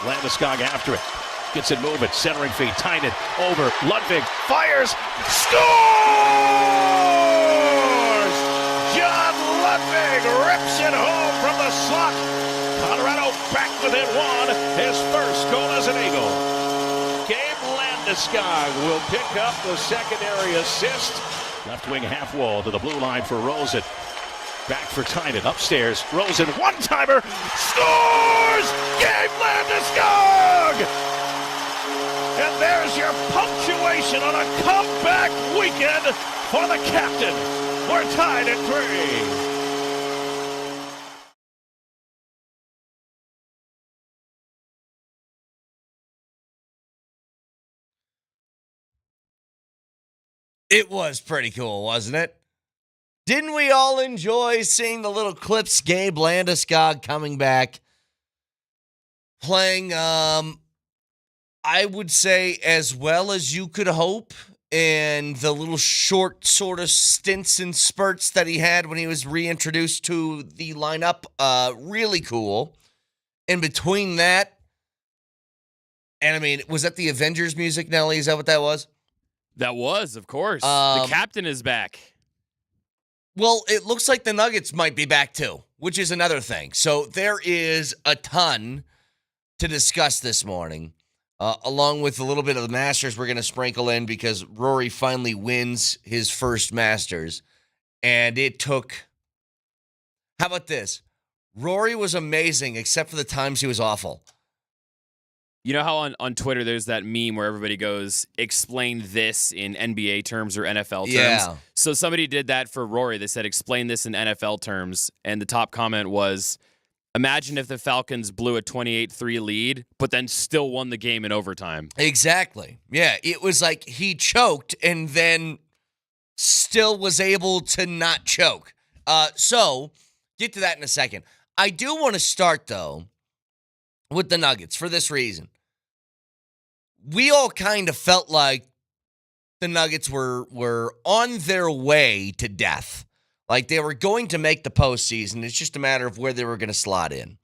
Landeskog after it. Gets it moving. Centering feed. Tying it over. Ludwig fires. Scores! John Ludwig rips it home from the slot. Colorado back within one. His first goal as an Eagle. Gabe Landeskog will pick up the secondary assist. Left wing half wall to the blue line for Rosen. Back for Tynan. Upstairs. Rosen. One-timer. Scores! Gabe Landeskog! And there's your punctuation on a comeback weekend for the captain. We're tied at 3. It was pretty cool, wasn't it? Didn't we all enjoy seeing the little clips? Gabe Landeskog coming back, playing, I would say, as well as you could hope, and the little short sort of stints and spurts that he had when he was reintroduced to the lineup, really cool. In between that, and I mean, was that the Avengers music, Nelly? Is that what that was? That was, of course. The captain is back. Well, it looks like the Nuggets might be back too, which is another thing. So there is a ton to discuss this morning, along with a little bit of the Masters we're going to sprinkle in because Rory finally wins his first Masters. And it took, how about this? Rory was amazing except for the times he was awful. You know how on Twitter there's that meme where everybody goes, explain this in NBA terms or NFL terms? Yeah. So somebody did that for Rory. They said, explain this in NFL terms. And the top comment was, imagine if the Falcons blew a 28-3 lead, but then still won the game in overtime. Exactly. Yeah, it was like he choked and then still was able to not choke. So, get to that in a second. I do want to start, though, with the Nuggets for this reason. We all kind of felt like the Nuggets were on their way to death. Like they were going to make the postseason. It's just a matter of where they were going to slot in.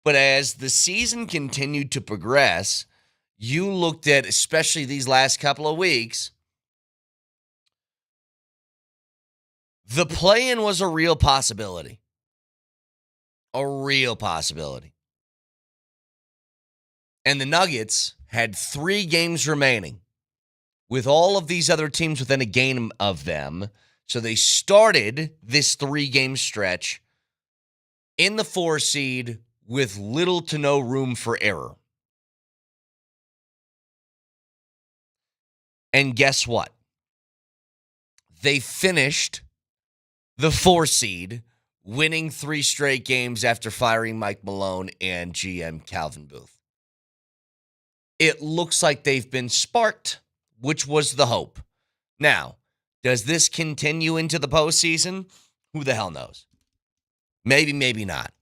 But as the season continued to progress, you looked at, especially these last couple of weeks, the play-in was a real possibility. A real possibility. And the Nuggets had 3 games remaining with all of these other teams within a game of them. So they started this 3-game stretch in the 4 seed with little to no room for error. And guess what? They finished the 4 seed winning 3 straight games after firing Mike Malone and GM Calvin Booth. It looks like they've been sparked, which was the hope. Now, does this continue into the postseason? Who the hell knows? Maybe, maybe not.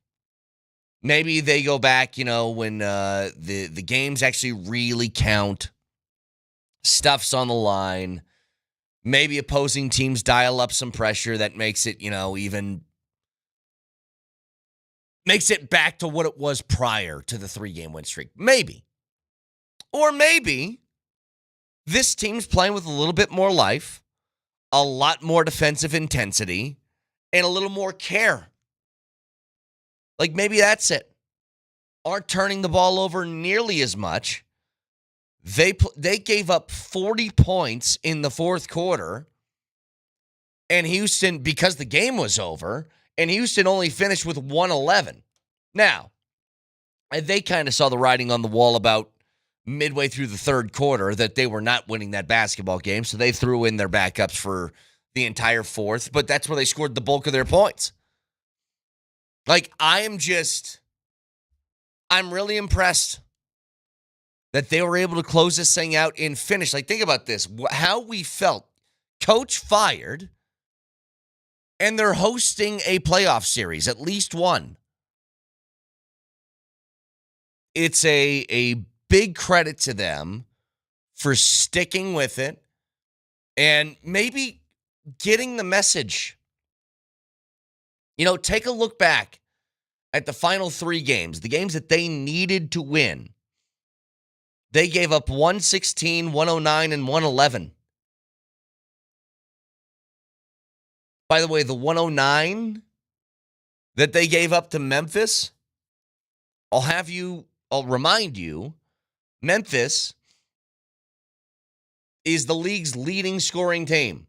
Maybe they go back, when the games actually really count. Stuff's on the line. Maybe opposing teams dial up some pressure that makes it, even makes it back to what it was prior to the 3-game win streak. Maybe. Or maybe this team's playing with a little bit more life, a lot more defensive intensity, and a little more care. Like maybe that's it. Aren't turning the ball over nearly as much. They gave up 40 points in the fourth quarter, and Houston, because the game was over, and Houston only finished with 111. Now, they kind of saw the writing on the wall about midway through the third quarter that they were not winning that basketball game, so they threw in their backups for the entire fourth, but that's where they scored the bulk of their points. Like, I'm really impressed that they were able to close this thing out and finish. Like, think about this, how we felt. Coach fired, and they're hosting a playoff series, at least one. It's a big credit to them for sticking with it and maybe getting the message. Take a look back at the final 3 games, the games that they needed to win. They gave up 116, 109, and 111. By the way, the 109 that they gave up to Memphis, I'll remind you, Memphis is the league's leading scoring team.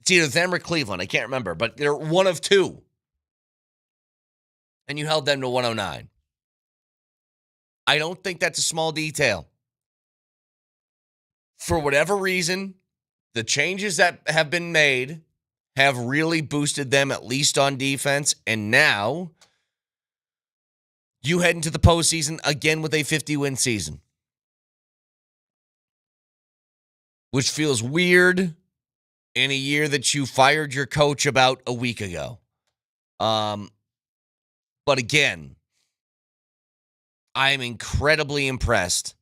It's either them or Cleveland. I can't remember, but they're one of two. And you held them to 109. I don't think that's a small detail. For whatever reason, the changes that have been made have really boosted them, at least on defense. And now you head into the postseason again with a 50-win season, which feels weird in a year that you fired your coach about a week ago. But again, I am incredibly impressed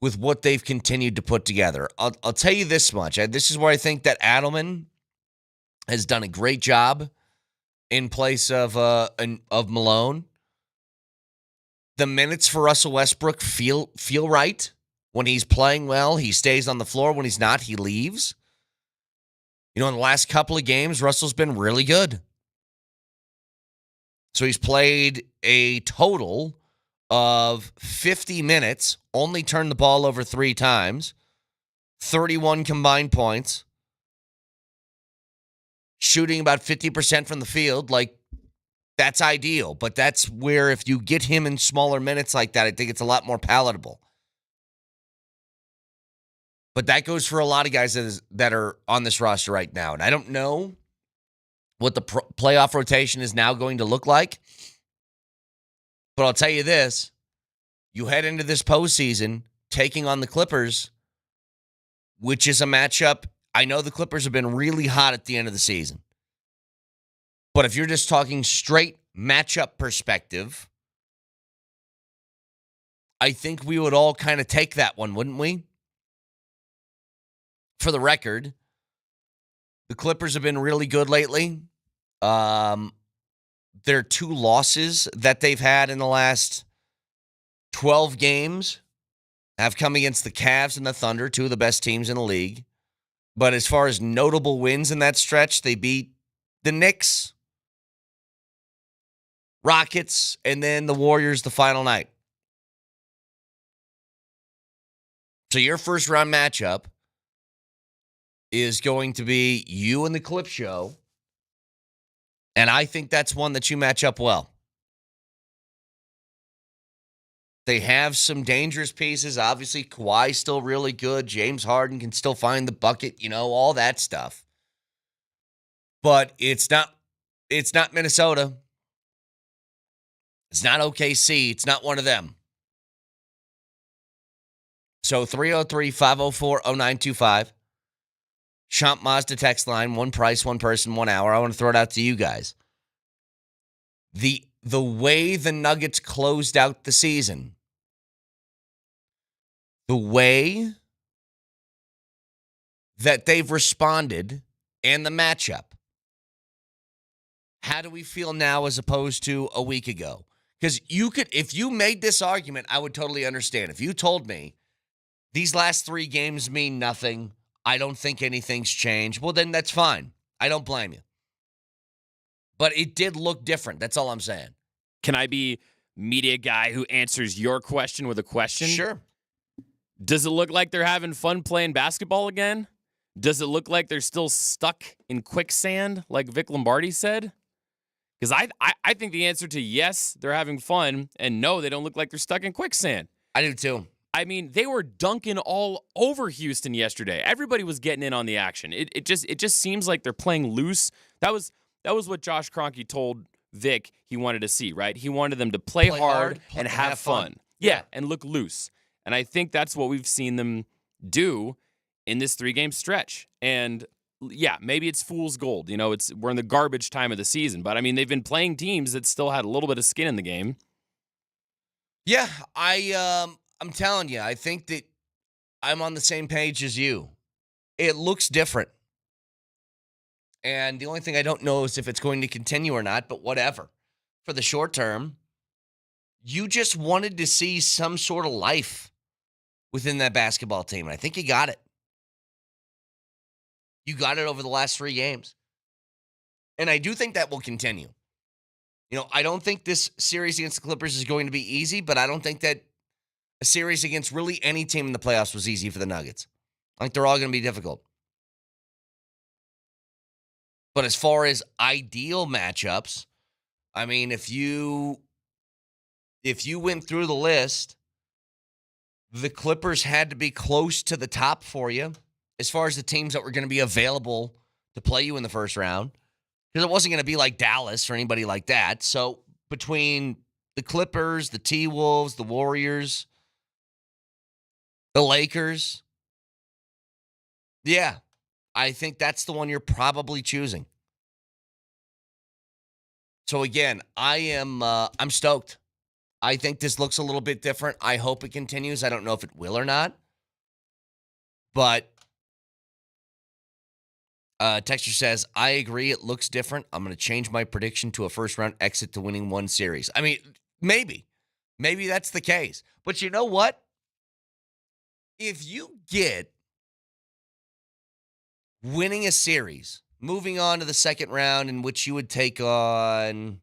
with what they've continued to put together. I'll tell you this much. This is where I think that Adelman has done a great job in place of Malone. The minutes for Russell Westbrook feel right. When he's playing well, he stays on the floor. When he's not, he leaves. In the last couple of games, Russell's been really good. So he's played a total of 50 minutes, only turned the ball over 3 times, 31 combined points, shooting about 50% from the field. That's ideal. But that's where if you get him in smaller minutes like that, I think it's a lot more palatable. But that goes for a lot of guys that are on this roster right now. And I don't know what the playoff rotation is now going to look like. But I'll tell you this. You head into this postseason taking on the Clippers, which is a matchup. I know the Clippers have been really hot at the end of the season. But if you're just talking straight matchup perspective, I think we would all kind of take that one, wouldn't we? For the record, the Clippers have been really good lately. Their 2 losses that they've had in the last 12 games have come against the Cavs and the Thunder, 2 of the best teams in the league. But as far as notable wins in that stretch, they beat the Knicks, Rockets, and then the Warriors the final night. So your first round matchup is going to be you and the Clip Show. And I think that's one that you match up well. They have some dangerous pieces. Obviously, Kawhi's still really good. James Harden can still find the bucket, all that stuff. But it's not Minnesota. It's not OKC. It's not one of them. So 303-504-0925. Champ Mazda text line, one price, one person, 1 hour. I want to throw it out to you guys. The way the Nuggets closed out the season, the way that they've responded, and the matchup, how do we feel now as opposed to a week ago? Because if you made this argument, I would totally understand. If you told me these last 3 games mean nothing, I don't think anything's changed, well, then that's fine. I don't blame you. But it did look different. That's all I'm saying. Can I be media guy who answers your question with a question? Sure. Does it look like they're having fun playing basketball again? Does it look like they're still stuck in quicksand, like Vic Lombardi said? Because I think the answer to yes, they're having fun, and no, they don't look like they're stuck in quicksand. I do too. I mean, they were dunking all over Houston yesterday. Everybody was getting in on the action. It just seems like they're playing loose. That was what Josh Kronke told Vic he wanted to see, right? He wanted them to play hard and have fun. Yeah, and look loose. And I think that's what we've seen them do in this 3-game stretch. And yeah, maybe it's fool's gold. We're in the garbage time of the season. But I mean, they've been playing teams that still had a little bit of skin in the game. Yeah, I'm telling you, I think that I'm on the same page as you. It looks different. And the only thing I don't know is if it's going to continue or not, but whatever. For the short term, you just wanted to see some sort of life within that basketball team. And I think you got it. You got it over the last 3 games. And I do think that will continue. I don't think this series against the Clippers is going to be easy, but I don't think that a series against really any team in the playoffs was easy for the Nuggets. I think they're all going to be difficult. But as far as ideal matchups, I mean, if you went through the list, the Clippers had to be close to the top for you as far as the teams that were going to be available to play you in the first round, because it wasn't going to be like Dallas or anybody like that. So between the Clippers, the T-Wolves, the Warriors, the Lakers, yeah, I think that's the one you're probably choosing. So again, I'm stoked. I think this looks a little bit different. I hope it continues. I don't know if it will or not. But Texture says, I agree. It looks different. I'm going to change my prediction to a first-round exit to winning 1 series. I mean, maybe. Maybe that's the case. But you know what? If you get winning a series, moving on to the second round in which you would take on...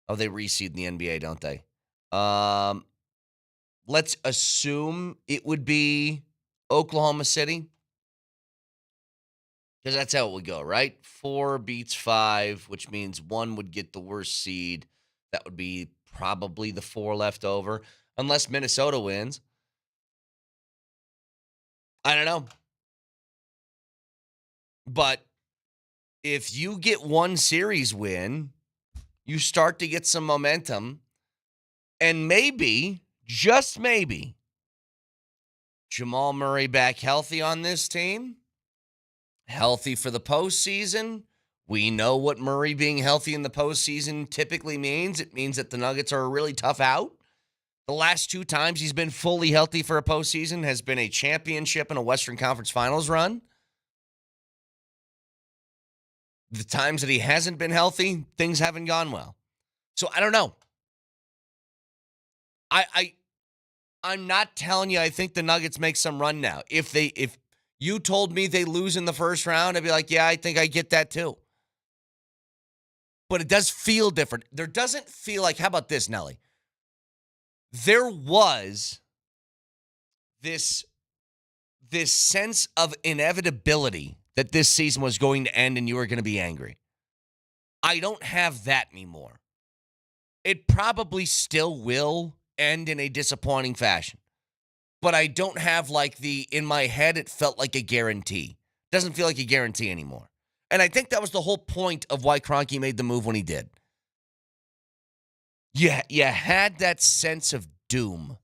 Oh, they reseed in the NBA, don't they? Let's assume it would be Oklahoma City. Because that's how it would go, right? 4 beats 5, which means 1 would get the worst seed. That would be probably the 4 left over. Unless Minnesota wins. I don't know. But if you get 1 series win, you start to get some momentum. And maybe, just maybe, Jamal Murray back healthy on this team. Healthy for the postseason. We know what Murray being healthy in the postseason typically means. It means that the Nuggets are a really tough out. The last 2 times he's been fully healthy for a postseason has been a championship and a Western Conference Finals run. The times that he hasn't been healthy, things haven't gone well. So I don't know. I'm not telling you I think the Nuggets make some run now. If you told me they lose in the first round, I'd be like, yeah, I think I get that too. But it does feel different. There doesn't feel like, how about this, Nelly? There was this sense of inevitability that this season was going to end and you were going to be angry. I don't have that anymore. It probably still will end in a disappointing fashion. But I don't have in my head, it felt like a guarantee. Doesn't feel like a guarantee anymore. And I think that was the whole point of why Kronke made the move when he did. You had that sense of doom.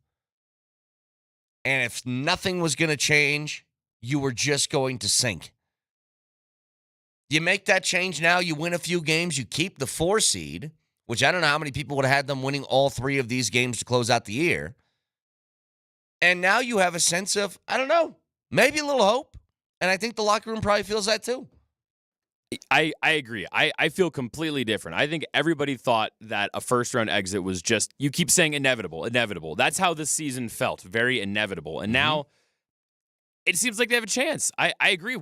And if nothing was going to change, you were just going to sink. You make that change now, you win a few games, you keep the 4 seed, which I don't know how many people would have had them winning all 3 of these games to close out the year. And now you have a sense of, I don't know, maybe a little hope. And I think the locker room probably feels that too. I agree. I feel completely different. I think everybody thought that a first-round exit was just, you keep saying inevitable. That's how this season felt, very inevitable. And now it seems like they have a chance. I agree.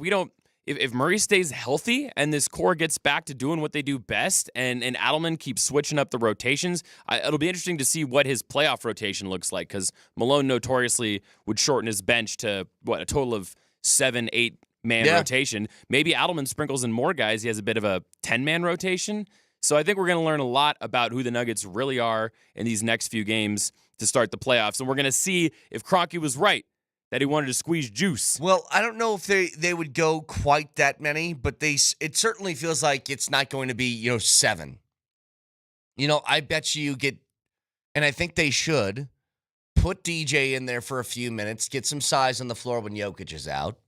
If Murray stays healthy and this core gets back to doing what they do best and Adelman keeps switching up the rotations, it'll be interesting to see what his playoff rotation looks like, because Malone notoriously would shorten his bench to, a total of 7-8 man rotation. Maybe Adelman sprinkles in more guys. He has a bit of a 10-man rotation. So I think we're going to learn a lot about who the Nuggets really are in these next few games to start the playoffs. And we're going to see if Kronke was right, that he wanted to squeeze juice. Well, I don't know if they would go quite that many, but it certainly feels like it's not going to be, 7. I bet you get, and I think they should, put DJ in there for a few minutes, get some size on the floor when Jokic is out,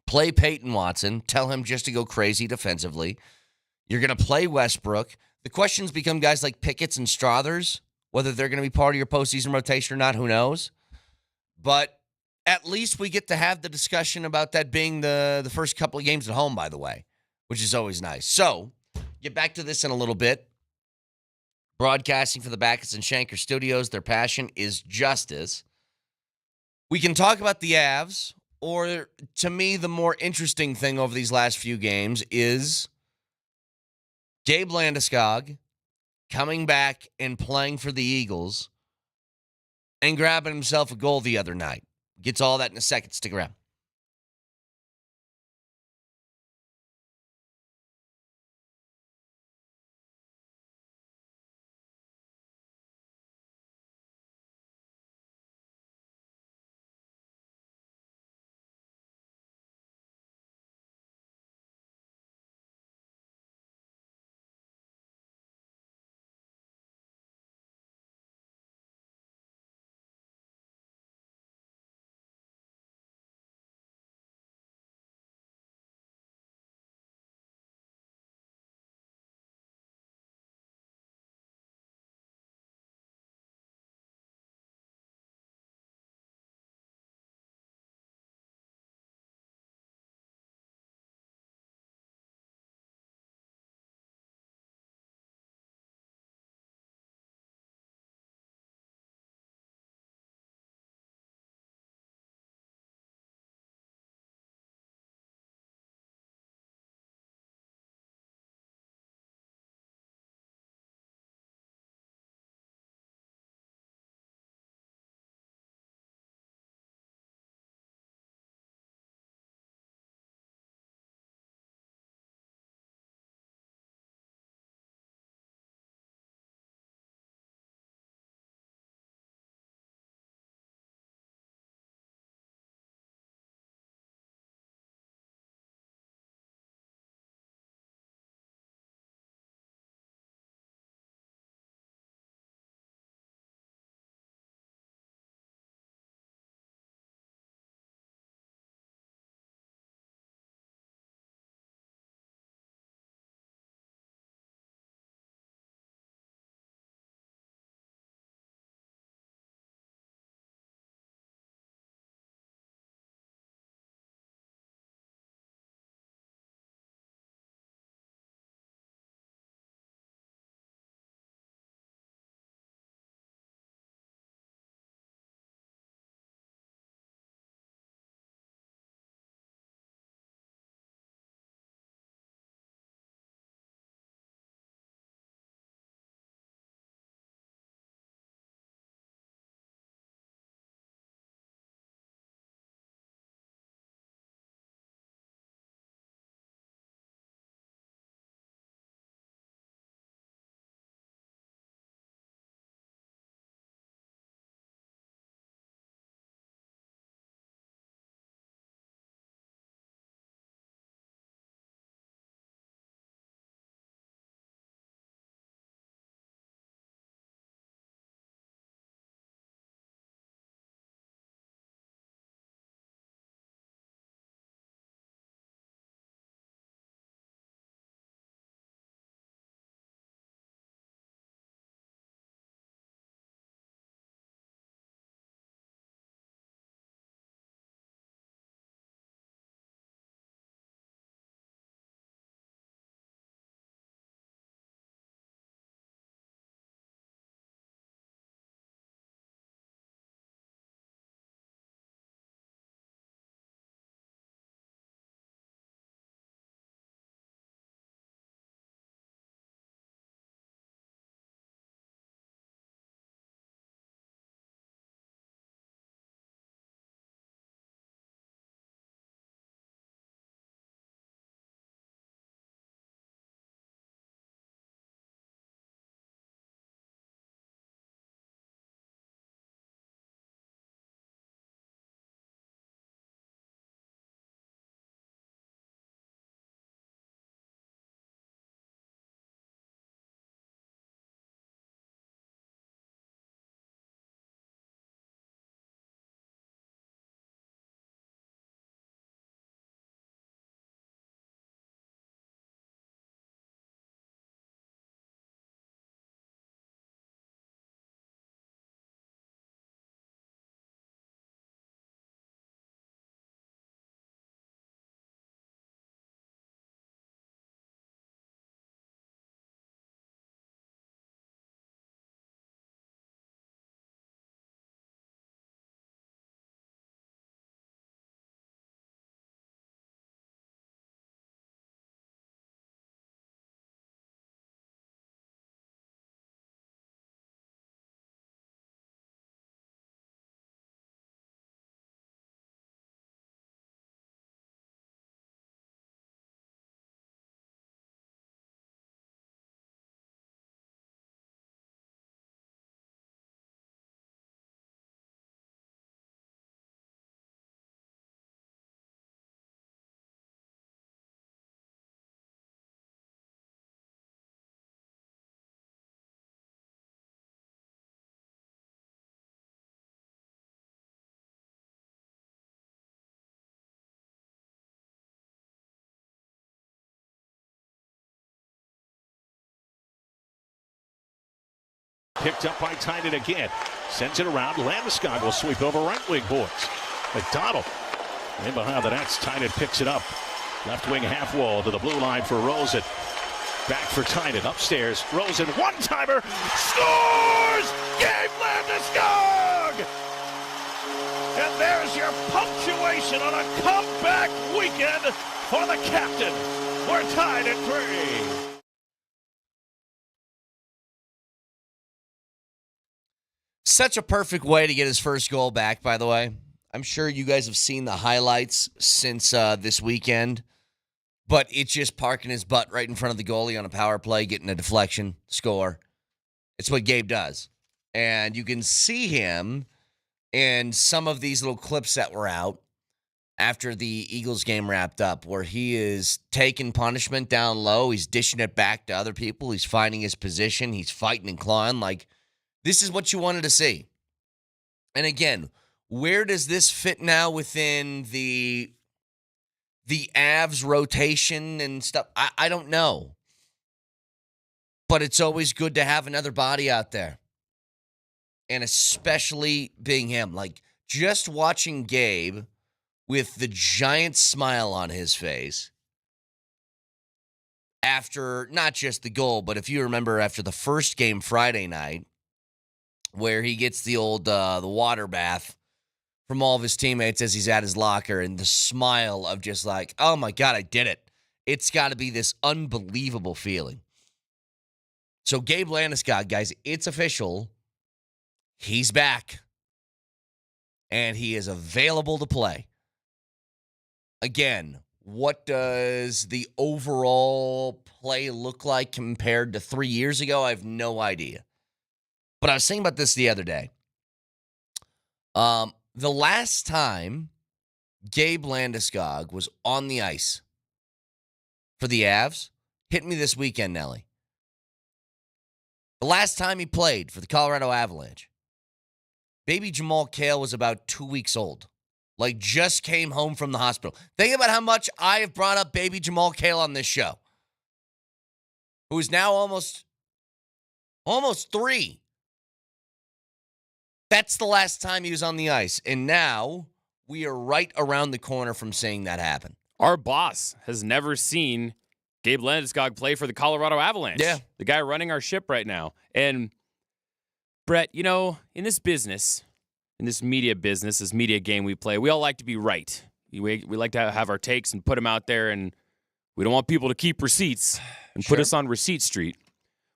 play Peyton Watson, tell him just to go crazy defensively. You're going to play Westbrook. The questions become guys like Pickett's and Strothers, whether they're going to be part of your postseason rotation or not, who knows? But at least we get to have the discussion about that being the first couple of games at home, by the way, which is always nice. So, get back to this in a little bit. broadcasting for the Backus and Shanker Studios. Their passion is justice. We can talk about the Avs, or to me, the more interesting thing over these last few games is Gabe Landeskog coming back and playing for the Eagles and grabbing himself a goal the other night. Gets all that in a second. Stick around. picked up by Tynan again. Sends it around. Landeskog will sweep over right wing boards. McDonald in behind the nets. Tynan picks it up. Left wing half wall to the blue line for Rosen. Back for Tynan. Upstairs. Rosen. One-timer. Scores! Gabe Landeskog! And there's your punctuation on a comeback weekend for the captain. We're tied at 3. Such a perfect way to get his first goal back, by the way. I'm sure you guys have seen the highlights since this weekend, but it's just parking his butt right in front of the goalie on a power play, getting a deflection, score. It's what Gabe does. And you can see him in some of these little clips that were out after the Eagles game wrapped up, where he is taking punishment down low. He's dishing it back to other people. He's finding his position. He's fighting and clawing. Like, this is what you wanted to see. And again, where does this fit now within the Avs rotation and stuff? I don't know. But it's always good to have another body out there. And especially being him. Like, just watching Gabe with the giant smile on his face after not just the goal, but if you remember after the first game Friday night, where he gets the old the water bath from all of his teammates as he's at his locker, and the smile of just like, oh my God, I did it. It's got to be this unbelievable feeling. So Gabe Landeskog, guys, it's official. He's back. And he is available to play. Again, what does the overall play look like compared to 3 years ago? I have no idea. But I was thinking about this the other day. The last time Gabe Landeskog was on the ice for the Avs, hit me this weekend, Nelly. The last time he played for the Colorado Avalanche, baby Jamal Cale was about 2 weeks old. Like, just came home from the hospital. Think about how much I have brought up baby Jamal Cale on this show, who is now almost 3. That's the last time he was on the ice. And now we are right around the corner from seeing that happen. Our boss has never seen Gabe Landeskog play for the Colorado Avalanche. Yeah. The guy running our ship right now. And, Brett, you know, in this business, in this media business, this media game we play, we all like to be right. We like to have our takes and put them out there, and we don't want people to keep receipts and put us on Receipt Street.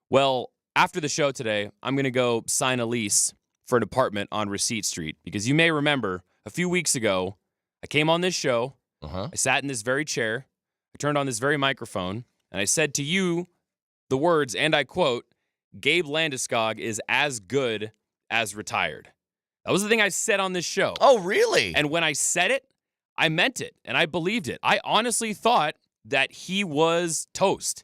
Well, after the show today, I'm going to go sign a lease for an apartment on Receipt Street, because you may remember a few weeks ago, I came on this show, I sat in this very chair, I turned on this very microphone, and I said to you the words, and I quote, Gabe Landeskog is as good as retired. That was the thing I said on this show. Oh, really? And when I said it, I meant it, and I believed it. I honestly thought that he was toast,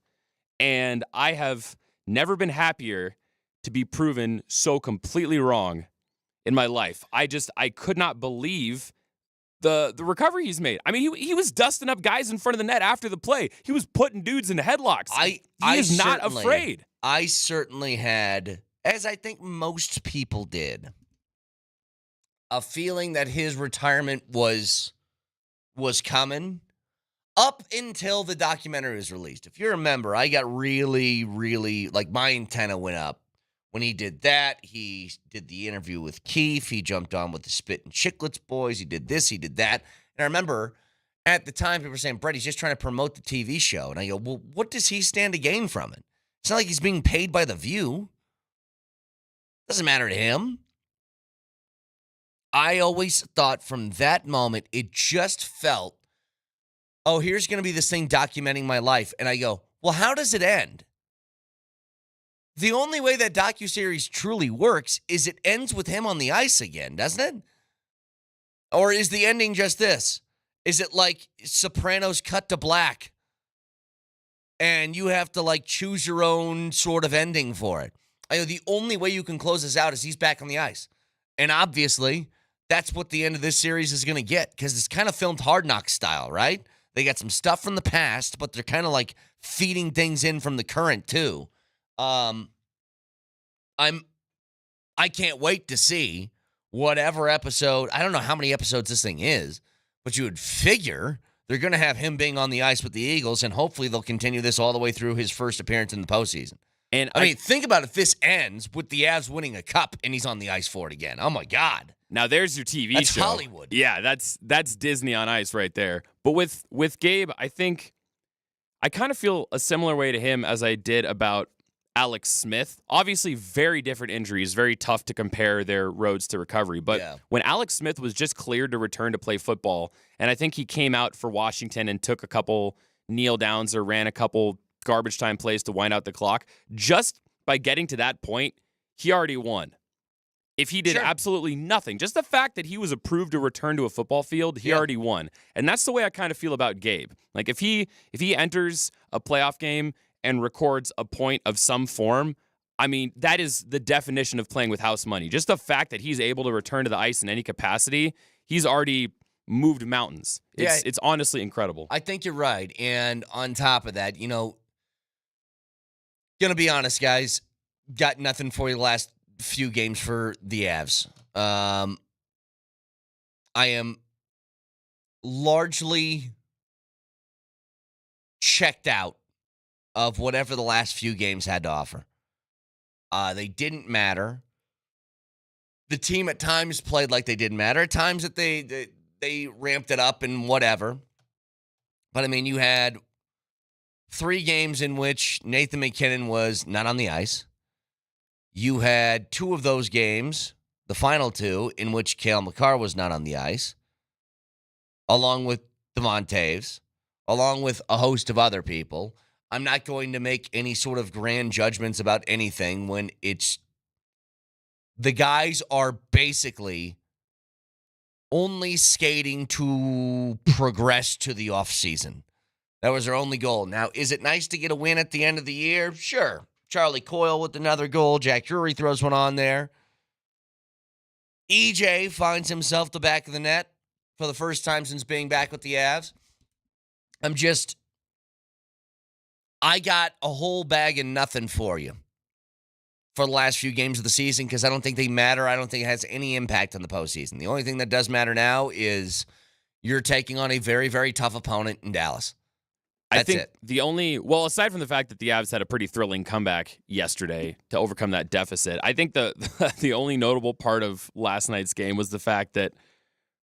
and I have never been happier to be proven so completely wrong in my life. I could not believe the recovery he's made. I mean, he was dusting up guys in front of the net after the play. He was putting dudes in headlocks. He is not afraid. I certainly had, as I think most people did, a feeling that his retirement was coming up until the documentary was released. If you remember, I got really, really, like, my antenna went up when he did that. He did the interview with Keefe. He jumped on with the Spit and Chicklets boys. He did this, he did that. And I remember at the time people were saying, Brett, he's just trying to promote the TV show. And I go, well, what does he stand to gain from it? It's not like he's being paid by The View. Doesn't matter to him. I always thought from that moment, it just felt, oh, here's going to be this thing documenting my life. And I go, well, how does it end? The only way that docuseries truly works is it ends with him on the ice again, doesn't it? Or is the ending just this? Is it like Sopranos cut to black? And you have to, like, choose your own sort of ending for it. I know the only way you can close this out is he's back on the ice. And obviously, that's what the end of this series is going to get, because it's kind of filmed Hard Knocks style, right? They got some stuff from the past, but they're kind of like feeding things in from the current too. I'm I can't wait to see whatever episode. I don't know how many episodes this thing is, but you would figure they're going to have him being on the ice with the Eagles, and hopefully they'll continue this all the way through his first appearance in the postseason. And I mean, think about if this ends with the Avs winning a cup and he's on the ice for it again. Oh, my God. now there's your TV That's show. Hollywood. Yeah, that's Disney on ice right there. But with Gabe, I think I kind of feel a similar way to him as I did about Alex Smith. Obviously, very different injuries, very tough to compare their roads to recovery. But when Alex Smith was just cleared to return to play football, and I think he came out for Washington and took a couple kneel downs or ran a couple garbage time plays to wind out the clock, just by getting to that point, he already won. If he did absolutely nothing, just the fact that he was approved to return to a football field, he already won. And that's the way I kind of feel about Gabe. Like if he enters a playoff game and records a point of some form, I mean, that is the definition of playing with house money. Just the fact that he's able to return to the ice in any capacity, he's already moved mountains. It's honestly incredible. I think you're right. And on top of that, gonna be honest, guys, got nothing for you the last few games for the Avs. I am largely checked out of whatever the last few games had to offer. They didn't matter. The team at times played like they didn't matter. At times that they ramped it up and whatever. But, I mean, you had 3 games in which Nathan McKinnon was not on the ice. You had 2 of those games, the final 2, in which Cale Makar was not on the ice, along with Devon Taves, along with a host of other people. I'm not going to make any sort of grand judgments about anything when the guys are basically only skating to progress to the offseason. That was their only goal. Now, is it nice to get a win at the end of the year? Sure. Charlie Coyle with another goal. Jack Drury throws one on there. EJ finds himself the back of the net for the first time since being back with the Avs. I got a whole bag of nothing for you for the last few games of the season because I don't think they matter. I don't think it has any impact on the postseason. The only thing that does matter now is you're taking on a very, very tough opponent in Dallas. That's it. Aside from the fact that the Avs had a pretty thrilling comeback yesterday to overcome that deficit, I think the only notable part of last night's game was the fact that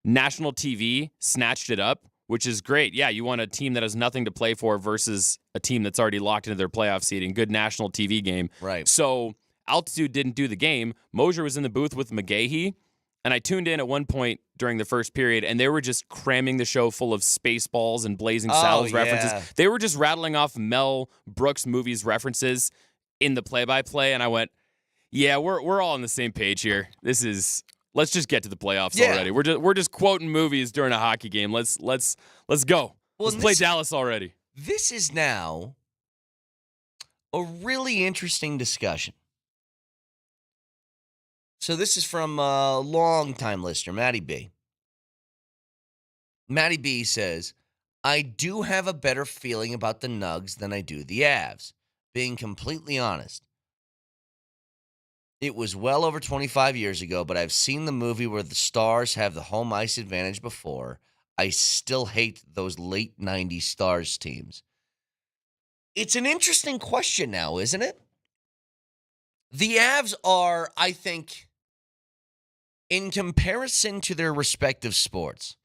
national TV snatched it up, which is great. Yeah, you want a team that has nothing to play for versus a team that's already locked into their playoff seeding. Good national TV game. Right. So Altitude didn't do the game. Moser was in the booth with McGahee, and I tuned in at one point during the first period, and they were just cramming the show full of Spaceballs and Blazing Saddles references. They were just rattling off Mel Brooks movies references in the play-by-play, and I went, yeah, we're all on the same page here. Let's just get to the playoffs already. We're just quoting movies during a hockey game. Let's go. Let's play Dallas already. This is now a really interesting discussion. So this is from a longtime listener, Matty B. Matty B says, I do have a better feeling about the Nuggs than I do the Avs. Being completely honest. It was well over 25 years ago, but I've seen the movie where the Stars have the home ice advantage before. I still hate those late 90s Stars teams. It's an interesting question now, isn't it? The Avs are, I think, in comparison to their respective sports,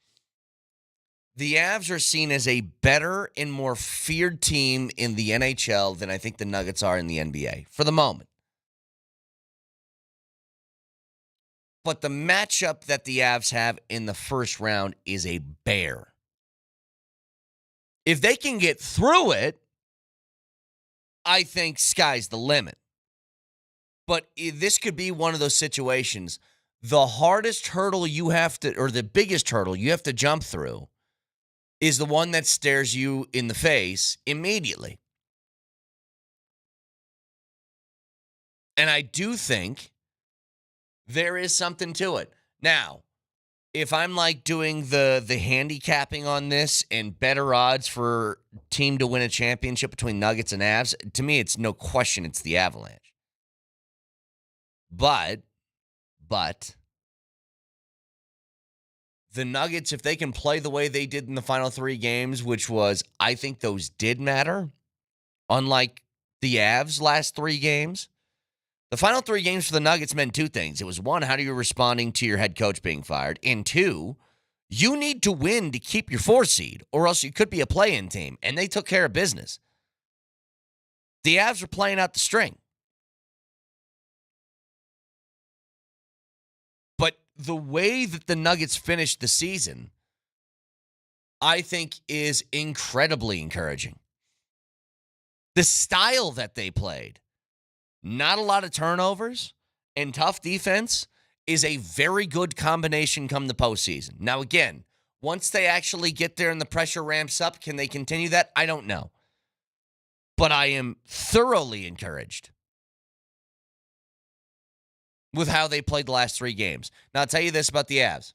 the Avs are seen as a better and more feared team in the NHL than I think the Nuggets are in the NBA for the moment. But the matchup that the Avs have in the first round is a bear. If they can get through it, I think sky's the limit. But this could be one of those situations. The hardest hurdle the biggest hurdle you have to jump through is the one that stares you in the face immediately. And I do think there is something to it. Now, if I'm like doing the handicapping on this and better odds for team to win a championship between Nuggets and Avs, to me, it's no question it's the Avalanche. But But the Nuggets, if they can play the way they did in the final 3 games, which was, I think those did matter, unlike the Avs' last 3 games. The final 3 games for the Nuggets meant 2 things. It was, 1, how are you responding to your head coach being fired? And 2, you need to win to keep your 4 seed, or else you could be a play-in team. And they took care of business. The Avs are playing out the string. But the way that the Nuggets finished the season, I think, is incredibly encouraging. The style that they played, not a lot of turnovers and tough defense, is a very good combination come the postseason. Now, again, once they actually get there and the pressure ramps up, can they continue that? I don't know. But I am thoroughly encouraged with how they played the last 3 games. Now, I'll tell you this about the Avs.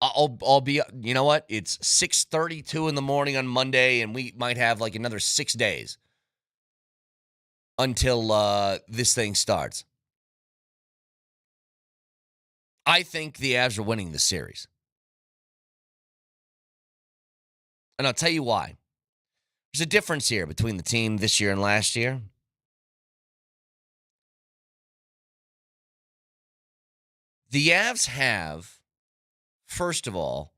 I'll be, you know what? It's 6:32 in the morning on Monday, and we might have like another 6 days until this thing starts. I think the Avs are winning the series. And I'll tell you why. There's a difference here between the team this year and last year. The Avs have, first of all,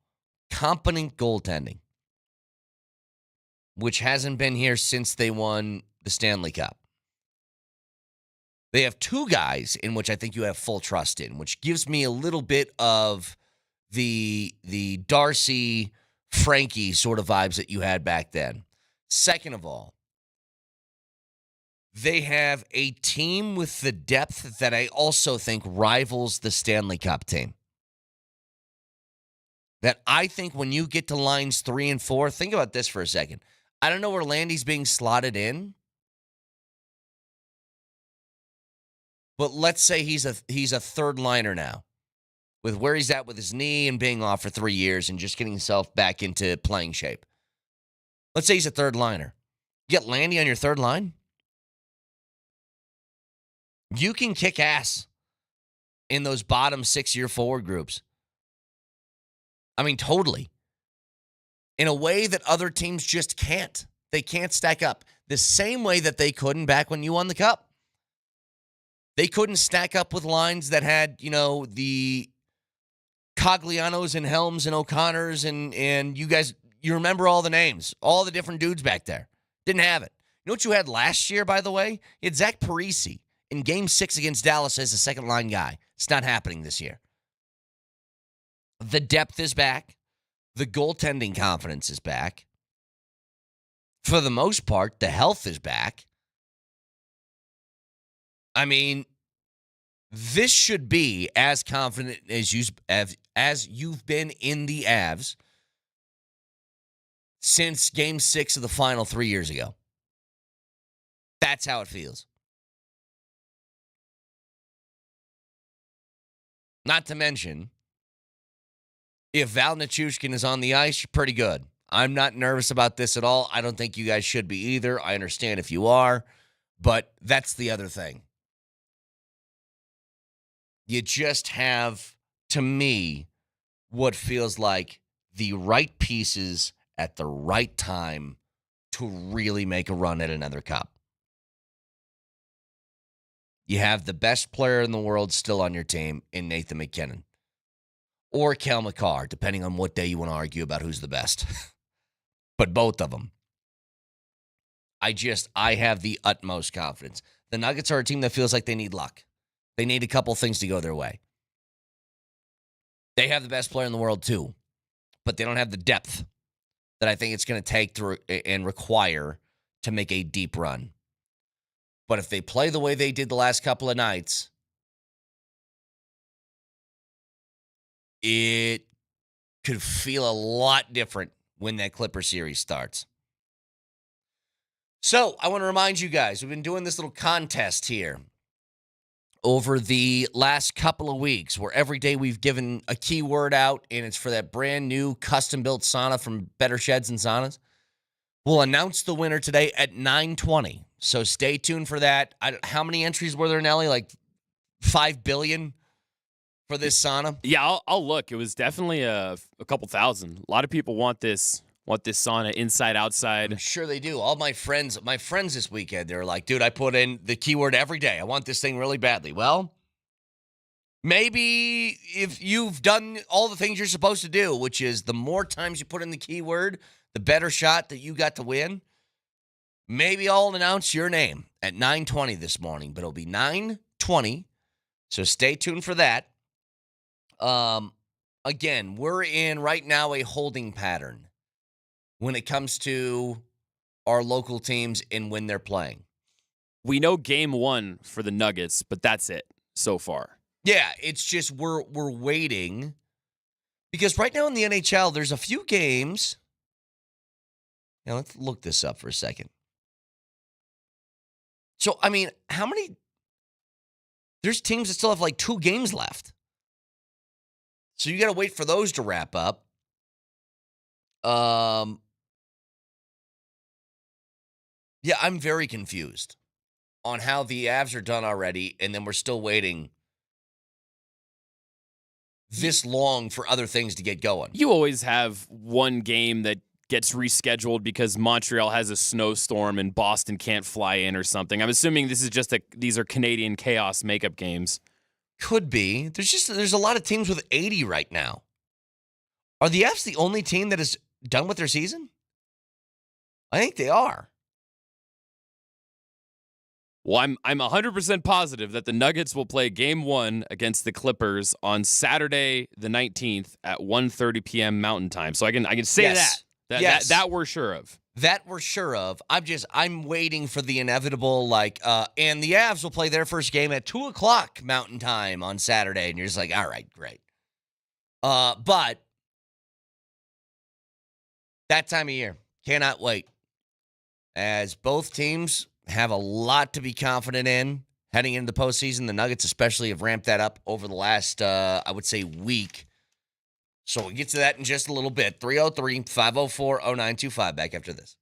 competent goaltending, which hasn't been here since they won the Stanley Cup. They have 2 guys in which I think you have full trust in, which gives me a little bit of the Darcy, Frankie sort of vibes that you had back then. Second of all, they have a team with the depth that I also think rivals the Stanley Cup team. That I think when you get to lines 3 and 4, think about this for a second. I don't know where Landy's being slotted in, but let's say he's a third liner now, with where he's at with his knee and being off for 3 years and just getting himself back into playing shape. Let's say he's a third liner. You get Landy on your third line? You can kick ass in those bottom 6-year forward groups. I mean, totally. In a way that other teams just can't. They can't stack up. The same way that they couldn't back when you won the Cup. They couldn't stack up with lines that had, the Coglianos and Helms and O'Connors and you guys, you remember all the names, all the different dudes back there. Didn't have it. You know what you had last year, by the way? You had Zach Parise in Game 6 against Dallas as a second-line guy. It's not happening this year. The depth is back. The goaltending confidence is back. For the most part, the health is back. I mean, this should be as confident as you've been in the Avs since Game 6 of the final 3 years ago. That's how it feels. Not to mention, if Val Nichushkin is on the ice, you're pretty good. I'm not nervous about this at all. I don't think you guys should be either. I understand if you are, but that's the other thing. You just have, to me, what feels like the right pieces at the right time to really make a run at another cup. You have the best player in the world still on your team in Nathan McKinnon. Or Cal McCarr, depending on what day you want to argue about who's the best. But both of them. I have the utmost confidence. The Nuggets are a team that feels like they need luck. They need a couple things to go their way. They have the best player in the world too, but they don't have the depth that I think it's going to take and require to make a deep run. But if they play the way they did the last couple of nights, it could feel a lot different when that Clipper series starts. So I want to remind you guys, we've been doing this little contest here over the last couple of weeks where every day we've given a keyword out, and it's for that brand new custom-built sauna from Better Sheds and Saunas. We'll announce the winner today at 9:20, so stay tuned for that. How many entries were there, Nelly? Like $5 billion for this sauna? Yeah, I'll look. It was definitely a couple thousand. A lot of people want this sauna inside, outside. I'm sure they do. All my friends this weekend, they were like, dude, I put in the keyword every day. I want this thing really badly. Well, maybe if you've done all the things you're supposed to do, which is the more times you put in the keyword, the better shot that you got to win. Maybe I'll announce your name at 9:20 this morning, but it'll be 9:20. So stay tuned for that. Again, we're in right now a holding pattern when it comes to our local teams and when they're playing. We know game 1 for the Nuggets, but that's it so far. Yeah, it's just we're waiting because right now in the NHL, there's a few games. Now let's look this up for a second. So, I mean, how many? There's teams that still have like 2 games left. So you got to wait for those to wrap up. Yeah, I'm very confused on how the Avs are done already, and then we're still waiting this long for other things to get going. You always have one game that gets rescheduled because Montreal has a snowstorm and Boston can't fly in or something. I'm assuming this is just these are Canadian chaos makeup games. Could be. There's a lot of teams with 80 right now. Are the Avs the only team that is done with their season? I think they are. Well, I'm 100% positive that the Nuggets will play game 1 against the Clippers on Saturday the 19th at 1:30 p.m. Mountain Time. So I can say Yes. that we're sure of. That we're sure of. I'm waiting for the inevitable, and the Avs will play their first game at 2:00 Mountain Time on Saturday. And you're just like, all right, great. But that time of year, cannot wait. As both teams have a lot to be confident in heading into the postseason. The Nuggets especially have ramped that up over the last, I would say, week. So we'll get to that in just a little bit. 303-504-0925. Back after this.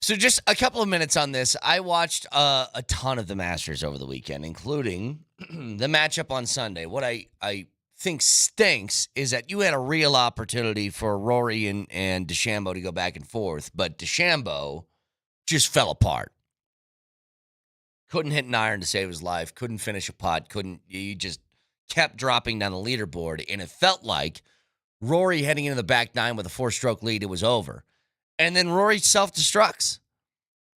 So just a couple of minutes on this. I watched a ton of the Masters over the weekend, including the matchup on Sunday. What I think stinks is that you had a real opportunity for Rory and DeChambeau to go back and forth, but DeChambeau just fell apart. Couldn't hit an iron to save his life. Couldn't finish a putt. He just kept dropping down the leaderboard, and it felt like Rory heading into the back nine with a 4-stroke lead, it was over. And then Rory self-destructs.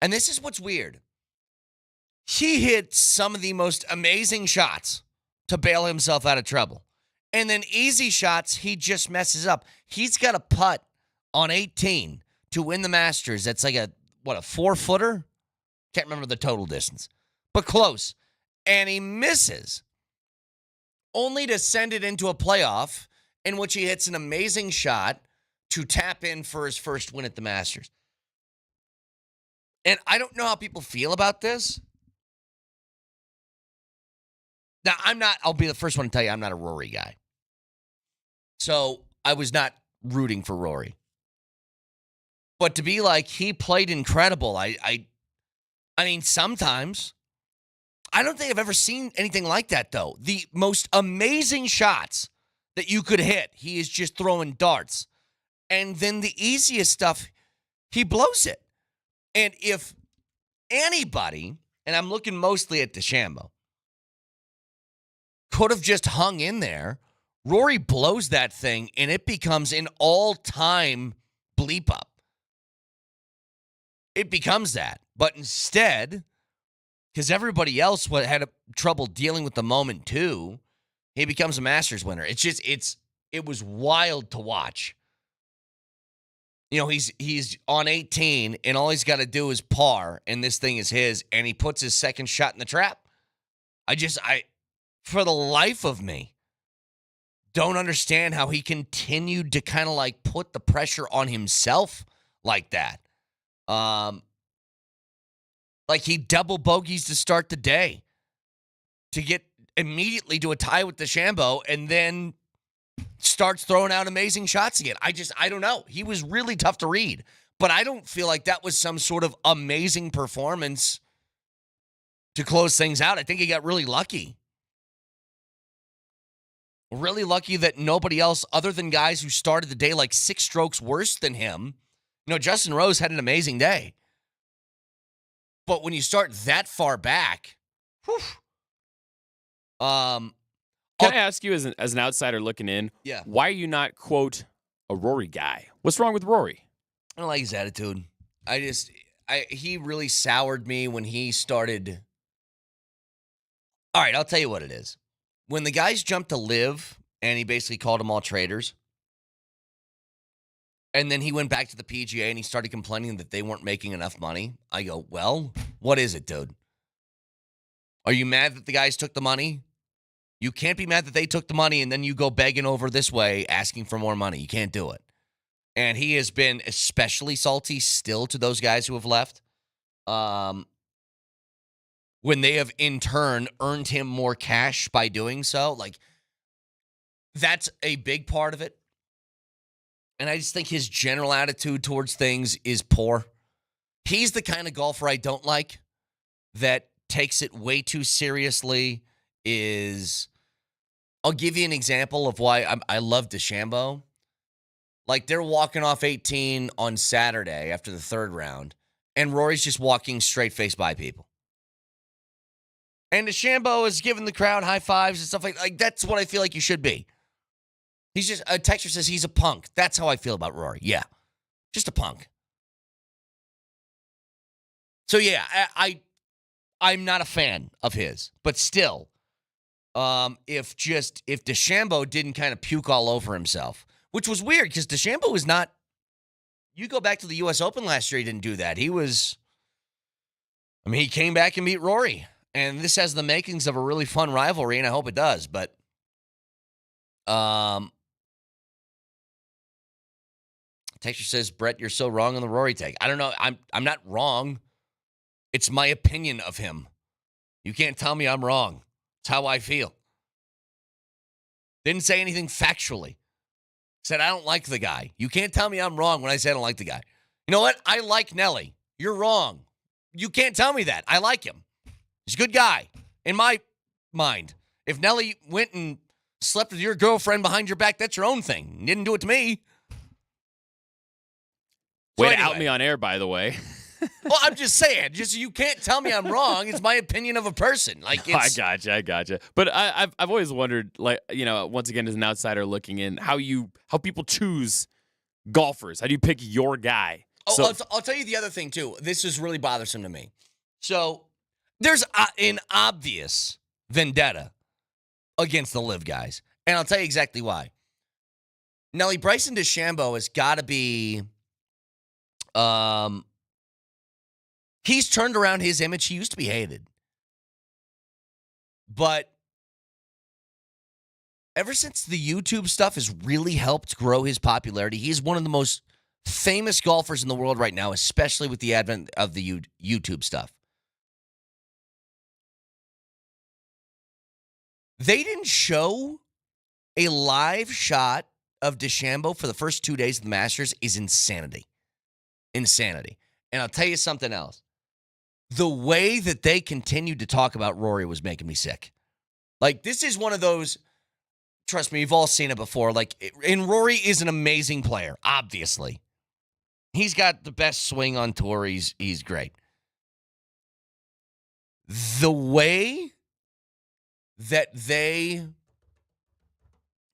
And this is what's weird. He hit some of the most amazing shots to bail himself out of trouble. And then easy shots, he just messes up. He's got a putt on 18 to win the Masters. That's like a 4-footer? Can't remember the total distance. But close. And he misses. Only to send it into a playoff in which he hits an amazing shot to tap in for his first win at the Masters. And I don't know how people feel about this. Now, I'll be the first one to tell you I'm not a Rory guy. So I was not rooting for Rory. But to be like, he played incredible. I mean, sometimes. I don't think I've ever seen anything like that, though. The most amazing shots that you could hit, he is just throwing darts. And then the easiest stuff, he blows it. And if anybody, and I'm looking mostly at DeChambeau, could have just hung in there, Rory blows that thing, and it becomes an all-time bleep up. It becomes that. But instead, because everybody else had trouble dealing with the moment too, he becomes a Masters winner. It was wild to watch. You know, he's on 18, and all he's got to do is par, and this thing is his, and he puts his second shot in the trap. I, for the life of me, don't understand how he continued to kind of like put the pressure on himself like that. Like he double bogeys to start the day to get immediately to a tie with DeChambeau and then starts throwing out amazing shots again. I don't know. He was really tough to read, but I don't feel like that was some sort of amazing performance to close things out. I think he got really lucky. Really lucky that nobody else other than guys who started the day like 6 strokes worse than him. You know, Justin Rose had an amazing day. But when you start that far back, whew, Can I ask you as an outsider looking in, why are you not, quote, a Rory guy? What's wrong with Rory? I don't like his attitude. He really soured me when he started. All right, I'll tell you what it is. When the guys jumped to live and he basically called them all traitors, and then he went back to the PGA and he started complaining that they weren't making enough money. I go, well, what is it, dude? Are you mad that the guys took the money? You can't be mad that they took the money and then you go begging over this way asking for more money. You can't do it. And he has been especially salty still to those guys who have left. When they have in turn earned him more cash by doing so. Like, that's a big part of it. And I just think his general attitude towards things is poor. He's the kind of golfer I don't like that takes it way too seriously. I'll give you an example of why I love DeChambeau. Like, they're walking off 18 on Saturday after the third round, and Rory's just walking straight-faced by people. And DeChambeau is giving the crowd high fives and stuff like that's what I feel like you should be. He's just, a texter says he's a punk. That's how I feel about Rory. Yeah, just a punk. So, yeah, I'm not a fan of his. But still, if DeChambeau didn't kind of puke all over himself, which was weird because DeChambeau was not, you go back to the U.S. Open last year, he didn't do that. He came back and beat Rory. And this has the makings of a really fun rivalry, and I hope it does. But Texture says, Brett, you're so wrong on the Rory take. I don't know. I'm not wrong. It's my opinion of him. You can't tell me I'm wrong. It's how I feel. Didn't say anything factually. Said I don't like the guy. You can't tell me I'm wrong when I say I don't like the guy. You know what? I like Nelly. You're wrong. You can't tell me that. I like him. He's a good guy, in my mind. If Nelly went and slept with your girlfriend behind your back, that's your own thing. You didn't do it to me. Way to out me on air, by the way. Well, I'm just saying. Just you can't tell me I'm wrong. It's my opinion of a person. Like it's, I gotcha. But I've always wondered, like, once again as an outsider looking in, how people choose golfers. How do you pick your guy? Oh, I'll tell you the other thing too. This is really bothersome to me. So there's an obvious vendetta against the live guys, and I'll tell you exactly why. Nelly, Bryson DeChambeau has got to be. He's turned around his image. He used to be hated. But ever since the YouTube stuff has really helped grow his popularity, he's one of the most famous golfers in the world right now, especially with the advent of the YouTube stuff. They didn't show a live shot of DeChambeau for the first 2 days of the Masters is insanity. Insanity. And I'll tell you something else. The way that they continued to talk about Rory was making me sick. Like, this is one of those, trust me, you've all seen it before. Like, and Rory is an amazing player, obviously. He's got the best swing on tour. He's great. The way that they,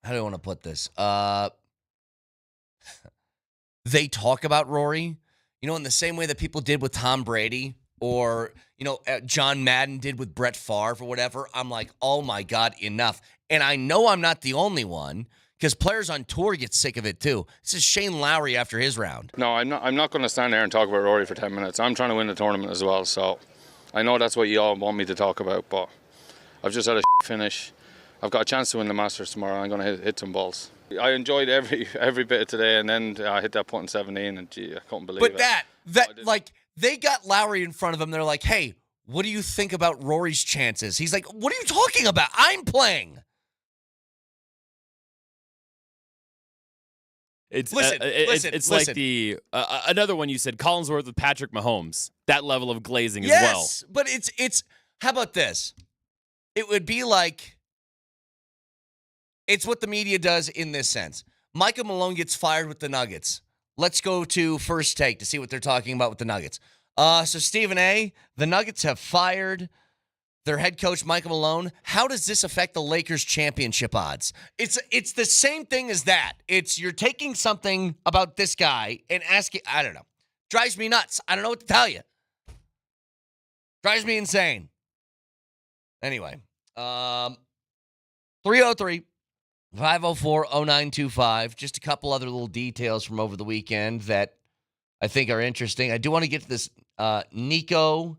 how do I want to put this? They talk about Rory, in the same way that people did with Tom Brady or, John Madden did with Brett Favre or whatever. I'm like, oh my God, enough. And I know I'm not the only one because players on tour get sick of it too. This is Shane Lowry after his round. No, I'm not going to stand there and talk about Rory for 10 minutes. I'm trying to win the tournament as well. So I know that's what you all want me to talk about, but I've just had a finish. I've got a chance to win the Masters tomorrow. I'm going to hit some balls. I enjoyed every bit of today, and then I hit that putt in 17, and gee, I couldn't believe it. But like, they got Lowry in front of him. They're like, hey, what do you think about Rory's chances? He's like, what are you talking about? I'm playing. It's listen. like the another one you said, Collinsworth with Patrick Mahomes. That level of glazing as well. Yes, but it's how about this? It would be like, it's what the media does in this sense. Michael Malone gets fired with the Nuggets. Let's go to First Take to see what they're talking about with the Nuggets. So Stephen A., the Nuggets have fired their head coach, Michael Malone. How does this affect the Lakers' championship odds? It's the same thing as that. It's you're taking something about this guy and asking, I don't know. Drives me nuts. I don't know what to tell you. Drives me insane. Anyway, 303-504-0925. Just a couple other little details from over the weekend that I think are interesting. I do want to get to this Nico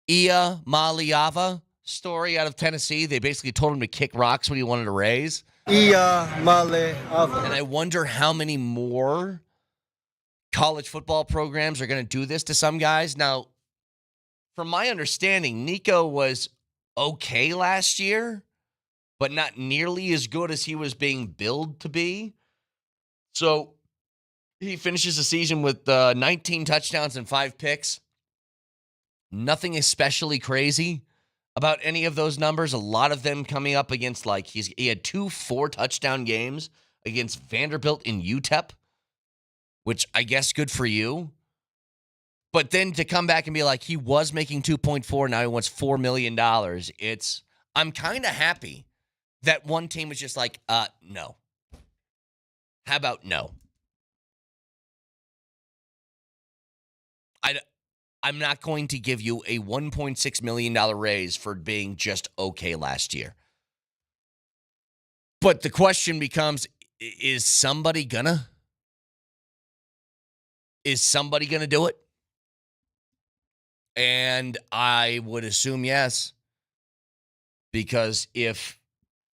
Iamaleava story out of Tennessee. They basically told him to kick rocks when he wanted to raise. Iamaleava. And I wonder how many more college football programs are going to do this to some guys. Now, from my understanding, Nico was okay last year, but not nearly as good as he was being billed to be. So he finishes the season with 19 touchdowns and 5 picks. Nothing especially crazy about any of those numbers. A lot of them coming up against, like, he had 2 4-touchdown games against Vanderbilt in UTEP, which I guess good for you. But then to come back and be like, he was making 2.4, now he wants $4 million. I'm kind of happy that one team was just like, no. How about no? I'm not going to give you a $1.6 million raise for being just okay last year. But the question becomes, is somebody gonna do it? And I would assume yes. Because if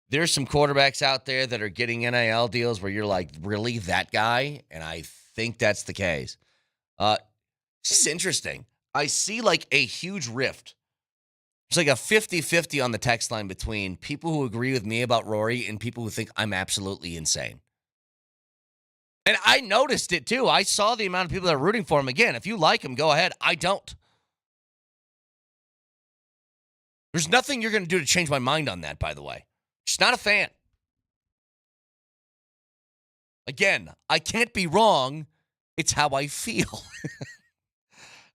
there's some quarterbacks out there that are getting NIL deals where you're like, really, that guy? And I think that's the case. This is interesting. I see like a huge rift. It's like a 50-50 on the text line between people who agree with me about Rory and people who think I'm absolutely insane. And I noticed it too. I saw the amount of people that are rooting for him. Again, if you like him, go ahead. I don't. There's nothing you're going to do to change my mind on that, by the way. Just not a fan. Again, I can't be wrong. It's how I feel.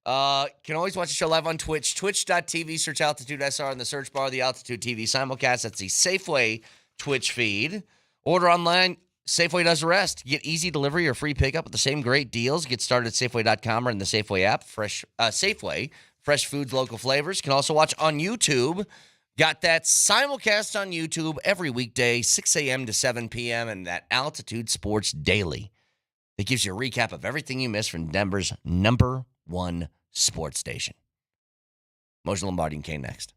Can always watch the show live on Twitch. Twitch.tv, search Altitude SR in the search bar, the Altitude TV simulcast. That's the Safeway Twitch feed. Order online. Safeway does the rest. Get easy delivery or free pickup with the same great deals. Get started at Safeway.com or in the Safeway app. Safeway, fresh foods, local flavors. Can also watch on YouTube. Got that simulcast on YouTube every weekday, 6 a.m. to 7 p.m. and that Altitude Sports Daily. It gives you a recap of everything you missed from Denver's #1 sports station. Moser, Lombardi, and Kane next.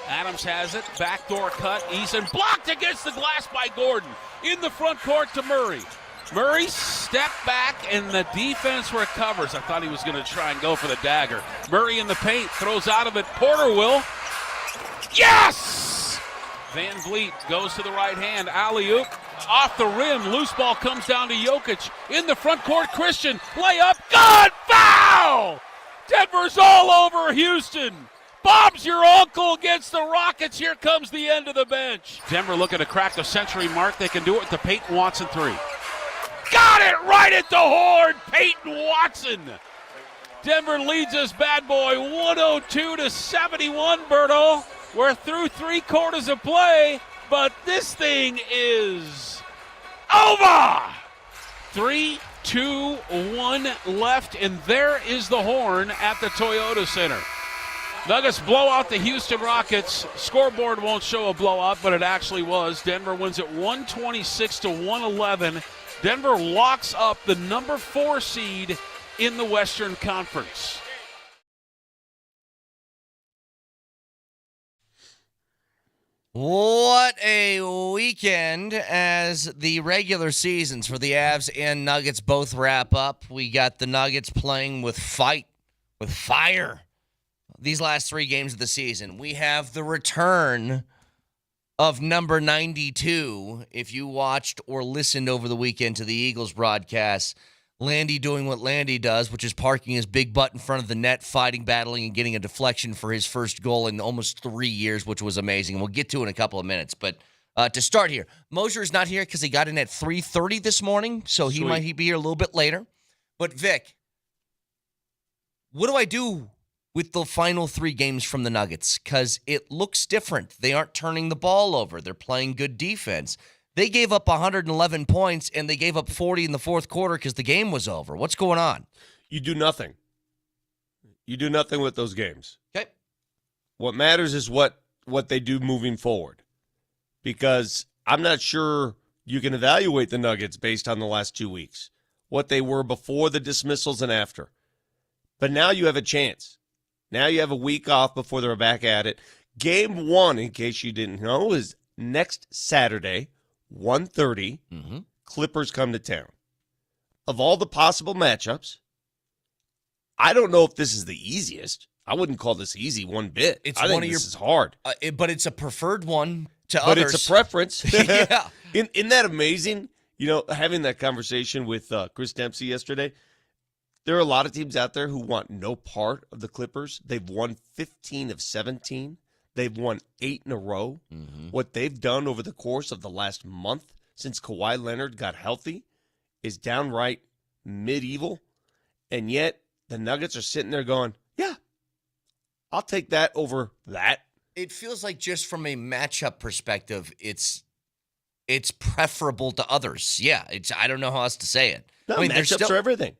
Adams has it. Backdoor cut. Eason blocked against the glass by Gordon. In the front court to Murray. Murray stepped back and the defense recovers. I thought he was going to try and go for the dagger. Murray in the paint. Throws out of it. Porter will. Yes! Van Vliet goes to the right hand. Alley-oop. Off the rim. Loose ball comes down to Jokic. In the front court, Christian. Layup. Good! Foul! Denver's all over Houston. Bob's your uncle against the Rockets. Here comes the end of the bench. Denver looking to crack the century mark. They can do it with the Peyton Watson three. Got it right at the horn. Peyton Watson. Denver leads this bad boy 102-71, Berto. We're through 3 quarters of play, but this thing is over. 3, 2, 1 left, and there is the horn at the Toyota Center. Nuggets blow out the Houston Rockets. Scoreboard won't show a blowout, but it actually was. Denver wins it 126-111. Denver locks up the number 4 seed in the Western Conference. What a weekend as the regular seasons for the Avs and Nuggets both wrap up. We got the Nuggets playing with fight, with fire, these last 3 games of the season. We have the return of number 92. If you watched or listened over the weekend to the Eagles broadcast, Landy doing what Landy does, which is parking his big butt in front of the net, fighting, battling, and getting a deflection for his first goal in almost 3 years, which was amazing. We'll get to it in a couple of minutes. But to start here, Moser is not here because he got in at 3:30 this morning, so he might be here a little bit later. But, Vic, what do I do with the final 3 games from the Nuggets? Because it looks different. They aren't turning the ball over. They're playing good defense. They gave up 111 points, and they gave up 40 in the fourth quarter because the game was over. What's going on? You do nothing. You do nothing with those games. Okay. What matters is what they do moving forward. Because I'm not sure you can evaluate the Nuggets based on the last 2 weeks, what they were before the dismissals and after. But now you have a chance. Now you have a week off before they're back at it. Game 1, in case you didn't know, is next Saturday, 1:30. Clippers come to town. Of all the possible matchups, I don't know if this is the easiest. I wouldn't call this easy one bit. I think this is hard. But it's a preferred one to but others. It's a preference. Yeah. Isn't that amazing? You know, having that conversation with Chris Dempsey yesterday, there are a lot of teams out there who want no part of the Clippers. They've won 15 of 17. They've won 8 in a row. What they've done over the course of the last month since Kawhi Leonard got healthy is downright medieval. And yet the Nuggets are sitting there going, yeah, I'll take that over that. It feels like just from a matchup perspective, it's preferable to others. Yeah, I don't know how else to say it. No, matchups are everything.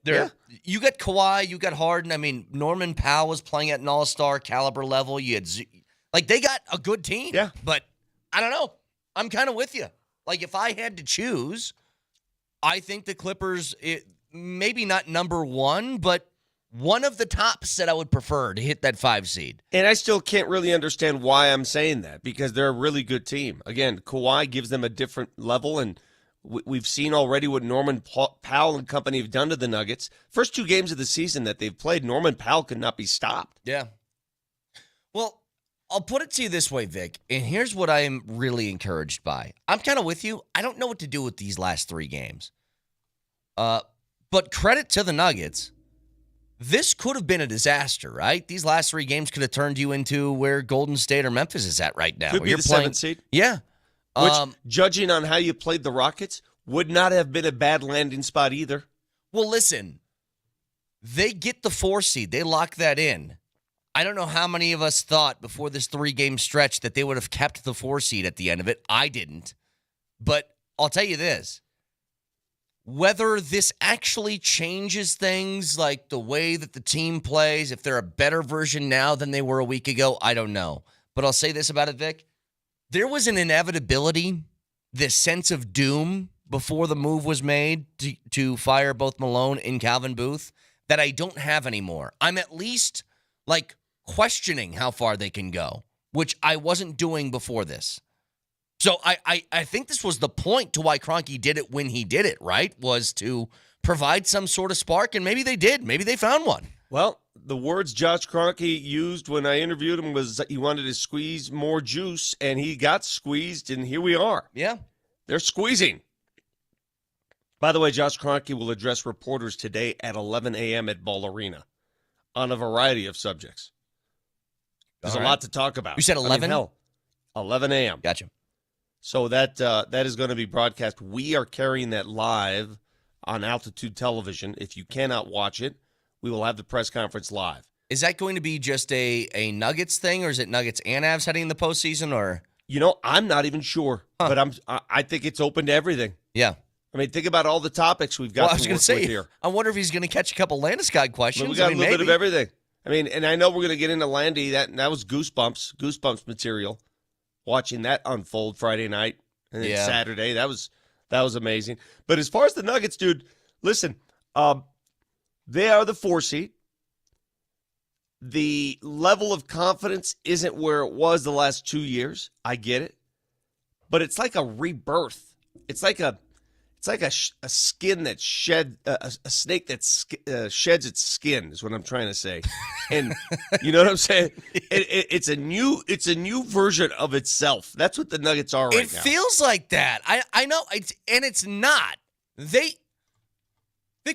You got Kawhi, you got Harden. I mean, Norman Powell was playing at an all-star caliber level. You had they got a good team. Yeah. But I don't know. I'm kind of with you. Like, if I had to choose, I think the Clippers, maybe not number 1, but one of the tops that I would prefer to hit that 5 seed. And I still can't really understand why I'm saying that, because they're a really good team. Again, Kawhi gives them a different level, and we've seen already what Norman Powell and company have done to the Nuggets. First 2 games of the season that they've played, Norman Powell could not be stopped. Yeah. Well, I'll put it to you this way, Vic, and here's what I am really encouraged by. I'm kind of with you. I don't know what to do with these last 3 games. But credit to the Nuggets. This could have been a disaster, right? These last 3 games could have turned you into where Golden State or Memphis is at right now. Could be the 7th seed. Yeah. Which, judging on how you played the Rockets, would not have been a bad landing spot either. Well, listen, they get the 4 seed. They lock that in. I don't know how many of us thought before this 3-game stretch that they would have kept the 4 seed at the end of it. I didn't. But I'll tell you this. Whether this actually changes things, like the way that the team plays, if they're a better version now than they were a week ago, I don't know. But I'll say this about it, Vic. There was an inevitability, this sense of doom before the move was made to fire both Malone and Calvin Booth that I don't have anymore. I'm at least, questioning how far they can go. which I wasn't doing before this. So I think this was the point to why Kronke did it when he did it, right? Was to provide some sort of spark, and maybe they did. Maybe they found one. Well, the words Josh Kroenke used when I interviewed him was he wanted to squeeze more juice, and he got squeezed, and here we are. Yeah. They're squeezing. By the way, Josh Kroenke will address reporters today at 11 a.m. at Ball Arena on a variety of subjects. There's a lot to talk about. You said 11? 11 a.m. Gotcha. So that is going to be broadcast. We are carrying that live on Altitude Television. If you cannot watch it, we will have the press conference live. Is that going to be just a Nuggets thing, or is it Nuggets and Avs heading in the postseason? Or I'm not even sure, but I think it's open to everything. Yeah. I mean, think about all the topics we've got. Well, I was going to say, here. I wonder if he's going to catch a couple Landeskog questions. Well, we got a little bit of everything. I mean, and I know we're going to get into Landy. That was goosebumps material. Watching that unfold Friday night and then Saturday, that was amazing. But as far as the Nuggets, dude, listen, they are the 4 seed. The level of confidence isn't where it was the last 2 years. I get it, but it's like a rebirth. It's like a skin that a snake that sheds its skin is what I'm trying to say. And you know what I'm saying? It's a new version of itself. That's what the Nuggets are right now. It feels like that. I know, it's not. The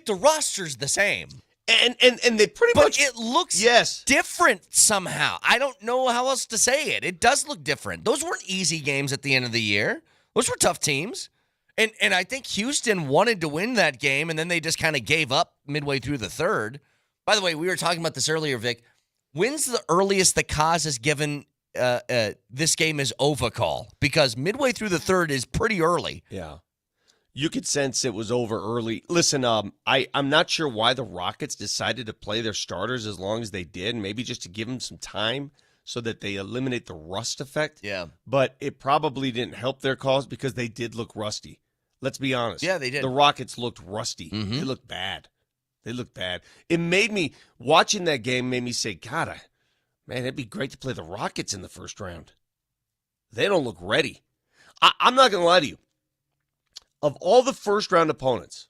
roster's the same. And they pretty but much it looks different somehow. I don't know how else to say it. It does look different. Those weren't easy games at the end of the year. Those were tough teams. And I think Houston wanted to win that game, and then they just kind of gave up midway through the third. By the way, we were talking about this earlier, Vic. When's the earliest the Kaz has given this game is over call? Because midway through the third is pretty early. Yeah. You could sense it was over early. Listen, I'm not sure why the Rockets decided to play their starters as long as they did, maybe just to give them some time so that they eliminate the rust effect. Yeah. But it probably didn't help their cause because they did look rusty. Let's be honest. Yeah, they did. The Rockets looked rusty. Mm-hmm. They looked bad. It made me, watching that game made me say, God, man, it'd be great to play the Rockets in the first round. They don't look ready. I'm not going to lie to you. Of all the first-round opponents,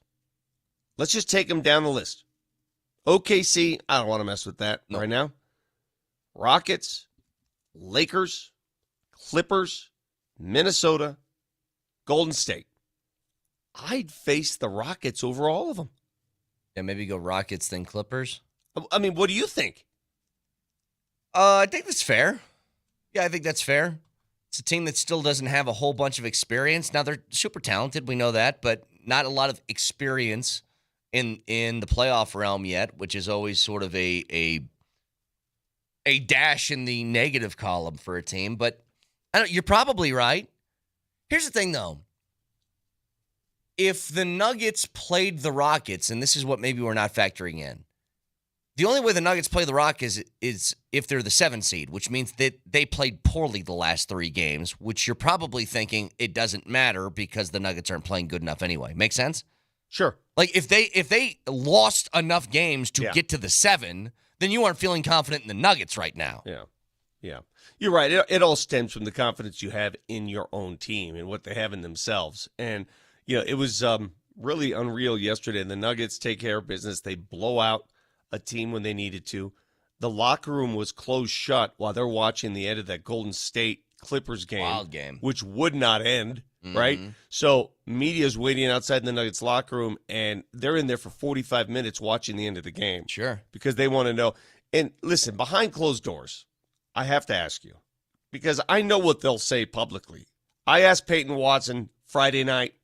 let's just take them down the list. OKC, I don't want to mess with that right now. Rockets, Lakers, Clippers, Minnesota, Golden State. I'd face the Rockets over all of them. Yeah, maybe go Rockets, then Clippers. I mean, what do you think? I think that's fair. Yeah, I think that's fair. It's a team that still doesn't have a whole bunch of experience. Now, they're super talented. We know that, but not a lot of experience in the playoff realm yet, which is always sort of a dash in the negative column for a team. But you're probably right. Here's the thing, though. If the Nuggets played the Rockets, and this is what maybe we're not factoring in, the only way the Nuggets play the Rockets is if they're the 7 seed, which means that they played poorly the last 3 games, which you're probably thinking it doesn't matter because the Nuggets aren't playing good enough anyway. Make sense? Sure. Like if they lost enough games to get to the 7, then you aren't feeling confident in the Nuggets right now. Yeah. You're right. It all stems from the confidence you have in your own team and what they have in themselves. And it was really unreal yesterday. And the Nuggets take care of business. They blow out a team when they needed to. The locker room was closed shut while they're watching the end of that Golden State Clippers game. Wild game. Which would not end, right? So media's waiting outside the Nuggets locker room, and they're in there for 45 minutes watching the end of the game. Sure. Because they want to know. And listen, behind closed doors, I have to ask you, because I know what they'll say publicly. I asked Peyton Watson Friday night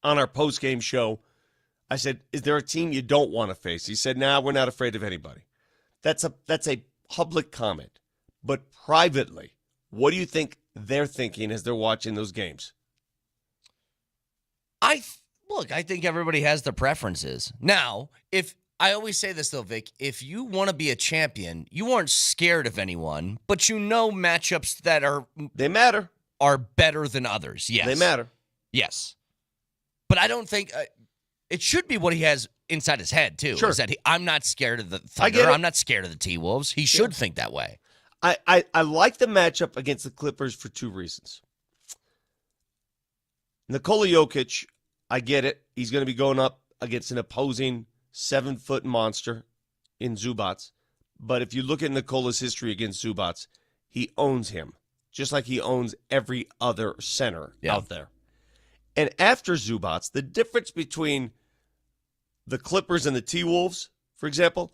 on our post-game show, I said, is there a team you don't want to face? He said, nah, we're not afraid of anybody. That's a public comment. But privately, what do you think they're thinking as they're watching those games? I think everybody has their preferences. Now, I always say this, though, Vic, if you want to be a champion, you aren't scared of anyone, but you know matchups that they matter. Are better than others. Yes. They matter. Yes. But I don't think it should be what he has inside his head, too. Sure. Is that I'm not scared of the Thunder. I'm not scared of the T-Wolves. He should think that way. I like the matchup against the Clippers for two reasons. Nikola Jokic, I get it. He's going to be going up against an opposing 7-foot monster in Zubats. But if you look at Nikola's history against Zubats, he owns him, just like he owns every other center out there. And after Zubats, the difference between the Clippers and the T-Wolves, for example,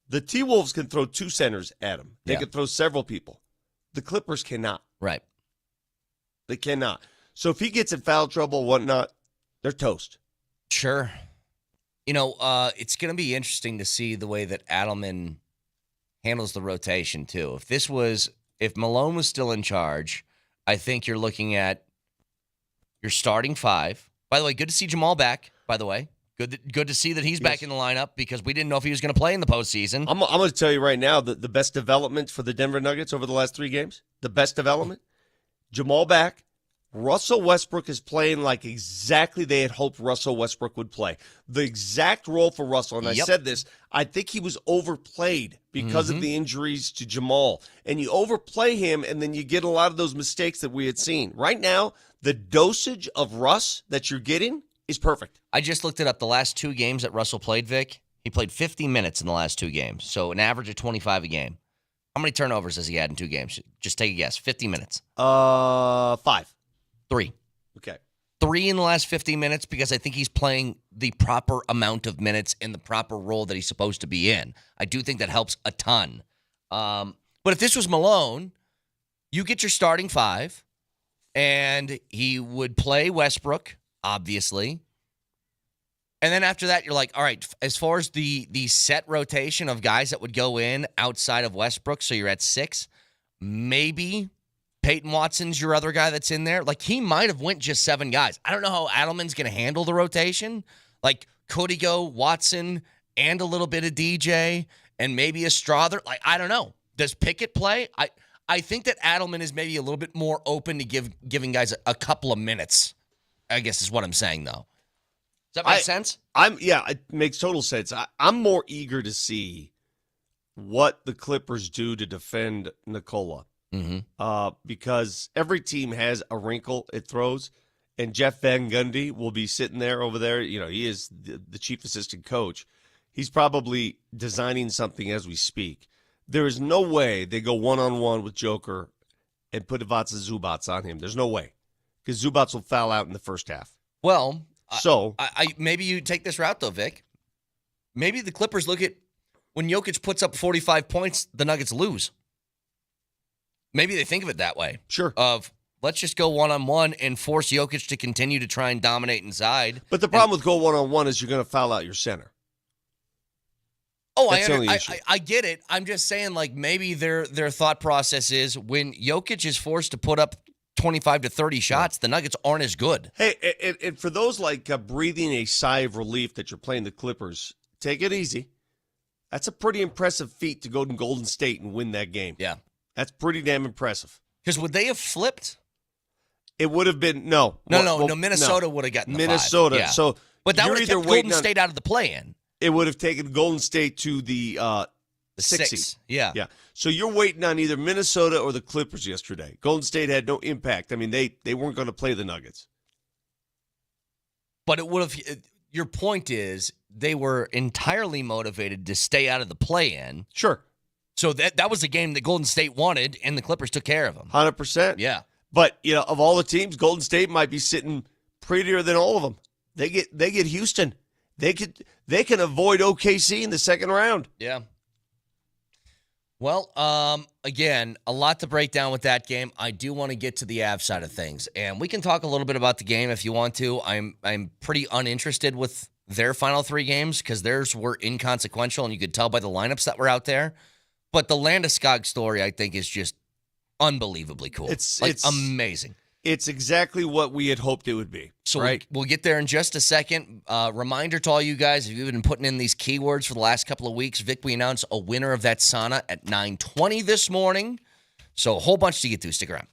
the T-Wolves can throw two centers at him. They can throw several people. The Clippers cannot. Right. They cannot. So if he gets in foul trouble and whatnot, they're toast. Sure. You know, it's going to be interesting to see the way that Adelman handles the rotation, too. If Malone was still in charge, I think you're looking at your starting five. By the way, good to see Jamal back, by the way. Good to see that he's back in the lineup because we didn't know if he was going to play in the postseason. I'm going to tell you right now that the best development for the Denver Nuggets over the last 3 games, the best development, Jamal back. Russell Westbrook is playing like exactly they had hoped Russell Westbrook would play. The exact role for Russell, and I said this, I think he was overplayed because of the injuries to Jamal. And you overplay him, and then you get a lot of those mistakes that we had seen. Right now, the dosage of Russ that you're getting is perfect. I just looked it up. The last 2 games that Russell played, Vic, he played 50 minutes in the last 2 games, so an average of 25 a game. How many turnovers has he had in 2 games? Just take a guess. 50 minutes. 5. 3. Okay. 3 in the last 50 minutes because I think he's playing the proper amount of minutes in the proper role that he's supposed to be in. I do think that helps a ton. But if this was Malone, you get your starting 5, and he would play Westbrook, obviously. And then after that, you're like, all right, as far as the set rotation of guys that would go in outside of Westbrook, so you're at 6, maybe Peyton Watson's your other guy that's in there. Like, he might have went just 7 guys. I don't know how Adelman's going to handle the rotation. Like, could he go Watson and a little bit of DJ and maybe a Strother? Like, I don't know. Does Pickett play? I think that Adelman is maybe a little bit more open to giving guys a couple of minutes, I guess is what I'm saying, though. Does that make sense? It makes total sense. I'm more eager to see what the Clippers do to defend Nikola. Because every team has a wrinkle it throws, and Jeff Van Gundy will be sitting there over there. You know, he is the chief assistant coach. He's probably designing something as we speak. There is no way they go one-on-one with Joker and put Ivica Zubats on him. There's no way, because Zubats will foul out in the first half. Well, so I maybe you take this route, though, Vic. Maybe the Clippers look at when Jokic puts up 45 points, the Nuggets lose. Maybe they think of it that way. Sure. Of, let's just go one-on-one and force Jokic to continue to try and dominate inside. But the problem with go one-on-one is you're going to foul out your center. Oh, I get it. I'm just saying, like, maybe their thought process is when Jokic is forced to put up 25 to 30 shots, the Nuggets aren't as good. Hey, and for those like breathing a sigh of relief that you're playing the Clippers, take it easy. That's a pretty impressive feat to go to Golden State and win that game. Yeah. That's pretty damn impressive. Because would they have flipped? It would have been no. Minnesota would have gotten the Minnesota. 5. Yeah. So, but that you're would have either kept Golden State out of the play-in. It would have taken Golden State to the 6 seed. Yeah. Yeah. So you're waiting on either Minnesota or the Clippers yesterday. Golden State had no impact. I mean, they weren't going to play the Nuggets. But it would have. Your point is they were entirely motivated to stay out of the play-in. Sure. So that was a game that Golden State wanted, and the Clippers took care of them. 100%. Yeah. But, you know, of all the teams, Golden State might be sitting prettier than all of them. They get Houston. They can avoid OKC in the second round. Yeah. Well, again, a lot to break down with that game. I do want to get to the Avs side of things, and we can talk a little bit about the game if you want to. I'm pretty uninterested with their final 3 games because theirs were inconsequential, and you could tell by the lineups that were out there. But the Landeskog story, I think, is just unbelievably cool. It's amazing. It's exactly what we had hoped it would be. So right? we'll get there in just a second. Reminder to all you guys, if you've been putting in these keywords for the last couple of weeks, Vic, we announced a winner of that sauna at 9:20 this morning. So a whole bunch to get to. Stick around.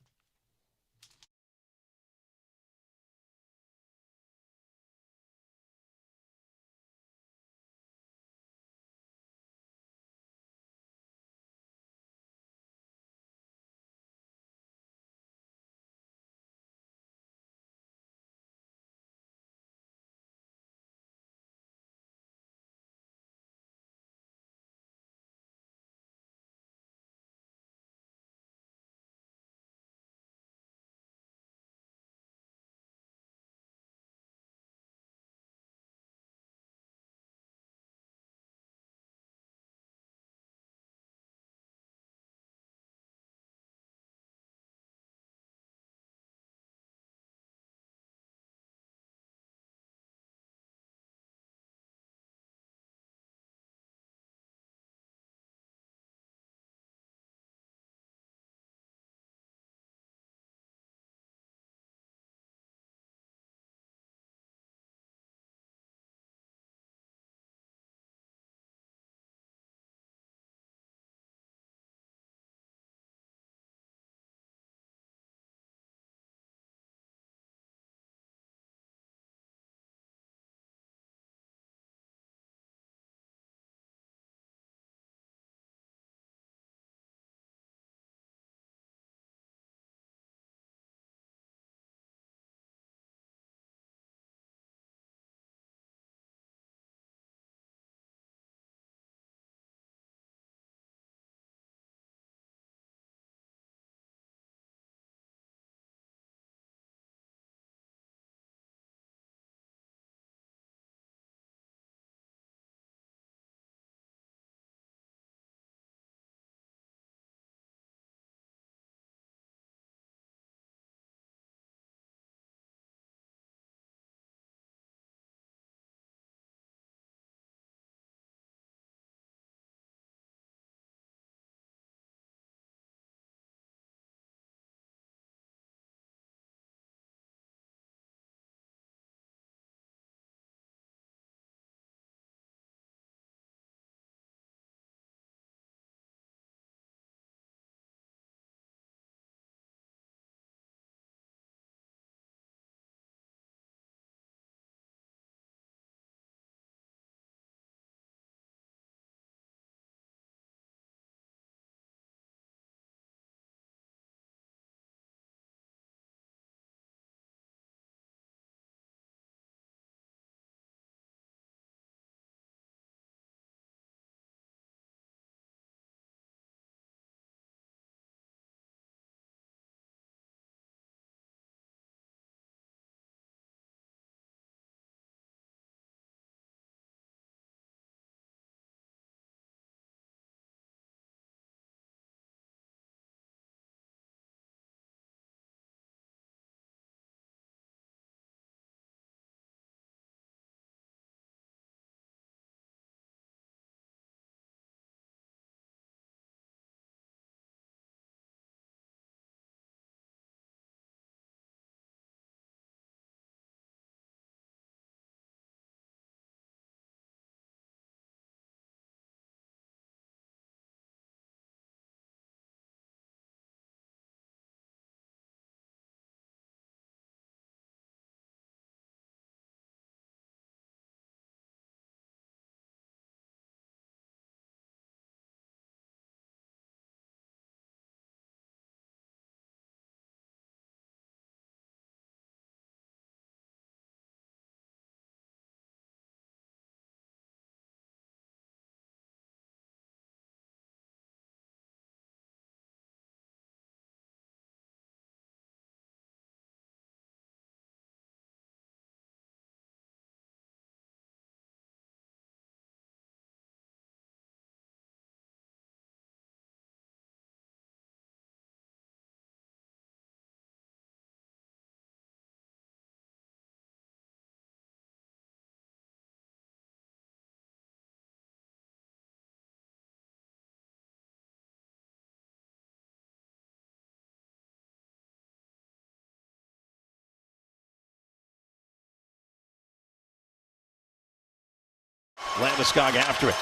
Landeskog after it.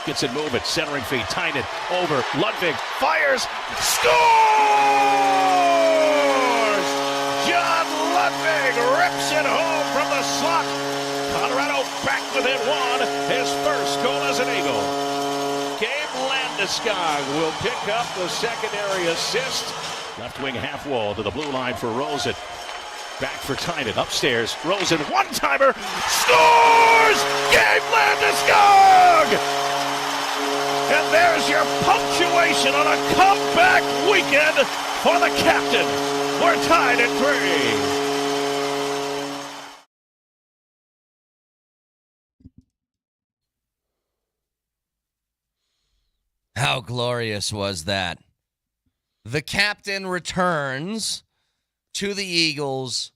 Gets it moving, centering feet, tying it over. Ludwig fires, scores! John Ludwig rips it home from the slot. Colorado back within one, his first goal as an Eagle. Gabe Landeskog will pick up the secondary assist. Left wing half wall to the blue line for Rosen. Back for Tynan, upstairs, Rosen, one-timer, scores! Gabe Landeskog! And there's your punctuation on a comeback weekend for the captain. We're tied at 3. How glorious was that? The captain returns to the Eagles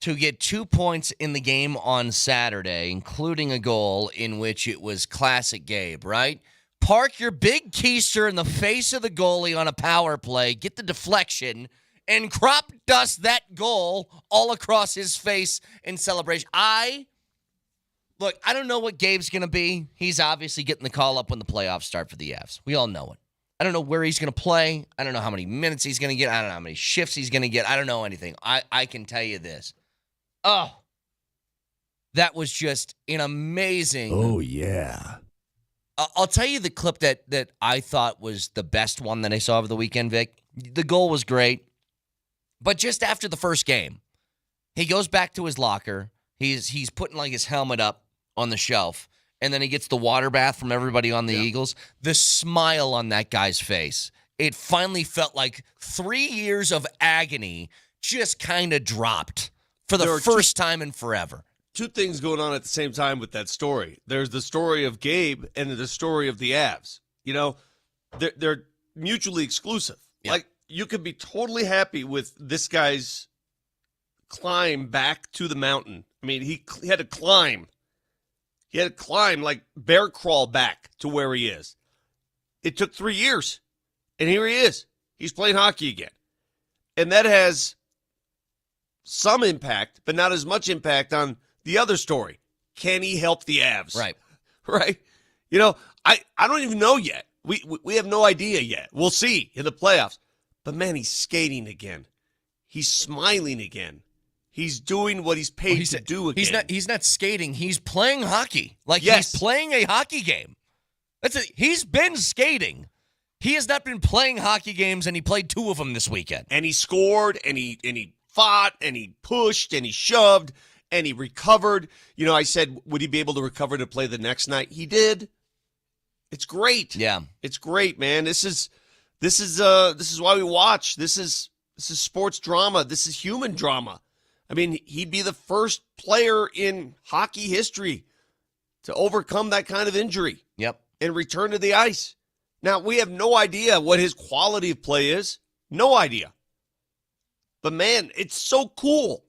to get 2 points in the game on Saturday, including a goal in which it was classic Gabe, right? Park your big keister in the face of the goalie on a power play, get the deflection, and crop dust that goal all across his face in celebration. Look, I don't know what Gabe's going to be. He's obviously getting the call up when the playoffs start for the Avs. We all know it. I don't know where he's going to play. I don't know how many minutes he's going to get. I don't know how many shifts he's going to get. I don't know anything. I can tell you this. Oh, that was just an amazing. Oh, yeah. I'll tell you the clip that I thought was the best one that I saw over the weekend, Vic. The goal was great. But just after the first game, he goes back to his locker. He's putting like his helmet up on the shelf, and then he gets the water bath from everybody on the Eagles. The smile on that guy's face. It finally felt like 3 years of agony just kind of dropped for the first time in forever. Two things going on at the same time with that story. There's the story of Gabe and the story of the Avs. You know, they're mutually exclusive. Yeah. Like, you could be totally happy with this guy's climb back to the mountain. I mean, he had to climb. He had to climb, like bear crawl back to where he is. It took 3 years, and here he is. He's playing hockey again. And that has some impact, but not as much impact on the other story. Can he help the Avs? Right. Right? You know, I don't even know yet. We have no idea yet. We'll see in the playoffs. But, man, he's skating again. He's smiling again. He's doing what he's paid to do again. He's not skating. He's playing hockey. Like, Yes. he's playing a hockey game. That's it. He's been skating. He has not been playing hockey games, and he played 2 of them this weekend. And he scored, and he fought, and he pushed, and he shoved, and he recovered. You know, I said, would he be able to recover to play the next night? He did. It's great. Yeah. It's great, man. This is why we watch. This is sports drama. This is human drama. I mean, he'd be the first player in hockey history to overcome that kind of injury. Yep. And return to the ice. Now, we have no idea what his quality of play is. No idea. But, man, it's so cool.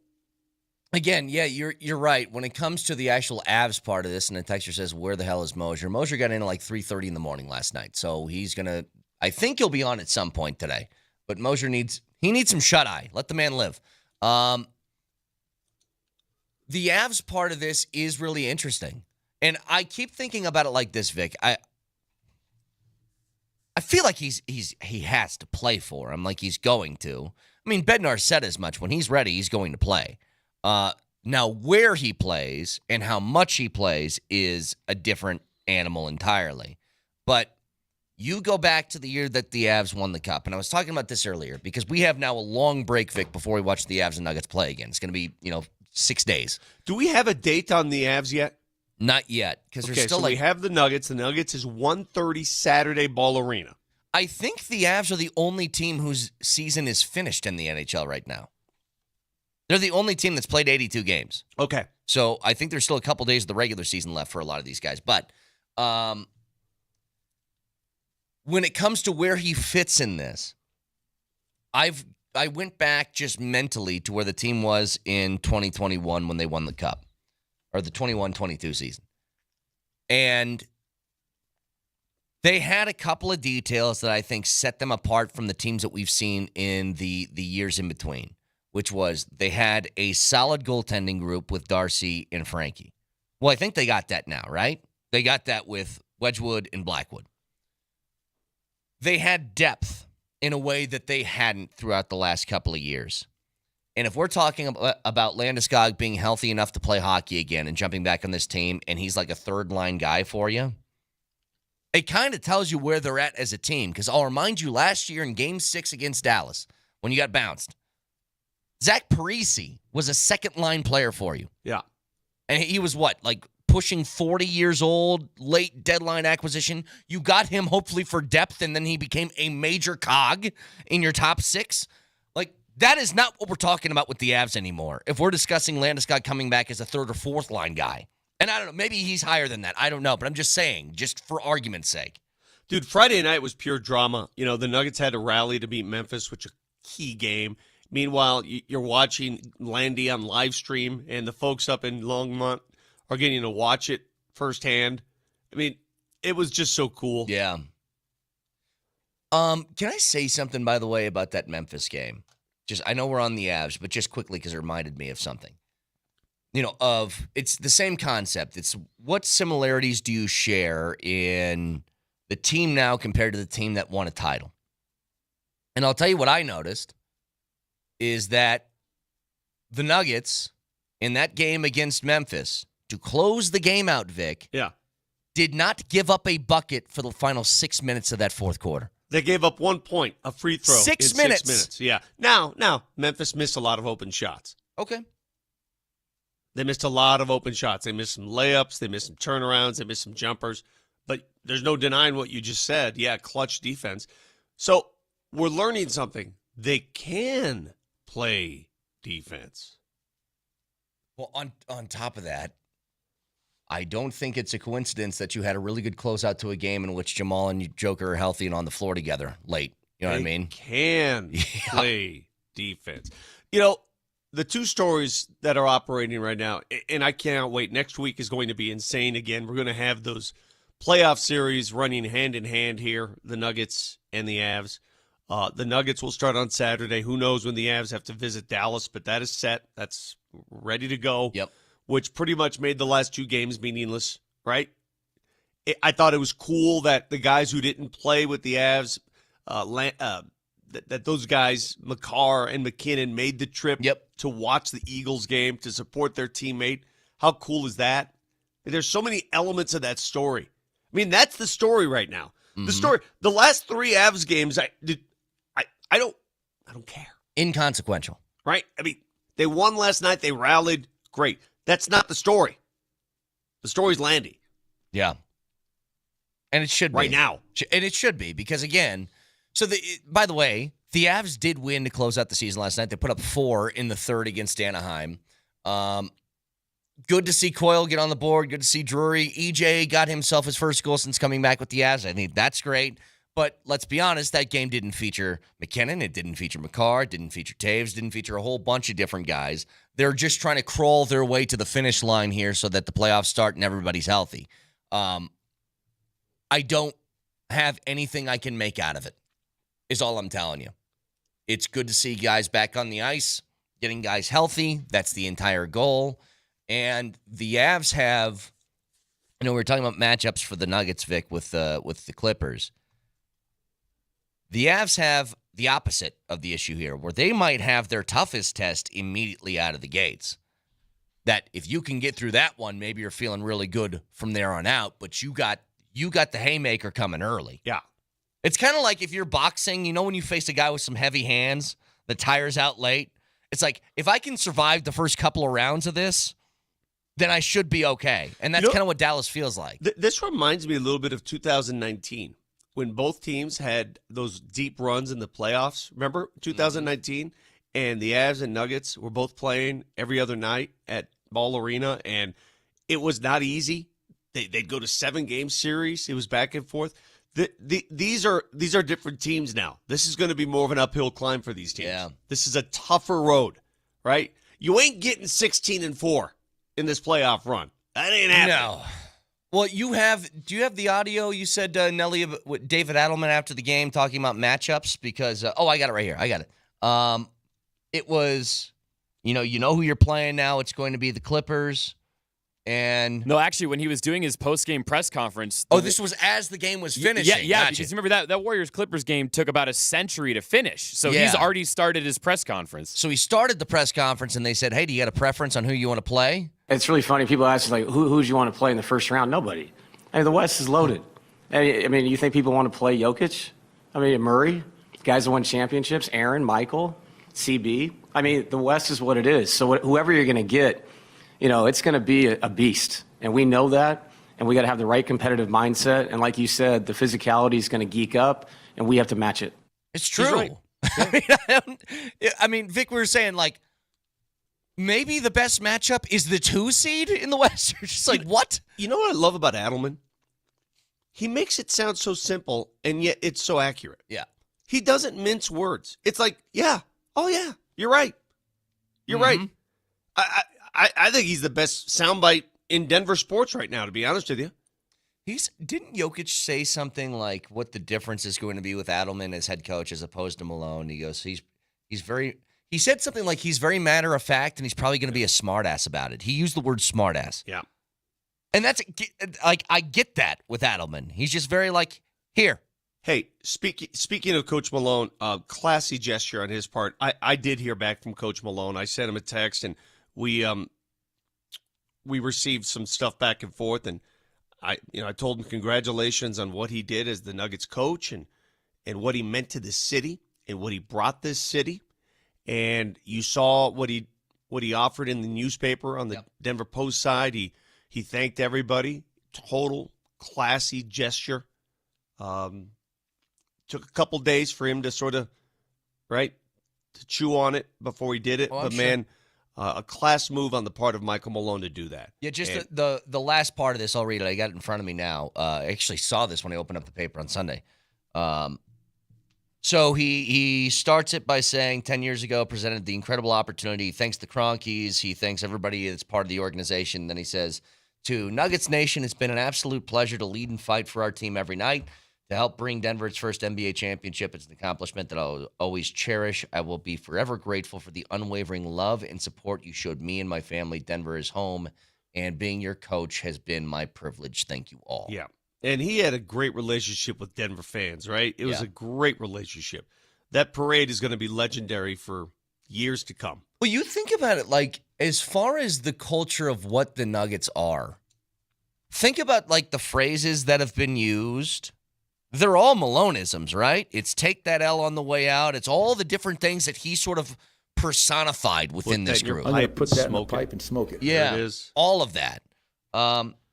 Again, yeah, you're right. When it comes to the actual Avs part of this, and the texter says, where the hell is Moser? Moser got in at like 3:30 in the morning last night, so he's going to – I think he'll be on at some point today. But Moser needs some shut-eye. Let the man live. The Avs part of this is really interesting. And I keep thinking about it like this, Vic. I feel like he has to play for him, like he's going to. I mean, Bednar said as much. When he's ready, he's going to play. Now, where he plays and how much he plays is a different animal entirely. But you go back to the year that the Avs won the Cup, and I was talking about this earlier because we have now a long break, Vic, before we watch the Avs and Nuggets play again. It's going to be, 6 days. Do we have a date on the Avs yet? Not yet, because there's still we have the Nuggets. The Nuggets is 1:30 Saturday, Ball Arena. I think the Avs are the only team whose season is finished in the NHL right now. They're the only team that's played 82 games. Okay. So I think there's still a couple days of the regular season left for a lot of these guys. But when it comes to where he fits in this, I went back just mentally to where the team was in 2021 when they won the Cup, or the 21-22 season. And they had a couple of details that I think set them apart from the teams that we've seen in the years in between, which was they had a solid goaltending group with Darcy and Frankie. Well, I think they got that now, right? They got that with Wedgwood and Blackwood. They had depth in a way that they hadn't throughout the last couple of years. And if we're talking about Landeskog being healthy enough to play hockey again and jumping back on this team, and he's like a third-line guy for you, it kind of tells you where they're at as a team. Because I'll remind you, last year in Game 6 against Dallas, when you got bounced, Zach Parise was a second-line player for you. Yeah. And he was what, like pushing 40 years old, late deadline acquisition? You got him hopefully for depth, and then he became a major cog in your top 6? Like, that is not what we're talking about with the Avs anymore. If we're discussing Landeskog coming back as a third or fourth line guy. And I don't know, maybe he's higher than that. I don't know, but I'm just saying, just for argument's sake. Dude, Friday night was pure drama. You know, the Nuggets had to rally to beat Memphis, which is a key game. Meanwhile, you're watching Landy on live stream, and the folks up in Longmont are getting to watch it firsthand. I mean, it was just so cool. Yeah. Can I say something, by the way, about that Memphis game? I know we're on the Avs, but just quickly because it reminded me of something. It's the same concept. It's what similarities do you share in the team now compared to the team that won a title? And I'll tell you what I noticed is that the Nuggets in that game against Memphis, to close the game out, Vic, did not give up a bucket for the final 6 minutes of that fourth quarter. They gave up 1 point, a free throw. 6 minutes. 6 minutes, yeah. Now, Memphis missed a lot of open shots. Okay. They missed a lot of open shots. They missed some layups. They missed some turnarounds. They missed some jumpers. But there's no denying what you just said. Yeah, clutch defense. So we're learning something. They can play defense. Well, on top of that, I don't think it's a coincidence that you had a really good closeout to a game in which Jamal and Joker are healthy and on the floor together late. You know what I mean? Can play defense. You know, the two stories that are operating right now, and I cannot wait. Next week is going to be insane again. We're going to have those playoff series running hand in hand here, the Nuggets and the Avs. The Nuggets will start on Saturday. Who knows when the Avs have to visit Dallas, but that is set. That's ready to go. Yep. Which pretty much made the last two games meaningless, right? I thought it was cool that the guys who didn't play with the Avs, that those guys, McCarr and McKinnon, made the trip to watch the Eagles game to support their teammate. How cool is that? There's so many elements of that story. I mean, that's the story right now. Mm-hmm. The story, the last three Avs games, I don't care. Inconsequential. Right? I mean, they won last night. They rallied. Great. That's not the story. The story's Landy. Yeah. And it should be. Right now. And it should be because, again, by the way, the Avs did win to close out the season last night. They put up 4 in the third against Anaheim. Good to see Coyle get on the board. Good to see Drury. EJ got himself his first goal since coming back with the Avs. I think that's great. But let's be honest, that game didn't feature McKinnon. It didn't feature McCarr. It didn't feature Taves. Didn't feature a whole bunch of different guys. They're just trying to crawl their way to the finish line here so that the playoffs start and everybody's healthy. I don't have anything I can make out of it, is all I'm telling you. It's good to see guys back on the ice, getting guys healthy. That's the entire goal. And the Avs have, we were talking about matchups for the Nuggets, Vic, with the Clippers. The Avs have the opposite of the issue here, where they might have their toughest test immediately out of the gates. That if you can get through that one, maybe you're feeling really good from there on out, but you got the haymaker coming early. Yeah. It's kind of like if you're boxing, when you face a guy with some heavy hands, the tires out late. It's like, if I can survive the first couple of rounds of this, then I should be okay. And that's kind of what Dallas feels like. This reminds me a little bit of 2019. When both teams had those deep runs in the playoffs. Remember 2019? And the Avs and Nuggets were both playing every other night at Ball Arena, and it was not easy. They'd go to 7-game series. It was back and forth. These are different teams now. This is going to be more of an uphill climb for these teams. Yeah. This is a tougher road, right? You ain't getting 16-4 in this playoff run. That ain't happening. No. Well, do you have the audio? You said, Nelly, with David Adelman after the game talking about matchups because, I got it right here. I got it. It was, you know who you're playing now. It's going to be the Clippers. And No, actually, when he was doing his post-game press conference. this was as the game was finishing. Yeah, Gotcha. because remember that Warriors-Clippers game took about a century to finish. So Yeah. he's already started his press conference. So he started the press conference, and they said, hey, do you got a preference on who you want to play? It's really funny. People ask, like, who do you want to play in the first round? Nobody. I mean, the West is loaded. I mean, you think people want to play Jokic? I mean, Murray, guys that won championships, Aaron, Michael, CB. I mean, the West is what it is. So whoever you're going to get, it's going to be a beast. And we know that. And we got to have the right competitive mindset. And like you said, the physicality is going to geek up, and we have to match it. It's true. Right. I mean, Vic, we were saying, like, maybe the best matchup is the 2 seed in the West. You're just like, what? You know what I love about Adelman? He makes it sound so simple, and yet it's so accurate. Yeah. He doesn't mince words. It's like, yeah, oh yeah, you're right. You're right. I think he's the best soundbite in Denver sports right now, to be honest with you. Didn't Jokic say something like what the difference is going to be with Adelman as head coach as opposed to Malone? He goes, he said something like he's very matter of fact and he's probably going to be a smartass about it. He used the word smartass. Yeah. And that's like, I get that with Adelman. He's just very like, here. Hey, speaking of Coach Malone, classy gesture on his part. I did hear back from Coach Malone. I sent him a text, and we received some stuff back and forth, and I told him congratulations on what he did as the Nuggets coach and what he meant to this city and what he brought this city. And you saw what he offered in the newspaper on the Denver Post side. He thanked everybody. Total classy gesture. Took a couple days for him to sort of, to chew on it before he did it. Oh, but, sure. man, a class move on the part of Michael Malone to do that. Yeah, just the last part of this, I'll read it. I got it in front of me now. I actually saw this when I opened up the paper on Sunday. So he starts it by saying 10 years ago presented the incredible opportunity. He thanks the Kronkes. He thanks everybody that's part of the organization. Then he says, to Nuggets Nation, it's been an absolute pleasure to lead and fight for our team every night. To help bring Denver its first NBA championship, it's an accomplishment that I'll always cherish. I will be forever grateful for the unwavering love and support you showed me and my family. Denver is home, and being your coach has been my privilege. Thank you all. Yeah. And he had a great relationship with Denver fans, right? It was a great relationship. That parade is going to be legendary for years to come. Well, you think about it, like, as far as the culture of what the Nuggets are, think about, like, the phrases that have been used. They're all Maloneisms, right? It's take that L on the way out. It's all the different things that he sort of personified within this group. I'm going to put that in the pipe and smoke it. Yeah, There it is. all of that.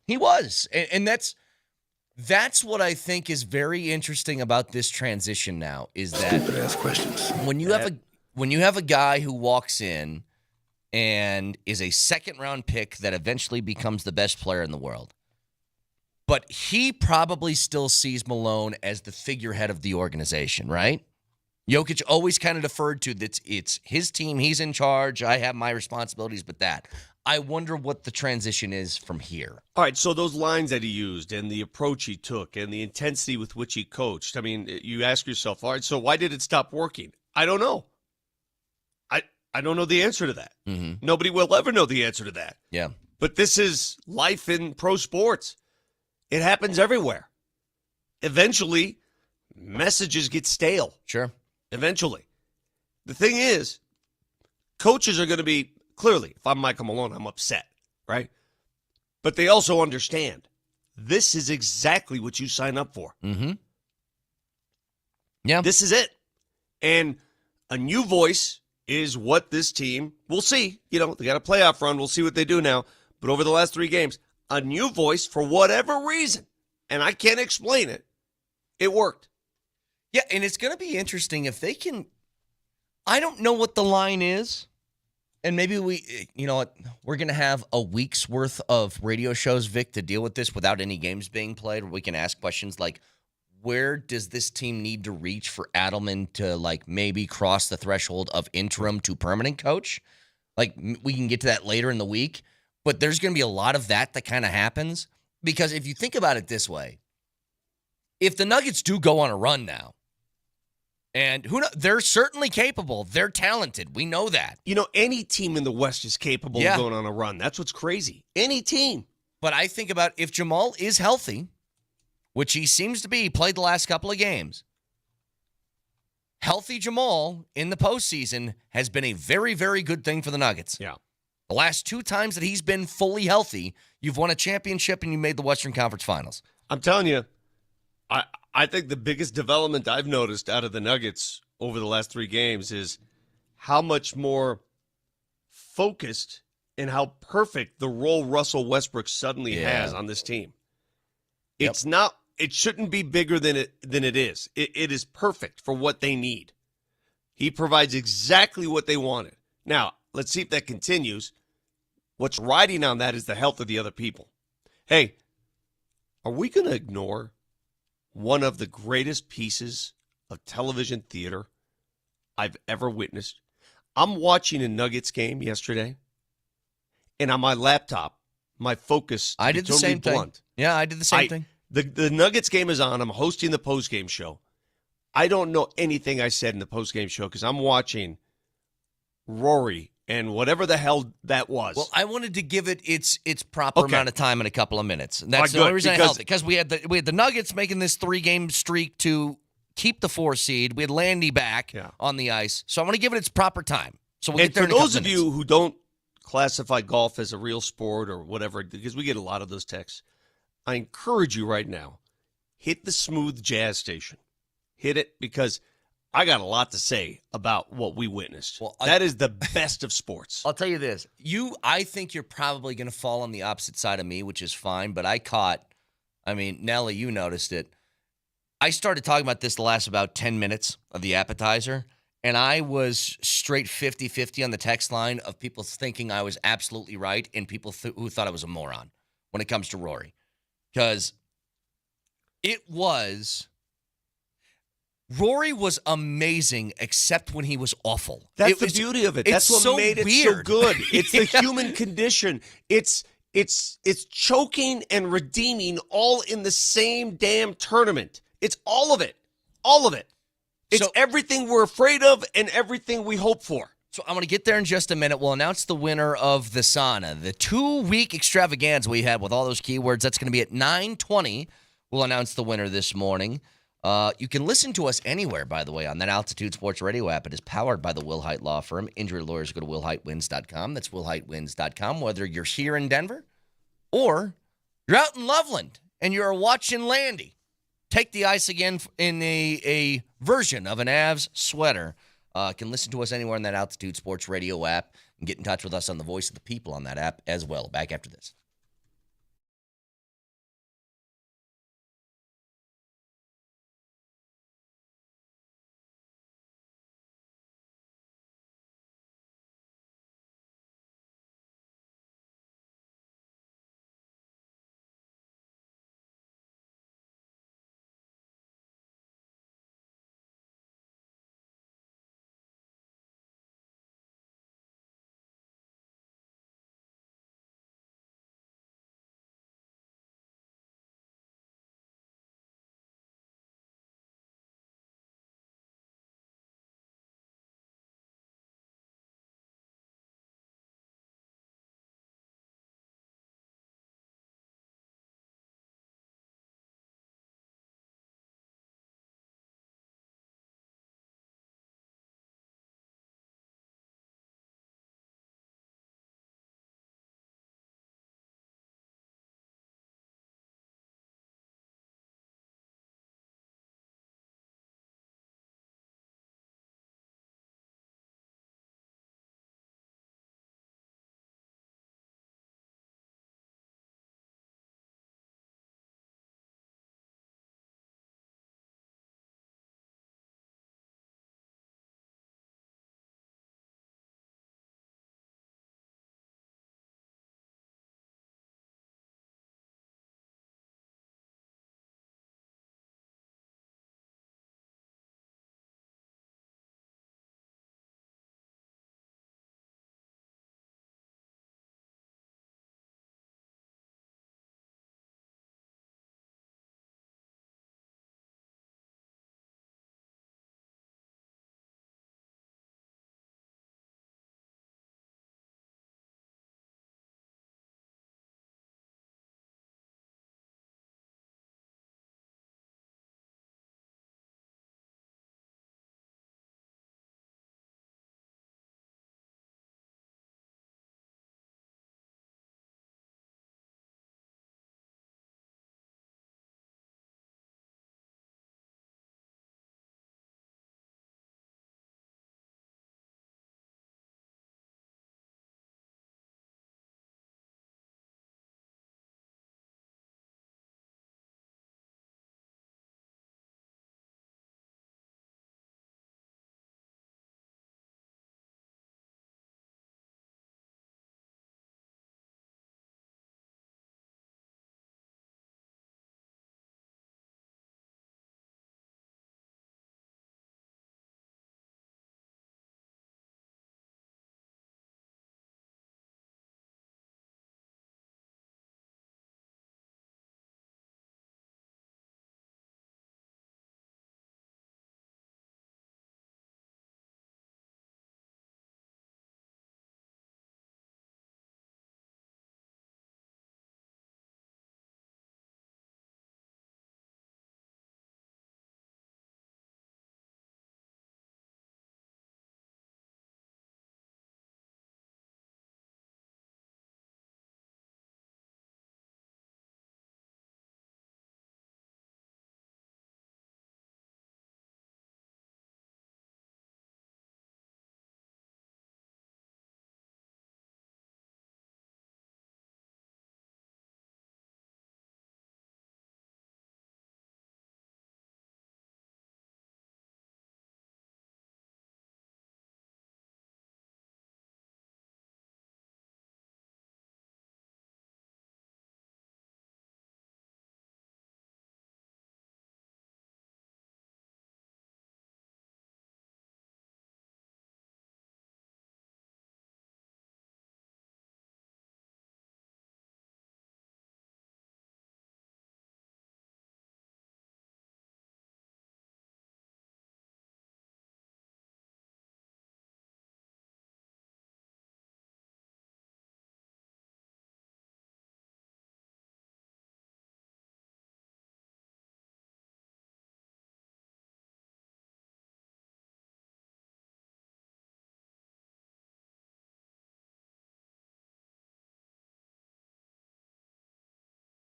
He was. And that's what I think is very interesting about this transition now is that Stupid ass questions. when you have a guy who walks in and is a second-round pick that eventually becomes the best player in the world, but he probably still sees Malone as the figurehead of the organization, right? Jokic always kind of deferred to that it's his team, he's in charge, I have my responsibilities, but that. I wonder what the transition is from here. All right, so those lines that he used and the approach he took and the intensity with which he coached, I mean, you ask yourself, all right, so why did it stop working? I don't know. I don't know the answer to that. Mm-hmm. Nobody will ever know the answer to that. Yeah. But this is life in pro sports. It happens everywhere. Eventually, messages get stale. Sure. Eventually. The thing is, coaches are going to be, clearly, if I'm Michael Malone, I'm upset, right? But they also understand this is exactly what you sign up for. Mm-hmm. Yeah. This is it. And a new voice is what this team, we'll see. They got a playoff run. We'll see what they do now. But over the last 3 games, a new voice for whatever reason, and I can't explain it, it worked. Yeah, and it's going to be interesting if they can. I don't know what the line is, and maybe we're going to have a week's worth of radio shows, Vic, to deal with this without any games being played, where we can ask questions like, where does this team need to reach for Adelman to, like, maybe cross the threshold of interim to permanent coach? Like, we can get to that later in the week, but there's going to be a lot of that kind of happens, because if you think about it this way, if the Nuggets do go on a run now, And who knows? They're certainly capable. They're talented. We know that. You know, any team in the West is capable Yeah. of going on a run. That's what's crazy. Any team. But I think about if Jamal is healthy, which he seems to be, played the last couple of games. Healthy Jamal in the postseason has been a very, very good thing for the Nuggets. Yeah. The last 2 times that he's been fully healthy, you've won a championship and you made the Western Conference Finals. I'm telling you, I think the biggest development I've noticed out of the Nuggets over the last 3 games is how much more focused and how perfect the role Russell Westbrook suddenly has on this team. Yep. It's not. It shouldn't be bigger than it is. It is perfect for what they need. He provides exactly what they wanted. Now, let's see if that continues. What's riding on that is the health of the other people. Hey, are we going to ignore one of the greatest pieces of television theater I've ever witnessed? I'm watching a Nuggets game yesterday, and on my laptop, my focus, I did the same thing. Yeah, I did the same thing. The Nuggets game is on. I'm hosting the postgame show. I don't know anything I said in the postgame show because I'm watching RORY and whatever the hell that was. Well, I wanted to give it its proper amount of time in a couple of minutes. And that's the good, only reason I because- held it, because we had the Nuggets making this 3-game streak to keep the 4 seed. We had Landy back on the ice. So I want to give it its proper time. So we'll And get there for in a couple those of minutes. you who don't classify golf as a real sport or whatever, because we get a lot of those texts, I encourage you right now, hit the smooth jazz station. Hit it because I got a lot to say about what we witnessed. Well, that is the best of sports. I'll tell you this. I think you're probably going to fall on the opposite side of me, which is fine, but Nelly, you noticed it. I started talking about this the last about 10 minutes of the appetizer, and I was straight 50-50 on the text line of people thinking I was absolutely right and people who thought I was a moron when it comes to RORY. Because RORY was amazing, except when he was awful. That's the beauty of it. That's what made it so good. It's the human condition. It's choking and redeeming all in the same damn tournament. It's all of it. All of it. It's everything we're afraid of and everything we hope for. So I'm going to get there in just a minute. We'll announce the winner of the sauna. The 2-week extravaganza we had with all those keywords, that's going to be at 9:20. We'll announce the winner this morning. You can listen to us anywhere, by the way, on that Altitude Sports Radio app. It is powered by the Will Hite Law Firm. Injury lawyers go to willhitewins.com. That's willhitewins.com. Whether you're here in Denver or you're out in Loveland and you're watching Landy take the ice again in a version of an Avs sweater, can listen to us anywhere in that Altitude Sports Radio app and get in touch with us on the Voice of the People on that app as well. Back after this.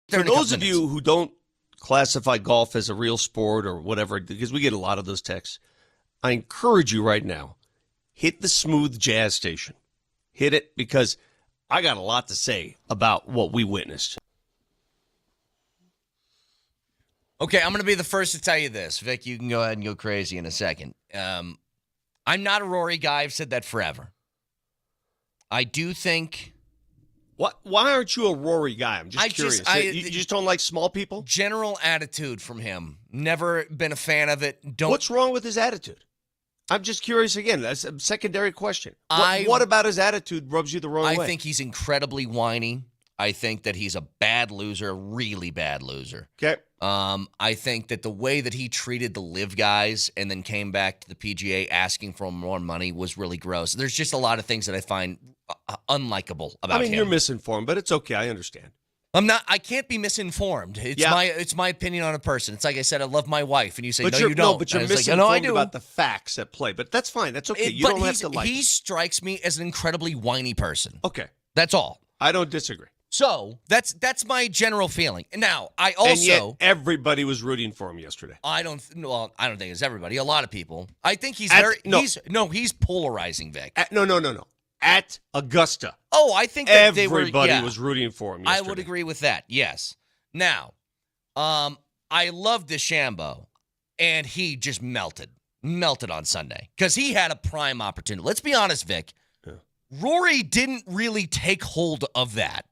there For in a couple those of minutes. you who don't classify golf as a real sport or whatever, because we get a lot of those texts, I encourage you right now, hit the smooth jazz station. Hit it, because I got a lot to say about what we witnessed. Okay, I'm going to be the first to tell you this. Vic, you can go ahead and go crazy in a second. I'm not a Rory guy. I've said that forever. I do think... Why aren't you a Rory guy? I'm just curious. You You just don't like small people? general attitude from him. Never been a fan of it. What's wrong with his attitude? I'm just curious again. That's a secondary question. I- What about his attitude rubs you the wrong way? I think he's incredibly whiny. I think that he's a bad loser, really bad loser. Okay. I think that the way that he treated the live guys and then came back to the PGA asking for more money was really gross. There's just a lot of things that I find unlikable about him. You're misinformed, but it's okay. I understand. I can't be misinformed. It's my opinion on a person. It's like I said, I love my wife, and you say, no, you don't. No, but you're And it's misinformed like, no, I do. about the facts at play. But that's fine. That's okay. You But don't have to like he it. strikes me as an incredibly whiny person. Okay. That's all. I don't disagree. So that's my general feeling. Now, I And yet also everybody was rooting for him yesterday. I don't think it's everybody. A lot of people. I think he's he's polarizing, Vic. No. At Augusta, I think that everybody was rooting for him yesterday. I would agree with that. Yes. Now, I love DeChambeau, and he just melted on Sunday because he had a prime opportunity. Let's be honest, Vic. Yeah. Rory didn't really take hold of that.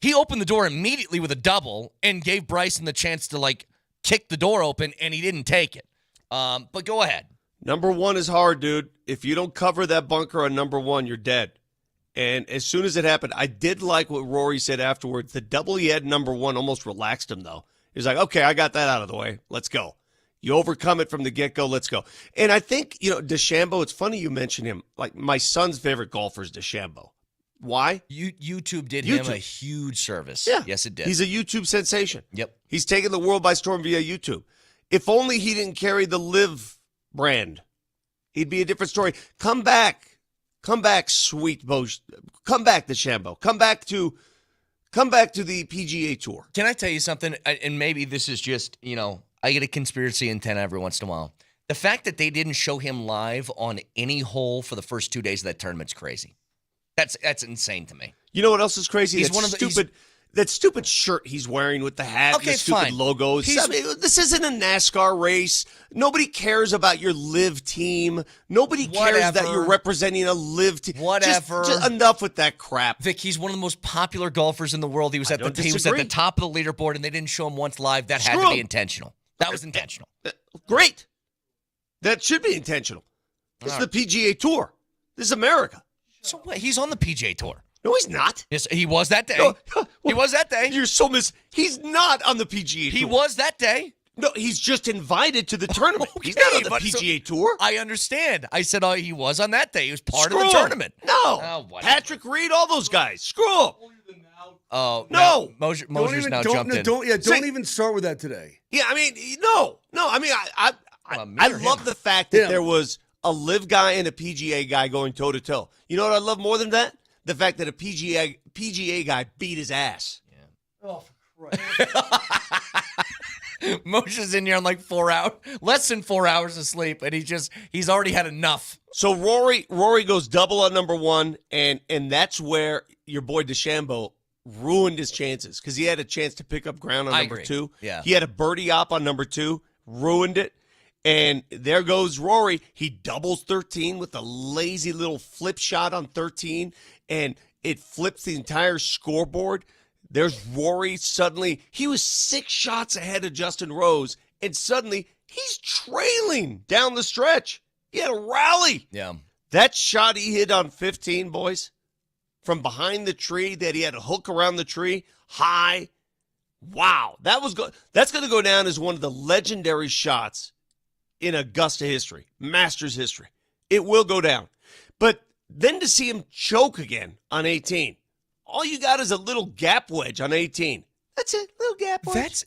He opened the door immediately with a double and gave Bryson the chance to kick the door open, and he didn't take it. But go ahead. Number one is hard, dude. If you don't cover that bunker on number one, you're dead. And as soon as it happened, I did like what Rory said afterwards. The double he had number one almost relaxed him, though. He's like, okay, I got that out of the way. Let's go. You overcome it from the get-go. Let's go. And I think, DeChambeau, it's funny you mention him. Like, my son's favorite golfer is DeChambeau. Why? YouTube did him a huge service. Yeah. Yes, it did. He's a YouTube sensation. Yep. He's taken the world by storm via YouTube. If only he didn't carry the Live brand, he'd be a different story. Come back, sweet Bosch. Come back, DeChambeau. Come back to the PGA Tour. Can I tell you something? And maybe this is just, I get a conspiracy antenna every once in a while. The fact that they didn't show him live on any hole for the first 2 days of that tournament's crazy. That's insane to me. You know what else is crazy? He's that one of the that stupid shirt he's wearing with the hat, Okay, and the stupid fine. logos. This isn't a NASCAR race. Nobody cares about your Live team. Nobody cares that you're representing a Live team. Whatever. Just enough with that crap. Vic, he's one of the most popular golfers in the world. He was at the top of the leaderboard, and they didn't show him once live. That had to be intentional. That was intentional. Great. That should be intentional. This is the PGA Tour. This is America. So what? He's on the PGA Tour. No, he's not. Yes, he was that day. No, he was that day. You're so He's not on the PGA Tour. He was that day. No, he's just invited to the tournament. Okay, he's not on the PGA Tour. I understand. I said he was on that day. He was part of the tournament. No. Patrick Reed, all those guys. Screw them. Oh, no. Moser's now jumped in. Don't even start with that today. Yeah, no. I mean, I love the fact that there was a Live guy and a PGA guy going toe-to-toe. You know what I love more than that? The fact that a PGA guy beat his ass. Yeah. Oh, for Christ. Moser's in here on 4 hours, less than 4 hours of sleep, and he's already had enough. So Rory goes double on number one, and that's where your boy DeChambeau ruined his chances because he had a chance to pick up ground on number two. Yeah. He had a birdie op on number two, ruined it. And there goes Rory. He doubles 13 with a lazy little flip shot on 13, and it flips the entire scoreboard. There's Rory. Suddenly, he was 6 shots ahead of Justin Rose, and suddenly he's trailing down the stretch. He had a rally. Yeah. That shot he hit on 15, boys, from behind the tree that he had a hook around the tree, high. Wow. That's going to go down as one of the legendary shots in Augusta history, Masters history. It will go down. But then to see him choke again on 18, all you got is a little gap wedge on 18. That's it, little gap wedge.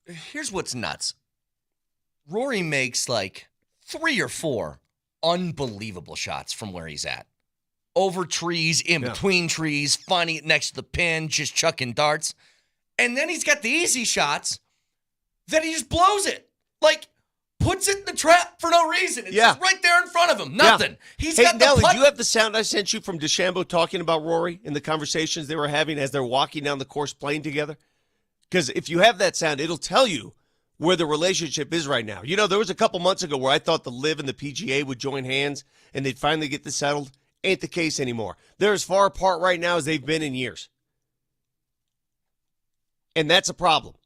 Here's what's nuts. Rory makes 3 or 4 unbelievable shots from where he's at. Over trees, in between trees, finding it next to the pin, just chucking darts. And then he's got the easy shots that he just blows it. Like, puts it in the trap for no reason. It's just right there in front of him. Nothing. He's got the Nelly, putt. do you have the sound I sent you from DeChambeau talking about Rory and the conversations they were having as they're walking down the course playing together? Because if you have that sound, it'll tell you where the relationship is right now. You know, there was a couple months ago where I thought the LIV and the PGA would join hands and they'd finally get this settled. Ain't the case anymore. They're as far apart right now as they've been in years. And that's a problem.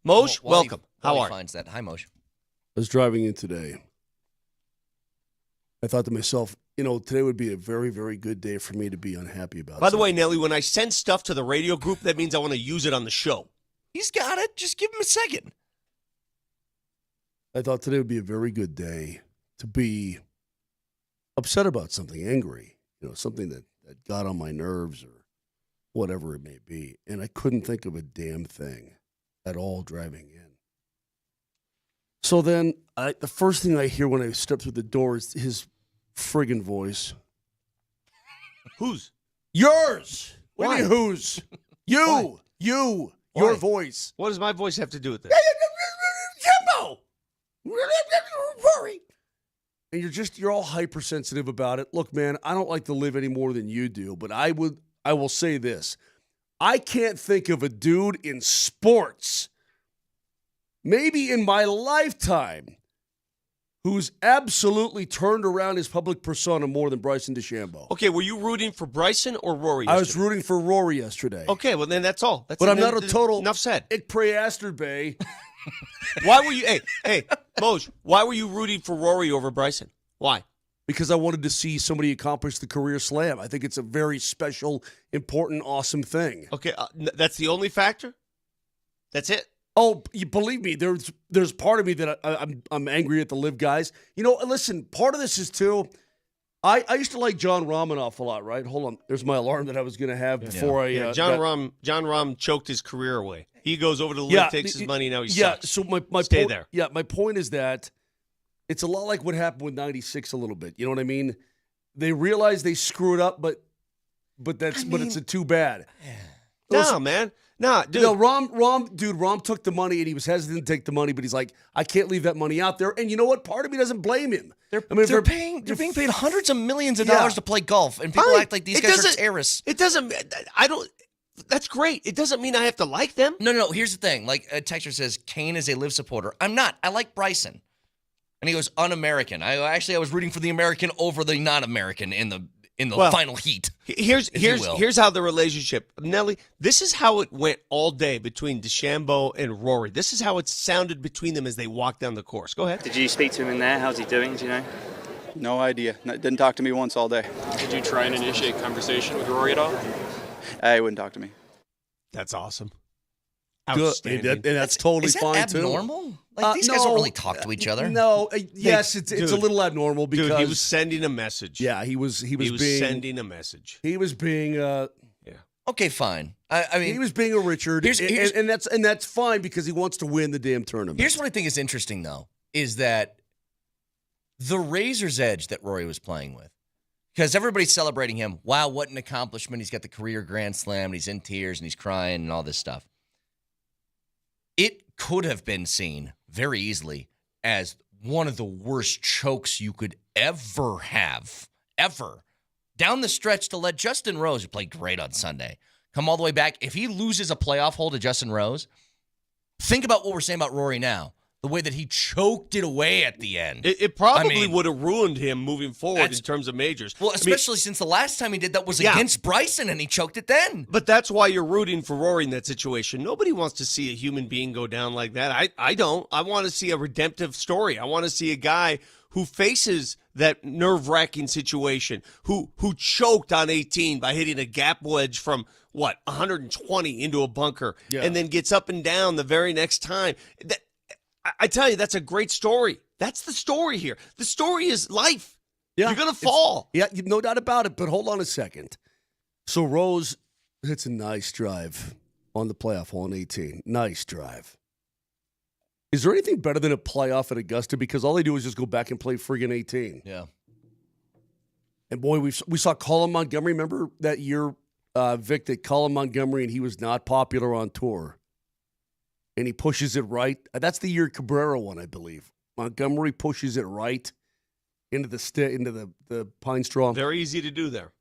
Moj, welcome. How are you? Finds that. Hi, Moj. I was driving in today. I thought to myself, today would be a very, very good day for me to be unhappy about. By the way, Nelly, when I send stuff to the radio group, that means I want to use it on the show. He's got it. Just give him a second. I thought today would be a very good day to be upset about something, angry, something that got on my nerves or whatever it may be. And I couldn't think of a damn thing at all driving in. So then the first thing I hear when I step through the door is his friggin' voice. Whose? Yours. What do you Why? mean whose? You. You. Your Why? voice. What does my voice have to do with this? Jimbo. Rory. And you're all hypersensitive about it. Look, man, I don't like to live any more than you do, but I will say this. I can't think of a dude in sports, maybe in my lifetime, who's absolutely turned around his public persona more than Bryson DeChambeau. Okay, were you rooting for Bryson or Rory yesterday? I was rooting for Rory yesterday. Okay, well then that's all. But I'm not a total enough said. Ik Preasterbay. Why were you hey, Moj, why were you rooting for Rory over Bryson? Why? Because I wanted to see somebody accomplish the career slam. I think it's a very special, important, awesome thing. Okay, that's the only factor? That's it? Oh, you believe me, there's part of me that I'm angry at the LIV guys. Listen, part of this is too, I used to like John Rahm an awful lot, right? Hold on. There's my alarm that I was going to have before John Rahm choked his career away. He goes over to the LIV, takes his money, now he sucks. So my Stay point, there. Yeah, my point is that it's a lot like what happened with 96 a little bit. You know what I mean? They realize they screwed up, but it's a too bad. No, man. Nah, dude. Rahm took the money and he was hesitant to take the money, but he's like, I can't leave that money out there. And you know what? Part of me doesn't blame him. They're being paid hundreds of millions of dollars to play golf, and people act like these guys are terrorists. It doesn't. That's great. It doesn't mean I have to like them. No. Here's the thing. Like a texter says, Kane is a LIV supporter. I'm not. I like Bryson. And he goes, un-American. I was rooting for the American over the non-American in the final heat. Here's how the relationship, Nelly, this is how it went all day between DeChambeau and Rory. This is how it sounded between them as they walked down the course. Go ahead. Did you speak to him in there? How's he doing? Do you know? No idea. Didn't talk to me once all day. Did you try and initiate conversation with Rory at all? He wouldn't talk to me. That's awesome. Good. Outstanding. And that's totally fine, too. Is that abnormal? Like, these guys don't really talk to each other. No. Yes, it's a little abnormal because... Dude, he was sending a message. Yeah, he was sending a message. He was being... Okay, fine. I mean... He was being a Richard, and that's fine because he wants to win the damn tournament. Here's what I think is interesting, though, is that the razor's edge that Rory was playing with, because everybody's celebrating him. Wow, what an accomplishment. He's got the career Grand Slam, and he's in tears, and he's crying, and all this stuff. It could have been seen very easily as one of the worst chokes you could ever have, ever. Down the stretch to let Justin Rose, who played great on Sunday, come all the way back. If he loses a playoff hole to Justin Rose, think about what we're saying about Rory now. The way that he choked it away at the end. It probably would have ruined him moving forward in terms of majors. Well, especially since the last time he did that was against Bryson, and he choked it then. But that's why you're rooting for Rory in that situation. Nobody wants to see a human being go down like that. I don't. I want to see a redemptive story. I want to see a guy who faces that nerve-wracking situation, who choked on 18 by hitting a gap wedge from, 120 into a bunker, and then gets up and down the very next time. I tell you, that's a great story. That's the story here. The story is life. Yeah, you're going to fall. Yeah, no doubt about it, but hold on a second. So Rose hits a nice drive on the playoff hole in 18. Nice drive. Is there anything better than a playoff at Augusta? Because all they do is just go back and play friggin' 18. Yeah. And boy, we saw Colin Montgomery. Remember that year, Vic, that Colin Montgomery, and he was not popular on tour. and he pushes it right. That's the year Cabrera won, I believe. Montgomery pushes it right into the pine straw. Very easy to do there.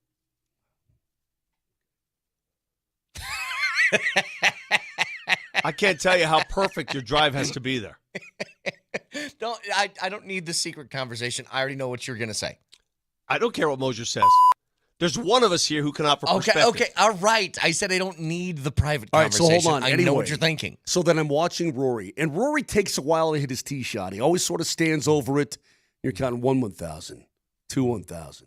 I can't tell you how perfect your drive has to be there. I don't need the secret conversation. I already know what you're going to say. I don't care what Moser says. There's one of us here who can offer perspective. Okay, all right. I said I don't need the private All right, conversation. so hold on. I know what you're thinking. So then I'm watching Rory, and Rory takes a while to hit his tee shot. He always sort of stands over it. You're counting 1 1,000, 2 1,000,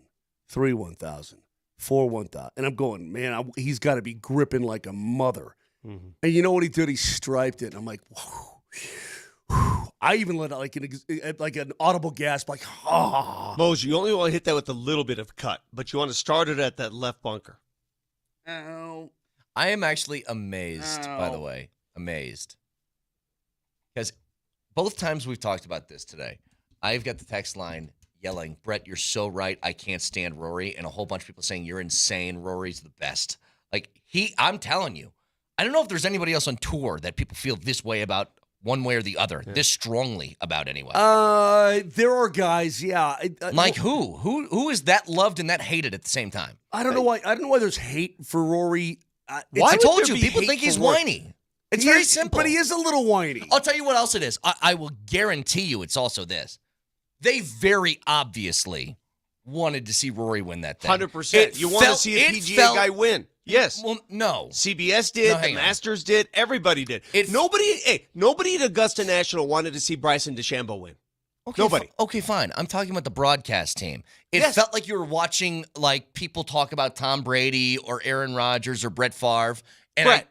3 1,000, 4 1,000. And I'm going, man, he's got to be gripping like a mother. Mm-hmm. And you know what he did? He striped it. I'm like, whew, whew. I even let out like an audible gasp, like, ah. Moser, you only want to hit that with a little bit of cut, but you want to start it at that left bunker. Ow. I am actually amazed, by the way. Amazed. Because both times we've talked about this today, I've got the text line yelling, Brett, you're so right. I can't stand Rory. And a whole bunch of people saying, you're insane. Rory's the best. Like, I'm telling you, I don't know if there's anybody else on tour that people feel this way about one way or the other, this strongly about anyway. There are guys, yeah. Like who? Who is that loved and that hated at the same time? I don't know why. I don't know why there's hate for Rory. I told you, people think he's whiny. It's very simple. But he is a little whiny. I'll tell you what else it is. I will guarantee you it's also this. They very obviously wanted to see Rory win that thing. 100%. You want to see a PGA guy win. Yes. Well, no. CBS did. The Masters did. Everybody did. Nobody at Augusta National wanted to see Bryson DeChambeau win. Okay, Nobody. Okay, fine. I'm talking about the broadcast team. It felt like you were watching like people talk about Tom Brady or Aaron Rodgers or Brett Favre. And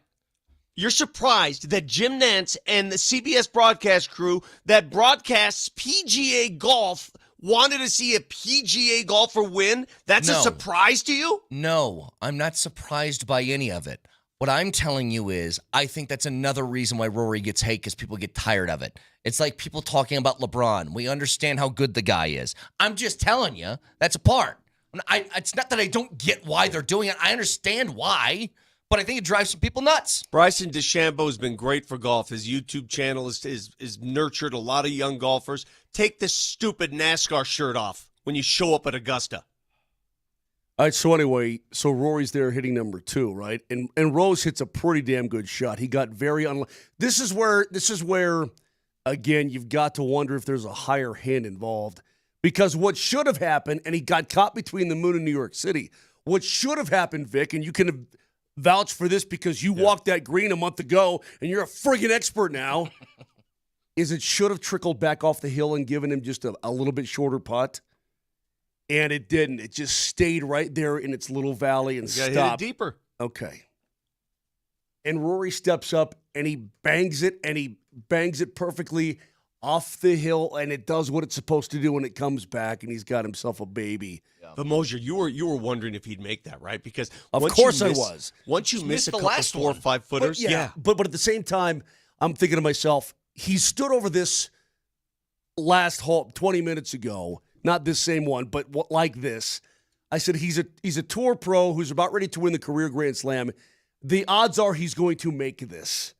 you're surprised that Jim Nantz and the CBS broadcast crew that broadcasts PGA golf wanted to see a PGA golfer win? That's a surprise to you? No, I'm not surprised by any of it. What I'm telling you is I think that's another reason why Rory gets hate because people get tired of it. It's like people talking about LeBron. We understand how good the guy is. I'm just telling you that's a part. It's not that I don't get why they're doing it. I understand why, but I think it drives some people nuts. Bryson DeChambeau has been great for golf. His YouTube channel is nurtured a lot of young golfers. Take this stupid NASCAR shirt off when you show up at Augusta. All right, so anyway, Rory's there hitting number 2, right? And Rose hits a pretty damn good shot. He got very This is where again, you've got to wonder if there's a higher hand involved. Because what should have happened, and he got caught between the moon and New York City, what should have happened, Vic, and you can vouch for this because you walked that green a month ago and you're a friggin' expert now, is it should have trickled back off the hill and given him just a little bit shorter putt. And it didn't. It just stayed right there in its little valley and stopped. Hit it deeper. Okay. And Rory steps up and he bangs it perfectly off the hill, and it does what it's supposed to do when it comes back, and he's got himself a baby. Yeah. But Moser, you were wondering if he'd make that, right? Because of course I was. Once you miss a couple 4 or 5 footers, But at the same time, I'm thinking to myself, he stood over this last hole 20 minutes ago. Not this same one, but like this. I said he's a tour pro who's about ready to win the career Grand Slam. The odds are he's going to make this.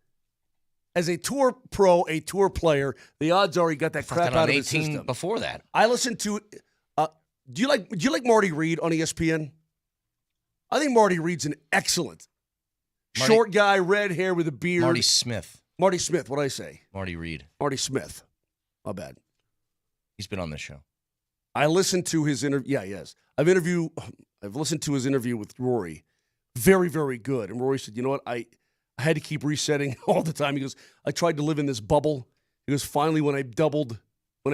As a tour pro, a tour player, the odds are he got that crap out of his system. Before that, I listened to. Do you like Marty Reed on ESPN? I think Marty Reed's an excellent short guy, red hair with a beard. Marty Smith. What'd I say? Marty Reed. Marty Smith. My bad. He's been on this show. I listened to his interview. Yeah, he has. I've listened to his interview with Rory. Very, very good. And Rory said, you know what? I had to keep resetting all the time. He goes, I tried to live in this bubble. He goes, finally, when I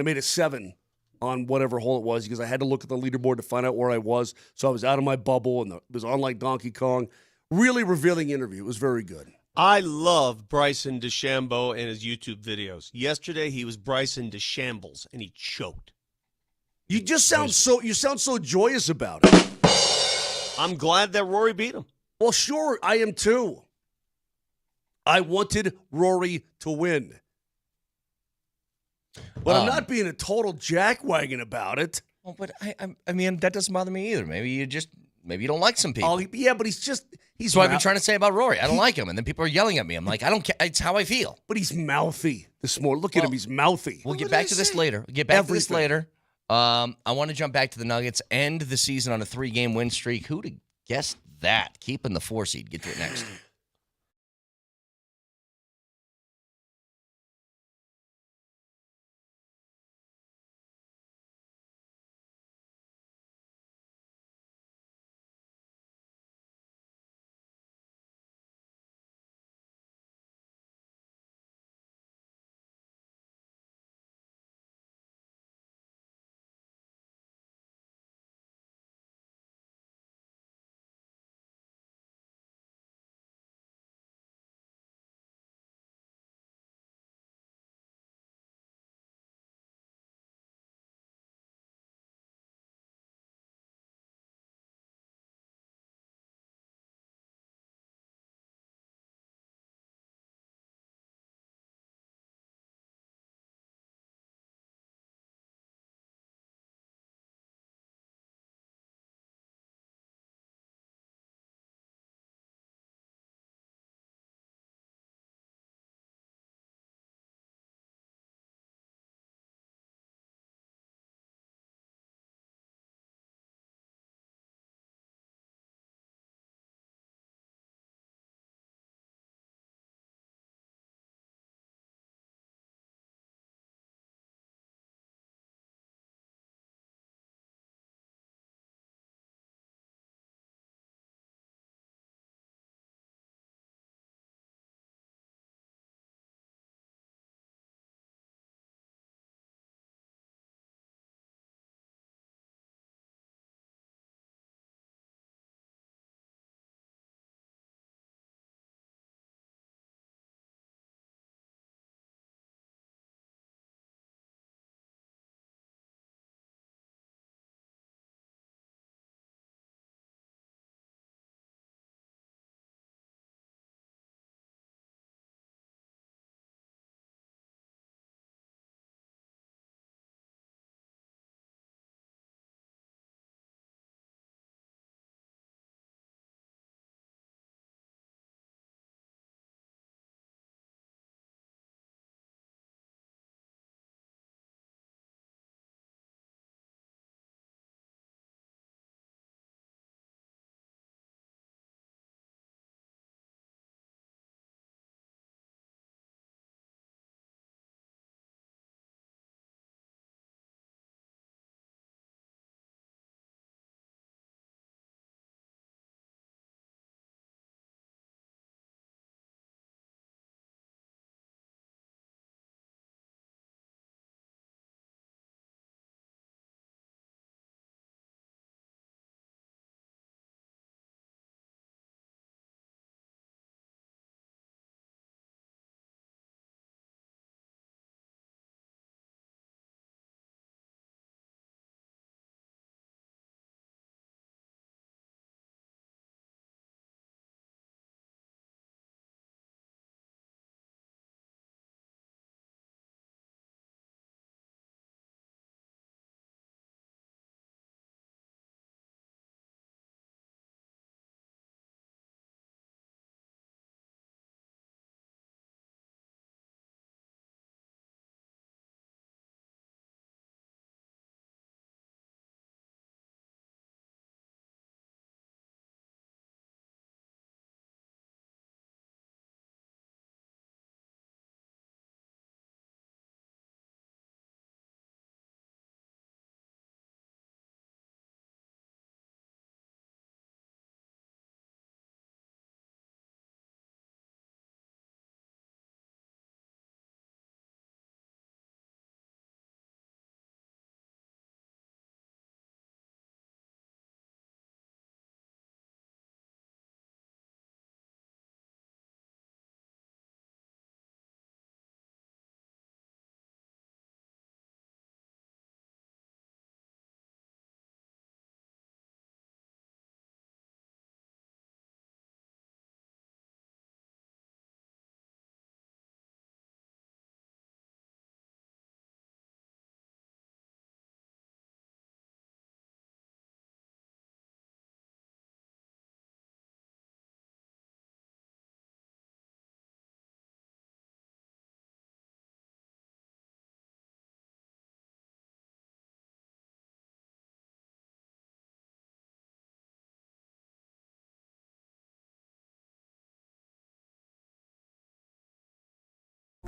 made a 7 on whatever hole it was, because I had to look at the leaderboard to find out where I was. So I was out of my bubble, and it was on like Donkey Kong. Really revealing interview. It was very good. I love Bryson DeChambeau and his YouTube videos. Yesterday, he was Bryson DeChambles, and he choked. You just sound so joyous about it. I'm glad that Rory beat him. Well, sure, I am too. I wanted Rory to win. But I'm not being a total jackwagon about it. Well, but I mean, that doesn't bother me either. Maybe you just maybe you don't like some people. Oh, yeah, but he's So I've been trying to say about Rory. I don't like him, and then people are yelling at me. I'm like, I don't care. It's how I feel. But he's mouthy this morning. Look at him. He's mouthy. We'll get back to this later. I want to jump back to the Nuggets. End the season on a 3-game win streak. Who'd have guessed that? Keeping the 4 seed. Get to it next.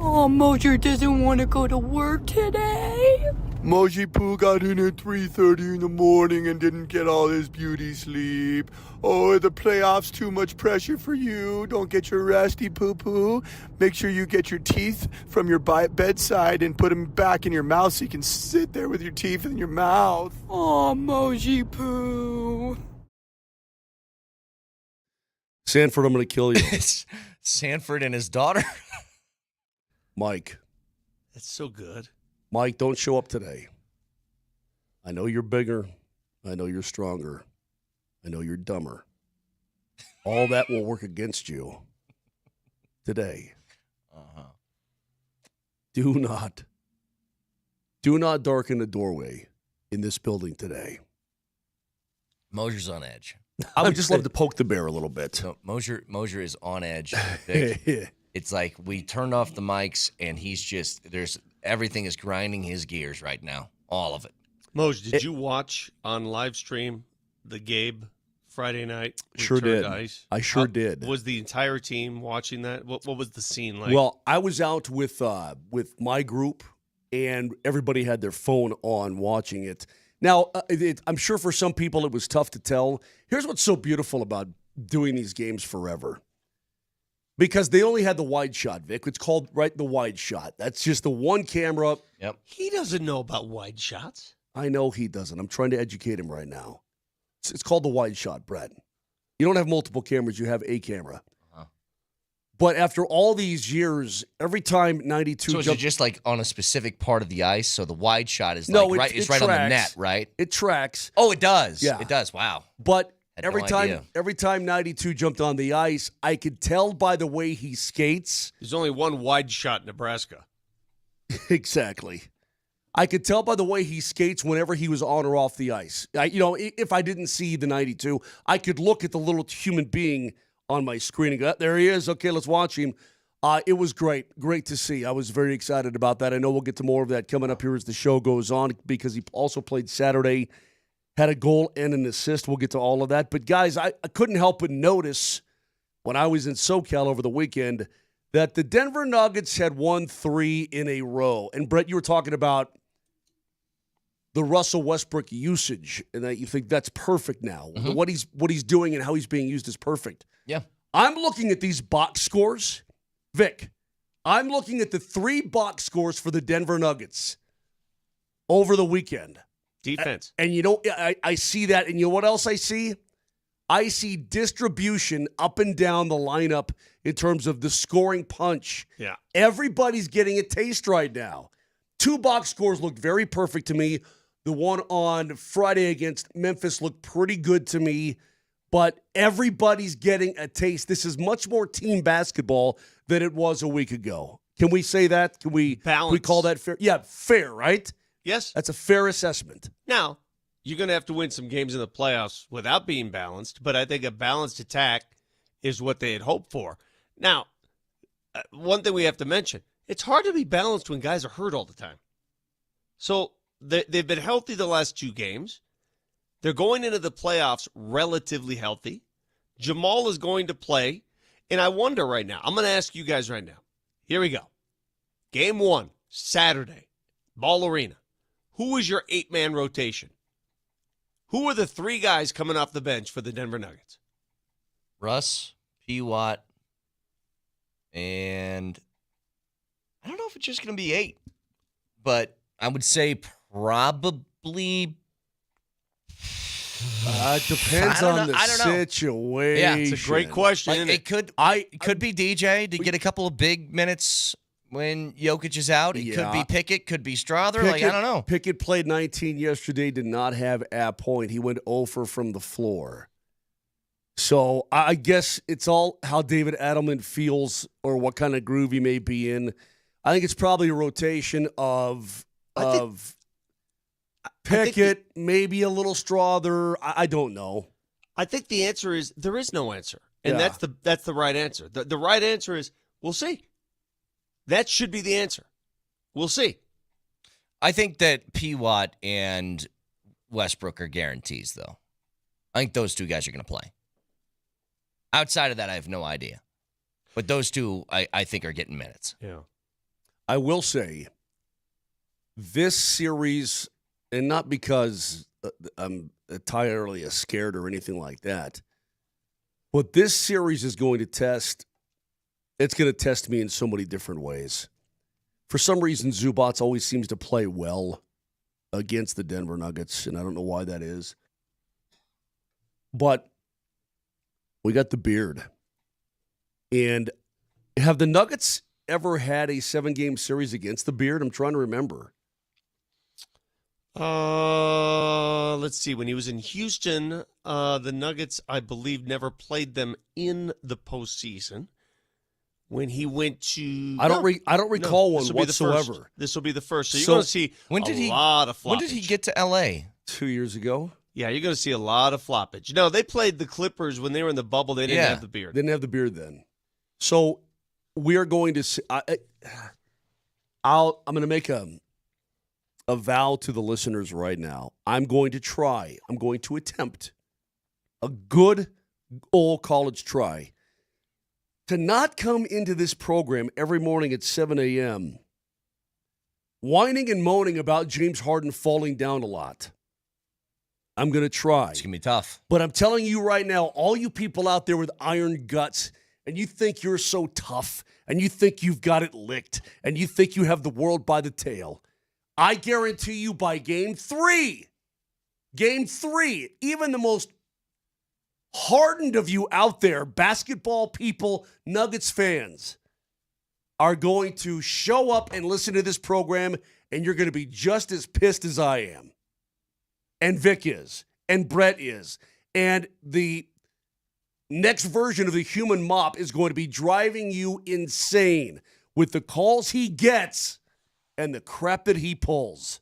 Oh, Moser doesn't want to go to work today. Moji Poo got in at 3:30 in the morning and didn't get all his beauty sleep. Oh, the playoffs too much pressure for you. Don't get your resty poo-poo. Make sure you get your teeth from your bedside and put them back in your mouth so you can sit there with your teeth in your mouth. Oh, Moji Poo. Sanford, I'm going to kill you. It's Sanford and his daughter. Mike. That's so good. Mike, don't show up today. I know you're bigger. I know you're stronger. I know you're dumber. All that will work against you today. Do not darken the doorway in this building today. Moser's on edge. I would just love to poke the bear a little bit. So Moser is on edge. Vic. It's like we turned off the mics and he's just everything is grinding his gears right now. All of it. Moj, did you watch on live stream the Gabe Friday night? Sure did. Ice? I sure did. Was the entire team watching that? What was the scene like? Well, I was out with my group, and everybody had their phone on watching it. Now, I'm sure for some people it was tough to tell. Here's what's so beautiful about doing these games forever. Because they only had the wide shot, Vic. It's called, the wide shot. That's just the one camera. Yep. He doesn't know about wide shots. I know he doesn't. I'm trying to educate him right now. It's called the wide shot, Brett. You don't have multiple cameras. You have a camera. But after all these years, every time 92 So is it just like on a specific part of the ice? So the wide shot is No, right on the net, right? It tracks. Oh, it does. Yeah. It does. Wow. But Had every no time idea. every time 92 jumped on the ice, I could tell by the way he skates. There's only one wide shot in Nebraska. Exactly. I could tell by the way he skates whenever he was on or off the ice. If I didn't see the 92, I could look at the little human being on my screen and go, there he is. Okay, let's watch him. It was great to see. I was very excited about that. I know we'll get to more of that coming up here as the show goes on because he also played Saturday, had a goal and an assist. We'll get to all of that. But, guys, I couldn't help but notice when I was in SoCal over the weekend that the Denver Nuggets had won 3 in a row. And, Brett, you were talking about the Russell Westbrook usage and that you think that's perfect now. Mm-hmm. What he's doing and how he's being used is perfect. Yeah. I'm looking at these box scores. Vic, I'm looking at the 3 box scores for the Denver Nuggets over the weekend. Defense. And I see that, and you know what else I see? I see distribution up and down the lineup in terms of the scoring punch. Yeah. Everybody's getting a taste right now. 2 box scores looked very perfect to me. The one on Friday against Memphis looked pretty good to me. But everybody's getting a taste. This is much more team basketball than it was a week ago. Can we say that? Can we call that fair? Yeah, fair, right? Yes. That's a fair assessment. Now, you're going to have to win some games in the playoffs without being balanced, but I think a balanced attack is what they had hoped for. Now, one thing we have to mention, it's hard to be balanced when guys are hurt all the time. So they've been healthy the last 2 games. They're going into the playoffs relatively healthy. Jamal is going to play. And I wonder right now, I'm going to ask you guys right now. Here we go. Game 1, Saturday, Ball Arena. Who is your 8-man rotation? Who are the 3 guys coming off the bench for the Denver Nuggets? Russ, P. Watt, and I don't know if it's just going to be 8, but I would say probably. It depends on the situation. Yeah, it's a great question. It could be DJ to get a couple of big minutes when Jokic is out. It could be Pickett, could be Strother. I don't know. Pickett played 19 yesterday, did not have a point. He went 0 from the floor. So I guess it's all how David Adelman feels or what kind of groove he may be in. I think it's probably a rotation of Pickett, maybe a little Strother. I don't know. I think the answer is there is no answer. And that's the right answer. The right answer is we'll see. That should be the answer. We'll see. I think that P. Watt and Westbrook are guarantees, though. I think those 2 guys are going to play. Outside of that, I have no idea. But those 2, I think, are getting minutes. Yeah. I will say this series, and not because I'm entirely scared or anything like that, but this series is going to test me in so many different ways. For some reason, Zubats always seems to play well against the Denver Nuggets, and I don't know why that is. But we got the beard. And have the Nuggets ever had a 7-game series against the beard? I'm trying to remember. Let's see. When he was in Houston, the Nuggets, I believe, never played them in the postseason. When he went to, I don't recall one whatsoever. This will be the first. So you're going to see a lot of floppage. When did he get to L.A.? 2 years ago. Yeah, you're going to see a lot of floppage. No, they played the Clippers when they were in the bubble. They didn't have the beard. They didn't have the beard then. So we are going to see. I'm going to make a vow to the listeners right now. I'm going to attempt a good old college try to not come into this program every morning at 7 a.m. whining and moaning about James Harden falling down a lot. I'm going to try. It's going to be tough. But I'm telling you right now, all you people out there with iron guts, and you think you're so tough, and you think you've got it licked, and you think you have the world by the tail, I guarantee you by game three, even the most hardened of you out there, basketball people, Nuggets fans, are going to show up and listen to this program, and you're going to be just as pissed as I am. And Vic is, and Brett is, and the next version of the human mop is going to be driving you insane with the calls he gets and the crap that he pulls.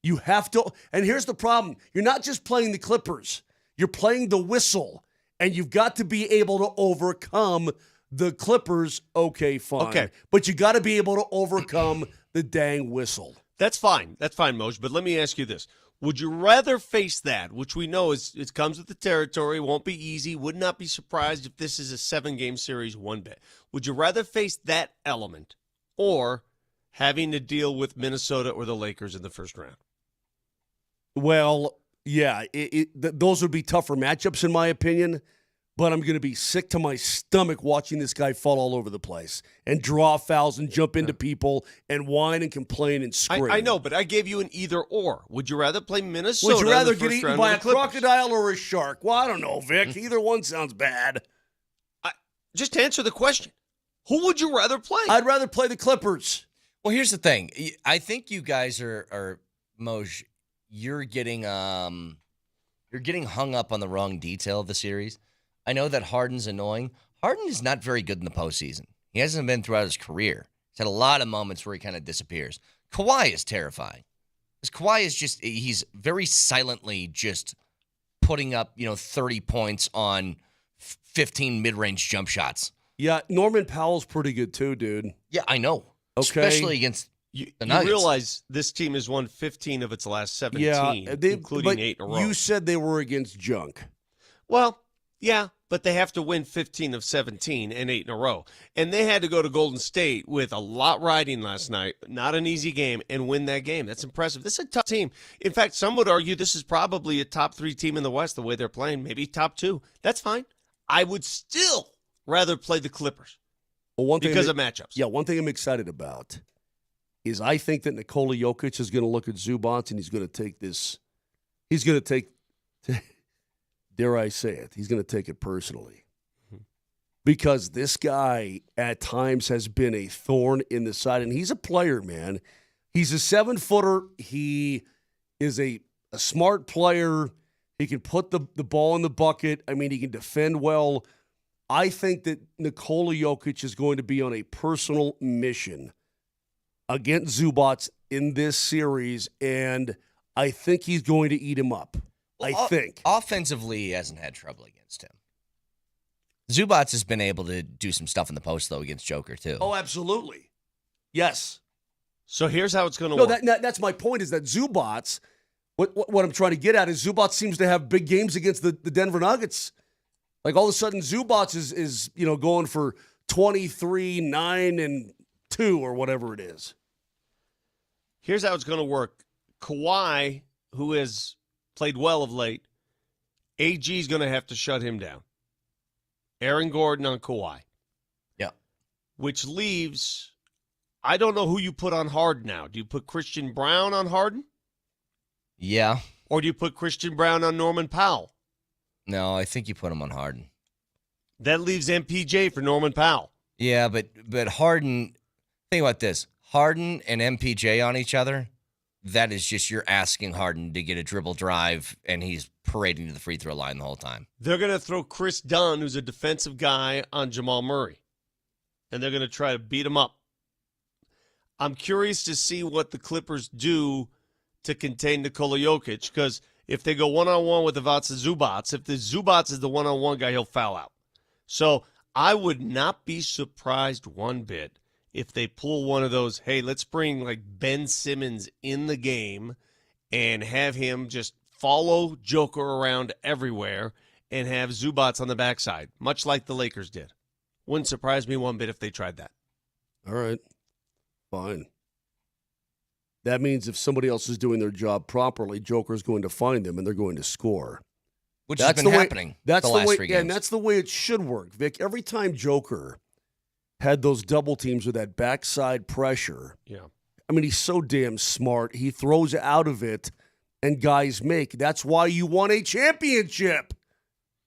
You have to, and here's the problem. You're not just playing the Clippers. You're playing the whistle, and you've got to be able to overcome the Clippers. Okay, fine. Okay. But you got to be able to overcome the dang whistle. That's fine. That's fine, Moj. But let me ask you this. Would you rather face that, which we know it comes with the territory, won't be easy, would not be surprised if this is a 7-game series one bit. Would you rather face that element or having to deal with Minnesota or the Lakers in the first round? Well, yeah, those would be tougher matchups in my opinion, but I'm going to be sick to my stomach watching this guy fall all over the place and draw fouls and jump into people and whine and complain and scream. I know, but I gave you an either or. Would you rather play Minnesota? Would you rather in the get first eaten round by or a the Clippers? crocodile or a shark? Well, I don't know, Vic. Either one sounds bad. Just answer the question. Who would you rather play? I'd rather play the Clippers. Well, here's the thing. I think you guys are Moj, you're getting hung up on the wrong detail of the series. I know that Harden's annoying. Harden is not very good in the postseason. He hasn't been throughout his career. He's had a lot of moments where he kind of disappears. Kawhi is terrifying. Because Kawhi is he's very silently just putting up, 30 points on 15 mid-range jump shots. Yeah, Norman Powell's pretty good too, dude. Yeah, I know. Okay. Especially against the Nuggets. You realize this team has won 15 of its last 17, including 8 in a row. You said they were against junk. Well, yeah, but they have to win 15 of 17 and 8 in a row. And they had to go to Golden State with a lot riding last night, not an easy game, and win that game. That's impressive. This is a tough team. In fact, some would argue this is probably a top 3 team in the West, the way they're playing, maybe top 2. That's fine. I would still rather play the Clippers because of matchups. Yeah, one thing I'm excited about is I think that Nikola Jokic is going to look at Zubats and he's going to take this. He's going to take, dare I say it, he's going to take it personally. Because this guy at times has been a thorn in the side, and he's a player, man. He's a 7-footer. He is a smart player. He can put the ball in the bucket. I mean, he can defend well. I think that Nikola Jokic is going to be on a personal mission against Zubats in this series, and I think he's going to eat him up. I think. Offensively, he hasn't had trouble against him. Zubats has been able to do some stuff in the post, though, against Joker, too. Oh, absolutely. Yes. So here's how it's going to work. That's my point, is that Zubats, what I'm trying to get at is Zubats seems to have big games against the Denver Nuggets. Like, all of a sudden, Zubats is going for 23, 9, and 2 or whatever it is. Here's how it's going to work. Kawhi, who has played well of late, AG is going to have to shut him down. Aaron Gordon on Kawhi. Yeah. Which leaves, I don't know who you put on Harden now. Do you put Christian Brown on Harden? Yeah. Or do you put Christian Brown on Norman Powell? No, I think you put him on Harden. That leaves MPJ for Norman Powell. Yeah, but Harden, think about this. Harden and MPJ on each other, that is just you're asking Harden to get a dribble drive, and he's parading to the free throw line the whole time. They're going to throw Chris Dunn, who's a defensive guy, on Jamal Murray. And they're going to try to beat him up. I'm curious to see what the Clippers do to contain Nikola Jokic, because if they go one-on-one with Ivica Zubac, if the Zubac is the one-on-one guy, he'll foul out. So I would not be surprised one bit if they pull one of those, hey, let's bring like Ben Simmons in the game and have him just follow Joker around everywhere and have Zubac on the backside, much like the Lakers did. Wouldn't surprise me one bit if they tried that. All right. Fine. That means if somebody else is doing their job properly, Joker's going to find them and they're going to score. Which has been happening the last 3 games. And that's the way it should work, Vic. Every time Joker had those double teams with that backside pressure, I mean, he's so damn smart. He throws out of it and guys make. That's why you won a championship.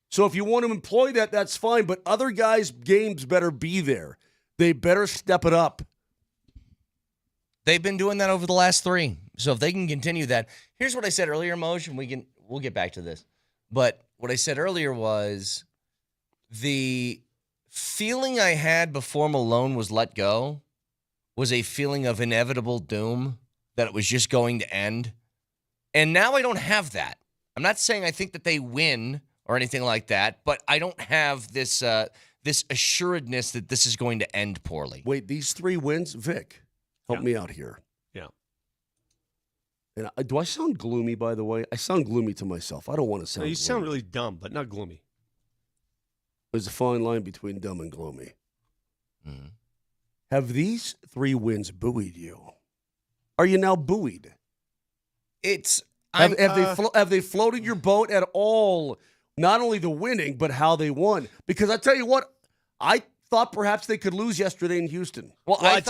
So if you want to employ that, that's fine. But other guys' games better be there. They better step it up. They've been doing that over the last 3. So if they can continue that. Here's what I said earlier, Moj, and we'll get back to this. But what I said earlier was the feeling I had before Malone was let go was a feeling of inevitable doom, that it was just going to end. And now I don't have that. I'm not saying I think that they win or anything like that, but I don't have this this assuredness that this is going to end poorly. Wait, these 3 wins? Vic, help me out here. Yeah. And do I sound gloomy, by the way? I sound gloomy to myself. I don't want to sound gloomy. You sound really dumb, but not gloomy. There's a fine line between dumb and gloomy. Mm-hmm. Have these 3 wins buoyed you? Are you now buoyed? Have they floated your boat at all? Not only the winning, but how they won. Because I tell you what, I thought perhaps they could lose yesterday in Houston. They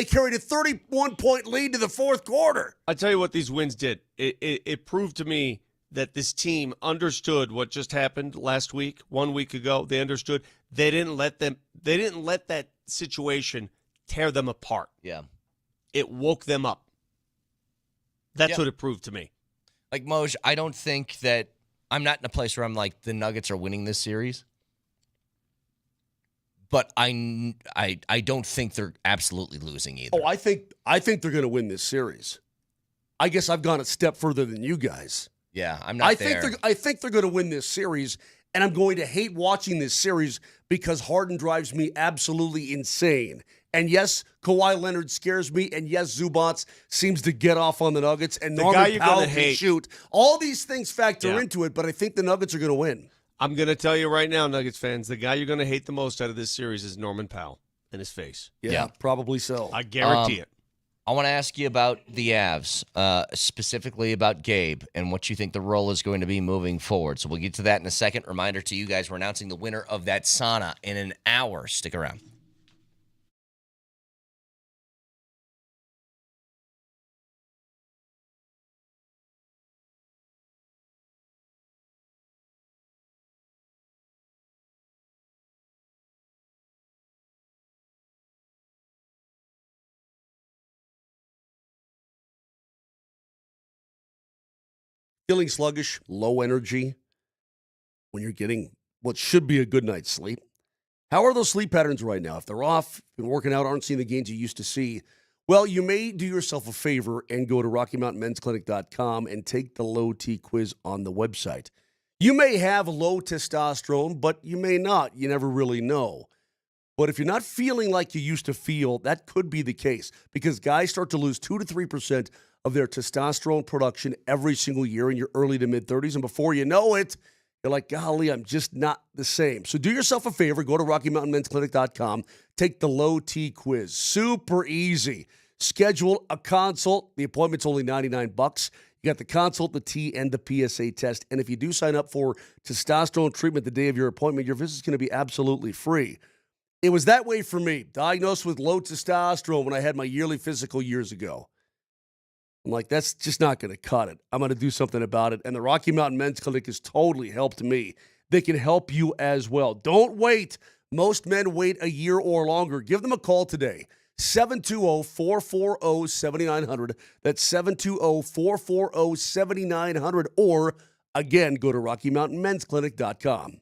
carried a 31-point lead to the fourth quarter. I tell you what these wins did. It proved to me that this team understood what just happened last week, 1 week ago. They understood. They didn't let that situation tear them apart. Yeah. It woke them up. That's what it proved to me. Like, Moj, I don't think that I'm not in a place where I'm like, the Nuggets are winning this series. But I don't think they're absolutely losing either. Oh, I think they're going to win this series. I guess I've gone a step further than you guys. Yeah, I'm not there. I think they're going to win this series, and I'm going to hate watching this series because Harden drives me absolutely insane. And yes, Kawhi Leonard scares me, and yes, Zubac seems to get off on the Nuggets, and Norman Powell can shoot. All these things factor into it, but I think the Nuggets are going to win. I'm going to tell you right now, Nuggets fans, the guy you're going to hate the most out of this series is Norman Powell and his face. Yeah, probably so. I guarantee it. I want to ask you about the Avs, specifically about Gabe and what you think the role is going to be moving forward. So we'll get to that in a second. Reminder to you guys, we're announcing the winner of that sauna in an hour. Stick around. Feeling sluggish, low energy when you're getting what should be a good night's sleep. How are those sleep patterns right now? If they're off, been working out, aren't seeing the gains you used to see, well, you may do yourself a favor and go to RockyMountainMen'sClinic.com and take the low T quiz on the website. You may have low testosterone, but you may not. You never really know. But if you're not feeling like you used to feel, that could be the case because guys start to lose 2 to 3% of their testosterone production every single year in your early to mid-30s. And before you know it, you're like, golly, I'm just not the same. So do yourself a favor. Go to RockyMountainMen'sClinic.com. Take the low T quiz. Super easy. Schedule a consult. The appointment's only $99. You got the consult, the T, and the PSA test. And if you do sign up for testosterone treatment the day of your appointment, your visit's going to be absolutely free. It was that way for me. Diagnosed with low testosterone when I had my yearly physical years ago. I'm like, that's just not going to cut it. I'm going to do something about it. And the Rocky Mountain Men's Clinic has totally helped me. They can help you as well. Don't wait. Most men wait a year or longer. Give them a call today. 720-440-7900. That's 720-440-7900. Or, again, go to RockyMountainMen'sClinic.com.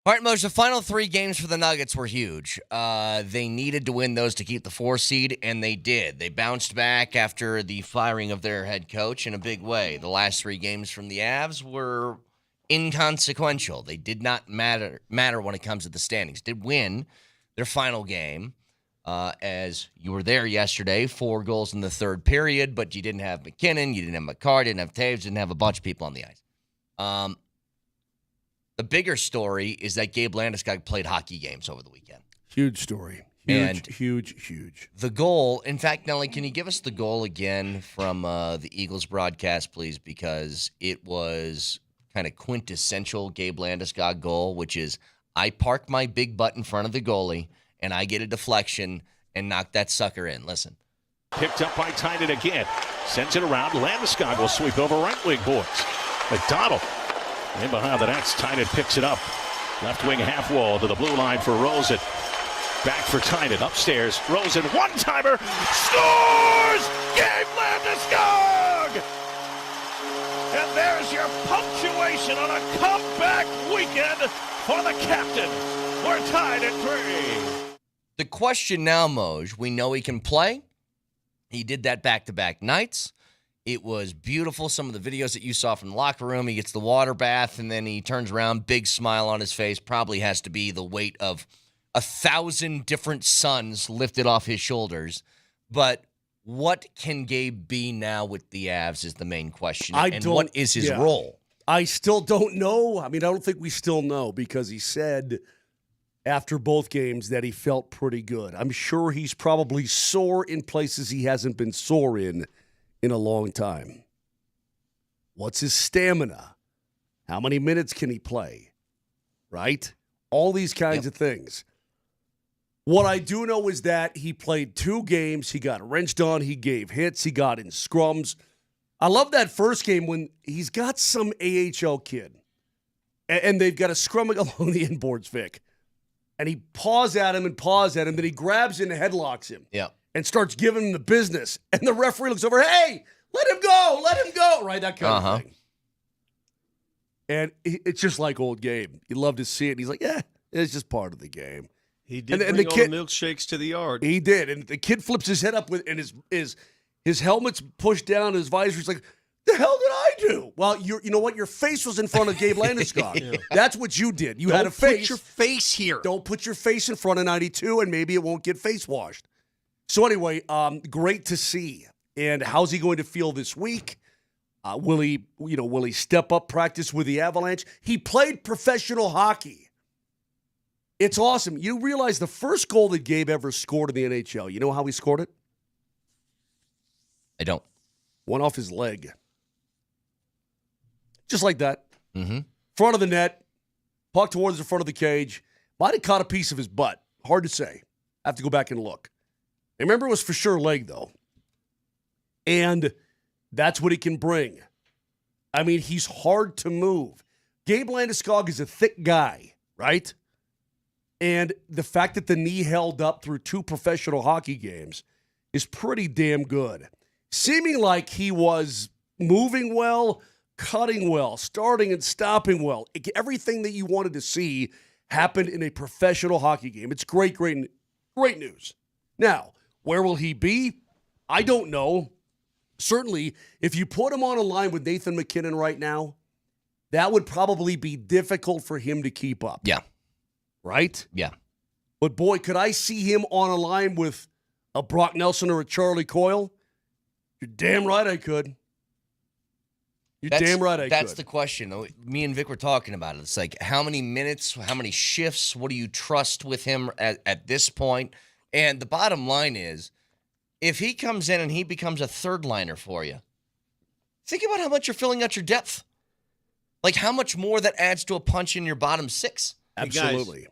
All right, Moser, the final three games for the Nuggets were huge. They needed to win those to keep the 4 seed, and they did. They bounced back after the firing of their head coach in a big way. The last 3 games from the Avs were inconsequential. They did not matter when it comes to the standings. Did win their final game, as you were there yesterday, 4 goals in the third period, but you didn't have McKinnon, you didn't have McCarr, didn't have Taves, didn't have a bunch of people on the ice. The bigger story is that Gabe Landeskog played hockey games over the weekend. Huge story. Huge. The goal, in fact, Nelly, can you give us the goal again from the Eagles broadcast, please? Because it was kind of quintessential Gabe Landeskog goal, which is I park my big butt in front of the goalie, and I get a deflection and knock that sucker in. Listen. Picked up by Tynan again. Sends it around. Landeskog will sweep over right wing boards. McDonald in behind the nets. Tynan picks it up. Left wing half wall to the blue line for Rosen. Back for Tynan. Upstairs. Rosen. One-timer. Scores! Gabe Landeskog! And there's your punctuation on a comeback weekend for the captain. We're tied at 3. The question now, Moj, we know he can play. He did that back-to-back nights. It was beautiful. Some of the videos that you saw from the locker room, he gets the water bath, and then he turns around, big smile on his face. Probably has to be the weight of 1,000 different suns lifted off his shoulders. But what can Gabe be now with the Avs is the main question. And what is his role? I still don't know. I mean, I don't think we still know because he said after both games that he felt pretty good. I'm sure he's probably sore in places he hasn't been sore in a long time. What's his stamina? How many minutes can he play? Right? All these kinds of things. What I do know is that he played 2 games. He got wrenched on. He gave hits. He got in scrums. I love that first game when he's got some AHL kid, and they've got a scrumming along the inboards, Vic. And he paws at him, then he grabs him and headlocks him. Yeah. And starts giving him the business. And the referee looks over, hey, let him go. Right, that kind of thing. And it's just like old Gabe. He loved to see it. And he's like, yeah, it's just part of the game. He did bring all the milkshakes to the yard. He did. And the kid flips his head up, and his helmet's pushed down, his visor. He's like, the hell did I do? Well, you know what? Your face was in front of Gabe Landeskog. Yeah. That's what you did. You had a face. Don't put your face here. Don't put your face in front of 92, and maybe it won't get face washed. So anyway, great to see. And how's he going to feel this week? Will he step up practice with the Avalanche? He played professional hockey. It's awesome. You realize the first goal that Gabe ever scored in the NHL, you know how he scored it? I don't. One off his leg. Just like that. Mm-hmm. Front of the net, puck towards the front of the cage. Might have caught a piece of his butt. Hard to say. I have to go back and look. I remember it was for sure leg, though. And that's what he can bring. I mean, he's hard to move. Gabe Landeskog is a thick guy, right? And the fact that the knee held up through 2 professional hockey games is pretty damn good. Seeming like he was moving well, cutting well, starting and stopping well. Everything that you wanted to see happened in a professional hockey game. It's great news. Now, where will he be? I don't know. Certainly, if you put him on a line with Nathan MacKinnon right now, that would probably be difficult for him to keep up. Yeah. Right? Yeah. But boy, could I see him on a line with a Brock Nelson or a Charlie Coyle? You're damn right I could. Damn right I could. That's the question. Me and Vic were talking about it. It's like, how many minutes, how many shifts, what do you trust with him at this point? And the bottom line is, if he comes in and he becomes a third liner for you, think about how much you're filling out your depth. Like how much more that adds to a punch in your bottom 6. Absolutely.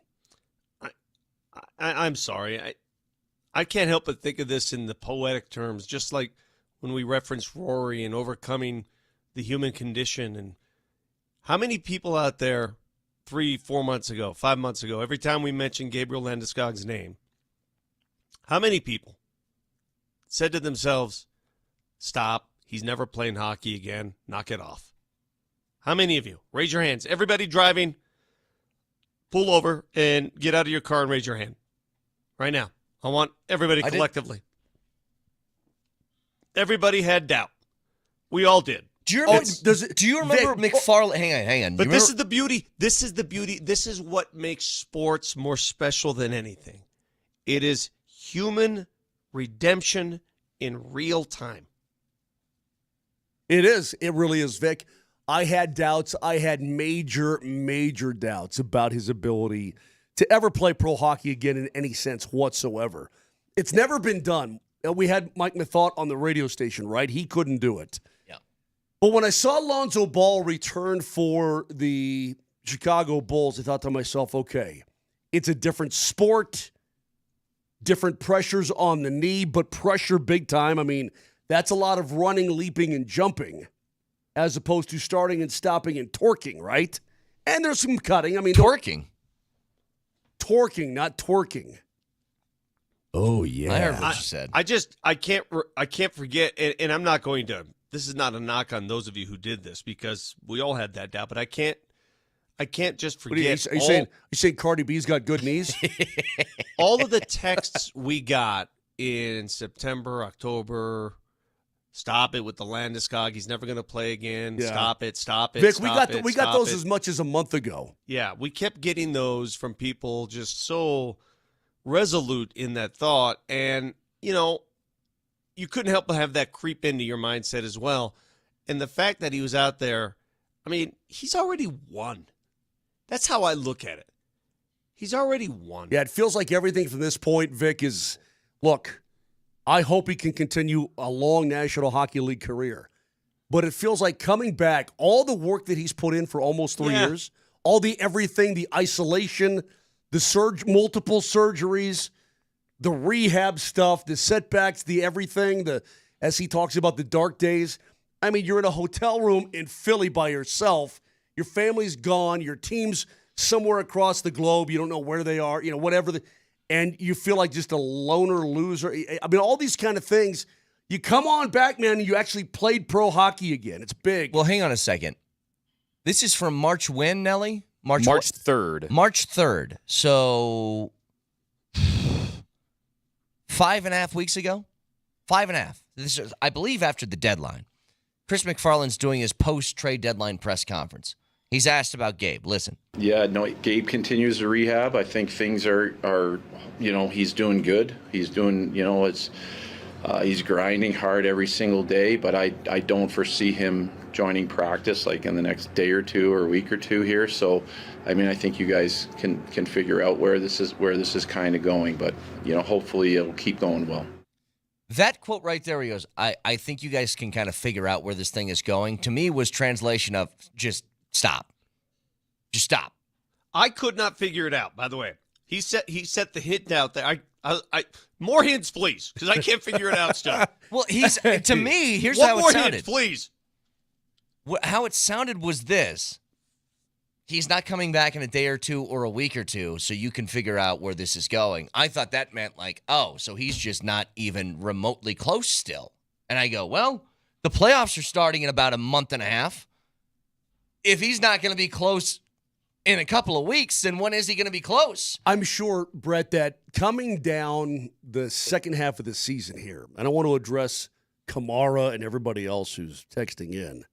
Hey guys, I'm sorry. I can't help but think of this in the poetic terms, just like when we reference RORY and overcoming the human condition. And how many people out there 3-4 months ago, 5 months ago, every time we mentioned Gabriel Landeskog's name, how many people said to themselves, stop, he's never playing hockey again, knock it off? How many of you? Raise your hands. Everybody driving, pull over and get out of your car and raise your hand. Right now. I want everybody collectively. Everybody had doubt. We all did. Do you remember McFarland? Hang on. But this is the beauty. This is the beauty. This is what makes sports more special than anything. It is human redemption in real time. It is. It really is, Vic. I had doubts. I had major, major doubts about his ability to ever play pro hockey again in any sense whatsoever. It's never been done. We had Mike Mathot on the radio station, right? He couldn't do it. Yeah. But when I saw Lonzo Ball return for the Chicago Bulls, I thought to myself, okay, it's a different sport. different pressures on the knee, but pressure big time. I mean, that's a lot of running, leaping, and jumping as opposed to starting and stopping and torquing, right? And there's some cutting. I mean, Torquing, not twerking. Oh, yeah. I heard what you said. I can't forget, and I'm not going to. This is not a knock on those of you who did this because we all had that doubt, but I can't just forget. Are you saying Cardi B's got good knees? All of the texts we got in September, October. Stop it with the Landeskog. He's never going to play again. Yeah. Stop it. Vic, we got those as much as a month ago. Yeah, we kept getting those from people just so resolute in that thought. And, you couldn't help but have that creep into your mindset as well. And the fact that he was out there, I mean, he's already won. That's how I look at it. He's already won. Yeah, it feels like everything from this point, Vic, is, look, I hope he can continue a long National Hockey League career. But it feels like coming back, all the work that he's put in for almost 3 years, all the everything, the isolation, the multiple surgeries, the rehab stuff, the setbacks, the everything, as he talks about the dark days. I mean, you're in a hotel room in Philly by yourself. Your family's gone. Your team's somewhere across the globe. You don't know where they are, whatever. And you feel like just a loner loser. I mean, all these kind of things. You come on back, man, and you actually played pro hockey again. It's big. Well, hang on a second. This is from March when, Nelly? March 3rd. March 3rd. So 5.5 weeks ago? 5.5. This is, I believe, after the deadline. Chris McFarland's doing his post-trade deadline press conference. He's asked about Gabe. Listen. Yeah, no, Gabe continues to rehab. I think things are he's doing good. He's doing, he's grinding hard every single day, but I don't foresee him joining practice like in the next day or two or week or two here. So, I mean, I think you guys can figure out where this is kind of going, but, hopefully it'll keep going well. That quote right there, he goes, I think you guys can kind of figure out where this thing is going, to me was translation of just stop. Just stop. I could not figure it out, by the way. He set the hint out there. I more hints, please, because I can't figure it out still. Well, to me, here's One how more it sounded. hint, please. How it sounded was this. He's not coming back in a day or two or a week or two, so you can figure out where this is going. I thought that meant so he's just not even remotely close still. And I go, well, the playoffs are starting in about a month and a half. If he's not going to be close in a couple of weeks, then when is he going to be close? I'm sure, Brett, that coming down the second half of the season here, and I want to address Kamara and everybody else who's texting in.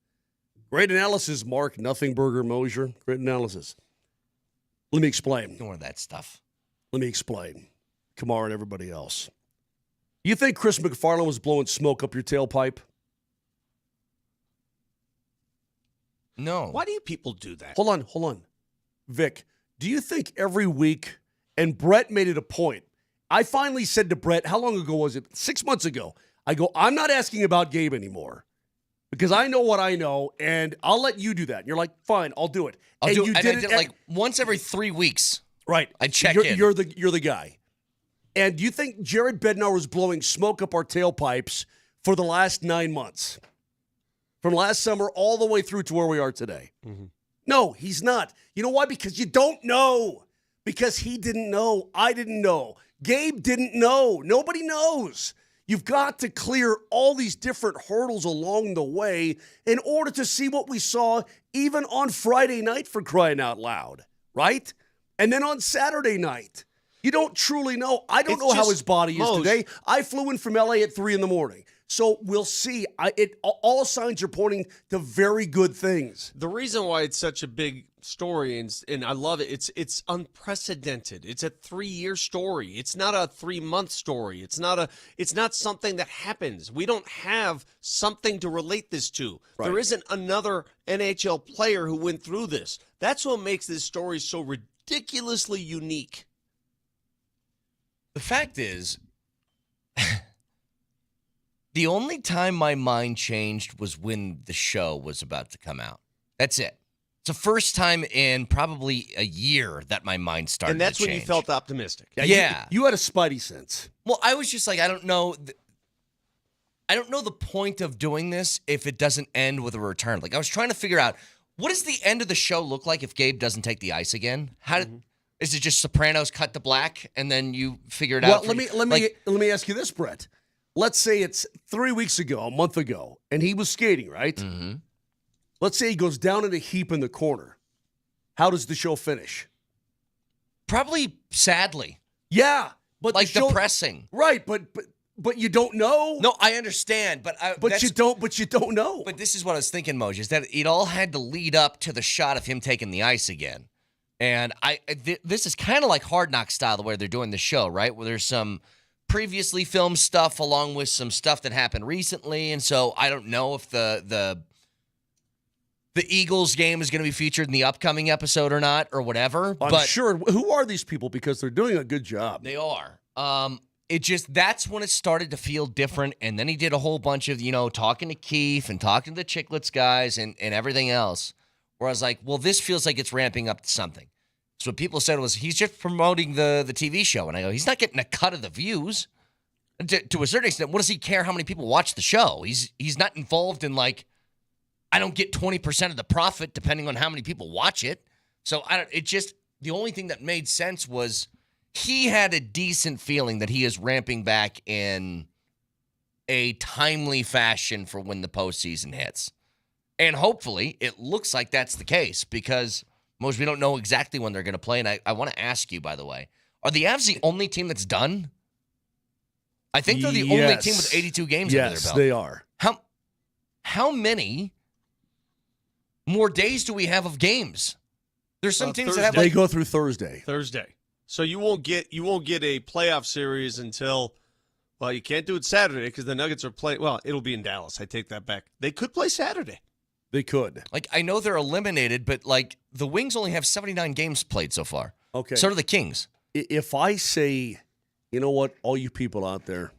Great analysis, Mark. Nothing Burger Moser. Great analysis. Let me explain. Ignore that stuff. Let me explain. Kamara and everybody else. You think Chris McFarland was blowing smoke up your tailpipe? No. Why do people do that? Hold on. Vic, do you think every week, and Brett made it a point, I finally said to Brett, how long ago was it? 6 months ago. I go, I'm not asking about Gabe anymore because I know what I know, and I'll let you do that. And you're like, fine, I'll do it. I did it like once every 3 weeks. Right. I check in. You're the guy. And do you think Jared Bednar was blowing smoke up our tailpipes for the last 9 months? From last summer all the way through to where we are today? Mm-hmm. No, he's not. You know why? Because you don't know. Because he didn't know. I didn't know. Gabe didn't know. Nobody knows. You've got to clear all these different hurdles along the way in order to see what we saw even on Friday night, for crying out loud, right? And then on Saturday night. You don't truly know. I don't know how his body is today. I flew in from LA at 3 a.m. So we'll see. All signs are pointing to very good things. The reason why it's such a big story, and I love it, it's unprecedented. It's a 3-year story. It's not a 3-month story. It's not something that happens. We don't have something to relate this to. Right. There isn't another NHL player who went through this. That's what makes this story so ridiculously unique. The fact is, the only time my mind changed was when the show was about to come out. That's it. It's the first time in probably a year that my mind started And that's to when you change. felt optimistic. Yeah. You had a spidey sense. Well, I was just like, I don't know. I don't know the point of doing this if it doesn't end with a return. Like, I was trying to figure out, what does the end of the show look like if Gabe doesn't take the ice again? Is it just Sopranos cut to black and then you figure it out? Well, let me ask you this, Brett. Let's say it's 3 weeks ago, a month ago, and he was skating, right? Mm-hmm. Let's say he goes down in a heap in the corner. How does the show finish? Probably sadly. Yeah, but Like the show, depressing. right? But you don't know. No, I understand, but you don't. But you don't know. But this is what I was thinking, Moj, is that it all had to lead up to the shot of him taking the ice again. And this is kind of like Hard Knock style, the way they're doing the show, right? Where there's some previously filmed stuff along with some stuff that happened recently. And so I don't know if the Eagles game is going to be featured in the upcoming episode or not, or whatever. I'm sure. Who are these people? Because they're doing a good job. They are. That's when it started to feel different. And then he did a whole bunch of, talking to Keefe and talking to the Chicklets guys and everything else. Where I was like, well, this feels like it's ramping up to something. So what people said was, he's just promoting the TV show. And I go, he's not getting a cut of the views. To a certain extent, what does he care how many people watch the show? He's not involved in, like, I don't get 20% of the profit depending on how many people watch it. So the only thing that made sense was he had a decent feeling that he is ramping back in a timely fashion for when the postseason hits. And hopefully it looks like that's the case because most we don't know exactly when they're going to play. And I want to ask you, by the way, are the Avs the only team that's done? I think they're the only team with 82 games under their belt. Yes, they are. How many more days do we have of games? There's some teams that have they go through Thursday. So you won't get a playoff series until, well, you can't do it Saturday because the Nuggets are playing. Well, it'll be in Dallas. I take that back. They could play Saturday. They could. Like, I know they're eliminated, but, like, the Wings only have 79 games played so far. Okay. So do the Kings. If I say, you know what, all you people out there,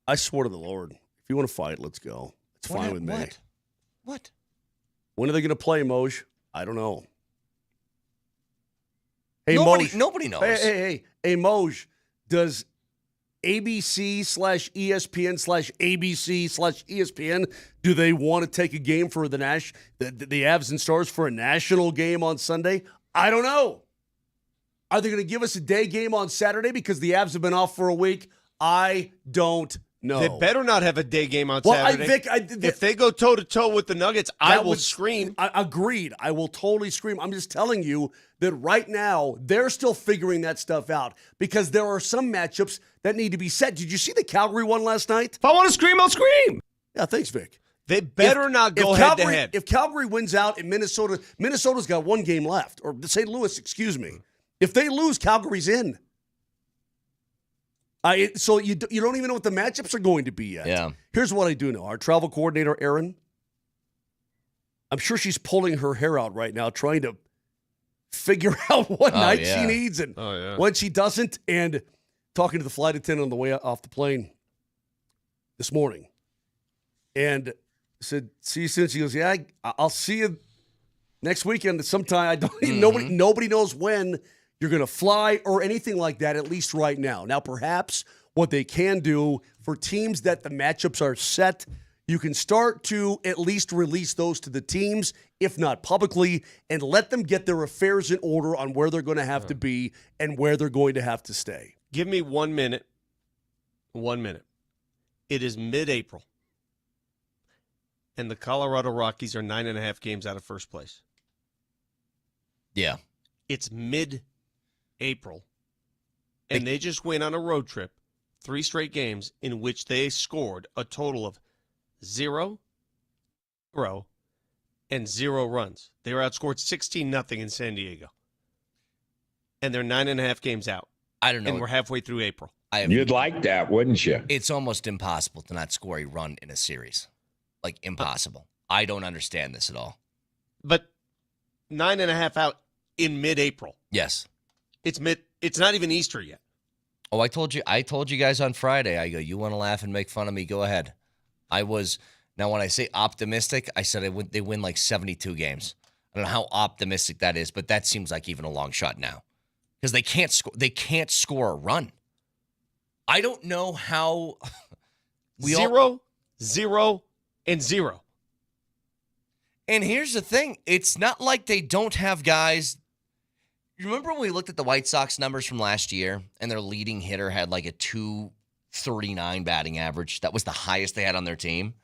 I swear to the Lord, if you want to fight, let's go. It's fine with me. What? When are they going to play, Moj? I don't know. Hey, Nobody knows. Hey, Moj, does ABC/ESPN/ABC/ESPN, do they want to take a game for the Avs and Stars for a national game on Sunday? I don't know. Are they going to give us a day game on Saturday because the Avs have been off for a week? I don't know. They better not have a day game on Well, Saturday. If they go toe-to-toe with the Nuggets, I will scream. Agreed. I will totally scream. I'm just telling you that right now, they're still figuring that stuff out because there are some matchups that need to be set. Did you see the Calgary one last night? If I want to scream, I'll scream. Yeah, thanks, Vic. They better not go head-to-head. If Calgary wins out in Minnesota's got one game left, or St. Louis, excuse me. If they lose, Calgary's in. So you don't even know what the matchups are going to be yet. Yeah. Here's what I do know. Our travel coordinator, Erin, I'm sure she's pulling her hair out right now trying to figure out what night she needs and when she doesn't. And talking to the flight attendant on the way off the plane this morning. And said, see you soon. She goes, yeah, I'll see you next weekend sometime. I don't even, nobody knows when you're going to fly or anything like that, at least right now. Now, perhaps what they can do for teams that the matchups are set, you can start to at least release those to the teams, if not publicly, and let them get their affairs in order on where they're going to have to be and where they're going to have to stay. Give me 1 minute. 1 minute. It is mid-April, and the Colorado Rockies are 9.5 games out of first place. Yeah. It's mid-April, and they just went on a road trip, 3 straight games, in which they scored a total of 0, and 0 runs. They were outscored 16-0 in San Diego. And they're 9.5 games out. I don't know. And we're halfway through April. You'd like that, wouldn't you? It's almost impossible to not score a run in a series. Like, impossible. I don't understand this at all. But 9.5 out in mid-April. Yes. It's not even Easter yet. Oh, I told you guys on Friday, I go, you want to laugh and make fun of me? Go ahead. Now when I say optimistic, I said they win like 72 games. I don't know how optimistic that is, but that seems like even a long shot now because they can't score. They can't score a run. I don't know how. 0, 0, and 0. And here's the thing: it's not like they don't have guys. You remember when we looked at the White Sox numbers from last year, and their leading hitter had like a 239 batting average? That was the highest they had on their team.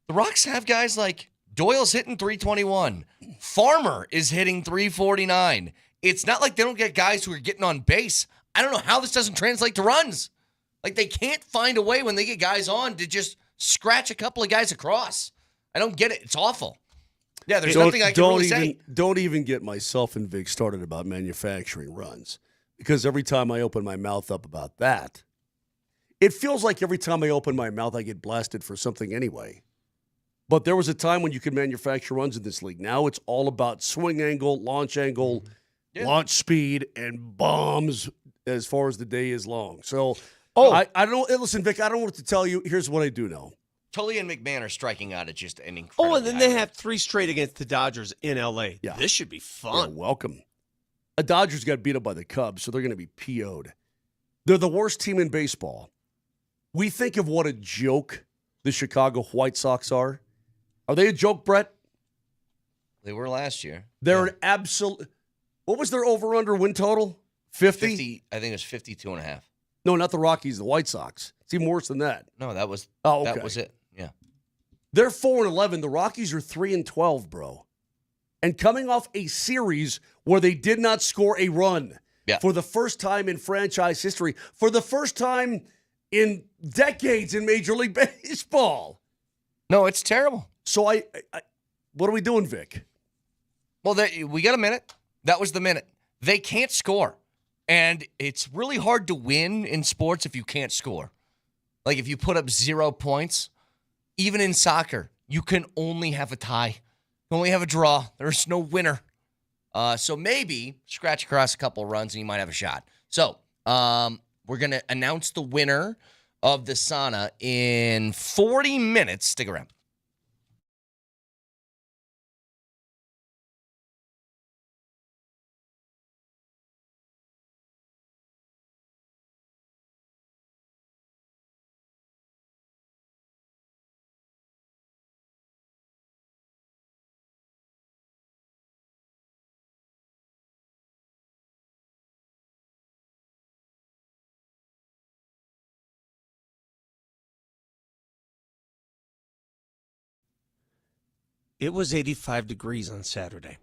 The Rocks have guys like Doyle's hitting 321. Farmer is hitting 349. It's not like they don't get guys who are getting on base. I don't know how this doesn't translate to runs. Like they can't find a way when they get guys on to just scratch a couple of guys across. I don't get it. It's awful. Yeah, there's nothing I can really say. Don't even get myself and Vic started about manufacturing runs because every time I open my mouth up about that, it feels like every time I open my mouth, I get blasted for something anyway. But there was a time when you could manufacture runs in this league. Now it's all about swing angle, launch launch speed, and bombs as far as the day is long. So, I don't listen, Vic, I don't want to tell you. Here's what I do know. Tully and McMahon are striking out at just an incredible. Oh, and then they have 3 straight against the Dodgers in L.A. Yeah. This should be fun. Yeah, welcome. The Dodgers got beat up by the Cubs, so they're going to be PO'd. They're the worst team in baseball. We think of what a joke the Chicago White Sox are. Are they a joke, Brett? They were last year. They're an absolute. What was their over-under win total? 50? I think it was 52.5. No, not the Rockies, the White Sox. It's even worse than that. No, that was that was it. Yeah. They're 4-11. The Rockies are 3-12, bro. And coming off a series where they did not score a run for the first time in franchise history, for the first time in decades in Major League Baseball. No, it's terrible. So what are we doing, Vic? Well, we got a minute. That was the minute. They can't score. And it's really hard to win in sports if you can't score. Like if you put up 0 points, even in soccer, you can only have a tie. You only have a draw. There's no winner. So maybe scratch across a couple runs and you might have a shot. So we're going to announce the winner of the sauna in 40 minutes. Stick around. It was 85 degrees on Saturday.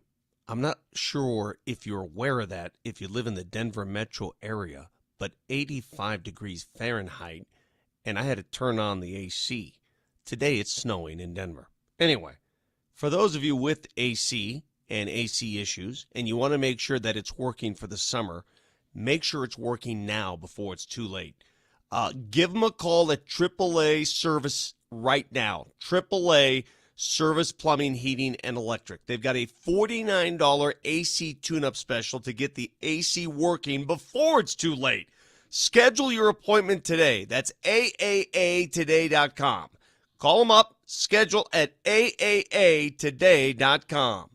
I'm not sure if you're aware of that if you live in the Denver metro area, but 85 degrees Fahrenheit, and I had to turn on the AC. Today it's snowing in Denver. Anyway, for those of you with AC and AC issues, and you want to make sure that it's working for the summer, make sure it's working now before it's too late. Give them a call at AAA Service right now. AAA Service Plumbing, Heating, and Electric. They've got a $49 AC tune-up special to get the AC working before it's too late. Schedule your appointment today. That's AAAtoday.com. Call them up. Schedule at AAAtoday.com.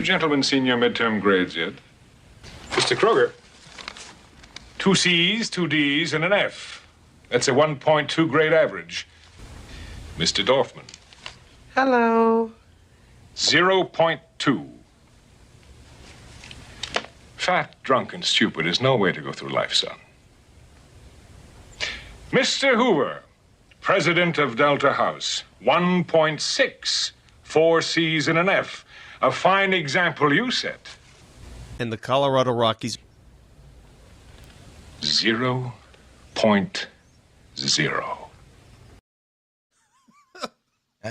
You gentlemen seen your midterm grades yet? Mr. Kroger. 2 C's, 2 D's, and an F. That's a 1.2 grade average. Mr. Dorfman. Hello. 0.2. Fat, drunk, and stupid is no way to go through life, son. Mr. Hoover, president of Delta House. 1.6. 4 C's and an F. A fine example you set. And the Colorado Rockies. 0.0.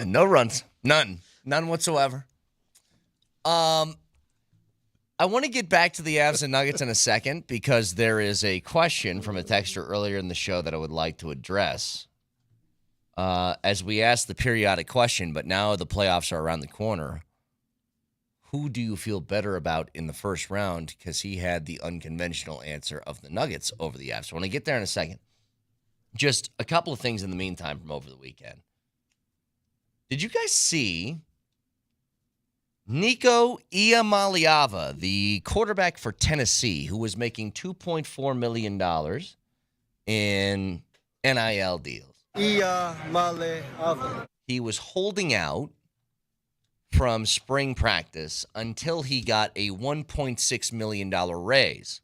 No runs. None whatsoever. I want to get back to the Avs and Nuggets in a second because there is a question from a texter earlier in the show that I would like to address. As we asked the periodic question, but now the playoffs are around the corner. Who do you feel better about in the first round? Because he had the unconventional answer of the Nuggets over the Avs. So I want to get there in a second. Just a couple of things in the meantime from over the weekend. Did you guys see Nico Iamaleava, the quarterback for Tennessee, who was making $2.4 million in NIL deals? Iamaleava. He was holding out from spring practice until he got a $1.6 million raise,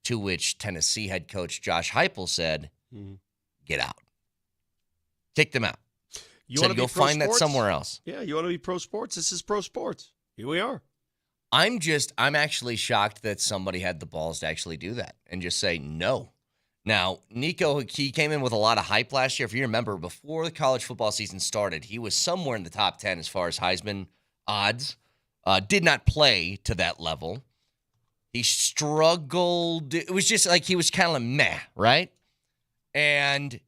to which Tennessee head coach Josh Heupel said, get out. Kick them out. You said, want to go find that somewhere else. Yeah, you want to be pro sports? This is pro sports. Here we are. I'm actually shocked that somebody had the balls to actually do that and just say no. Now, Nico, he came in with a lot of hype last year. If you remember, before the college football season started, he was somewhere in the top 10 as far as Heisman odds. Did not play to that level. He struggled. It was just like he was kind of meh, right? And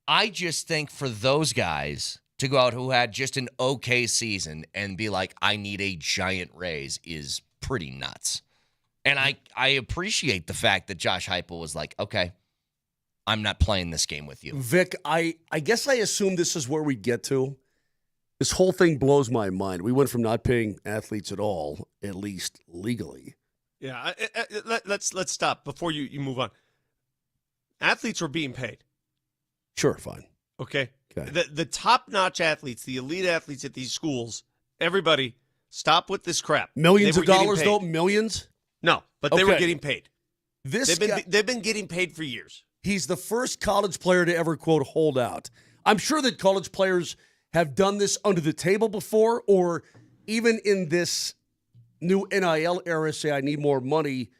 I just think for those guys to go out who had just an okay season and be like, I need a giant raise is pretty nuts. And I appreciate the fact that Josh Heupel was like, okay, I'm not playing this game with you. Vic, I guess I assume this is where we get to. This whole thing blows my mind. We went from not paying athletes at all, at least legally. Yeah, let's stop before you move on. Athletes were being paid. Sure, fine. Okay. The top-notch athletes, the elite athletes at these schools, everybody, stop with this crap. Millions of dollars, though? Millions? No, but they were getting paid. They've been getting paid for years. He's the first college player to ever, quote, hold out. I'm sure that college players have done this under the table before, or even in this new NIL era, say, I need more money,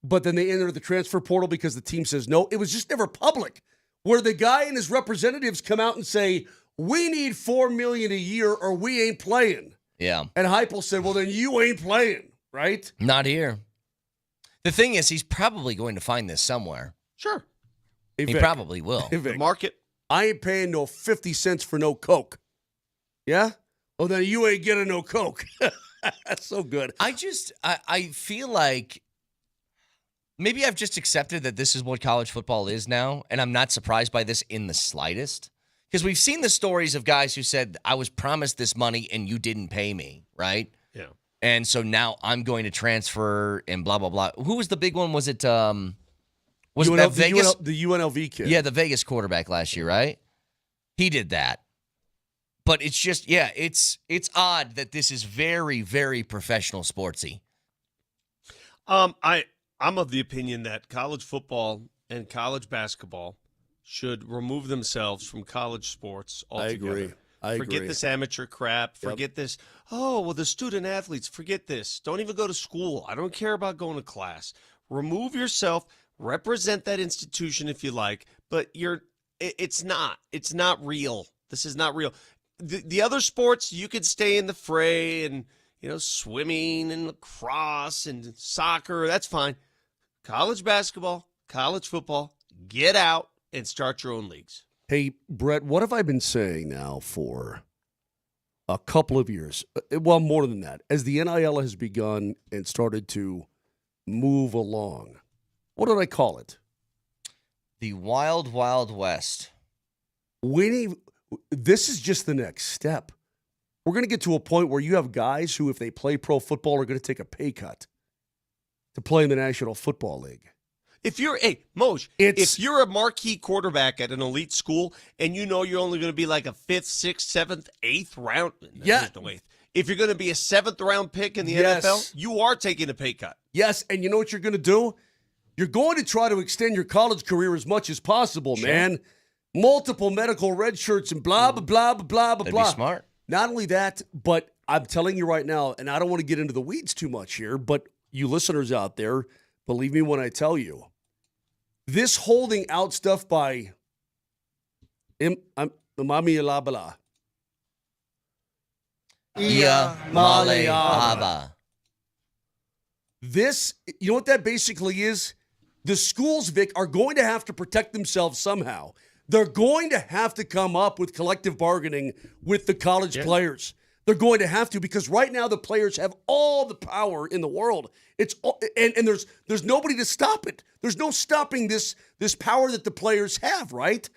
but then they enter the transfer portal because the team says no. It was just never public, where the guy and his representatives come out and say, we need $4 million a year or we ain't playing. Yeah. And Heupel said, well, then you ain't playing, right? Not here. The thing is, he's probably going to find this somewhere. Sure. He probably will. The market. I ain't paying no 50 cents for no Coke. Yeah? Well, then you ain't getting no Coke. That's so good. I feel like maybe I've just accepted that this is what college football is now, and I'm not surprised by this in the slightest. Because we've seen the stories of guys who said, I was promised this money and you didn't pay me, right? Yeah. And so now I'm going to transfer and blah, blah, blah. Who was the big one? Was it that Vegas? The UNLV kid. Yeah, the Vegas quarterback last year, right? He did that. But it's just, yeah, it's odd that this is very, very professional sportsy. I'm of the opinion that college football and college basketball should remove themselves from college sports altogether. I agree. Forget this amateur crap. Forget this. Oh, well, the student athletes, forget this. Don't even go to school. I don't care about going to class. Remove yourself. Represent that institution if you like, but it's not real. This is not real. The other sports, you could stay in the fray and, swimming and lacrosse and soccer. That's fine. College basketball, college football, get out and start your own leagues. Hey, Brett, what have I been saying now for a couple of years? Well, more than that. As the NIL has begun and started to move along, what did I call it? The Wild, Wild West. This is just the next step. we're going to get to a point where you have guys who, if they play pro football, are going to take a pay cut to play in the National Football League. If you're, if you're a marquee quarterback at an elite school and you know you're only going to be like a 5th, 6th, 7th, 8th round, there's no 8th. If you're going to be a 7th round pick in the NFL, you are taking a pay cut. Yes, and you know what you're going to do? You're going to try to extend your college career as much as possible, man. Multiple medical red shirts and blah, blah, blah, blah, blah, blah. That'd be smart. Not only that, but I'm telling you right now, and I don't want to get into the weeds too much here, but you listeners out there, believe me when I tell you, this holding out stuff by Mami Alabala. This, you know what that basically is? The schools, Vic, are going to have to protect themselves somehow. They're going to have to come up with collective bargaining with the college players. They're going to have to, because right now the players have all the power in the world. It's and there's nobody to stop it. There's no stopping this power that the players have, right?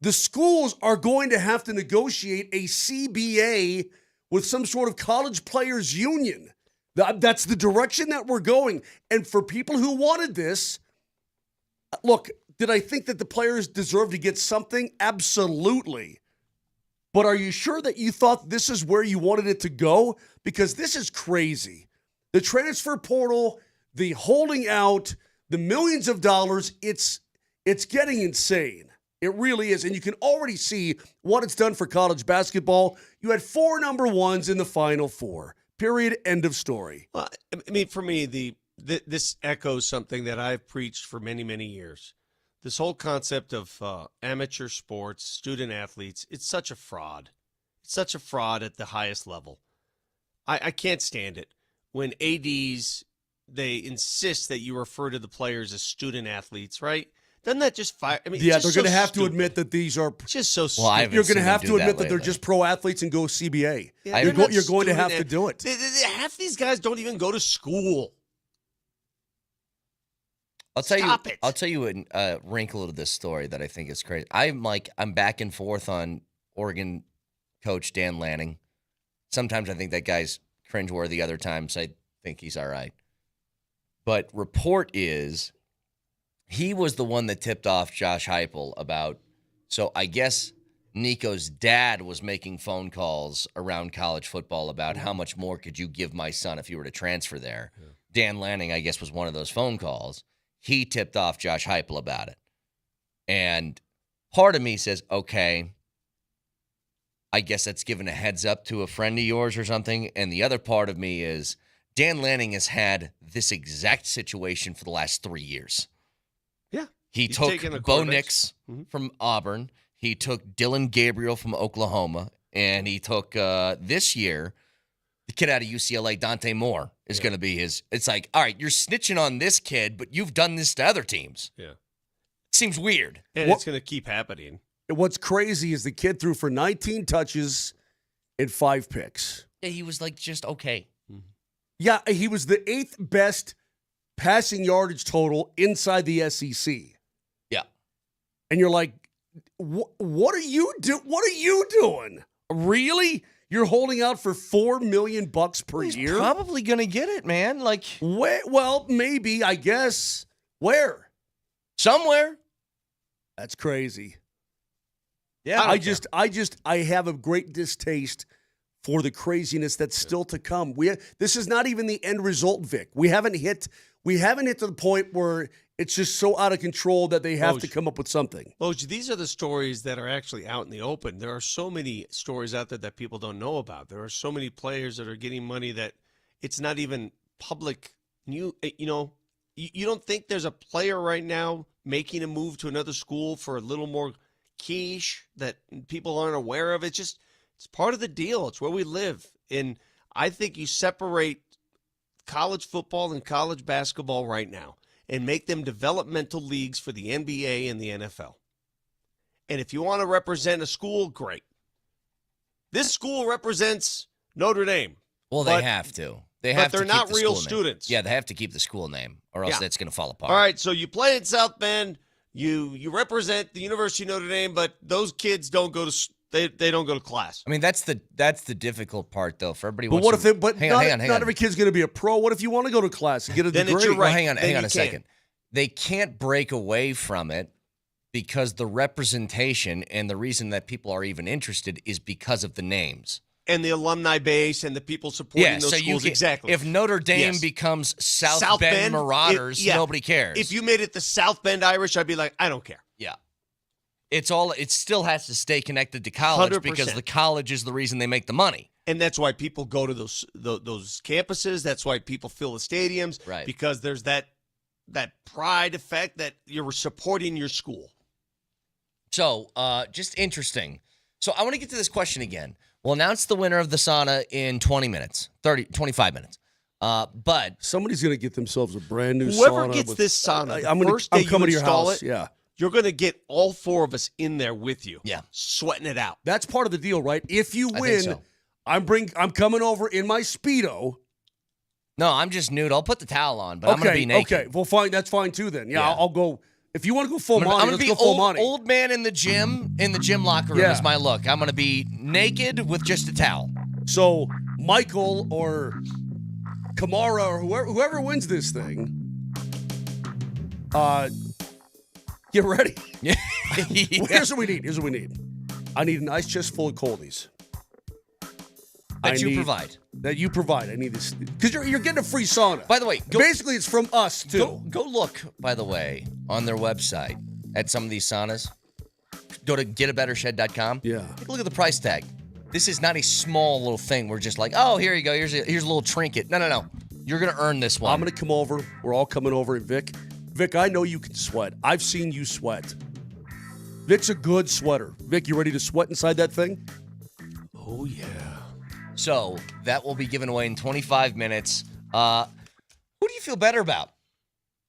The schools are going to have to negotiate a CBA with some sort of college players union. That's the direction that we're going. And for people who wanted this, look, did I think that the players deserve to get something? Absolutely. But are you sure that you thought this is where you wanted it to go? Because this is crazy. The transfer portal, the holding out, the millions of dollars, it's getting insane. It really is. And you can already see what it's done for college basketball. You had 4 number ones in the Final Four. Period. End of story. Well, I mean, for me, this echoes something that I've preached for many, many years. This whole concept of amateur sports, student athletes, it's such a fraud. It's such a fraud at the highest level. I can't stand it. When ADs, they insist that you refer to the players as student athletes, right? Doesn't that just fire? I mean, yeah, they're going to have to admit that these are just so stupid. You're going to have to admit that they're just pro athletes and go CBA. Yeah, you're going to have to do it. Half these guys don't even go to school. I'll tell you a wrinkle to this story that I think is crazy. I'm back and forth on Oregon coach Dan Lanning. Sometimes I think that guy's cringeworthy. Other times I think he's all right. But report is he was the one that tipped off Josh Heupel about. So I guess Nico's dad was making phone calls around college football about how much more could you give my son if you were to transfer there. Yeah. Dan Lanning, I guess, was one of those phone calls. He tipped off Josh Heupel about it. And part of me says, okay, I guess that's giving a heads up to a friend of yours or something. And the other part of me is Dan Lanning has had this exact situation for the last 3 years. Yeah. He took Bo Nix from Auburn. He took Dylan Gabriel from Oklahoma. And he took, this year, the kid out of UCLA, Dante Moore, is going to be his. It's like, all right, you're snitching on this kid, but you've done this to other teams. Yeah. Seems weird. And it's going to keep happening. What's crazy is the kid threw for 19 touches and 5 picks. Yeah, he was just okay. Mm-hmm. Yeah, he was the 8th best passing yardage total inside the SEC. Yeah. And you're like, what are you doing? Really? You're holding out for $4 million per year? He's probably going to get it, man. Well, maybe, I guess. Where? Somewhere. That's crazy. Yeah. I have a great distaste for the craziness that's still to come. This is not even the end result, Vic. We haven't hit to the point where it's just so out of control that they have to come up with something. Woj, these are the stories that are actually out in the open. There are so many stories out there that people don't know about. There are so many players that are getting money that it's not even public. You don't think there's a player right now making a move to another school for a little more quiche that people aren't aware of? It's part of the deal. It's where we live. And I think you separate college football and college basketball right now and make them developmental leagues for the NBA and the NFL. And if you want to represent a school, great. This school represents Notre Dame. Well, they have to. But they're not real students. Yeah, they have to keep the school name, or else that's going to fall apart. All right, so you play in South Bend. You represent the University of Notre Dame, but those kids don't go to they don't go to class. I mean, that's the difficult part, though, for everybody. But what if it? But hang not, on. not every kid's going to be a pro. What if you want to go to class and get a Then degree? it's your right. Well, hang on a Then second. They can't break away from it because the representation and the reason that people are even interested is because of the names. And the alumni base and the people supporting those schools. Exactly. If Notre Dame becomes South Bend Marauders, nobody cares. If you made it the South Bend Irish, I'd be like, I don't care. Yeah. It still has to stay connected to college 100%. because the college is the reason they make the money. And that's why people go to those campuses. That's why people fill the stadiums. Right. Because there's that pride effect that you're supporting your school. So, just interesting. So, I want to get to this question again. We'll announce the winner of the sauna in 25 minutes. But somebody's going to get themselves a brand new whoever sauna. Gets this sauna, I'm coming to your house. Yeah. You're going to get all four of us in there with you. Yeah. Sweating it out. That's part of the deal, right? If you I win, think so. I'm coming over in my Speedo. No, I'm just nude. I'll put the towel on, but I'm going to be naked. Okay, well, fine. That's fine, too, then. Yeah. I'll go. If you want to go full money, I'm let's gonna go be full money. old man in the gym locker room is my look. I'm going to be naked with just a towel. So Michael or Kamara or whoever wins this thing, get ready. Yeah. Here's what we need. I need an ice chest full of coldies. That you provide. I need this because you're getting a free sauna. By the way, basically it's from us too. Go look, by the way, on their website at some of these saunas. Go to getabettershed.com. Yeah. Take a look at the price tag. This is not a small little thing. We're just like, oh, here you go. Here's a little trinket. No. You're gonna earn this one. I'm gonna come over. We're all coming over. And Vic, I know you can sweat. I've seen you sweat. Vic's a good sweater. Vic, you ready to sweat inside that thing? Oh yeah. So that will be given away in 25 minutes. Who do you feel better about?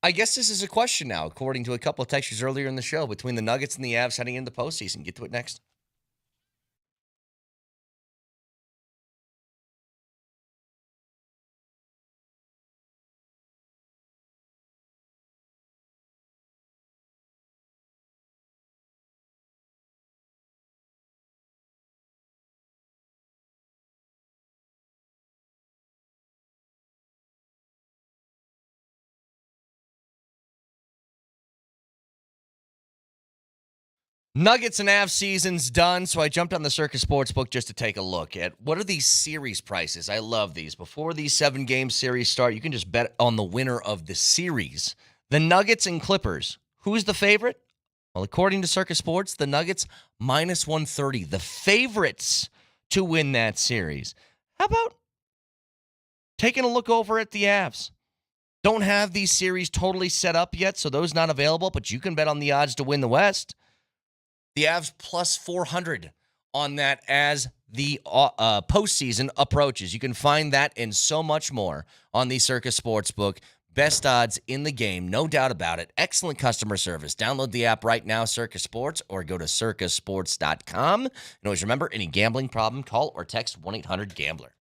I guess this is a question now, according to a couple of textures earlier in the show, between the Nuggets and the Avs heading into postseason. Get to it next. Nuggets and Avs season's done, so I jumped on the Circus Sportsbook just to take a look at what are these series prices. I love these. Before these 7-game series start, you can just bet on the winner of the series. The Nuggets and Clippers. Who's the favorite? Well, according to Circus Sports, the Nuggets minus 130. The favorites to win that series. How about taking a look over at the Avs? Don't have these series totally set up yet, so those not available, but you can bet on the odds to win the West. The Avs plus 400 on that as the postseason approaches. You can find that and so much more on the Circus Sportsbook. Best odds in the game, no doubt about it. Excellent customer service. Download the app right now, Circus Sports, or go to circusports.com. And always remember, any gambling problem, call or text 1-800-GAMBLER.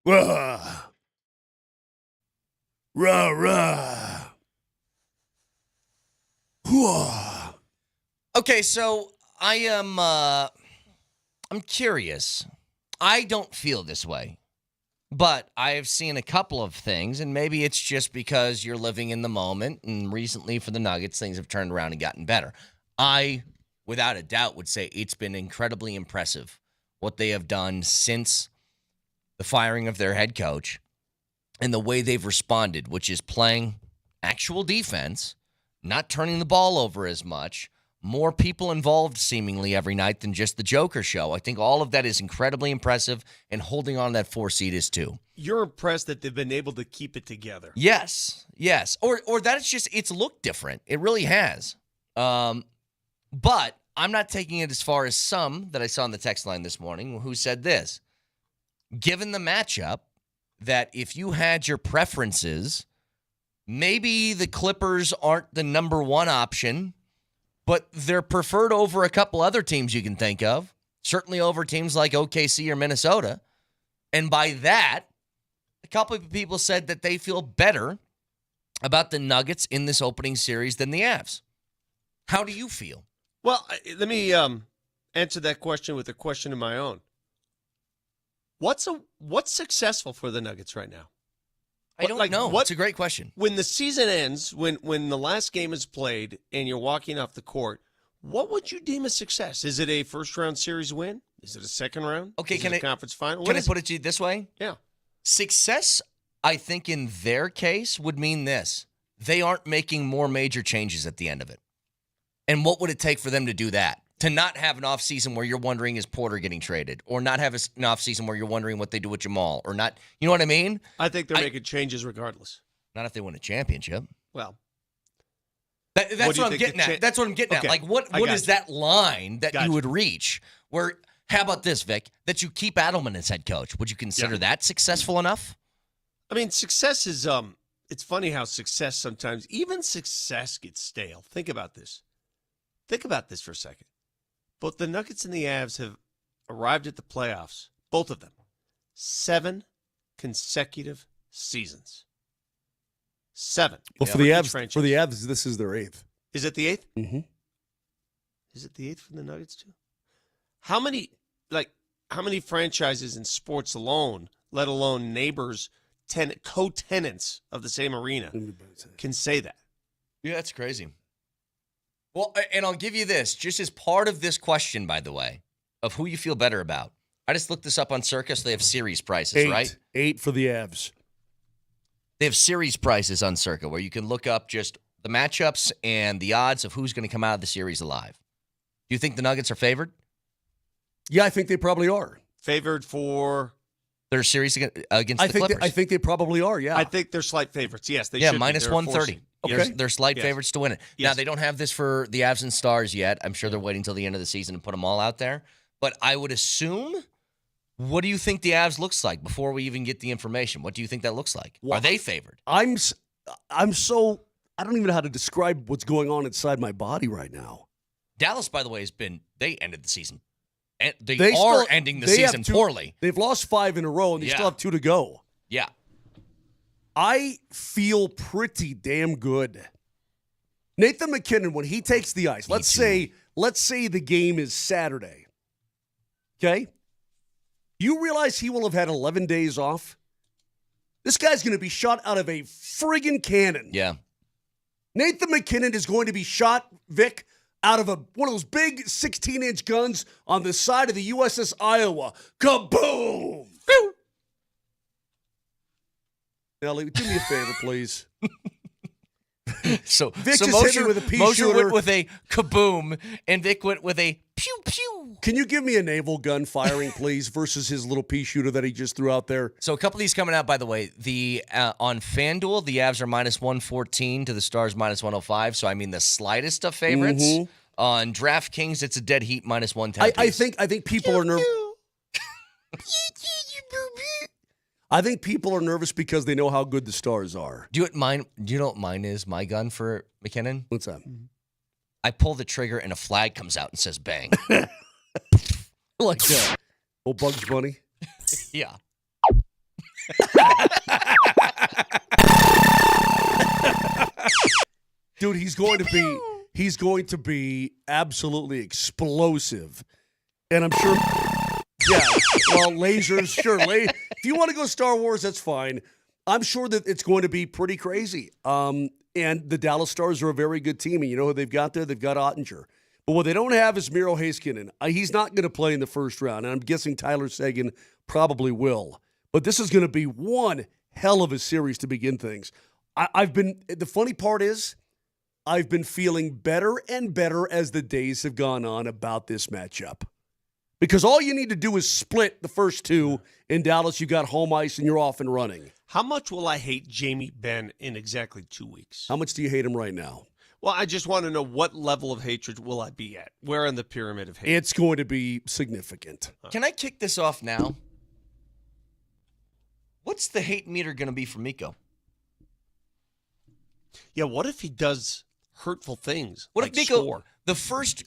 Rah. Rah, rah. Whoa. Okay, so I'm curious. I don't feel this way, but I have seen a couple of things, and maybe it's just because you're living in the moment, and recently for the Nuggets, things have turned around and gotten better. I, without a doubt, would say it's been incredibly impressive what they have done since the firing of their head coach and the way they've responded, which is playing actual defense, not turning the ball over as much, more people involved seemingly every night than just the Joker show. I think all of that is incredibly impressive, and holding on to that 4 seed is too. You're impressed that they've been able to keep it together. Yes. Or that it's looked different. It really has. But I'm not taking it as far as some that I saw on the text line this morning who said this. Given the matchup, that if you had your preferences, maybe the Clippers aren't the number one option, but they're preferred over a couple other teams you can think of, certainly over teams like OKC or Minnesota. And by that, a couple of people said that they feel better about the Nuggets in this opening series than the Avs. How do you feel? Well, let me answer that question with a question of my own. What's successful for the Nuggets right now? I don't know. It's a great question. When the season ends, when the last game is played and you're walking off the court, what would you deem a success? Is it a first-round series win? Is it a second round? Okay, Is it a conference final? Can I put it to you this way? Yeah. Success, I think, in their case would mean this. They aren't making more major changes at the end of it. And what would it take for them to do that? To not have an offseason where you're wondering, is Porter getting traded? Or not have an offseason where you're wondering what they do with Jamal? Or not, you know what I mean? I think they're making changes regardless. Not if they win a championship. Well, that's what I'm getting at. That's what I'm getting at. Like, what is that line that you would reach where, how about this, Vic, that you keep Adelman as head coach? Would you consider that successful enough? I mean, success is, it's funny how success sometimes, even success gets stale. Think about this. Think about this for a second. Both the Nuggets and the Avs have arrived at the playoffs, both of them, 7 consecutive seasons. 7. Well, for the Avs, this is their 8th. Is it the 8th? Mm-hmm. Is it the 8th for the Nuggets too? How many franchises in sports alone, let alone neighbors, co-tenants of the same arena, can say that? Yeah, that's crazy. Well, and I'll give you this, just as part of this question, by the way, of who you feel better about. I just looked this up on Circus. They have series prices, right? 8 for the Avs. They have series prices on Circa where you can look up just the matchups and the odds of who's going to come out of the series alive. Do you think the Nuggets are favored? Yeah, I think they probably are. Favored for their series against the Clippers? I think they probably are, yeah. I think they're slight favorites, yes. They should be. Minus 130. Okay. They're slight favorites to win it. Yes. Now, they don't have this for the Avs and Stars yet. I'm sure they're waiting until the end of the season to put them all out there. But I would assume, what do you think the Avs looks like before we even get the information? What do you think that looks like? Are they favored? I'm so, I don't even know how to describe what's going on inside my body right now. Dallas, by the way, they ended the season. And they are ending the season poorly. They've lost 5 in a row, and they still have 2 to go. Yeah. I feel pretty damn good. Nathan McKinnon, when he takes the ice, let's say the game is Saturday. Okay? You realize he will have had 11 days off? This guy's going to be shot out of a friggin' cannon. Yeah. Nathan McKinnon is going to be shot, Vic, out of one of those big 16-inch guns on the side of the USS Iowa. Kaboom! Nelly, do me a favor, please. So Vic just Moser, hit me with a pea Moser shooter. went with a kaboom, and Vic went with a pew-pew. Can you give me a naval gun firing, please, versus his little pea shooter that he just threw out there? So a couple of these coming out, by the way. On FanDuel, the Avs are minus 114 to the Stars minus 105. So, I mean, the slightest of favorites. Mm-hmm. On DraftKings, it's a dead heat minus 110. I think people are nervous. I think people are nervous because they know how good the Stars are. Do you know what mine is, my gun for McKinnon? What's that? I pull the trigger and a flag comes out and says bang. Like that. Old Bugs Bunny? Yeah. Dude, he's going to be absolutely explosive. And I'm sure, yeah, well, lasers, sure. If you want to go Star Wars, that's fine. I'm sure that it's going to be pretty crazy. And the Dallas Stars are a very good team. And you know who they've got there? They've got Ottinger. But what they don't have is Miro Heiskanen. He's not going to play in the first round. And I'm guessing Tyler Seguin probably will. But this is going to be one hell of a series to begin things. The funny part is, I've been feeling better and better as the days have gone on about this matchup. Because all you need to do is split the first two. In Dallas, you got home ice and you're off and running. How much will I hate Jamie Benn in exactly 2 weeks? How much do you hate him right now? Well, I just want to know what level of hatred will I be at? Where in the pyramid of hate? It's going to be significant. Can I kick this off now? What's the hate meter going to be for Mikko? Yeah, what if he does hurtful things? What like if Mikko, score? the first,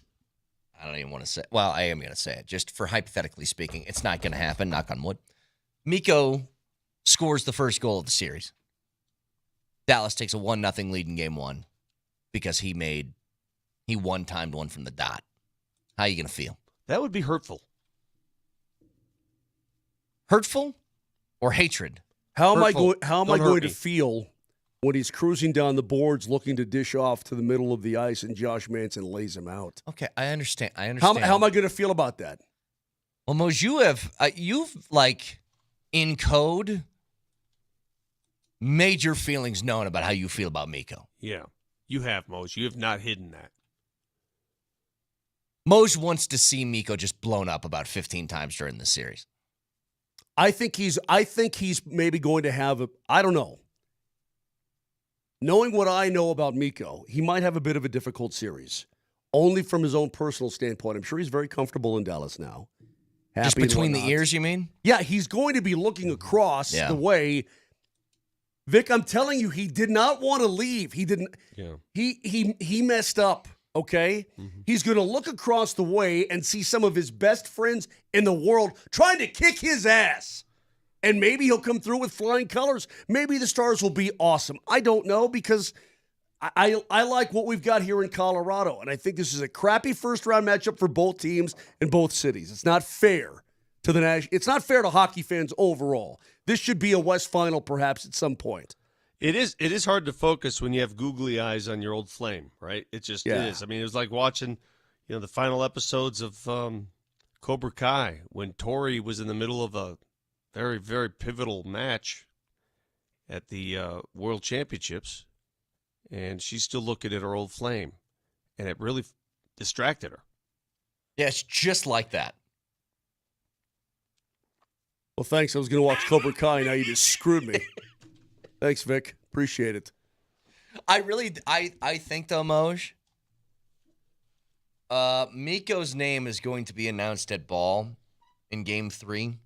I don't even want to say, well, I am going to say it, just for hypothetically speaking. It's not going to happen, knock on wood. Mikko scores the first goal of the series. Dallas takes a 1-0 lead in game one because he one-timed one from the dot. How are you going to feel? That would be hurtful. Hurtful or hatred? How am I Hurtful. going to feel when he's cruising down the boards looking to dish off to the middle of the ice and Josh Manson lays him out? Okay, I understand. How am I going to feel about that? Well, Mose, you've in code made your feelings known about how you feel about Mikko. Yeah, you have, Mose. You have not hidden that. Mose wants to see Mikko just blown up about 15 times during the series. I think he's maybe going to have I don't know. Knowing what I know about Mikko, he might have a bit of a difficult series. Only from his own personal standpoint. I'm sure he's very comfortable in Dallas now. Happy just between the ears, you mean? Yeah, he's going to be looking across the way. Vic, I'm telling you, he did not want to leave. He didn't. Yeah. He messed up, okay? Mm-hmm. He's going to look across the way and see some of his best friends in the world trying to kick his ass. And maybe he'll come through with flying colors. Maybe the Stars will be awesome. I don't know, because I like what we've got here in Colorado. And I think this is a crappy first-round matchup for both teams in both cities. It's not fair to it's not fair to hockey fans overall. This should be a West Final perhaps at some point. It is hard to focus when you have googly eyes on your old flame, right? It just is. I mean, it was like watching, the final episodes of Cobra Kai when Tori was in the middle of a very, very pivotal match at the World Championships, and she's still looking at her old flame, and it really distracted her. Yeah, it's just like that. Well, thanks. I was going to watch Cobra Kai. Now you just screwed me. Thanks, Vic. Appreciate it. I think, though, Moj, Mikko's name is going to be announced at Ball in Game 3.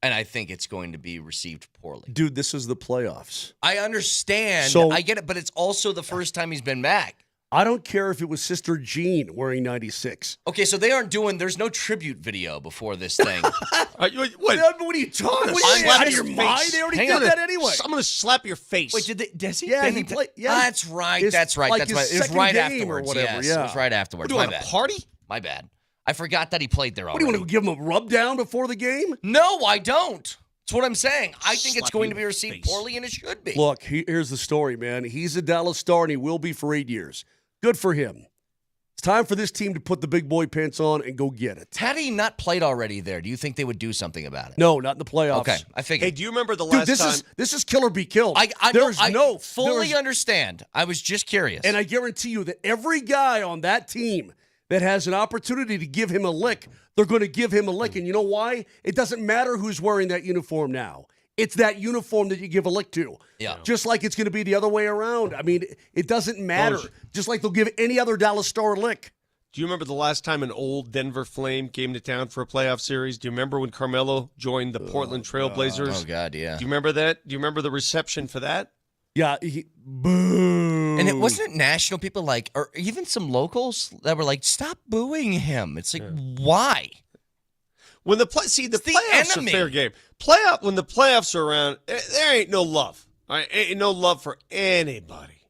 And I think it's going to be received poorly. Dude, this is the playoffs. I understand. So, I get it, but it's also the first time he's been back. I don't care if it was Sister Jean wearing 96. Okay, so they aren't there's no tribute video before this thing. What are you talking about? I'm Out of your mind? They already did that anyway. I'm going to slap your face. Wait, does he? Yeah, he played. Yeah, that's right. That's right. Like that's right. It was right afterwards. Or whatever, Yes, it was right afterwards. What, doing a party? My bad. I forgot that he played there already. What, do you want to give him a rub down before the game? No, I don't. That's what I'm saying. I think it's Slap going you to be in the received face. poorly, and it should be. Look, here's the story, man. He's a Dallas Star, and he will be for 8 years. Good for him. It's time for this team to put the big boy pants on and go get it. Had he not played already there, do you think they would do something about it? No, not in the playoffs. Okay, I figured. Hey, do you remember the last time? This is kill or be killed. I fully understand. I was just curious. And I guarantee you that every guy on that team that has an opportunity to give him a lick, they're going to give him a lick. And you know why? It doesn't matter who's wearing that uniform now. It's that uniform that you give a lick to. Yeah. Just like it's going to be the other way around. I mean, it doesn't matter. Just like they'll give any other Dallas Star a lick. Do you remember the last time an old Denver Flame came to town for a playoff series? Do you remember when Carmelo joined the Portland Trailblazers? Oh, God, yeah. Do you remember that? Do you remember the reception for that? Yeah. Boo. And it wasn't national people or even some locals that were like, stop booing him. It's like, why? When the playoffs enemy. are fair game. When the playoffs are around, there ain't no love. All right? Ain't no love for anybody.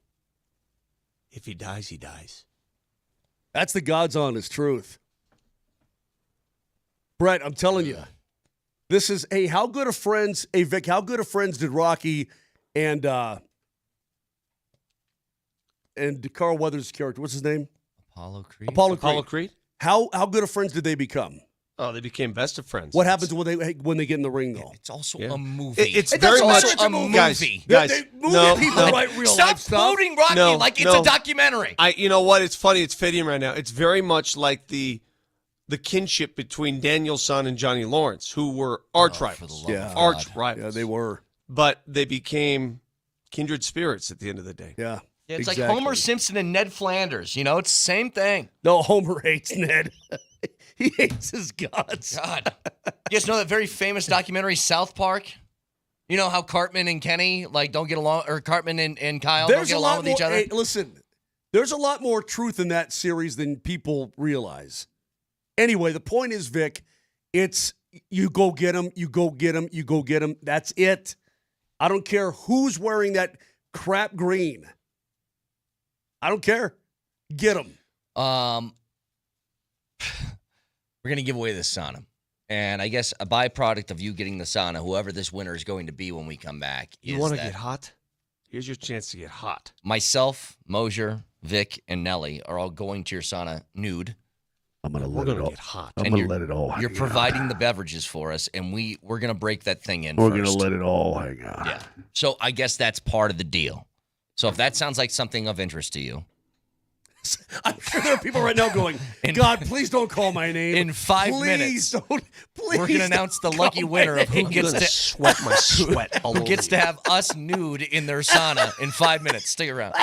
If he dies, he dies. That's the God's honest truth. Brett, I'm telling you, this is how good of friends, Vic, how good of friends did Rocky and Carl Weathers' character, what's his name? Apollo Creed. Apollo Creed. How good of friends did they become? Oh, they became best of friends. What happens when they get in the ring, though? It's also a movie. It's very much a movie. Guys, people write real Stop life stuff. quoting Rocky like it's a documentary. You know what? It's funny. It's fitting right now. It's very much like the kinship between Daniel San and Johnny Lawrence, who were arch rivals. Arch rivals. Yeah, they were. But they became kindred spirits at the end of the day. Yeah. It's like Homer Simpson and Ned Flanders. You know, it's the same thing. No, Homer hates Ned. He hates his guts. God. You guys know that very famous documentary, South Park? You know how Cartman and Kenny don't get along, or Cartman and Kyle don't get along with each other? Hey, listen, there's a lot more truth in that series than people realize. Anyway, the point is, Vic, it's you go get him, you go get him, you go get him. That's it. I don't care who's wearing that crap green. I don't care. Get him. We're going to give away the sauna. And I guess a byproduct of you getting the sauna, whoever this winner is going to be when we come back, You want to get hot? Here's your chance to get hot. Myself, Moser, Vic, and Nelly are all going to your sauna nude. I'm going to let it get hot. I'm going to let it all hang You're providing the beverages for us, and we're going to break that thing in We're first. going to let it all hang out. Yeah. So I guess that's part of the deal. So if that sounds like something of interest to you. I'm sure there are people right now going, God, please don't call my name. In 5 minutes, Please we're going to announce the lucky winner of who gets to sweat my sweat all who gets to have us nude in their sauna in 5 minutes. Stick around.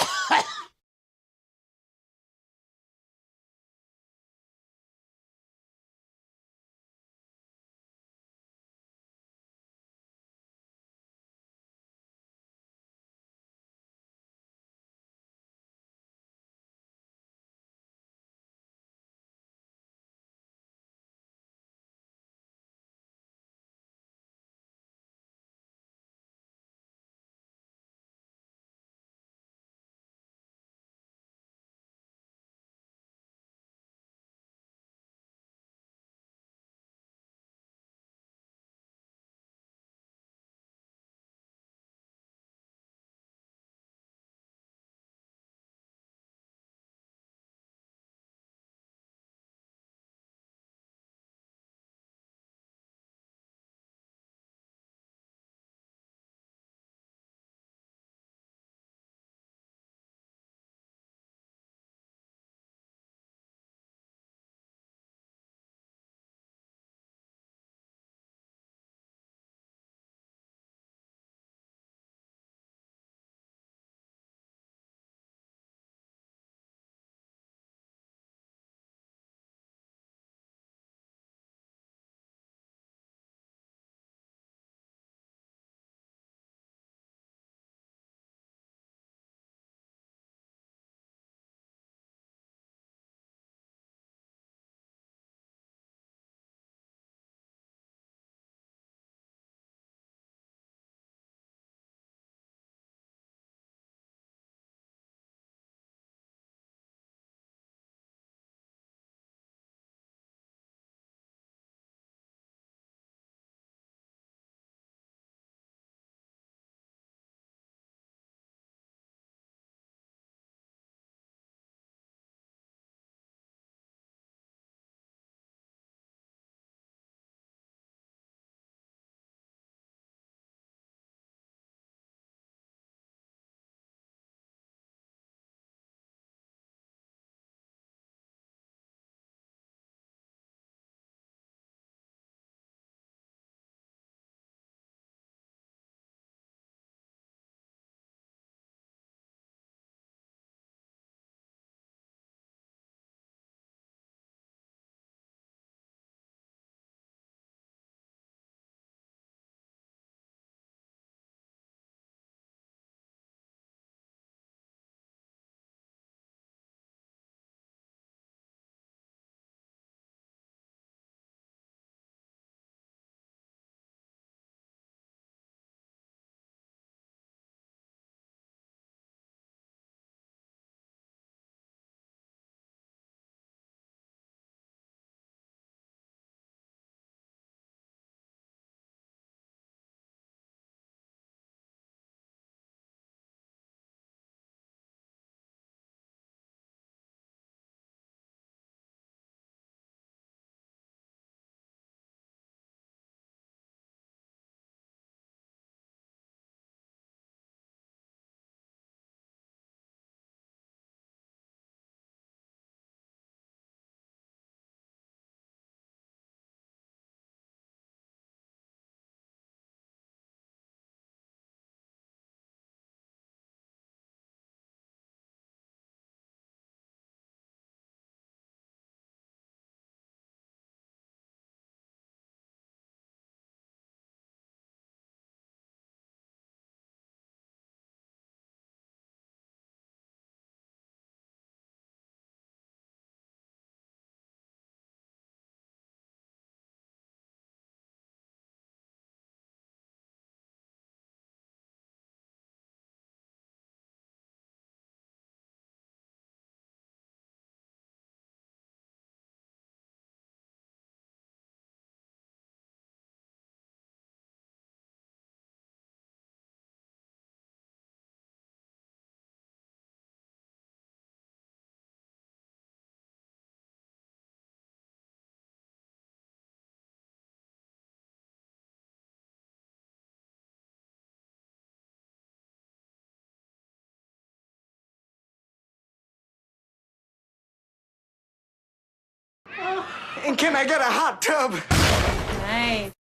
And can I get a hot tub? Nice.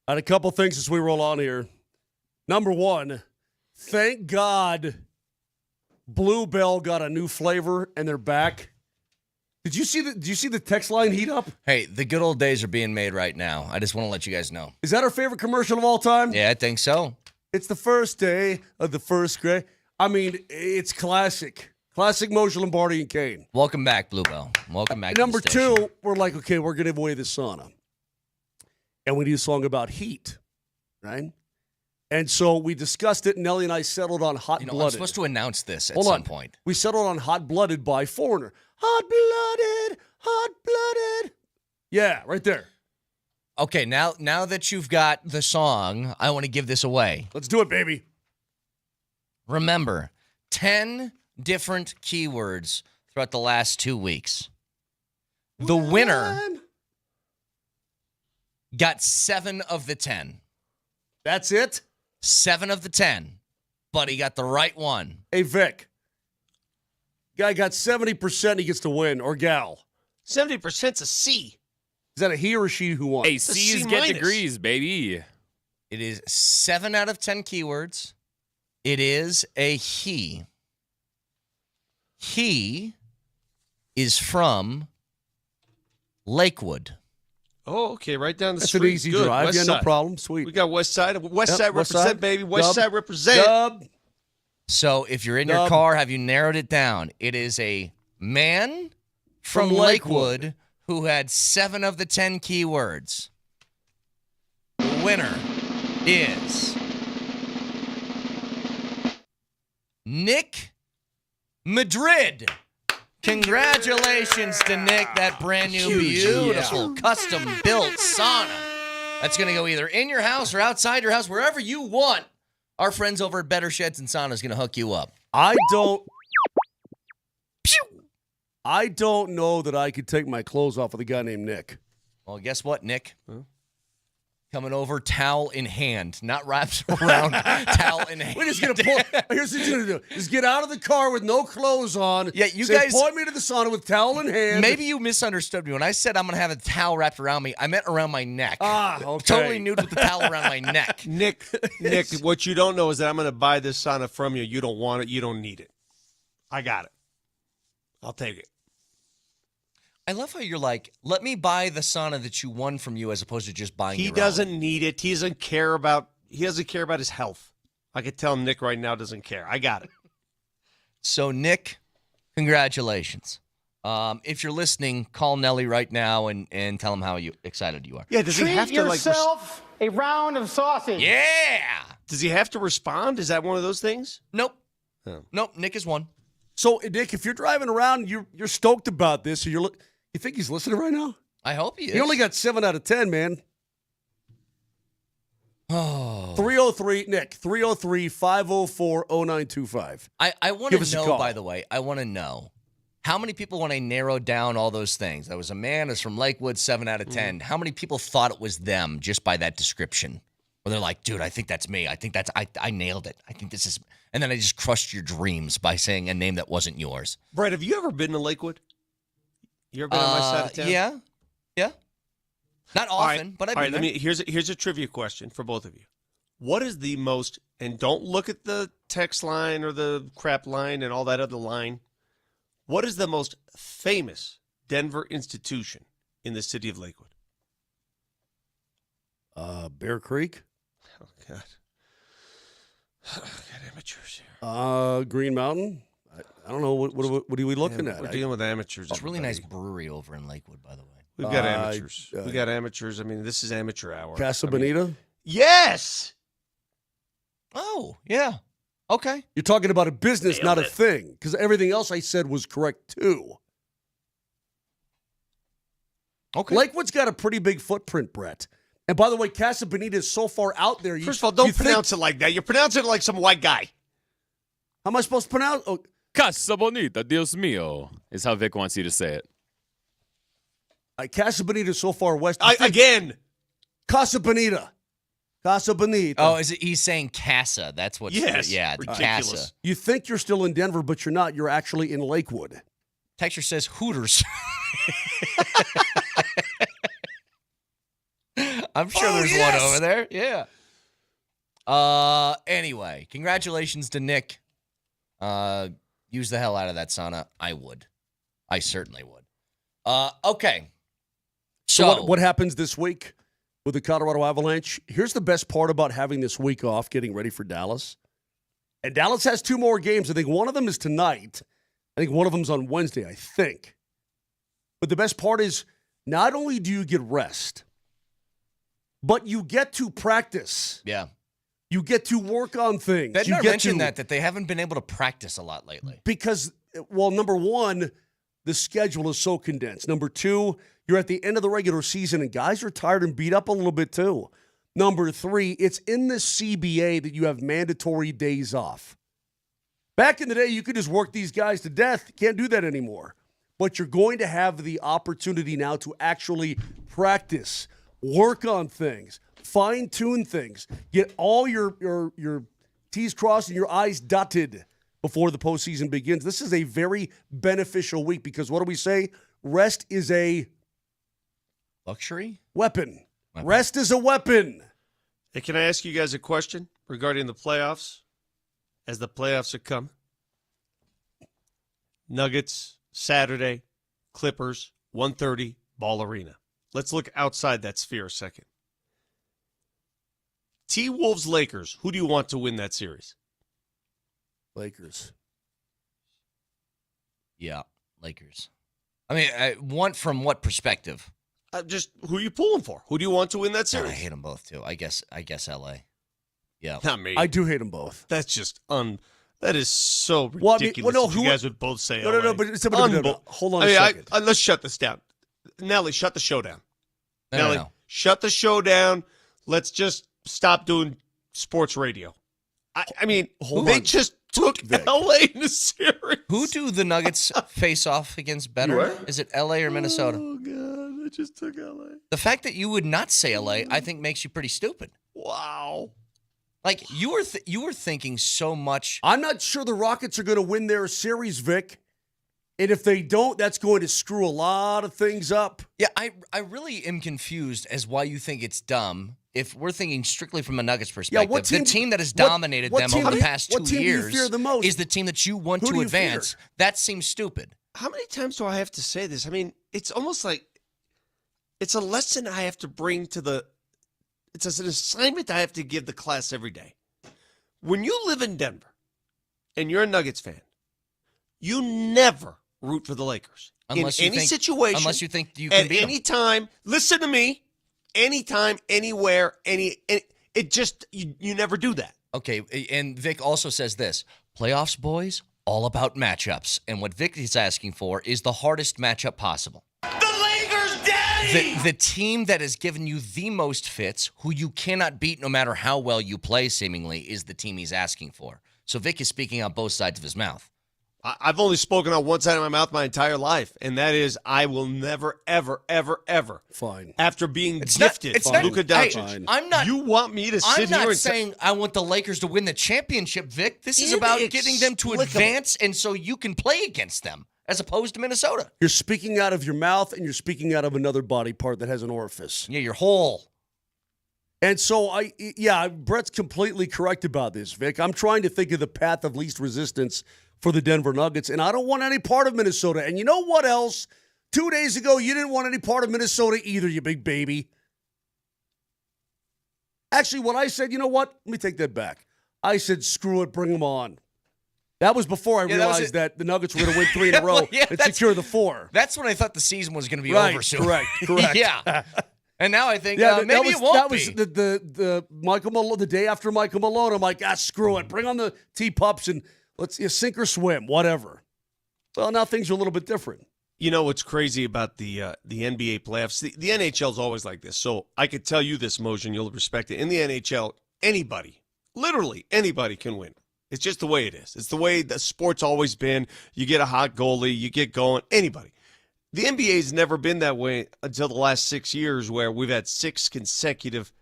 I had a couple things as we roll on here. Number one, thank God Bluebell got a new flavor and they're back. Did you see the text line heat up? Hey, the good old days are being made right now. I just want to let you guys know. Is that our favorite commercial of all time? Yeah, I think so. It's the first day of the first grade. I mean, it's classic. Classic Moser, Lombardi, and Kane. Welcome back, Bluebell. Welcome back. Number to the station. two, we're like, okay, we're going to give away the sauna. And we need a song about heat, right? And so we discussed it. Nelly and I settled on Hot Blooded. I'm supposed to announce this at Hold some on. point. We settled on Hot Blooded by Foreigner. Hot Blooded, Hot Blooded. Yeah, right there. Okay, now that you've got the song, I want to give this away. Let's do it, baby. Remember, 10 different keywords throughout the last 2 weeks. The winner got 7 of the 10. That's it? 7 of the 10. But he got the right one. Hey, Vic. Guy got 70%, he gets to win, or gal. 70%'s a C. Is that a he or a she who won? Hey, C's get degrees, baby. It is 7 out of 10 keywords. It is a he. He is from Lakewood. Oh, okay, right down the That's street. an easy Good. drive. West Yeah, no side. problem. Sweet. We got West Side. West Yep, Side West represent, Side. baby. West Dub. Side represent. Dub. So if you're in your car, have you narrowed it down? It is a man from Lakewood who had 7 of the 10 keywords. The winner is Nick Madrid. Congratulations to Nick, that brand new, beautiful, custom-built sauna. That's going to go either in your house or outside your house, wherever you want. Our friends over at Better Sheds and Sauna is going to hook you up. I don't know that I could take my clothes off with a guy named Nick. Well, guess what, Nick? Coming over, towel in hand, not wrapped around, towel in hand. We're just going to pull. Here's what you're going to do. Just get out of the car with no clothes on. Yeah, you Say, guys. point me to the sauna with towel in hand. Maybe you misunderstood me. When I said I'm going to have a towel wrapped around me, I meant around my neck. Okay. Totally nude with the towel around my neck. Nick, what you don't know is that I'm going to buy this sauna from you. You don't want it. You don't need it. I got it. I'll take it. I love how you're like, let me buy the sauna that you won from you as opposed to just buying He your doesn't own. need it. He doesn't care about his health. I could tell Nick right now doesn't care. I got it. So, Nick, congratulations. If you're listening, call Nelly right now and tell him how excited you are. Yeah, does he have to yourself a round of sausage. Yeah. Does he have to respond? Is that one of those things? Nope. Oh. Nope. Nick is one. So, Nick, if you're driving around, you're stoked about this, or you think he's listening right now? I hope he is. He only got 7 out of 10, man. Oh. 303, Nick, 303-504-0925. I want Give us to a know, call. by the way, I want to know how many people, when I narrowed down all those things, that was a man, is from Lakewood, 7 out of 10. How many people thought it was them just by that description? Where they're like, dude, I think that's me. I think I nailed it. I think this is, and then I just crushed your dreams by saying a name that wasn't yours. Brett, have you ever been to Lakewood? You ever been on my side of town? Yeah. Not often, but I've been there. Here's a trivia question for both of you. What is the most, and don't look at the text line or the crap line and all that other line. What is the most famous Denver institution in the city of Lakewood? Bear Creek. Oh, God. Got amateurs here. Green Mountain. I don't know. What are we looking at? We're dealing with amateurs. It's a really nice brewery over in Lakewood, by the way. We've got amateurs. We got amateurs. I mean, this is amateur hour. Casa Bonita? Yes! Oh, yeah. Okay. You're talking about a business, not a thing, because everything else I said was correct, too. Okay. Lakewood's got a pretty big footprint, Brett. And by the way, Casa Bonita is so far out there. First of all, don't pronounce it like that. You're pronouncing it like some white guy. How am I supposed to pronounce? Oh. Casa Bonita, Dios mío, is how Vic wants you to say it. Casa Bonita is so far west. Again. Casa Bonita. Casa Bonita. Oh, is it? He's saying Casa. That's what. Yes, Yeah, the ridiculous. Casa. You think you're still in Denver, but you're not. You're actually in Lakewood. Texture says Hooters. I'm sure there's one over there. Yeah. Anyway, congratulations to Nick. Use the hell out of that sauna. I would. I certainly would. Okay. So what happens this week with the Colorado Avalanche? Here's the best part about having this week off, getting ready for Dallas. And Dallas has 2 more games. I think one of them is tonight. I think one of them's on Wednesday, I think. But the best part is not only do you get rest, but you get to practice. Yeah. You get to work on things. Bednar mentioned that they haven't been able to practice a lot lately. Because, well, number one, the schedule is so condensed. Number two, you're at the end of the regular season, and guys are tired and beat up a little bit too. Number three, it's in the CBA that you have mandatory days off. Back in the day, you could just work these guys to death. You can't do that anymore. But you're going to have the opportunity now to actually practice, work on things, fine-tune things, get all your T's crossed and your I's dotted before the postseason begins. This is a very beneficial week because what do we say? Rest is a luxury? Weapon. Rest is a weapon. Hey, can I ask you guys a question regarding the playoffs? As the playoffs are coming. Nuggets, Saturday, Clippers, 1:30, Ball Arena. Let's look outside that sphere a second. T-Wolves, Lakers. Who do you want to win that series? Lakers. Yeah, Lakers. I mean, from what perspective? Just who are you pulling for? Who do you want to win that series? I hate them both too. I guess L.A. Yeah, not me. I do hate them both. That's just that is so ridiculous. You guys would both say LA. No, but hold on a second. Let's shut this down. Nelly, shut the show down. No. Shut the show down. Let's just stop doing sports radio. I mean, they just took LA in the series. Who do the Nuggets face off against better? Is it LA or Minnesota? Oh, God. I just took LA. The fact that you would not say LA, I think, makes you pretty stupid. Wow. Like, you were thinking so much. I'm not sure the Rockets are going to win their series, Vic. And if they don't, that's going to screw a lot of things up. Yeah, I really am confused as why you think it's dumb. If we're thinking strictly from a Nuggets perspective, the team that has dominated them over the past 2 years do you fear the most? is the team that you want to advance. That seems stupid. How many times do I have to say this? I mean, it's almost like it's a lesson I have to bring to it's an assignment I have to give the class every day. When you live in Denver and you're a Nuggets fan, you never root for the Lakers. Unless in any situation. Unless you think you can beat them. At any time, listen to me, anytime, anywhere, it just, you never do that. Okay, and Vic also says this, playoffs, boys, all about matchups. And what Vic is asking for is the hardest matchup possible. The team that has given you the most fits, who you cannot beat no matter how well you play, seemingly, is the team he's asking for. So Vic is speaking on both sides of his mouth. I've only spoken on one side of my mouth my entire life, and that is I will never, ever, ever, ever. Fine. After being gifted by Luka Doncic. I'm not. You want me to sit here I'm not and saying I want the Lakers to win the championship, Vic. This is about getting them to advance, and so you can play against them, as opposed to Minnesota. You're speaking out of your mouth, and you're speaking out of another body part that has an orifice. Yeah, your whole. And so, Brett's completely correct about this, Vic. I'm trying to think of the path of least resistance for the Denver Nuggets, and I don't want any part of Minnesota. And you know what else? 2 days ago, you didn't want any part of Minnesota either, you big baby. Actually, what I said, you know what? Let me take that back. I said, screw it, bring them on. That was before I realized that the Nuggets were going to win 3 in a row and secure the 4. That's when I thought the season was going to be over soon. Correct. Yeah. And now I think maybe it won't be. That was the Michael Malone, the day after Michael Malone. I'm like, screw it. Bring on the T-Pups and let's sink or swim, whatever. Well, now things are a little bit different. You know what's crazy about the NBA playoffs? The NHL is always like this. So I could tell you this, Moser, and you'll respect it. In the NHL, anybody, literally anybody can win. It's just the way it is. It's the way the sport's always been. You get a hot goalie, you get going, anybody. The NBA's never been that way until the last 6 years where we've had 6 consecutive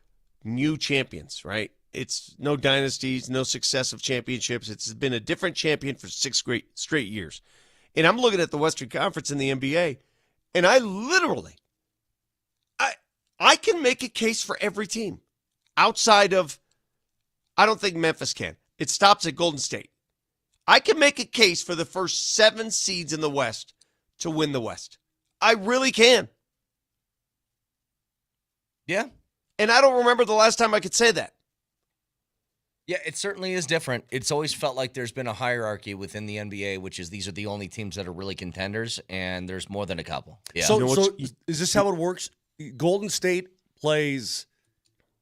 new champions, right? It's no dynasties, no successive championships. It's been a different champion for 6 straight years. And I'm looking at the Western Conference in the NBA, and I can make a case for every team outside of, I don't think Memphis can. It stops at Golden State. I can make a case for the first 7 seeds in the West to win the West. I really can. Yeah. And I don't remember the last time I could say that. Yeah, it certainly is different. It's always felt like there's been a hierarchy within the NBA, which is these are the only teams that are really contenders, and there's more than a couple. Yeah. So is this how it works? Golden State plays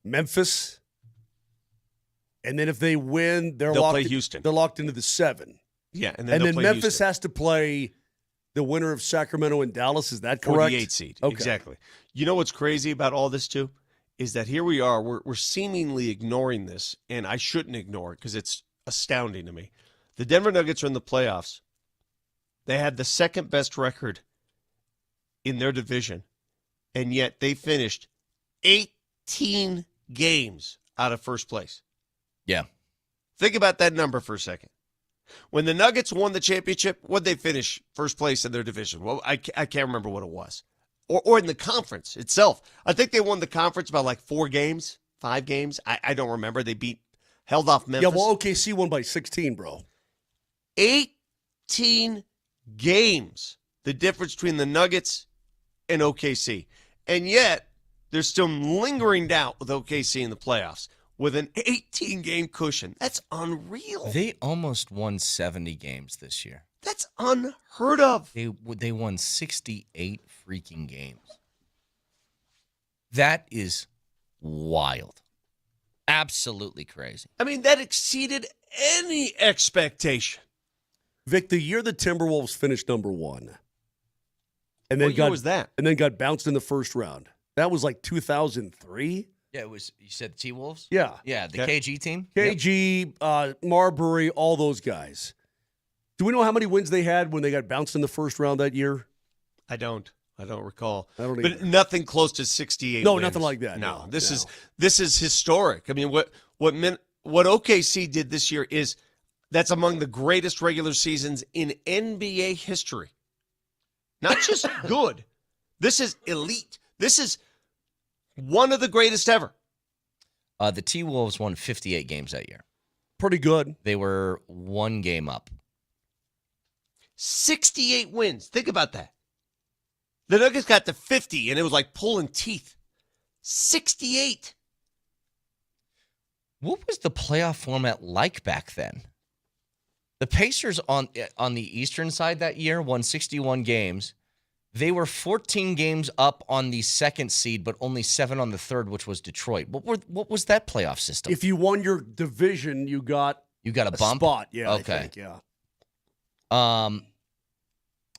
Memphis, and then if they win, they'll play Houston. They're locked into the 7. Yeah, and then they'll play Memphis Houston. has to play the winner of Sacramento and Dallas. Is that For correct? the 8 seed. Okay. Exactly. You know what's crazy about all this, too? Is that here we are, we're seemingly ignoring this, and I shouldn't ignore it because it's astounding to me. The Denver Nuggets are in the playoffs. They had the second best record in their division, and yet they finished 18 games out of first place. Yeah. Think about that number for a second. When the Nuggets won the championship, what'd they finish first place in their division? Well, I can't remember what it was. Or in the conference itself. I think they won the conference by like 4 games, 5 games. I don't remember. They held off Memphis. Yeah, well, OKC won by 16, bro. 18 games, the difference between the Nuggets and OKC. And yet, there's still lingering doubt with OKC in the playoffs with an 18-game cushion. That's unreal. They almost won 70 games this year. That's unheard of. They won 68 freaking games. That is wild. Absolutely crazy. I mean, that exceeded any expectation. Vic, the year the Timberwolves finished number 1, and then What year was that? And then got bounced in the first round. That was like 2003. Yeah, it was. You said the T-Wolves? Yeah. Yeah, the KG team? KG, Marbury, all those guys. Do we know how many wins they had when they got bounced in the first round that year? I don't recall. I don't but either. Nothing close to 68 No, wins. nothing like that. No, No, this is historic. I mean, what OKC did this year that's among the greatest regular seasons in NBA history. Not just good. This is elite. This is one of the greatest ever. The T-Wolves won 58 games that year. Pretty good. They were 1 game up. 68 wins. Think about that. The Nuggets got to 50, and it was like pulling teeth. 68. What was the playoff format like back then? The Pacers on the Eastern side that year won 61 games. They were 14 games up on the 2nd seed, but only 7 on the 3rd, which was Detroit. What was that playoff system? If you won your division, you got a bump? spot. Yeah, okay. I think, yeah.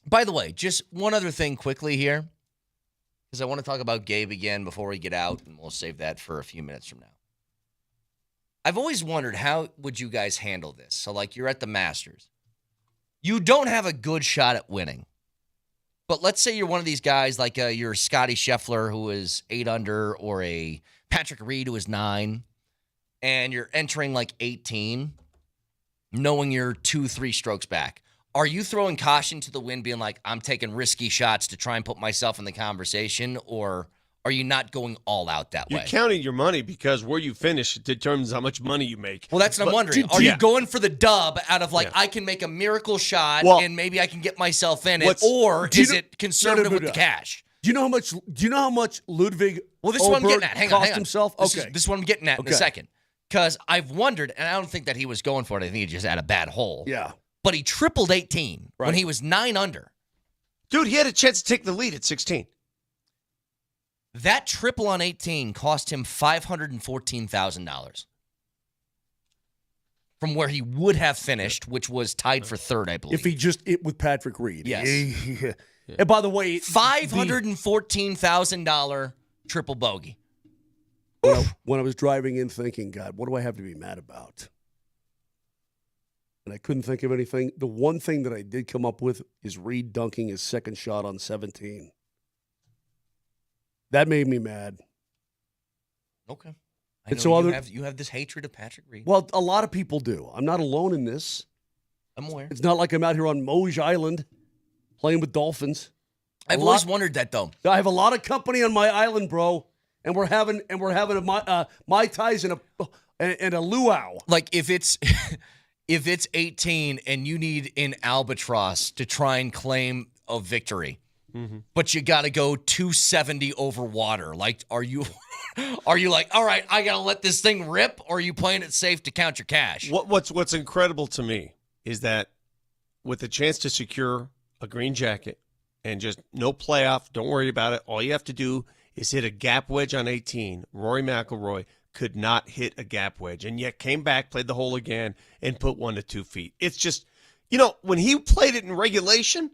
By the way, just one other thing quickly here, because I want to talk about Gabe again before we get out, and we'll save that for a few minutes from now. I've always wondered, how would you guys handle this? So, like, you're at the Masters. You don't have a good shot at winning. But let's say you're one of these guys, like you're Scotty Scheffler, who is 8 under, or a Patrick Reed, who is 9, and you're entering like 18, knowing you're 2-3 strokes back. Are you throwing caution to the wind, being like, I'm taking risky shots to try and put myself in the conversation, or are you not going all out that way? You're counting your money because where you finish determines how much money you make. Well, that's what I'm wondering. Are you going for the dub out of I can make a miracle shot and maybe I can get myself in it, or is it conservative with the cash? Do you know how much Ludwig Well, this is what I'm getting at. Hang on. himself? This is what I'm getting at in a second. Because I've wondered, and I don't think that he was going for it. I think he just had a bad hole. Yeah. But he tripled 18 when he was 9 under. Dude, he had a chance to take the lead at 16. That triple on 18 cost him $514,000 from where he would have finished, which was tied for 3rd, I believe. If he with Patrick Reed. Yes. Yeah. And by the way, $514,000 triple bogey. When I was driving in thinking, God, what do I have to be mad about? And I couldn't think of anything. The one thing that I did come up with is Reed dunking his 2nd shot on 17. That made me mad. Okay. I know you have this hatred of Patrick Reed. Well, a lot of people do. I'm not alone in this. I'm aware. It's not like I'm out here on Moser Island playing with dolphins. I've always wondered that, though. I have a lot of company on my island, bro, and we're having a Mai Tais and a luau. Like if it's if it's 18 and you need an albatross to try and claim a victory, but you got to go 270 over water. Like, are you like, all right, I got to let this thing rip, or are you playing it safe to count your cash? What's incredible to me is that with the chance to secure a green jacket and just no playoff, don't worry about it. All you have to do is hit a gap wedge on 18. Rory McIlroy could not hit a gap wedge, and yet came back, played the hole again, and put 1 to 2 feet. It's just, when he played it in regulation,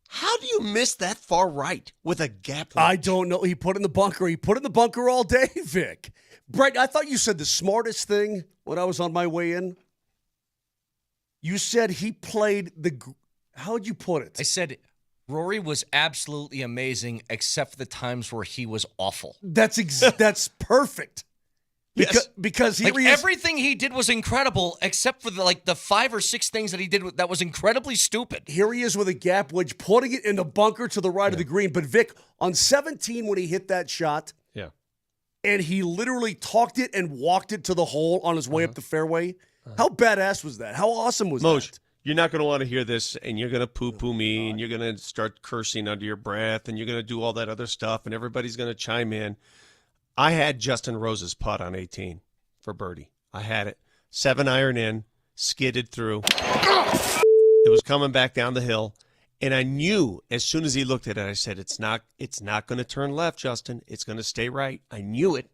how do you miss that far right with a gap wedge? I don't know. He put it in the bunker. He put it in the bunker all day, Vic. Brett, I thought you said the smartest thing when I was on my way in. You said he played how would you put it? I said Rory was absolutely amazing, except for the times where he was awful. That's perfect. Because everything he did was incredible, except for the 5 or 6 things that he did that was incredibly stupid. Here he is with a gap wedge, putting it in the bunker to the right of the green. But Vic, on 17 when he hit that shot, and he literally talked it and walked it to the hole on his way up the fairway. How badass was that? How awesome was that? You're not going to want to hear this, and you're going to poo-poo me, and you're going to start cursing under your breath, and you're going to do all that other stuff, and everybody's going to chime in. I had Justin Rose's putt on 18 for birdie. I had it. 7-iron in, skidded through. It was coming back down the hill, and I knew as soon as he looked at it, I said, it's not going to turn left, Justin. It's going to stay right. I knew it.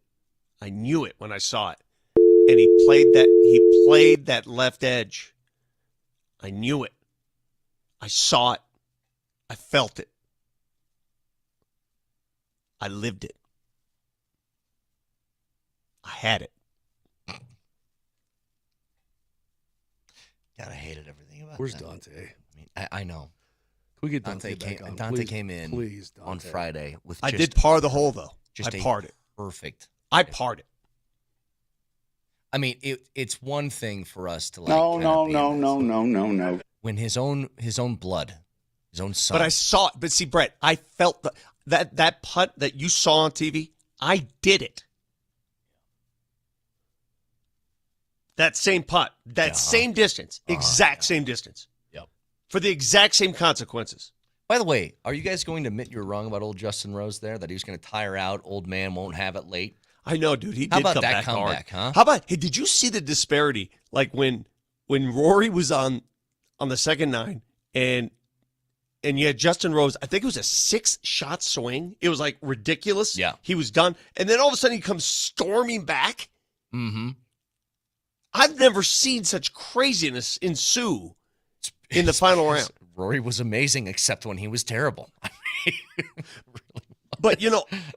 I knew it when I saw it. And he played that left edge. I knew it. I saw it. I felt it. I lived it. I had it. God, I hated everything about Where's that. Dante? I mean, I know. Can we get Dante back on? Dante came in please, Dante. on Friday with I did par the hole, though. I parred it. Perfect. I parred it. I mean, it's one thing for us to No. when his own blood, his own son. But I saw it. But see, Brett, I felt that putt that you saw on TV. I did it. That same putt, same distance, same distance. Yep. For the exact same consequences. By the way, are you guys going to admit you're wrong about old Justin Rose there? That he was going to tire out, old man won't have it late? I know, dude. He How did about come that back comeback, hard. huh? How about, hey, did you see the disparity? Like when Rory was on the second 9 and you had Justin Rose, I think it was a 6-shot swing. It was like ridiculous. Yeah. He was done. And then all of a sudden he comes storming back. Mm-hmm. I've never seen such craziness ensue in the final round. Rory was amazing, except when he was terrible. But,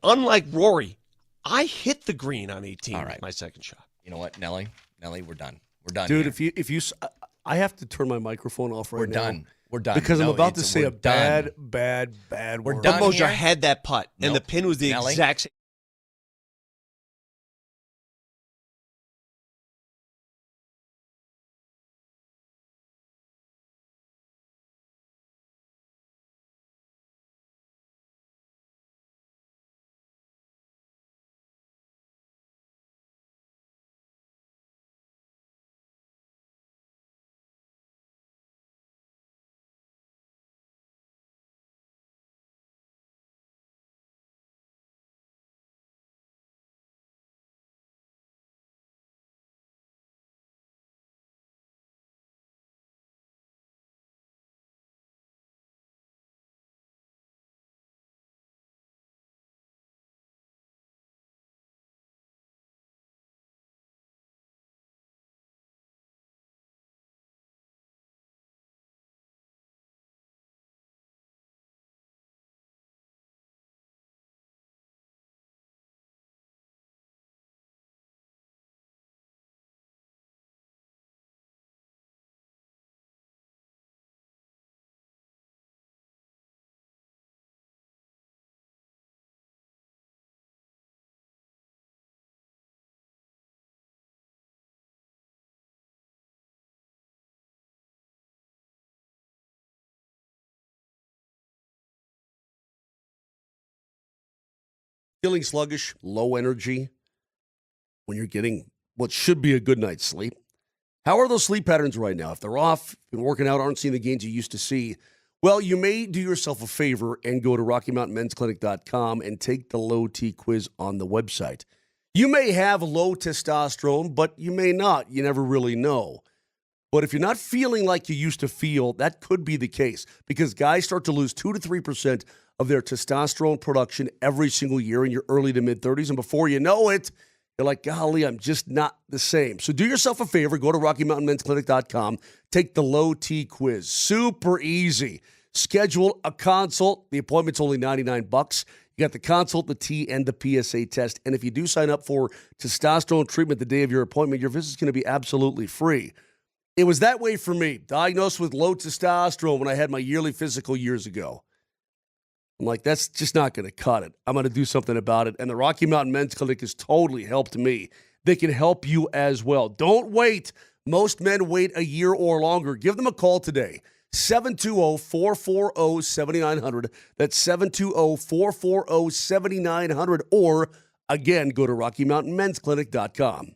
unlike Rory, I hit the green on 18 All right. with my second shot. You know what, Nelly, we're done. We're done, dude. here. If you, I have to turn my microphone off right now. We're done because I'm about to say a done. bad We're word. done. Moser had that putt, and the pin was the Nelly? exact same. feeling sluggish, low energy, when you're getting what should be a good night's sleep. How are those sleep patterns right now? If they're off, been working out, aren't seeing the gains you used to see, well, you may do yourself a favor and go to RockyMountainMen'sClinic.com and take the low T quiz on the website. You may have low testosterone, but you may not. You never really know. But if you're not feeling like you used to feel, that could be the case because guys start to lose 2 to 3% of their testosterone production every single year in your early to mid-30s. And before you know it, you're like, golly, I'm just not the same. So do yourself a favor. Go to RockyMountainMen'sClinic.com. Take the low T quiz. Super easy. Schedule a consult. The appointment's only $99. You got the consult, the T, and the PSA test. And if you do sign up for testosterone treatment the day of your appointment, your visit's going to be absolutely free. It was that way for me. Diagnosed with low testosterone when I had my yearly physical years ago. I'm like, that's just not going to cut it. I'm going to do something about it. And the Rocky Mountain Men's Clinic has totally helped me. They can help you as well. Don't wait. Most men wait a year or longer. Give them a call today. 720-440-7900. That's 720-440-7900. Or, again, go to RockyMountainMen'sClinic.com.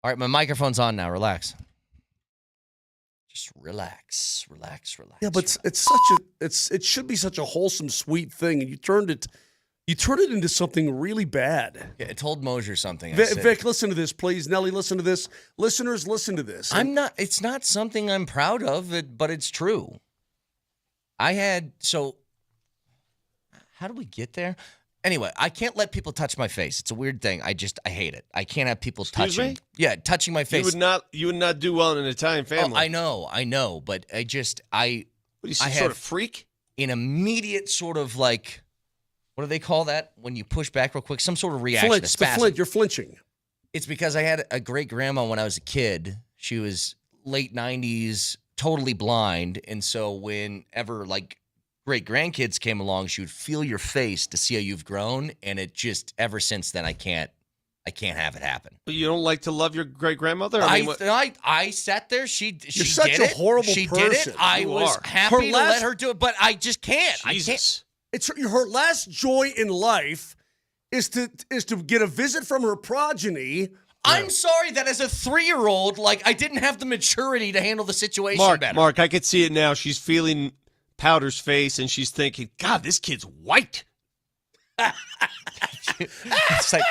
All right, my microphone's on now. Relax. Just relax. Yeah, but it should be such a wholesome, sweet thing, and you turned it into something really bad. Yeah, I told Moser something. Vic, listen to this, please. Nelly, listen to this. Listeners, listen to this. It's not something I'm proud of, but it's true. How do we get there? Anyway, I can't let people touch my face. It's a weird thing. I hate it. I can't have people touching my face. You would not do well in an Italian family. Oh, I know, but I What are you, some sort of freak? An immediate sort of like, what do they call that when you push back real quick? Some sort of reaction. You're flinching. It's because I had a great grandma when I was a kid. She was late 90s, totally blind, and so whenever like great grandkids came along, she would feel your face to see how you've grown, and it just ever since then I can't have it happen. But you don't like to love your great grandmother? I sat there. You're such a horrible person. She did it. I was happy to let her do it, but I just can't. Jesus. I can't. It's her last joy in life is to get a visit from her progeny. I'm sorry that as a 3-year-old, like I didn't have the maturity to handle the situation better. Mark, I could see it now. She's feeling Powder's face, and she's thinking, God, this kid's white. It's like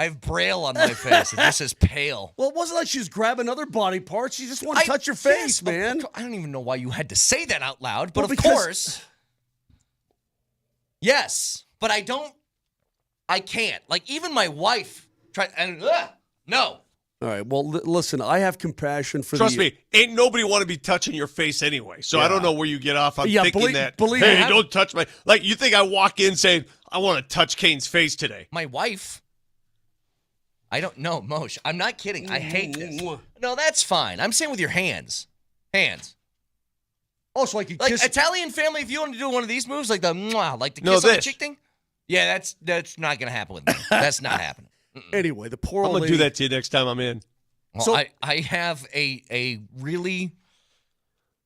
I have braille on my face. And this is pale. Well, it wasn't like she was grabbing other body parts. She just wanted to touch your face, man. I don't even know why you had to say that out loud, but Well, of course. Yes, but I can't. Like, even my wife tried, and no. All right. Well, listen, I have compassion for Trust me, ain't nobody want to be touching your face anyway. So I don't know where you get off on thinking that, hey, don't touch my... Like, you think I walk in saying, I want to touch Kane's face today. My wife... I don't know, Moshe. I'm not kidding. I hate this. No, that's fine. I'm saying with your hands. Hands. Oh, so like Italian family, if you want to do one of these moves, like the kiss on the cheek thing? Yeah, that's not going to happen with me. That's not happening. Anyway, the poor I'm old going to do that to you next time I'm in. Well, so I have a really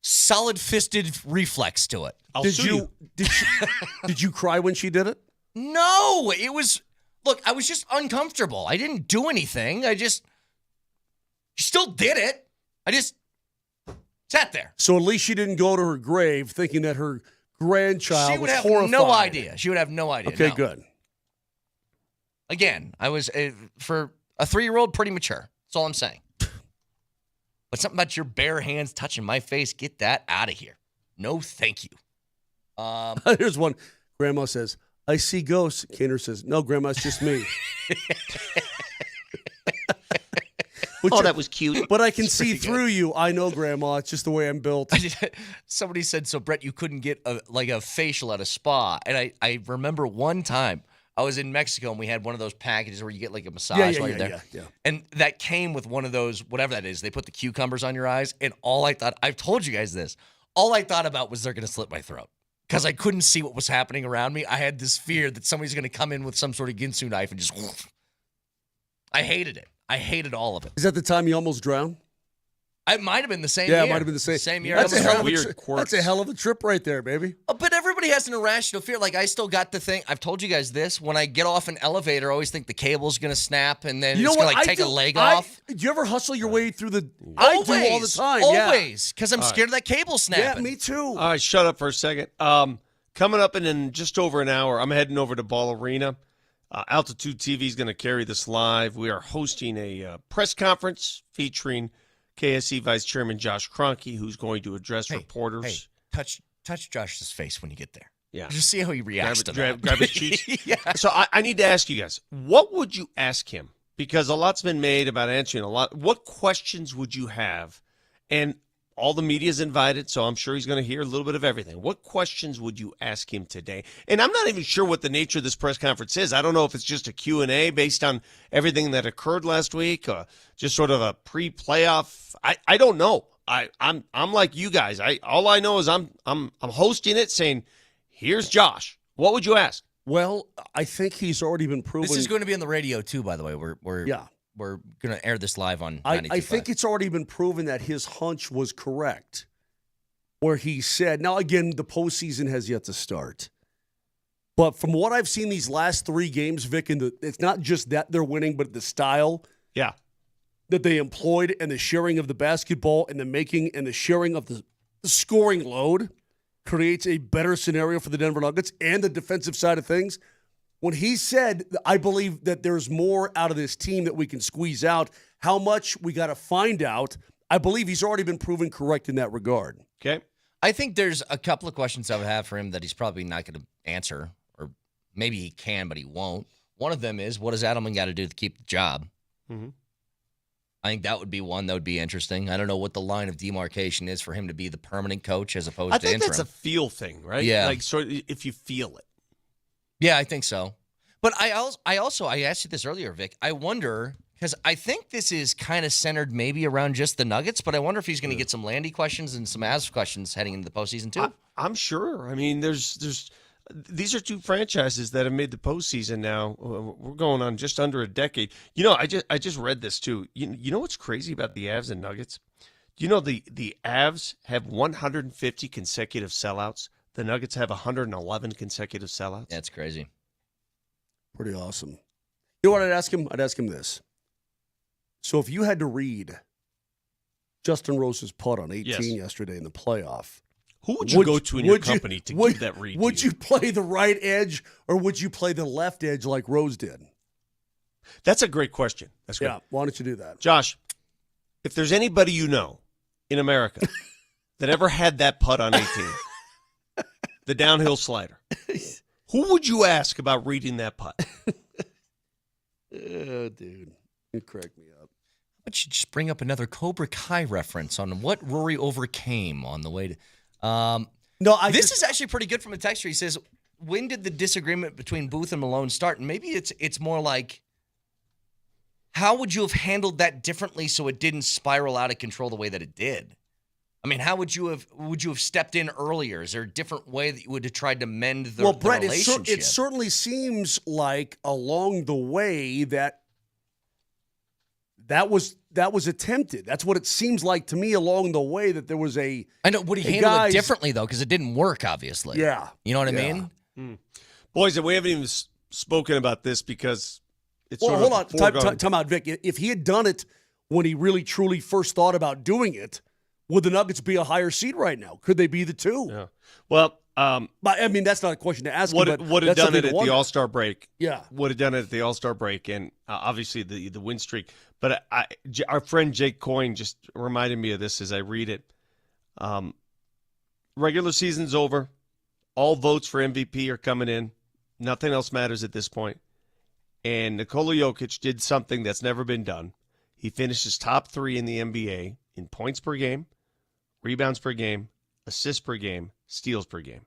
solid-fisted reflex to it. Did you cry when she did it? No, it was... Look, I was just uncomfortable. I didn't do anything. She still did it. I just sat there. So at least she didn't go to her grave thinking that her grandchild was horrified. She would have no idea. She would have no idea. Okay, good. Again, I was, for a 3-year-old, pretty mature. That's all I'm saying. But something about your bare hands touching my face, get that out of here. No, thank you. Here's one. Grandma says, I see ghosts. Kaner says, no, Grandma, it's just me. That was cute. But I can see through you. I know, Grandma. It's just the way I'm built. Somebody said, so, Brett, you couldn't get a facial at a spa. And I remember one time I was in Mexico and we had one of those packages where you get like a massage while you're there. Yeah. And that came with one of those, whatever that is. They put the cucumbers on your eyes. And all I thought, I've told you guys this, all I thought about was they're going to slit my throat. Because I couldn't see what was happening around me. I had this fear that somebody's going to come in with some sort of Ginsu knife and just... I hated it. I hated all of it. Is that the time you almost drowned? It might have been the same year. Yeah, it might have been the same year. That's a hell of a trip right there, baby. But everybody has an irrational fear. Like, I still got the thing. I've told you guys this. When I get off an elevator, I always think the cable's going to snap and then it's going to take a leg off. Do you ever hustle your way through the... I do all the time. Always. Because I'm scared of that cable snapping. Yeah, me too. All right, shut up for a second. Coming up in just over an hour, I'm heading over to Ball Arena. Altitude TV is going to carry this live. We are hosting a press conference featuring KSE Vice Chairman Josh Kronke, who's going to address reporters. Hey, touch Josh's face when you get there. Yeah. Just see how he reacts to that. Grab his cheeks. Yeah. So I need to ask you guys, what would you ask him? Because a lot's been made about answering a lot. What questions would you have? And all the media's invited, so I'm sure he's going to hear a little bit of everything. What questions would you ask him today? And I'm not even sure what the nature of this press conference is. I don't know if it's just a Q&A based on everything that occurred last week, or just sort of a pre-playoff. I don't know. I'm like you guys. All I know is I'm hosting it, saying, "Here's Josh." What would you ask? Well, I think he's already been proven. This is going to be on the radio too, by the way. We're going to air this live on 92.5. I think it's already been proven that his hunch was correct. Where he said, now again, the postseason has yet to start. But from what I've seen these last 3 games, Vic, and it's not just that they're winning, but the style that they employed and the sharing of the basketball and the making and the sharing of the scoring load creates a better scenario for the Denver Nuggets and the defensive side of things. When he said, I believe that there's more out of this team that we can squeeze out, how much we got to find out, I believe he's already been proven correct in that regard. Okay. I think there's a couple of questions I would have for him that he's probably not going to answer, or maybe he can, but he won't. One of them is, what does Adelman got to do to keep the job? Mm-hmm. I think that would be one that would be interesting. I don't know what the line of demarcation is for him to be the permanent coach as opposed to interim. I think that's a feel thing, right? Yeah. Like, sort of if you feel it. Yeah, I think so. But I asked you this earlier, Vic. I wonder, because I think this is kind of centered maybe around just the Nuggets, but I wonder if he's going to get some Landy questions and some Avs questions heading into the postseason too. I'm sure. I mean, these are 2 franchises that have made the postseason now. We're going on just under a decade. You know, I just read this too. You know what's crazy about the Avs and Nuggets? You know, the Avs have 150 consecutive sellouts. The Nuggets have 111 consecutive sellouts. That's crazy. Pretty awesome. You know what I'd ask him? I'd ask him this. So if you had to read Justin Rose's putt on 18 yesterday in the playoff, who would you go to in your company to give that read? Would you play the right edge or would you play the left edge like Rose did? That's a great question. That's great. Yeah, why don't you do that? Josh, if there's anybody you know in America that ever had that putt on 18, the downhill slider, who would you ask about reading that putt? Dude, you crack me up. Why don't you just bring up another Cobra Kai reference on what Rory overcame on the way to... This is actually pretty good from a texter. He says, when did the disagreement between Booth and Malone start? And maybe it's more like, how would you have handled that differently so it didn't spiral out of control the way that it did? I mean, how would you have stepped in earlier? Is there a different way that you would have tried to mend the Brett, relationship? it certainly seems like along the way that was attempted. That's what it seems like to me along the way, that there was a... I know. Would he handle it differently, though? Because it didn't work, obviously. Yeah. You know what I mean? Boys, we haven't even spoken about this because it's sort of hold on. foregone. Time out, Vic. If he had done it when he really, truly first thought about doing it, would the Nuggets be a higher seed right now? Could they be the two? Yeah. Well, but I mean, that's not a question to ask. Would have done it at the All-Star break. Yeah. Would have done it at the All-Star break, and obviously the win streak. But our friend Jake Coyne just reminded me of this as I read it. Regular season's over. All votes for MVP are coming in. Nothing else matters at this point. And Nikola Jokic did something that's never been done. He finishes top 3 in the NBA in points per game, rebounds per game, assists per game, steals per game.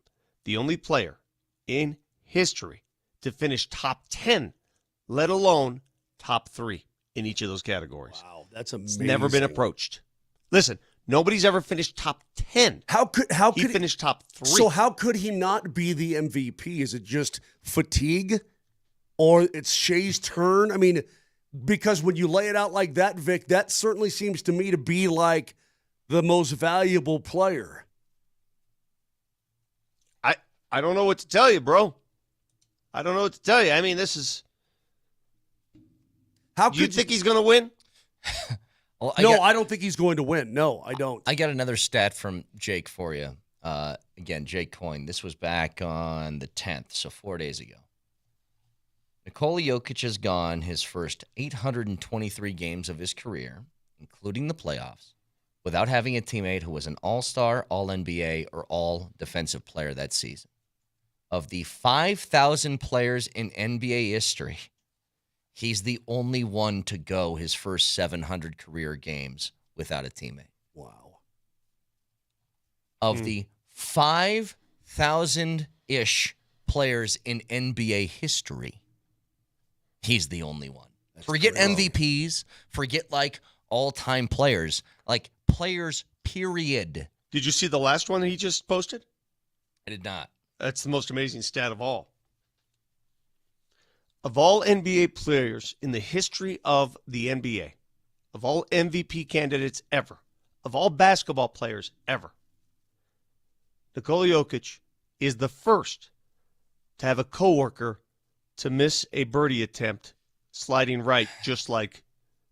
The only player in history to finish top 10, let alone top 3 in each of those categories. Wow, that's amazing. It's never been approached. Listen, nobody's ever finished top 10. How could he finish top 3? So how could he not be the MVP? Is it just fatigue, or it's Shea's turn? I mean, because when you lay it out like that, Vic, that certainly seems to me to be like the most valuable player. I don't know what to tell you, bro. I don't know what to tell you. I mean, this is... How do you think he's going to win? Well, I don't think he's going to win. No, I don't. I got another stat from Jake for you. Again, Jake Coyne. This was back on the 10th, so 4 days ago. Nikola Jokic has gone his first 823 games of his career, including the playoffs, without having a teammate who was an all-star, all-NBA, or all-defensive player that season. Of the 5,000 players in NBA history, he's the only one to go his first 700 career games without a teammate. Wow. Of the 5,000-ish players in NBA history, he's the only one. Forget MVPs. Forget, like, all-time players. Like, players, period. Did you see the last one that he just posted? I did not. That's the most amazing stat of all. Of all NBA players in the history of the NBA, of all MVP candidates ever, of all basketball players ever, Nikola Jokic is the first to have a coworker to miss a birdie attempt sliding right, just like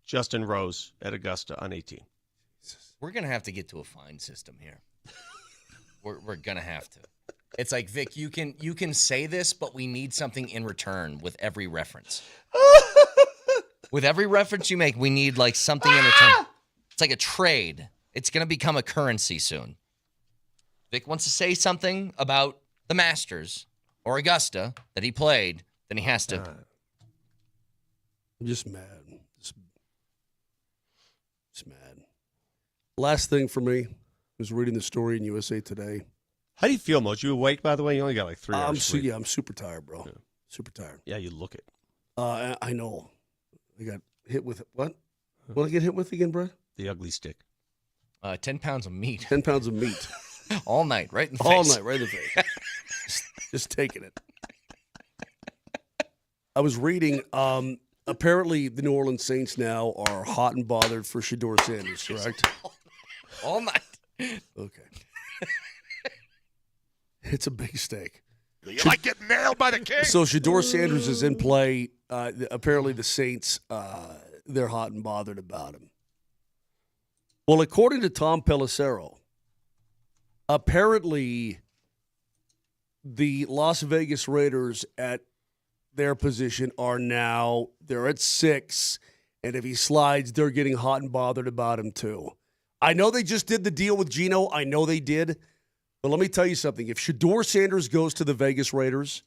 Justin Rose at Augusta on 18. We're going to have to get to a fine system here. We're going to have to. It's like, Vic, you can say this, but we need something in return with every reference. With every reference you make, we need like something in return. It's like a trade. It's going to become a currency soon. Vic wants to say something about the Masters or Augusta that he played, then he has to. I'm just mad. Just mad. Last thing for me was reading the story in USA Today. How do you feel, Moj? You awake, by the way? You only got like 3 hours sleep. Yeah, I'm super tired, bro. Yeah. Super tired. Yeah, you look it. I know. I got hit with what? What did I get hit with again, bro? The ugly stick. 10 pounds of meat. 10 pounds of meat. All night, right in the face. All night, right in the face. just taking it. I was reading, apparently the New Orleans Saints now are hot and bothered for Shedeur Sanders, correct? All night. Okay. It's a big stake. You like getting nailed by the king? So Shedeur Sanders is in play. Apparently the Saints, they're hot and bothered about him. Well, according to Tom Pelissero, apparently the Las Vegas Raiders at their position are now, they're at 6, and if he slides, they're getting hot and bothered about him too. I know they just did the deal with Geno. I know they did. But let me tell you something. If Shedeur Sanders goes to the Vegas Raiders,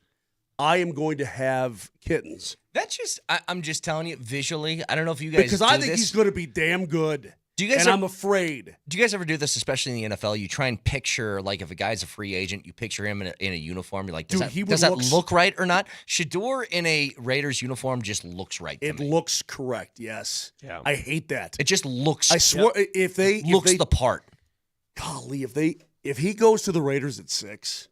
I am going to have kittens. That's just, I'm just telling you, visually, I don't know if you guys Because do I think this. he's going to be damn good. Do you guys I'm afraid. Do you guys ever do this, especially in the NFL? You try and picture, like, if a guy's a free agent, you picture him in a uniform. You're like, does that look right or not? Shedeur in a Raiders uniform just looks right to me. It looks correct, yes. Yeah. I hate that. It just looks. I swear, if they looks the part. Golly, if he goes to the Raiders at 6.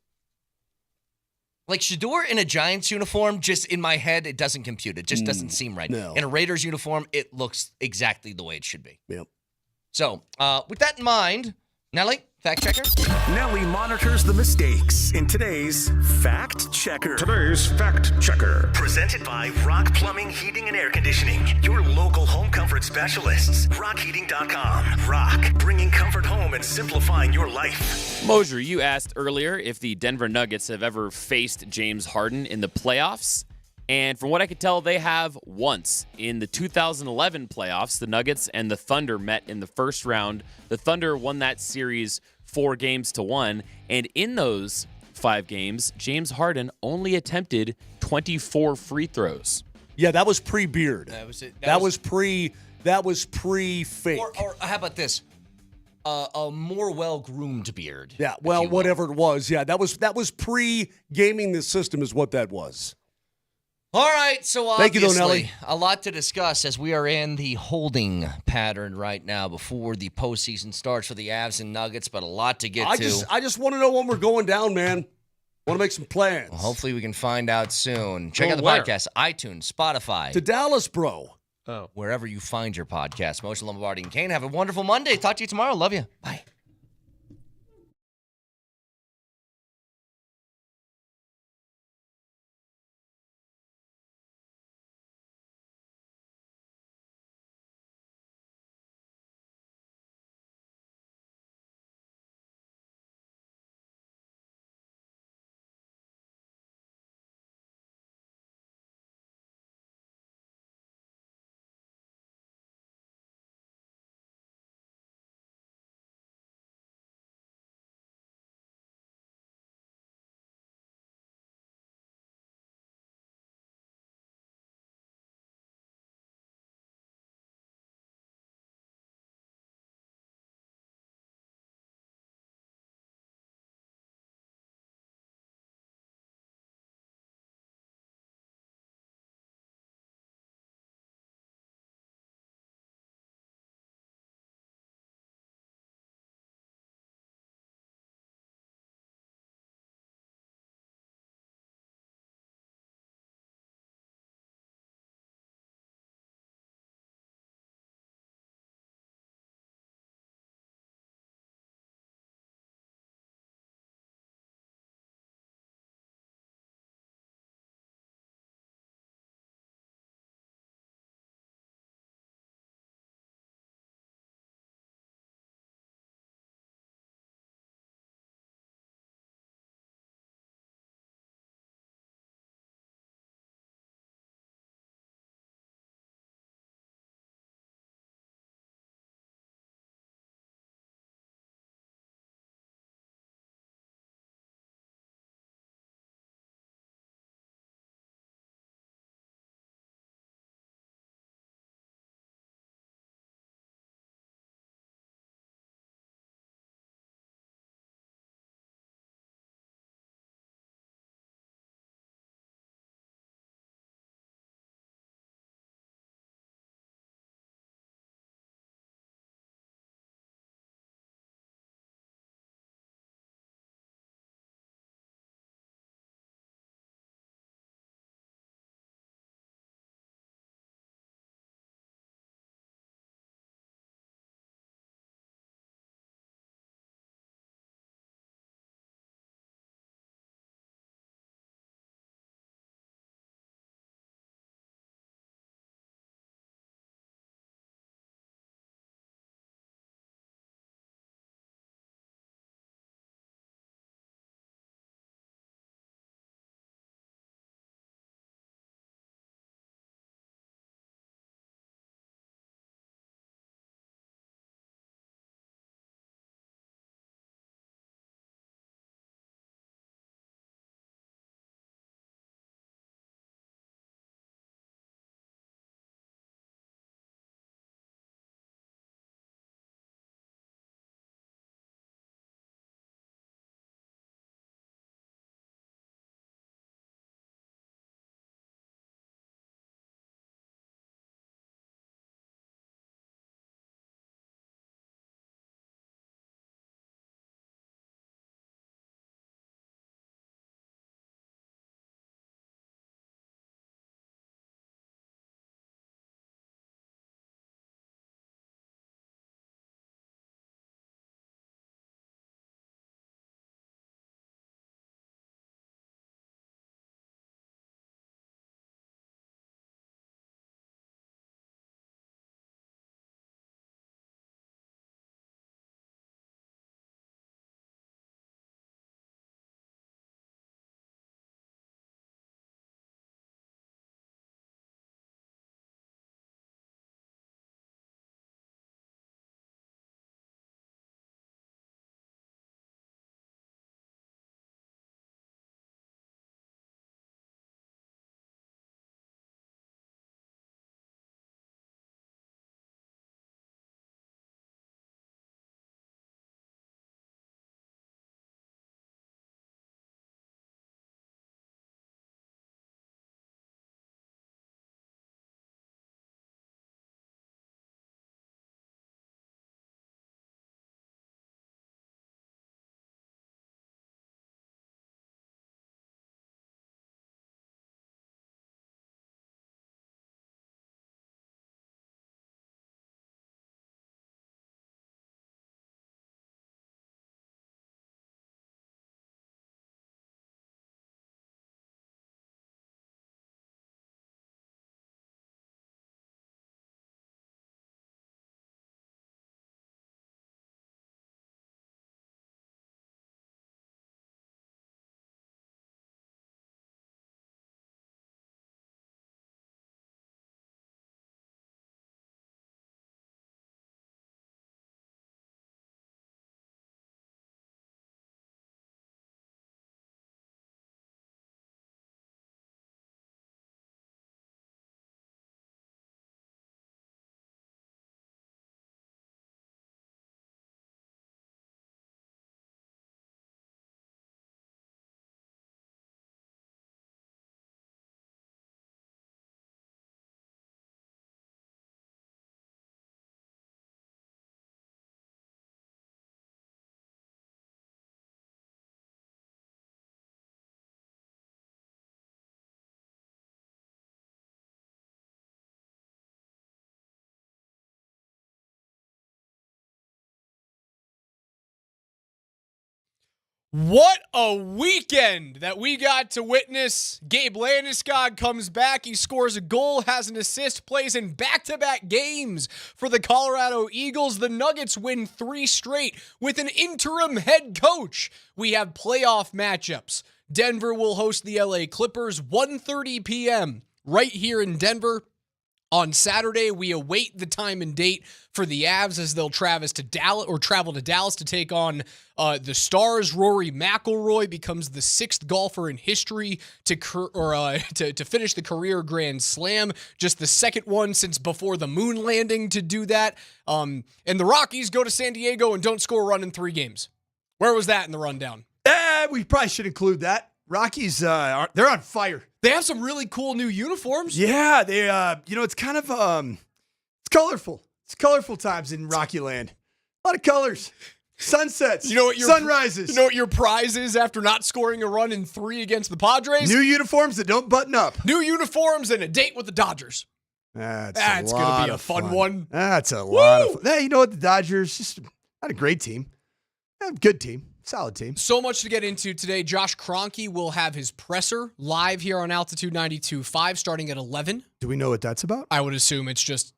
Like Shedeur in a Giants uniform, just in my head, it doesn't compute. It just doesn't seem right. No. In a Raiders uniform, it looks exactly the way it should be. Yep. So, with that in mind, Nelly, fact checker. Nelly monitors the mistakes in today's Fact Checker. Today's Fact Checker. Presented by Rock Plumbing, Heating, and Air Conditioning. Your local home comfort specialists. RockHeating.com. Rock, bringing comfort home and simplifying your life. Moser, you asked earlier if the Denver Nuggets have ever faced James Harden in the playoffs. And from what I could tell, they have once. In the 2011 playoffs, the Nuggets and the Thunder met in the first round. The Thunder won that series 4-1. And in those 5 games, James Harden only attempted 24 free throws. Yeah, that was pre-beard. That was pre-fake. Or how about this? A more well-groomed beard. Yeah, well, whatever it was. Yeah, that was pre-gaming the system is what that was. All right, so Thank you, though, obviously, Nelly. a lot to discuss as we are in the holding pattern right now before the postseason starts for the Avs and Nuggets, but a lot to get to. I just want to know when we're going down, man. Want to make some plans. Well, hopefully we can find out soon. Check Go out the where? podcast, iTunes, Spotify. To Dallas, bro. Wherever you find your podcast. Moser, Lombardi, and Kane. Have a wonderful Monday. Talk to you tomorrow. Love you. Bye. What a weekend that we got to witness. Gabe Landeskog comes back. He scores a goal, has an assist, plays in back-to-back games for the Colorado Eagles. The Nuggets win 3 straight with an interim head coach. We have playoff matchups. Denver will host the LA Clippers 1:30 p.m. right here in Denver. On Saturday, we await the time and date for the Avs as they'll travel to Dallas to take on the Stars. Rory McIlroy becomes the 6th golfer in history to finish the career Grand Slam, just the 2nd one since before the moon landing to do that. And the Rockies go to San Diego and don't score a run in 3 games. Where was that in the rundown? We probably should include that. Rockies, they're on fire. They have some really cool new uniforms. Yeah, they, it's kind of, it's colorful. It's colorful times in Rocky Land. A lot of colors. Sunsets. Sunrises. You know what your prize is after not scoring a run in 3 against the Padres? New uniforms that don't button up. New uniforms and a date with the Dodgers. That's going to be a fun one. That's a lot of fun. Hey, you know what? The Dodgers, just not a great team. Good team. Solid team. So much to get into today. Josh Kronke will have his presser live here on Altitude 92.5 starting at 11. Do we know what that's about? I would assume it's just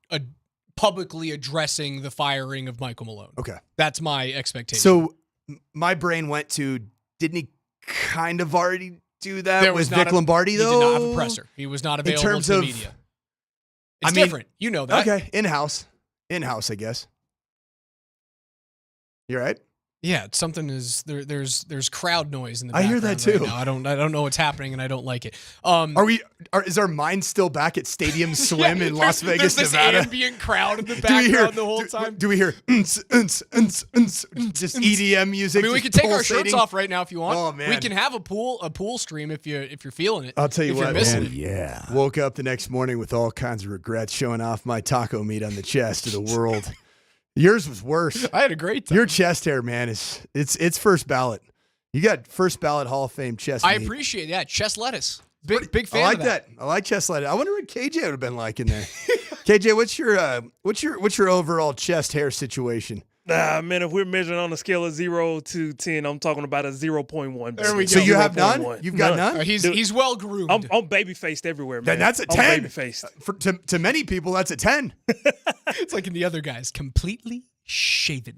publicly addressing the firing of Michael Malone. Okay. That's my expectation. So my brain went to, didn't he kind of already do that with Vic Lombardi, though? He did not have a presser. He was not available to the media. It's different. You know that. Okay. In-house, I guess. You all right? Yeah, something is there's crowd noise in the background. I hear that too. Right now. I don't know what's happening and I don't like it. Is our mind still back at Stadium Swim in Las Vegas, there's Nevada? This ambient crowd in the background the whole time. Do we hear just EDM music? I mean, we can take our shirts off right now if you want. Oh man, we can have a pool stream if you're feeling it. I'll tell you what, man. Yeah. Woke up the next morning with all kinds of regrets, showing off my taco meat on the chest to the world. Yours was worse. I had a great time. Your chest hair, man, it's first ballot. You got first ballot Hall of Fame chest meat. I appreciate that. Chest lettuce. Big fan I like of that. I like chest lettuce. I wonder what KJ would have been like in there. KJ, what's your overall chest hair situation? Man, if we're measuring on a scale of 0 to 10, I'm talking about a 0.1. There we go. So you have none? You've got none? He's well groomed. I'm baby faced everywhere, man. Then that's a 10. I'm baby faced. To many people, that's a 10. It's like in the other guys, completely shaven.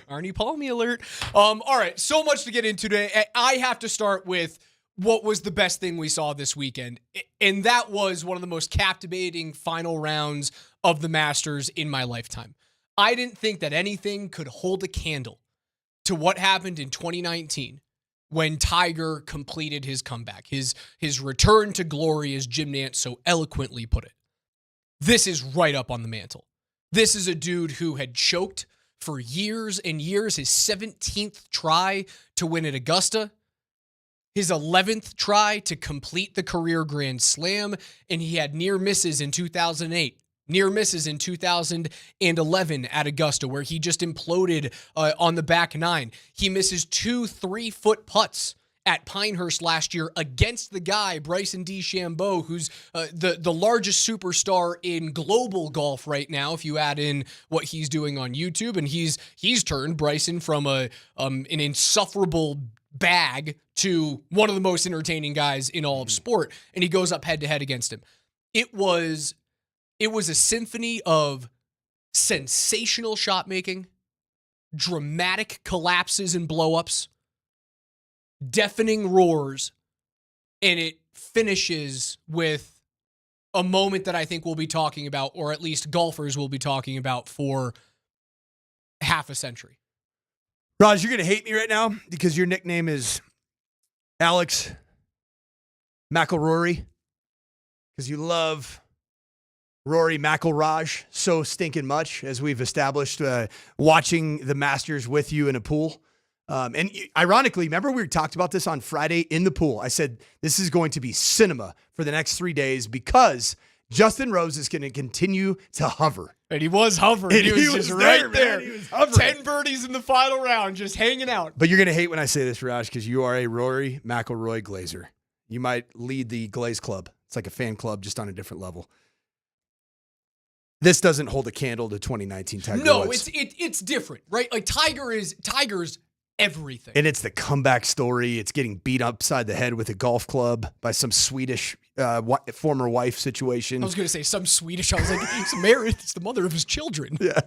Arnie Palmy alert. All right, so much to get into today. I have to start with what was the best thing we saw this weekend, and that was one of the most captivating final rounds of the Masters in my lifetime. I didn't think that anything could hold a candle to what happened in 2019 when Tiger completed his comeback, his return to glory, as Jim Nantz so eloquently put it. This is right up on the mantle. This is a dude who had choked for years and years, his 17th try to win at Augusta, his 11th try to complete the career Grand Slam, and he had near misses in 2008. Near misses in 2011 at Augusta, where he just imploded on the back 9. He misses 2 3-foot putts at Pinehurst last year against the guy, Bryson DeChambeau, who's the largest superstar in global golf right now, if you add in what he's doing on YouTube. And he's turned Bryson from an insufferable bag to one of the most entertaining guys in all of sport. And he goes up head-to-head against him. It was a symphony of sensational shot making, dramatic collapses and blowups, deafening roars, and it finishes with a moment that I think we'll be talking about, or at least golfers will be talking about for half a century. Raj, you're going to hate me right now because your nickname is Alex McElrory because you love Rory McIlraj so stinking much, as we've established, watching the Masters with you in a pool. And ironically, remember we talked about this on Friday in the pool. I said, this is going to be cinema for the next 3 days because Justin Rose is going to continue to hover. And he was hovering. He was just right there. He was hovering. 10 birdies in the final round, just hanging out. But you're going to hate when I say this, Raj, because you are a Rory McIlroy glazer. You might lead the Glaze Club. It's like a fan club, just on a different level. This doesn't hold a candle to 2019 Tiger Woods. No, it's different, right? Like Tiger's everything. And it's the comeback story. It's getting beat upside the head with a golf club by some Swedish former wife situation. I was going to say some Swedish. I was like, he's married. It's the mother of his children. Yeah.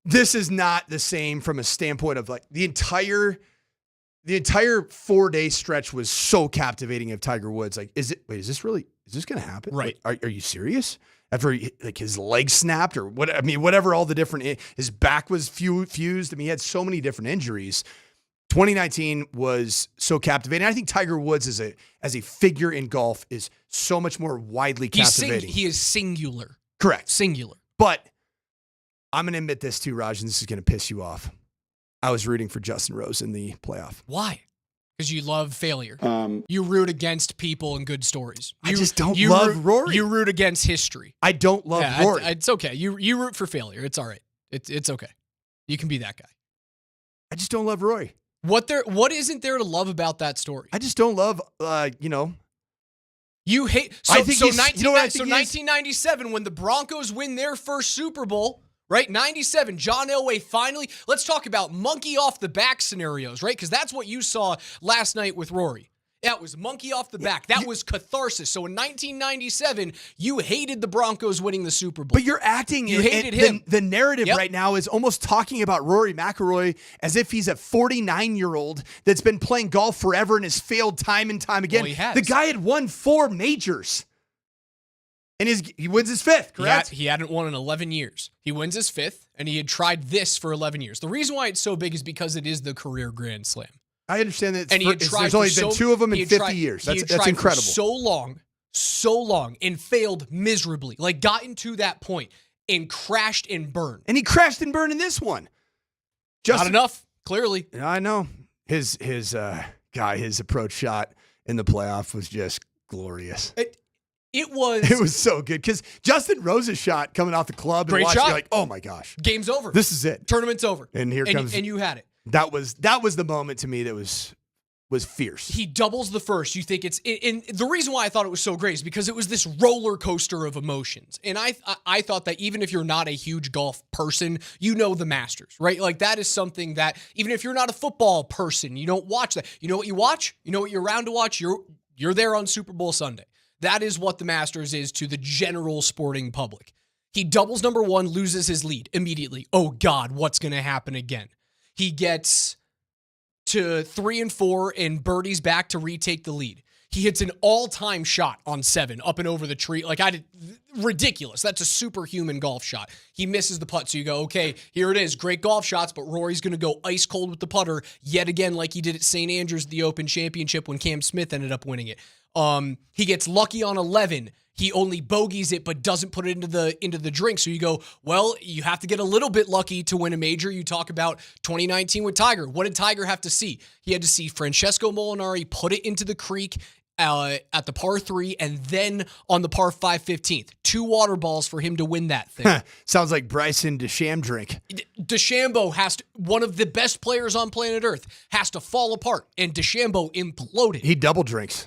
This is not the same from a standpoint of like the entire 4-day stretch was so captivating of Tiger Woods. Like, is this going to happen? Right. Like, are you serious? After like his leg snapped or what? I mean, whatever, all the different, his back was fused. I mean, he had so many different injuries. 2019 was so captivating. I think Tiger Woods as a figure in golf is so much more widely captivating. He is singular. Correct. Singular. But I'm going to admit this too, Raj, and this is going to piss you off. I was rooting for Justin Rose in the playoff. Why? Because you love failure. You root against people and good stories. I just don't love Rory. You root against history. I don't love Rory. It's okay. You root for failure. It's all right. It's okay. You can be that guy. I just don't love Rory. What isn't there to love about that story? I just don't love, You hate. So, I think so, he's- 19, you know what I so think he is? 1997, when the Broncos win their first Super Bowl, right? 97, John Elway finally. Let's talk about monkey off the back scenarios, right? Because that's what you saw last night with Rory. That was monkey off the back. That was catharsis. So in 1997, you hated the Broncos winning the Super Bowl. But you're acting. You hated him. The narrative Yep. right now is almost talking about Rory McIlroy as if he's a 49-year-old that's been playing golf forever and has failed time and time again. Well, he has. The guy had won 4 majors. And he wins his 5th, correct? He hadn't won in 11 years. He wins his 5th, and he had tried this for 11 years. The reason why it's so big is because it is the career Grand Slam. I understand that And he had tried there's only for been 2 of them in 50 tried- years. he had That's tried incredible. For so long, and failed miserably. Like, gotten to that point and crashed and burned. And he crashed and burned in this one. Not enough, clearly. I know. His approach shot in the playoff was just glorious. It was. It was so good because Justin Rose's shot coming off the club and Great watching, shot. you're like, oh my gosh, Game's over. this is it. Tournament's over. And here comes, and you had it. That was the moment to me that was fierce. He doubles the first. You think and the reason why I thought it was so great is because it was this roller coaster of emotions. And I thought that even if you're not a huge golf person, you know the Masters, right? Like, that is something that even if you're not a football person, you don't watch that. You know what you watch? You know what you're around to watch? You're there on Super Bowl Sunday. That is what the Masters is to the general sporting public. He doubles number 1, loses his lead immediately. Oh God, what's going to happen again? He gets to 3 and 4 and birdies back to retake the lead. He hits an all-time shot on 7 up and over the tree. Ridiculous. That's a superhuman golf shot. He misses the putt. So you go, okay, here it is. Great golf shots, but Rory's going to go ice cold with the putter yet again, like he did at St. Andrews, the Open Championship, when Cam Smith ended up winning it. He gets lucky on 11. He only bogeys it, but doesn't put it into the drink. So you go, well, you have to get a little bit lucky to win a major. You talk about 2019 with Tiger. What did Tiger have to see? He had to see Francesco Molinari put it into the creek at the par 3, and then on the par 5 15th. 2 water balls for him to win that thing. Sounds like Bryson DeChambeau drink. DeChambeau one of the best players on planet Earth, has to fall apart, and DeChambeau imploded. He double drinks.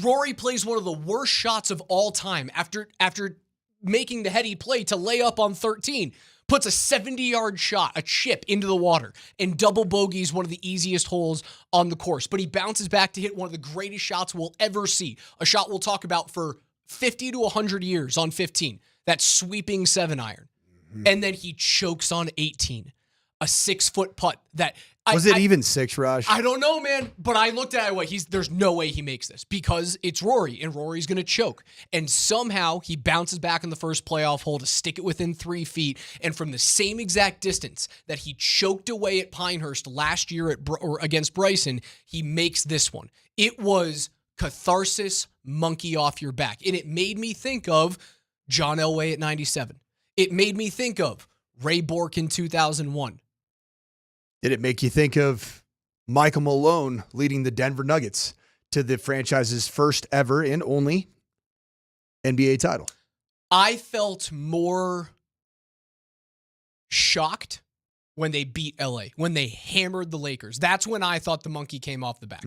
Rory plays one of the worst shots of all time after making the heady play to lay up on 13. Puts a 70-yard shot, a chip, into the water, and double bogeys one of the easiest holes on the course. But he bounces back to hit one of the greatest shots we'll ever see. A shot we'll talk about for 50 to 100 years on 15. That sweeping 7-iron. Mm-hmm. And then he chokes on 18. A 6-foot putt that... Was it even 6, Raj? I don't know, man. But I looked at it, there's no way he makes this because it's Rory, and Rory's going to choke. And somehow he bounces back in the first playoff hole to stick it within 3 feet. And from the same exact distance that he choked away at Pinehurst last year against Bryson, he makes this one. It was catharsis, monkey off your back. And it made me think of John Elway at 97. It made me think of Ray Bork in 2001. Did it make you think of Michael Malone leading the Denver Nuggets to the franchise's first ever and only NBA title? I felt more shocked when they beat LA, when they hammered the Lakers. That's when I thought the monkey came off the back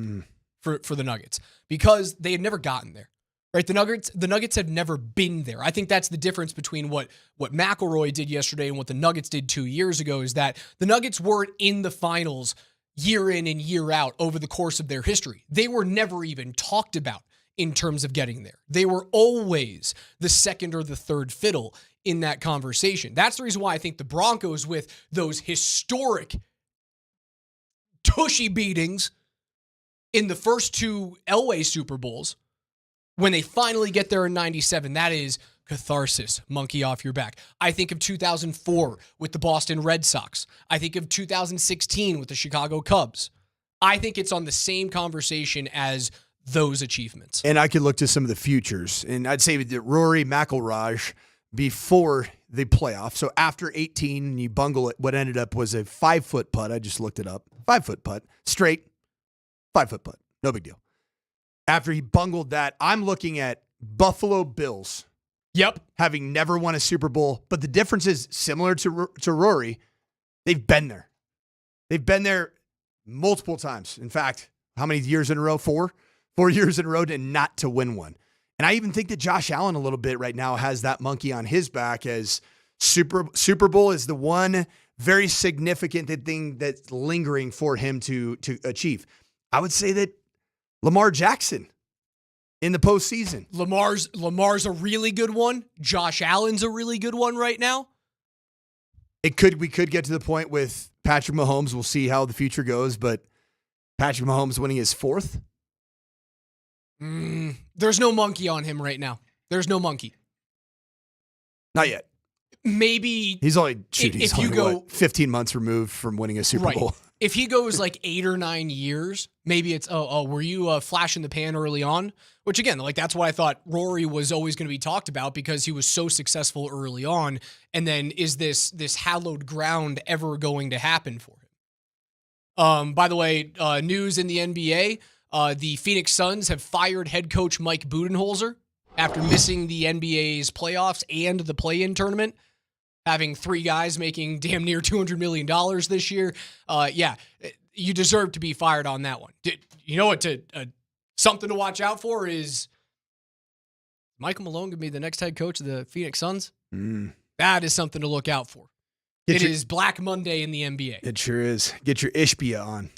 for the Nuggets because they had never gotten there. Right, the Nuggets have never been there. I think that's the difference between what McElroy did yesterday and what the Nuggets did 2 years ago, is that the Nuggets weren't in the finals year in and year out over the course of their history. They were never even talked about in terms of getting there. They were always the second or the third fiddle in that conversation. That's the reason why I think the Broncos, with those historic tushy beatings in the first two Elway Super Bowls, when they finally get there in 97, that is catharsis, monkey off your back. I think of 2004 with the Boston Red Sox. I think of 2016 with the Chicago Cubs. I think it's on the same conversation as those achievements. And I could look to some of the futures, and I'd say that Rory McIlroy before the playoff. So after 18, you bungle it. What ended up was a 5-foot putt. I just looked it up. 5-foot putt, straight 5-foot putt. No big deal. After he bungled that, I'm looking at Buffalo Bills. Yep. Having never won a Super Bowl. But the difference is similar to Rory. They've been there. They've been there multiple times. In fact, how many years in a row? 4 years in a row and not to win one. And I even think that Josh Allen a little bit right now has that monkey on his back, as Super Bowl is the one very significant thing that's lingering for him to achieve. I would say that Lamar Jackson in the postseason. Lamar's a really good one. Josh Allen's a really good one right now. We could get to the point with Patrick Mahomes. We'll see how the future goes, but Patrick Mahomes winning his 4th. There's no monkey on him right now. There's no monkey. Not yet. Maybe he's only 15 months removed from winning a Super Bowl. If he goes like 8 or 9 years, maybe it's, were you flash in the pan early on? Which again, like that's why I thought Rory was always going to be talked about, because he was so successful early on. And then is this hallowed ground ever going to happen for him? By the way, news in the NBA, the Phoenix Suns have fired head coach Mike Budenholzer after missing the NBA's playoffs and the play-in tournament, having 3 guys making damn near $200 million this year. Yeah, you deserve to be fired on that one. You know what? Something to watch out for is Michael Malone going to be the next head coach of the Phoenix Suns. That is something to look out for. It is Black Monday in the NBA. It sure is. Get your Ishbia on.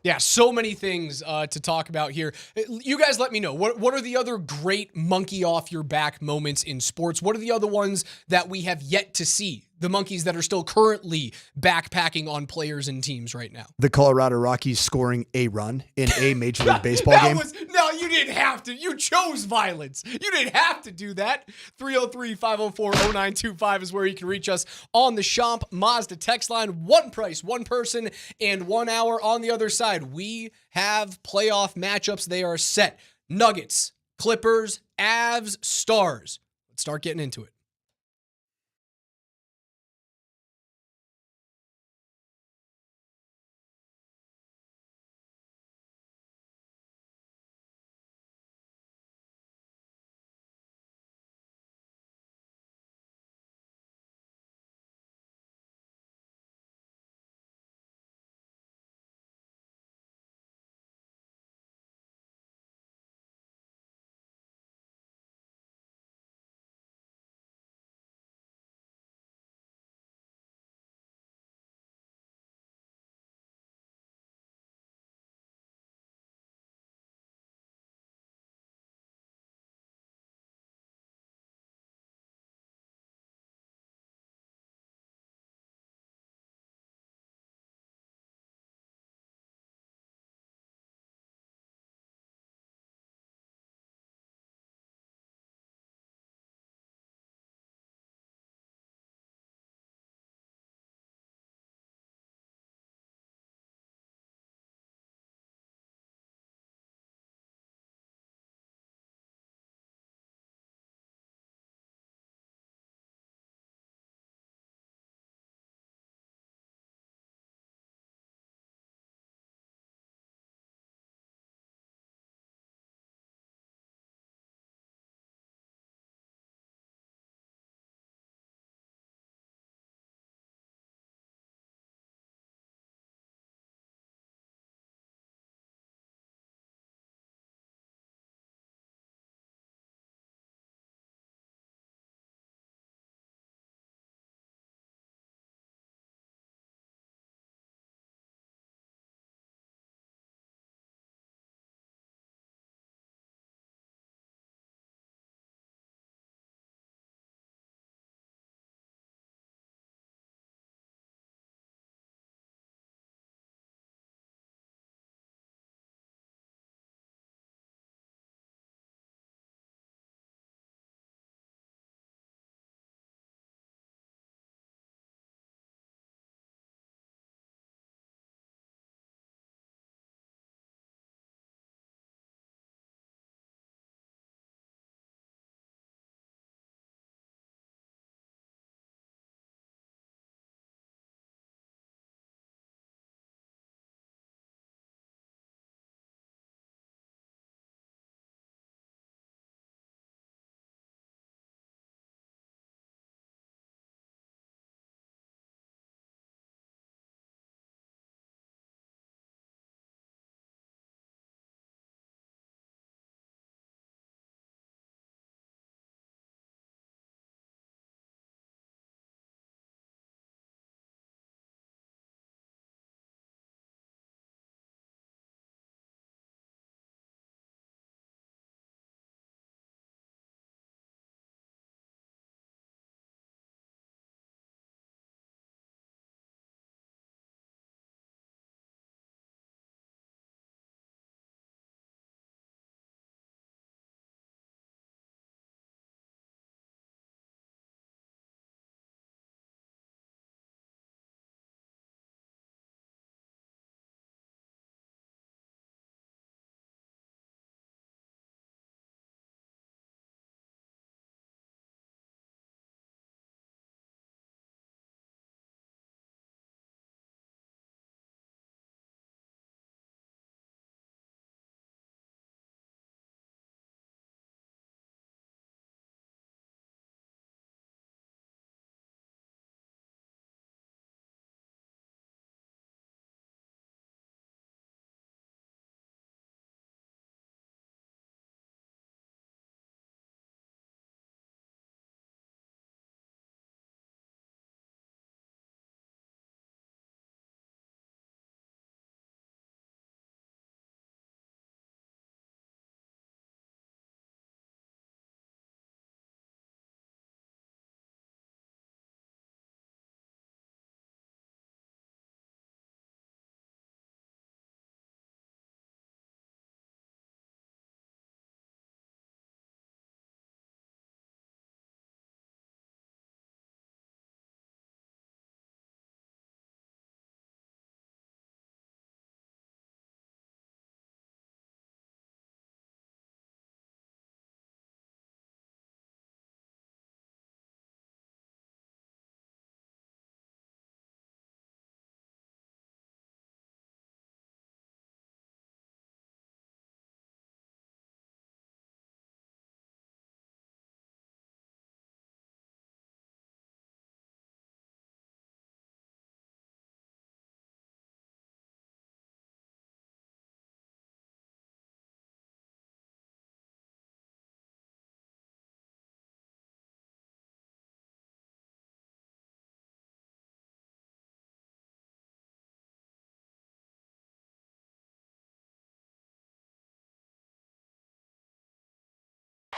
Yeah, so many things to talk about here. You guys let me know. What are the other great monkey off your back moments in sports? What are the other ones that we have yet to see? The monkeys that are still currently backpacking on players and teams right now. The Colorado Rockies scoring a run in a Major League Baseball game. No, you didn't have to. You chose violence. You didn't have to do that. 303-504-0925 is where you can reach us on the Schomp Mazda text line. One price, one person, and 1 hour on the other side. We have playoff matchups. They are set. Nuggets, Clippers, Avs, Stars. Let's start getting into it.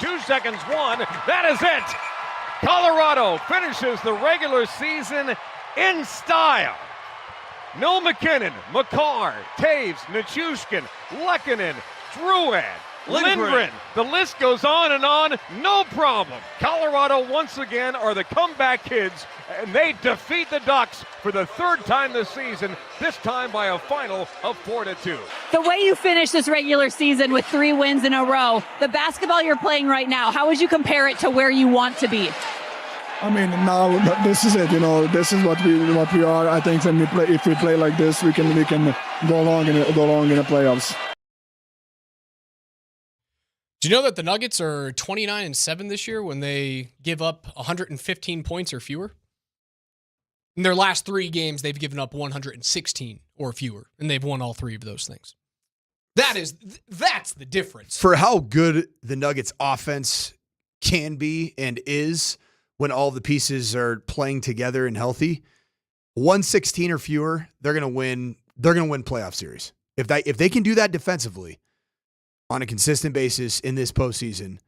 2 seconds, 1. That is it. Colorado finishes the regular season in style. No McKinnon, McCarr, Taves, Nichushkin, Lehkonen, Drouin, Lindgren. The list goes on and on. No problem. Colorado once again are the comeback kids, and they defeat the Ducks for the third time this season, this time by a final of 4-2. The way you finish this regular season with 3 wins in a row, the basketball you're playing right now, how would you compare it to where you want to be? I mean, now this is it. This is what we are. I think when if we play like this, we can go long in the playoffs. Do you know that the Nuggets are 29-7 this year when they give up 115 points or fewer? In their last 3 games, they've given up 116 or fewer, and they've won all 3 of those things. That's the difference. For how good the Nuggets offense can be and is when all the pieces are playing together and healthy, 116 or fewer, they're going to win. They're going to win playoff series. If they can do that defensively on a consistent basis in this postseason,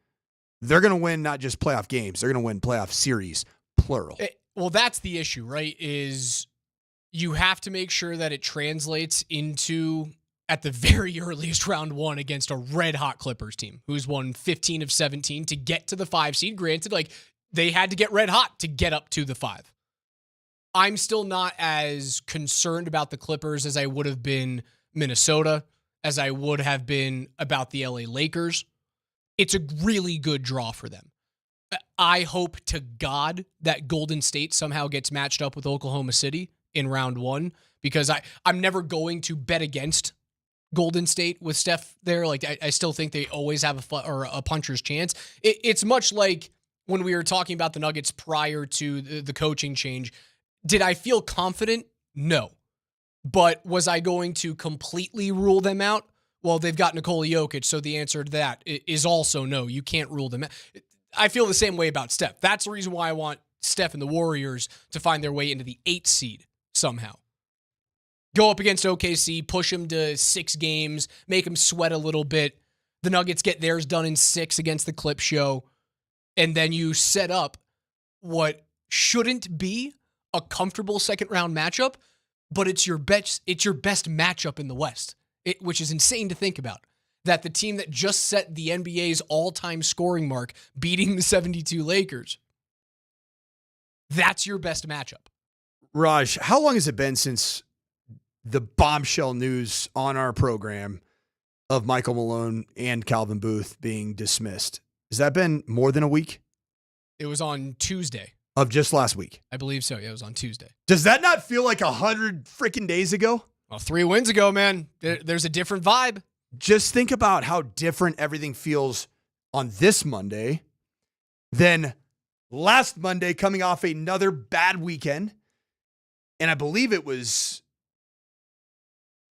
they're going to win not just playoff games, they're going to win playoff series, plural. Well, that's the issue, right? Is you have to make sure that it translates into, at the very earliest, round 1 against a red-hot Clippers team who's won 15 of 17 to get to the 5 seed. Granted, they had to get red hot to get up to the 5. I'm still not as concerned about the Clippers as I would have been Minnesota, as I would have been about the LA Lakers. It's a really good draw for them. I hope to God that Golden State somehow gets matched up with Oklahoma City in round 1, because I'm never going to bet against Golden State with Steph there. I still think they always have a puncher's chance. It's much like when we were talking about the Nuggets prior to the coaching change. Did I feel confident? No. But was I going to completely rule them out? Well, they've got Nikola Jokic, so the answer to that is also no. You can't rule them out. I feel the same way about Steph. That's the reason why I want Steph and the Warriors to find their way into the 8th seed somehow. Go up against OKC, push them to 6 games, make them sweat a little bit. The Nuggets get theirs done in 6 against the Clip Show. And then you set up what shouldn't be a comfortable second-round matchup, but it's your best matchup in the West, which is insane to think about. That the team that just set the NBA's all-time scoring mark, beating the 72 Lakers, that's your best matchup. Raj, how long has it been since the bombshell news on our program of Michael Malone and Calvin Booth being dismissed? Has that been more than a week? It was on Tuesday. Of just last week? I believe so. Yeah, it was on Tuesday. Does that not feel like 100 freaking days ago? Well, 3 wins ago, man. There's a different vibe. Just think about how different everything feels on this Monday than last Monday, coming off another bad weekend. And I believe it was,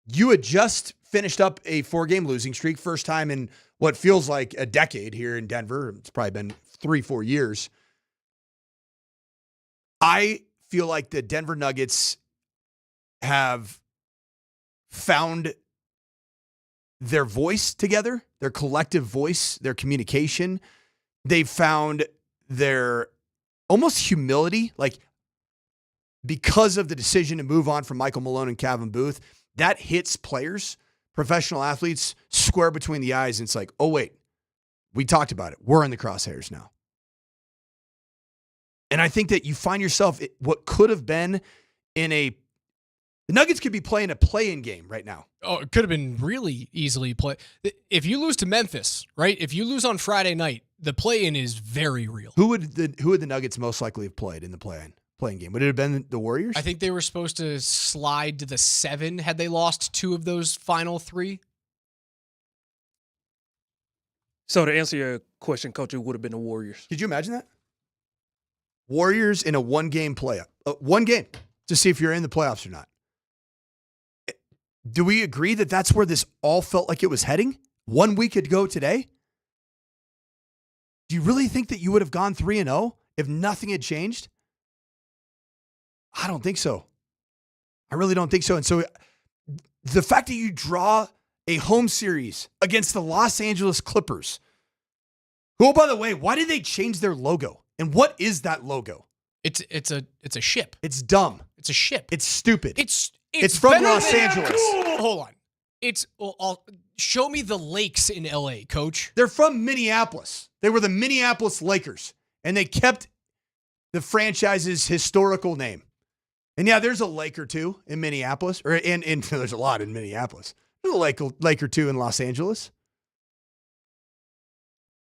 you had just finished up a 4-game losing streak, first time in what feels like a decade here in Denver. It's probably been 3-4 years. I feel like the Denver Nuggets have found their voice together, their collective voice, their communication. They've found their almost humility, because of the decision to move on from Michael Malone and Calvin Booth. That hits players, professional athletes, square between the eyes. And it's like, oh, wait, we talked about it. We're in the crosshairs now. And I think that you find yourself what could have been the Nuggets could be playing a play-in game right now. Oh, it could have been really easily played. If you lose to Memphis, right? If you lose on Friday night, the play-in is very real. Who would the Nuggets most likely have played in the play-in game? Would it have been the Warriors? I think they were supposed to slide to the 7 had they lost 2 of those final 3. So to answer your question, Coach, it would have been the Warriors. Could you imagine that? Warriors in a 1-game playoff. 1 game to see if you're in the playoffs or not. Do we agree that that's where this all felt like it was heading? 1 week ago today? Do you really think that you would have gone 3-0 if nothing had changed? I don't think so. I really don't think so. And so the fact that you draw a home series against the Los Angeles Clippers Who, by the way, why did they change their logo? And what is that logo? It's a ship. It's dumb. It's a ship. It's stupid. It's from better Los than- Angeles. Hold on. Show me the lakes in LA, coach. They're from Minneapolis. They were the Minneapolis Lakers, and they kept the franchise's historical name. And yeah, there's a lake or two in Minneapolis, and there's a lot in Minneapolis. There's a lake or two in Los Angeles.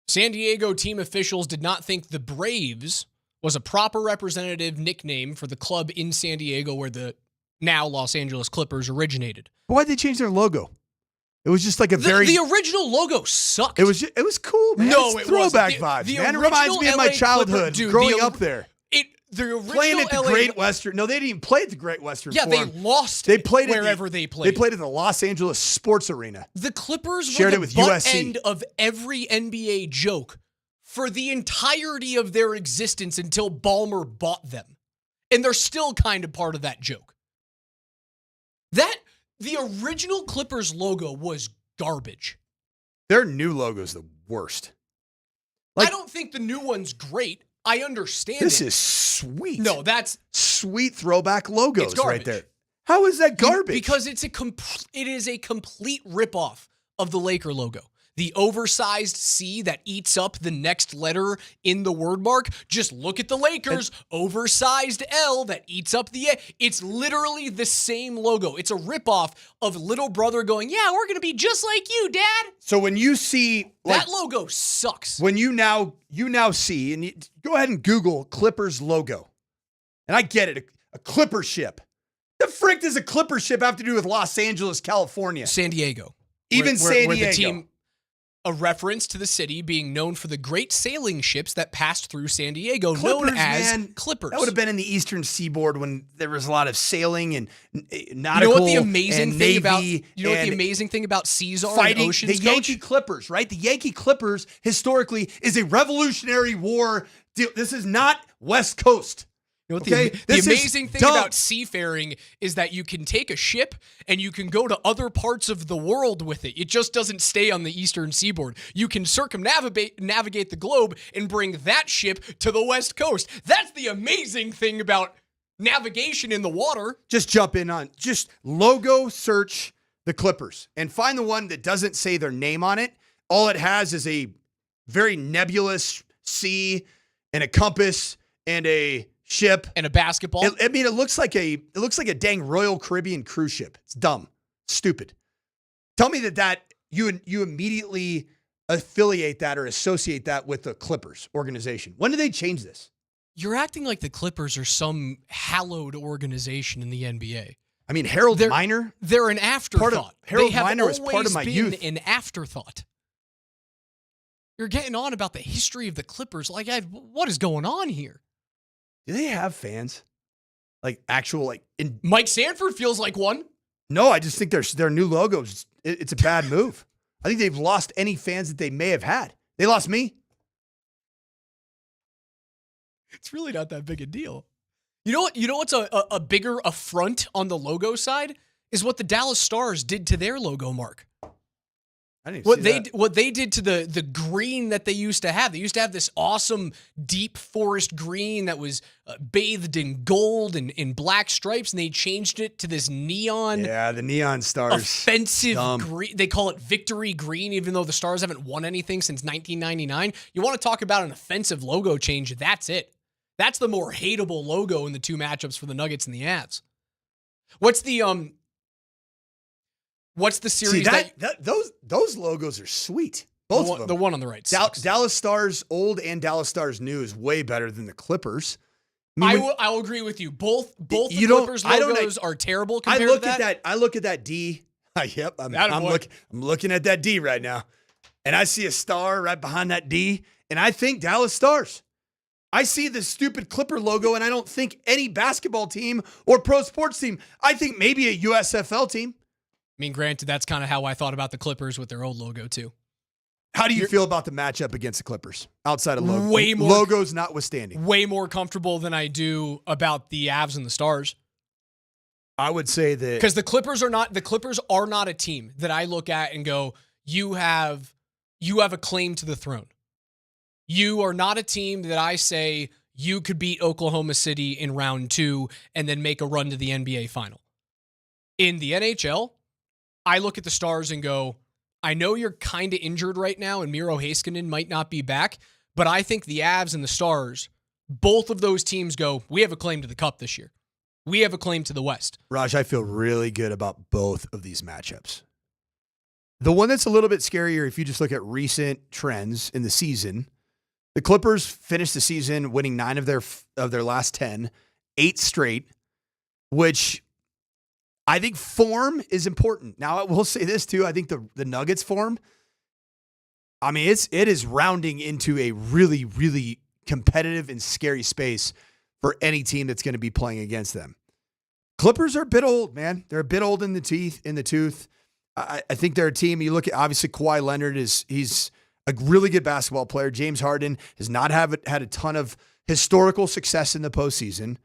San Diego team officials did not think the Braves was a proper representative nickname for the club in San Diego where the now Los Angeles Clippers originated. Why'd they change their logo? It was just like The original logo sucked. It was cool, man. No, It's it wasn't. throwback The- vibes, the man. It reminds original me of my LA childhood, Clipper- dude, growing the- up there. The original Playing at the LA Great Western. No, they didn't even play at the Great Western Yeah, Forum. they lost They played wherever they played. They played at the Los Angeles Sports Arena. The Clippers Shared were it the with butt USC. end of every NBA joke for the entirety of their existence until Ballmer bought them. And they're still kind of part of that joke. The original Clippers logo was garbage. Their new logo's the worst. I don't think the new one's great. I understand This it. is sweet. No, that's sweet throwback logos It's garbage. right there. How is that garbage? Because it is a complete ripoff of the Laker logo. The oversized C that eats up the next letter in the word mark. Just look at the Lakers. Oversized L that eats up the A. It's literally the same logo. It's a ripoff of little brother going, yeah, we're going to be just like you, Dad. So when you see That logo sucks. when you now see, and go ahead and Google Clippers logo, and I get it, a Clipper ship. The frick does a Clipper ship have to do with Los Angeles, California? San Diego. Even San where Diego. the team, a reference to the city being known for the great sailing ships that passed through San Diego, known as Clippers. That would have been in the Eastern Seaboard when there was a lot of sailing and nautical. You know what the amazing and thing Navy about what the and amazing thing about seas are fighting and oceans, the Yankee Clippers, right? The Yankee Clippers historically is a Revolutionary War deal. This is not West Coast. You know what okay? the This is amazing thing dumb. about seafaring is that you can take a ship and you can go to other parts of the world with it. It just doesn't stay on the eastern seaboard. You can navigate the globe and bring that ship to the West Coast. That's the amazing thing about navigation in the water. Just jump in on, just logo search the Clippers and find the one that doesn't say their name on it. All it has is a very nebulous sea and a compass and a ship and a basketball. It looks like a dang Royal Caribbean cruise ship. It's dumb, stupid. Tell me that you immediately affiliate that or associate that with the Clippers organization. When did they change this? You're acting like the Clippers are some hallowed organization in the NBA. I mean, Harold Miner. They're an afterthought. Harold they have Miner was part of my always youth. been an afterthought. You're getting on about the history of the Clippers. Like, what is going on here? Do they have fans? Like actual Mike Sanford feels like one. No, I just think their new logos. It's a bad move. I think they've lost any fans that they may have had. They lost me. It's really not that big a deal. You know what? You know what's a bigger affront on the logo side is what the Dallas Stars did to their logo mark. I didn't What see they that. what they did to the green that they used to have. They used to have this awesome deep forest green that was bathed in gold and in black stripes, and they changed it to this neon. Yeah, the neon stars. Offensive Dumb. green. They call it victory green, even though the Stars haven't won anything since 1999. You want to talk about an offensive logo change? That's it. That's the more hateable logo in the two matchups for the Nuggets and the Avs. What's the series those logos are sweet. Both of them. The one on the right. Dallas Stars old and Dallas Stars new is way better than the Clippers. I will agree with you. Both the Clippers logos are terrible compared to that. I look at that D. Yep, I'm looking at that D right now, and I see a star right behind that D, and I think Dallas Stars. I see the stupid Clipper logo, and I don't think any basketball team or pro sports team. I think maybe a USFL team. I mean, granted, that's kind of how I thought about the Clippers with their old logo too. How do you feel about the matchup against the Clippers outside of way more logos notwithstanding? Way more comfortable than I do about the Avs and the Stars. I would say that because the Clippers are not a team that I look at and go, you have a claim to the throne. You are not a team that I say you could beat Oklahoma City in round 2 and then make a run to the NBA final. In the NHL, I look at the Stars and go, I know you're kind of injured right now and Miro Heiskanen might not be back, but I think the Avs and the Stars, both of those teams go, we have a claim to the Cup this year. We have a claim to the West. Raj, I feel really good about both of these matchups. The one that's a little bit scarier, if you just look at recent trends in the season, the Clippers finished the season winning 9 of their last 10, 8 straight, which I think form is important. Now, I will say this too. I think the Nuggets form, I mean, it is rounding into a really, really competitive and scary space for any team that's going to be playing against them. Clippers are a bit old, man. They're a bit old in the tooth. I think they're a team. You look at, obviously, Kawhi Leonard he's a really good basketball player. James Harden has not had a ton of historical success in the postseason.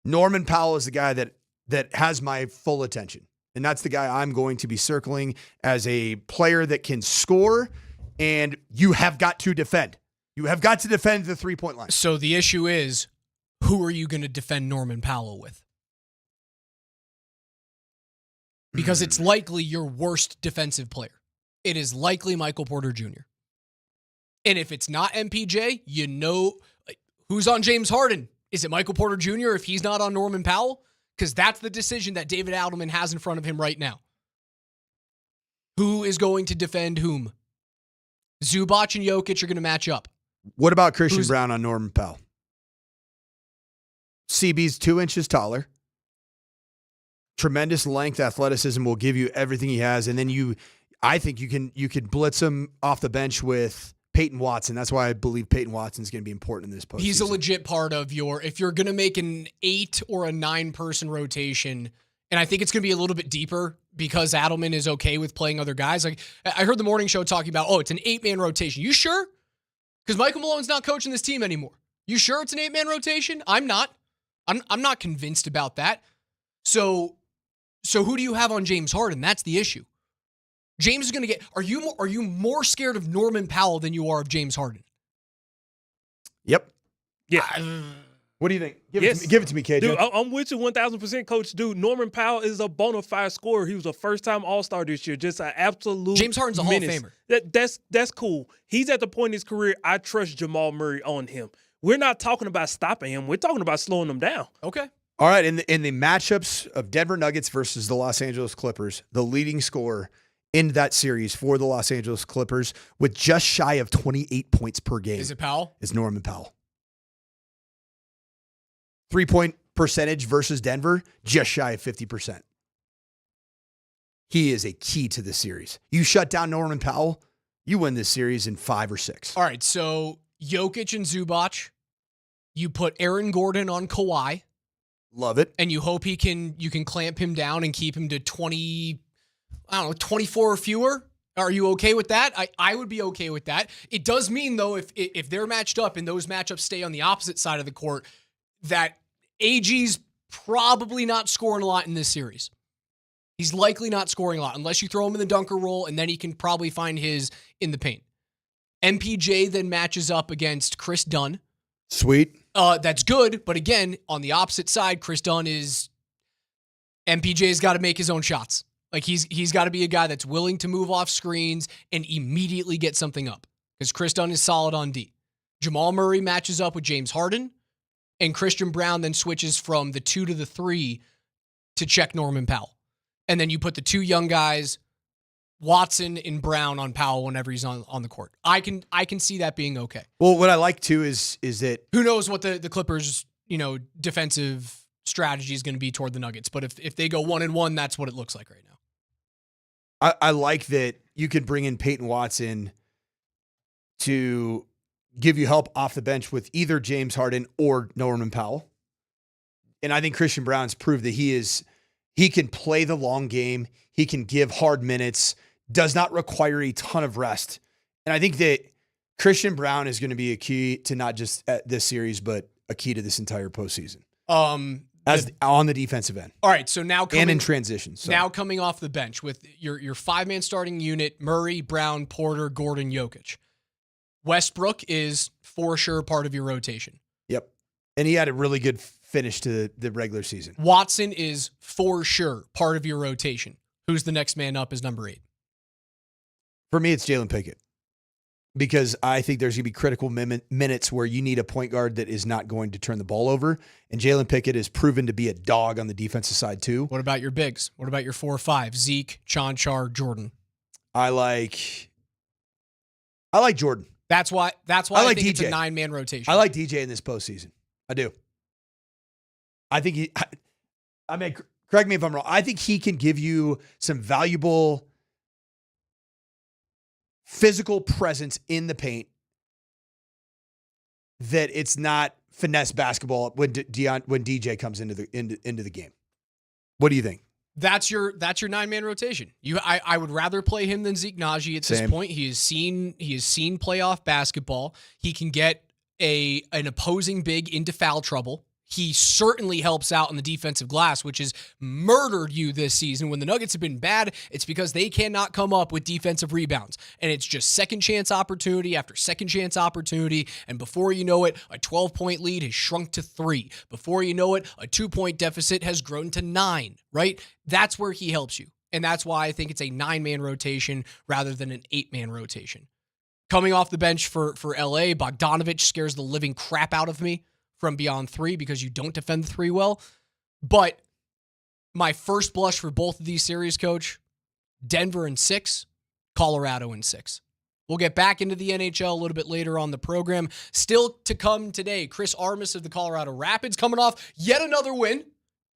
Norman Powell is the guy that has my full attention. And that's the guy I'm going to be circling as a player that can score, and you have got to defend. You have got to defend the three-point line. So the issue is, who are you going to defend Norman Powell with? Because it's likely your worst defensive player. It is likely Michael Porter Jr. And if it's not MPJ, you know who's on James Harden. Is it Michael Porter Jr. if he's not on Norman Powell? Because that's the decision that David Adelman has in front of him right now. Who is going to defend whom? Zubac and Jokic are going to match up. What about Christian Brown on Norman Powell? CB's 2 inches taller. Tremendous length, athleticism will give you everything he has. And then I think you can blitz him off the bench with Peyton Watson. That's why I believe Peyton Watson's going to be important in this postseason. He's a legit part of if you're going to make an 8 or a 9-person rotation, and I think it's going to be a little bit deeper because Adelman is okay with playing other guys. Like I heard the morning show talking about, it's an 8-man rotation. You sure? Because Michael Malone's not coaching this team anymore. You sure it's an 8-man rotation? I'm not. I'm not convinced about that. So who do you have on James Harden? That's the issue. James is going to get. Are you more scared of Norman Powell than you are of James Harden? Yep. Yeah. What do you think? Give it to me, KJ. Dude, I'm with you 1,000%, Coach. Dude, Norman Powell is a bona fide scorer. He was a first-time All-Star this year. Just an absolute James Harden's a menace. Hall of Famer. That's cool. He's at the point in his career, I trust Jamal Murray on him. We're not talking about stopping him. We're talking about slowing him down. Okay. All right, in the matchups of Denver Nuggets versus the Los Angeles Clippers, the leading scorer in that series for the Los Angeles Clippers with just shy of 28 points per game. Is it Powell? Is Norman Powell. 3-point percentage versus Denver, just shy of 50%. He is a key to the series. You shut down Norman Powell, you win this series in 5 or 6. All right, so Jokic and Zubac, you put Aaron Gordon on Kawhi. Love it. And you hope you can clamp him down and keep him to 24 or fewer. Are you okay with that? I would be okay with that. It does mean, though, if they're matched up and those matchups stay on the opposite side of the court, that AG's probably not scoring a lot in this series. He's likely not scoring a lot unless you throw him in the dunker role, and then he can probably find his in the paint. MPJ then matches up against Chris Dunn. Sweet. That's good, but again, on the opposite side, MPJ's got to make his own shots. Like he's got to be a guy that's willing to move off screens and immediately get something up because Chris Dunn is solid on D. Jamal Murray matches up with James Harden, and Christian Brown then switches from the 2 to the 3 to check Norman Powell. And then you put the 2 young guys, Watson and Brown, on Powell whenever he's on the court. I can see that being okay. Well, what I like too is that who knows what the Clippers, defensive strategy is going to be toward the Nuggets. But if they go 1-1, that's what it looks like right now. I like that you could bring in Peyton Watson to give you help off the bench with either James Harden or Norman Powell. And I think Christian Brown's proved that he can play the long game. He can give hard minutes, does not require a ton of rest. And I think that Christian Brown is going to be a key to not just at this series, but a key to this entire postseason. On the defensive end. All right, so now and in transition. So. Now coming off the bench with your 5-man starting unit, Murray, Brown, Porter, Gordon, Jokic. Westbrook is for sure part of your rotation. Yep. And he had a really good finish to the regular season. Watson is for sure part of your rotation. Who's the next man up as number 8? For me, it's Jalen Pickett. Because I think there's going to be critical minutes where you need a point guard that is not going to turn the ball over. And Jalen Pickett is proven to be a dog on the defensive side, too. What about your bigs? What about your 4 or 5? Zeke, Chonchar, Jordan. I like Jordan. That's why I like think DJ. It's a 9-man rotation. I like DJ in this postseason. I do. I think correct me if I'm wrong. I think he can give you some valuable physical presence in the paint that it's not finesse basketball when DJ comes into the game. What do you think? That's your 9-man rotation. I would rather play him than Zeke Naji at this point. He has seen playoff basketball. He can get an opposing big into foul trouble. He certainly helps out on the defensive glass, which has murdered you this season. When the Nuggets have been bad, it's because they cannot come up with defensive rebounds. And it's just second chance opportunity after second chance opportunity. And before you know it, a 12-point lead has shrunk to 3. Before you know it, a 2-point deficit has grown to 9, right? That's where he helps you. And that's why I think it's a 9-man rotation rather than an 8-man rotation. Coming off the bench for LA, Bogdanovic scares the living crap out of me from beyond 3 because you don't defend the 3 well. But my first blush for both of these series, Coach, Denver in 6, Colorado in 6. We'll get back into the NHL a little bit later on the program. Still to come today, Chris Armas of the Colorado Rapids coming off yet another win,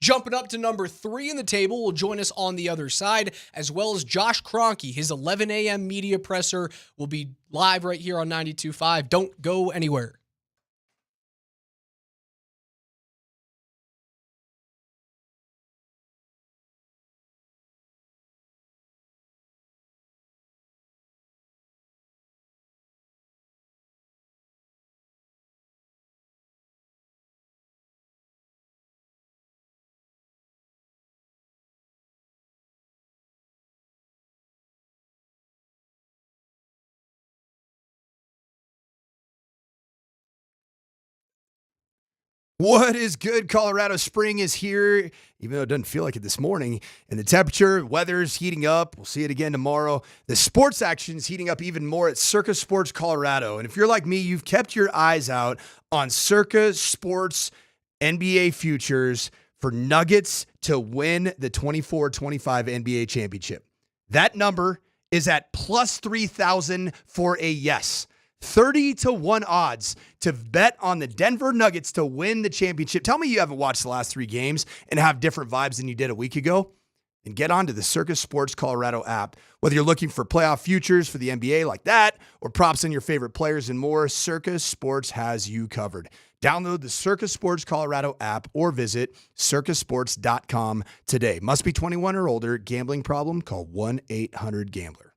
jumping up to number 3 in the table, will join us on the other side, as well as Josh Kronke. His 11 a.m. media presser will be live right here on 92.5. Don't go anywhere. What is good? Colorado spring is here, even though it doesn't feel like it this morning. And the temperature, weather's heating up. We'll see it again tomorrow. The sports action's heating up even more at Circa Sports Colorado. And if you're like me, you've kept your eyes out on Circa Sports NBA futures for Nuggets to win the 24-25 NBA championship. That number is at plus 3,000 for a yes. 30-1 odds to bet on the Denver Nuggets to win the championship. Tell me you haven't watched the last 3 games and have different vibes than you did a week ago. And get onto the Circa Sports Colorado app. Whether you're looking for playoff futures for the NBA like that, or props on your favorite players and more, Circa Sports has you covered. Download the Circa Sports Colorado app or visit circasports.com today. Must be 21 or older. Gambling problem? Call 1-800-GAMBLER.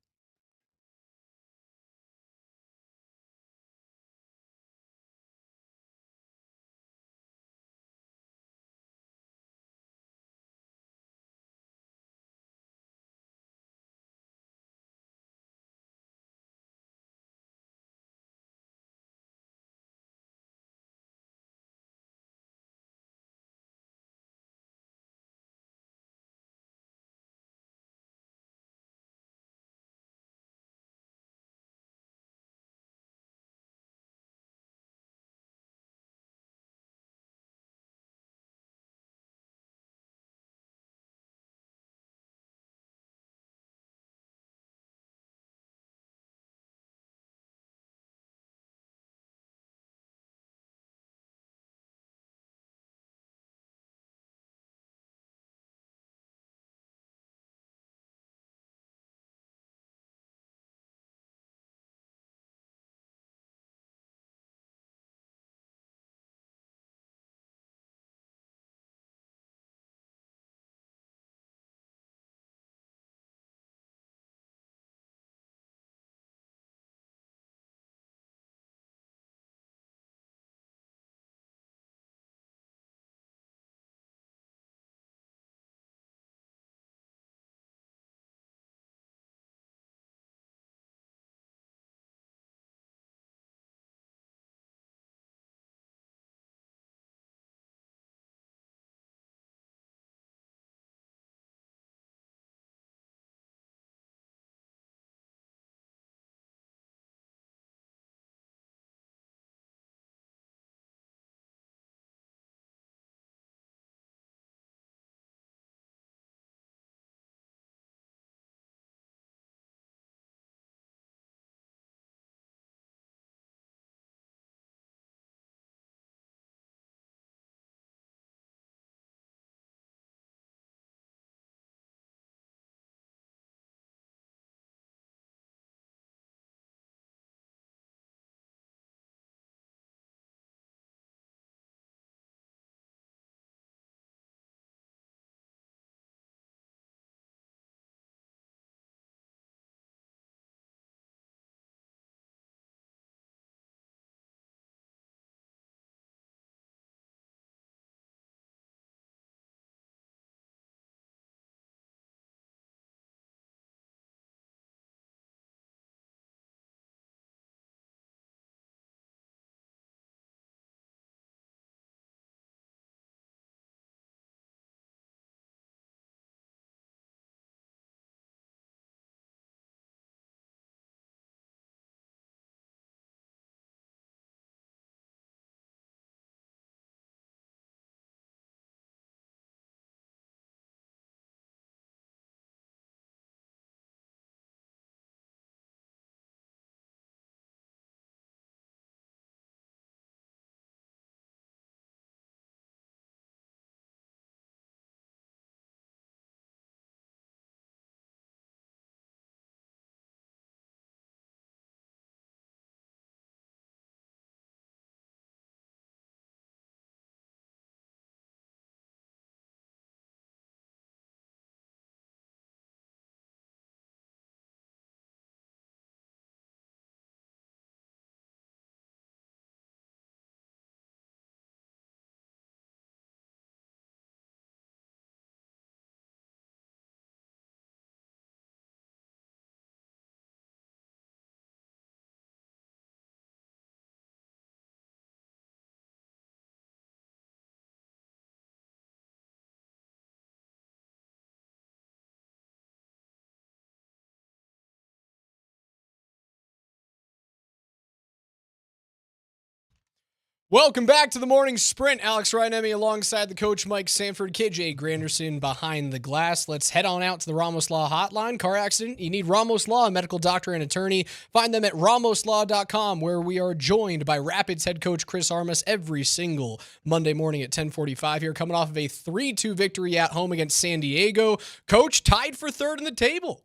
Welcome back to the Morning Sprint. Alex Ryanemi alongside the coach Mike Sanford, KJ Granderson behind the glass. Let's head on out to the Ramos Law hotline. Car accident, you need Ramos Law, a medical doctor and attorney. Find them at ramoslaw.com, where we are joined by Rapids head coach Chris Armas every single Monday morning at 10:45 here, coming off of a 3-2 victory at home against San Diego. Coach, tied for third in the table.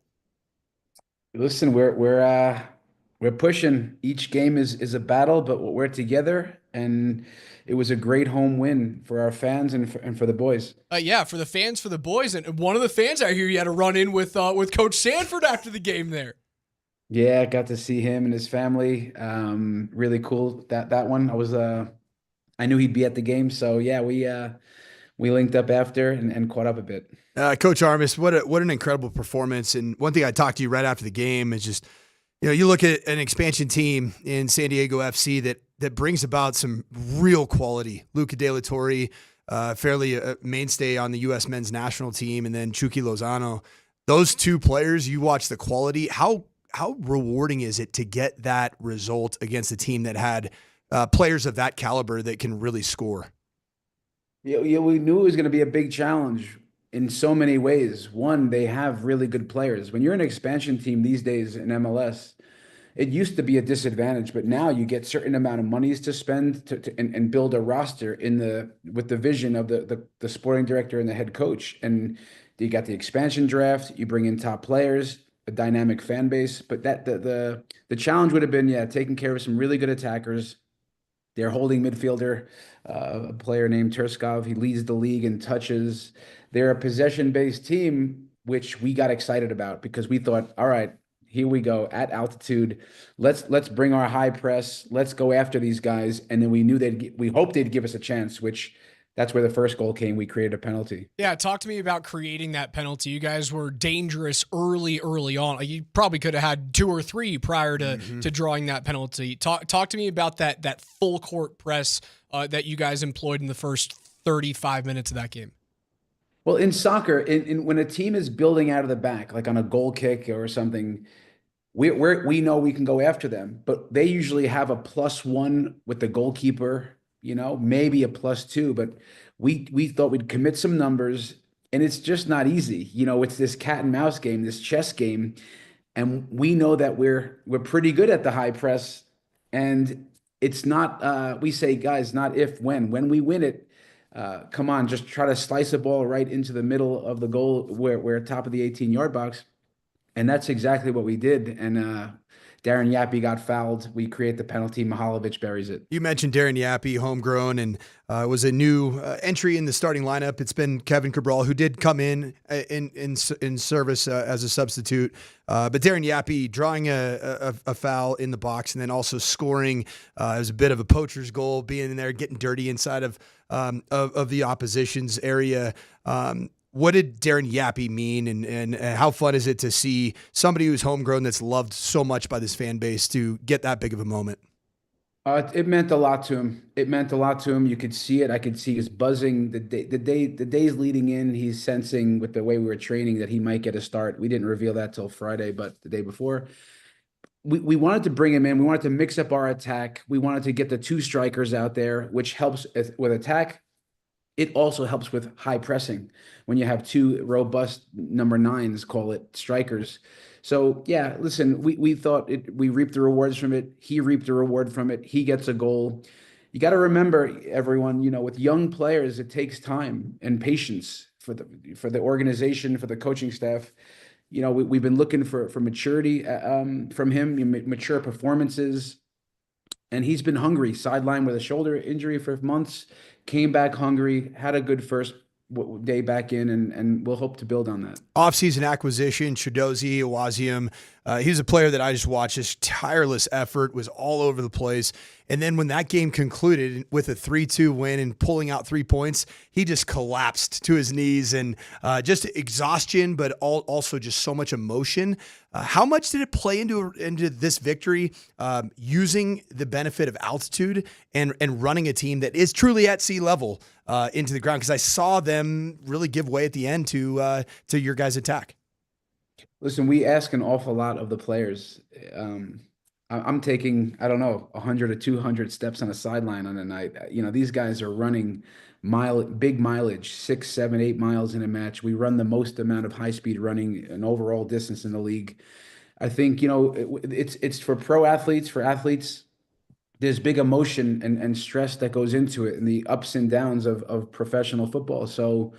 Listen, we're pushing. Each game is a battle, but we're together, and it was a great home win for our fans and for the boys. Yeah, for the fans, for the boys, and one of the fans I hear you had a run in with Coach Sanford after the game there. Yeah, I got to see him and his family. Really cool that one. I knew he'd be at the game, so yeah, we linked up after and caught up a bit. Coach Armas, what an incredible performance! And one thing I talked to you right after the game is just, you look at an expansion team in San Diego FC that brings about some real quality. Luca De La Torre, fairly a mainstay on the U.S. men's national team, and then Chucky Lozano. Those two players, you watch the quality. How rewarding is it to get that result against a team that had players of that caliber that can really score? Yeah, we knew it was going to be a big challenge in so many ways. One, they have really good players. When you're an expansion team these days in MLS, it used to be a disadvantage, but now you get certain amount of monies to spend and build a roster with the vision of the sporting director and the head coach. And you got the expansion draft, you bring in top players, a dynamic fan base. But the challenge would have been, taking care of some really good attackers. Their holding midfielder, a player named Terskov, he leads the league in touches. They're a possession-based team, which we got excited about because we thought, all right, here we go at altitude. Let's bring our high press. Let's go after these guys. And then we hoped they'd give us a chance, which that's where the first goal came. We created a penalty. Yeah, talk to me about creating that penalty. You guys were dangerous early on. You probably could have had 2 or 3 prior to drawing that penalty. Talk to me about that full court press that you guys employed in the first 35 minutes of that game. Well, in soccer, when a team is building out of the back, like on a goal kick or something, we know we can go after them, but they usually have a +1 with the goalkeeper, maybe a +2, but we thought we'd commit some numbers, and it's just not easy. It's this cat and mouse game, this chess game, and we know that we're pretty good at the high press, and it's not, we say, guys, not if, when we win it, come on, just try to slice a ball right into the middle of the goal where top of the 18-yard box. And that's exactly what we did. And Darren Yappy got fouled. We create the penalty. Mihalovic buries it. You mentioned Darren Yappy, homegrown, and was a new entry in the starting lineup. It's been Kevin Cabral, who did come in service as a substitute. But Darren Yappy drawing a foul in the box and then also scoring. It was a bit of a poacher's goal, being in there, getting dirty inside of the opposition's area. What did Darren Yappy mean, and how fun is it to see somebody who's homegrown that's loved so much by this fan base to get that big of a moment? It meant a lot to him. You could see it. I could see his buzzing. The days leading in, he's sensing with the way we were training that he might get a start. We didn't reveal that till Friday, but the day before. We wanted to bring him in. We wanted to mix up our attack. We wanted to get the 2 strikers out there, which helps with attack. It also helps with high pressing when you have 2 robust number 9s, call it strikers. So yeah, listen, we thought we reaped the rewards from it. He reaped the reward from it. He gets a goal. You got to remember, everyone, with young players, it takes time and patience for the organization, for the coaching staff. We've been looking for maturity from him, mature performances, and he's been hungry, sidelined with a shoulder injury for months. Came back hungry, had a good first day back in, and we'll hope to build on that. Offseason acquisition, Chidozie Owazium. He's a player that I just watched. His tireless effort was all over the place. And then when that game concluded with a 3-2 win and pulling out 3 points, he just collapsed to his knees and just exhaustion, but also just so much emotion. How much did it play into this victory, using the benefit of altitude and running a team that is truly at sea level into the ground? Because I saw them really give way at the end to your guys' attack. Listen, we ask an awful lot of the players. I'm taking, I don't know, 100 or 200 steps on a sideline on a night. These guys are running big mileage, 6, 7, 8 miles in a match. We run the most amount of high speed running and overall distance in the league. I think, it's for pro athletes, for athletes. There's big emotion and stress that goes into it and the ups and downs of professional football. So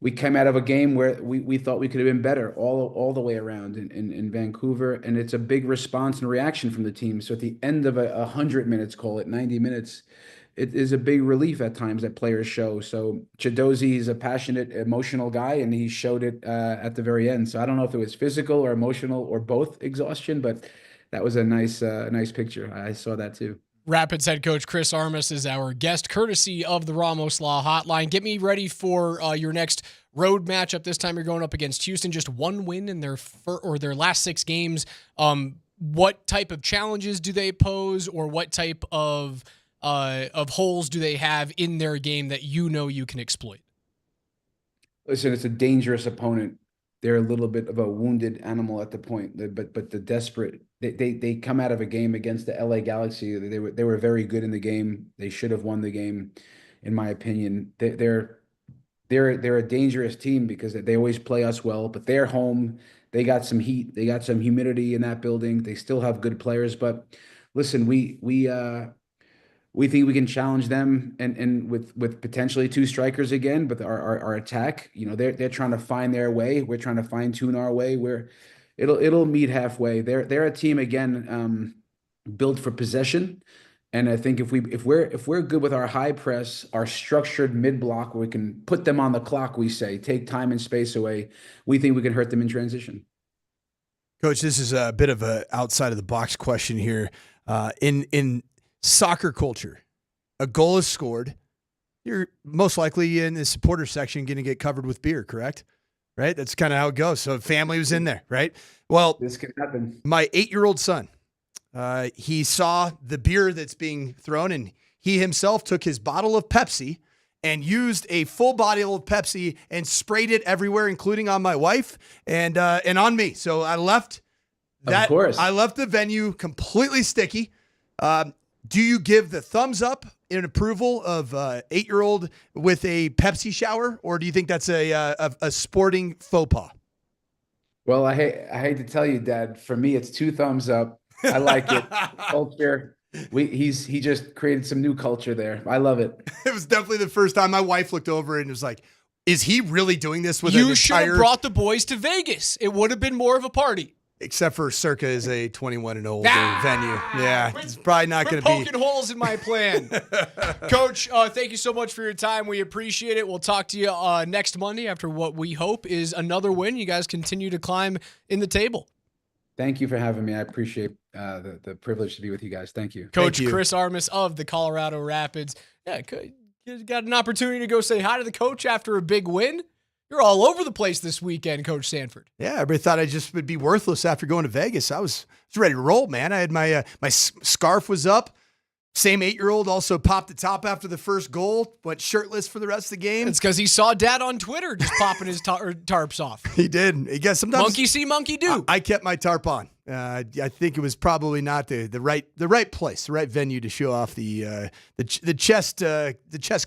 we came out of a game where we thought we could have been better all the way around in Vancouver. And it's a big response and reaction from the team. So at the end of 100 minutes, call it 90 minutes, it is a big relief at times that players show. So Chidozie is a passionate, emotional guy, and he showed it at the very end. So I don't know if it was physical or emotional or both exhaustion, but that was a nice picture. I saw that too. Rapids head coach Chris Armas is our guest, courtesy of the Ramos Law Hotline. Get me ready for your next road matchup. This time you're going up against Houston. Just one win in their last 6 games. What type of challenges do they pose, or what type of holes do they have in their game that you can exploit? Listen, it's a dangerous opponent. They're a little bit of a wounded animal at the point, but the desperate. They come out of a game against the LA Galaxy. They were very good in the game. They should have won the game, in my opinion. They're a dangerous team because they always play us well, but they're home. They got some heat. They got some humidity in that building. They still have good players, but listen, we think we can challenge them and with potentially 2 strikers again, but our attack, they're trying to find their way. We're trying to fine tune our way. It'll meet halfway. They're a team again, built for possession. And I think if we're good with our high press, our structured mid block, where we can put them on the clock, we say, take time and space away, we think we can hurt them in transition. Coach, this is a bit of a outside of the box question here. In soccer culture, a goal is scored, you're most likely in the supporter section going to get covered with beer, correct? Right? That's kind of how it goes. So family was in there, right? Well, this can happen. My 8-year-old son, he saw the beer that's being thrown, and he himself took his bottle of Pepsi and used a full bottle of Pepsi and sprayed it everywhere, including on my wife and on me. So I left that. Of course. I left the venue completely sticky. Do you give the thumbs up in approval of 8-year-old with a Pepsi shower, or do you think that's a sporting faux pas? Well, I hate to tell you, Dad. For me, it's 2 thumbs up. I like it. Culture. He just created some new culture there. I love it. It was definitely the first time my wife looked over and was like, "Is he really doing this with You should have brought the boys to Vegas. It would have been more of a party. Except for Circa is a 21 and older venue. Yeah, it's probably not going to be poking holes in my plan. Coach, thank you so much for your time. We appreciate it. We'll talk to you next Monday after what we hope is another win. You guys continue to climb in the table. Thank you for having me. I appreciate the privilege to be with you guys. Thank you. Coach Chris Armas of the Colorado Rapids. Yeah, you got an opportunity to go say hi to the coach after a big win. You're all over the place this weekend, Coach Sanford. Yeah, everybody thought I just would be worthless after going to Vegas. I was ready to roll, man. I had my scarf was up. Same 8-year-old also popped the top after the first goal, went shirtless for the rest of the game. It's because he saw Dad on Twitter just popping his tarps off. He did. I guess sometimes monkey see, monkey do. I kept my tarp on. I think it was probably not the right place, the right venue to show off the chest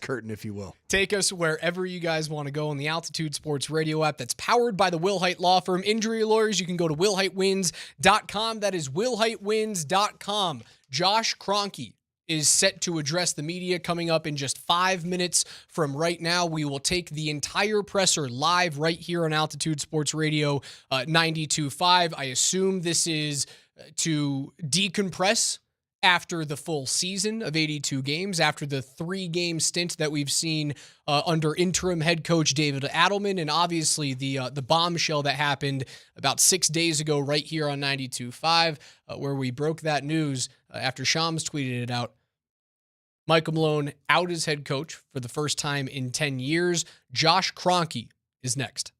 curtain, if you will. Take us wherever you guys want to go on the Altitude Sports Radio app that's powered by the Wilhite Law Firm. Injury lawyers, you can go to willhitewins.com. That is willhitewins.com. Josh Kronke is set to address the media coming up in just 5 minutes from right now. We will take the entire presser live right here on Altitude Sports Radio 92.5. I assume this is to decompress after the full season of 82 games, after the 3-game stint that we've seen under interim head coach David Adelman, and obviously the bombshell that happened about 6 days ago right here on 92.5, where we broke that news after Shams tweeted it out. Michael Malone out as head coach for the first time in 10 years. Josh Kronke is next.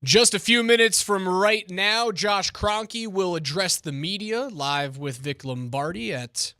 Just a few minutes from right now, Josh Kronke will address the media live with Vic Lombardi at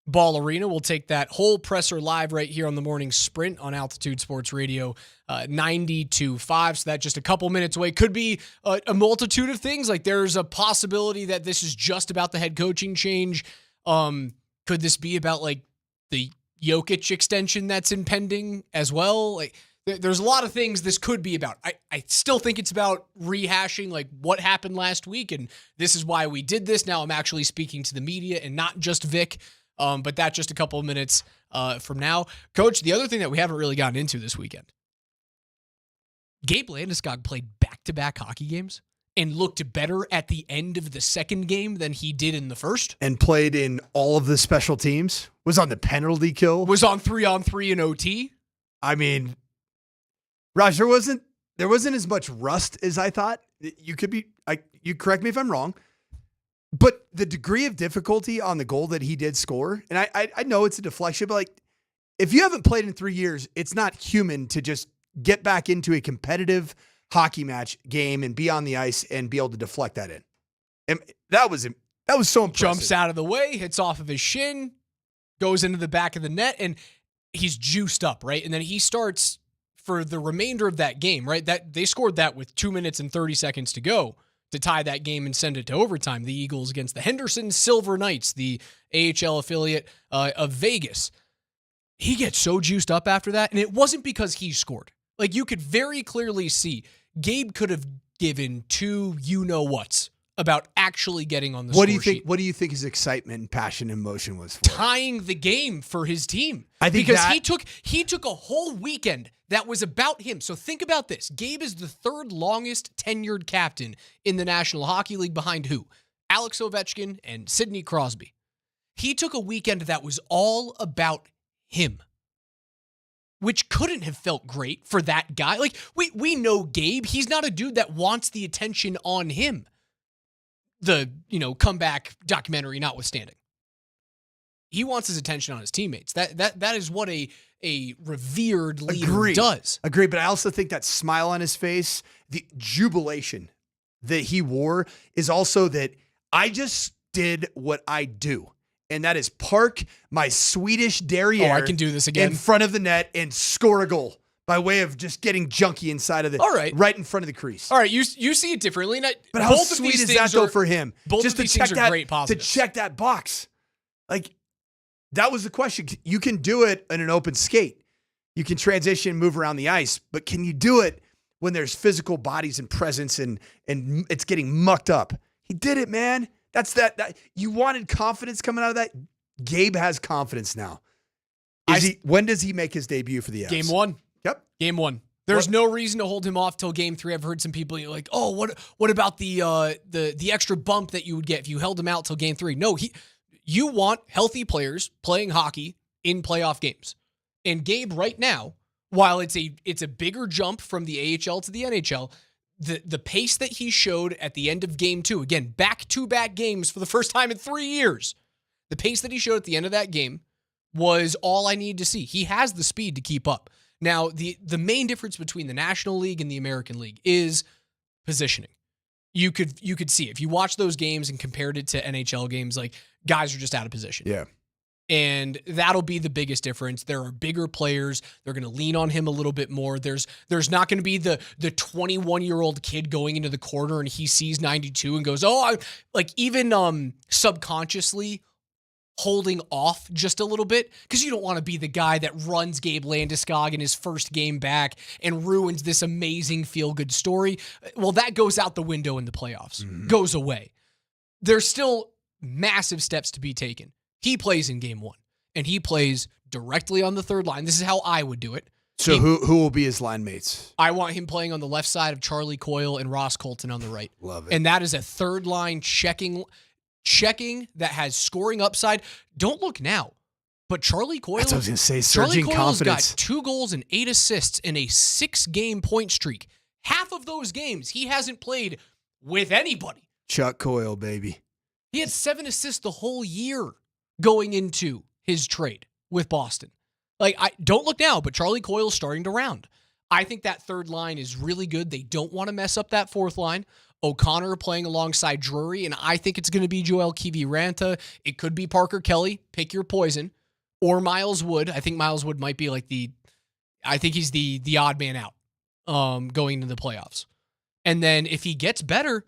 Ball Arena. We'll take that whole presser live right here on the morning sprint on Altitude Sports Radio 92.5. So that just a couple minutes away. Could be a multitude of things. Like there's a possibility that this is just about the head coaching change. Could this be about like the Jokic extension that's impending as well? Like there's a lot of things this could be about. I still think it's about rehashing like what happened last week, and this is why we did this. Now I'm actually speaking to the media and not just Vic, but that's just a couple of minutes from now. Coach, the other thing that we haven't really gotten into this weekend, Gabe Landeskog played back-to-back hockey games and looked better at the end of the second game than he did in the first. And played in all of the special teams. Was on the penalty kill. Was on 3-on-3 in OT. I mean, Raj, there wasn't as much rust as I thought. You correct me if I'm wrong, but the degree of difficulty on the goal that he did score, and I know it's a deflection, but like if you haven't played in 3 years, it's not human to just get back into a competitive hockey match game and be on the ice and be able to deflect that in. And that was so impressive. Jumps out of the way, hits off of his shin, goes into the back of the net, and he's juiced up, right? And then he starts for the remainder of that game, right? That they scored that with 2 minutes and 30 seconds to go to tie that game and send it to overtime. The Eagles against the Henderson Silver Knights, the AHL affiliate of Vegas. He gets so juiced up after that, and it wasn't because he scored. Like you could very clearly see Gabe could have given two you-know-whats about actually getting on the score sheet. What do you think his excitement and passion and emotion was for? Tying the game for his team. I think because he took a whole weekend that was about him. So think about this. Gabe is the third longest tenured captain in the National Hockey League behind who? Alex Ovechkin and Sidney Crosby. He took a weekend that was all about him, which couldn't have felt great for that guy. Like we know Gabe, he's not a dude that wants the attention on him. The, comeback documentary notwithstanding. He wants his attention on his teammates. That is what a revered leader does. Agree, but I also think that smile on his face, the jubilation that he wore is also that I just did what I do. And that is park my Swedish derriere I can do this again in front of the net and score a goal by way of just getting junky inside of right in front of the crease. All right, you see it differently. But how sweet is that though for him? Both just of these things are great positives. To check that box. Like, that was the question. You can do it in an open skate. You can transition, move around the ice, but can you do it when there's physical bodies and presence and it's getting mucked up? He did it, man. That's that you wanted confidence coming out of that. Gabe has confidence now. When does he make his debut for the Avs? Game 1. Yep. Game 1. There's no reason to hold him off till game 3. I've heard some people like, oh, what about the extra bump that you would get if you held him out till game 3? No, you want healthy players playing hockey in playoff games. And Gabe right now, while it's a bigger jump from the AHL to the NHL, the pace that he showed at the end of game 2, again, back-to-back games for the first time in 3 years, the pace that he showed at the end of that game was all I need to see. He has the speed to keep up. Now, the main difference between the National League and the American League is positioning. You could see if you watch those games and compared it to NHL games, like guys are just out of position. Yeah. And that'll be the biggest difference. There are bigger players. They're going to lean on him a little bit more. There's not going to be the 21-year-old kid going into the corner and he sees 92 and goes, even subconsciously holding off just a little bit because you don't want to be the guy that runs Gabe Landeskog in his first game back and ruins this amazing feel-good story. Well, that goes out the window in the playoffs. Goes away. There's still massive steps to be taken. He plays in game 1, and he plays directly on the third line. This is how I would do it. So who will be his line mates? I want him playing on the left side of Charlie Coyle and Ross Colton on the right. Love it. And that is a third line checking that has scoring upside. Don't look now, but Charlie Coyle. That's what I was going to say. Surging Charlie Coyle's confidence. got 2 goals and 8 assists in a 6-game point streak. Half of those games he hasn't played with anybody. Chuck Coyle, baby. He had 7 assists the whole year going into his trade with Boston. Like, don't look now, but Charlie Coyle's starting to round. I think that third line is really good. They don't want to mess up that fourth line. O'Connor playing alongside Drury, and I think it's going to be Joel Kiviranta. It could be Parker Kelly. Pick your poison. Or Miles Wood. I think Miles Wood might be like I think he's the odd man out going into the playoffs. And then if he gets better,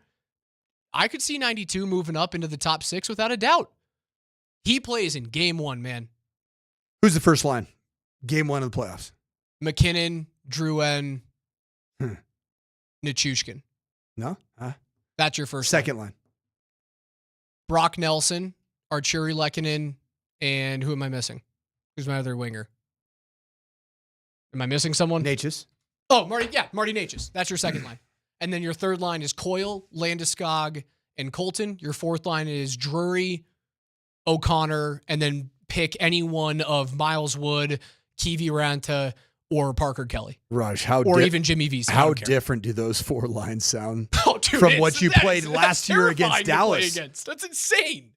I could see 92 moving up into the top 6 without a doubt. He plays in game 1, man. Who's the first line? Game 1 of the playoffs. McKinnon, Drouin, Nichushkin. No? That's your first second line. Brock Nelson, Arturi Lehkonen, and who am I missing? Who's my other winger? Am I missing someone? Natchez. Oh, Marty Natchez. That's your second line. And then your third line is Coyle, Landeskog, and Colton. Your fourth line is Drury, O'Connor, and then pick any one of Miles Wood, Kiviranta, or Parker Kelly. Raj, even Jimmy Vesey. How different do those 4 lines sound dude, from what you played last year against Dallas? That's insane.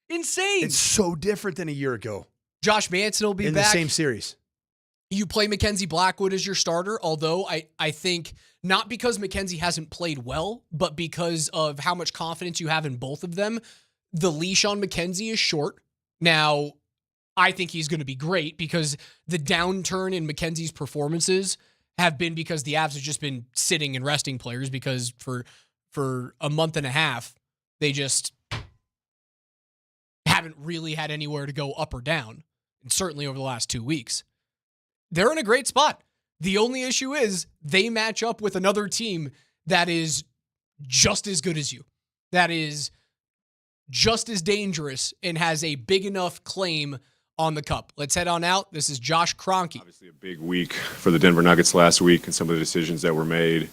Insane. It's so different than a year ago. Josh Manson will be in back. the same series. You play Mackenzie Blackwood as your starter, although I think not because Mackenzie hasn't played well, but because of how much confidence you have in both of them, the leash on Mackenzie is short. Now, I think he's going to be great because the downturn in Mackenzie's performances have been because the Avs have just been sitting and resting players because for a month and a half, they just haven't really had anywhere to go up or down, and certainly over the last 2 weeks. They're in a great spot. The only issue is they match up with another team that is just as good as you, that is just as dangerous and has a big enough claim on the cup. Let's head on out. This is Josh Kronke. Obviously a big week for the Denver Nuggets last week and some of the decisions that were made.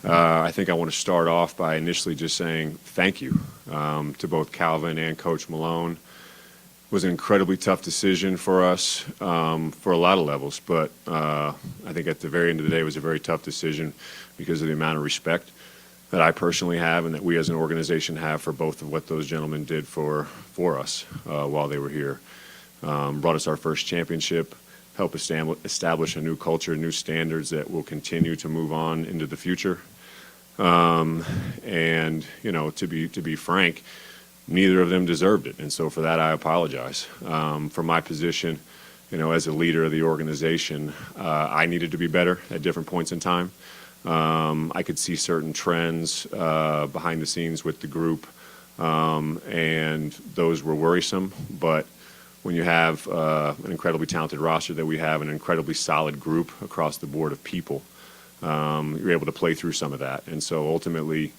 I think I want to start off by initially just saying thank you to both Calvin and Coach Malone. It was an incredibly tough decision for us for a lot of levels, but I think at the very end of the day it was a very tough decision because of the amount of respect that I personally have and that we as an organization have for both of what those gentlemen did for us while they were here. Brought us our first championship, helped establish a new culture, new standards that will continue to move on into the future. And, you know, to be frank, neither of them deserved it. And so for that, I apologize. For my position, you know, as a leader of the organization, I needed to be better at different points in time. I could see certain trends behind the scenes with the group, and those were worrisome. But when you have an incredibly talented roster that we have, an incredibly solid group across the board of people, you're able to play through some of that. And so ultimately,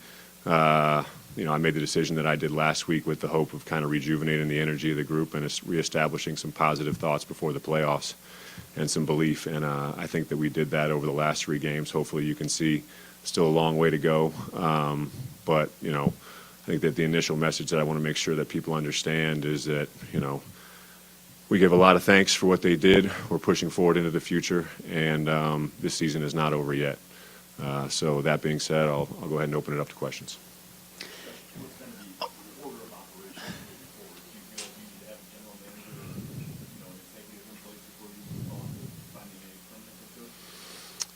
you know, I made the decision that I did last week with the hope of kind of rejuvenating the energy of the group and reestablishing some positive thoughts before the playoffs and some belief. And I think that we did that over the last 3 games. Hopefully you can see still a long way to go. But, you know, I think that the initial message that I want to make sure that people understand is that, you know, we give a lot of thanks for what they did. We're pushing forward into the future, and this season is not over yet. So that being said, I'll go ahead and open it up to questions.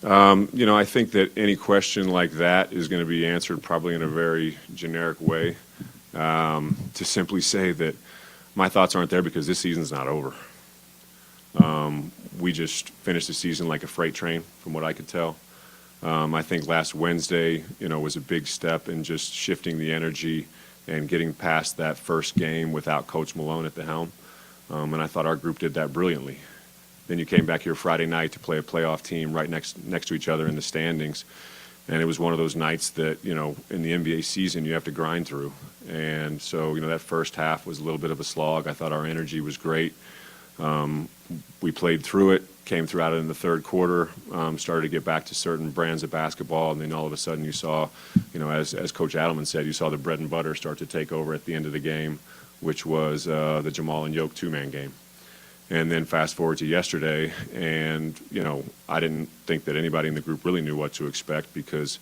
You know, I think that any question like that is going to be answered probably in a very generic way. To simply say that my thoughts aren't there because this season's not over. We just finished the season like a freight train, from what I could tell. I think last Wednesday, you know, was a big step in just shifting the energy and getting past that first game without Coach Malone at the helm. And I thought our group did that brilliantly. Then you came back here Friday night to play a playoff team right next to each other in the standings. And it was one of those nights that, you know, in the NBA season you have to grind through. And so, you know, that first half was a little bit of a slog. I thought our energy was great. We played through it, came through out in the third quarter, started to get back to certain brands of basketball, and then all of a sudden you saw, you know, as Coach Adelman said, you saw the bread and butter start to take over at the end of the game, which was the Jamal and Yoke 2-man game. And then fast forward to yesterday, and, you know, I didn't think that anybody in the group really knew what to expect because,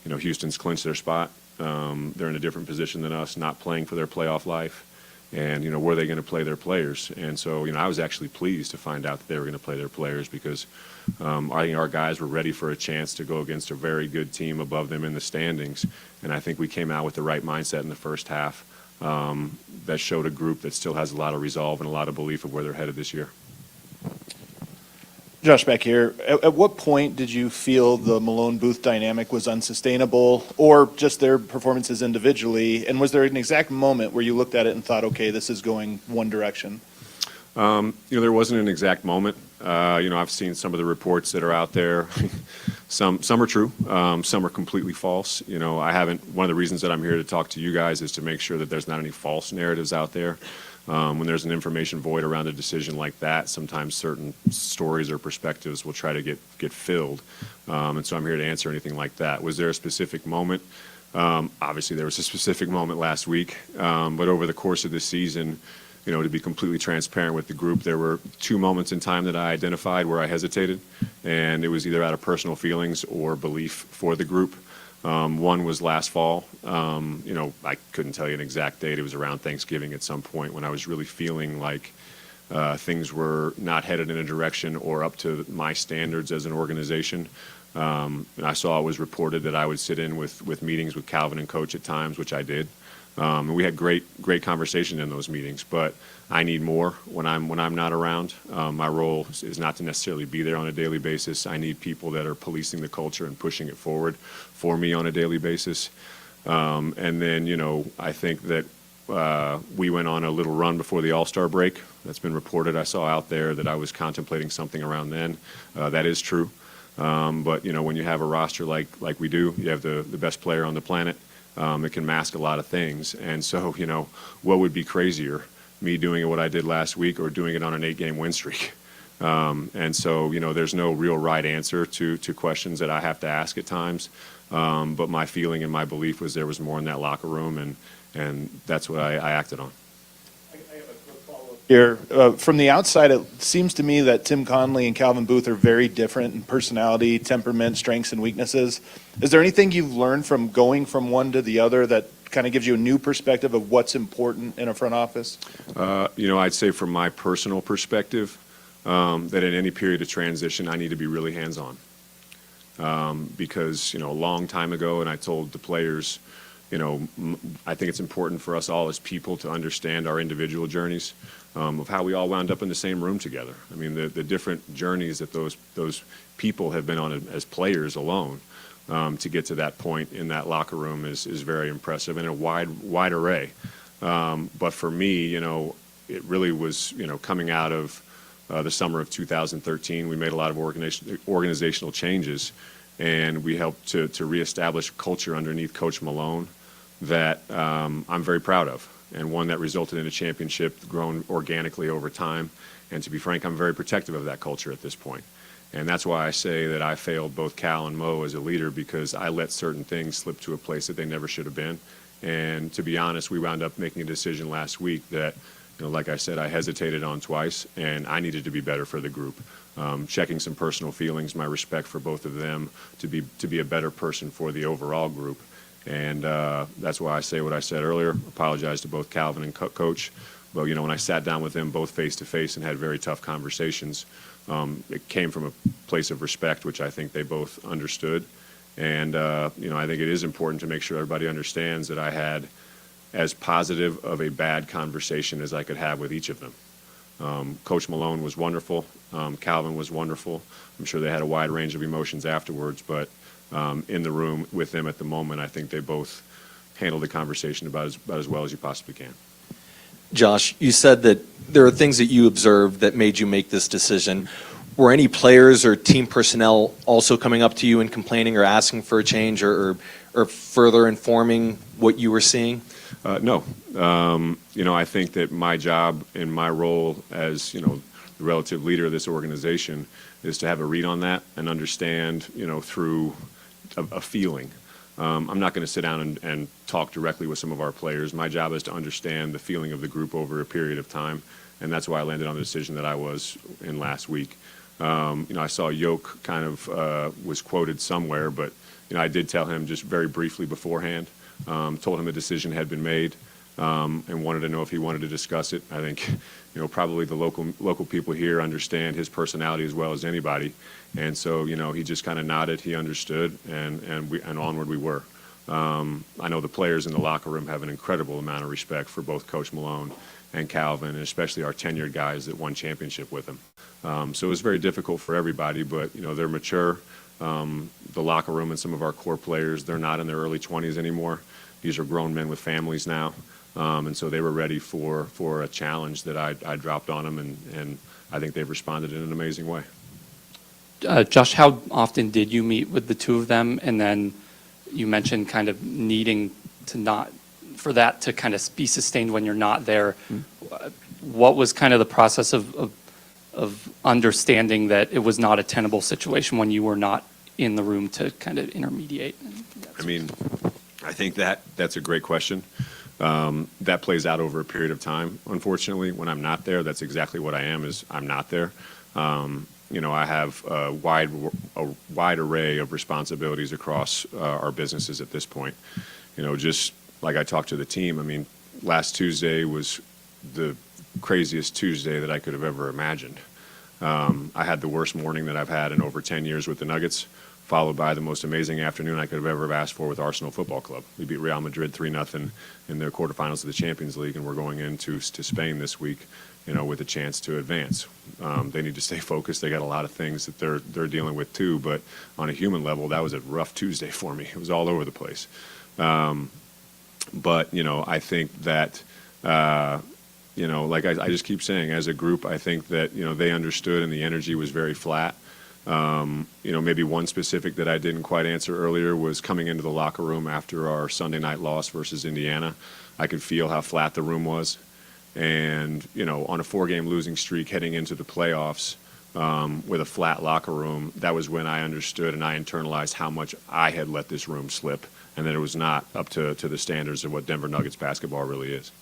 you know, Houston's clinched their spot. They're in a different position than us, not playing for their playoff life. And, were they going to play their players? And so, I was actually pleased to find out that they were going to play their players because I think our guys were ready for a chance to go against a very good team above them in the standings. And I think we came out with the right mindset in the first half that showed a group that still has a lot of resolve and a lot of belief of where they're headed this year. Josh, back here, at what point did you feel the Malone-Booth dynamic was unsustainable, or just their performances individually? And was there an exact moment where you looked at it and thought, okay, this is going one direction? There wasn't an exact moment. I've seen some of the reports that are out there. Some are true, some are completely false. One of the reasons that I'm here to talk to you guys is to make sure that there's not any false narratives out there. When there's an information void around a decision like that, sometimes certain stories or perspectives will try to get filled. And so I'm here to answer anything like that. Was there a specific moment? Obviously, there was a specific moment last week. But over the course of this season, to be completely transparent with the group, there were 2 moments in time that I identified where I hesitated. And it was either out of personal feelings or belief for the group. One was last fall. I couldn't tell you an exact date. It was around Thanksgiving at some point when I was really feeling like things were not headed in a direction or up to my standards as an organization. And I saw it was reported that I would sit in with meetings with Calvin and Coach at times, which I did. And we had great conversation in those meetings, but I need more when I'm not around. My role is not to necessarily be there on a daily basis. I need people that are policing the culture and pushing it forward for me on a daily basis. And then, I think that we went on a little run before the All-Star break. That's been reported. I saw out there that I was contemplating something around then. That is true. But, when you have a roster like we do, you have the best player on the planet. It can mask a lot of things. And so, what would be crazier, me doing what I did last week or doing it on an 8-game win streak? And so, there's no real right answer to questions that I have to ask at times. But my feeling and my belief was there was more in that locker room, and that's what I acted on. Here, from the outside, it seems to me that Tim Connelly and Calvin Booth are very different in personality, temperament, strengths, and weaknesses. Is there anything you've learned from going from one to the other that kind of gives you a new perspective of what's important in a front office? I'd say from my personal perspective, that in any period of transition, I need to be really hands-on. Because, a long time ago, and I told the players, I think it's important for us all as people to understand our individual journeys of how we all wound up in the same room together. I mean, the different journeys that those people have been on as players alone to get to that point in that locker room is very impressive and a wide array. But for me, it really was, coming out of the summer of 2013, we made a lot of organizational changes, and we helped to reestablish culture underneath Coach Malone that I'm very proud of, and one that resulted in a championship grown organically over time. And to be frank, I'm very protective of that culture at this point. And that's why I say that I failed both Cal and Mo as a leader, because I let certain things slip to a place that they never should have been. And to be honest, we wound up making a decision last week that, like I said, I hesitated on twice, and I needed to be better for the group. Checking some personal feelings, my respect for both of them, to be a better person for the overall group. And that's why I say what I said earlier. Apologize to both Calvin and Coach. But, when I sat down with them both face-to-face and had very tough conversations, it came from a place of respect, which I think they both understood. And, I think it is important to make sure everybody understands that I had as positive of a bad conversation as I could have with each of them. Coach Malone was wonderful. Calvin was wonderful. I'm sure they had a wide range of emotions afterwards, but in the room with them at the moment, I think they both handled the conversation about as well as you possibly can. Josh, you said that there are things that you observed that made you make this decision. Were any players or team personnel also coming up to you and complaining or asking for a change or further informing what you were seeing? No. I think that my job and my role as, the relative leader of this organization is to have a read on that and understand, through a feeling. I'm not going to sit down and talk directly with some of our players. My job is to understand the feeling of the group over a period of time, and that's why I landed on the decision that I was in last week. I saw Yoke kind of was quoted somewhere, but I did tell him just very briefly beforehand. Told him a decision had been made. and wanted to know if he wanted to discuss it. I think, probably the local people here understand his personality as well as anybody. And so, he just kind of nodded, he understood, and onward we were. I know the players in the locker room have an incredible amount of respect for both Coach Malone and Calvin, and especially our tenured guys that won championship with him. So it was very difficult for everybody, but, they're mature. The locker room and some of our core players, they're not in their early 20s anymore. These are grown men with families now. And so they were ready for a challenge that I dropped on them, and I think they've responded in an amazing way. Josh, how often did you meet with the two of them? And then you mentioned kind of needing for that to kind of be sustained when you're not there. What was kind of the process of understanding that it was not a tenable situation when you were not in the room to kind of intermediate? I mean, I think that's a great question. That plays out over a period of time. Unfortunately, when I'm not there, that's exactly what I am, is I'm not there. I have a wide array of responsibilities across our businesses at this point. Just like I talked to the team, I mean, last Tuesday was the craziest Tuesday that I could have ever imagined. I had the worst morning that I've had in over 10 years with the Nuggets, followed by the most amazing afternoon I could have ever asked for with Arsenal Football Club. We beat Real Madrid 3-0 in their quarterfinals of the Champions League, and we're going into Spain this week, with a chance to advance. They need to stay focused. They got a lot of things that they're dealing with too, but on a human level, that was a rough Tuesday for me. It was all over the place. But I think that, like I just keep saying, as a group, I think that, they understood and the energy was very flat. Maybe one specific that I didn't quite answer earlier was coming into the locker room after our Sunday night loss versus Indiana. I could feel how flat the room was. And, on a 4-game losing streak heading into the playoffs with a flat locker room, that was when I understood and I internalized how much I had let this room slip, and that it was not up to the standards of what Denver Nuggets basketball really is.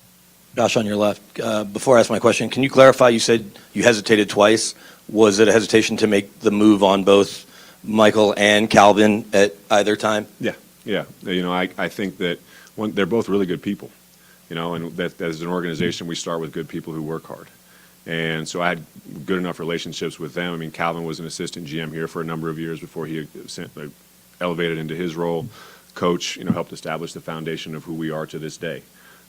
Josh, on your left, before I ask my question, can you clarify, you said you hesitated twice. Was it a hesitation to make the move on both Michael and Calvin at either time? Yeah. I think that they're both really good people, and that as an organization, we start with good people who work hard. And so I had good enough relationships with them. I mean, Calvin was an assistant GM here for a number of years before he elevated into his role. Coach, helped establish the foundation of who we are to this day.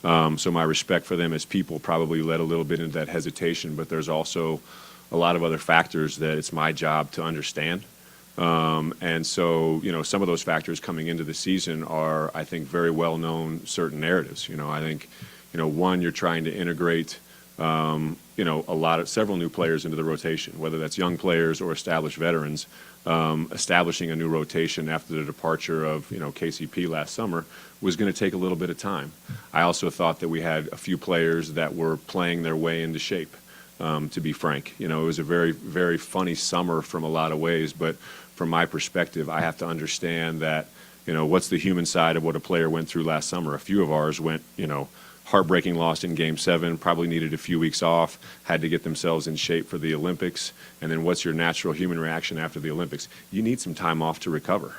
So my respect for them as people probably led a little bit into that hesitation, but there's also a lot of other factors that it's my job to understand. And so, some of those factors coming into the season are, I think, very well-known certain narratives. I think, one, you're trying to integrate, several new players into the rotation, whether that's young players or established veterans. Establishing a new rotation after the departure of, KCP last summer was going to take a little bit of time. I also thought that we had a few players that were playing their way into shape. To be frank, it was a very, very funny summer from a lot of ways, but from my perspective, I have to understand that, what's the human side of what a player went through last summer. A few of ours went, heartbreaking loss in Game 7, probably needed a few weeks off, had to get themselves in shape for the Olympics, and then what's your natural human reaction after the Olympics? You need some time off to recover.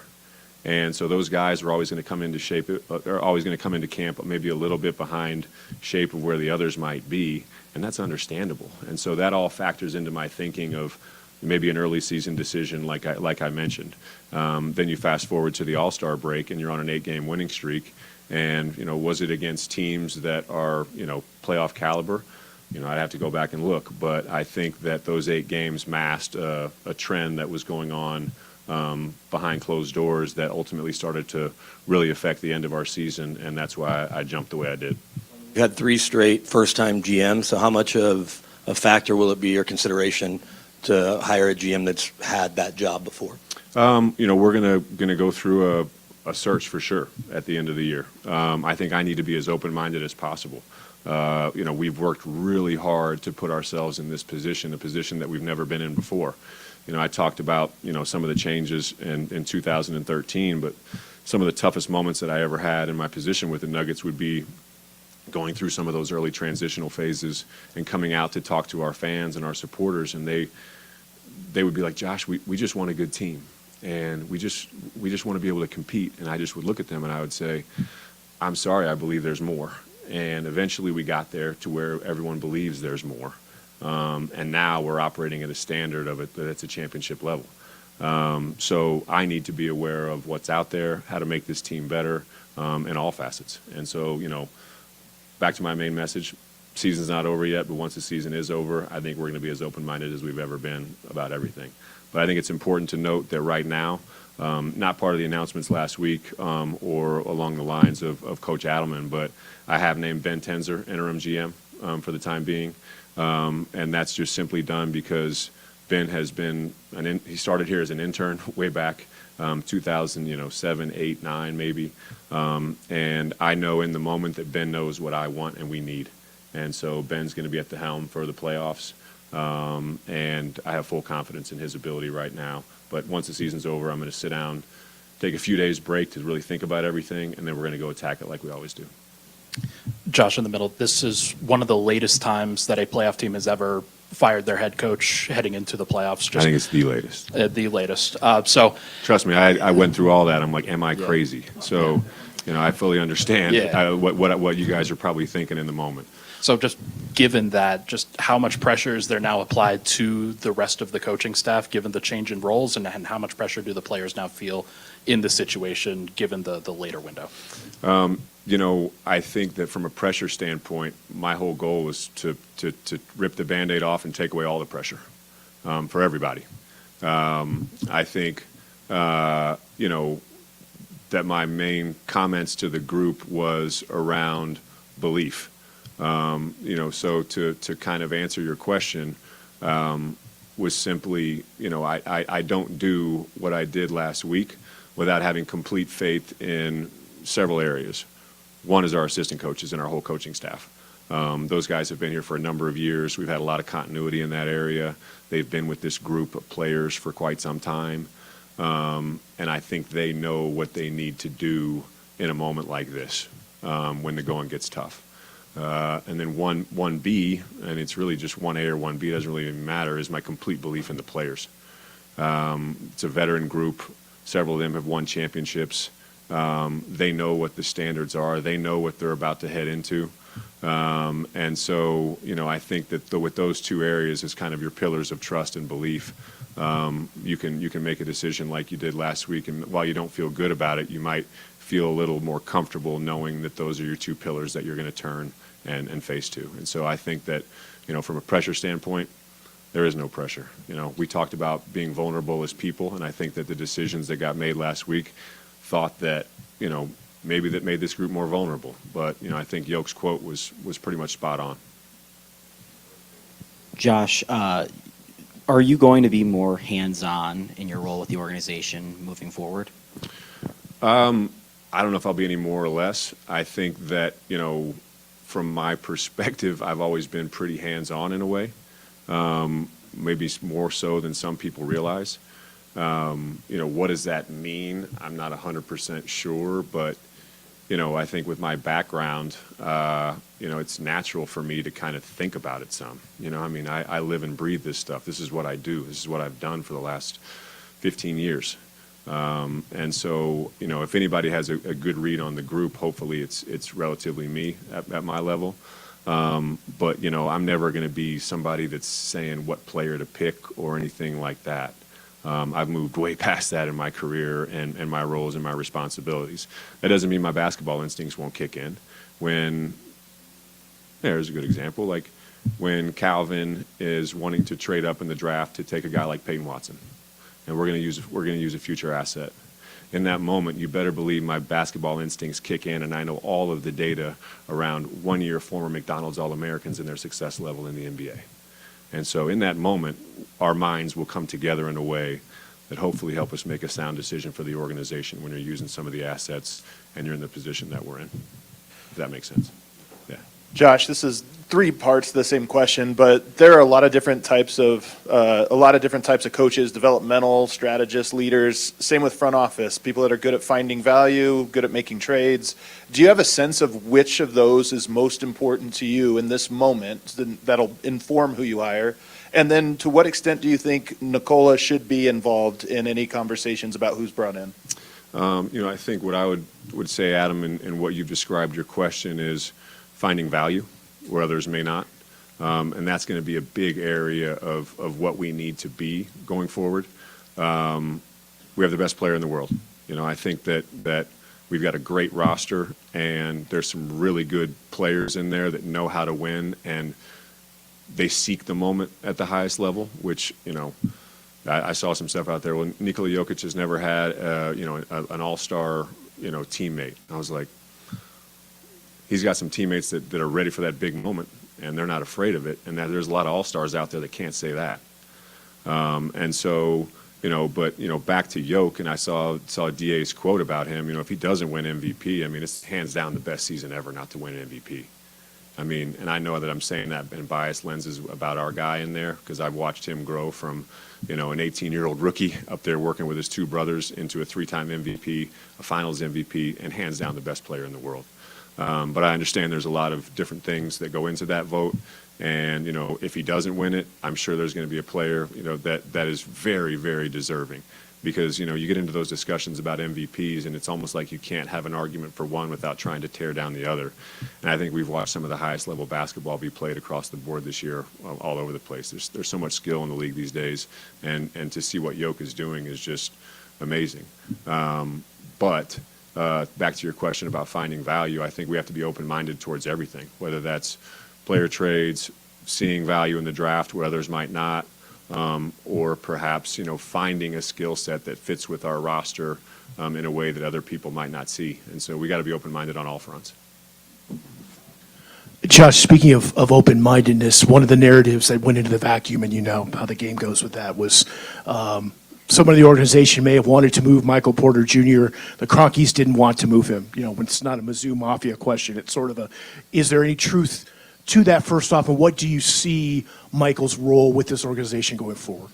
And so those guys are always going to come into shape, they're always going to come into camp maybe a little bit behind shape of where the others might be, and that's understandable. And so that all factors into my thinking of maybe an early season decision like I mentioned. Then you fast forward to the All-Star break and you're on an 8-game winning streak, and was it against teams that are playoff caliber? I'd have to go back and look, but I think that those 8 games masked a trend that was going on behind closed doors that ultimately started to really affect the end of our season, and that's why I jumped the way I did. You had 3 straight first-time GMs, so how much of a factor will it be, or consideration, to hire a GM that's had that job before? We're gonna go through a search for sure at the end of the year. I think I need to be as open-minded as possible. We've worked really hard to put ourselves in this position, a position that we've never been in before. I talked about, some of the changes in 2013, but some of the toughest moments that I ever had in my position with the Nuggets would be going through some of those early transitional phases and coming out to talk to our fans and our supporters, and they would be like, Josh, we just want a good team, and we just want to be able to compete. And I just would look at them and I would say, I'm sorry, I believe there's more. And eventually we got there to where everyone believes there's more. And now we're operating at a standard of it that's a championship level. So I need to be aware of what's out there, how to make this team better in all facets. And so, back to my main message, season's not over yet, but once the season is over, I think we're going to be as open-minded as we've ever been about everything. But I think it's important to note that right now, not part of the announcements last week or along the lines of Coach Adelman, but I have named Ben Tenzer interim GM for the time being. And that's just simply done because Ben has been, he started here as an intern way back 2007, 8, 9 maybe. And I know in the moment that Ben knows what I want and we need. And so Ben's going to be at the helm for the playoffs. And I have full confidence in his ability right now. But once the season's over, I'm going to sit down, take a few days break to really think about everything, and then we're going to go attack it like we always do. Josh, in the middle, this is one of the latest times that a playoff team has ever fired their head coach heading into the playoffs. I think it's the latest. The latest. So trust me, I went through all that. I'm like, am I crazy? So, I fully understand what you guys are probably thinking in the moment. So just given that, just how much pressure is there now applied to the rest of the coaching staff, given the change in roles, and how much pressure do the players now feel in the situation, given the later window? I think that from a pressure standpoint, my whole goal was to rip the Band-Aid off and take away all the pressure for everybody. I think, that my main comments to the group was around belief. So to kind of answer your question was simply, I don't do what I did last week without having complete faith in several areas. One is our assistant coaches and our whole coaching staff. Those guys have been here for a number of years. We've had a lot of continuity in that area. They've been with this group of players for quite some time. And I think they know what they need to do in a moment like this when the going gets tough. And then 1B, and it's really just 1A or 1B, doesn't really even matter, is my complete belief in the players. It's a veteran group. Several of them have won championships. They know what the standards are. They know what they're about to head into. And so, I think that with those two areas as kind of your pillars of trust and belief, you can make a decision like you did last week. And while you don't feel good about it, you might feel a little more comfortable knowing that those are your two pillars that you're going to turn and face to. And so I think that, from a pressure standpoint, there is no pressure. We talked about being vulnerable as people, and I think that the decisions that got made last week thought that, maybe that made this group more vulnerable. But, I think Yoke's quote was pretty much spot on. Josh, are you going to be more hands-on in your role with the organization moving forward? I don't know if I'll be any more or less. I think that, from my perspective, I've always been pretty hands-on in a way, maybe more so than some people realize. What does that mean? I'm not 100% sure, but, I think with my background, it's natural for me to kind of think about it some. I live and breathe this stuff. This is what I do. This is what I've done for the last 15 years. And so, if anybody has a good read on the group, hopefully it's relatively me at my level. But, I'm never going to be somebody that's saying what player to pick or anything like that. I've moved way past that in my career and my roles and my responsibilities. That doesn't mean my basketball instincts won't kick in. There's a good example, like when Calvin is wanting to trade up in the draft to take a guy like Peyton Watson. And we're going to use a future asset. In that moment, you better believe my basketball instincts kick in, and I know all of the data around one-year former McDonald's All-Americans and their success level in the NBA. And so in that moment, our minds will come together in a way that hopefully help us make a sound decision for the organization when you're using some of the assets and you're in the position that we're in. If that makes sense. Yeah. Josh, this is 3 parts to the same question, but there are a lot of different types of coaches, developmental strategists, leaders. Same with front office, people that are good at finding value, good at making trades. Do you have a sense of which of those is most important to you in this moment that'll inform who you hire? And then, to what extent do you think Nikola should be involved in any conversations about who's brought in? I think what I would say, Adam, and what you've described your question is, finding value where others may not. And that's going to be a big area of what we need to be going forward. We have the best player in the world. I think that we've got a great roster, and there's some really good players in there that know how to win, and they seek the moment at the highest level, which, I saw some stuff out there. Well, Nikola Jokic has never had, an all-star, teammate. I was like, he's got some teammates that are ready for that big moment, and they're not afraid of it. And there's a lot of all-stars out there that can't say that. And so, back to Jokic, and I saw DA's quote about him. If he doesn't win MVP, it's hands down the best season ever not to win an MVP. And I know that I'm saying that in biased lenses about our guy in there, because I've watched him grow from, an 18-year-old rookie up there working with his two brothers into a 3-time MVP, a finals MVP, and hands down the best player in the world. But I understand there's a lot of different things that go into that vote. And, if he doesn't win it, I'm sure there's going to be a player, that is very, very deserving. Because, you get into those discussions about MVPs, and it's almost like you can't have an argument for one without trying to tear down the other. And I think we've watched some of the highest level basketball be played across the board this year, all over the place. There's so much skill in the league these days, and to see what Jokic is doing is just amazing. But back to your question about finding value, I think we have to be open-minded towards everything, whether that's player trades, seeing value in the draft where others might not, or perhaps, finding a skill set that fits with our roster in a way that other people might not see. And so we got to be open-minded on all fronts. Josh, speaking of open-mindedness, one of the narratives that went into the vacuum, and how the game goes with that, was someone in the organization may have wanted to move Michael Porter Jr. The Kroenkes didn't want to move him. When it's not a Mizzou Mafia question, it's sort of is there any truth to that, first off, and what do you see Michael's role with this organization going forward?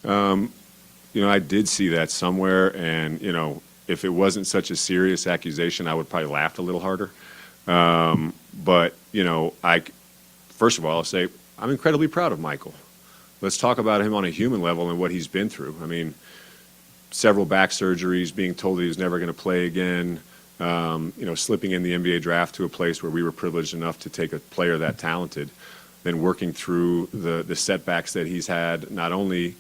I did see that somewhere, and, if it wasn't such a serious accusation, I would probably laugh a little harder. But, first of all, I'll say I'm incredibly proud of Michael. Let's talk about him on a human level and what he's been through. Several back surgeries, being told that he was never going to play again, slipping in the NBA draft to a place where we were privileged enough to take a player that talented, then working through the setbacks that he's had, not only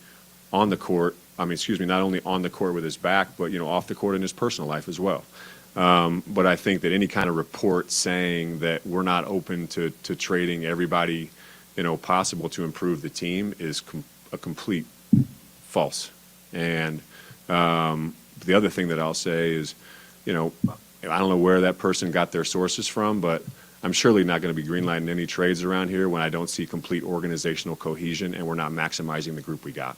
on the court with his back, but, off the court in his personal life as well. But I think that any kind of report saying that we're not open to trading everybody, possible to improve the team is a complete false. And the other thing that I'll say is, I don't know where that person got their sources from, but I'm surely not going to be greenlighting any trades around here when I don't see complete organizational cohesion and we're not maximizing the group we got.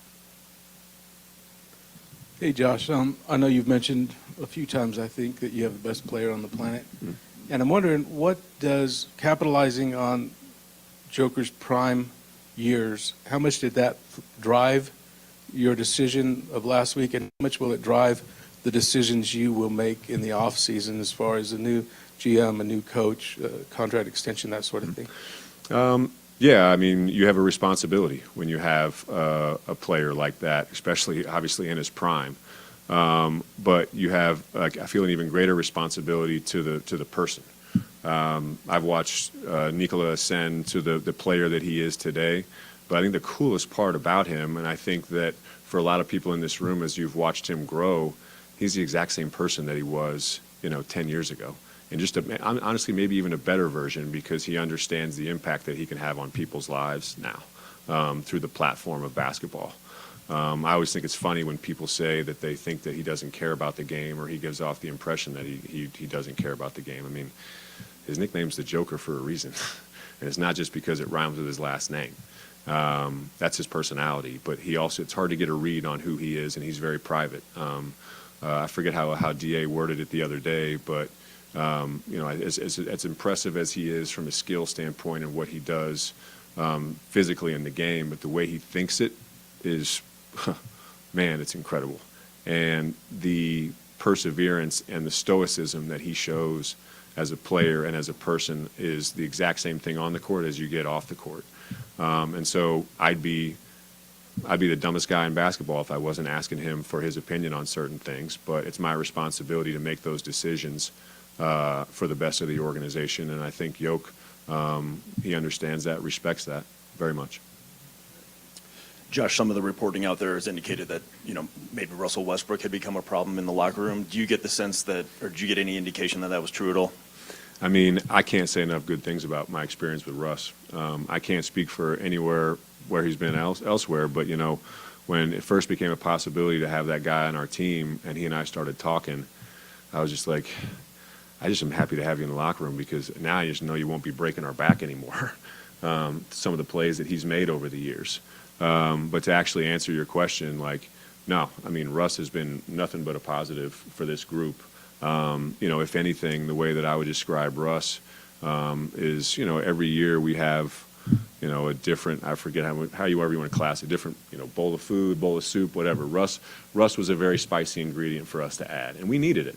Hey, Josh, I know you've mentioned a few times, I think, that you have the best player on the planet. Mm-hmm. And I'm wondering, what does capitalizing on Joker's prime years, how much did that drive your decision of last week, and how much will it drive the decisions you will make in the offseason as far as a new GM, a new coach, contract extension, that sort of thing? Yeah, you have a responsibility when you have a player like that, especially obviously in his prime. But you have, I feel, an even greater responsibility to the person. I've watched Nikola ascend to the player that he is today. But I think the coolest part about him, and I think that for a lot of people in this room, as you've watched him grow, he's the exact same person that he was, 10 years ago. And just honestly, maybe even a better version, because he understands the impact that he can have on people's lives now through the platform of basketball. I always think it's funny when people say that they think that he doesn't care about the game, or he gives off the impression that he doesn't care about the game. His nickname's the Joker for a reason. And it's not just because it rhymes with his last name. That's his personality. But it's hard to get a read on who he is, and he's very private. I forget how DA worded it the other day, but as impressive as he is from a skill standpoint and what he does physically in the game, but the way he thinks it is, man, it's incredible. And the perseverance and the stoicism that he shows as a player and as a person is the exact same thing on the court as you get off the court. And so I'd be the dumbest guy in basketball if I wasn't asking him for his opinion on certain things, but it's my responsibility to make those decisions for the best of the organization. And I think Jokic He understands that, respects that very much. Josh, some of the reporting out there has indicated that, maybe Russell Westbrook had become a problem in the locker room. Do you get the sense that, or did you get any indication that that was true at all? I mean, I can't say enough good things about my experience with Russ. I can't speak for anywhere where he's been elsewhere, but, when it first became a possibility to have that guy on our team and he and I started talking, I was just like, I just am happy to have you in the locker room because now I just know you won't be breaking our back anymore. Some of the plays that he's made over the years. But to actually answer your question, no, I mean, Russ has been nothing but a positive for this group. If anything, the way that I would describe Russ is, every year we have, a different, I forget however you want to class it, different, bowl of food, bowl of soup, whatever. Russ was a very spicy ingredient for us to add, and we needed it.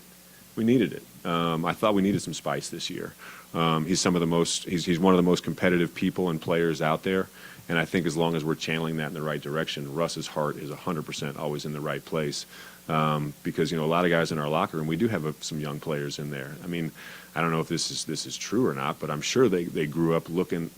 I thought we needed some spice this year. He's one of the most competitive people and players out there. And I think as long as we're channeling that in the right direction, Russ's heart is 100% always in the right place. Because, a lot of guys in our locker room, we do have some young players in there. I mean, I don't know if this is true or not, but I'm sure they grew up looking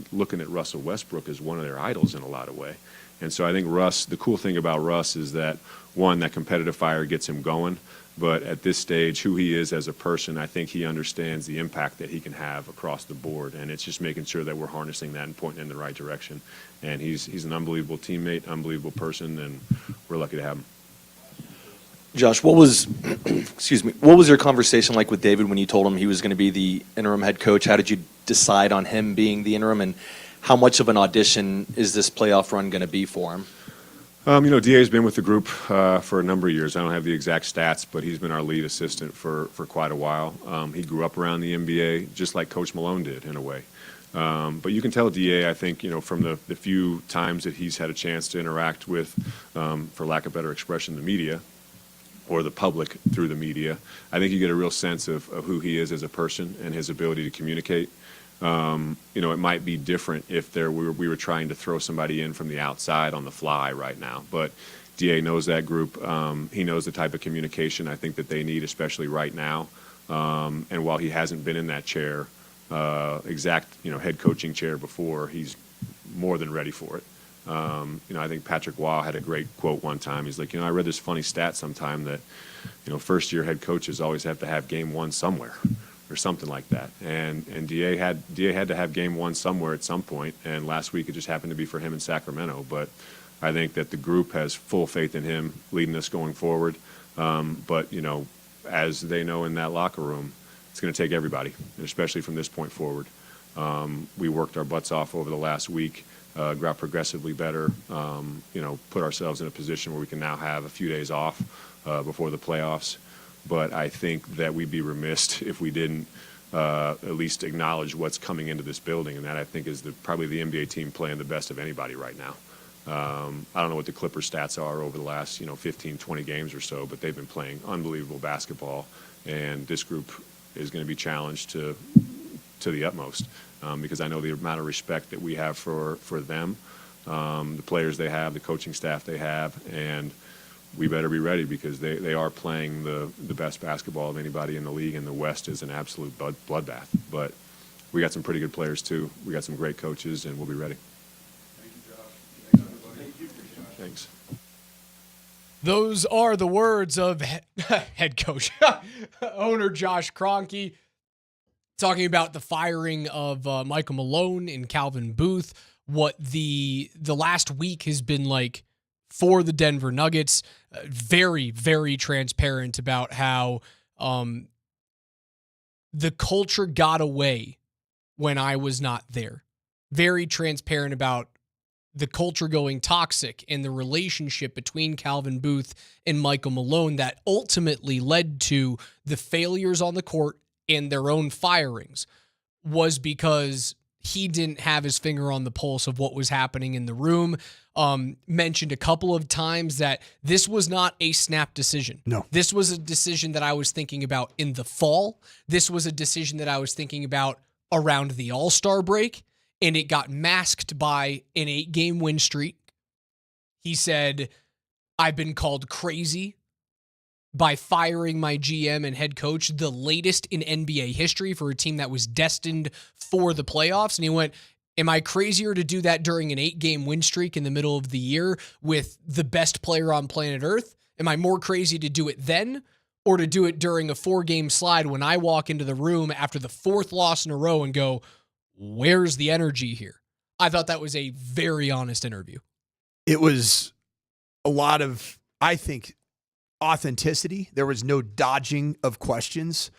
at Russell Westbrook as one of their idols in a lot of way. And so I think the cool thing about Russ is that, one, that competitive fire gets him going. But at this stage, who he is as a person, I think he understands the impact that he can have across the board. And it's just making sure that we're harnessing that and pointing in the right direction. And he's an unbelievable teammate, unbelievable person, and we're lucky to have him. Josh, what was your conversation like with David when you told him he was going to be the interim head coach? How did you decide on him being the interim, and how much of an audition is this playoff run going to be for him? DA's been with the group for a number of years. I don't have the exact stats, but he's been our lead assistant for quite a while. He grew up around the NBA, just like Coach Malone did, in a way. But you can tell DA, I think, from the few times that he's had a chance to interact with, for lack of better expression, the media, or the public through the media, I think you get a real sense of who he is as a person and his ability to communicate. It might be different if we were trying to throw somebody in from the outside on the fly right now. But DA knows that group. He knows the type of communication I think that they need, especially right now. And while he hasn't been in that chair, head coaching chair before, he's more than ready for it. I think Patrick Waugh had a great quote one time. He's like, I read this funny stat sometime that, first-year head coaches always have to have game one somewhere, or something like that. And DA had to have game one somewhere at some point, and last week it just happened to be for him in Sacramento. But I think that the group has full faith in him leading us going forward. But as they know in that locker room, it's going to take everybody, and especially from this point forward. We worked our butts off over the last week, got progressively better, put ourselves in a position where we can now have a few days off before the playoffs. But I think that we'd be remiss if we didn't at least acknowledge what's coming into this building, and that I think is probably the NBA team playing the best of anybody right now. I don't know what the Clippers stats are over the last 15, 20 games or so, but they've been playing unbelievable basketball, and this group is going to be challenged to the utmost, because I know the amount of respect that we have for them, the players they have, the coaching staff they have, and we better be ready because they are playing the best basketball of anybody in the league, and the West is an absolute bloodbath. But we got some pretty good players too. We got some great coaches, and we'll be ready. Thank you, Josh. Thanks, everybody. Thank you, Josh. Thanks. Those are the words of head coach, owner Josh Kronke, talking about the firing of Michael Malone and Calvin Booth, what the last week has been like for the Denver Nuggets. Very, very transparent about how the culture got away when I was not there. Very transparent about the culture going toxic and the relationship between Calvin Booth and Michael Malone that ultimately led to the failures on the court and their own firings, was because he didn't have his finger on the pulse of what was happening in the room. Mentioned a couple of times that this was not a snap decision. No. This was a decision that I was thinking about in the fall. This was a decision that I was thinking about around the All-Star break, and it got masked by an 8-game win streak. He said, I've been called crazy by firing my GM and head coach, the latest in NBA history for a team that was destined for the playoffs. And he went, am I crazier to do that during an 8-game win streak in the middle of the year with the best player on planet Earth? Am I more crazy to do it then or to do it during a 4-game slide when I walk into the room after the 4th loss in a row and go, where's the energy here? I thought that was a very honest interview. It was a lot of, I think, authenticity. There was no dodging of questions.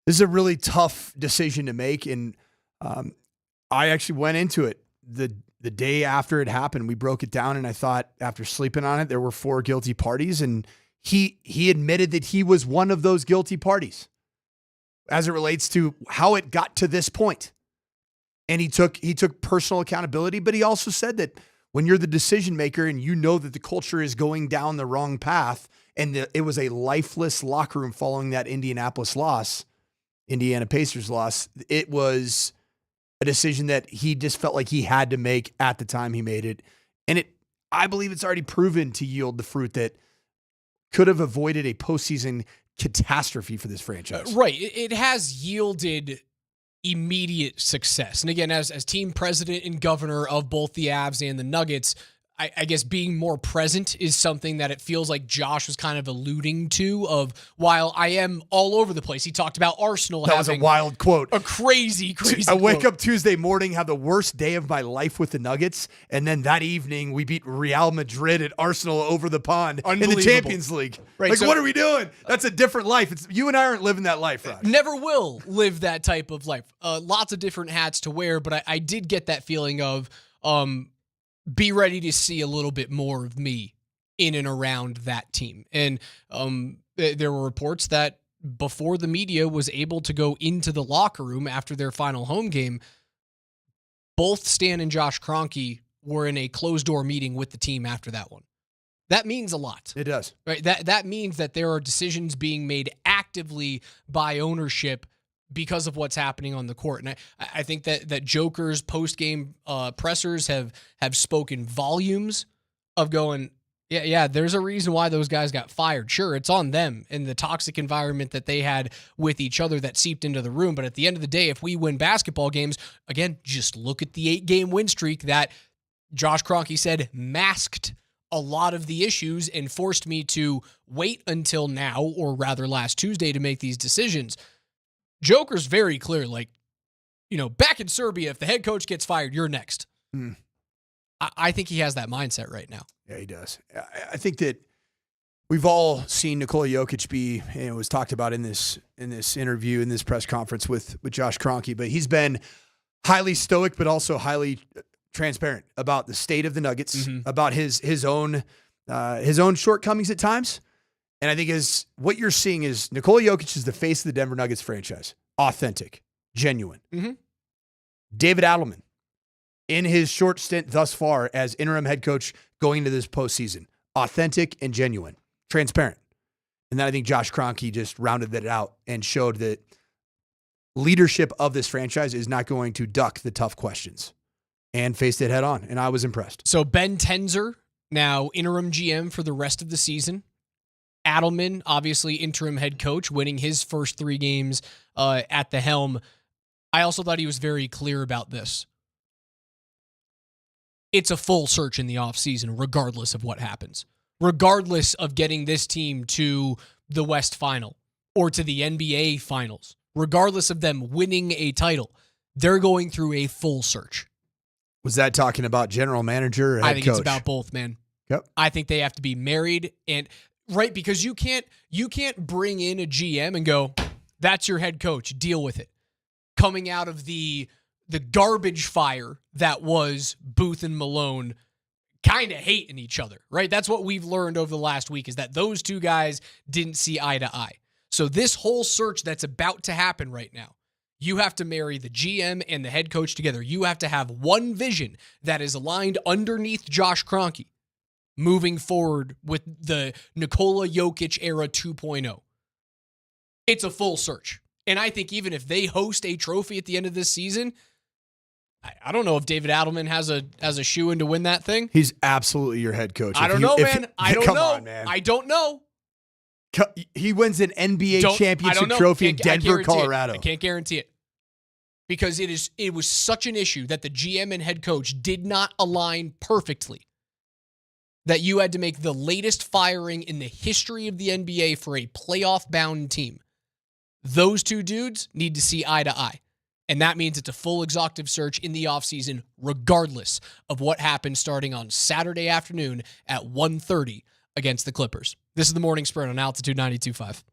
This is a really tough decision to make, and I actually went into it the day after it happened. We broke it down, and I thought after sleeping on it, there were 4 guilty parties, and he admitted that he was one of those guilty parties as it relates to how it got to this point. And he took personal accountability, but he also said that when you're the decision maker and you know that the culture is going down the wrong path, and it was a lifeless locker room following that Indiana Pacers loss, it was a decision that he just felt like he had to make at the time he made it. And I believe it's already proven to yield the fruit that could have avoided a postseason catastrophe for this franchise. Right. It has yielded immediate success. And again, as team president and governor of both the Avs and the Nuggets, I guess being more present is something that it feels like Josh was kind of alluding to, of while I am all over the place. He talked about Arsenal That was a wild quote. A crazy I wake quote. up Tuesday morning, have the worst day of my life with the Nuggets, and then that evening we beat Real Madrid and Arsenal over the pond in the Unbelievable. Champions League. Right, Like, so- what are we doing? That's a different life. You and I aren't living that life, Raj. Never will live that type of life. Lots of different hats to wear, but I did get that feeling of be ready to see a little bit more of me in and around that team. And there were reports that before the media was able to go into the locker room after their final home game, both Stan and Josh Kronke were in a closed-door meeting with the team after that one. That means a lot. It does. Right? That means that there are decisions being made actively by ownership because of what's happening on the court. And I think that Joker's post-game pressers have spoken volumes of going, yeah, there's a reason why those guys got fired. Sure, it's on them and the toxic environment that they had with each other that seeped into the room. But at the end of the day, if we win basketball games, again, just look at the 8-game win streak that Josh Kronke said masked a lot of the issues and forced me to wait until now, or rather last Tuesday, to make these decisions. Joker's very clear, like, back in Serbia, if the head coach gets fired, you're next. I think he has that mindset right now. Yeah, he does. I think that we've all seen Nikola Jokic be, and it was talked about in this interview, in this press conference with Josh Kronke, but he's been highly stoic, but also highly transparent about the state of the Nuggets, about his own shortcomings at times. And I think what you're seeing is Nikola Jokic is the face of the Denver Nuggets franchise. Authentic, genuine. David Adelman, in his short stint thus far as interim head coach going into this postseason, authentic and genuine, transparent. And then I think Josh Kronke just rounded that out and showed that leadership of this franchise is not going to duck the tough questions and faced it head on. And I was impressed. So Ben Tenzer, now interim GM for the rest of the season. Adelman, obviously interim head coach, winning his first 3 games at the helm. I also thought he was very clear about this. It's a full search in the offseason, regardless of what happens. Regardless of getting this team to the West Final or to the NBA Finals. Regardless of them winning a title, they're going through a full search. Was that talking about general manager or head I think coach? it's about both, man. Yep. I think they have to be married right, because you can't bring in a GM and go, that's your head coach, deal with it. Coming out of the garbage fire that was Booth and Malone kind of hating each other, right? That's what we've learned over the last week, is that those two guys didn't see eye to eye. So this whole search that's about to happen right now, you have to marry the GM and the head coach together. You have to have one vision that is aligned underneath Josh Kronke moving forward with the Nikola Jokic era 2.0. It's a full search. And I think even if they host a trophy at the end of this season, I don't know if David Adelman has a shoe in to win that thing. He's absolutely your head coach. I don't know, man. I don't know. On, man. I don't know. He wins an NBA I don't championship know. trophy in I Denver, guarantee it. Colorado. I can't guarantee it. Because it was such an issue that the GM and head coach did not align perfectly that you had to make the latest firing in the history of the NBA for a playoff-bound team. Those two dudes need to see eye to eye. And that means it's a full exhaustive search in the offseason, regardless of what happens starting on Saturday afternoon at 1:30 against the Clippers. This is the Morning Sprint on Altitude 92.5.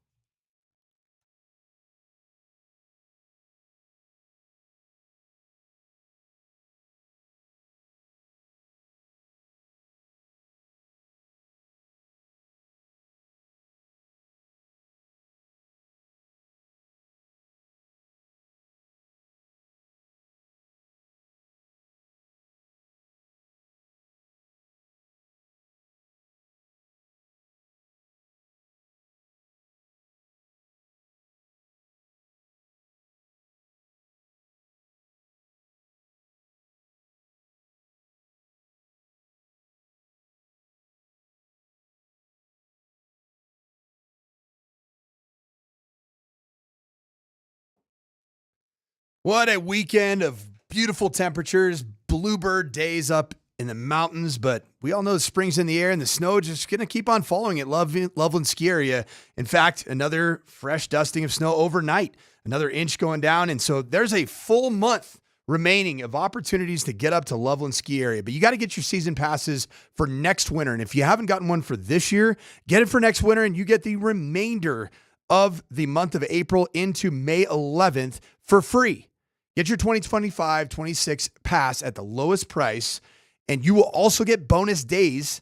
What a weekend of beautiful temperatures, bluebird days up in the mountains, but we all know the spring's in the air and the snow just going to keep on following at Loveland Ski Area. In fact, another fresh dusting of snow overnight, another inch going down. And so there's a full month remaining of opportunities to get up to Loveland Ski Area, but you got to get your season passes for next winter. And if you haven't gotten one for this year, get it for next winter and you get the remainder of the month of April into May 11th for free. Get your 2025-26 pass at the lowest price, and you will also get bonus days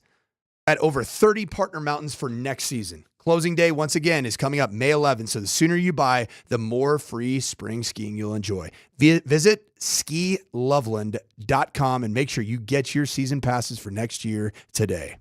at over 30 partner mountains for next season. Closing day, once again, is coming up May 11th, so the sooner you buy, the more free spring skiing you'll enjoy. Visit skiloveland.com and make sure you get your season passes for next year today.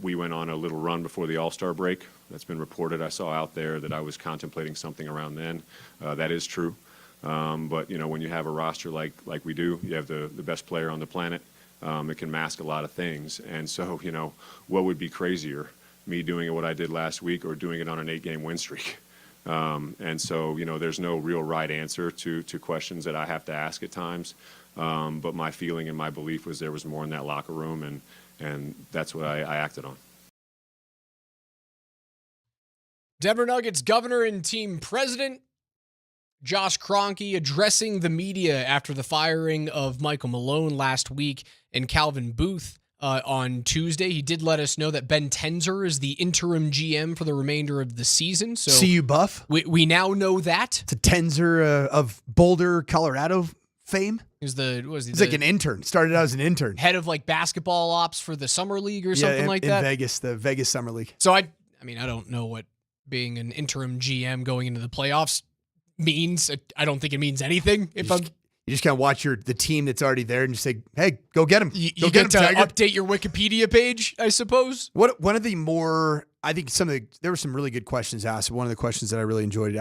we went on a little run before the All-Star break. That's been reported. I saw out there that I was contemplating something around then. That is true. But, when you have a roster like we do, you have the best player on the planet. It can mask a lot of things. And so, what would be crazier, me doing what I did last week or doing it on an 8-game win streak? And so, there's no real right answer to questions that I have to ask at times. But my feeling and my belief was there was more in that locker room, and that's what I acted on. Denver Nuggets governor and team president Josh Kronke addressing the media after the firing of Michael Malone last week and Calvin Booth on Tuesday. He did let us know that Ben Tenzer is the interim GM for the remainder of the season. So CU Buff. We now know that. It's a Tenzer of Boulder, Colorado fame. He's like an intern. Started out as an intern. Head of basketball ops for the summer league or something like that. In Vegas, the Vegas Summer League. So I don't know what being an interim GM going into the playoffs means. I don't think it means anything. You just kind of watch the team that's already there and just say, "Hey, go get him." You get to update your Wikipedia page, I suppose. One of the more, I think there were some really good questions asked. One of the questions that I really enjoyed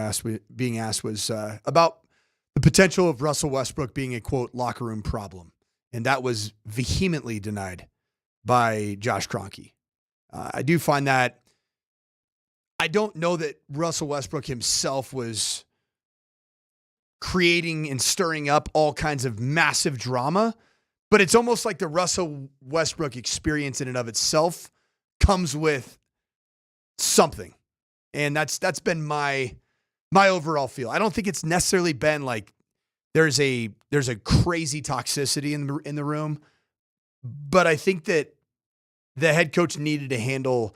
being asked was about the potential of Russell Westbrook being a, quote, locker room problem. And that was vehemently denied by Josh Kronke. I do find that I don't know that Russell Westbrook himself was creating and stirring up all kinds of massive drama, but it's almost like the Russell Westbrook experience in and of itself comes with something. And that's been my overall feel. I don't think it's necessarily been like there's a crazy toxicity in the room, but I think that the head coach needed to handle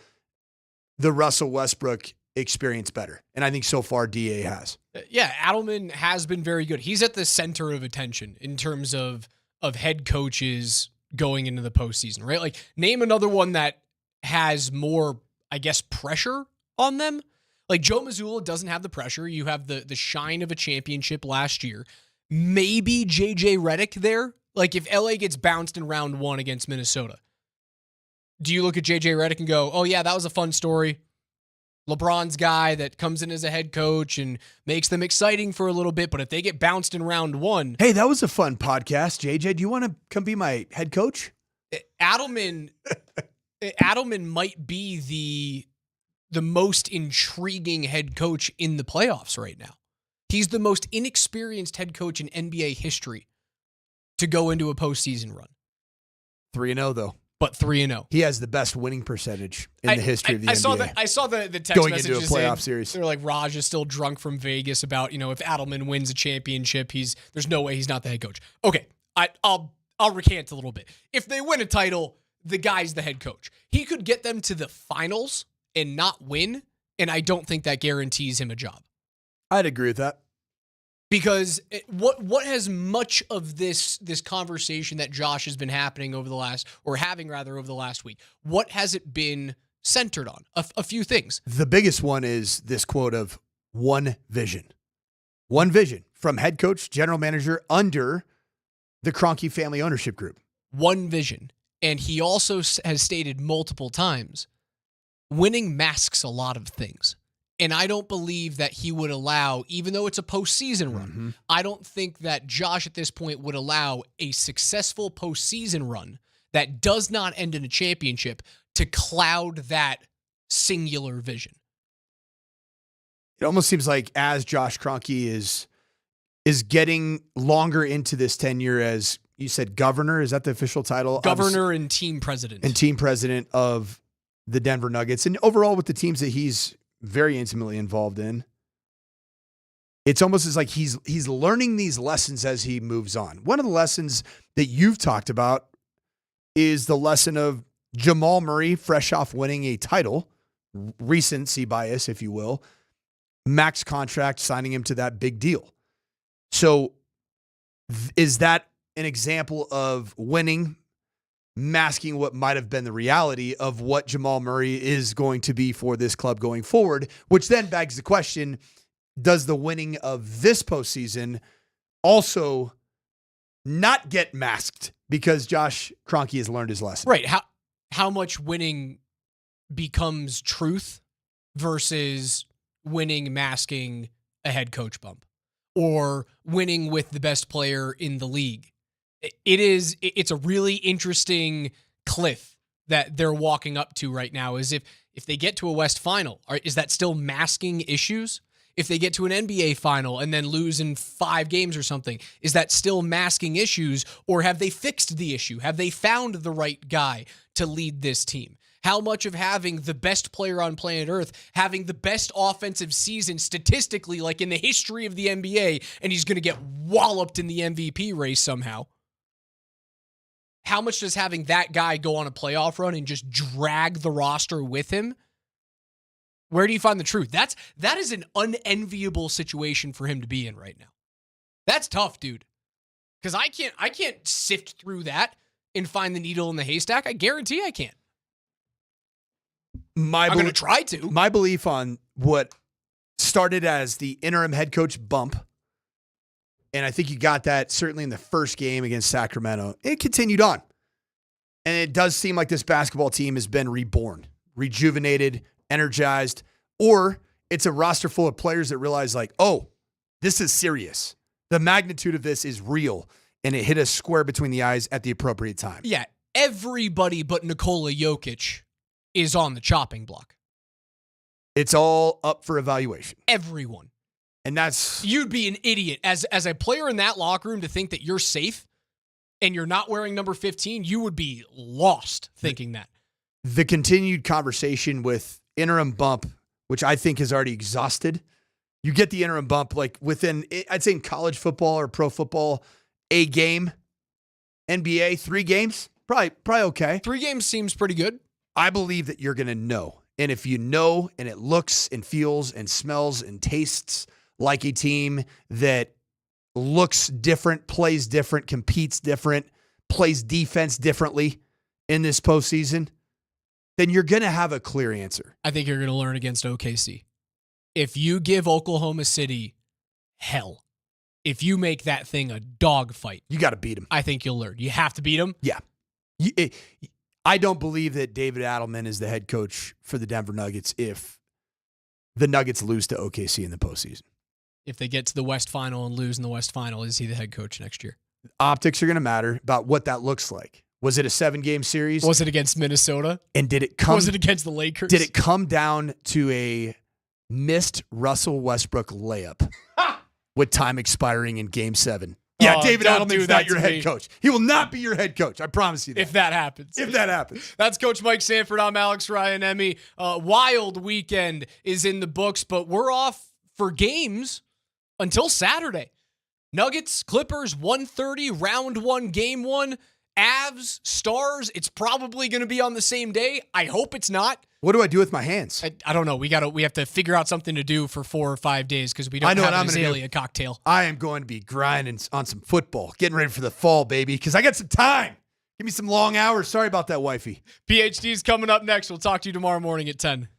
the Russell Westbrook experience better. And I think so far DA has. Yeah, Adelman has been very good. He's at the center of attention in terms of head coaches going into the postseason, right? Like, name another one that has more, I guess, pressure on them. Like, Joe Mazzulla doesn't have the pressure. You have the shine of a championship last year. Maybe JJ Redick there. Like, if LA gets bounced in round 1 against Minnesota, do you look at JJ Redick and go, "Oh yeah, that was a fun story"? LeBron's guy that comes in as a head coach and makes them exciting for a little bit, but if they get bounced in round 1, hey, that was a fun podcast. JJ, do you want to come be my head coach? Adelman might be the most intriguing head coach in the playoffs right now. He's the most inexperienced head coach in NBA history to go into a postseason run. 3-0 though. But 3-0. He has the best winning percentage in the history of the NBA. I saw the text going messages into a playoff series. They're like, Raj is still drunk from Vegas about, if Adelman wins a championship, there's no way he's not the head coach. Okay, I'll recant a little bit. If they win a title, the guy's the head coach. He could get them to the finals and not win, and I don't think that guarantees him a job. I'd agree with that. Because what has much of this conversation that Josh has been having over the last week, what has it been centered on? A few things. The biggest one is this quote of one vision. One vision from head coach, general manager under the Kronke family ownership group. One vision. And he also has stated multiple times, winning masks a lot of things. And I don't believe that he would allow, even though it's a postseason run, I don't think that Josh at this point would allow a successful postseason run that does not end in a championship to cloud that singular vision. It almost seems like as Josh Kronke is getting longer into this tenure as, you said, governor, is that the official title? Governor and team president. And team president of the Denver Nuggets. And overall with the teams that he's very intimately involved in, it's almost as like he's learning these lessons as he moves on. One of the lessons that you've talked about is the lesson of Jamal Murray, fresh off winning a title, recency bias, if you will, max contract, signing him to that big deal. So is that an example of winning, masking what might have been the reality of what Jamal Murray is going to be for this club going forward, which then begs the question, does the winning of this postseason also not get masked because Josh Kronke has learned his lesson? Right. How much winning becomes truth versus winning masking a head coach bump or winning with the best player in the league. It's a really interesting cliff that they're walking up to right now. Is if they get to a West final, is that still masking issues? If they get to an NBA final and then lose in 5 games or something, is that still masking issues, or have they fixed the issue? Have they found the right guy to lead this team? How much of having the best player on planet Earth, having the best offensive season statistically, like in the history of the NBA, and he's going to get walloped in the MVP race somehow? How much does having that guy go on a playoff run and just drag the roster with him? Where do you find the truth? That is an unenviable situation for him to be in right now. That's tough, dude. Because I can't sift through that and find the needle in the haystack. I guarantee I can't. I'm going to try to. My belief on what started as the interim head coach bump, and I think you got that certainly in the first game against Sacramento, it continued on. And it does seem like this basketball team has been reborn, rejuvenated, energized, or it's a roster full of players that realize like, oh, this is serious. The magnitude of this is real, and it hit us square between the eyes at the appropriate time. Yeah, everybody but Nikola Jokic is on the chopping block. It's all up for evaluation. Everyone. And that's... You'd be an idiot as a player in that locker room to think that you're safe and you're not wearing number 15. You would be lost thinking that. The continued conversation with interim bump, which I think is already exhausted. You get the interim bump like within, I'd say in college football or pro football, a game. NBA, 3 games, probably okay. 3 games seems pretty good. I believe that you're going to know. And if you know and it looks and feels and smells and tastes like a team that looks different, plays different, competes different, plays defense differently in this postseason, then you're going to have a clear answer. I think you're going to learn against OKC. If you give Oklahoma City hell, if you make that thing a dogfight, you got to beat them. I think you'll learn. You have to beat them. Yeah. I don't believe that David Adelman is the head coach for the Denver Nuggets if the Nuggets lose to OKC in the postseason. If they get to the West Final and lose in the West Final, is he the head coach next year? Optics are going to matter about what that looks like. Was it a 7-game series? Was it against Minnesota? And did it come? Was it against the Lakers? Did it come down to a missed Russell Westbrook layup with time expiring in Game 7? Yeah, David Adelman's not your head coach. He will not be your head coach. I promise you that. If that happens. If that happens. That's Coach Mike Sanford. I'm Alex Ryan-Emmy. Wild weekend is in the books, but we're off for games until Saturday. Nuggets, Clippers, 1:30, round 1, game 1. Avs, Stars, it's probably going to be on the same day. I hope it's not. What do I do with my hands? I don't know. We have to figure out something to do for 4 or 5 days because we don't have an azalea cocktail. I am going to be grinding on some football, getting ready for the fall, baby, because I got some time. Give me some long hours. Sorry about that, wifey. PhD's coming up next. We'll talk to you tomorrow morning at 10.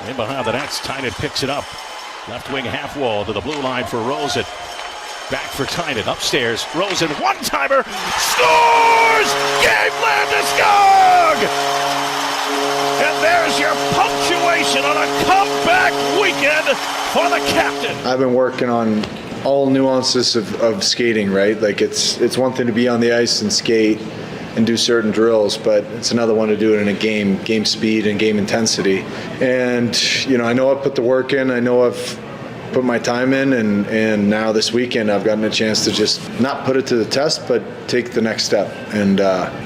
In behind the nets, Tynan picks it up. Left wing half wall to the blue line for Rosen. Back for Tynan, upstairs. Rosen, one-timer, scores! Gabe Landeskog! And there's your punctuation on a comeback weekend for the captain. I've been working on all nuances of skating, right? Like it's one thing to be on the ice and skate and do certain drills, but it's another one to do it in a game speed and game intensity. And, I know I've put the work in, I know I've put my time in, and now this weekend I've gotten a chance to just not put it to the test, but take the next step and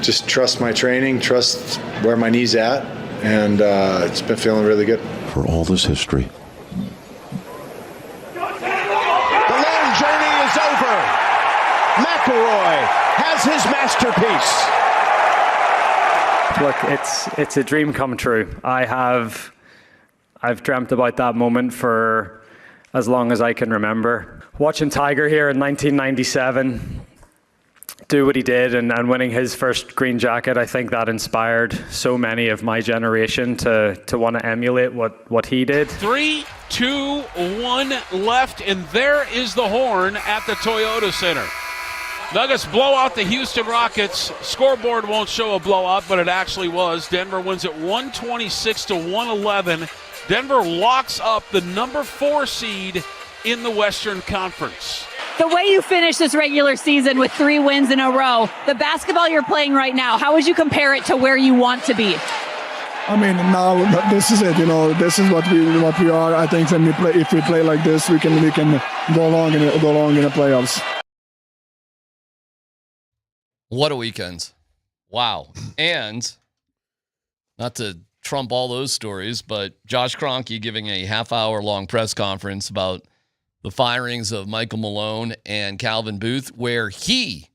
just trust my training, trust where my knee's at, and it's been feeling really good. For all this history, Journey is over. McElroy has his masterpiece. Look, it's a dream come true. I've dreamt about that moment for as long as I can remember. Watching Tiger here in 1997 do what he did and winning his first green jacket, I think that inspired so many of my generation to want to emulate what he did. 3, 2, 1 left, and there is the horn at the Toyota Center. Nuggets blow out the Houston Rockets. Scoreboard won't show a blowout, but it actually was. Denver wins it 126-111. Denver locks up the number 4 seed in the Western Conference. The way you finish this regular season with 3 wins in a row, the basketball you're playing right now, how would you compare it to where you want to be? I mean, now this is it. This is what we are. I think if we play like this, we can go long in the playoffs. What a weekend. Wow. And not to trump all those stories, but Josh Kronke giving a half-hour-long press conference about the firings of Michael Malone and Calvin Booth, where he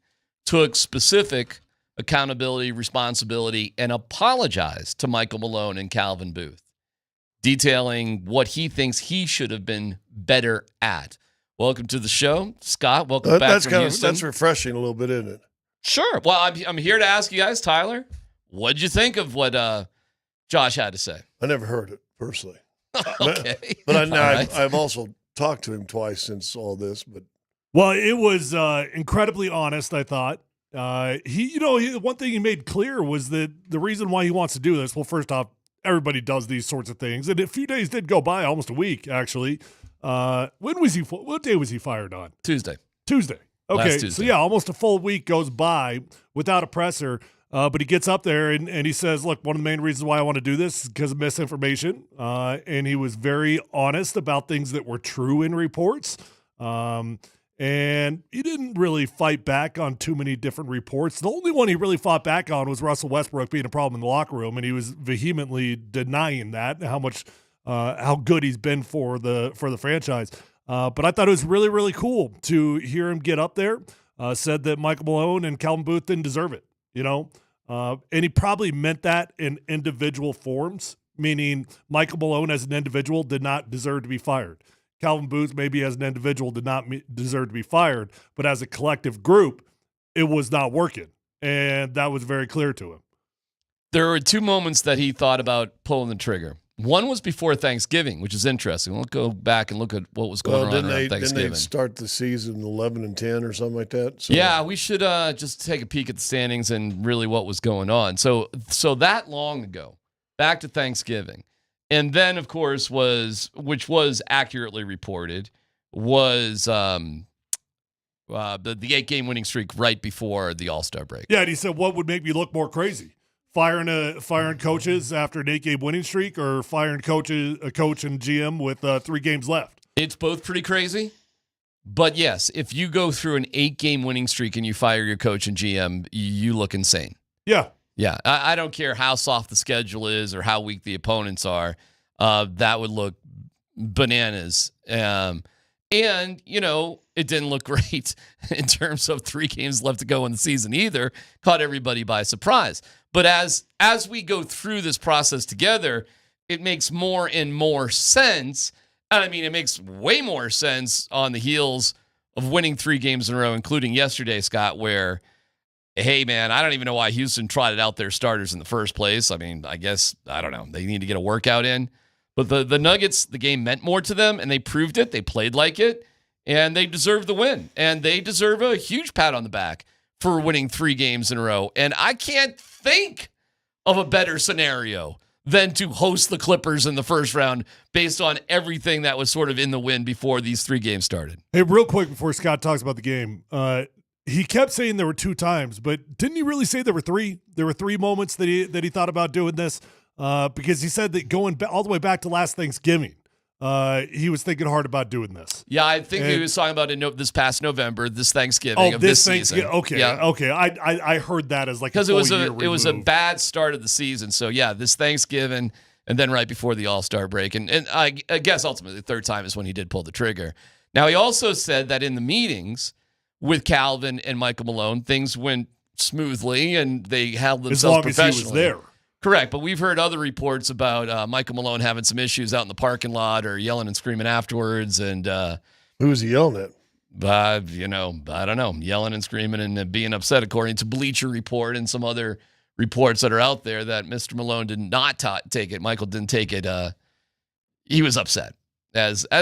took specific accountability, responsibility, and apologized to Michael Malone and Calvin Booth, detailing what he thinks he should have been better at. Welcome to the show, Scott. Welcome back from Houston. That's refreshing a little bit, isn't it? Sure. Well, I'm here to ask you guys, Tyler, what'd you think of what Josh had to say? I never heard it personally. Okay. But Right. I've also talked to him twice since all this. But Well, it was incredibly honest, I thought. One thing he made clear was that the reason why he wants to do this, well, first off, everybody does these sorts of things. And a few days did go by, almost a week, actually. What day was he fired on? Tuesday. Okay, Last Tuesday. so yeah, almost a full week goes by without a presser, but he gets up there and he says, look, one of the main reasons why I want to do this is because of misinformation, and he was very honest about things that were true in reports, and he didn't really fight back on too many different reports. The only one he really fought back on was Russell Westbrook being a problem in the locker room, and he was vehemently denying that, how good he's been for the franchise. But I thought it was really, really cool to hear him get up there, said that Michael Malone and Calvin Booth didn't deserve it, and he probably meant that in individual forms, meaning Michael Malone as an individual did not deserve to be fired. Calvin Booth maybe as an individual did not deserve to be fired, but as a collective group, it was not working, and that was very clear to him. There were 2 moments that he thought about pulling the trigger. One was before Thanksgiving, which is interesting. We'll go back and look at what was going on around Thanksgiving. Didn't they start the season 11-10 or something like that? So. Yeah, we should just take a peek at the standings and really what was going on. So that long ago, back to Thanksgiving. And then, of course, which was accurately reported, was the 8-game winning streak right before the All-Star break. Yeah, and he said, what would make me look more crazy? Firing coaches after an 8-game winning streak, or firing a coach and GM with 3 games left? It's both pretty crazy. But yes, if you go through an 8-game winning streak and you fire your coach and GM, you look insane. Yeah. Yeah. I don't care how soft the schedule is or how weak the opponents are. That would look bananas. And, it didn't look great in terms of 3 games left to go in the season either. Caught everybody by surprise. But as we go through this process together, it makes more and more sense. I mean, it makes way more sense on the heels of winning 3 games in a row, including yesterday, Scott, where, hey, man, I don't even know why Houston trotted out their starters in the first place. I mean, I don't know. They need to get a workout in. But the Nuggets, the game meant more to them, and they proved it. They played like it, and they deserve the win. And they deserve a huge pat on the back for winning 3 games in a row. And I can't think of a better scenario than to host the Clippers in the first round based on everything that was sort of in the wind before these 3 games started. Hey, real quick before Scott talks about the game, he kept saying there were 2 times, but didn't he really say there were 3? There were 3 moments that he thought about doing this because he said that going all the way back to last Thanksgiving, he was thinking hard about doing this. Yeah, I think he was talking about this past November, this Thanksgiving of this season. Okay, yeah. okay. I heard that as like because it was a bad start of the season. So yeah, this Thanksgiving and then right before the All-Star break, and I guess ultimately the 3rd time is when he did pull the trigger. Now he also said that in the meetings with Calvin and Michael Malone, things went smoothly and they held themselves professionally. As long as he was there. Correct, but we've heard other reports about Michael Malone having some issues out in the parking lot or yelling and screaming afterwards. And who was he yelling at? I don't know, yelling and screaming and being upset, according to Bleacher Report and some other reports that are out there that Mr. Malone did not take it. Michael didn't take it. He was upset. As a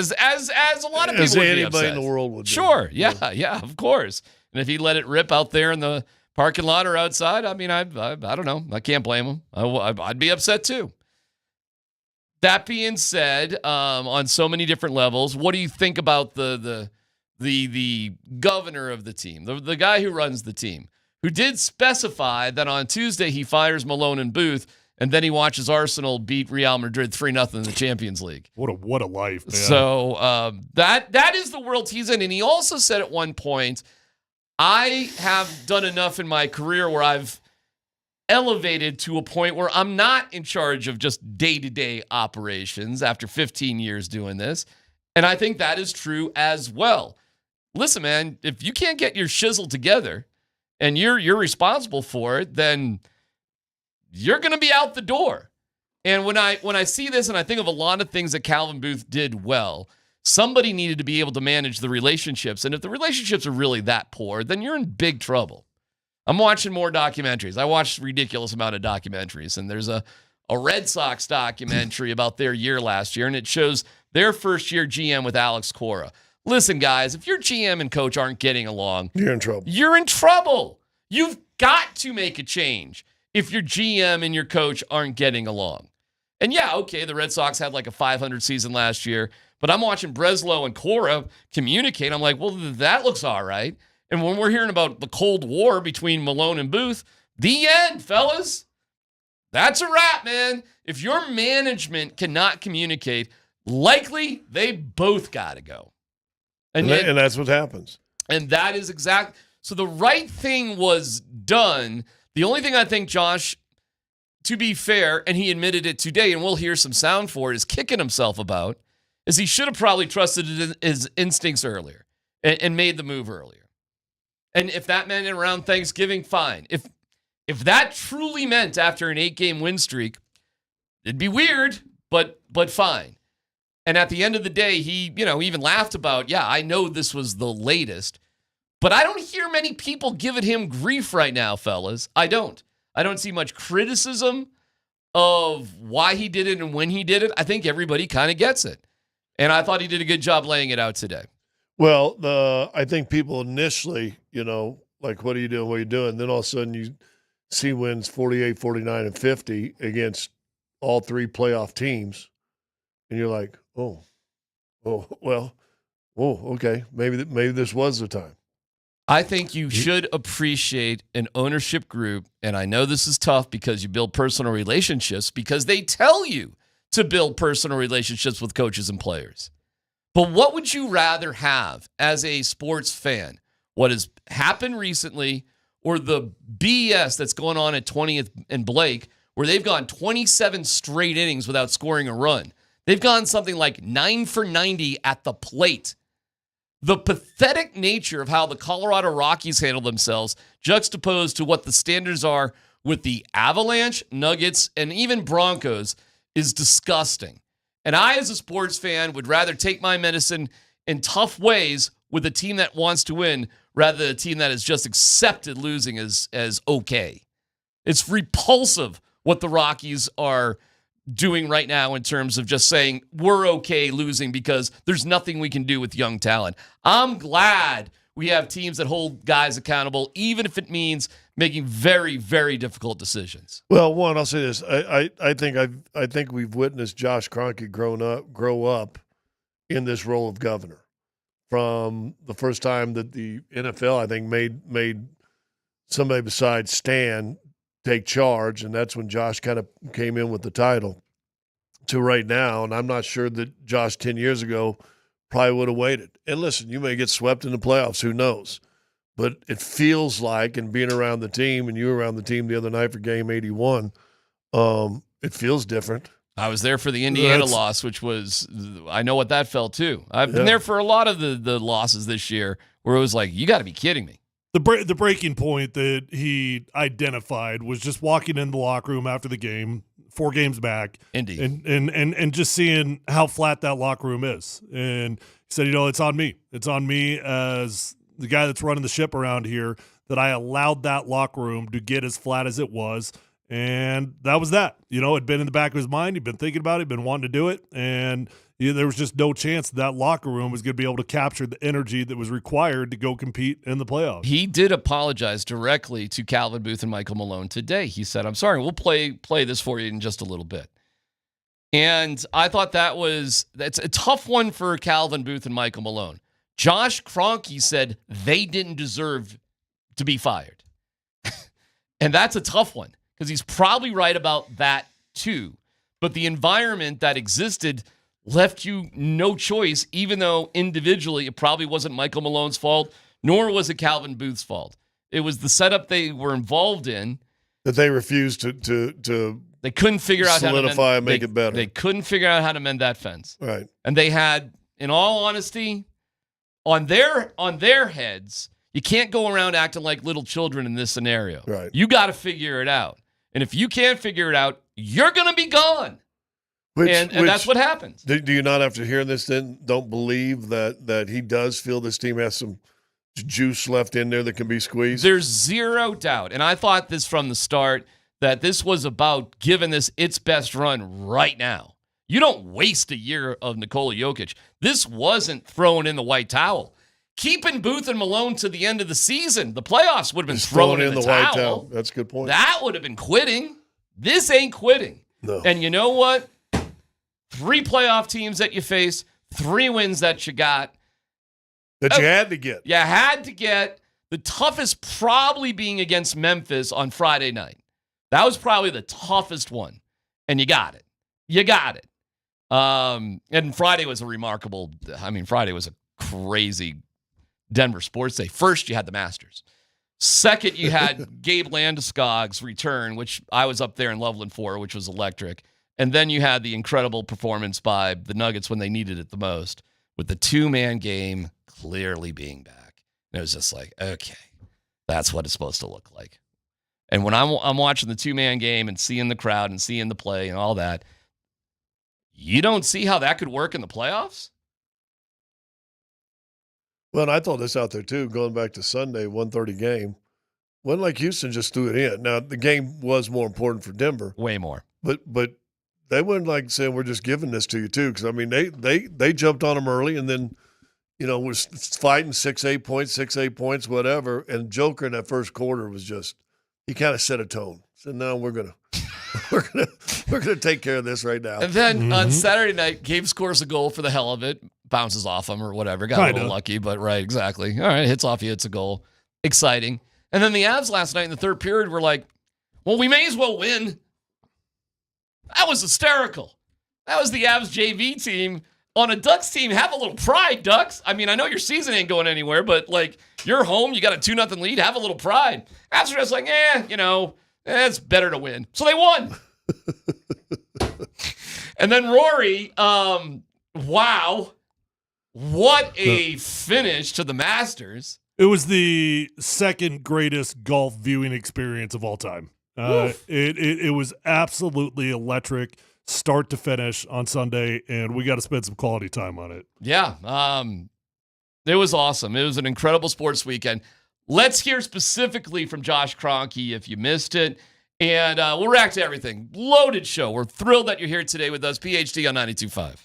lot of people as would be anybody upset. in the world would be. Sure, yeah, of course. And if he let it rip out there in the parking lot or outside, I mean, I don't know. I can't blame him. I'd be upset too. That being said, on so many different levels, what do you think about the governor of the team, the guy who runs the team, who did specify that on Tuesday he fires Malone and Booth, and then he watches Arsenal beat Real Madrid 3-0 in the Champions League. What a life, man. So that is the world he's in. And he also said at one point, I have done enough in my career where I've elevated to a point where I'm not in charge of just day-to-day operations after 15 years doing this. And I think that is true as well. Listen, man, if you can't get your shizzle together and you're responsible for it, then you're going to be out the door. And when I see this and I think of a lot of things that Calvin Booth did well, somebody needed to be able to manage the relationships. And if the relationships are really that poor, then you're in big trouble. I'm watching more documentaries. I watched a ridiculous amount of documentaries. And there's a Red Sox documentary about their year last year, and it shows their first-year GM with Alex Cora. Listen, guys, if your GM and coach aren't getting along, you're in trouble. You're in trouble. You've got to make a change if your GM and your coach aren't getting along. And yeah, okay, the Red Sox had like a 500 season last year, but I'm watching Breslow and Cora communicate. I'm like, well, that looks all right. And when we're hearing about the Cold War between Malone and Booth, the end, fellas. That's a wrap, man. If your management cannot communicate, likely they both got to go. And that's what happens. And that is exact. So the right thing was done. The only thing I think, Josh, to be fair, and he admitted it today, and we'll hear some sound for it, is kicking himself about, is he should have probably trusted his instincts earlier and made the move earlier. And if that meant around Thanksgiving, fine. If that truly meant after an 8-game win streak, it'd be weird, but fine. And at the end of the day, he, even laughed about, yeah, I know this was the latest, but I don't hear many people giving him grief right now, fellas. I don't see much criticism of why he did it and when he did it. I think everybody kind of gets it. And I thought he did a good job laying it out today. Well, I think people initially, like, what are you doing? What are you doing? Then all of a sudden you see wins 48, 49, and 50 against all 3 playoff teams. And you're like, okay, maybe this was the time. I think you should appreciate an ownership group, and I know this is tough because you build personal relationships because they tell you to build personal relationships with coaches and players. But what would you rather have as a sports fan? What has happened recently or the BS that's going on at 20th and Blake where they've gone 27 straight innings without scoring a run? They've gone something like 9 for 90 at the plate. The pathetic nature of how the Colorado Rockies handle themselves juxtaposed to what the standards are with the Avalanche, Nuggets, and even Broncos is disgusting. And I, as a sports fan, would rather take my medicine in tough ways with a team that wants to win rather than a team that has just accepted losing as okay. It's repulsive what the Rockies are doing right now in terms of just saying we're okay losing because there's nothing we can do with young talent. I'm glad we have teams that hold guys accountable, even if it means making very, very difficult decisions. Well, one, I'll say this: I think we've witnessed Josh Kronke grow up in this role of governor from the first time that the NFL, I think, made somebody besides Stan take charge, and that's when Josh kind of came in with the title, to right now. And I'm not sure that Josh 10 years ago probably would have waited. And listen, you may get swept in the playoffs, who knows? But it feels like, and being around the team, and you were around the team the other night for game 81, it feels different. I was there for the Indiana loss, which was, I know what that felt too. I've been there for a lot of the losses this year where it was like, you got to be kidding me. The breaking point that he identified was just walking in the locker room after the game, 4 games back, Indeed, and just seeing how flat that locker room is. And he said, it's on me. It's on me as the guy that's running the ship around here that I allowed that locker room to get as flat as it was. And that was that. It'd been in the back of his mind. He'd been thinking about it. He'd been wanting to do it. And there was just no chance that locker room was going to be able to capture the energy that was required to go compete in the playoffs. He did apologize directly to Calvin Booth and Michael Malone today. He said, I'm sorry, we'll play this for you in just a little bit. And I thought that's a tough one for Calvin Booth and Michael Malone. Josh Kronke said they didn't deserve to be fired. And that's a tough one because he's probably right about that too. But the environment that existed left you no choice, even though individually it probably wasn't Michael Malone's fault, nor was it Calvin Booth's fault. It was the setup they were involved in. That they refused to they couldn't figure out solidify how to and make it better. They couldn't figure out how to mend that fence. Right. And they had, in all honesty, on their heads, you can't go around acting like little children in this scenario. Right. You got to figure it out. And if you can't figure it out, you're going to be gone. And that's what happens. Do you not, after hearing this, then don't believe that he does feel this team has some juice left in there that can be squeezed? There's zero doubt. And I thought this from the start, that this was about giving this its best run right now. You don't waste a year of Nikola Jokic. This wasn't throwing in the white towel. Keeping Booth and Malone to the end of the season, the playoffs would have been throwing in the white towel. towel. That's a good point. That would have been quitting. This ain't quitting. No. And you know what? 3 playoff teams that you face, 3 wins that you got. That you had to get. You had to get. The toughest probably being against Memphis on Friday night. That was probably the toughest one. And you got it. You got it. And Friday was Friday was a crazy Denver sports day. First, you had the Masters. Second, you had Gabe Landeskog's return, which I was up there in Loveland for, which was electric. And then you had the incredible performance by the Nuggets when they needed it the most, with the 2-man game clearly being back. And it was just like, okay, that's what it's supposed to look like. And when I'm watching the 2-man game and seeing the crowd and seeing the play and all that, you don't see how that could work in the playoffs? Well, and I thought this out there too, going back to Sunday, 1:30 game. Wasn't like Houston just threw it in. Now, the game was more important for Denver. Way more. But they weren't like saying we're just giving this to you too, because they jumped on them early and then was fighting 6-8 points, whatever. And Joker in that first quarter was just, he kind of set a tone. So now we're gonna take care of this right now. And then on Saturday night, Gabe scores a goal for the hell of it, bounces off him or whatever. Got a little lucky, but right, exactly. All right, hits off you, it's a goal. Exciting. And then the Avs last night in the third period were like, well, we may as well win. That was hysterical. That was the Avs JV team on a Ducks team. Have a little pride, Ducks. I mean, I know your season ain't going anywhere, but like, you're home, you got a 2-0 lead, have a little pride. Avs are just like, it's better to win. So they won. And then Rory, wow, what a finish to the Masters. It was the second greatest golf viewing experience of all time. It was absolutely electric, start to finish on Sunday, and we got to spend some quality time on it. Yeah, it was awesome. It was an incredible sports weekend. Let's hear specifically from Josh Kronke if you missed it. And we'll react to everything. Loaded show. We're thrilled that you're here today with us. PhD on 92.5.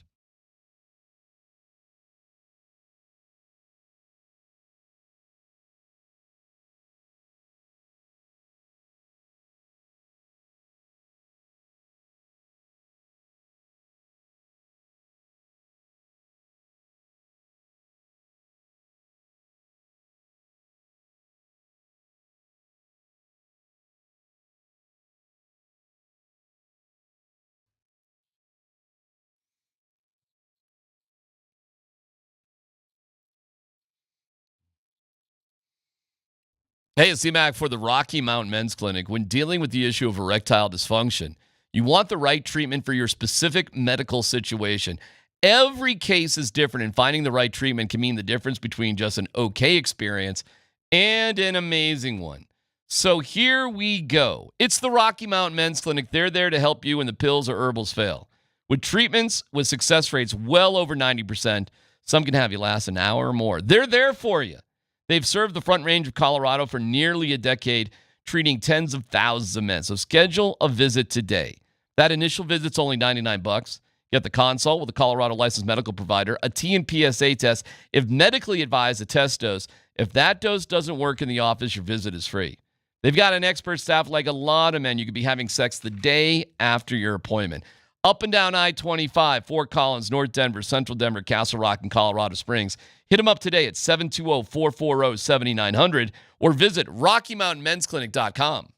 Hey, it's DMac for the Rocky Mountain Men's Clinic. When dealing with the issue of erectile dysfunction, you want the right treatment for your specific medical situation. Every case is different, and finding the right treatment can mean the difference between just an okay experience and an amazing one. So here we go. It's the Rocky Mountain Men's Clinic. They're there to help you when the pills or herbals fail. With treatments with success rates well over 90%, some can have you last an hour or more. They're there for you. They've served the Front Range of Colorado for nearly a decade, treating tens of thousands of men. So schedule a visit today. That initial visit's only $99. Get the consult with a Colorado licensed medical provider, a T and PSA test. If medically advised, a test dose. If that dose doesn't work in the office, your visit is free. They've got an expert staff like a lot of men. You could be having sex the day after your appointment. Up and down I-25, Fort Collins, North Denver, Central Denver, Castle Rock, and Colorado Springs. Hit them up today at 720-440-7900 or visit RockyMountainMen'sClinic.com.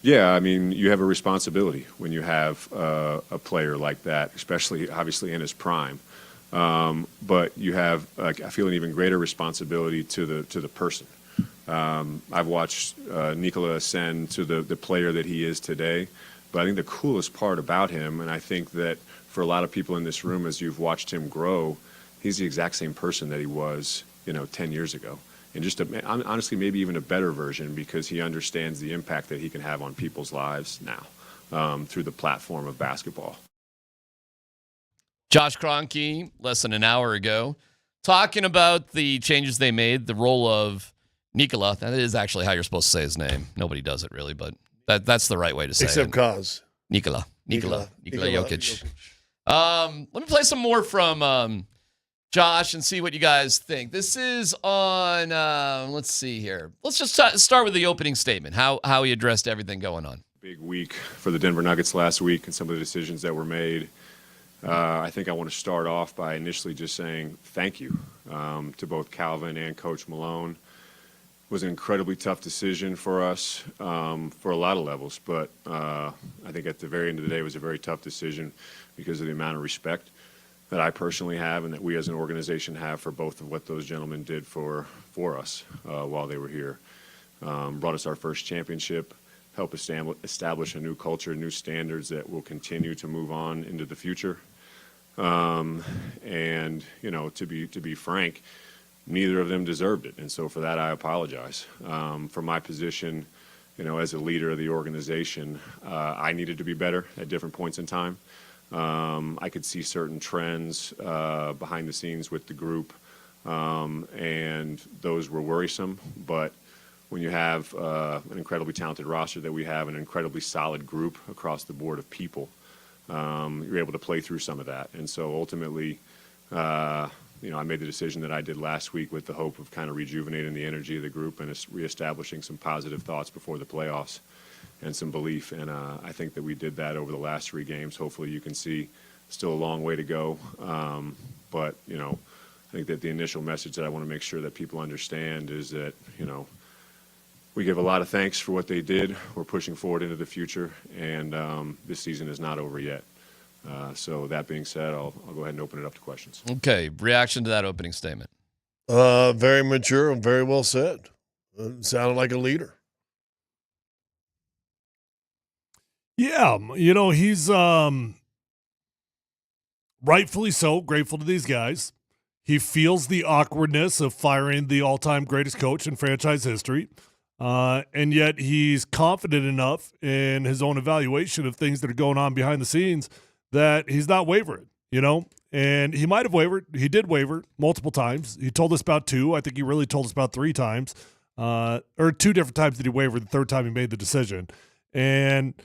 Yeah, I mean, you have a responsibility when you have a player like that, especially obviously in his prime. But you have, I feel, an even greater responsibility to the person. I've watched Nikola ascend to the player that he is today. But I think the coolest part about him, and I think that for a lot of people in this room, as you've watched him grow, he's the exact same person that he was, 10 years ago. And just honestly, maybe even a better version, because he understands the impact that he can have on people's lives now through the platform of basketball. Josh Kronke, less than an hour ago, talking about the changes they made, the role of Nikola. That is actually how you're supposed to say his name. Nobody does it really, but that's the right way to say Except it. Cause. Nikola Nikola Jokic. Let me play some more from Josh and see what you guys think. This is on, let's see here. Let's just start with the opening statement, how he addressed everything going on. Big week for the Denver Nuggets last week and some of the decisions that were made. I think I want to start off by initially just saying thank you to both Calvin and Coach Malone. It was an incredibly tough decision for us for a lot of levels, but I think at the very end of the day it was a very tough decision because of the amount of respect that I personally have and that we as an organization have for both of what those gentlemen did for us while they were here. Brought us our first championship, helped establish a new culture, new standards that will continue to move on into the future. And, to be frank, neither of them deserved it. And so for that, I apologize. For my position, as a leader of the organization, I needed to be better at different points in time. I could see certain trends behind the scenes with the group, and those were worrisome. But when you have an incredibly talented roster that we have, an incredibly solid group across the board of people, you're able to play through some of that. And so ultimately, I made the decision that I did last week with the hope of kind of rejuvenating the energy of the group and reestablishing some positive thoughts before the playoffs and some belief. And I think that we did that over the last 3 games. Hopefully you can see still a long way to go. But, I think that the initial message that I want to make sure that people understand is that, we give a lot of thanks for what they did. We're pushing forward into the future, and this season is not over yet. So that being said, I'll go ahead and open it up to questions. Okay, reaction to that opening statement. Very mature and very well said. Sounded like a leader. Yeah, he's rightfully so grateful to these guys. He feels the awkwardness of firing the all-time greatest coach in franchise history. And yet he's confident enough in his own evaluation of things that are going on behind the scenes that he's not wavering, and he might have wavered. He did waver multiple times. He told us about 2. I think he really told us about 3 times, or 2 different times that he wavered. The third time he made the decision. And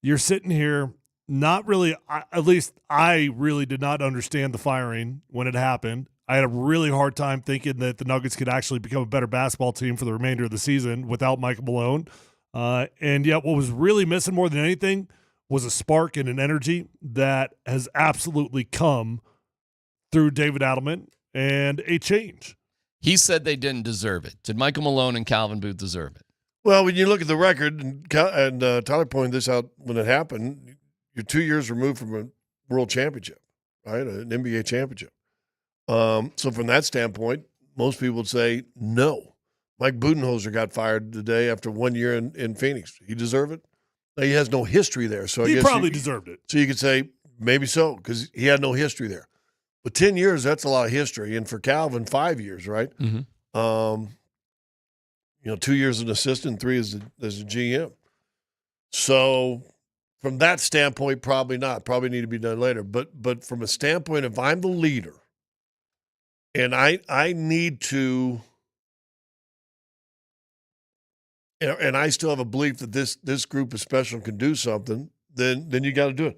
you're sitting here not really, at least I really did not understand the firing when it happened. I had a really hard time thinking that the Nuggets could actually become a better basketball team for the remainder of the season without Michael Malone. And yet what was really missing more than anything was a spark and an energy that has absolutely come through David Adelman and a change. He said they didn't deserve it. Did Michael Malone and Calvin Booth deserve it? Well, when you look at the record, and Tyler pointed this out when it happened, you're 2 years removed from a world championship, right? An NBA championship. So from that standpoint, most people would say no. Mike Budenholzer got fired today after 1 year in Phoenix. He deserve it? Now, he has no history there. So I he guess probably deserved it. So you could say maybe so because he had no history there. But 10 years, that's a lot of history. And for Calvin, 5 years, right? Mm-hmm. 2 years as an assistant, 3 as a GM. So from that standpoint, probably not. Probably need to be done later. But from a standpoint, if I'm the leader and I need to, and I still have a belief that this group is special and can do something, then you got to do it.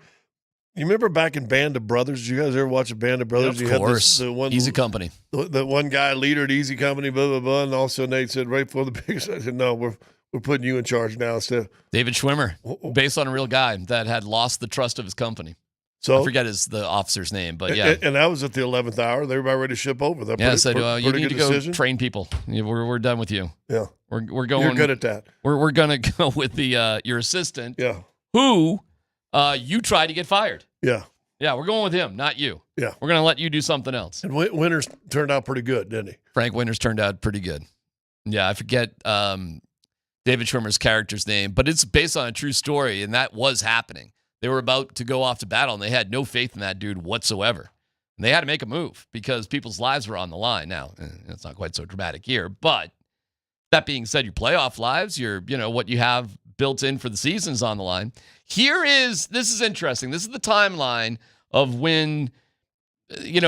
You remember back in Band of Brothers? Did you guys ever watch a Band of Brothers? Of course. The one, Easy Company. The one guy, leader at Easy Company, blah, blah, blah. And all of a sudden they said, right before the biggest, I said, no, we're putting you in charge now instead. David Schwimmer, based on a real guy that had lost the trust of his company. So I forget the officer's name, but yeah. And that was at the 11th hour. They were about ready to ship over. That Yeah, said you need to go decision. train people. We're done with you. Yeah, we're going. You're good at that. We're gonna go with the your assistant. Yeah, who you tried to get fired. Yeah, yeah, we're going with him, not you. Yeah, we're gonna let you do something else. And Winters turned out pretty good, didn't he? Frank Winters turned out pretty good. Yeah, I forget David Schwimmer's character's name, but it's based on a true story, and that was happening. They were about to go off to battle, and they had no faith in that dude whatsoever. And they had to make a move because people's lives were on the line. Now, it's not quite so dramatic here, but that being said, your playoff lives, what you have built in for the season is on the line. This is interesting. This is the timeline of when,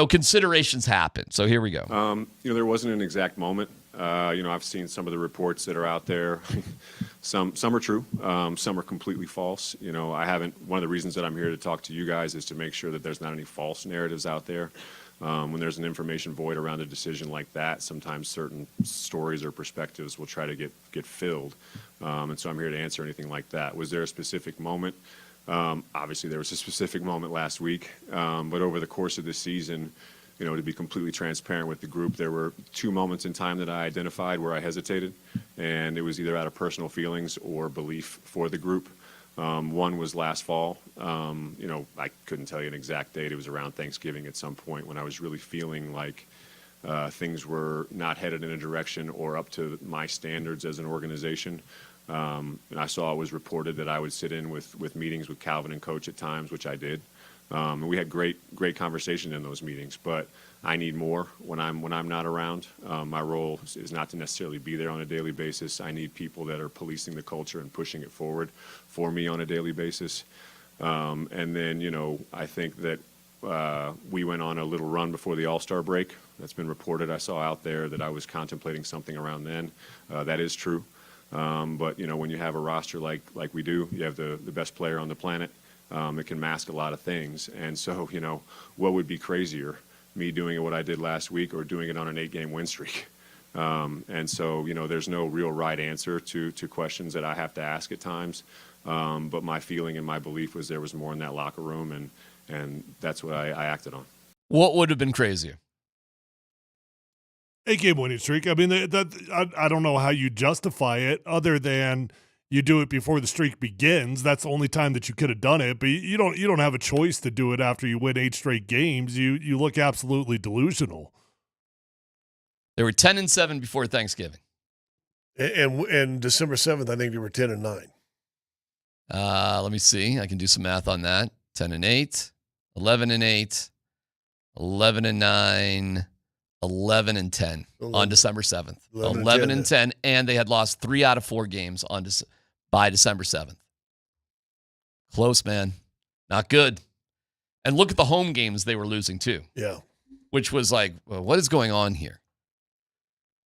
considerations happen. So here we go. There wasn't an exact moment. I've seen some of the reports that are out there. Some are true. Some are completely false. One of the reasons that I'm here to talk to you guys is to make sure that there's not any false narratives out there. When there's an information void around a decision like that, sometimes certain stories or perspectives will try to get filled. And so I'm here to answer anything like that. Was there a specific moment? Obviously, there was a specific moment last week. But over the course of this season, to be completely transparent with the group, there were 2 moments in time that I identified where I hesitated. And it was either out of personal feelings or belief for the group. One was last fall. I couldn't tell you an exact date. It was around Thanksgiving at some point when I was really feeling like things were not headed in a direction or up to my standards as an organization. And I saw it was reported that I would sit in with meetings with Calvin and Coach at times, which I did. And we had great conversation in those meetings, but I need more when I'm not around. My role is not to necessarily be there on a daily basis. I need people that are policing the culture and pushing it forward for me on a daily basis. And then, I think that we went on a little run before the All-Star break. That's been reported. I saw out there that I was contemplating something around then. That is true. But, when you have a roster like we do, you have the best player on the planet. It can mask a lot of things. And so, what would be crazier, me doing what I did last week or doing it on an 8-game win streak? And so, there's no real right answer to questions that I have to ask at times. But my feeling and my belief was there was more in that locker room, and that's what I acted on. What would have been crazier? 8-game winning streak. I mean, I don't know how you justify it other than you do it before the streak begins. That's the only time that you could have done it. But you don't have a choice to do it after you win 8 straight games. You look absolutely delusional. They were 10-7 before Thanksgiving. And December 7th, I think they were 10-9. Let me see. I can do some math on that. 10-8, 11-8, 11-9, 11-10 on December 7th. 11-10, and they had lost 3 out of 4 games by December 7th. Close, man. Not good. And look at the home games they were losing too. Yeah. Which was like, well, what is going on here?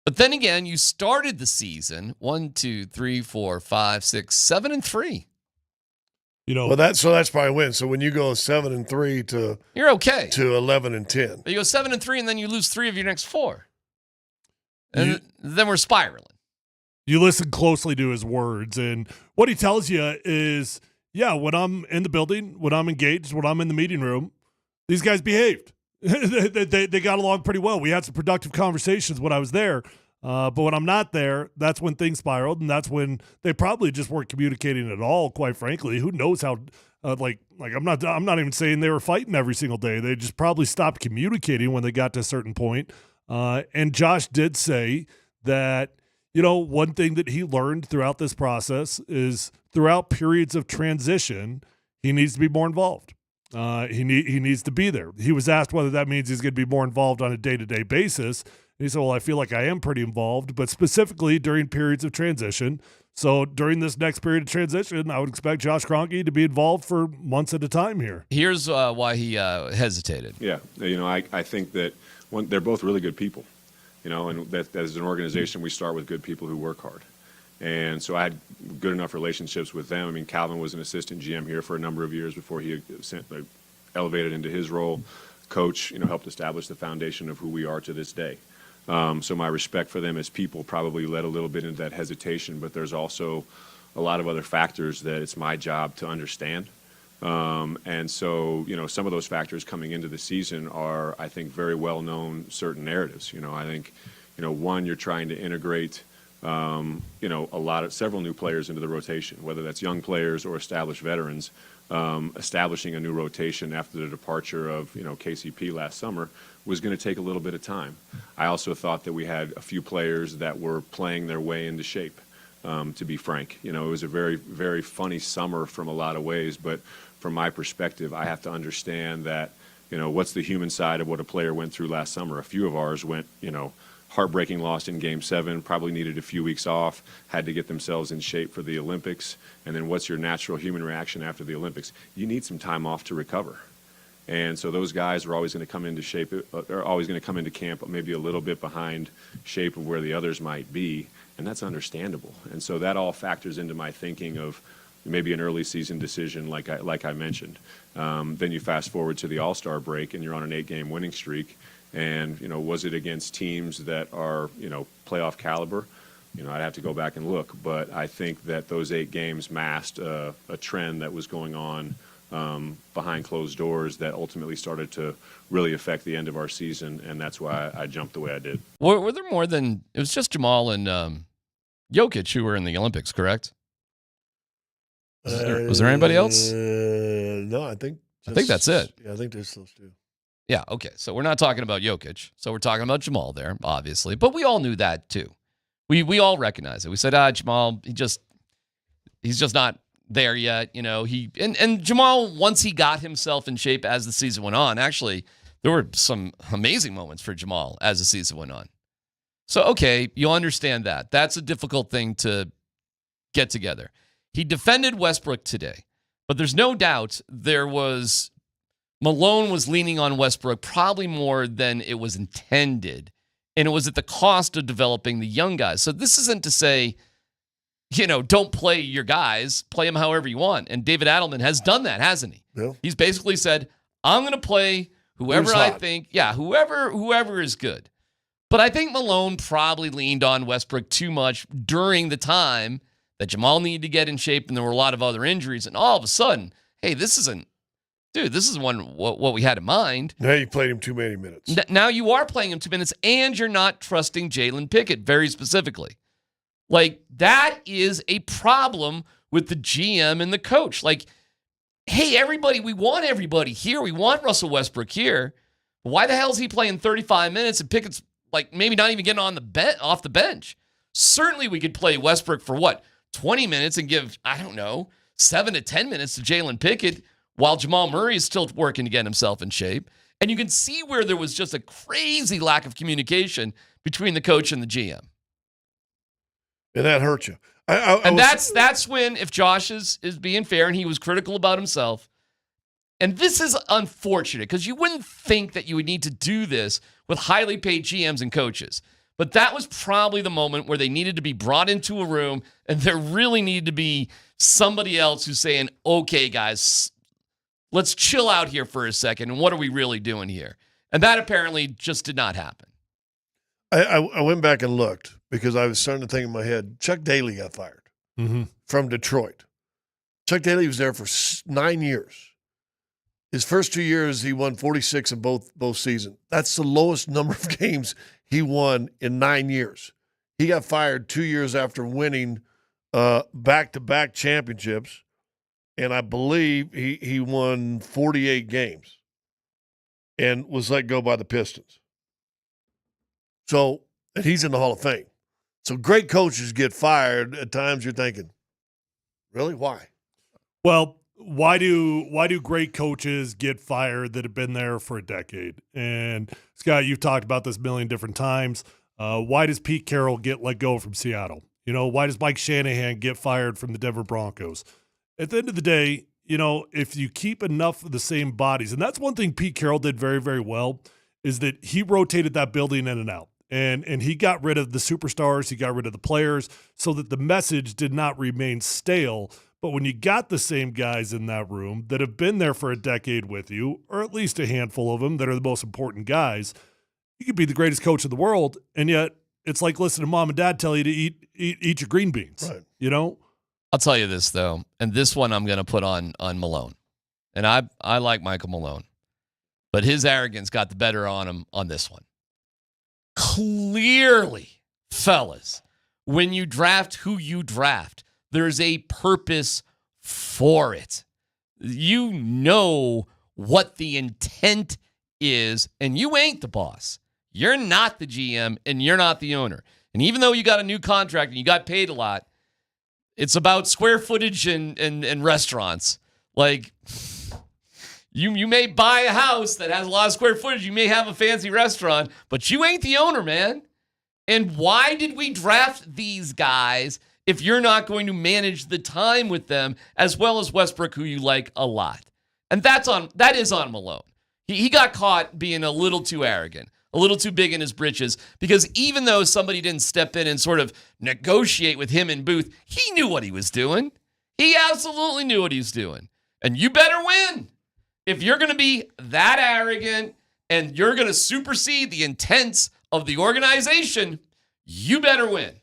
But then again, you started the season 1, 2, 3, 4, 5, 6, 7-3. Well, that's probably a win. So when you go 7-3 to you're okay to 11-10, you go 7-3, and then you lose 3 of your next 4, and then we're spiraling. You listen closely to his words, and what he tells you is, yeah, when I'm in the building, when I'm engaged, when I'm in the meeting room, these guys behaved. they got along pretty well. We had some productive conversations when I was there. But when I'm not there, that's when things spiraled, and that's when they probably just weren't communicating at all, quite frankly. Who knows how, I'm not even saying they were fighting every single day. They just probably stopped communicating when they got to a certain point. And Josh did say that, one thing that he learned throughout this process is throughout periods of transition, he needs to be more involved. He needs to be there. He was asked whether that means he's going to be more involved on a day-to-day basis. And he said, well, I feel like I am pretty involved, but specifically during periods of transition. So during this next period of transition, I would expect Josh Kronke to be involved for months at a time here. Here's why he hesitated. Yeah, I think that they're both really good people, and that as an organization, we start with good people who work hard. And so I had good enough relationships with them. I mean, Calvin was an assistant GM here for a number of years before he elevated into his role. Coach, helped establish the foundation of who we are to this day. So my respect for them as people probably led a little bit into that hesitation, but there's also a lot of other factors that it's my job to understand. And so, some of those factors coming into the season are, I think, very well-known certain narratives. I think, one, you're trying to integrate, several new players into the rotation, whether that's young players or established veterans. Establishing a new rotation after the departure of, KCP last summer was going to take a little bit of time. I also thought that we had a few players that were playing their way into shape, to be frank. It was a very, very funny summer from a lot of ways, but from my perspective, I have to understand that, what's the human side of what a player went through last summer. A few of ours went, heartbreaking loss in Game 7, probably needed a few weeks off, had to get themselves in shape for the Olympics. And then what's your natural human reaction after the Olympics? You need some time off to recover. And so those guys are always going to come into shape, are always going to come into camp maybe a little bit behind shape of where the others might be, and that's understandable. And so that all factors into my thinking of maybe an early season decision like I mentioned. Then you fast forward to the All-Star break and you're on an 8-game winning streak. And, was it against teams that are, playoff caliber? I'd have to go back and look. But I think that those 8 games masked a trend that was going on behind closed doors that ultimately started to really affect the end of our season. And that's why I jumped the way I did. Were there more than – it was just Jamal and Jokic who were in the Olympics, correct? Was there anybody else? No, I think that's it. Yeah, I think there's those two. Yeah, okay. So we're not talking about Jokic. So we're talking about Jamal there, obviously. But we all knew that too. We all recognize it. We said, Jamal, he's just not there yet. And Jamal, once he got himself in shape as the season went on, actually, there were some amazing moments for Jamal as the season went on. So, okay, you'll understand that. That's a difficult thing to get together. He defended Westbrook today, but there's no doubt Malone was leaning on Westbrook probably more than it was intended, and it was at the cost of developing the young guys. So this isn't to say, don't play your guys, play them however you want. And David Adelman has done that, hasn't he? Yeah. He's basically said, I'm going to play whoever I think, whoever is good. But I think Malone probably leaned on Westbrook too much during the time that Jamal needed to get in shape and there were a lot of other injuries. And all of a sudden, hey, this is what we had in mind. Now you played him too many minutes. Now you are playing him 2 minutes, and you're not trusting Jalen Pickett very specifically. That is a problem with the GM and the coach. Hey, everybody, we want everybody here. We want Russell Westbrook here. Why the hell is he playing 35 minutes and Pickett's maybe not even getting off the bench? Certainly we could play Westbrook for 20 minutes and give, 7 to 10 minutes to Jalen Pickett, while Jamal Murray is still working to get himself in shape. And you can see where there was just a crazy lack of communication between the coach and the GM. And that hurt you. That's when, if Josh is being fair and he was critical about himself, and this is unfortunate because you wouldn't think that you would need to do this with highly paid GMs and coaches. But that was probably the moment where they needed to be brought into a room and there really needed to be somebody else who's saying, okay, guys, let's chill out here for a second. And what are we really doing here? And that apparently just did not happen. I went back and looked because I was starting to think in my head, Chuck Daly got fired from Detroit. Chuck Daly was there for 9 years. His first 2 years, he won 46 in both seasons. That's the lowest number of games he won in 9 years. He got fired 2 years after winning back-to-back championships. And I believe he won 48 games and was let go by the Pistons. So, and he's in the Hall of Fame. So great coaches get fired. At times you're thinking, really? Why? Well, why do great coaches get fired that have been there for a decade? And Scott, you've talked about this a million different times. Why does Pete Carroll get let go from Seattle? Why does Mike Shanahan get fired from the Denver Broncos? At the end of the day, if you keep enough of the same bodies, and that's one thing Pete Carroll did very, very well, is that he rotated that building in and out. And he got rid of the superstars, he got rid of the players, so that the message did not remain stale. But when you got the same guys in that room that have been there for a decade with you, or at least a handful of them that are the most important guys, you could be the greatest coach in the world, and yet it's like listening to mom and dad tell you to eat your green beans. Right. I'll tell you this, though, and this one I'm going to put on Malone. And I like Michael Malone. But his arrogance got the better on him on this one. Clearly, fellas, when you draft who you draft, there's a purpose for it. You know what the intent is, and you ain't the boss. You're not the GM, and you're not the owner. And even though you got a new contract and you got paid a lot, it's about square footage and restaurants. Like, you may buy a house that has a lot of square footage. You may have a fancy restaurant, but you ain't the owner, man. And why did we draft these guys if you're not going to manage the time with them, as well as Westbrook, who you like a lot? And that is on Malone. He got caught being a little too arrogant, a little too big in his britches, because even though somebody didn't step in and sort of negotiate with him in Booth, he knew what he was doing. He absolutely knew what he was doing. And you better win. If you're going to be that arrogant and you're going to supersede the intents of the organization, you better win.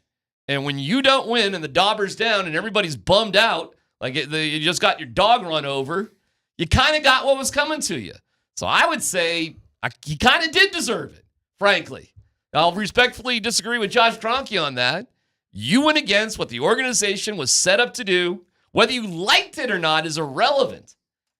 And when you don't win and the dauber's down and everybody's bummed out, like you just got your dog run over, you kind of got what was coming to you. So I would say he kind of did deserve it, frankly. I'll respectfully disagree with Josh Kronke on that. You went against what the organization was set up to do. Whether you liked it or not is irrelevant.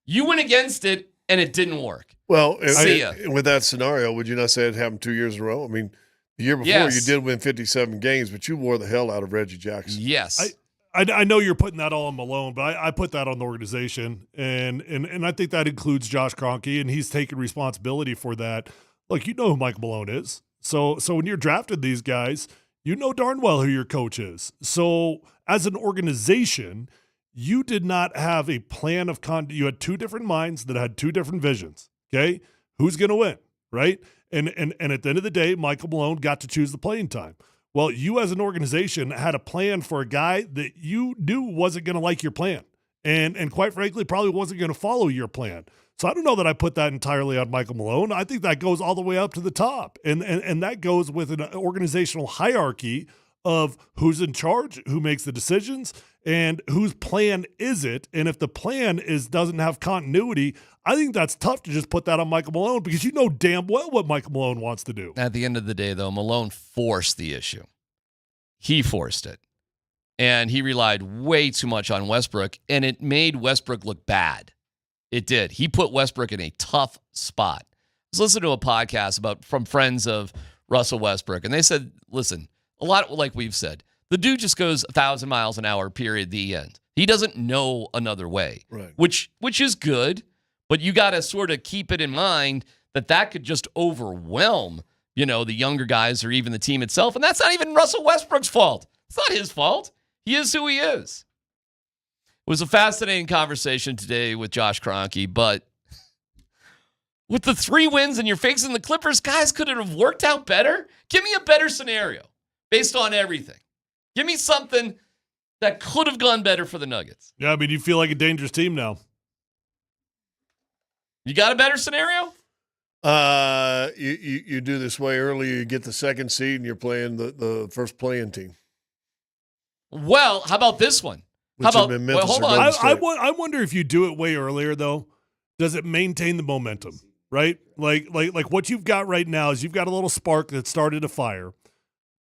You went against it, and it didn't work. Well, See ya. with that scenario, would you not say it happened 2 years in a row? I mean, the year before you did win 57 games, but you wore the hell out of Reggie Jackson. Yes. I know you're putting that all on Malone, but I put that on the organization, and I think that includes Josh Kronke, and he's taking responsibility for that. Look, you know who Mike Malone is. So when you're drafting these guys, you know darn well who your coach is. So as an organization, you did not have a plan of conduct. You had two different minds that had two different visions. Okay, who's going to win, right? And at the end of the day, Michael Malone got to choose the playing time. Well, you as an organization had a plan for a guy that you knew wasn't going to like your plan, and quite frankly, probably wasn't going to follow your plan. So I don't know that I put that entirely on Michael Malone. I think that goes all the way up to the top, and that goes with an organizational hierarchy of who's in charge, who makes the decisions, and whose plan is it. And if the plan doesn't have continuity, I think that's tough to just put that on Michael Malone, because you know damn well what Michael Malone wants to do. At the end of the day, though, Malone forced the issue. He forced it. And he relied way too much on Westbrook, and it made Westbrook look bad. It did. He put Westbrook in a tough spot. I was listening to a podcast from friends of Russell Westbrook, and they said, listen, a lot like we've said, the dude just goes 1,000 miles an hour, period, the end. He doesn't know another way, right? Which is good, but you got to sort of keep it in mind that could just overwhelm, the younger guys or even the team itself. And that's not even Russell Westbrook's fault. It's not his fault. He is who he is. It was a fascinating conversation today with Josh Kronke, but with the 3 wins and you're facing the Clippers, guys, could it have worked out better? Give me a better scenario based on everything. Give me something that could have gone better for the Nuggets. Yeah, I mean, you feel like a dangerous team now. You got a better scenario? You do this way early, you get the 2nd seed, and you're playing the first play-in team. Well, how about this one? Which How about, have been Memphis hold or on. Golden State. I wonder if you do it way earlier, though, does it maintain the momentum, right? Like what you've got right now is you've got a little spark that started a fire.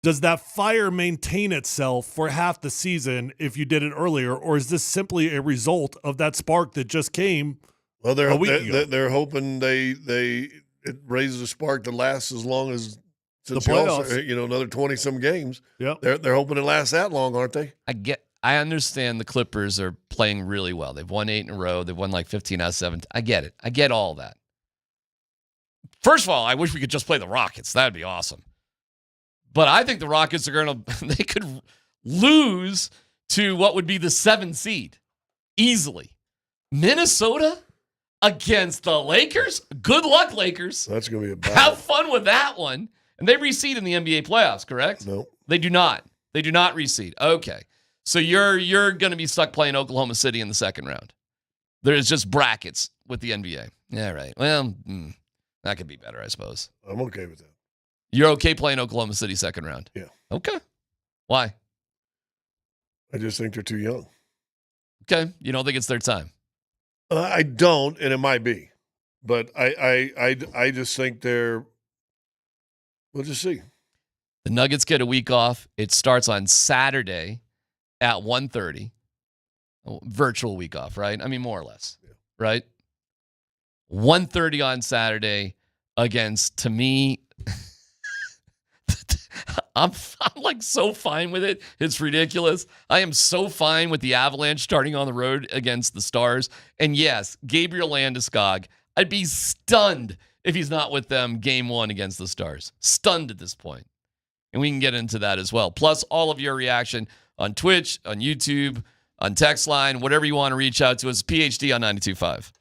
Does that fire maintain itself for half the season if you did it earlier, or is this simply a result of that spark that just came a week ago? They're hoping it raises a spark that lasts as long as since the playoffs. Another 20-some games. Yeah, they're hoping it lasts that long, aren't they? I understand the Clippers are playing really well. They've won 8 in a row. They've won like 15 out of 7. I get it. I get all that. First of all, I wish we could just play the Rockets. That'd be awesome. But I think the Rockets they could lose to what would be the 7 seed easily. Minnesota against the Lakers? Good luck, Lakers. That's going to be a battle. Have fun with that one. And they reseed in the NBA playoffs, correct? No. They do not. They do not reseed. Okay. So you're going to be stuck playing Oklahoma City in the 2nd round. There's just brackets with the NBA. Yeah, right. Well, that could be better, I suppose. I'm okay with that. You're okay playing Oklahoma City 2nd round? Yeah. Okay. Why? I just think they're too young. Okay. You don't think it's their time? I don't, and it might be, but I just think they're. We'll just see. The Nuggets get a week off. It starts on Saturday at 1:30. Virtual week off, right? I mean, more or less, right? 1:30 on Saturday against, to me, I'm like so fine with it. It's ridiculous. I am so fine with the Avalanche starting on the road against the Stars. And yes, Gabriel Landeskog, I'd be stunned if he's not with them game one against the Stars. Stunned at this point. And we can get into that as well. Plus all of your reaction on Twitch, on YouTube, on text line, whatever you want to reach out to us. PhD on 92.5.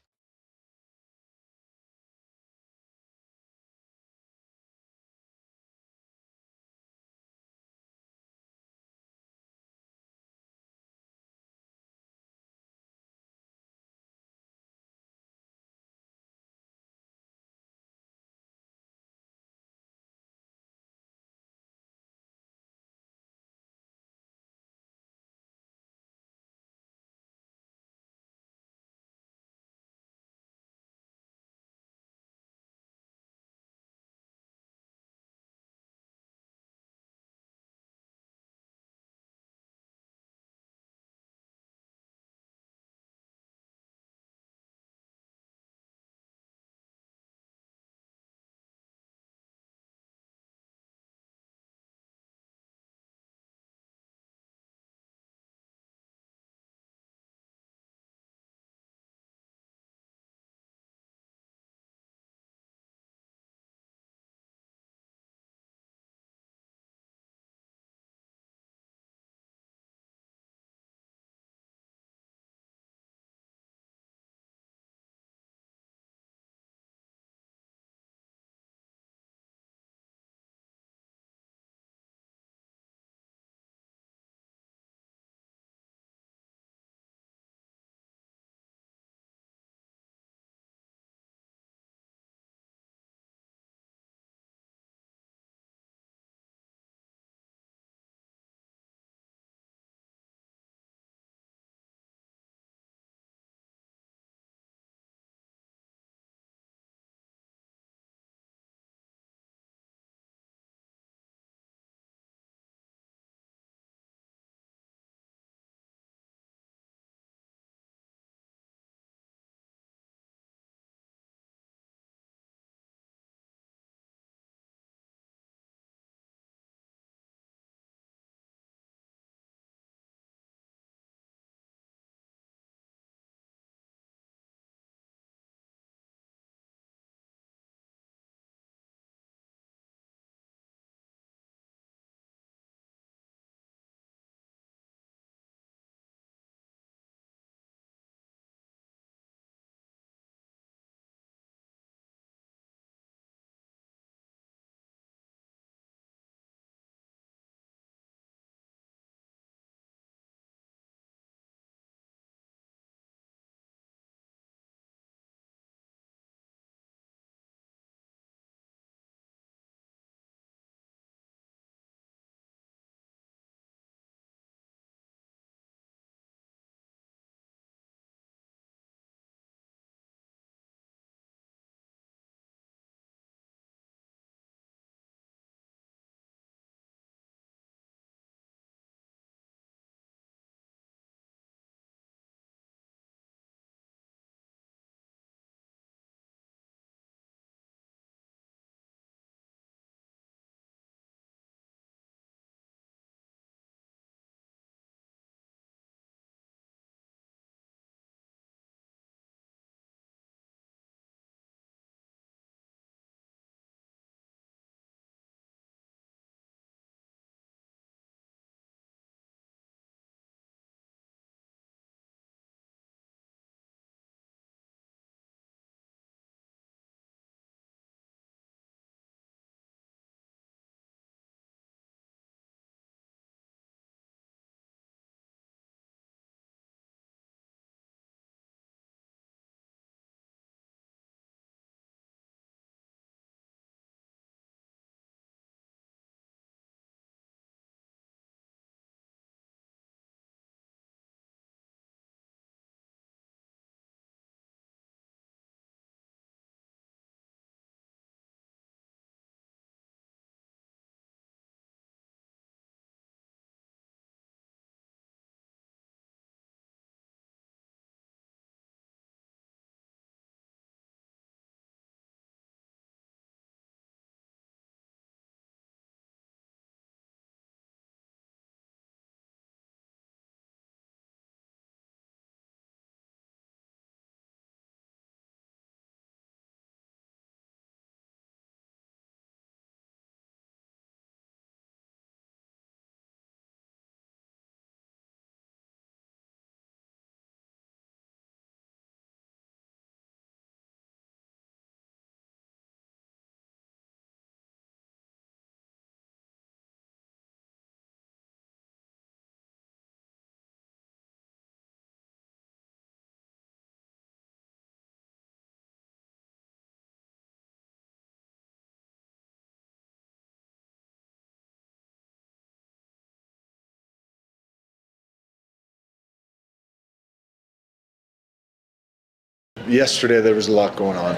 yesterday there was a lot going on.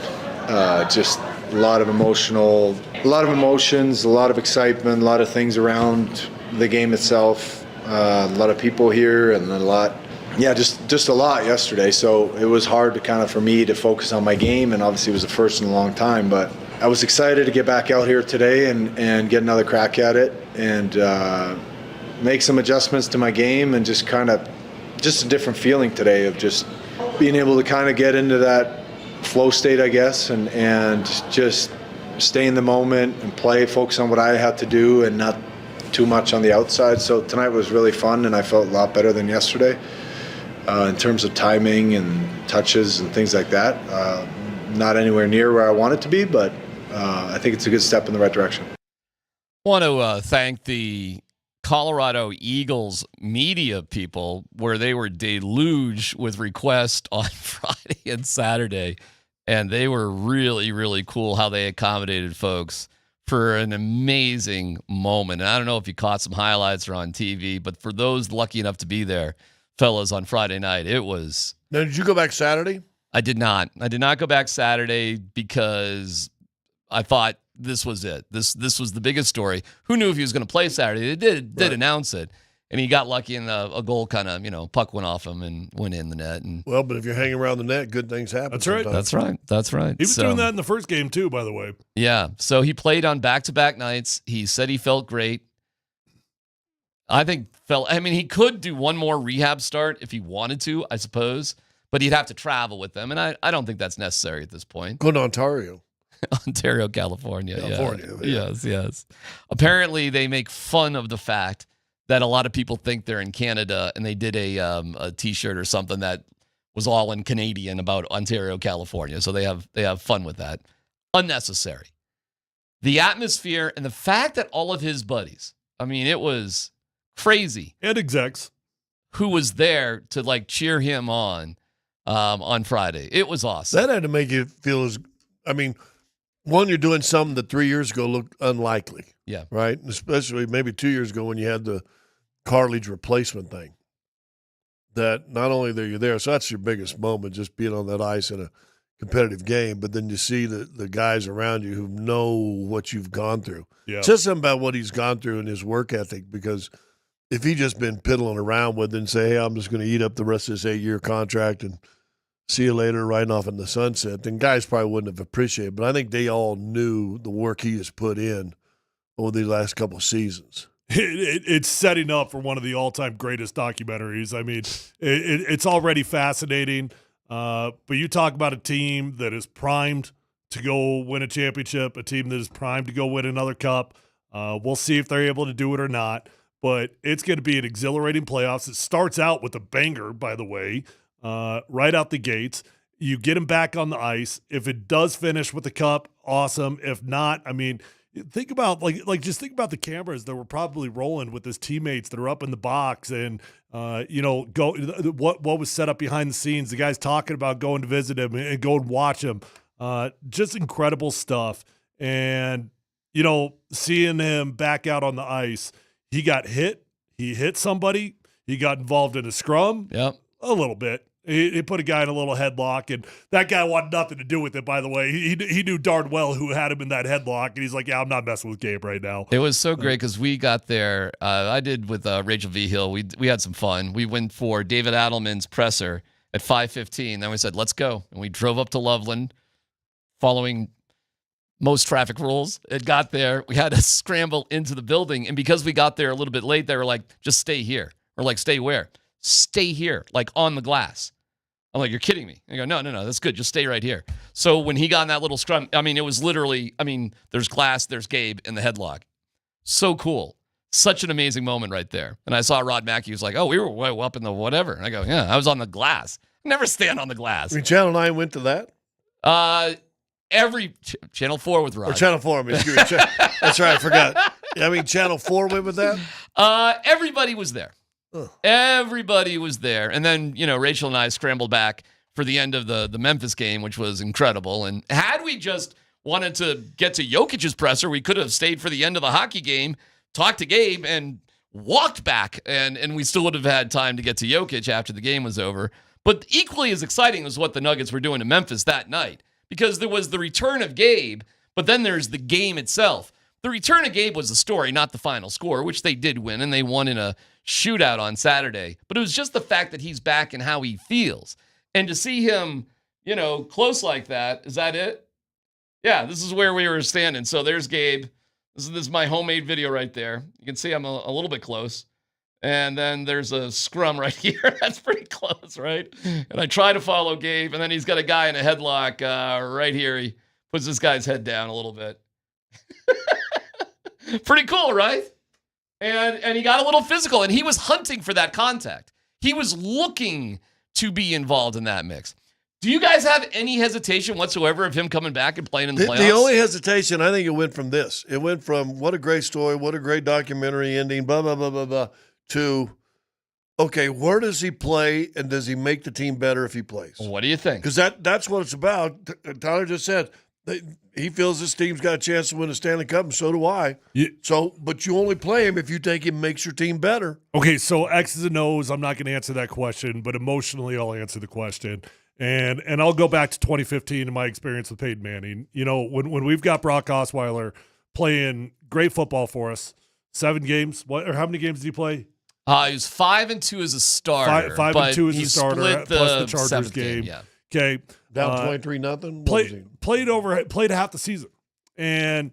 Just a lot of emotions, a lot of excitement, a lot of things around the game itself. A lot of people here and just a lot yesterday. So it was hard to for me to focus on my game, and obviously it was the first in a long time, but I was excited to get back out here today and get another crack at it and make some adjustments to my game, and just a different feeling today of just being able to get into that flow state, I guess, and just stay in the moment and play, focus on what I had to do and not too much on the outside. So tonight was really fun, and I felt a lot better than yesterday in terms of timing and touches and things like that. Not anywhere near where I want it to be, but I think it's a good step in the right direction. I want to thank the Colorado Eagles media people, where they were deluged with requests on Friday and Saturday, and they were really, really cool how they accommodated folks for an amazing moment. And I don't know if you caught some highlights or on TV, but for those lucky enough to be there, fellas, on Friday night, it was... Now, did you go back Saturday? I did not. I did not go back Saturday because I thought this was it. This was the biggest story. Who knew if he was going to play Saturday? They did announce it, and he got lucky, and a goal puck went off him and went in the net. And well, but if you're hanging around the net, good things happen. That's right. Sometimes. That's right. He was doing that in the first game too, by the way. Yeah. So he played on back-to-back nights. He said he felt great. He could do one more rehab start if he wanted to, I suppose, but he'd have to travel with them, and I don't think that's necessary at this point. Go to Ontario. Ontario, California. Yeah. Yes. Apparently, they make fun of the fact that a lot of people think they're in Canada, and they did a T-shirt or something that was all in Canadian about Ontario, California. So they have fun with that. Unnecessary. The atmosphere and the fact that all of his buddies, it was crazy. And execs. Who was there to cheer him on Friday. It was awesome. That had to make you feel one, you're doing something that 3 years ago looked unlikely. Yeah. Right? Especially maybe 2 years ago when you had the cartilage replacement thing. That not only are you there, so that's your biggest moment, just being on that ice in a competitive game, but then you see the guys around you who know what you've gone through. Yeah. It says something about what he's gone through and his work ethic, because if he just been piddling around with it and say, hey, I'm just going to eat up the rest of this 8-year contract and see you later, riding off in the sunset, then guys probably wouldn't have appreciated it. But I think they all knew the work he has put in over the last couple of seasons. It's setting up for one of the all-time greatest documentaries. It's already fascinating. But you talk about a team that is primed to go win a championship, a team that is primed to go win another cup. We'll see if they're able to do it or not. But it's going to be an exhilarating playoffs. It starts out with a banger, by the way. Right out the gates. You get him back on the ice. If it does finish with the cup, awesome. If not, think about just think about the cameras that were probably rolling with his teammates that are up in the box, and what was set up behind the scenes. The guys talking about going to visit him and go and watch him. Just incredible stuff. And seeing him back out on the ice, he got hit. He hit somebody. He got involved in a scrum. Yep. A little bit. He put a guy in a little headlock, and that guy wanted nothing to do with it, by the way. He knew darn well who had him in that headlock, and he's like, yeah, I'm not messing with Gabe right now. It was so great because we got there. I did with Rachel V. Hill. We had some fun. We went for David Adelman's presser at 5:15. Then we said, let's go. And we drove up to Loveland, following most traffic rules. It got there. We had to scramble into the building, and because we got there a little bit late, they were like, just stay here. We're like, stay where? Stay here, like on the glass. I'm like, you're kidding me. I go, no, that's good. Just stay right here. So when he got in that little scrum, it was literally, there's glass, there's Gabe in the headlock. So cool. Such an amazing moment right there. And I saw Rod Mackey was like, oh, we were way up in the whatever. And I go, yeah, I was on the glass. Never stand on the glass. Channel 9 went to that? Every Channel 4 with Rod. Or Channel 4, that's right, I forgot. Channel 4 went with that? Everybody was there. Everybody was there. And then, Rachel and I scrambled back for the end of the Memphis game, which was incredible. And had we just wanted to get to Jokic's presser, we could have stayed for the end of the hockey game, talked to Gabe, and walked back. And we still would have had time to get to Jokic after the game was over. But equally as exciting was what the Nuggets were doing to Memphis that night, because there was the return of Gabe, but then there's the game itself. The return of Gabe was the story, not the final score, which they did win, and they won in a shootout on Saturday. But it was just the fact that he's back and how he feels. And to see him, close like that, is that it? Yeah, this is where we were standing. So there's Gabe. This is my homemade video right there. You can see I'm a little bit close. And then there's a scrum right here. That's pretty close, right? And I try to follow Gabe, and then he's got a guy in a headlock right here. He puts this guy's head down a little bit. Pretty cool, right? And he got a little physical, and he was hunting for that contact. He was looking to be involved in that mix. Do you guys have any hesitation whatsoever of him coming back and playing in the playoffs? The only hesitation, I think it went from this. It went from what a great story, what a great documentary ending, blah, blah, blah, blah, blah, to, okay, where does he play, and does he make the team better if he plays? What do you think? Because that's what it's about. Tyler just said he feels this team's got a chance to win the Stanley Cup, and so do I. But you only play him if you think it makes your team better. Okay, so X's and O's, I'm not going to answer that question, but emotionally I'll answer the question. And I'll go back to 2015 and my experience with Peyton Manning. When we've got Brock Osweiler playing great football for us, 7 games, how many games did he play? He was 5-2 as a starter. 5-2 as a starter, split plus the Chargers game. Yeah. Okay. Down 23-0. Played half the season. And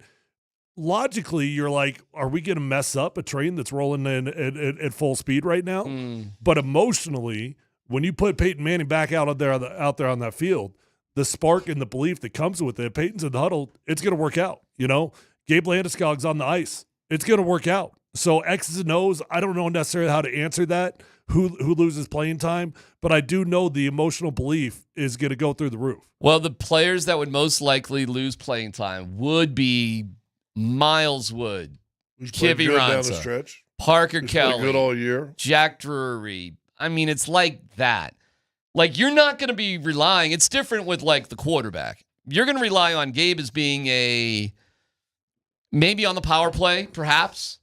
logically, you're like, are we going to mess up a train that's rolling in at full speed right now? But emotionally, when you put Peyton Manning back out there on that field, the spark and the belief that comes with it, Peyton's in the huddle, it's going to work out. Gabe Landeskog's on the ice. It's going to work out. So X's and O's, I don't know necessarily how to answer that, who loses playing time, but I do know the emotional belief is going to go through the roof. Well, the players that would most likely lose playing time would be Miles Wood, Kivy Ranza, Parker Kelly, good all year. Jack Drury. I mean, it's like that. Like, you're not going to be relying. It's different with, the quarterback. You're going to rely on Gabe as being maybe on the power play, perhaps.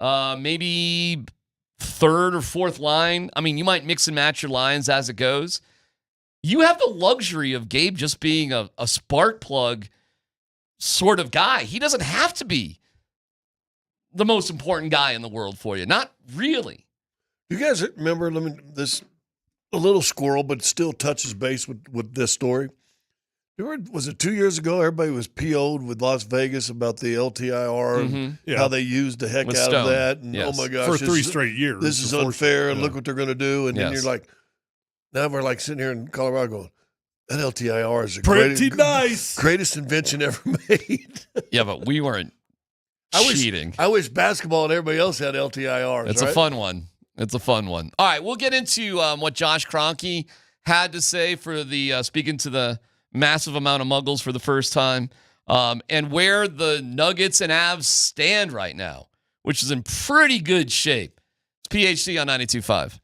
Maybe third or fourth line. I mean, you might mix and match your lines as it goes. You have the luxury of Gabe just being a spark plug sort of guy. He doesn't have to be the most important guy in the world for you. Not really. You guys remember this a little squirrel, but still touches base with this story? Was it 2 years ago? Everybody was PO'd with Las Vegas about the LTIR and how they used the heck out of that. And oh my gosh, for 3 straight years. This is unfair, and look what they're going to do. And then you're like, now we're sitting here in Colorado going, that LTIR is the greatest invention ever made. Yeah, but we weren't cheating. I wish basketball and everybody else had LTIRs. It's a fun one. It's a fun one. All right, we'll get into what Josh Kronke had to say for the speaking to the massive amount of Muggles for the first time, and where the Nuggets and Avs stand right now, which is in pretty good shape. It's PHC on 92.5.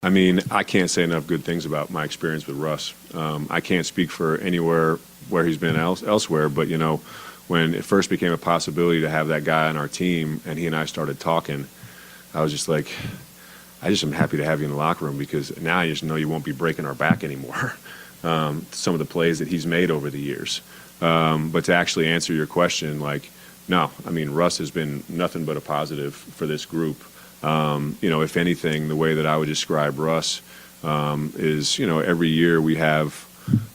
I mean, I can't say enough good things about my experience with Russ. I can't speak for anywhere where he's been elsewhere, but, you know, when it first became a possibility to have that guy on our team and he and I started talking, I was just like, I just am happy to have you in the locker room because now I just know you won't be breaking our back anymore. Some of the plays that he's made over the years. But to actually answer your question, like, no, I mean, Russ has been nothing but a positive for this group. You know, if anything, the way that I would describe Russ is, you know, every year we have,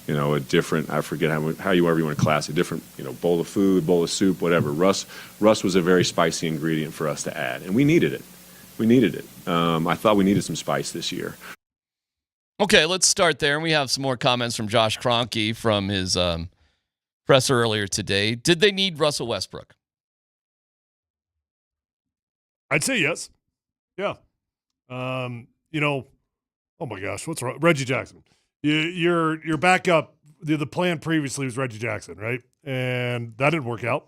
you know, a different, I forget however you want to class it, different, you know, bowl of food, bowl of soup, whatever. Russ was a very spicy ingredient for us to add, and we needed it. We needed it. I thought we needed some spice this year. Okay, let's start there. And we have some more comments from Josh Kronke from his presser earlier today. Did they need Russell Westbrook? I'd say yes. Yeah. You know, oh my gosh, what's wrong? Reggie Jackson. Your backup, the plan previously was Reggie Jackson, right? And that didn't work out.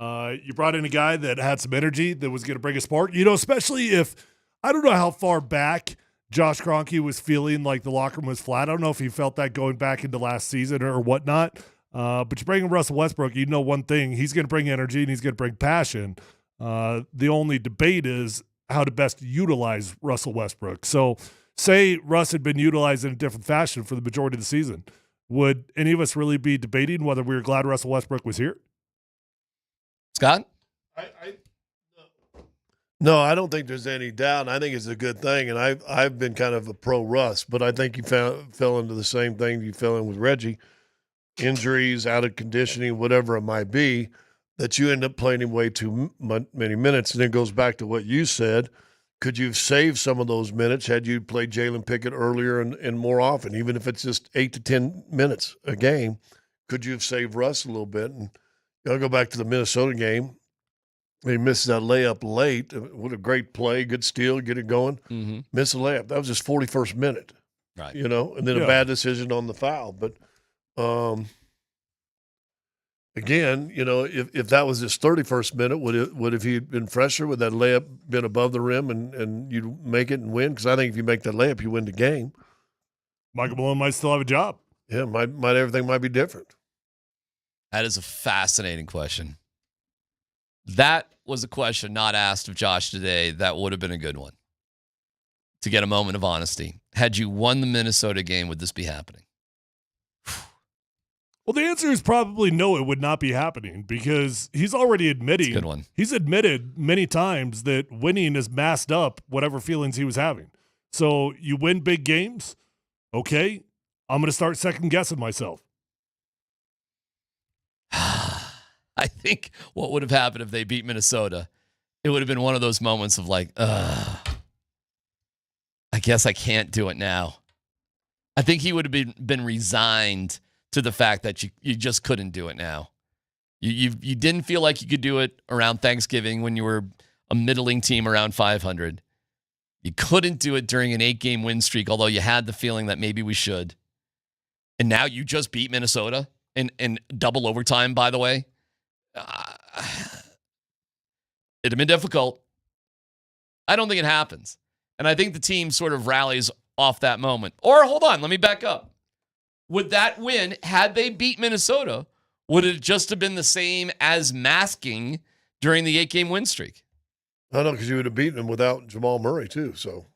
You brought in a guy that had some energy that was going to bring a spark, you know, especially if, I don't know how far back Josh Kronke was feeling like the locker room was flat. I don't know if he felt that going back into last season or whatnot. But you bring in Russell Westbrook, you know one thing, he's going to bring energy and he's going to bring passion. The only debate is how to best utilize Russell Westbrook. So say Russ had been utilized in a different fashion for the majority of the season. Would any of us really be debating whether we were glad Russell Westbrook was here? Scott? No, I don't think there's any doubt. I think it's a good thing, and I've been kind of a pro Russ, but I think you fell into the same thing you fell in with Reggie. Injuries, out of conditioning, whatever it might be, that you end up playing him way too many minutes. And it goes back to what you said. Could you have saved some of those minutes had you played Jalen Pickett earlier and more often, even if it's just 8 to 10 minutes a game? Could you have saved Russ a little bit? And I'll go back to the Minnesota game. He missed that layup late. What a great play, good steal, get it going. Mm-hmm. Missed a layup. That was his 41st minute, right? You know, and then a bad decision on the foul. But again, you know, if that was his 31st minute, would if he been fresher, would that layup been above the rim and you make it and win? Because I think if you make that layup, you win the game. Michael Malone might still have a job. Yeah, might everything might be different. That is a fascinating question. That was a question not asked of Josh today. That would have been a good one to get a moment of honesty. Had you won the Minnesota game, would this be happening? Well, the answer is probably no, it would not be happening because he's already admitting. That's a good one. He's admitted many times that winning has masked up whatever feelings he was having. So you win big games, okay, I'm going to start second-guessing myself. I think what would have happened if they beat Minnesota, it would have been one of those moments of like, I guess I can't do it now. I think he would have been resigned to the fact that you just couldn't do it now. You didn't feel like you could do it around Thanksgiving when you were a middling team around 500. You couldn't do it during an 8-game win streak, although you had the feeling that maybe we should. And now you just beat Minnesota in double overtime, by the way. It'd have been difficult. I don't think it happens. And I think the team sort of rallies off that moment. Or hold on, let me back up. Would that win, had they beat Minnesota, would it just have been the same as masking during the 8-game win streak? I know, because you would have beaten them without Jamal Murray too. So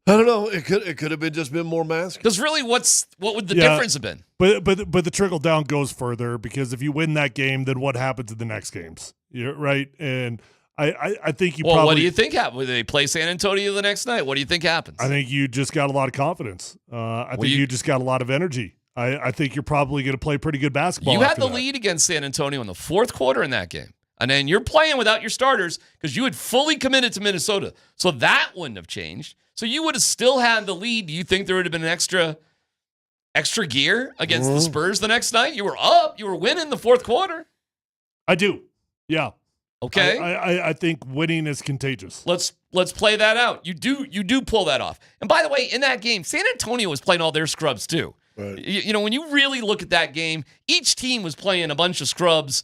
I don't know. It could have just been more masking. Because really, what would the difference have been? But the trickle down goes further because if you win that game, then what happens in the next games? You're right, and I think you. Well, what do you think happens? Will they play San Antonio the next night? What do you think happens? I think you just got a lot of confidence. I think you just got a lot of energy. I think you're probably going to play pretty good basketball. You had the that. lead against San Antonio in the fourth quarter in that game. And then you're playing without your starters because you had fully committed to Minnesota. So that wouldn't have changed. So you would have still had the lead. Do you think there would have been an extra gear against the Spurs the next night? You were up. You were winning the fourth quarter. I do. Yeah. Okay. I think winning is contagious. Let's play that out. You do pull that off. And by the way, in that game, San Antonio was playing all their scrubs too. Right. You know, when you really look at that game, each team was playing a bunch of scrubs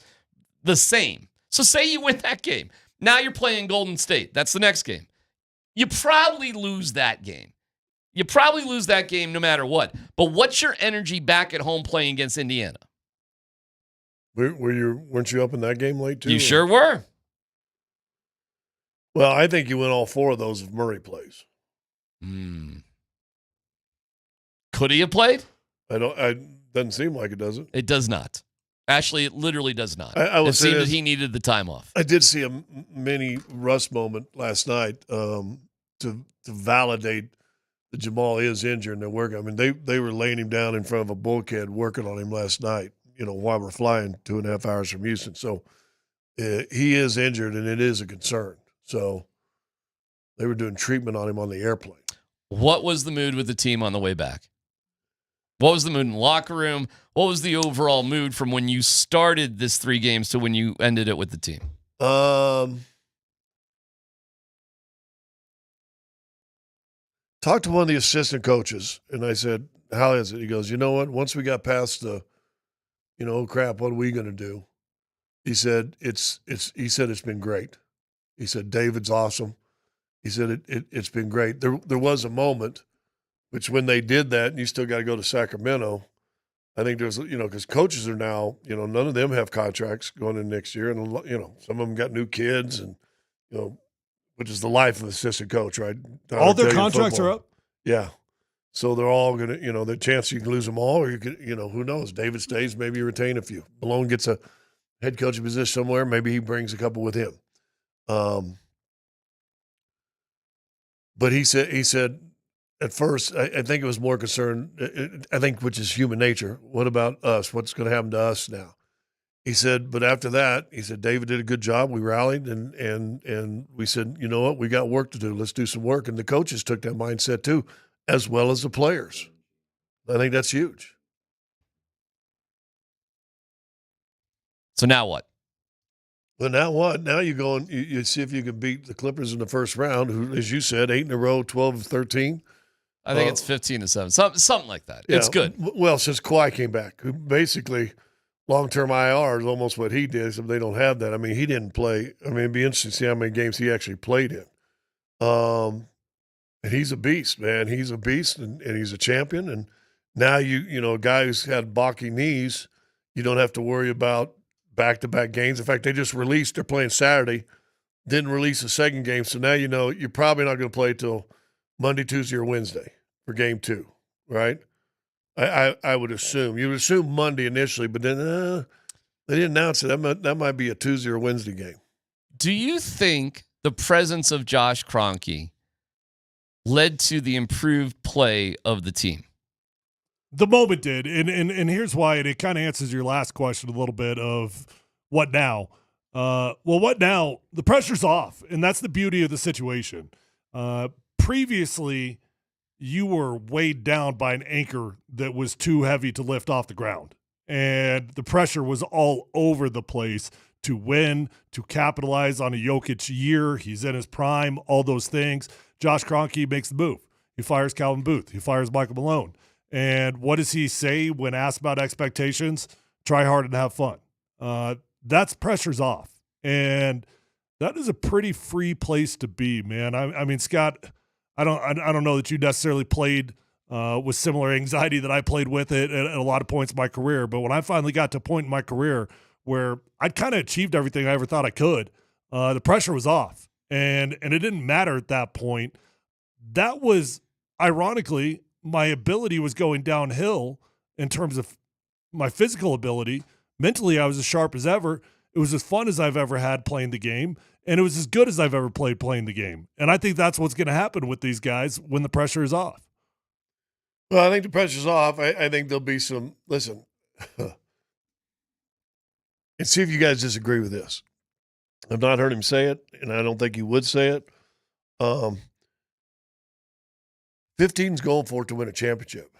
the same. So say you win that game. Now you're playing Golden State. That's the next game. you probably lose that game. You probably lose that game no matter what. But what's your energy back at home playing against Indiana? Weren't you up in that game late too? You sure were. Well, I think you win all 4 of those if Murray plays. Could he have played? Doesn't seem like it, does it? It does not. Actually, it literally does not. It seemed that he needed the time off. I did see a mini Russ moment last night to validate that Jamal is injured and they're working. I mean, they were laying him down in front of a bulkhead working on him last night, while we're flying 2.5 hours from Houston. So he is injured, and it is a concern. So they were doing treatment on him on the airplane. What was the mood with the team on the way back? What was the mood in the locker room? What was the overall mood from when you started this 3 games to when you ended it with the team? Talked to one of the assistant coaches, and I said, how is it? He goes, you know what? Once we got past the, oh crap, what are we going to do? He said, it's been great. He said, David's awesome. He said, it's been great. There was a moment, which when they did that, and you still got to go to Sacramento, I think there's, because coaches are now, none of them have contracts going in next year. And, some of them got new kids and, which is the life of an assistant coach, right? All their contracts are up? Yeah. So they're all going to, the chance you can lose them all, or you could, who knows? David stays, maybe you retain a few. Malone gets a head coaching position somewhere, maybe he brings a couple with him. But he said, at first, I think it was more concerned, I think, which is human nature. What about us? What's going to happen to us now? He said, but after that, he said, David did a good job. We rallied, and we said, you know what? We got work to do. Let's do some work. And the coaches took that mindset too, as well as the players. I think that's huge. So now what? Well, now what? Now you go and you see if you can beat the Clippers in the first round, who, as you said, 8 in a row, 12-13. I think it's 15-7, something like that. Yeah, it's good. Well, since Kawhi came back, who basically long-term IR is almost what he did, so they don't have that. I mean, he didn't play. I mean, it'd be interesting to see how many games he actually played in. And he's a beast, man. He's a beast, and he's a champion. And now a guy who's had balky knees, you don't have to worry about back-to-back games. In fact, they're playing Saturday, didn't release the second game, so now you're probably not going to play till Monday, Tuesday, or Wednesday for game 2, right? I would assume. You would assume Monday initially, but then they didn't announce it. That might be a Tuesday or Wednesday game. Do you think the presence of Josh Kronke led to the improved play of the team? The moment did, and here's why, and it kind of answers your last question a little bit of what now. What now? The pressure's off, and that's the beauty of the situation. Previously, you were weighed down by an anchor that was too heavy to lift off the ground, and the pressure was all over the place to win, to capitalize on a Jokic year. He's in his prime, all those things. Josh Kronke makes the move. He fires Calvin Booth. He fires Michael Malone. And what does he say when asked about expectations? Try hard and have fun. That's pressure's off. And that is a pretty free place to be, man. I mean, Scott, I don't know that you necessarily played with similar anxiety that I played with it at a lot of points in my career. But when I finally got to a point in my career where I'd kind of achieved everything I ever thought I could, the pressure was off. And it didn't matter at that point. That was, ironically, my ability was going downhill in terms of my physical ability. Mentally, I was as sharp as ever. It was as fun as I've ever had playing the game, and it was as good as I've ever played playing the game. And I think that's what's going to happen with these guys when the pressure is off. Well, I think the pressure's off. I think there'll be some – listen, and see if you guys disagree with this. I've not heard him say it, and I don't think he would say it. 15's going for it to win a championship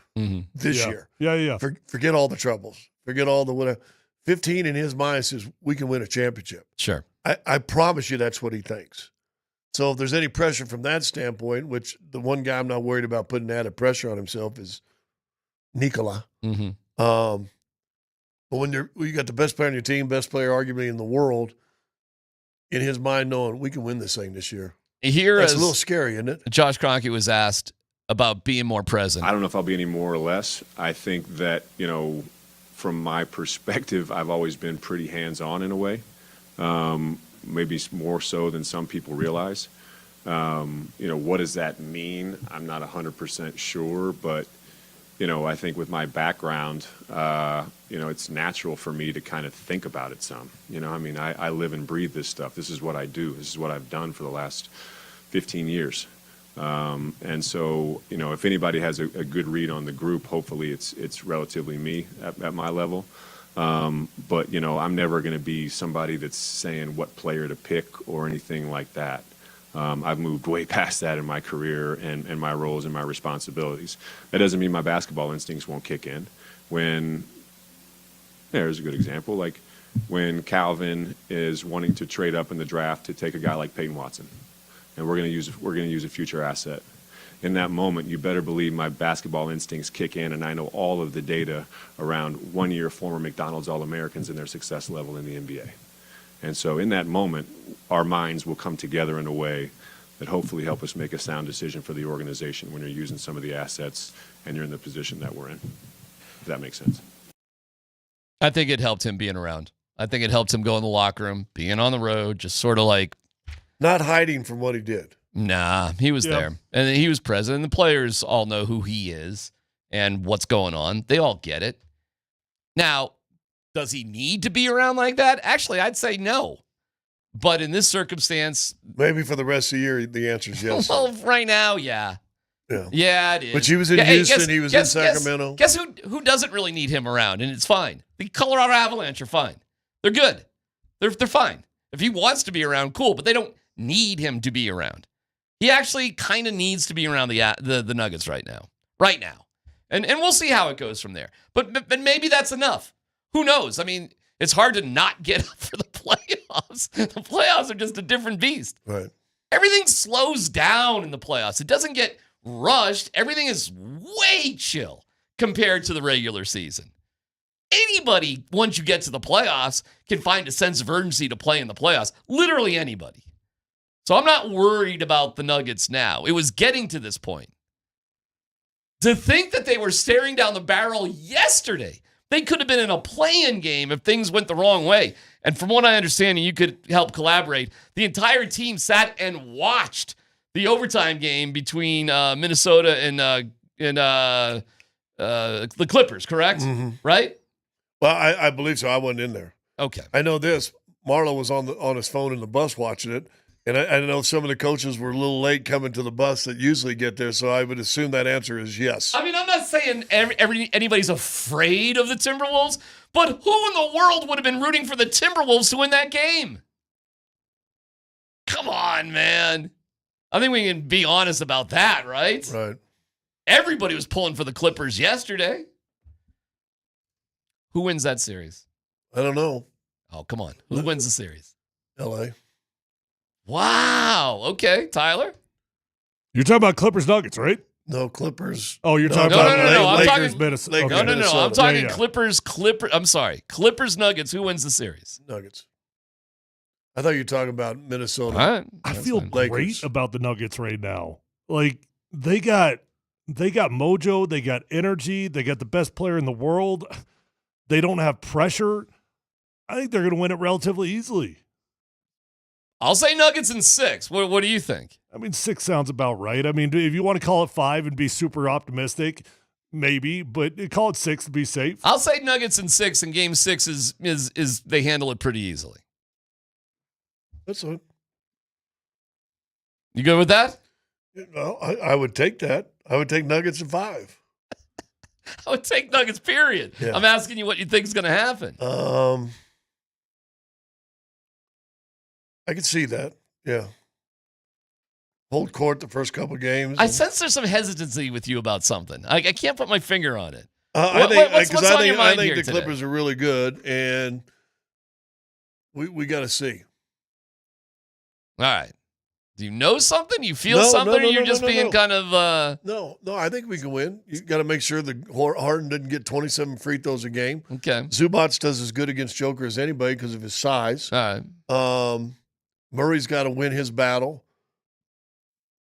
this year. Yeah. Forget all the troubles. Forget all the whatever. 15 in his mind says we can win a championship. Sure. I promise you that's what he thinks. So if there's any pressure from that standpoint, which the one guy I'm not worried about putting added pressure on himself is Nikola. Mm-hmm. But when you got the best player on your team, best player arguably in the world, in his mind knowing we can win this thing this year. Here, That's a as little scary, isn't it? Josh Kronke was asked about being more present. I don't know if I'll be any more or less. I think that, from my perspective, I've always been pretty hands-on in a way, maybe more so than some people realize. What does that mean? I'm not 100% sure, but, I think with my background, it's natural for me to kind of think about it some. I live and breathe this stuff. This is what I do. This is what I've done for the last 15 years. And so, if anybody has a good read on the group, hopefully it's relatively me at my level. But, I'm never going to be somebody that's saying what player to pick or anything like that. I've moved way past that in my career and my roles and my responsibilities. That doesn't mean my basketball instincts won't kick in. There's a good example, like when Calvin is wanting to trade up in the draft to take a guy like Peyton Watson, and we're going to use a future asset. In that moment, you better believe my basketball instincts kick in, and I know all of the data around one-year former McDonald's All-Americans and their success level in the NBA. And so in that moment, our minds will come together in a way that hopefully help us make a sound decision for the organization when you're using some of the assets and you're in the position that we're in, if that makes sense. I think it helped him being around. I think it helped him go in the locker room, being on the road, just sort of like... Not hiding from what he did. Nah, he was there. And he was present. And the players all know who he is and what's going on. They all get it. Now, does he need to be around like that? Actually, I'd say no. But in this circumstance... Maybe for the rest of the year, the answer is yes. Well, right now, yeah. Yeah, it is. But he was in Houston. He was in Sacramento. Guess who doesn't really need him around, and it's fine. The Colorado Avalanche are fine. They're good. They're fine. If he wants to be around, cool, but they don't need him to be around. He actually kind of needs to be around the Nuggets right now. Right now. And we'll see how it goes from there. But maybe that's enough. Who knows? I mean, it's hard to not get up for the playoffs. The playoffs are just a different beast. Right. Everything slows down in the playoffs. It doesn't get rushed. Everything is way chill compared to the regular season. Anybody, once you get to the playoffs, can find a sense of urgency to play in the playoffs. Literally anybody. So I'm not worried about the Nuggets now. It was getting to this point. To think that they were staring down the barrel yesterday, they could have been in a play-in game if things went the wrong way. And from what I understand, and you could help collaborate, the entire team sat and watched the overtime game between Minnesota and the Clippers, correct? Mm-hmm. Right? Well, I believe so. I wasn't in there. Okay. I know this. Marlo was on his phone in the bus watching it. And I know some of the coaches were a little late coming to the bus that usually get there, so I would assume that answer is yes. I mean, I'm not saying anybody's afraid of the Timberwolves, but who in the world would have been rooting for the Timberwolves to win that game? Come on, man. I think we can be honest about that, right? Right. Everybody was pulling for the Clippers yesterday. Who wins that series? I don't know. Oh, come on. Who wins the series? L.A. Wow. Okay, Tyler? You're talking about Clippers Nuggets, right? No, Clippers. Oh, you're talking about I'm Lakers, talking, Minnesota. No. I'm talking Yeah. Clippers Nuggets. Who wins the series? Nuggets. I thought you were talking about Minnesota. All right. I feel Lakers. great about the Nuggets right now. Like they got mojo, they got energy, they got the best player in the world. They don't have pressure. I think they're going to win it relatively easily. I'll say Nuggets in 6. What do you think? I mean, 6 sounds about right. I mean, if you want to call it 5 and be super optimistic, maybe, but call it 6 to be safe. I'll say Nuggets in 6, and Game 6 is they handle it pretty easily. That's it. You good with that? Well, I would take that. I would take Nuggets in 5. I would take Nuggets, period. Yeah. I'm asking you what you think is going to happen. I could see that. Yeah. Hold court the first couple games. I sense there's some hesitancy with you about something. I can't put my finger on it. I think the today? Clippers are really good, and we got to see. All right. Do you know something? You feel something? Or you're just being kind of... No, I think we can win. You got to make sure that Harden didn't get 27 free throws a game. Okay. Zubac does as good against Joker as anybody because of his size. All right. Murray's got to win his battle.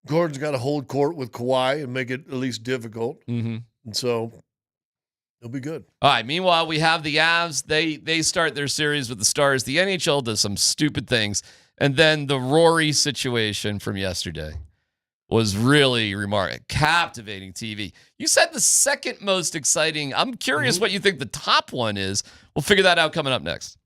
Gordon's got to hold court with Kawhi and make it at least difficult. Mm-hmm. And so it'll be good. All right. Meanwhile, we have the Avs. They start their series with the Stars. The NHL does some stupid things. And then the RORY situation from yesterday was really remarkable. Captivating TV. You said the second most exciting. I'm curious what you think the top one is. We'll figure that out coming up next.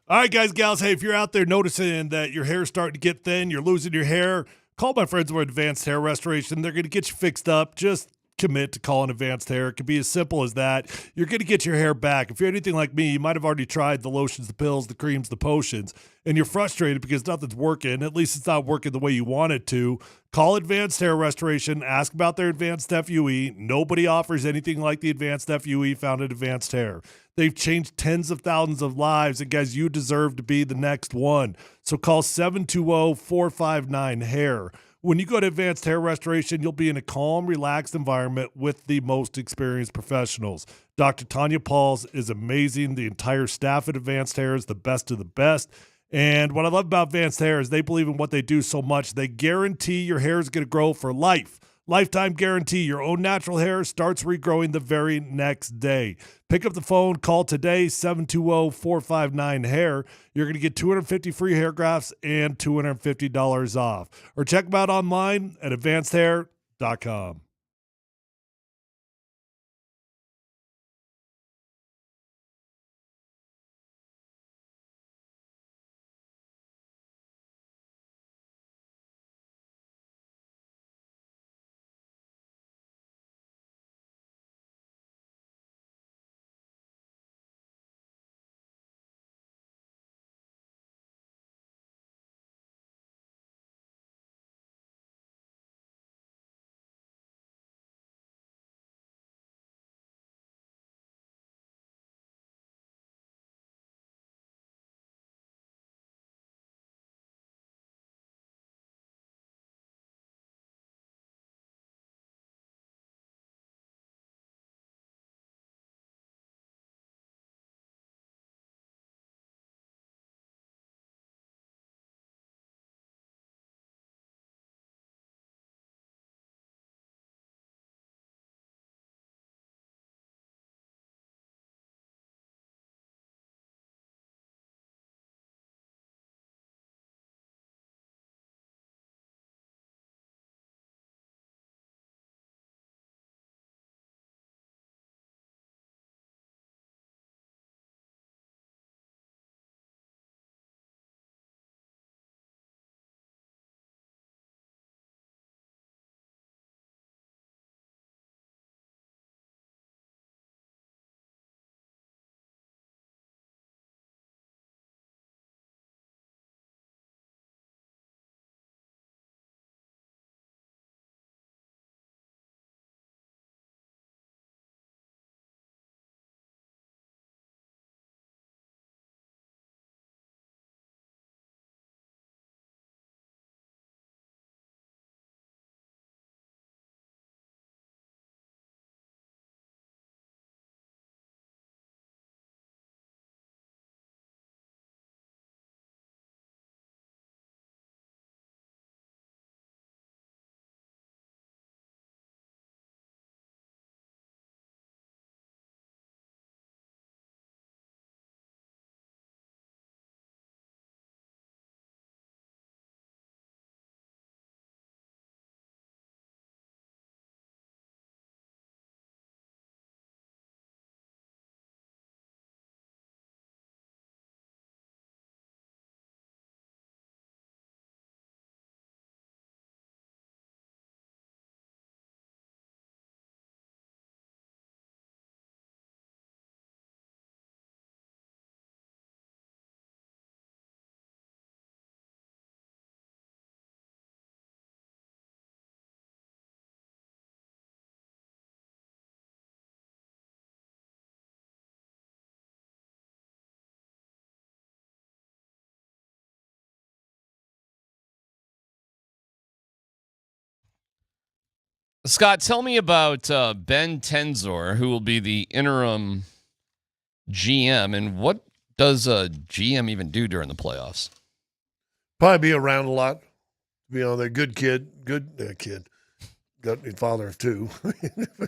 All right, guys, gals. Hey, if you're out there noticing that your hair's starting to get thin, you're losing your hair, call my friends over at Advanced Hair Restoration. They're going to get you fixed up. Just commit to calling Advanced Hair. It could be as simple as that. You're going to get your hair back. If you're anything like me, you might have already tried the lotions, the pills, the creams, the potions, and you're frustrated because nothing's working. At least it's not working the way you want it to. Call Advanced Hair Restoration. Ask about their Advanced FUE. Nobody offers anything like the Advanced FUE found at Advanced Hair. They've changed tens of thousands of lives, and guys, you deserve to be the next one. So call 720-459-HAIR. When you go to Advanced Hair Restoration, you'll be in a calm, relaxed environment with the most experienced professionals. Dr. Tanya Pauls is amazing. The entire staff at Advanced Hair is the best of the best. And what I love about Advanced Hair is they believe in what they do so much. They guarantee your hair is going to grow for life. Lifetime guarantee. Your own natural hair starts regrowing the very next day. Pick up the phone. Call today, 720-459-HAIR. You're going to get 250 free hair grafts and $250 off. Or check them out online at advancedhair.com. Scott, tell me about Ben Tenzor, who will be the interim GM, and what does a GM even do during the playoffs? Probably be around a lot. Be on there. Good kid. Good kid. Got a father of two.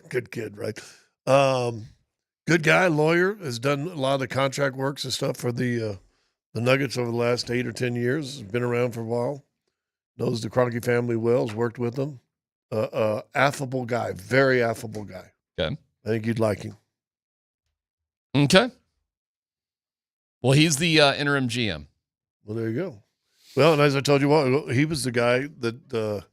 Good kid, right? Good guy, lawyer, has done a lot of the contract works and stuff for the Nuggets over the last 8 or 10 years. Been around for a while. Knows the Kronke family well. Has worked with them. Affable guy. Very affable guy. Okay. I think you'd like him. Okay. Well, he's the interim GM. Well, there you go. Well, and as I told you, he was the guy that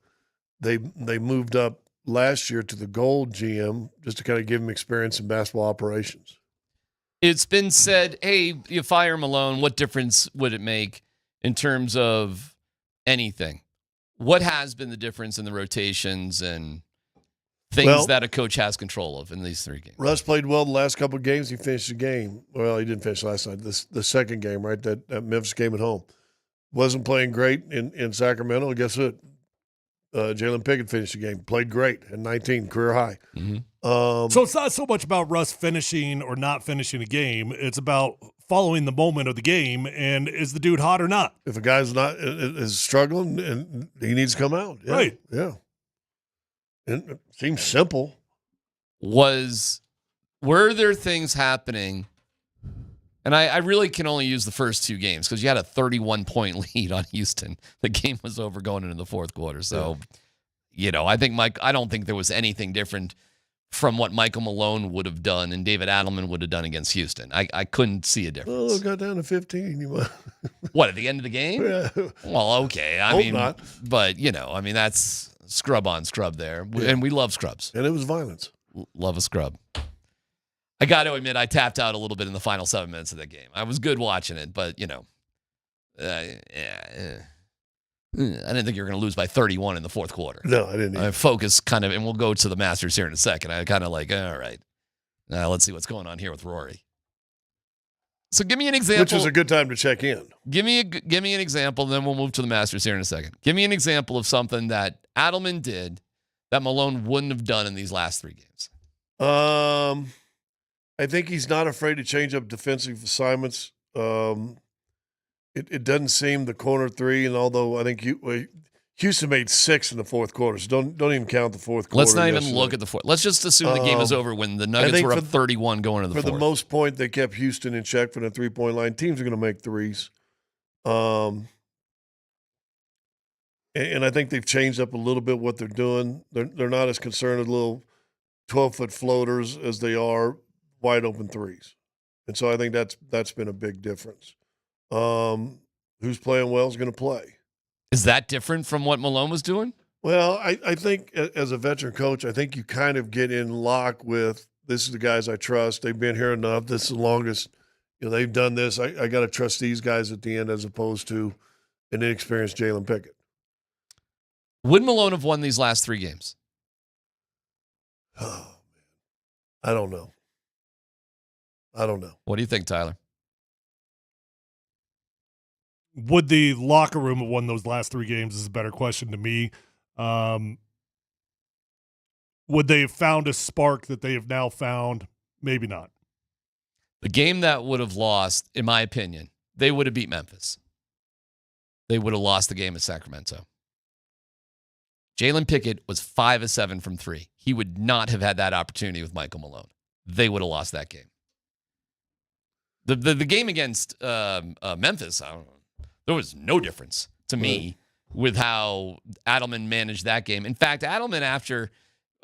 they moved up last year to the gold GM just to kind of give him experience in basketball operations. It's been said, hey, you fire Malone, what difference would it make in terms of anything? What has been the difference in the rotations and things that a coach has control of in these 3 games? Russ played well the last couple of games. He finished the game. Well, he didn't finish last night. The second game, right, that Memphis game at home. Wasn't playing great in Sacramento. And guess what? Jalen Pickett finished the game. Played great at 19, career high. Mm-hmm. So it's not so much about Russ finishing or not finishing a game. It's about following the moment of the game, and is the dude hot or not? If a guy's not is struggling, and he needs to come out. Yeah, right. Yeah. And it seems simple. Were there things happening? And I really can only use the first 2 games because you had a 31-point lead on Houston. The game was over going into the fourth quarter. So, I don't think there was anything different from what Michael Malone would have done and David Adelman would have done against Houston. I couldn't see a difference. Well, it got down to 15. You might. What, at the end of the game? Yeah. Well, okay. I Hope mean, not. But, that's scrub on scrub there. Yeah. And we love scrubs. And it was violence. Love a scrub. I got to admit, I tapped out a little bit in the final 7 minutes of that game. I was good watching it, but, I didn't think you were going to lose by 31 in the fourth quarter. No, I didn't either. I focus kind of, and we'll go to the Masters here in a second. I kind of like, all right, let's see what's going on here with Rory. So give me an example. Which is a good time to check in. Give me an example, then we'll move to the Masters here in a second. Give me an example of something that Adelman did that Malone wouldn't have done in these last 3 games. I think he's not afraid to change up defensive assignments. It doesn't seem the corner 3, and although I think Houston made 6 in the fourth quarter, so don't even count the fourth quarter. Let's not even look at the fourth. Let's just assume the game is over when the Nuggets were up 31 going into the fourth. For the most point, they kept Houston in check for the 3-point line. Teams are going to make threes. And I think they've changed up a little bit what they're doing. They're not as concerned with little 12-foot floaters as they are wide open threes. And so I think that's been a big difference. Who's playing well is going to play. Is that different from what Malone was doing? Well, I think as a veteran coach, I think you kind of get in lock with, this is the guys I trust. They've been here enough. This is the longest, they've done this. I got to trust these guys at the end as opposed to an inexperienced Jalen Pickett. Would Malone have won these last 3 games? Oh, man. I don't know. What do you think, Tyler? Would the locker room have won those last 3 games is a better question to me. Would they have found a spark that they have now found? Maybe not. The game that would have lost, in my opinion, they would have beat Memphis. They would have lost the game at Sacramento. Jalen Pickett was 5 of 7 from 3. He would not have had that opportunity with Michael Malone. They would have lost that game. The game against Memphis, I don't know. There was no difference to me with how Adelman managed that game. In fact, Adelman, after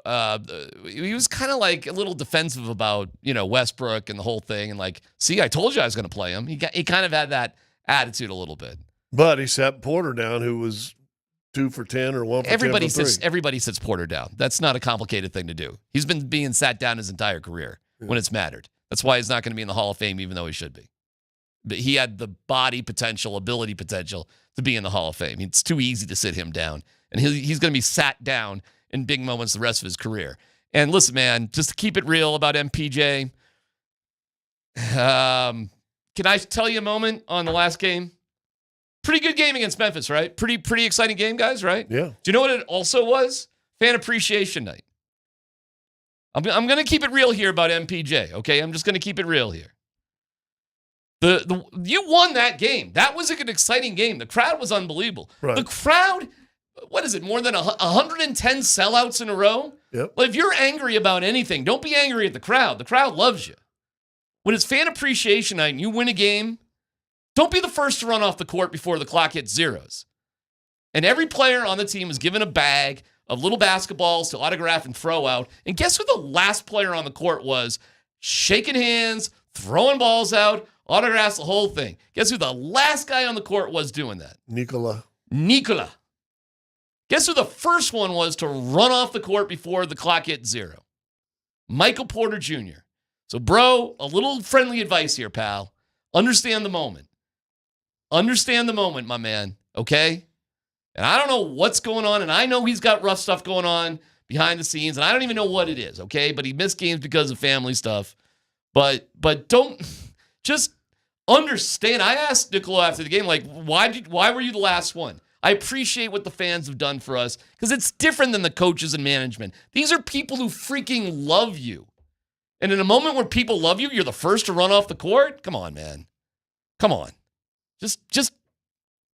he was kind of like a little defensive about Westbrook and the whole thing, and like, see, I told you I was going to play him. He kind of had that attitude a little bit. But he sat Porter down, who was 2 for 10 or 1 for 10 for 3. Everybody sits Porter down. That's not a complicated thing to do. He's been being sat down his entire career when it's mattered. That's why he's not going to be in the Hall of Fame, even though he should be. But he had the body potential, ability potential to be in the Hall of Fame. It's too easy to sit him down. And he's going to be sat down in big moments the rest of his career. And listen, man, just to keep it real about MPJ, can I tell you a moment on the last game? Pretty good game against Memphis, right? Pretty exciting game, guys, right? Yeah. Do you know what it also was? Fan appreciation night. I'm going to keep it real here about MPJ, okay? I'm just going to keep it real here. You won that game. That was an exciting game. The crowd was unbelievable. Right. The crowd, what is it, more than 110 sellouts in a row? Yep. Well, if you're angry about anything, don't be angry at the crowd. The crowd loves you. When it's fan appreciation night and you win a game, don't be the first to run off the court before the clock hits zeros. And every player on the team was given a bag of little basketballs to autograph and throw out. And guess who the last player on the court was? Shaking hands, throwing balls out, autographs, the whole thing. Guess who the last guy on the court was doing that? Nikola. Guess who the first one was to run off the court before the clock hit zero? Michael Porter Jr. So, bro, a little friendly advice here, pal. Understand the moment. Understand the moment, my man, okay? And I don't know what's going on, and I know he's got rough stuff going on behind the scenes, and I don't even know what it is, okay? But he missed games because of family stuff. But don't just understand. I asked Nicola after the game, like, why were you the last one? I appreciate what the fans have done for us because it's different than the coaches and management. These are people who freaking love you. And in a moment where people love you, you're the first to run off the court? Come on, man. Come on. Just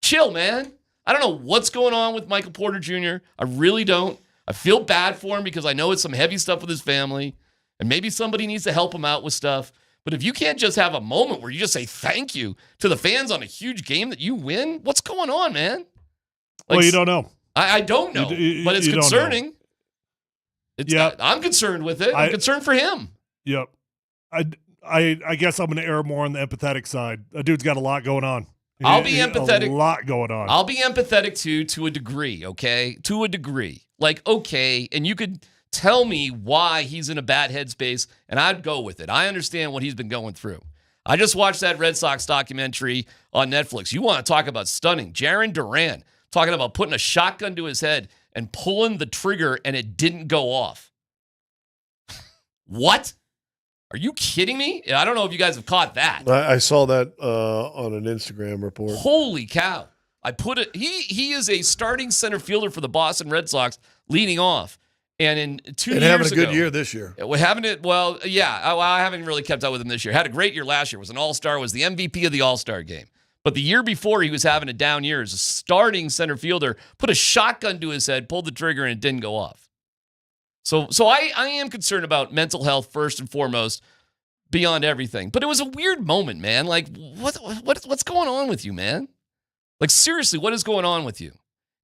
chill, man. I don't know what's going on with Michael Porter Jr. I really don't. I feel bad for him because I know it's some heavy stuff with his family, and maybe somebody needs to help him out with stuff. But if you can't just have a moment where you just say thank you to the fans on a huge game that you win, what's going on, man? Well, you don't know. I don't know, but it's concerning. I'm concerned with it. I'm concerned for him. Yep. I guess I'm going to err more on the empathetic side. That dude's got a lot going on. I'll be empathetic. A lot going on. I'll be empathetic to a degree, okay? To a degree. Like, okay, and you could tell me why he's in a bad headspace, and I'd go with it. I understand what he's been going through. I just watched that Red Sox documentary on Netflix. You want to talk about stunning. Jarren Duran talking about putting a shotgun to his head and pulling the trigger, and it didn't go off. What? Are you kidding me? I don't know if you guys have caught that. I saw that on an Instagram report. Holy cow. I put it. He is a starting center fielder for the Boston Red Sox leading off. And in 2 years ago. And having a good year this year. I haven't really kept up with him this year. Had a great year last year. Was an all-star, was the MVP of the All-Star game. But the year before, he was having a down year as a starting center fielder, put a shotgun to his head, pulled the trigger, and it didn't go off. So I am concerned about mental health first and foremost, beyond everything. But it was a weird moment, man. Like, what's going on with you, man? Like, seriously, what is going on with you?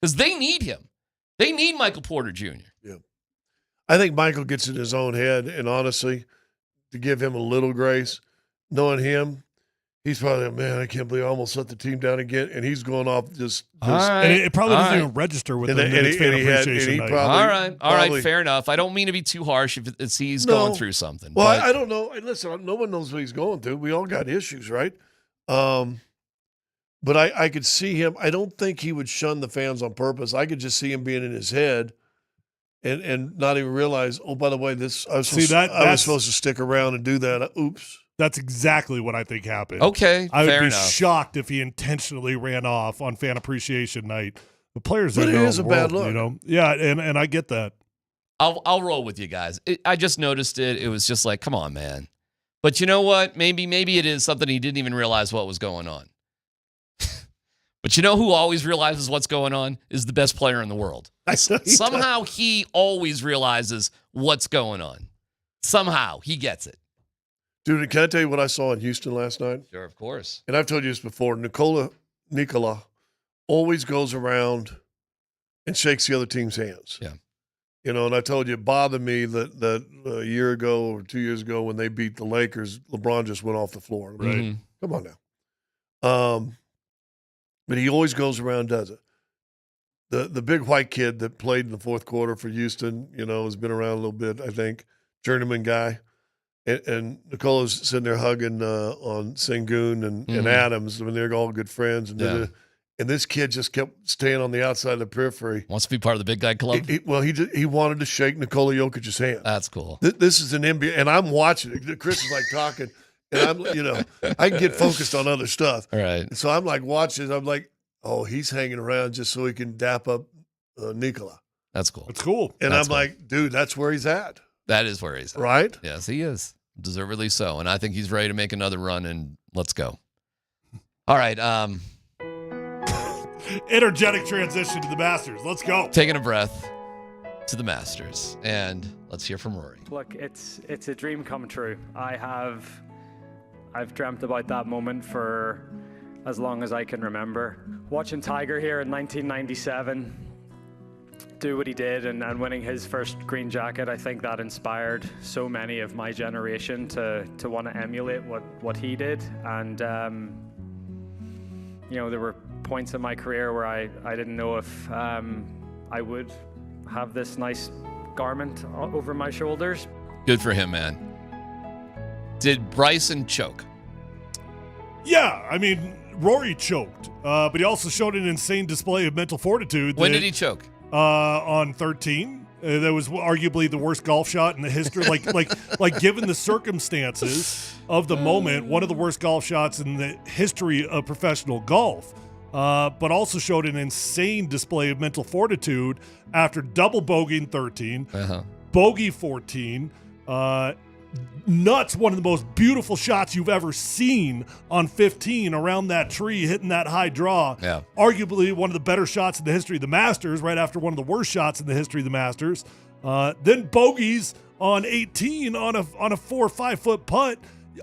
Because they need him. They need Michael Porter Jr. Yeah. I think Michael gets in his own head, and honestly, to give him a little grace, knowing him, he's probably like, man, I can't believe I almost let the team down again. And he's going off just and it probably doesn't even register with the Nuggets fan appreciation night. All right, fair enough. I don't mean to be too harsh if he's going through something. Well, I don't know. Listen, no one knows what he's going through. We all got issues, right? But I could see him. I don't think he would shun the fans on purpose. I could just see him being in his head and not even realize, oh, by the way, I was supposed to stick around and do that. Oops. That's exactly what I think happened. Okay, I would fair be enough. shocked if he intentionally ran off on fan appreciation night. The players But in it their is own a bad world, look. you know. Yeah, and I get that. I'll roll with you guys. I just noticed it. It was just like, come on, man. But you know what? Maybe it is something he didn't even realize what was going on. But you know who always realizes what's going on? Is the best player in the world. Somehow he always realizes what's going on. Somehow he gets it. Dude, can I tell you what I saw in Houston last night? Sure, of course. And I've told you this before. Nikola always goes around and shakes the other team's hands. Yeah. You know, and I told you it bothered me that a year ago or 2 years ago when they beat the Lakers, LeBron just went off the floor. Right? Mhm. Come on now. But he always goes around and does it. The big white kid that played in the fourth quarter for Houston, you know, has been around a little bit, I think, journeyman guy. And Nicola's sitting there hugging on Sengun and Adams. I mean, they're all good friends. And, and this kid just kept staying on the outside of the periphery. Wants to be part of the big guy club? He wanted to shake Nikola Jokic's hand. That's cool. This is an NBA, and I'm watching it. Chris is like talking, and I'm, you know, I can get focused on other stuff. All right. So I'm like watching. I'm like, oh, he's hanging around just so he can dap up Nikola. That's cool. That's cool. And That's I'm like, dude, that's where he's at. That is where he's at. Right? Yes, he is. Deservedly so. And I think he's ready to make another run, and let's go. All right. Energetic transition to the Masters. Let's go. Taking a breath to the Masters. And let's hear from Rory. Look, it's a dream come true. I've dreamt about that moment for as long as I can remember. Watching Tiger here in 1997 do what he did and winning his first green jacket, I think that inspired so many of my generation to want to emulate what he did. And there were points in my career where I didn't know if I would have this nice garment over my shoulders. Good for him, man. Did Bryson choke? Yeah, I mean, Rory choked, but he also showed an insane display of mental fortitude. When did he choke? On 13. That was arguably the worst golf shot in the history. Like given the circumstances of the moment, one of the worst golf shots in the history of professional golf. But also showed an insane display of mental fortitude after double bogeying 13, bogey 14, nuts, one of the most beautiful shots you've ever seen on 15 around that tree, hitting that high draw. Yeah. Arguably one of the better shots in the history of the Masters, right after one of the worst shots in the history of the Masters. Then bogeys on 18 on a 4 or 5 foot putt.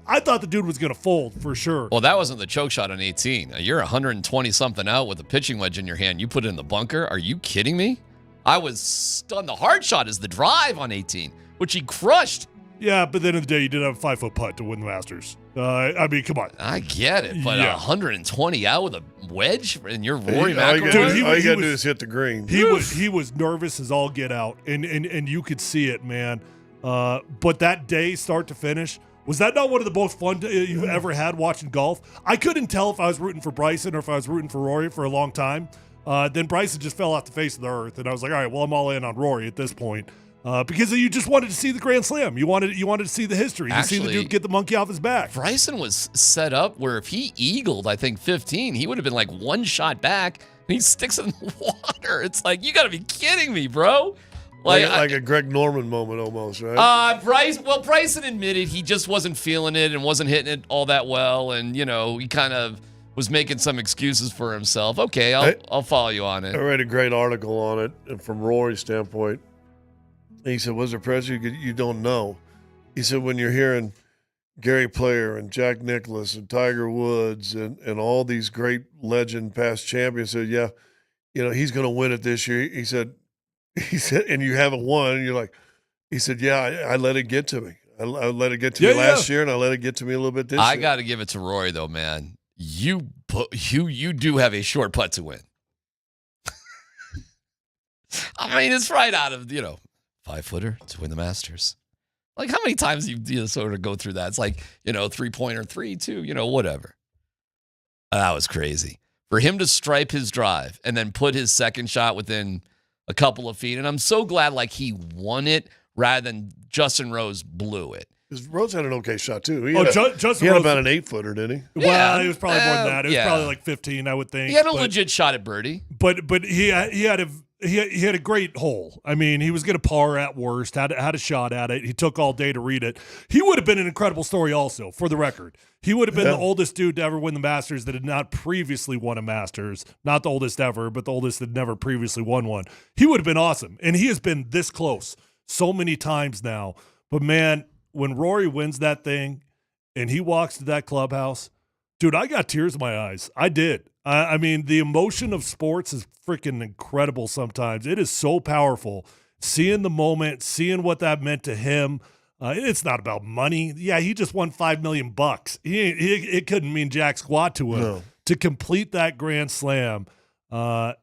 I thought the dude was going to fold for sure. Well, that wasn't the choke shot on 18. You're 120-something out with a pitching wedge in your hand. You put it in the bunker. Are you kidding me? I was stunned. The hard shot is the drive on 18, which he crushed. Yeah, but at the end of the day, you did have a 5 foot putt to win the Masters. I mean, come on. I get it, but 120 out with a wedge and you're Rory All you McIlroy? got to do is hit the green. He was nervous as all get out, and you could see it, man. But that day, start to finish, was that not one of the most fun you've ever had watching golf? I couldn't tell if I was rooting for Bryson or if I was rooting for Rory for a long time. Then Bryson just fell off the face of the earth, and I was like, all right, well, I'm all in on Rory at this point. Because you just wanted to see the Grand Slam. You wanted to see the history. You see the dude get the monkey off his back. Bryson was set up where if he eagled, I think, 15, he would have been like one shot back, and he sticks in the water. It's like, you got to be kidding me, bro. Like a Greg Norman moment almost, right? Bryson admitted he just wasn't feeling it and wasn't hitting it all that well, and, he kind of was making some excuses for himself. Okay, I'll follow you on it. I read a great article on it, and from Rory's standpoint. And he said, was there pressure? You don't know. He said, when you're hearing Gary Player and Jack Nicklaus and Tiger Woods and all these great legend past champions said, yeah, he's going to win it this year. He said, and you haven't won. And you're like, he said, yeah, I let it get to me. I let it get to me last year, and I let it get to me a little bit this year. I got to give it to Rory, though, man. You do have a short putt to win. I mean, it's right out of, 5-footer to win the Masters. Like, how many times you sort of go through that? It's like, 3-pointer, 3-2, whatever. That was crazy. For him to stripe his drive and then put his second shot within a couple of feet. And I'm so glad, he won it rather than Justin Rose blew it. Because Rose had an okay shot, too. He Justin had Rose, about an 8-footer, didn't he? Well, it was probably more than that. It was probably like 15, I would think. He had a legit shot at birdie. But he had a great hole. I mean, he was going to par at worst, had a shot at it. He took all day to read it. He would have been an incredible story also, for the record. He would have been the oldest dude to ever win the Masters that had not previously won a Masters. Not the oldest ever, but the oldest that never previously won one. He would have been awesome. And he has been this close so many times now. But, man, when Rory wins that thing and he walks to that clubhouse, dude, I got tears in my eyes. I did. I mean, the emotion of sports is freaking incredible sometimes. It is so powerful. Seeing the moment, seeing what that meant to him. It's not about money. Yeah, he just won $5 million. It couldn't mean jack squat to him. No. To complete that Grand Slam, that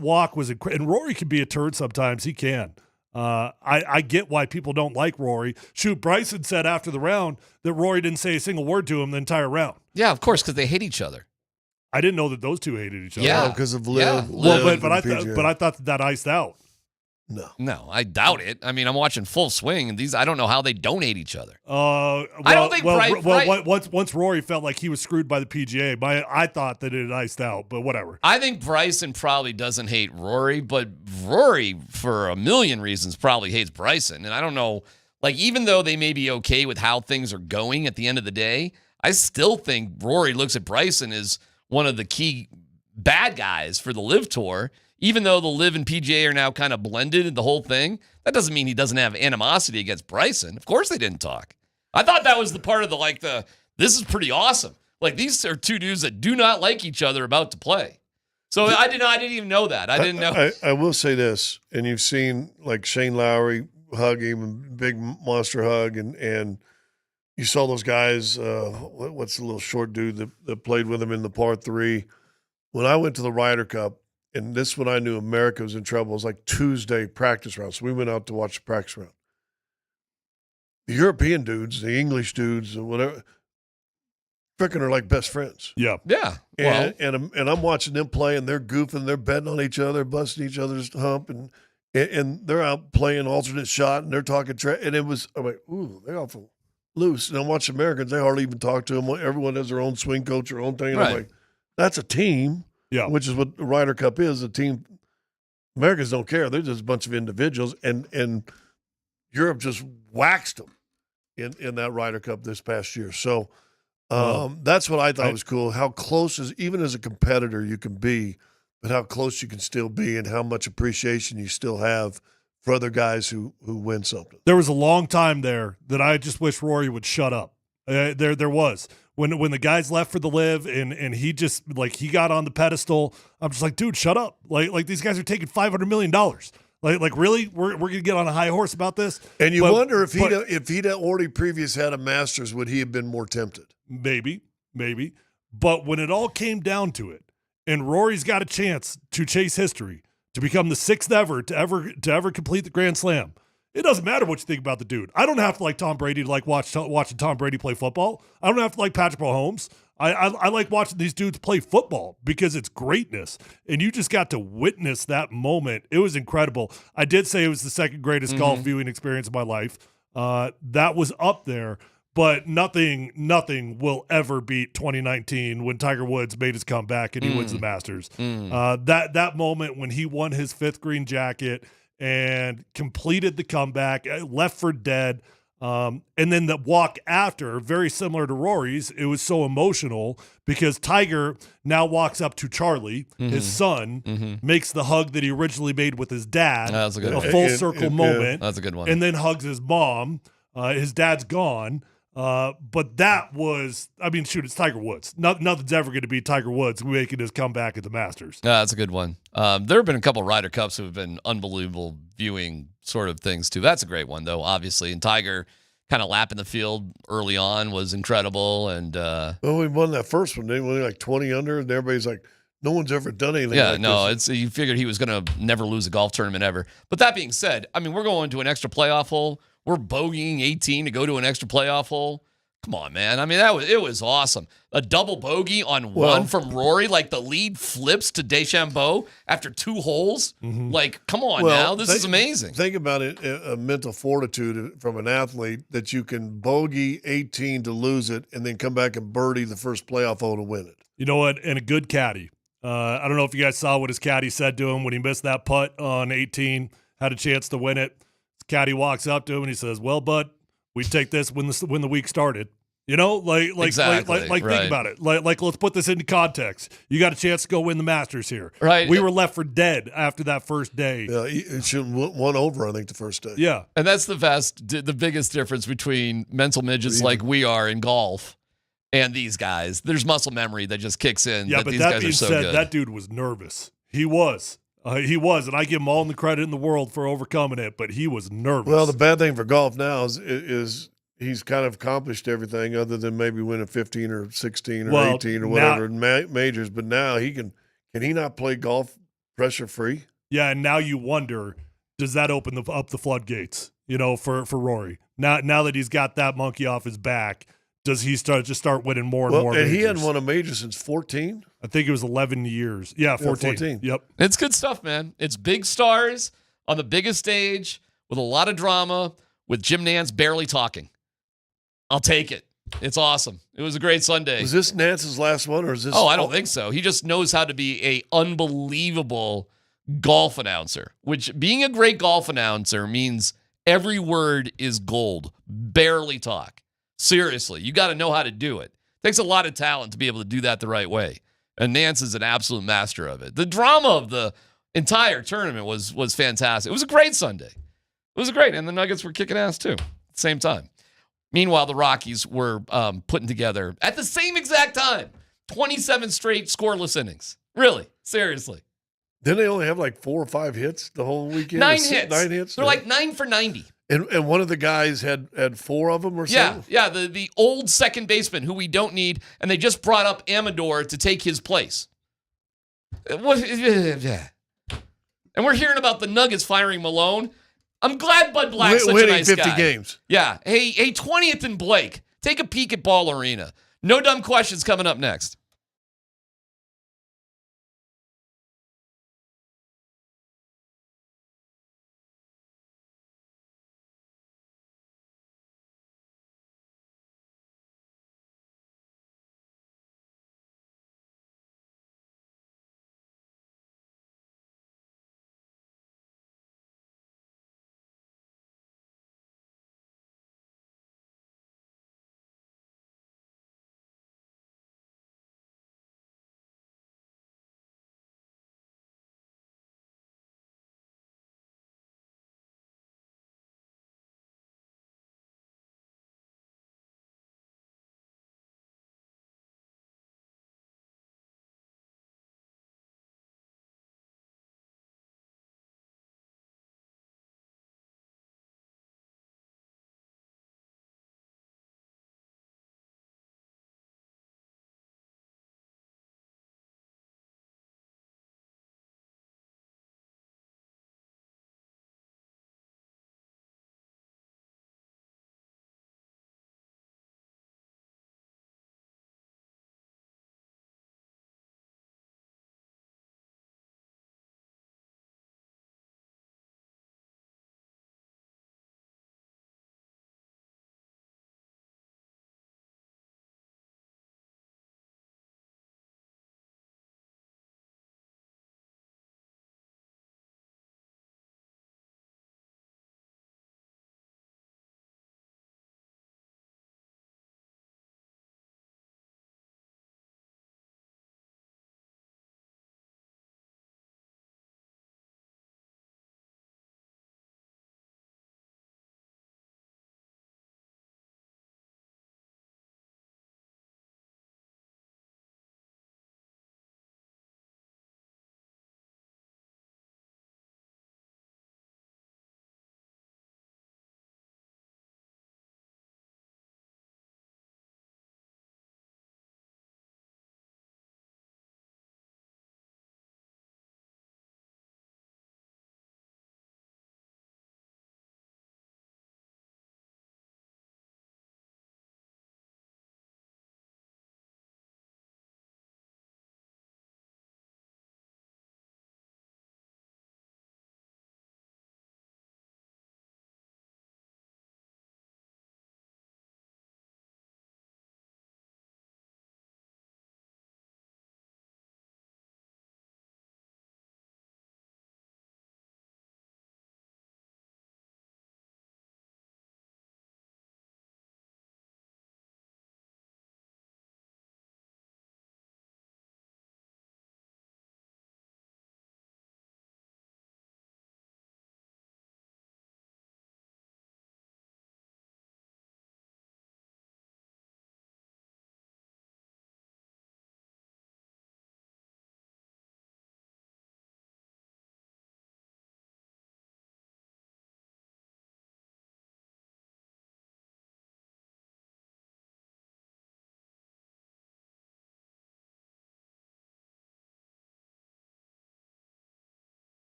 walk was incredible. And Rory can be a turd sometimes. He can. I get why people don't like Rory. Shoot, Bryson said after the round that Rory didn't say a single word to him the entire round. Yeah, of course, because they hate each other. I didn't know that those two hated each other. Yeah, because of Yeah. Liv. Well, but I thought that iced out. No, I doubt it. I mean, I'm watching Full Swing, and I don't know how they don't hate each other. I don't think once Rory felt like he was screwed by the PGA, I thought that it had iced out, but whatever. I think Bryson probably doesn't hate Rory, but Rory, for a million reasons, probably hates Bryson. And I don't know, Like, even though they may be okay with how things are going at the end of the day, I still think Rory looks at Bryson as one of the key bad guys for the LIV Tour. Even though the LIV and PGA are now kind of blended in the whole thing, that doesn't mean he doesn't have animosity against Bryson. Of course they didn't talk. I thought that was the part of this is pretty awesome. Like, these are two dudes that do not like each other about to play. So I didn't even know that. I didn't know. I will say this, and you've seen like Shane Lowry hug him, and big monster hug, and you saw those guys. What's the little short dude that played with him in the par 3? When I went to the Ryder Cup, and this when I knew America was in trouble, it was like Tuesday practice round. So we went out to watch the practice round. The European dudes, the English dudes, or whatever, freaking are like best friends. Yeah. Yeah. And I'm watching them play, and they're goofing, they're betting on each other, busting each other's hump, and they're out playing alternate shot, and they're talking and it was, I'm like, ooh, they're awful loose. And I'm watching Americans, they hardly even talk to them. Everyone has their own swing coach, their own thing. And I'm like, that's a team. Yeah. Which is what the Ryder Cup is, a team. Americans don't care. They're just a bunch of individuals, and Europe just waxed them in that Ryder Cup this past year. So that's what I thought was cool, how close, even as a competitor you can be, but how close you can still be and how much appreciation you still have for other guys who win something. There was a long time there that I just wish Rory would shut up. There was. When the guys left for the LIV and he just, like, he got on the pedestal, I'm just like, dude, shut up. Like these guys are taking $500 million. Like really? We're going to get on a high horse about this? And you wonder if he'd already previous had a Masters, would he have been more tempted? Maybe. But when it all came down to it, and Rory's got a chance to chase history, to become the 6th ever to ever complete the Grand Slam, it doesn't matter what you think about the dude. I don't have to like Tom Brady to like watching Tom Brady play football. I don't have to like Patrick Mahomes. I like watching these dudes play football because it's greatness. And you just got to witness that moment. It was incredible. I did say it was the second greatest golf viewing experience of my life. That was up there. But nothing will ever beat 2019 when Tiger Woods made his comeback and he wins the Masters. That moment when he won his 5th green jacket and completed the comeback, left for dead, and then the walk after, very similar to Rory's, it was so emotional because Tiger now walks up to Charlie, his son, makes the hug that he originally made with his dad, That's a good one. full circle moment. That's a good one. And then hugs his mom. His dad's gone. But that was, I mean, shoot, it's Tiger Woods. Nothing's ever going to beat Tiger Woods making his comeback at the Masters. That's a good one. There have been a couple Ryder Cups who have been unbelievable viewing sort of things too. That's a great one though, obviously. And Tiger kind of lapping the field early on was incredible. And well, we won that first one. They won like 20 under, and everybody's like, no one's ever done anything yeah, like no, this. you figured he was going to never lose a golf tournament ever. But that being said, I mean, we're going to an extra playoff hole. We're bogeying 18 to go to an extra playoff hole. Come on, man. I mean, it was awesome. A double bogey on one from Rory, like the lead flips to DeChambeau after 2 holes. Like, come on now. This is amazing. Think about it, a mental fortitude from an athlete that you can bogey 18 to lose it and then come back and birdie the first playoff hole to win it. You know what? And a good caddy. I don't know if you guys saw what his caddy said to him when he missed that putt on 18, had a chance to win it. His caddy walks up to him and he says, well, bud, we take this when the week started. You know, Exactly, think about it. Like, let's put this into context. You got a chance to go win the Masters here. Right. We were left for dead after that first day. Yeah, it should won over, I think, the first day. Yeah. And that's the biggest difference between mental midgets like we are in golf and these guys. There's muscle memory that just kicks in. Yeah, but these that guys being are so said, good. that dude was nervous. He was, and I give him all the credit in the world for overcoming it, but he was nervous. Well, the bad thing for golf now is he's kind of accomplished everything other than maybe winning 15 or 16 or 18 or whatever in majors. But now can he not play golf pressure free? Yeah, and now you wonder, does that open up the floodgates? You know, for Rory. Now that he's got that monkey off his back, does he start winning more and more? And majors? he hadn't won a major since 14. I think it was 11 years. Yeah, 14. Yep. It's good stuff, man. It's big stars on the biggest stage with a lot of drama, with Jim Nantz barely talking. I'll take it. It's awesome. It was a great Sunday. Was this Nance's last one, or is this? Oh, I don't think so. He just knows how to be a unbelievable golf announcer, which being a great golf announcer means Every word is gold. Barely talk. Seriously, you got to know how to do it. Takes a lot of talent to be able to do that the right way. And Nance is an absolute master of it. The drama of the entire tournament was fantastic. It was a great Sunday. It was great. And the Nuggets were kicking ass too at the same time. Meanwhile, the Rockies were putting together at the same exact time 27 straight scoreless innings. Really? Seriously. Didn't they only have like 4 or 5 hits the whole weekend? 9 hits. 9 hits? They're like 9 for 90. And one of the guys had 4 of them or something? Yeah, the old second baseman who we don't need, and they just brought up Amador to take his place. And we're hearing about the Nuggets firing Malone. I'm glad Bud Black's such a nice guy. Winning 50 games. Yeah. Hey, 20th and Blake. Take a peek at Ball Arena. No dumb questions coming up next.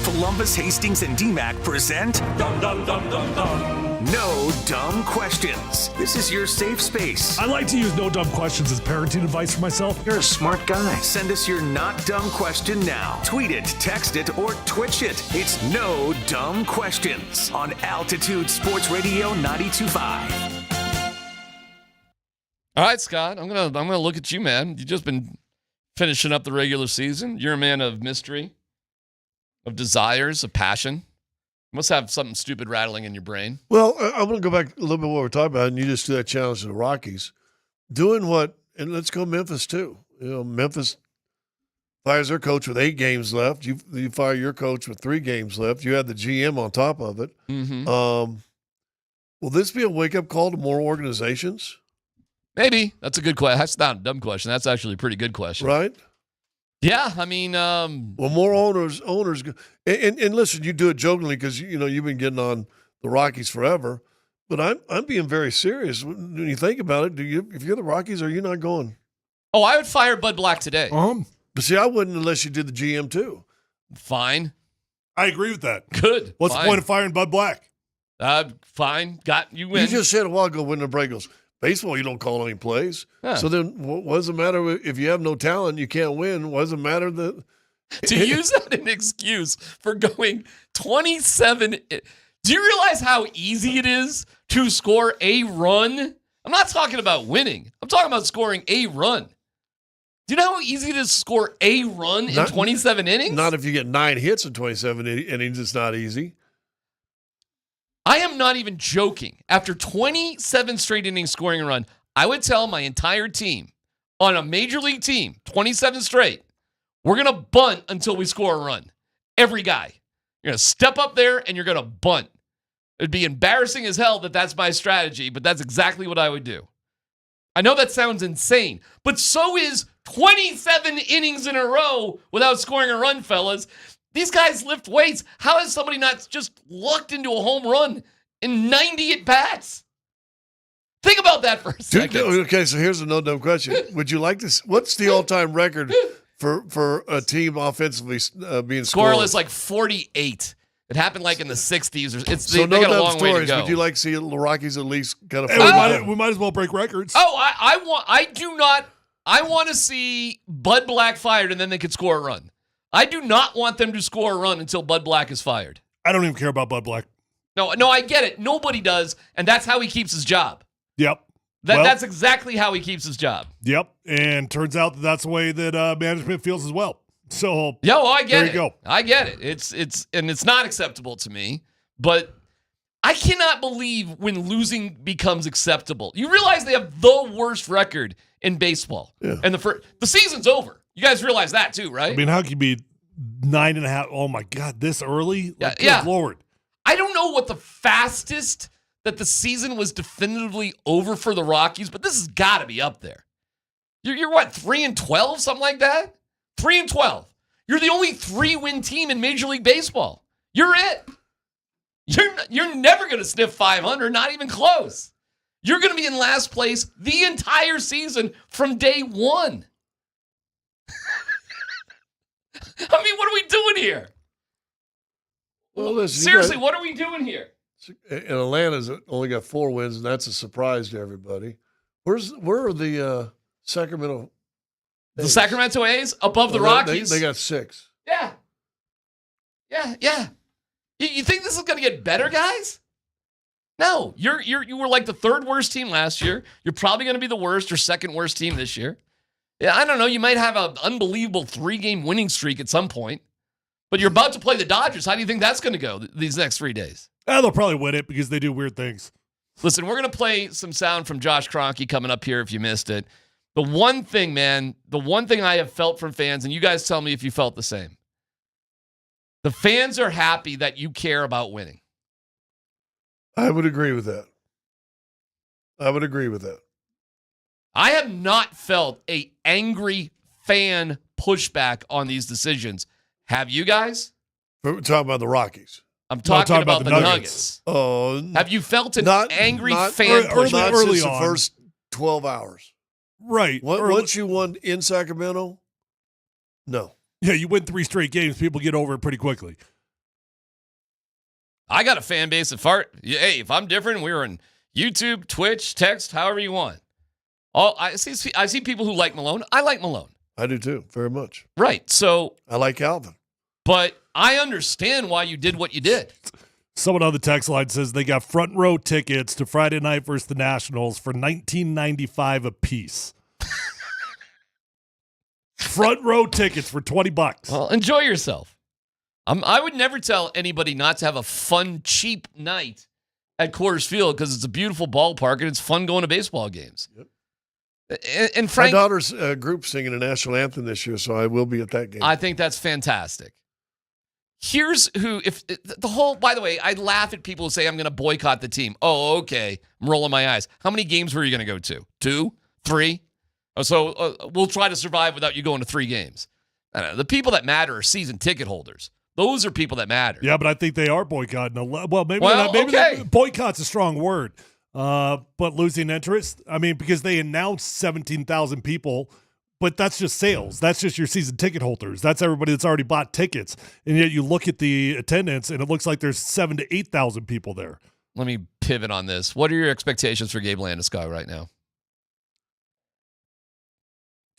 Polumbus, Hastings, and DMac present No Dumb Questions. This is your safe space. I like to use no dumb questions as parenting advice for myself. You're a smart guy. Send us your not dumb question now. Tweet it, text it, or Twitch it. It's No Dumb Questions on Altitude Sports Radio 92.5. All right, Scott, I'm gonna look at you, man. You've just been finishing up the regular season. You're a man of mystery, of desires, of passion. You must have something stupid rattling in your brain. Well, I'm going to go back a little bit what we're talking about, and you just do that challenge to the Rockies. Doing what, and let's go Memphis too. Memphis fires their coach with 8 games left. You fire your coach with 3 games left. You had the GM on top of it. Mm-hmm. Will this be a wake-up call to more organizations? Maybe. That's a good question. That's not a dumb question. That's actually a pretty good question. Right? Yeah, I mean, well, more owners, and listen, you do it jokingly because you've been getting on the Rockies forever, but I'm being very serious when you think about it. If you're the Rockies, are you not going? Oh, I would fire Bud Black today. But see, I wouldn't unless you did the GM too. Fine. I agree with that. Good. What's the point of firing Bud Black? Fine. Got you in. You just said a while ago when the break goes. Baseball, you don't call any plays. Yeah. So then what does it matter if you have no talent, you can't win? What does it matter that to use that an excuse for going 27? Do you realize how easy it is to score a run? I'm not talking about winning. I'm talking about scoring a run. Do you know how easy it is to score a run in 27 innings? Not if you get 9 hits in 27 innings. It's not easy. I am not even joking. After 27 straight innings scoring a run, I would tell my entire team on a major league team, 27 straight, we're going to bunt until we score a run. Every guy. You're going to step up there and you're going to bunt. It'd be embarrassing as hell that that's my strategy, but that's exactly what I would do. I know that sounds insane, but so is 27 innings in a row without scoring a run, fellas. These guys lift weights. How has somebody not just lucked into a home run in 90 at-bats? Think about that for a second. Okay, so here's a no-dumb question. Would you like to – what's the all-time record for a team offensively being scoreless? Scoreless, like 48. It happened like in the 60s. They got a long way to stories. go. Would you like to see the Rockies at least kind of we might as well break records. Oh, I want to see Bud Black fired and then they could score a run. I do not want them to score a run until Bud Black is fired. I don't even care about Bud Black. No, I get it. Nobody does, and that's how he keeps his job. Yep. That's exactly how he keeps his job. Yep. And turns out that's the way that management feels as well. So, I get it. There you go. I get it. It's not acceptable to me, but I cannot believe when losing becomes acceptable. You realize they have the worst record in baseball. Yeah. And the season's over. You guys realize that too, right? I mean, how can you be 9.5? Oh my God, this early? Like, yeah. Good Lord. I don't know what the fastest that the season was definitively over for the Rockies, but this has got to be up there. You're what, 3-12, something like that? 3-12. You're the only 3-win team in Major League Baseball. You're it. You're never going to sniff 500, not even close. You're going to be in last place the entire season from day one. I mean, what are we doing here? Well, listen, seriously, what are we doing here? And Atlanta's only got 4 wins, and that's a surprise to everybody. Where are the Sacramento? The Sacramento A's above the Rockies. They got 6. Yeah. You think this is going to get better, guys? No, you were like the 3rd worst team last year. You're probably going to be the worst or 2nd worst team this year. Yeah, I don't know. You might have an unbelievable 3-game winning streak at some point, but you're about to play the Dodgers. How do you think that's going to go these next 3 days? They'll probably win it because they do weird things. Listen, we're going to play some sound from Josh Kronke coming up here if you missed it. The one thing I have felt from fans, and you guys tell me if you felt the same. The fans are happy that you care about winning. I would agree with that. I have not felt an angry fan pushback on these decisions. Have you guys? We're talking about the Rockies. I'm talking about the Nuggets. Oh, have you felt an angry fan pushback? Not since the first 12 hours. Right. Once you won in Sacramento, no. Yeah, you win 3 straight games. People get over it pretty quickly. I got a fan base at fart. Hey, if I'm different, we're on YouTube, Twitch, text, however you want. I see people who like Malone. I like Malone. I do too, very much. Right. So I like Calvin. But I understand why you did what you did. Someone on the text line says they got front row tickets to Friday night versus the Nationals for $19.95 a piece. Front row tickets for $20. Well, enjoy yourself. I would never tell anybody not to have a fun, cheap night at Coors Field because it's a beautiful ballpark and it's fun going to baseball games. Yep. And Frank, my daughter's group singing a national anthem this year, so I will be at that game. I think that's fantastic. Here's who, if the whole, by the way, I laugh at people who say I'm going to boycott the team. Oh, okay. I'm rolling my eyes. How many games were you going to go to? 2? 3? So we'll try to survive without you going to 3 games. I don't know. The people that matter are season ticket holders. Those are people that matter. Yeah, but I think they are boycotting. Well, maybe okay. Boycott's a strong word. But losing interest, I mean, because they announced 17,000 people, but that's just sales. That's just your season ticket holders. That's everybody that's already bought tickets. And yet you look at the attendance, and it looks like there's 7,000 to 8,000 people there. Let me pivot on this. What are your expectations for Gabe Landeskog right now?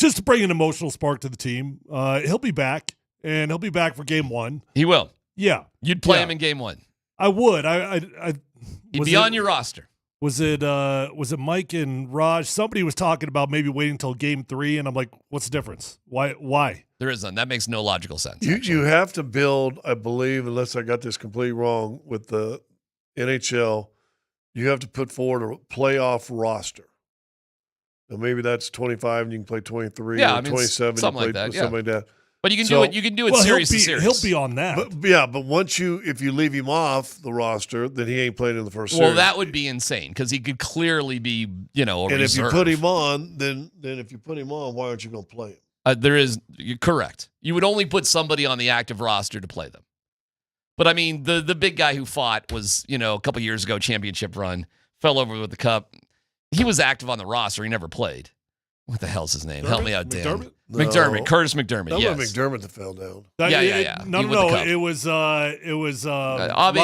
Just to bring an emotional spark to the team. He'll be back, and he'll be back for game 1. He will. Yeah. You'd play him in game 1. I would. He'd be on your roster. Was it Mike and Raj? Somebody was talking about maybe waiting until game 3, and I'm like, what's the difference? Why? There is none. That makes no logical sense. You have to build, I believe, unless I got this completely wrong, with the NHL, you have to put forward a playoff roster. Now maybe that's 25 and you can play 23 or 27 something like that. something like that. But you can do it. You can do it series to series. He'll be on that. But if you leave him off the roster, then he ain't playing in the first series. Well, that would be insane because he could clearly be, a and reserve. if you put him on, then if you put him on, why aren't you going to play him? You're correct. You would only put somebody on the active roster to play them. But I mean, the big guy who fought was, a couple years ago, championship run, fell over with the cup. He was active on the roster. He never played. What the hell's his name? Help me out, Dan. McDermott? McDermott. No. Curtis McDermott. That yes. was McDermott that fell down. Yeah. No. It was Abe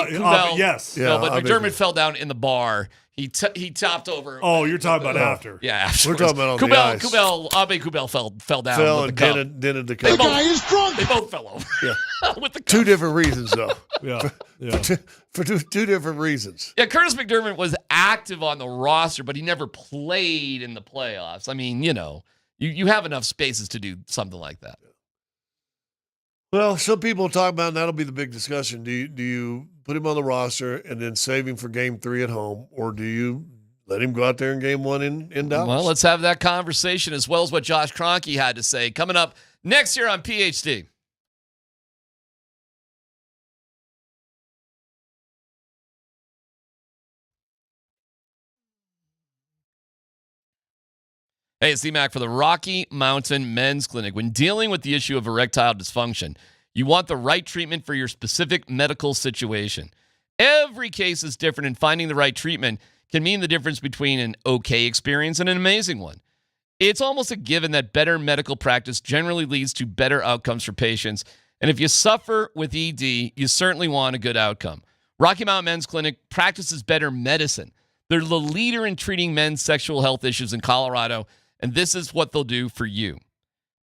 Kubel. Yes. No, but McDermott fell down in the bar. He topped over. Oh, you're talking about after. Yeah, afterwards. We're talking about on the ice. Abe Kubel fell down. Fell with and the cup. dented the cup. That guy is drunk. They both fell over. Yeah. with the cup. 2 different reasons, though. Yeah. For two different reasons. Yeah, Curtis McDermott was active on the roster, but he never played in the playoffs. I mean, you have enough spaces to do something like that. Well, some people talk about, and that'll be the big discussion. Do you put him on the roster and then save him for game 3 at home, or do you let him go out there in game 1 in Dallas? Well, let's have that conversation as well as what Josh Kronke had to say coming up next year on PhD. Hey, it's DMac for the Rocky Mountain Men's Clinic. When dealing with the issue of erectile dysfunction, you want the right treatment for your specific medical situation. Every case is different, and finding the right treatment can mean the difference between an okay experience and an amazing one. It's almost a given that better medical practice generally leads to better outcomes for patients, and if you suffer with ED, you certainly want a good outcome. Rocky Mountain Men's Clinic practices better medicine. They're the leader in treating men's sexual health issues in Colorado, and this is what they'll do for you.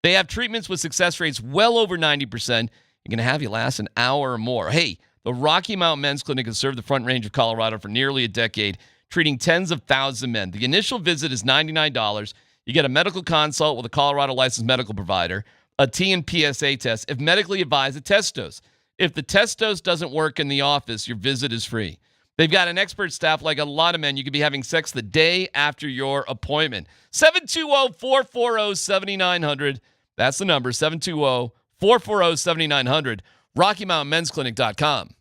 They have treatments with success rates well over 90%. They're going to have you last an hour or more. Hey, the Rocky Mountain Men's Clinic has served the Front Range of Colorado for nearly a decade, treating tens of thousands of men. The initial visit is $99. You get a medical consult with a Colorado licensed medical provider, a T and PSA test, if medically advised, a test dose. If the test dose doesn't work in the office, your visit is free. They've got an expert staff. Like a lot of men, you could be having sex the day after your appointment. 720-440-7900. That's the number, 720-440-7900. RockyMountainMen'sClinic.com.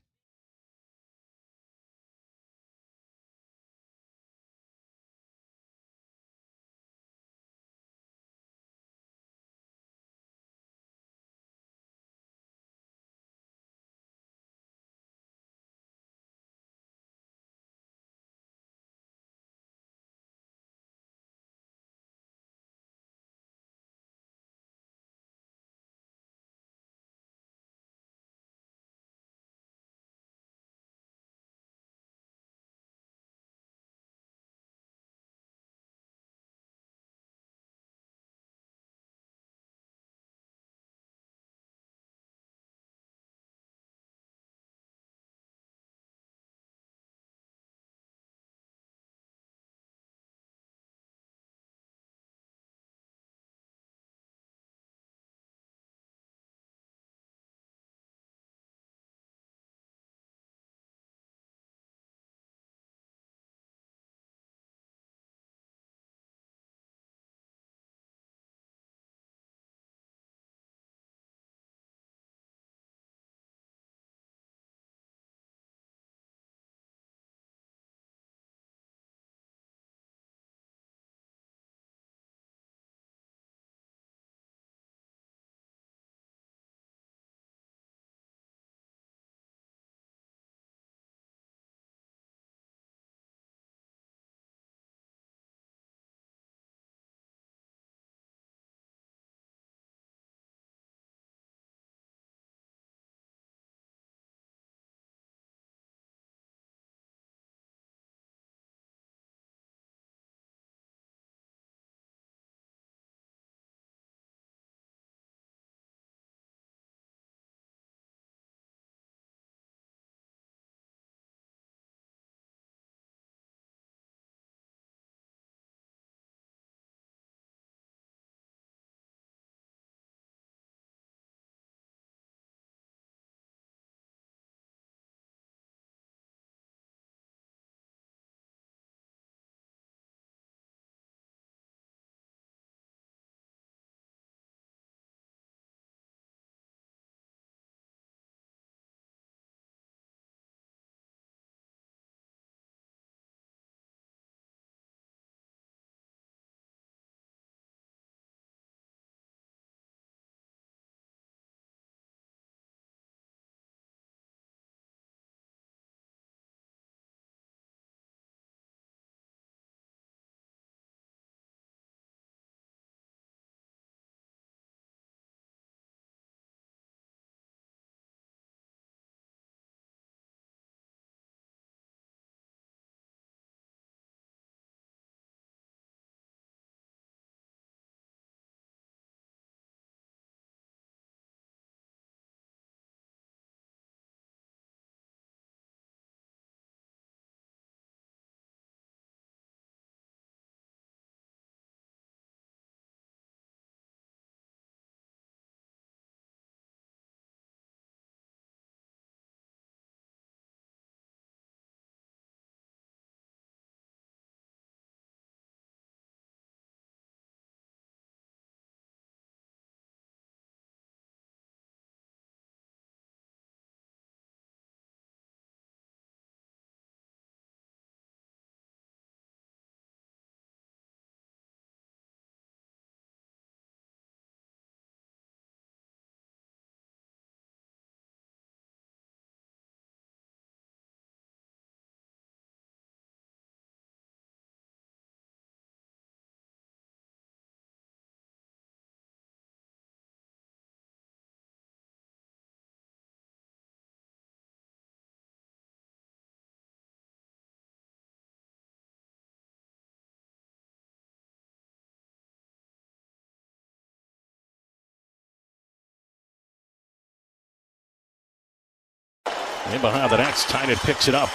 In behind the nets, Tynan picks it up.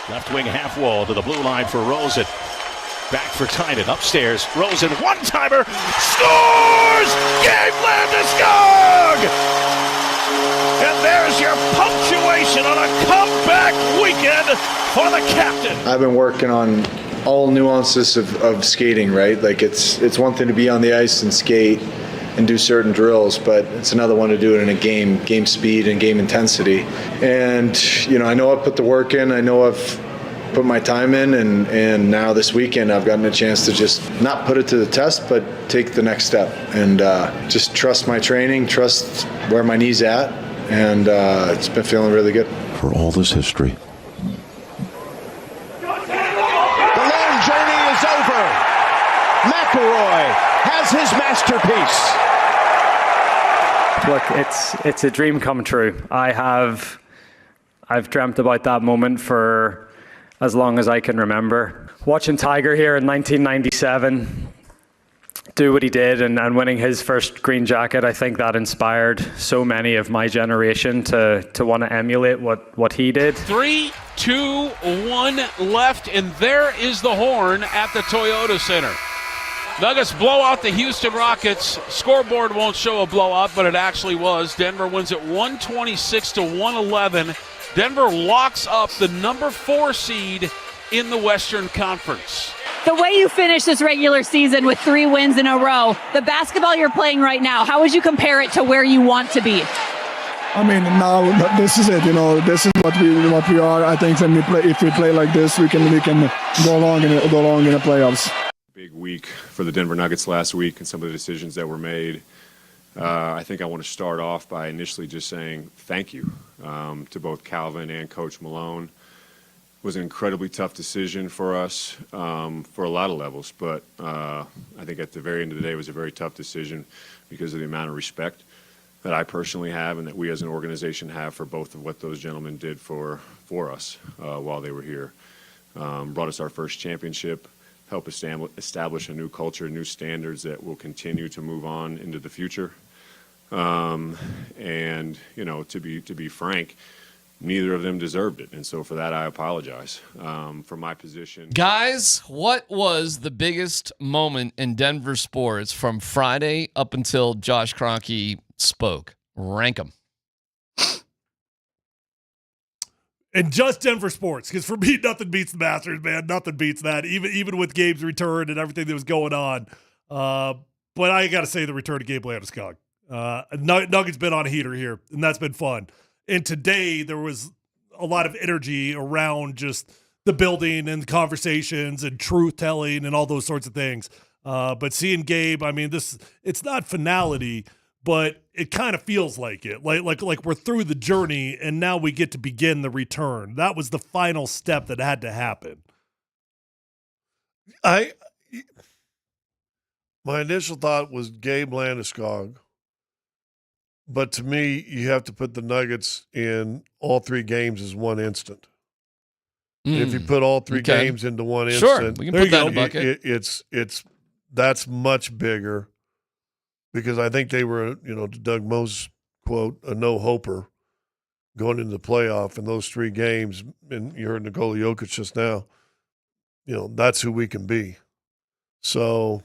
Left wing half wall to the blue line for Rosen. Back for Tynan, upstairs. Rosen, one-timer, scores! Gabe Landeskog! And there's your punctuation on a comeback weekend for the captain. I've been working on all nuances of skating, right? Like it's one thing to be on the ice and skate and do certain drills, but it's another one to do it in a game speed and game intensity. And, I know I've put the work in, I know I've put my time in, and now this weekend I've gotten a chance to just not put it to the test, but take the next step and just trust my training, trust where my knee's at, and it's been feeling really good. For all this history, the long journey is over. McElroy has his masterpiece. Look, it's a dream come true. I've dreamt about that moment for as long as I can remember. Watching Tiger here in 1997 do what he did and winning his first green jacket, I think that inspired so many of my generation to want to emulate what he did. 3, 2, 1 left, and there is the horn at the Toyota Center. Nuggets blow out the Houston Rockets. Scoreboard won't show a blowout, but it actually was. Denver wins it 126-111. Denver locks up the number 4 seed in the Western Conference. The way you finish this regular season with 3 wins in a row, the basketball you're playing right now, how would you compare it to where you want to be? I mean, now this is it. This is what we are. I think if we play like this, we can go long in the playoffs. Big week for the Denver Nuggets last week and some of the decisions that were made. I think I want to start off by initially just saying thank you to both Calvin and Coach Malone. It was an incredibly tough decision for us for a lot of levels, but I think at the very end of the day it was a very tough decision because of the amount of respect that I personally have and that we as an organization have for both of what those gentlemen did for us while they were here. Brought us our first championship, help establish a new culture, new standards that will continue to move on into the future. And, to be frank, neither of them deserved it. And so for that, I apologize for my position. Guys, what was the biggest moment in Denver sports from Friday up until Josh Kronke spoke? Rank them. And just Denver sports, because for me, nothing beats the Masters, man. Nothing beats that, even with Gabe's return and everything that was going on. But I got to say the return of Gabe Landeskog. Nuggets been on a heater here, and that's been fun. And today there was a lot of energy around just the building and the conversations and truth telling and all those sorts of things. But seeing Gabe, I mean, it's not finality, but it kind of feels like it. Like we're through the journey and now we get to begin the return. That was the final step that had to happen. My initial thought was Gabe Landeskog. But to me, you have to put the Nuggets in all 3 games as one instant. If you put all 3 games into one instant, we can put that in a bucket. That's much bigger because I think they were, to Doug Moser's quote, a no-hoper going into the playoff in those 3 games. And you heard Nikola Jokic just now. That's who we can be. So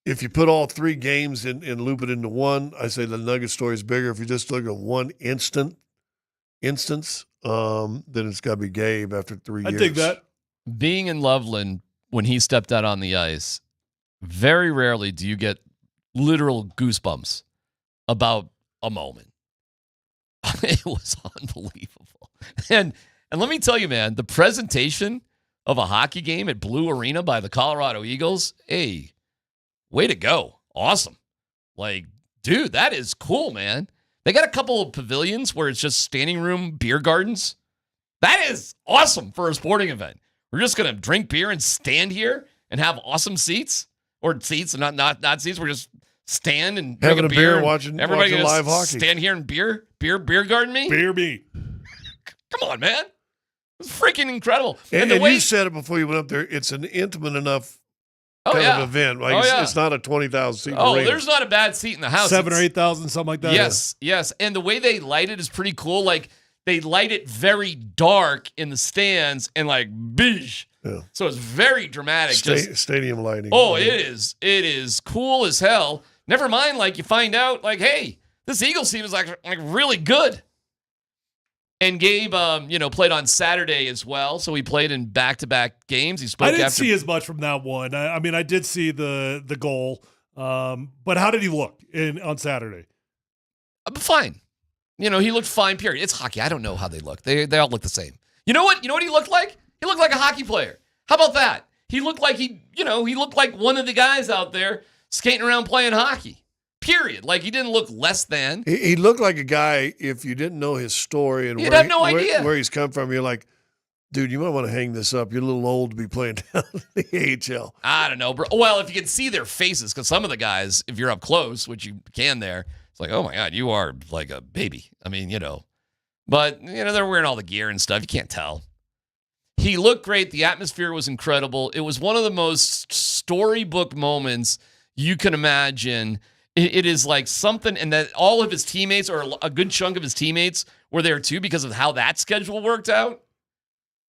if you put all 3 games and loop it into one, I say the Nugget story is bigger. If you just look at one instance, then it's got to be Gabe after 3 years. I think that. Being in Loveland when he stepped out on the ice, very rarely do you get literal goosebumps about a moment. It was unbelievable. And let me tell you, man, the presentation of a hockey game at Blue Arena by the Colorado Eagles, hey, way to go. Awesome. Like, dude, that is cool, man. They got a couple of pavilions where it's just standing room beer gardens. That is awesome for a sporting event. We're just going to drink beer and stand here and have awesome seats. Or seats, and not seats. We're just stand and drink having a beer, watching live hockey. Stand here and beer garden me. Beer me. Come on, man. It's freaking incredible. And you said it before you went up there. It's an intimate enough kind of event. Like it's not a 20,000 seat arena. There's not a bad seat in the house. 7,000 or 8,000, something like that. Yes. And the way they light it is pretty cool. Like they light it very dark in the stands and like bish. Yeah. So it's very dramatic. Stadium lighting. Oh, it is. It is cool as hell. Never mind, like you find out, like, hey, this Eagles team is like really good. And Gabe, played on Saturday as well, so he played in back-to-back games. He spoke. I didn't see as much from that one. I mean, I did see the goal, but how did he look on Saturday? Fine. He looked fine. Period. It's hockey. I don't know how they look. They all look the same. You know what? You know what he looked like? He looked like a hockey player. How about that? He looked like he looked like one of the guys out there skating around playing hockey. Period. Like, he didn't look less than. He looked like a guy, if you didn't know his story and You'd have no idea where he's come from, you're like, dude, you might want to hang this up. You're a little old to be playing down in the AHL. I don't know, bro. Well, if you can see their faces, because some of the guys, if you're up close, which you can there, it's like, oh, my God, you are like a baby. I mean, But, they're wearing all the gear and stuff. You can't tell. He looked great. The atmosphere was incredible. It was one of the most storybook moments you can imagine. It is like something, and that all of his teammates, or a good chunk of his teammates, were there too because of how that schedule worked out.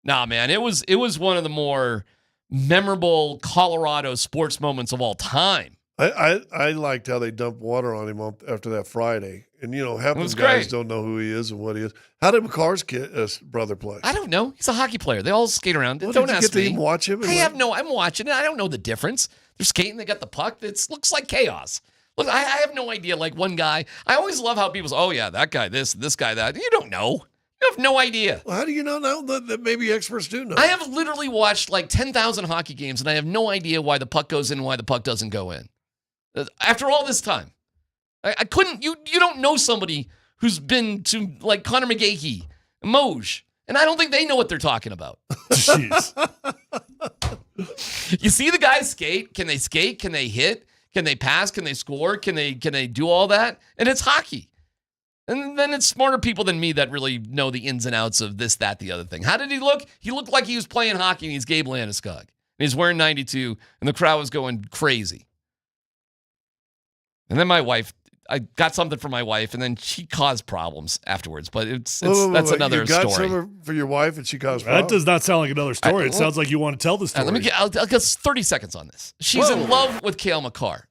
Nah, man, it was one of the more memorable Colorado sports moments of all time. I liked how they dumped water on him after that Friday. And, half of the guys don't know who he is and what he is. How did McCarr's brother play? I don't know. He's a hockey player. They all skate around. Well, Don't did you ask get to me. even watch him? I'm watching it. I don't know the difference. They're skating. They got the puck. It looks like chaos. Look, I have no idea. Like, one guy, I always love how people say, oh, yeah, that guy this guy that. You don't know. You have no idea. Well, how do you not know that maybe experts do know? I have literally watched like 10,000 hockey games, and I have no idea why the puck goes in and why the puck doesn't go in. After all this time. I couldn't, you don't know somebody who's been to like Connor McGahey, Moser, and I don't think they know what they're talking about. Jeez. You see the guys skate. Can they skate? Can they hit? Can they pass? Can they score? Can they do all that? And it's hockey. And then it's smarter people than me that really know the ins and outs of this, that, the other thing. How did he look? He looked like he was playing hockey, and he's Gabe Landeskog. And he's wearing 92, and the crowd was going crazy. And then my wife, I got something for my wife, and then she caused problems afterwards. But that's another you got story. something for your wife, and she caused problems? That does not sound like another story. It sounds like you want to tell the story. I'll get 30 seconds on this. She's in love with Cale Makar.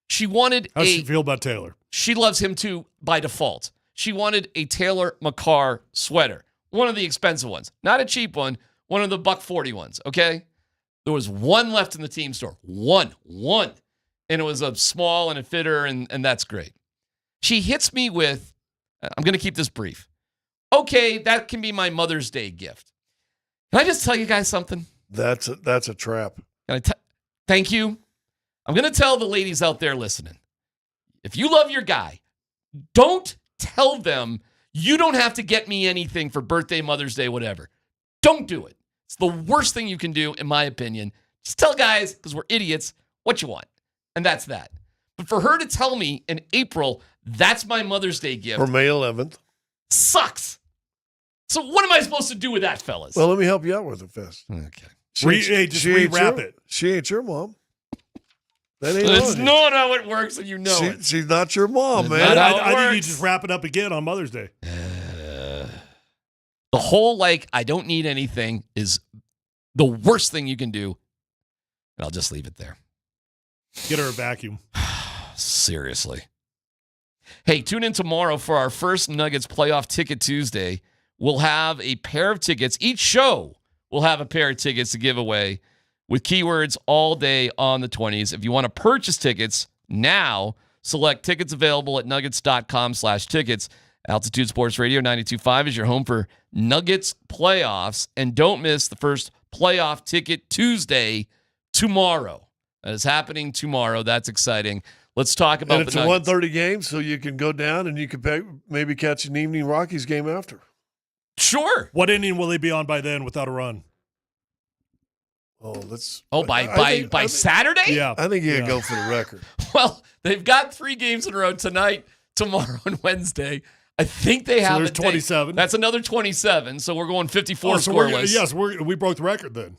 She wanted How does she feel about Taylor? She loves him too by default. She wanted a Taylor Makar sweater, one of the expensive ones, not a cheap one, one of the $140 ones. Okay, there was one left in the team store, one, and it was a small and a fitter, and that's great. She hits me with, I'm going to keep this brief. Okay, that can be my Mother's Day gift. Can I just tell you guys something? That's a trap. Thank you. I'm going to tell the ladies out there listening, if you love your guy, don't tell them you don't have to get me anything for birthday, Mother's Day, whatever. Don't do it. It's the worst thing you can do, in my opinion. Just tell guys, because we're idiots, what you want. And that's that. But for her to tell me in April, that's my Mother's Day gift. For May 11th. Sucks. So what am I supposed to do with that, fellas? Well, let me help you out with it, Fest. Okay. Just rewrap it. She ain't your mom. That ain't It's not how it works, and you know it. She's not your mom, man. I think you just wrap it up again on Mother's Day. The whole, I don't need anything is the worst thing you can do. And I'll just leave it there. Get her a vacuum. Seriously. Hey, tune in tomorrow for our first Nuggets Playoff Ticket Tuesday. We'll have a pair of tickets. Each show will have a pair of tickets to give away with keywords all day on the 20s. If you want to purchase tickets now, select tickets available at nuggets.com/tickets. Altitude Sports Radio 92.5 is your home for Nuggets playoffs. And don't miss the first Playoff Ticket Tuesday tomorrow. That is happening tomorrow. That's exciting. Let's talk about and it's the a Nuggets. 1:30 game, so you can go down and you can maybe catch an evening Rockies game after. Sure. What inning will they be on by then without a run? Oh, let's. By Saturday? Yeah. I think you can go for the record. Well, they've got 3 games in a row tonight, tomorrow, and Wednesday. I think they have. There's 27. That's another 27. So we're going 54 scoreless. Yes, we broke the record then.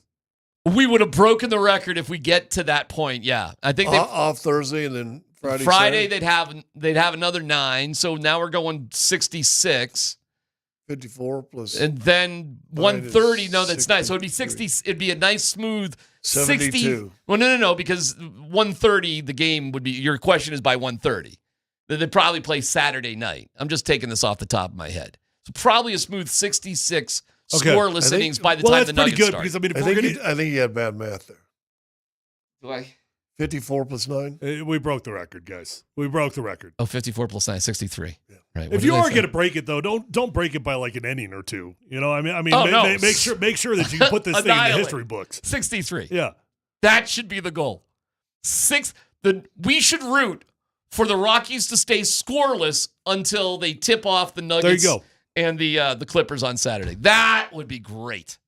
We would have broken the record if we get to that point. Yeah, I think off Thursday and then Friday they'd have another 9. So now we're going 66. 54 plus. And then 130. No, that's nice. So it'd be 60. It'd be a nice smooth 60. 72. Well, no, because 130, the game would be. Your question is by 130. They'd probably play Saturday night. I'm just taking this off the top of my head. So probably a smooth 66 scoreless innings by the time the Nuggets good start. Because, I mean, I think he had bad math there. Do I? 54 plus 9. We broke the record, guys. We broke the record. Oh, 54 plus 9, 63. Yeah. Right. If you are going to break it, though, don't break it by like an inning or two. You know, make sure that you put this thing in the history books. 63. Yeah, that should be the goal. We should root for the Rockies to stay scoreless until they tip off the Nuggets. There you go. And the Clippers on Saturday. That would be great,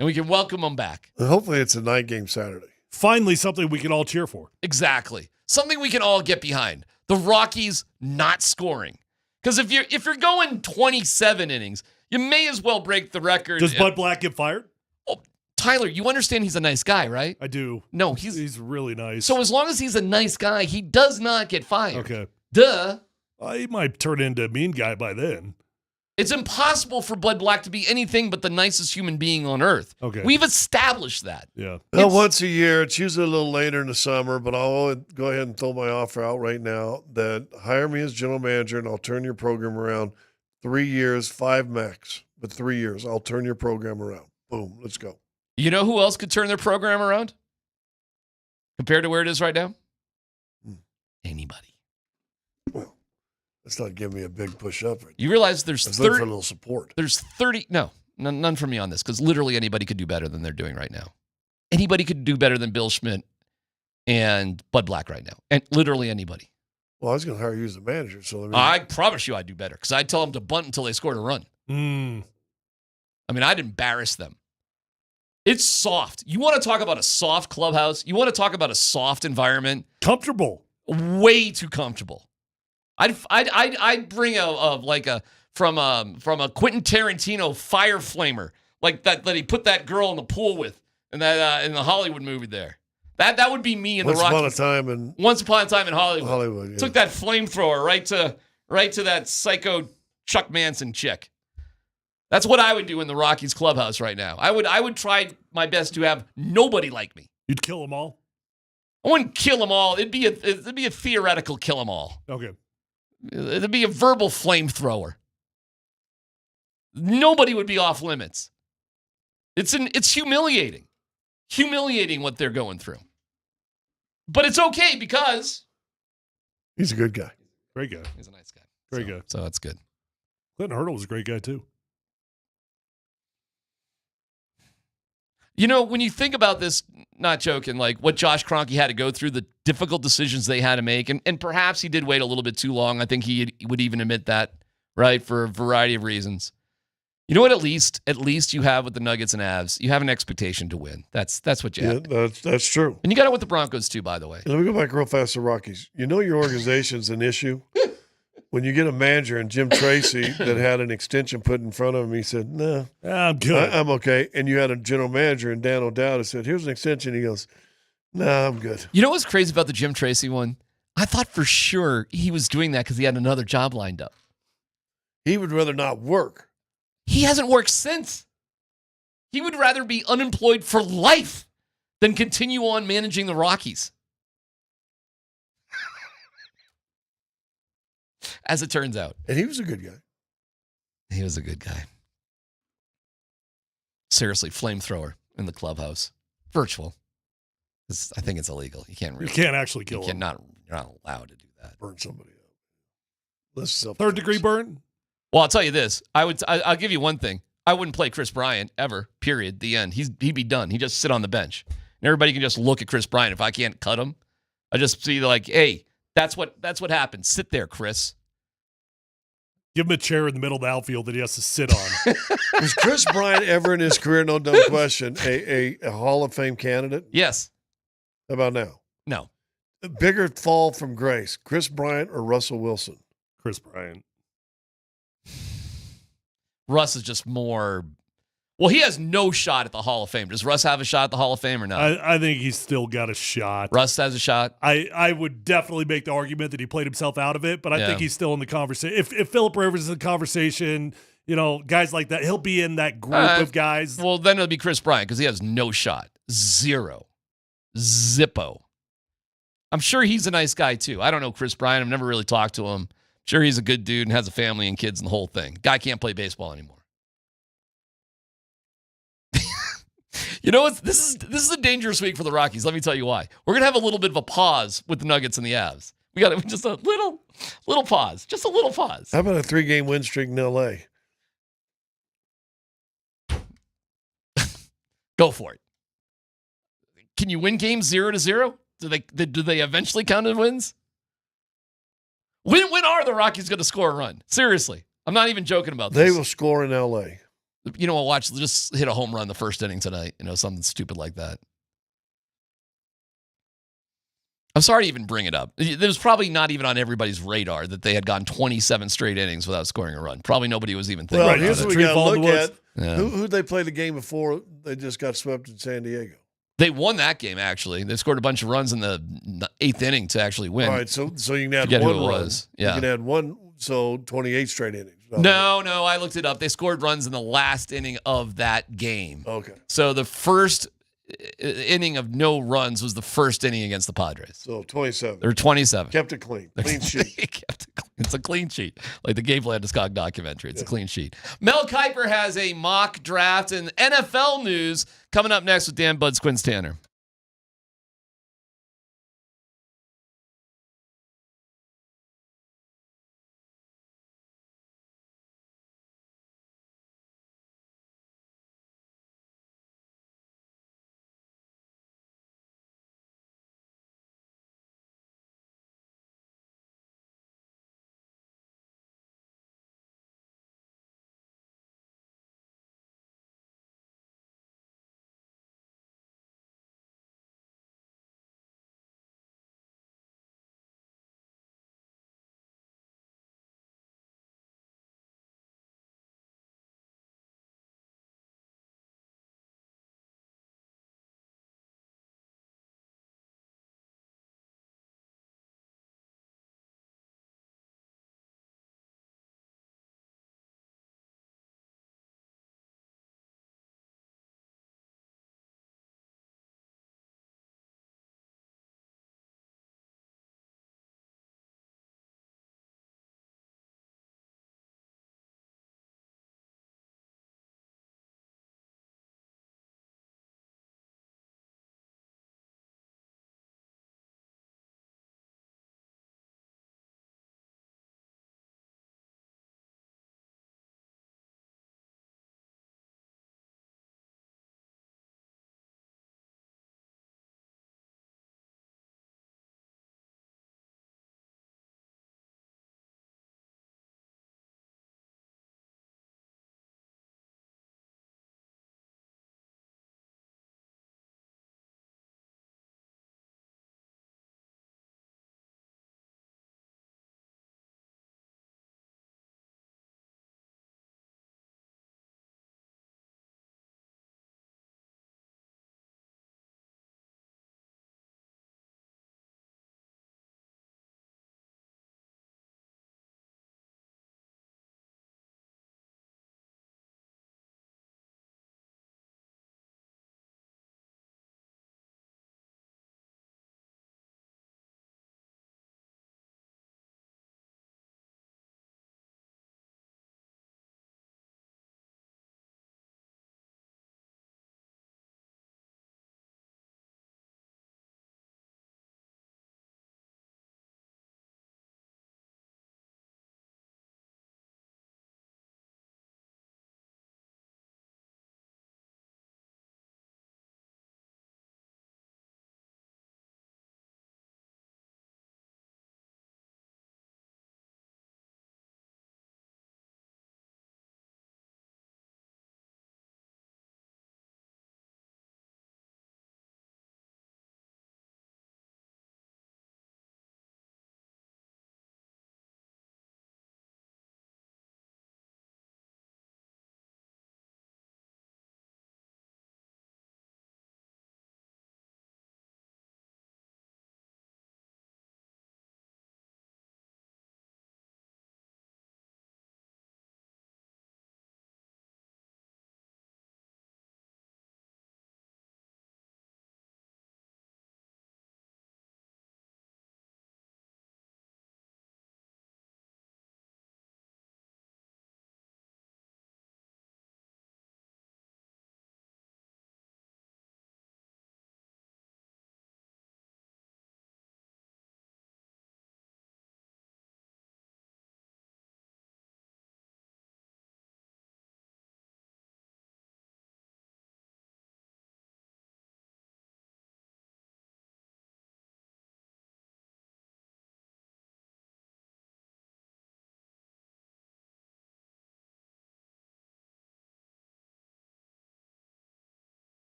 and we can welcome them back. And hopefully, it's a night game Saturday. Finally, something we can all cheer for. Exactly. Something we can all get behind. The Rockies not scoring. Because if you're going 27 innings, you may as well break the record. Does Bud Black get fired? Oh, Tyler, you understand he's a nice guy, right? I do. No, he's really nice. So as long as he's a nice guy, he does not get fired. Okay. Duh. He might turn into a mean guy by then. It's impossible for Bud Black to be anything but the nicest human being on earth. Okay. We've established that. Yeah. Well, once a year. It's usually a little later in the summer, but I'll go ahead and throw my offer out right now that hire me as general manager and I'll turn your program around. 3 years, 5 max, but 3 years. I'll turn your program around. Boom. Let's go. You know who else could turn their program around compared to where it is right now? Anybody. Well, that's not giving me a big push up. Right, you realize there's 30 for a little support. There's 30. No, none from me on this because literally anybody could do better than they're doing right now. Anybody could do better than Bill Schmidt and Bud Black right now, and literally anybody. Well, I was going to hire you as a manager, so I promise you I'd do better because I'd tell them to bunt until they scored a run. I mean, I'd embarrass them. It's soft. You want to talk about a soft clubhouse? You want to talk about a soft environment? Comfortable. Way too comfortable. I'd bring from a Quentin Tarantino fire flamer like that he put that girl in the pool with in that in the Hollywood movie there. That would be me in the Rockies. Once upon a time in Hollywood. Yeah. Took that flamethrower right to that psycho Chuck Manson chick. That's what I would do in the Rockies clubhouse right now. I would try my best to have nobody like me. You'd kill them all? I wouldn't kill them all. It'd be a theoretical kill them all. Okay. It'd be a verbal flamethrower. Nobody would be off limits. It's humiliating. Humiliating what they're going through. But it's okay because he's a good guy. Great guy. He's a nice guy. Great guy. So that's good. Clinton Hurdle was a great guy too. You know, when you think about this, not joking, like what Josh Kronke had to go through, the difficult decisions they had to make, and perhaps he did wait a little bit too long. I think he would even admit that, right, for a variety of reasons. You know what? At least you have with the Nuggets and Avs, you have an expectation to win. That's what you have. Yeah, that's true. And you got it with the Broncos too, by the way. Let me go back real fast to Rockies. You know your organization's an issue. When you get a manager, and Jim Tracy that had an extension put in front of him, he said, "No, I'm good. I'm okay." And you had a general manager, and Dan O'Dowd said, "Here's an extension." He goes, "No, I'm good." You know what's crazy about the Jim Tracy one? I thought for sure he was doing that because he had another job lined up. He would rather not work. He hasn't worked since. He would rather be unemployed for life than continue on managing the Rockies. As it turns out. And he was a good guy. He was a good guy. Seriously, flamethrower in the clubhouse. Virtual. I think it's illegal. You can't actually kill him. You're not allowed to do that. Burn somebody up. Third degree burn? Well, I'll tell you this. I'll give you one thing. I wouldn't play Chris Bryant ever, period. The end. He'd be done. He'd just sit on the bench. And everybody can just look at Chris Bryant. If I can't cut him, I just see like, hey, that's what happens. Sit there, Chris. Give him a chair in the middle of the outfield that he has to sit on. Was Chris Bryant ever in his career, no dumb question, a Hall of Fame candidate? Yes. How about now? No. A bigger fall from grace, Chris Bryant or Russell Wilson? Chris Bryant. Russ is just more... Well, he has no shot at the Hall of Fame. Does Russ have a shot at the Hall of Fame or not? I think he's still got a shot. Russ has a shot? I would definitely make the argument that he played himself out of it, but I think he's still in the conversation. If Phillip Rivers is in the conversation, guys like that. He'll be in that group of guys. Well, then it'll be Chris Bryant because he has no shot. Zero. Zippo. I'm sure he's a nice guy, too. I don't know Chris Bryant. I've never really talked to him. Sure, he's a good dude and has a family and kids and the whole thing. Guy can't play baseball anymore. This is a dangerous week for the Rockies. Let me tell you why. We're gonna have a little bit of a pause with the Nuggets and the Avs. We got just a little pause. Just a little pause. How about a 3-game win streak in L.A.? Go for it. Can you win games 0-0? Do they eventually count as wins? When are the Rockies going to score a run? Seriously, I'm not even joking about this. They will score in L.A. You know what? Watch, just hit a home run the first inning tonight. Something stupid like that. I'm sorry to even bring it up. It was probably not even on everybody's radar that they had gone 27 straight innings without scoring a run. Probably nobody was even thinking about it. Here's what we got to look at. Yeah. Who'd they play the game before they just got swept in San Diego? They won that game, actually. They scored a bunch of runs in the 8th inning to actually win. All right, so you can add Forget one who it run. was. Yeah. You can add one, so 28 straight innings. No, I looked it up. They scored runs in the last inning of that game. Okay. So the first inning of no runs was the first inning against the Padres. So 27. They're 27. Kept it clean. Clean sheet. It's a clean sheet. Like the Gabe Landeskog documentary. It's a clean sheet. Mel Kiper has a mock draft and NFL news coming up next with Dan Buds Quins Tanner.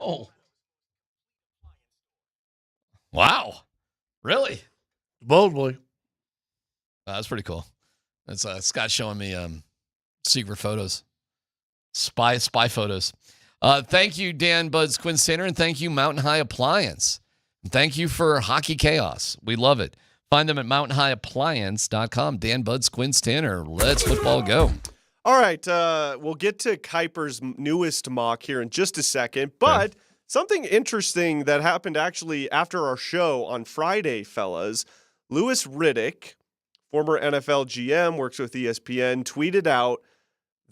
Oh. Wow. Really? Boldly. That's pretty cool. That's Scott showing me secret photos. Spy photos. Thank you, Dan Buds Quinn Center, and thank you, Mountain High Appliance. And thank you for Hockey Chaos. We love it. Find them at mountainhighappliance.com. Dan Buds Quinn Center. Let's football go. All right, we'll get to Kuiper's newest mock here in just a second, but something interesting that happened actually after our show on Friday, fellas. Louis Riddick, former NFL GM, works with ESPN, tweeted out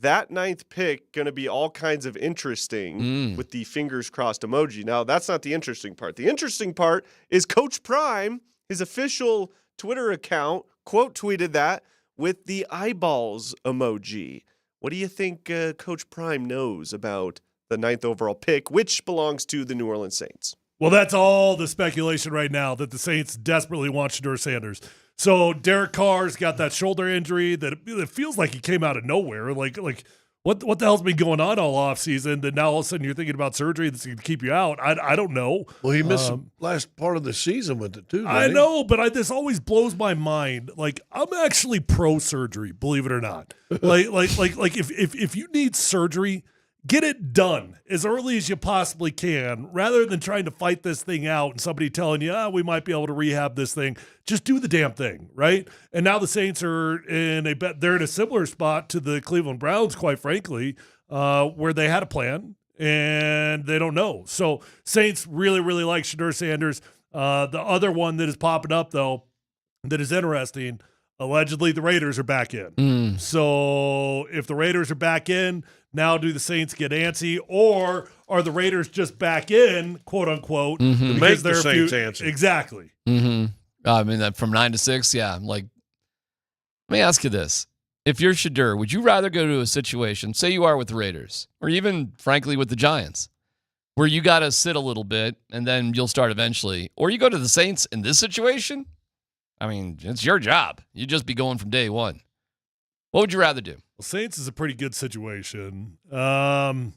that 9th pick going to be all kinds of interesting with the fingers crossed emoji. Now, that's not the interesting part. The interesting part is Coach Prime, his official Twitter account, quote tweeted that with the eyeballs emoji. What do you think Coach Prime knows about the 9th overall pick, which belongs to the New Orleans Saints? Well, that's all the speculation right now that the Saints desperately want Shedeur Sanders. So Derek Carr's got that shoulder injury that it feels like he came out of nowhere. Like what the hell's been going on all offseason that now all of a sudden you're thinking about surgery that's going to keep you out? I don't know. Well, he missed the last part of the season with it too. I know, but this always blows my mind. Like, I'm actually pro surgery, believe it or not. like if you need surgery, get it done as early as you possibly can, rather than trying to fight this thing out and somebody telling you, we might be able to rehab this thing. Just do the damn thing, right? And now the Saints are they're in a similar spot to the Cleveland Browns, quite frankly, where they had a plan and they don't know. So Saints really, really like Shedeur Sanders. The other one that is popping up, though, that is interesting, allegedly the Raiders are back in. So if the Raiders are back in, now do the Saints get antsy, or are the Raiders just back in, quote unquote, because make they're the Saints antsy? Exactly. I mean, from 9 to 6, yeah. Like, let me ask you this. If you're Shedeur, would you rather go to a situation, say you are with the Raiders, or even, frankly, with the Giants, where you got to sit a little bit and then you'll start eventually, or you go to the Saints in this situation? I mean, it's your job. You'd just be going from day one. What would you rather do? Well, Saints is a pretty good situation. That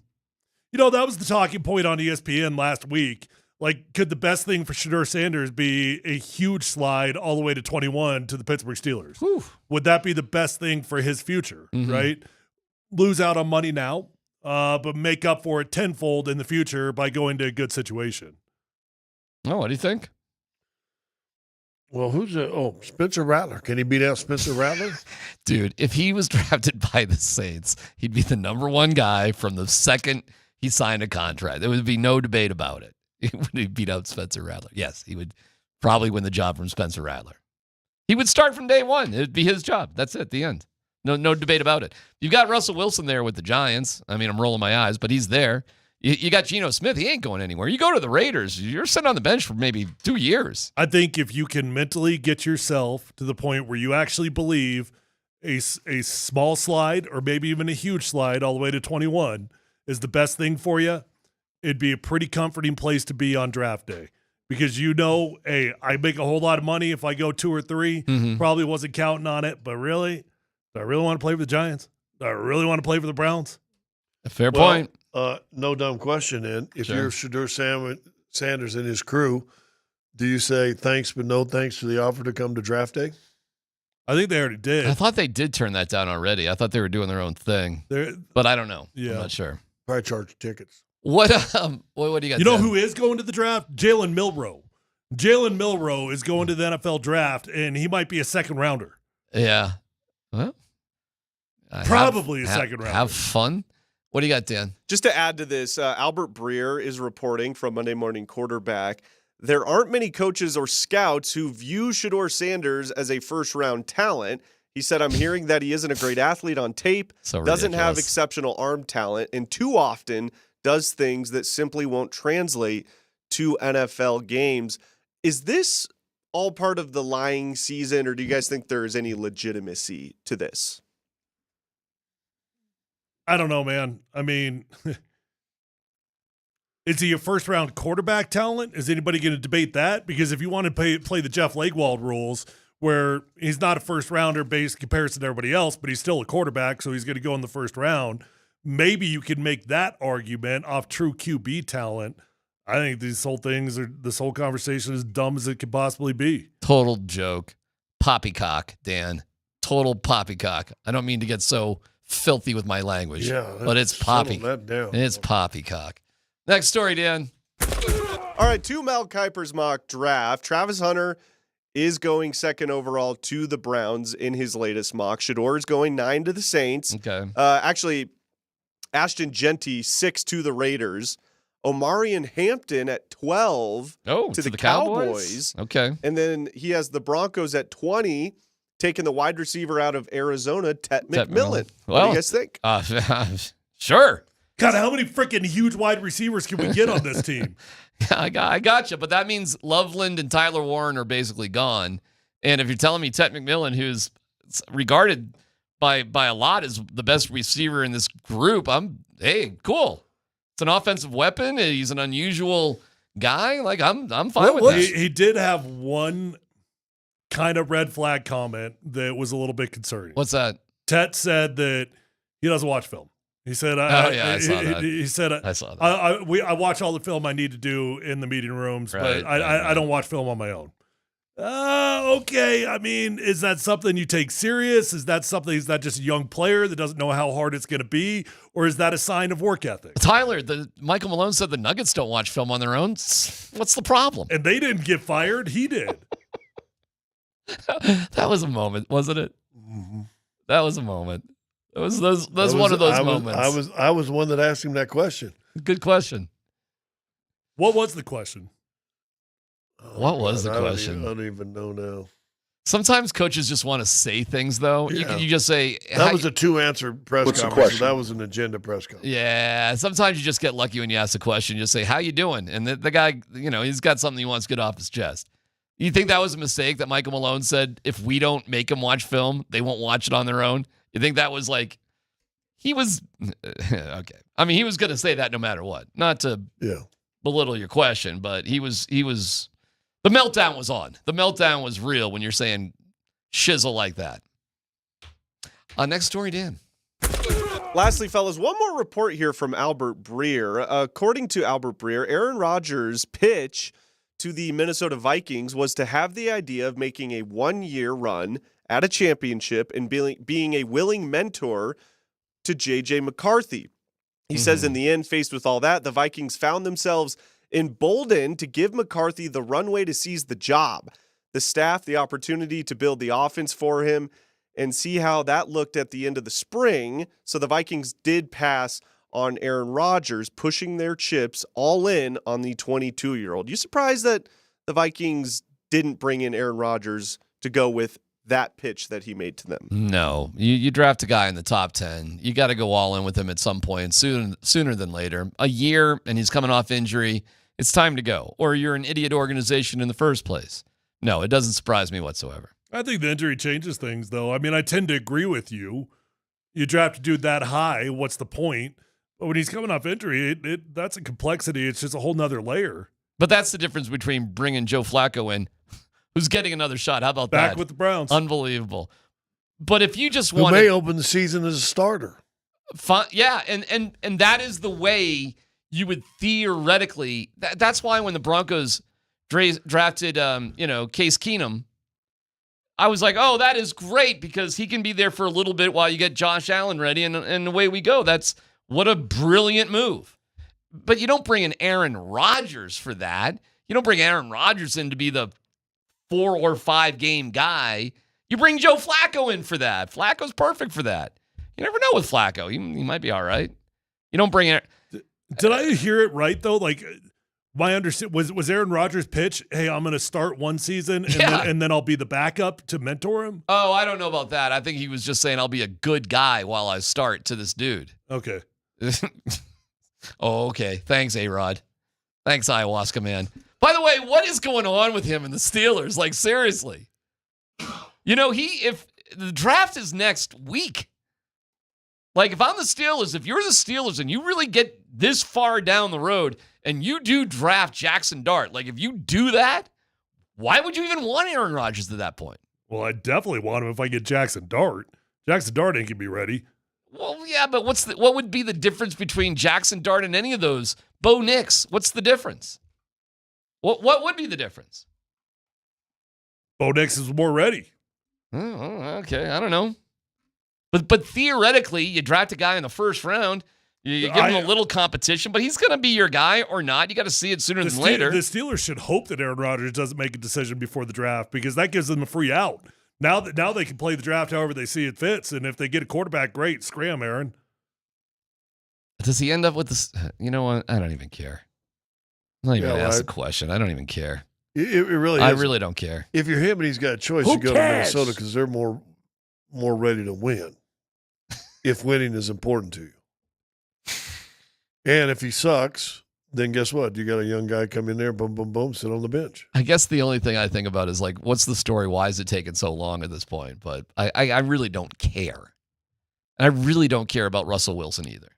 was the talking point on ESPN last week. Like, could the best thing for Shedeur Sanders be a huge slide all the way to 21 to the Pittsburgh Steelers? Whew. Would that be the best thing for his future, right? Lose out on money now, but make up for it tenfold in the future by going to a good situation. Oh, what do you think? Well, Spencer Rattler. Can he beat out Spencer Rattler? Dude, if he was drafted by the Saints, he'd be the number one guy from the second he signed a contract. There would be no debate about it. Would he beat out Spencer Rattler? Yes, he would probably win the job from Spencer Rattler. He would start from day one. It would be his job. That's it, the end. No debate about it. You've got Russell Wilson there with the Giants. I mean, I'm rolling my eyes, but he's there. You got Geno Smith. He ain't going anywhere. You go to the Raiders, you're sitting on the bench for maybe 2 years. I think if you can mentally get yourself to the point where you actually believe a small slide or maybe even a huge slide all the way to 21 is the best thing for you, it'd be a pretty comforting place to be on draft day. Because hey, I make a whole lot of money if I go 2 or 3. Probably wasn't counting on it, but really, do I really want to play for the Giants? Do I really want to play for the Browns? A fair point. No dumb question. And if you're Shedeur Sanders and his crew, do you say thanks but no thanks to the offer to come to draft day? I think they already did. I thought they did turn that down already. I thought they were doing their own thing. But I don't know. Yeah. I'm not sure. Probably charge tickets. What do you got? You know who is going to the draft? Jalen Milroe. Jalen Milroe is going to the NFL draft, and he might be a second rounder. Yeah. Well, probably a second rounder. Have fun. What do you got, Dan? Just to add to this, Albert Breer is reporting from Monday Morning Quarterback, there aren't many coaches or scouts who view Shedeur Sanders as a first-round talent. He said, I'm hearing that he isn't a great athlete on tape, doesn't have exceptional arm talent, and too often does things that simply won't translate to NFL games. Is this all part of the lying season, or do you guys think there is any legitimacy to this? I don't know, man. I mean, is he a first-round quarterback talent? Is anybody going to debate that? Because if you want to play the Jeff Legwold rules, where he's not a first-rounder based comparison to everybody else, but he's still a quarterback, so he's going to go in the first round. maybe you can make that argument off true QB talent. I think this whole conversation is dumb as it could possibly be. Total joke. Poppycock, Dan. Total poppycock. I don't mean to get so filthy with my language, but it's poppy. It's poppycock. Next story, Dan. All right, to Mel Kiper's mock draft, Travis Hunter is going second overall to the Browns in his latest mock. Shador is going 9 to the Saints. Okay. Actually, Ashton Genty 6 to the Raiders. Omarion Hampton at 12 to the Cowboys. Okay. And then he has the Broncos at 20, taking the wide receiver out of Arizona, Tet McMillan. What do you guys think? Sure. God, how many freaking huge wide receivers can we get on this team? I got you, but that means Loveland and Tyler Warren are basically gone. And if you're telling me Tet McMillan, who's regarded by a lot as the best receiver in this group, hey, cool. It's an offensive weapon. He's an unusual guy. Like I'm fine with that. He did have one kind of red flag comment that was a little bit concerning. What's that? Tet said that he doesn't watch film. He said, I saw that. He said, I saw that. I watch all the film I need to do in the meeting rooms, but I don't watch film on my own. Okay. I mean, is that something you take serious? Is that just a young player that doesn't know how hard it's going to be? Or is that a sign of work ethic? Tyler, Michael Malone said the Nuggets don't watch film on their own. What's the problem? And they didn't get fired. He did. That was a moment, wasn't it? Mm-hmm. That was a moment. That was one of those moments. I was the one that asked him that question. Good question. What was the question? What was the question? I don't even know now. Sometimes coaches just want to say things, though. Yeah. You just say... That was a 2-answer press conference. So that was an agenda press conference. Yeah. Sometimes you just get lucky when you ask a question. You just say, how you doing? And the guy, he's got something he wants to get off his chest. You think that was a mistake that Michael Malone said, if we don't make them watch film, they won't watch it on their own? You think that was like... He was... Okay. I mean, he was going to say that no matter what. Not to belittle your question, but he was... The meltdown was on. The meltdown was real when you're saying shizzle like that. Next story, Dan. Lastly, fellas, one more report here from Albert Breer. According to Albert Breer, Aaron Rodgers' pitch to the Minnesota Vikings was to have the idea of making a one-year run at a championship and being a willing mentor to J.J. McCarthy. He says in the end, faced with all that, the Vikings found themselves emboldened to give McCarthy the runway to seize the job, the staff the opportunity to build the offense for him, and see how that looked at the end of the spring. So the Vikings did pass on Aaron Rodgers, pushing their chips all in on the 22-year-old. You surprised that the Vikings didn't bring in Aaron Rodgers to go with that pitch that he made to them? No. You draft a guy in the top 10. You got to go all in with him at some point, sooner than later. A year, and he's coming off injury. It's time to go. Or you're an idiot organization in the first place. No, it doesn't surprise me whatsoever. I think the injury changes things, though. I mean, I tend to agree with you. You draft a dude that high, what's the point? But when he's coming off injury, that's a complexity. It's just a whole nother layer. But that's the difference between bringing Joe Flacco in, who's getting another shot. How about that? Back with the Browns. Unbelievable. But if you just Who want may open the season as a starter. Yeah, and that is the way you would theoretically. That's why when the Broncos drafted, Case Keenum, I was like, oh, that is great because he can be there for a little bit while you get Josh Allen ready, and away we go. What a brilliant move. But you don't bring in Aaron Rodgers for that. You don't bring Aaron Rodgers in to be the 4 or 5 game guy. You bring Joe Flacco in for that. Flacco's perfect for that. You never know with Flacco. He might be all right. You don't bring in. Did I hear it right though? Like my understand was Aaron Rodgers' pitch, hey, I'm going to start one season and then I'll be the backup to mentor him? Oh, I don't know about that. I think he was just saying I'll be a good guy while I start to this dude. Okay. Oh, okay. Thanks, A-Rod. Thanks, Ayahuasca Man. By the way, what is going on with him and the Steelers? Like, seriously. If the draft is next week, like, if I'm the Steelers, if you're the Steelers and you really get this far down the road and you do draft Jackson Dart, like, if you do that, why would you even want Aaron Rodgers at that point? Well, I definitely want him if I get Jackson Dart. Jackson Dart ain't going to be ready. Well, yeah, but what would be the difference between Jackson Dart and any of those? Bo Nix, what's the difference? What would be the difference? Bo Nix is more ready. Oh, okay, I don't know. But theoretically, you draft a guy in the first round, you give him a little competition, but he's going to be your guy or not. You got to see it sooner than later. The Steelers should hope that Aaron Rodgers doesn't make a decision before the draft because that gives them a free out. Now they can play the draft however they see it fits, and if they get a quarterback, great, scram, Aaron. Does he end up with this? You know what? I don't even care. I'm not even going to ask the question. I don't even care. It really is. I really don't care. If you're him and he's got a choice, Who you go cares? to Minnesota because they're more ready to win if winning is important to you. And if he sucks, then guess what? You got a young guy come in there, boom, boom, boom, sit on the bench. I guess the only thing I think about is like, what's the story? Why is it taking so long at this point? But I really don't care. And I really don't care about Russell Wilson either.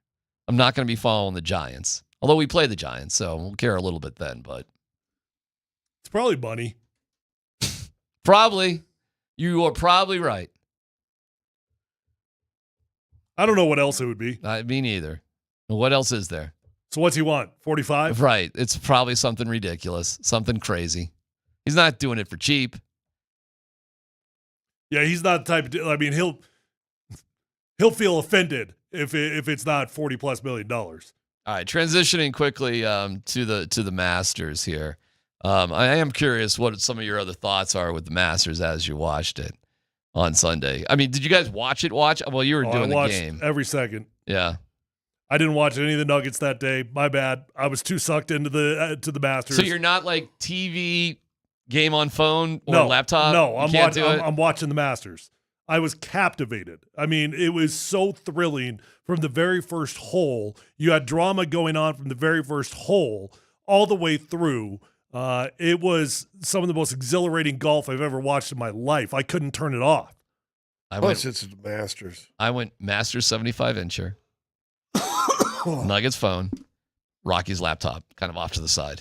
I'm not going to be following the Giants. Although we play the Giants, so we'll care a little bit then. But it's probably money. Probably. You are probably right. I don't know what else it would be. Me neither. What else is there? So what's he want? 45? Right. It's probably something ridiculous, something crazy. He's not doing it for cheap. Yeah, he's not the type of. I mean, he'll feel offended if it's not $40+ million. All right, transitioning quickly to the Masters here. I am curious what some of your other thoughts are with the Masters as you watched it on Sunday. I mean, did you guys watch it? Well, you were doing the game every second. Yeah. I didn't watch any of the Nuggets that day. My bad. I was too sucked into the Masters. So you're not like TV, game on phone or laptop? No, I'm watching the Masters. I was captivated. I mean, it was so thrilling from the very first hole. You had drama going on from the very first hole all the way through. It was some of the most exhilarating golf I've ever watched in my life. I couldn't turn it off. Plus, it's the Masters. I went Masters 75-incher. Nuggets phone, Rockies laptop, kind of off to the side.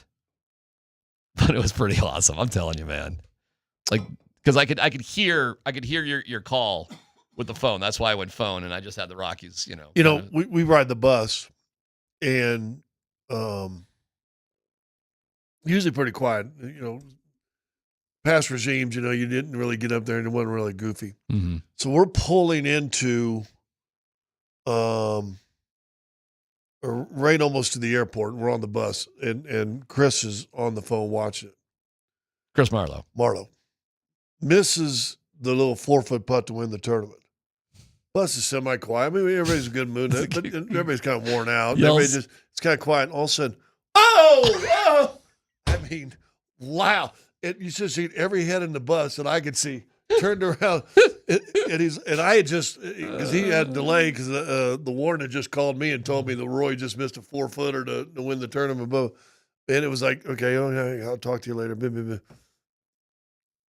But it was pretty awesome. I'm telling you, man. Like, because I could hear your call with the phone. That's why I went phone, and I just had the Rockies. We ride the bus, and usually pretty quiet. Past regimes, you didn't really get up there, and it wasn't really goofy. Mm-hmm. So we're pulling into right almost to the airport, and we're on the bus, and Chris is on the phone watching it. Chris Marlowe misses the little 4-foot putt to win the tournament. Bus is semi-quiet. I mean, everybody's in a good mood, but everybody's kind of worn out. It's kind of quiet. And all of a sudden, oh! I mean, wow. You should have seen every head in the bus that I could see turned around. And I had just, because he had a delay, because the warden had just called me and told me that Roy just missed a 4-footer to win the tournament. And it was like, okay, I'll talk to you later.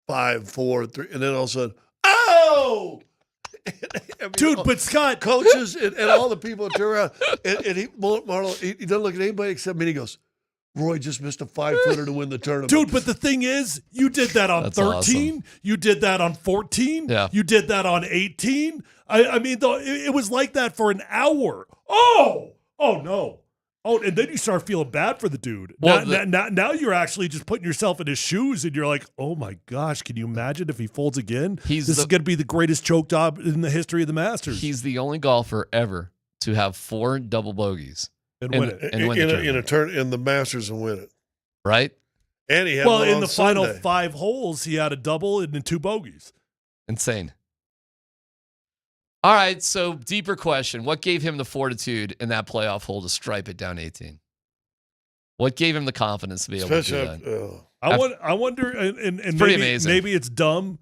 5, 4, 3, and then all of a sudden, oh! Dude, but Scott, coaches and all the people turn around, and Marlo, he doesn't look at anybody except me. And he goes, Roy just missed a 5-footer to win the tournament. Dude, but the thing is, you did that on 13. Awesome. You did that on 14. Yeah. You did that on 18. I mean, it was like that for an hour. Oh no. Oh, and then you start feeling bad for the dude. Well, now you're actually just putting yourself in his shoes, and you're like, oh my gosh, can you imagine if he folds again? This is going to be the greatest choke job in the history of the Masters. He's the only golfer ever to have 4 double bogeys. And win it. In the Masters and win it. Right? And he had well, one in on the Sunday. final 5 holes, he had a double and 2 bogeys. Insane. All right, so deeper question. What gave him the fortitude in that playoff hole to stripe it down 18? What gave him the confidence to be able to do that? I wonder, and it's pretty amazing. Maybe it's dumb,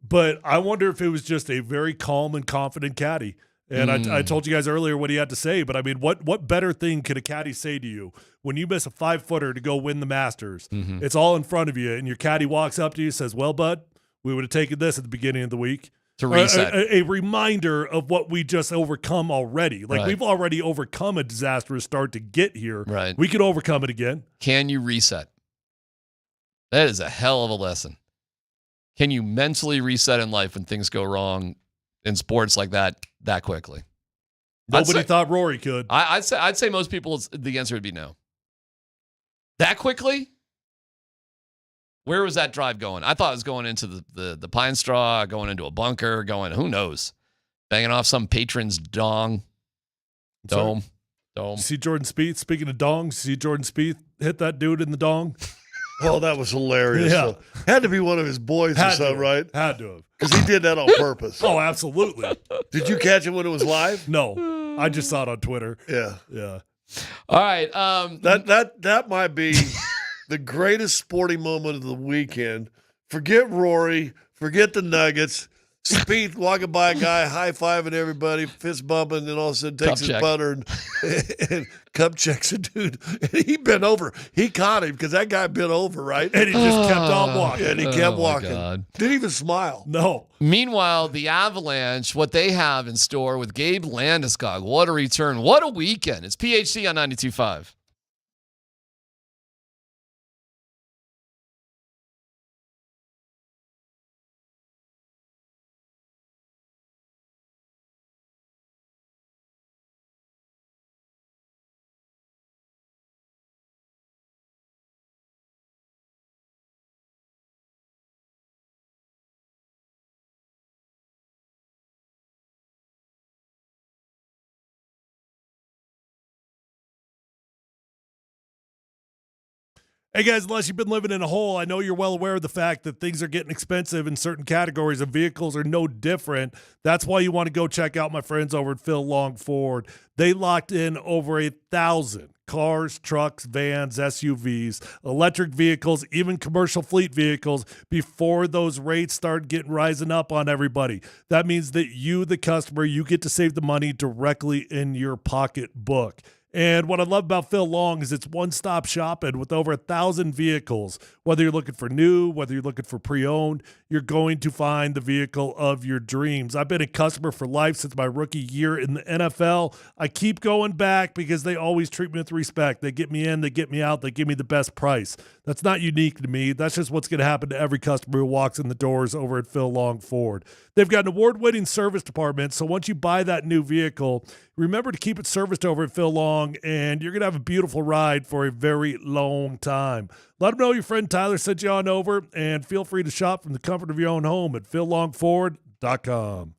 but I wonder if it was just a very calm and confident caddy. And I told you guys earlier what he had to say, but I mean, what better thing could a caddy say to you when you miss a 5-footer to go win the Masters? Mm-hmm. It's all in front of you, and your caddy walks up to you and says, well, bud, we would have taken this at the beginning of the week. To reset. A reminder of what we just overcome already. Like, we've already overcome a disastrous start to get here. Right. We could overcome it again. Can you reset? That is a hell of a lesson. Can you mentally reset in life when things go wrong in sports like that quickly? Nobody thought Rory could. I'd say most people, the answer would be no. That quickly? Where was that drive going? I thought it was going into the pine straw, going into a bunker, who knows? Banging off some patron's dome. See Jordan Spieth, speaking of dongs, see Jordan Spieth hit that dude in the dong? Oh, that was hilarious. Yeah. Had to be one of his boys or something, right? Had to have. Because he did that on purpose. Oh, absolutely. Did you catch it when it was live? No. I just saw it on Twitter. Yeah. Yeah. All right. That might be the greatest sporting moment of the weekend. Forget Rory. Forget the Nuggets. Spieth walking by a guy, high-fiving everybody, fist bumping, and all of a sudden takes his putter and cup checks a dude. And he bent over. He caught him because that guy bent over, right? And he just kept on walking. And he kept walking. God. Didn't even smile. No. Meanwhile, the Avalanche, what they have in store with Gabe Landeskog, what a return. What a weekend. It's PHC on 92.5. Hey guys, unless you've been living in a hole, I know you're well aware of the fact that things are getting expensive in certain categories and vehicles are no different. That's why you want to go check out my friends over at Phil Long Ford. They locked in over 1,000 cars, trucks, vans, SUVs, electric vehicles, even commercial fleet vehicles before those rates start rising up on everybody. That means that you, the customer, you get to save the money directly in your pocketbook. And what I love about Phil Long is it's one-stop shopping with over 1,000 vehicles. Whether you're looking for new, whether you're looking for pre-owned, you're going to find the vehicle of your dreams. I've been a customer for life since my rookie year in the NFL. I keep going back because they always treat me with respect. They get me in, they get me out, they give me the best price. That's not unique to me. That's just what's going to happen to every customer who walks in the doors over at Phil Long Ford. They've got an award-winning service department, so once you buy that new vehicle, remember to keep it serviced over at Phil Long, and you're going to have a beautiful ride for a very long time. Let them know your friend Tyler sent you on over, and feel free to shop from the comfort of your own home at phillongford.com.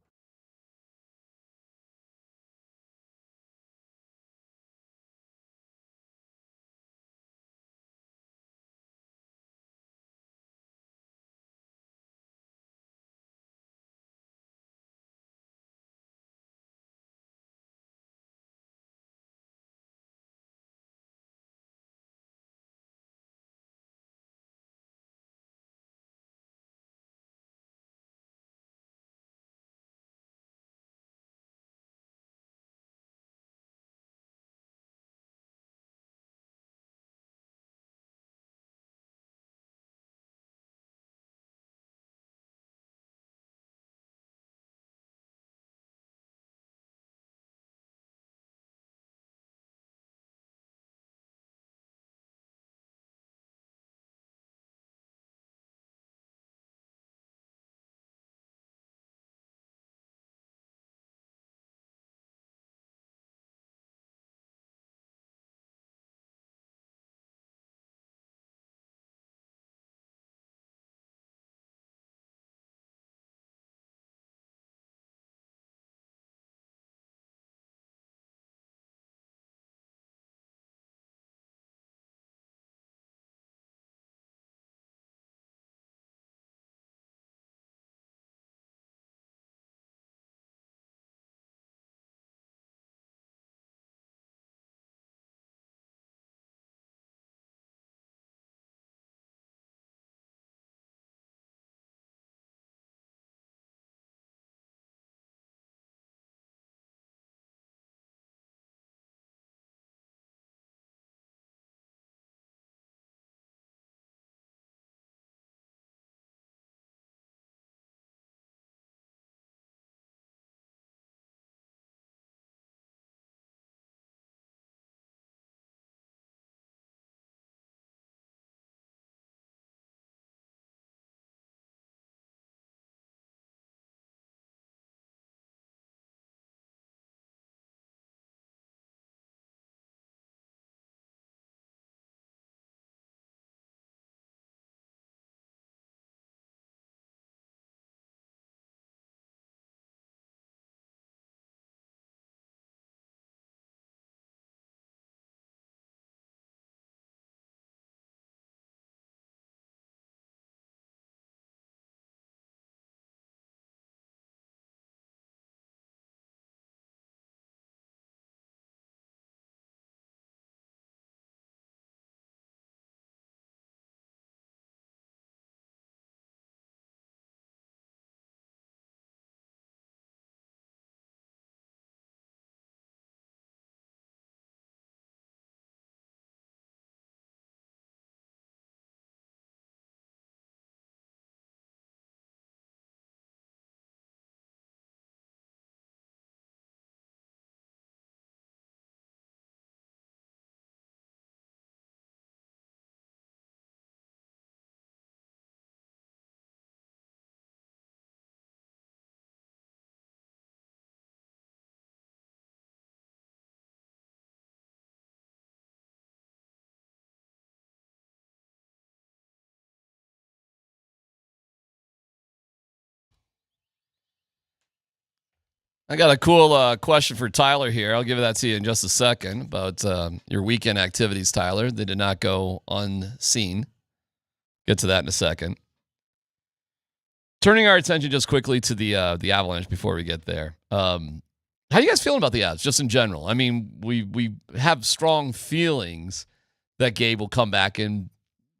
I got a cool question for Tyler here. I'll give that to you in just a second about your weekend activities, Tyler. They did not go unseen. Get to that in a second. Turning our attention just quickly to the Avalanche before we get there. How are you guys feeling about the Avs, just in general? I mean, we have strong feelings that Gabe will come back in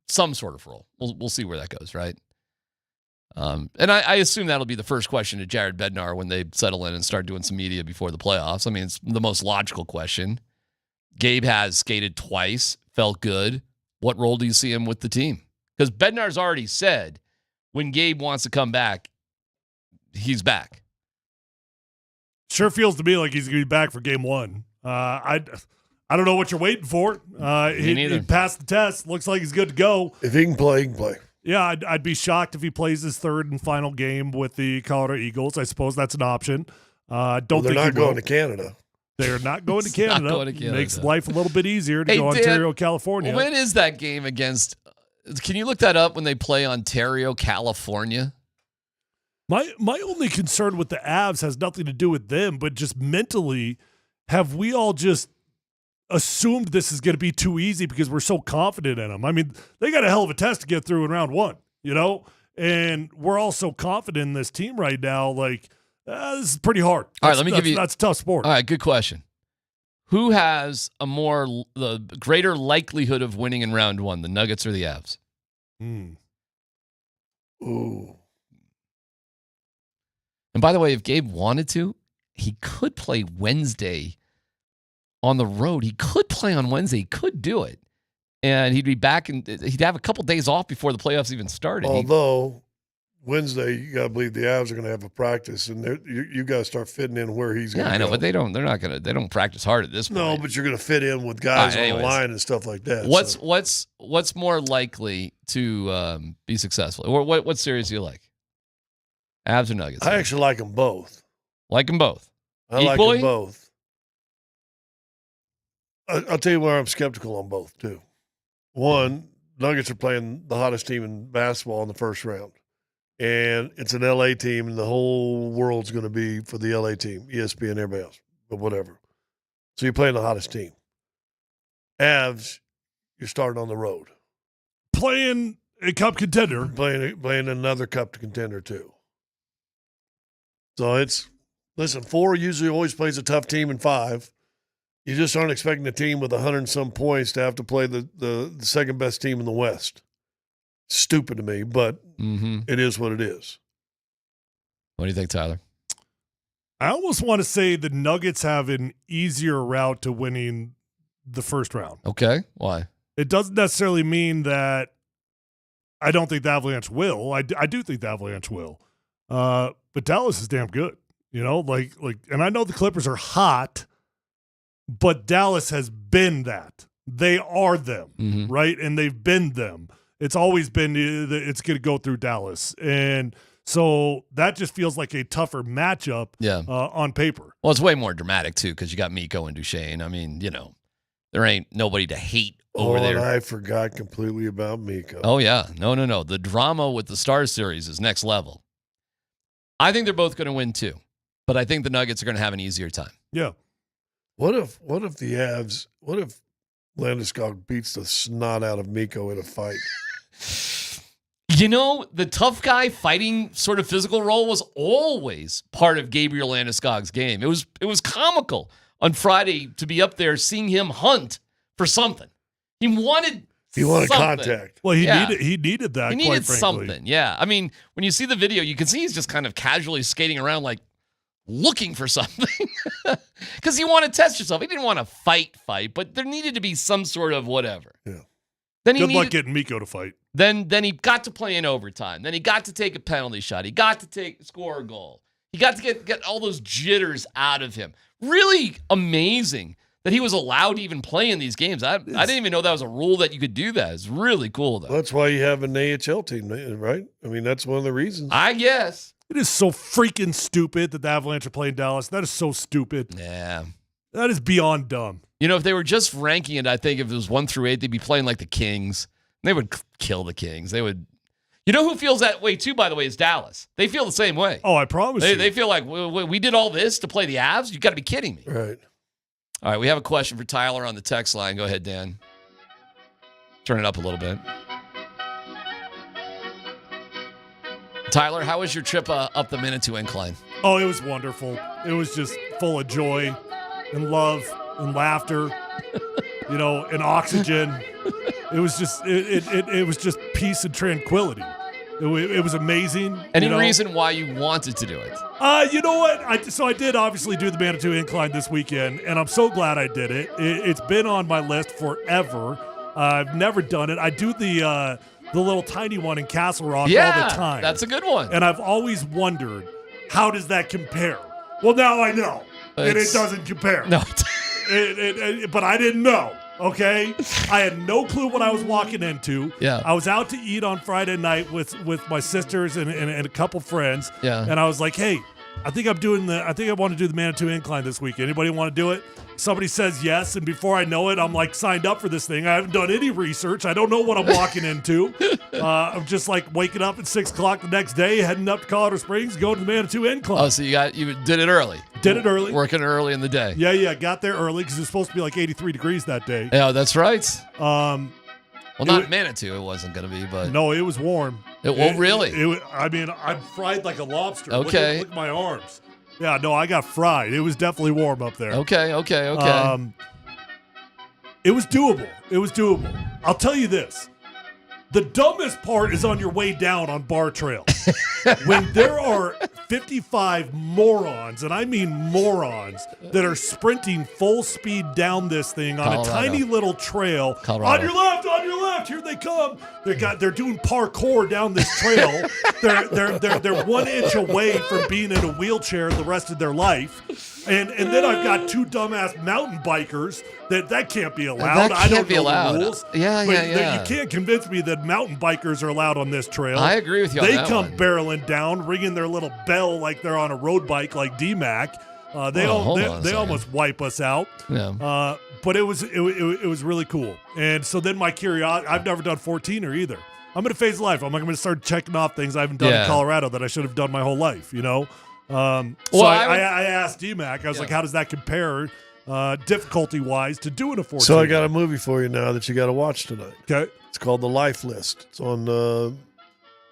some sort of role. We'll see where that goes, right? And I assume that'll be the first question to Jared Bednar when they settle in and start doing some media before the playoffs. I mean, it's the most logical question. Gabe has skated twice, felt good. What role do you see him with the team? Because Bednar's already said when Gabe wants to come back, he's back. Sure feels to me like he's going to be back for game one. I don't know what you're waiting for. He passed the test. Looks like he's good to go. If he can play, he can play. Yeah, I'd be shocked if he plays his third and final game with the Colorado Eagles. I suppose that's an option. They're not going to Canada. They're not going to Canada. Not going to Canada. Makes life a little bit easier to go Ontario, California. When is that game against? Can you look that up when they play Ontario, California? My only concern with the Avs has nothing to do with them, but just mentally, have we all just assumed this is going to be too easy because we're so confident in them? I mean, they got a hell of a test to get through in round one, and we're all so confident in this team right now. Like, this is pretty hard. All right, let me give you. That's a tough sport. All right, good question. Who has the greater likelihood of winning in round one, the Nuggets or the Avs? Ooh. And by the way, if Gabe wanted to, he could play Wednesday on the road. He could play on Wednesday. He could do it. And he'd be back, and he'd have a couple days off before the playoffs even started. Although Wednesday, you got to believe the Avs are going to have a practice, and you got to start fitting in where he's going to go. Yeah, I know, but they don't practice hard at this point. No, but you're going to fit in with guys on the line and stuff like that. What's more likely to be successful? Or what series do you like? Avs or Nuggets? I actually like them both. Like them both? I like them both. I'll tell you where I'm skeptical on both, too. One, Nuggets are playing the hottest team in basketball in the first round. And it's an LA team, and the whole world's going to be for the LA team, ESPN, everybody else, but whatever. So you're playing the hottest team. Avs, you're starting on the road. Playing a cup contender. Playing another cup contender, too. So listen, 4 usually always plays a tough team in 5. You just aren't expecting a team with 100 and some points to have to play the second best team in the West. Stupid to me, but it is what it is. What do you think, Tyler? I almost want to say the Nuggets have an easier route to winning the first round. Okay. Why? It doesn't necessarily mean that I don't think the Avalanche will. I do think the Avalanche will. But Dallas is damn good. And I know the Clippers are hot, but Dallas has been that. They are them, right? And they've been them. It's always been it's going to go through Dallas. And so that just feels like a tougher matchup on paper. Well, it's way more dramatic, too, because you got Mikko and Duchesne. I mean, there ain't nobody to hate over there. I forgot completely about Mikko. Oh, yeah. No. The drama with the Stars series is next level. I think they're both going to win, too. But I think the Nuggets are going to have an easier time. Yeah. What if Landeskog beats the snot out of Mikko in a fight? The tough guy fighting sort of physical role was always part of Gabriel Landeskog's game. It was comical on Friday to be up there seeing him hunt for something. He wanted contact. Well, he needed that. He needed something. Yeah. I mean, when you see the video, you can see he's just kind of casually skating around like looking for something because he wanted to test yourself. He didn't want to fight, but there needed to be some sort of whatever. Yeah. Then Good luck getting Mikko to fight. Then he got to play in overtime. Then he got to take a penalty shot. He got to score a goal. He got to get all those jitters out of him. Really amazing that he was allowed to even play in these games. I didn't even know that was a rule that you could do that. It's really cool, though. Well, that's why you have an AHL team, right? I mean, that's one of the reasons. I guess. It is so freaking stupid that the Avalanche are playing Dallas. That is so stupid. Yeah. That is beyond dumb. If they were just ranking it, I think if it was 1 through 8, they'd be playing like the Kings. They would kill the Kings. They would. You know who feels that way too, by the way, is Dallas. They feel the same way. Oh, I promise you. They feel like we did all this to play the Avs? You got to be kidding me. Right. All right, we have a question for Tyler on the text line. Go ahead, Dan. Turn it up a little bit. Tyler, how was your trip up the Manitou Incline? Oh, it was wonderful. It was just full of joy and love and laughter, and oxygen. It was just it was just peace and tranquility. It was amazing. Any reason why you wanted to do it? You know what? I did obviously do the Manitou Incline this weekend, and I'm so glad I did it. It's been on my list forever. I've never done it. I do the little tiny one in Castle Rock all the time. That's a good one. And I've always wondered, how does that compare? Well, now I know. And it doesn't compare. No. But I didn't know, okay? I had no clue what I was walking into. Yeah. I was out to eat on Friday night with my sisters and a couple friends. Yeah. And I was like, hey, I think I want to do the Manitou Incline this week. Anybody want to do it? Somebody says yes, and before I know it, I'm like signed up for this thing. I haven't done any research. I don't know what I'm walking into. I'm just like waking up at 6 o'clock the next day, heading up to Colorado Springs, going to the Manitou Incline. Oh, so you did it early. Did it early. Working early in the day. Yeah. Got there early because it was supposed to be like 83 degrees that day. Yeah, that's right. Well, not Manitou, it wasn't going to be, but no, it was warm. Really? I'm fried like a lobster. Okay. Look at my arms. Yeah, no, I got fried. It was definitely warm up there. Okay. It was doable. I'll tell you this. The dumbest part is on your way down on Bar Trail. When there are 55 morons, and I mean morons, that are sprinting full speed down this thing on a tiny little trail. Colorado. On your left, here they come. They're doing parkour down this trail. They're 1 inch away from being in a wheelchair the rest of their life. And then I've got two dumbass mountain bikers that can't be allowed. That I don't can't be know allowed. the rules. Yeah. You can't convince me that mountain bikers are allowed on this trail. I agree with you on They that come one. barreling down, ringing their little bell like they're on a road bike like DMac. They almost wipe us out. Yeah. But it was really cool. And so then my curiosity, I've never done 14er either. I'm in a phase of life. I'm going to start checking off things I haven't done in Colorado that I should have done my whole life, I asked DMac, I was like, how does that compare difficulty-wise to doing a 14? So I got a movie for you now that you got to watch tonight. Okay. It's called The Life List. It's on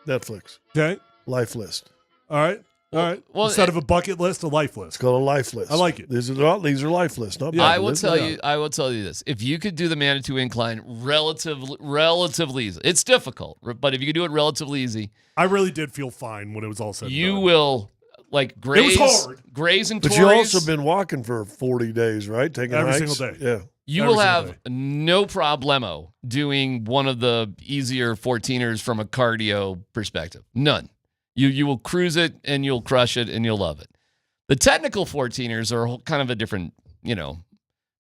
Netflix. Okay. Life List. All right. Well, instead of a bucket list, a life list. It's called a life list. I like it. These are life lists, not bucket I will lists. tell you this. If you could do the Manitou Incline relatively easy. It's difficult, but if you could do it relatively easy. I really did feel fine when it was all said and You done. will graze. It was hard. Graze and But Tories. you also been walking for 40 days, right? Taking Every hikes? single day. Yeah. You will have no problemo doing one of the easier 14ers from a cardio perspective. None. You will cruise it and you'll crush it and you'll love it. The technical 14ers are kind of a different,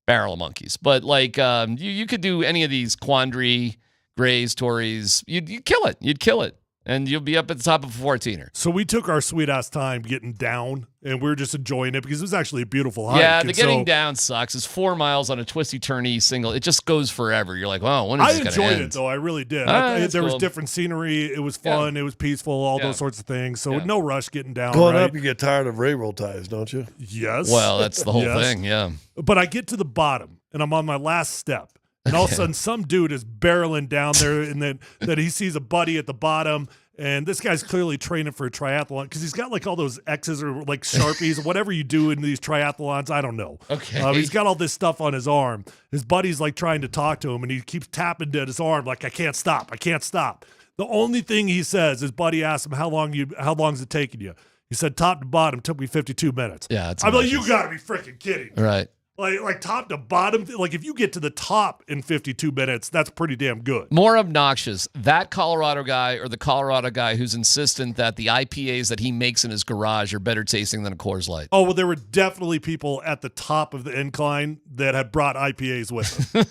barrel of monkeys. But you could do any of these quandary, grays, Tories. You'd kill it. You'd kill it. And you'll be up at the top of a 14er. So we took our sweet-ass time getting down, and we were just enjoying it because it was actually a beautiful hike. Yeah, the getting down sucks. It's 4 miles on a twisty-turny single. It just goes forever. You're like, wow, when is this going to end? I enjoyed it, though. I really did. There was different scenery. It was fun. It was peaceful, all those sorts of things. So no rush getting down. Going up, you get tired of railroad ties, don't you? Yes. Well, that's the whole thing, yeah. But I get to the bottom, and I'm on my last step. And all of a sudden, some dude is barreling down there, and then he sees a buddy at the bottom. And this guy's clearly training for a triathlon because he's got like all those X's or like Sharpies, whatever you do in these triathlons. I don't know. Okay. He's got all this stuff on his arm. His buddy's like trying to talk to him and he keeps tapping at his arm like, I can't stop. The only thing he says, his buddy asks him, how long is it taking you? He said, top to bottom, took me 52 minutes. Yeah. I'm like, you got to be freaking kidding me. Right. Like top to bottom, like if you get to the top in 52 minutes, that's pretty damn good. More obnoxious, that Colorado guy or the Colorado guy who's insistent that the IPAs that he makes in his garage are better tasting than a Coors Light. Oh, well, there were definitely people at the top of the incline that had brought IPAs with them.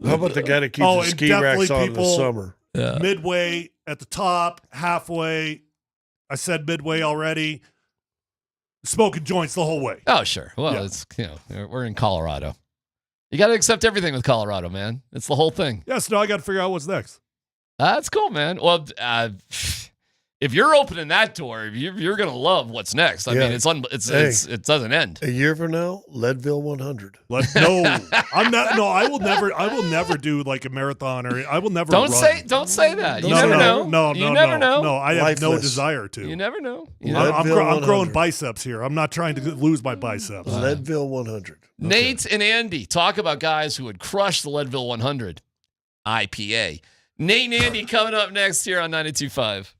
How about the guy that keeps the ski racks on in the summer? Yeah. Midway, at the top, halfway. I said midway already. Smoking joints the whole way. Oh, sure. Well, it's we're in Colorado. You got to accept everything with Colorado, man. It's the whole thing. Yes, no, I got to figure out what's next. That's cool, man. Well, if you're opening that door, you're gonna love what's next. I mean, it doesn't end. A year from now, Leadville 100. No, I'm not. No, I will never do like a marathon, or I will never. Don't run. say that. You No, never no, know. no, You no, never no, know. no. I have no Lifeless. desire to. You never know. I'm growing biceps here. I'm not trying to lose my biceps. Leadville 100. Nate and Andy talk about guys who would crush the Leadville 100 IPA. Nate and Andy coming up next here on 92.5.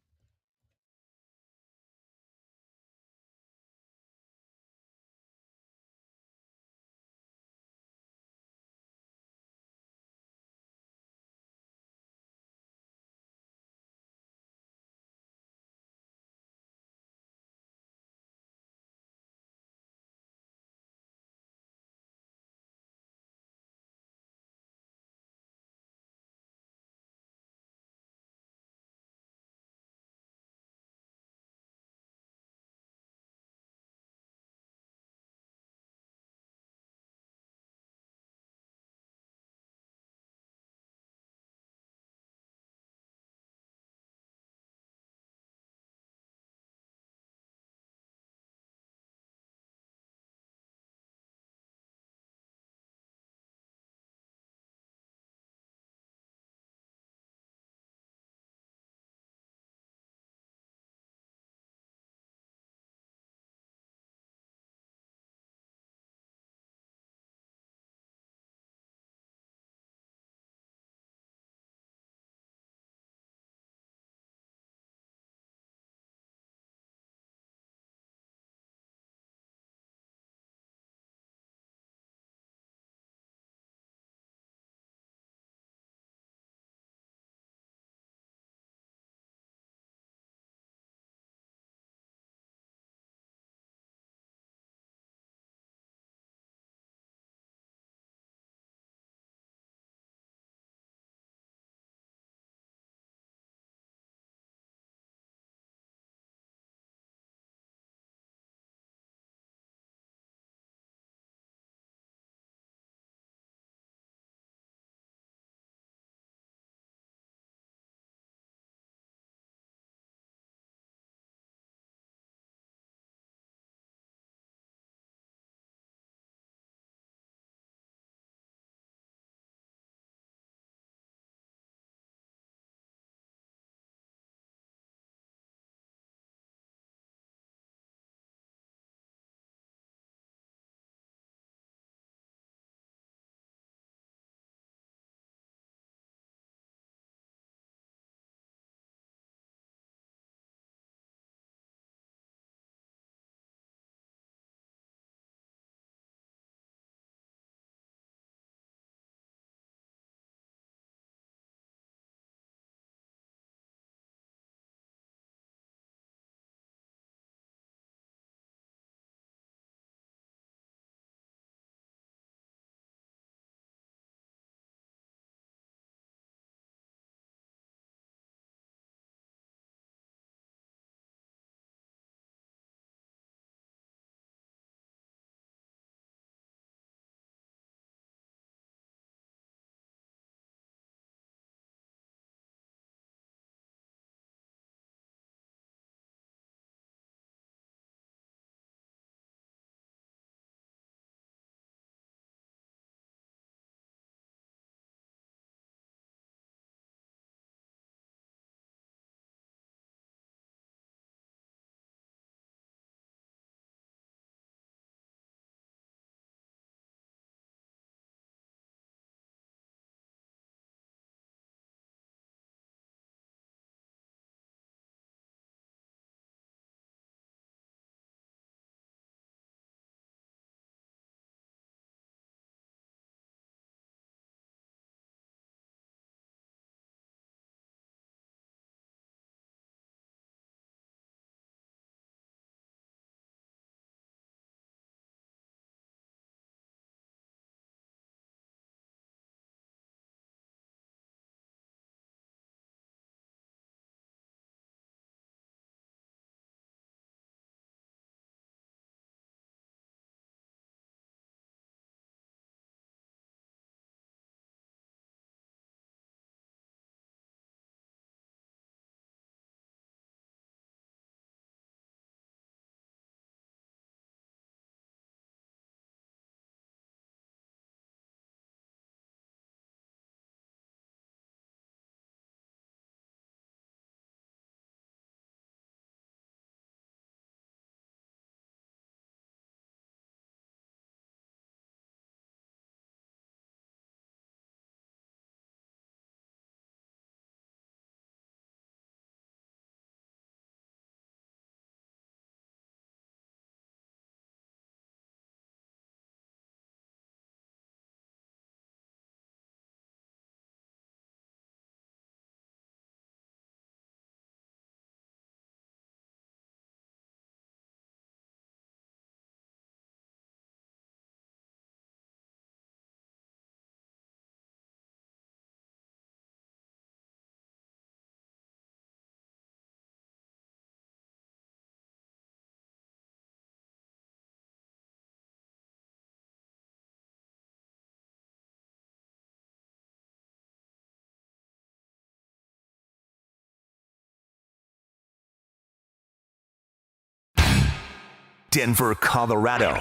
Denver, Colorado.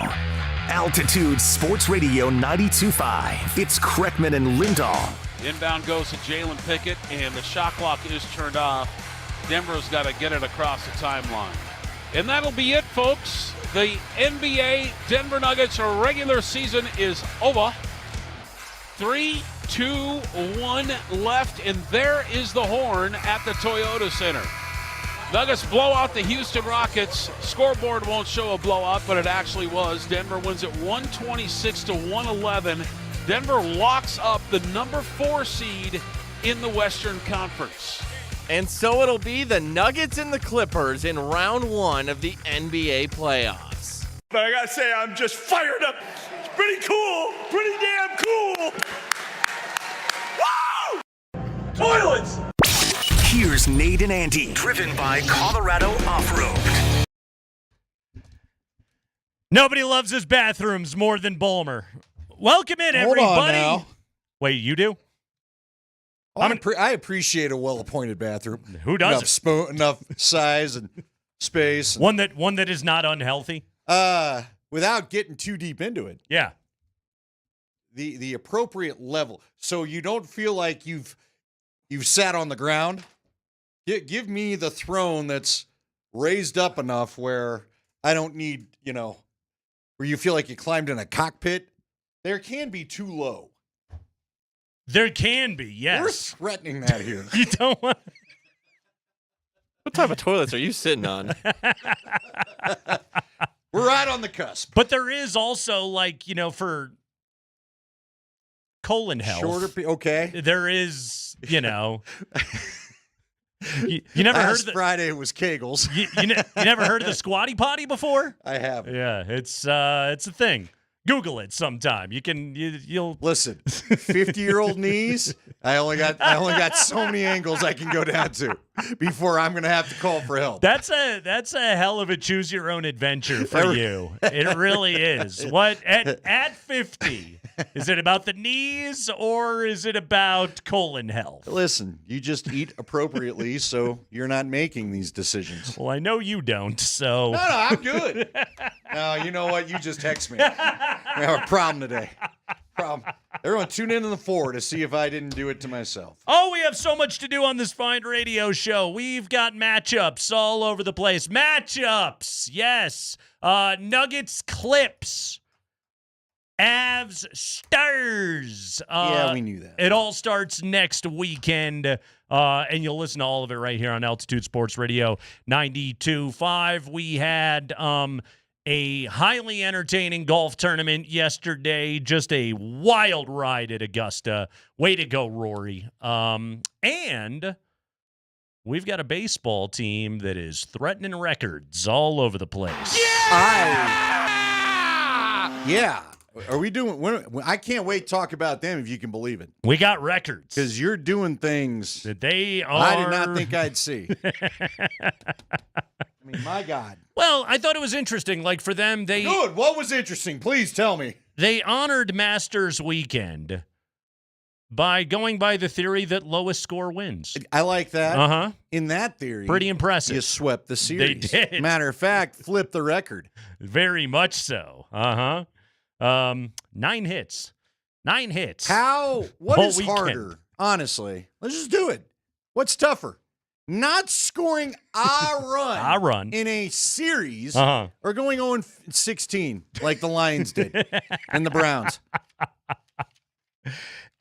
Altitude Sports Radio 92.5. It's Kreckman and Lindahl. Inbound goes to Jalen Pickett, and the shot clock is turned off. Denver's got to get it across the timeline. And that'll be it, folks. The NBA Denver Nuggets regular season is over. 3, 2, 1 left, and there is the horn at the Toyota Center. Nuggets blow out the Houston Rockets. Scoreboard won't show a blowout, but it actually was. Denver wins it 126-111. Denver locks up the number 4 seed in the Western Conference. And so it'll be the Nuggets and the Clippers in round 1 of the NBA playoffs. But I gotta say, I'm just fired up. It's pretty cool. Pretty damn cool. Woo! Toilets! Here's Nate and Andy, driven by Colorado Off-Road. Nobody loves his bathrooms more than Bulmer. Welcome in, Hold on everybody. now. Wait, you do? I appreciate a well-appointed bathroom. Who doesn't? Enough size and space. One that is not unhealthy. Without getting too deep into it. Yeah. The appropriate level, so you don't feel like you've sat on the ground. Give me the throne that's raised up enough where I don't need, where you feel like you climbed in a cockpit. There can be too low. There can be, yes. We're threatening that here. You don't want. What type of toilets are you sitting on? We're right on the cusp. But there is also, for colon health. Shorter, okay. There is, You never heard of Friday it was Kegels. You never heard of the squatty potty before? I have. Yeah, it's a thing. Google it sometime. You'll listen. 50-year-old knees. I only got so many angles I can go down to before I'm going to have to call for help. That's a hell of a choose your own adventure for you. It really is. What at 50? Is it about the knees or is it about colon health? Listen, you just eat appropriately so you're not making these decisions. Well, I know you don't, so. No, I'm good. No, you know what? You just text me. We have a problem today. Everyone tune in the 4 to see if I didn't do it to myself. Oh, we have so much to do on this fine radio show. We've got matchups all over the place. Matchups, yes. Nuggets, Clips. Avs, Stars. Yeah, we knew that. It all starts next weekend, and you'll listen to all of it right here on Altitude Sports Radio 92.5. We had a highly entertaining golf tournament yesterday. Just a wild ride at Augusta. Way to go, Rory. And we've got a baseball team that is threatening records all over the place. Yeah. Are we doing? I can't wait to talk about them if you can believe it. We got records because you're doing things that they are. I did not think I'd see. I mean, my God. Well, I thought it was interesting. Like for them, they good. What was interesting? Please tell me. They honored Masters weekend by going by the theory that lowest score wins. I like that. Uh-huh. In that theory, pretty impressive. You swept the series. They did. Matter of fact, flipped the record. Very much so. Uh-huh. 9 hits. 9 hits. What is harder? Honestly, let's just do it. What's tougher? Not scoring a run in a series or going 0-16 like the Lions did and the Browns.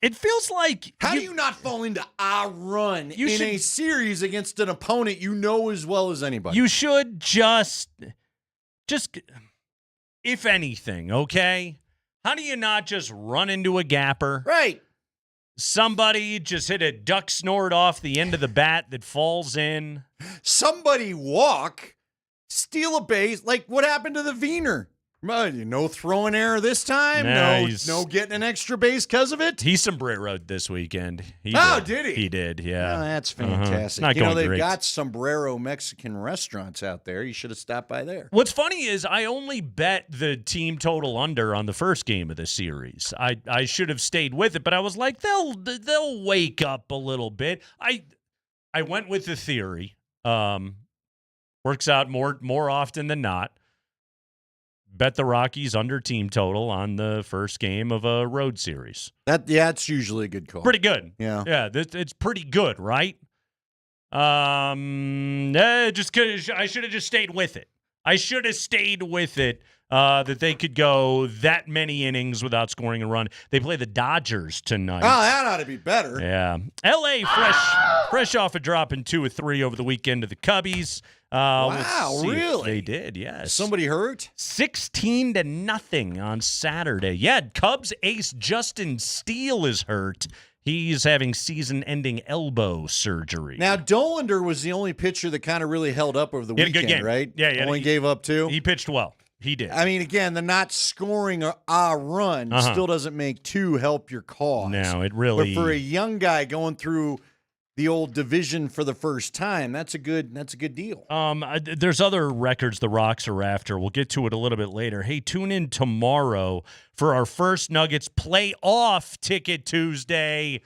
It feels like how do you not fall into a run in a series against an opponent you know as well as anybody? You should just if anything, okay? How do you not just run into a gapper? Right. Somebody just hit a duck snort off the end of the bat that falls in. Somebody walk, steal a base. Like what happened to the Wiener? No throwing error this time? No getting an extra base because of it? He sombreroed this weekend. Did he? He did, yeah. Oh, that's fantastic. They've got sombrero Mexican restaurants out there. You should have stopped by there. What's funny is I only bet the team total under on the first game of the series. I should have stayed with it, but I was like, they'll wake up a little bit. I went with the theory. Works out more often than not. bet the Rockies under team total on the first game of a road series. That's usually a good call. Pretty good. Yeah. Yeah, it's pretty good, right? I should have just stayed with it. I should have stayed with it that they could go that many innings without scoring a run. They play the Dodgers tonight. Oh, that ought to be better. Yeah. L.A. fresh off a drop in 2 or 3 over the weekend to the Cubbies. Wow, really? They did, yes. Somebody hurt? 16-0 on Saturday. Yeah, Cubs ace Justin Steele is hurt. He's having season-ending elbow surgery. Now, Dollander was the only pitcher that kind of really held up over the He had a good weekend, game. right? Yeah. Only gave up 2? He pitched well. He did. I mean, again, the not scoring a run still doesn't make 2 help your cause. No, it really. But for a young guy going through the old division for the first time, that's a good deal. There's other records the Rocks are after. We'll get to it a little bit later. Hey, tune in tomorrow for our first Nuggets playoff ticket Tuesday.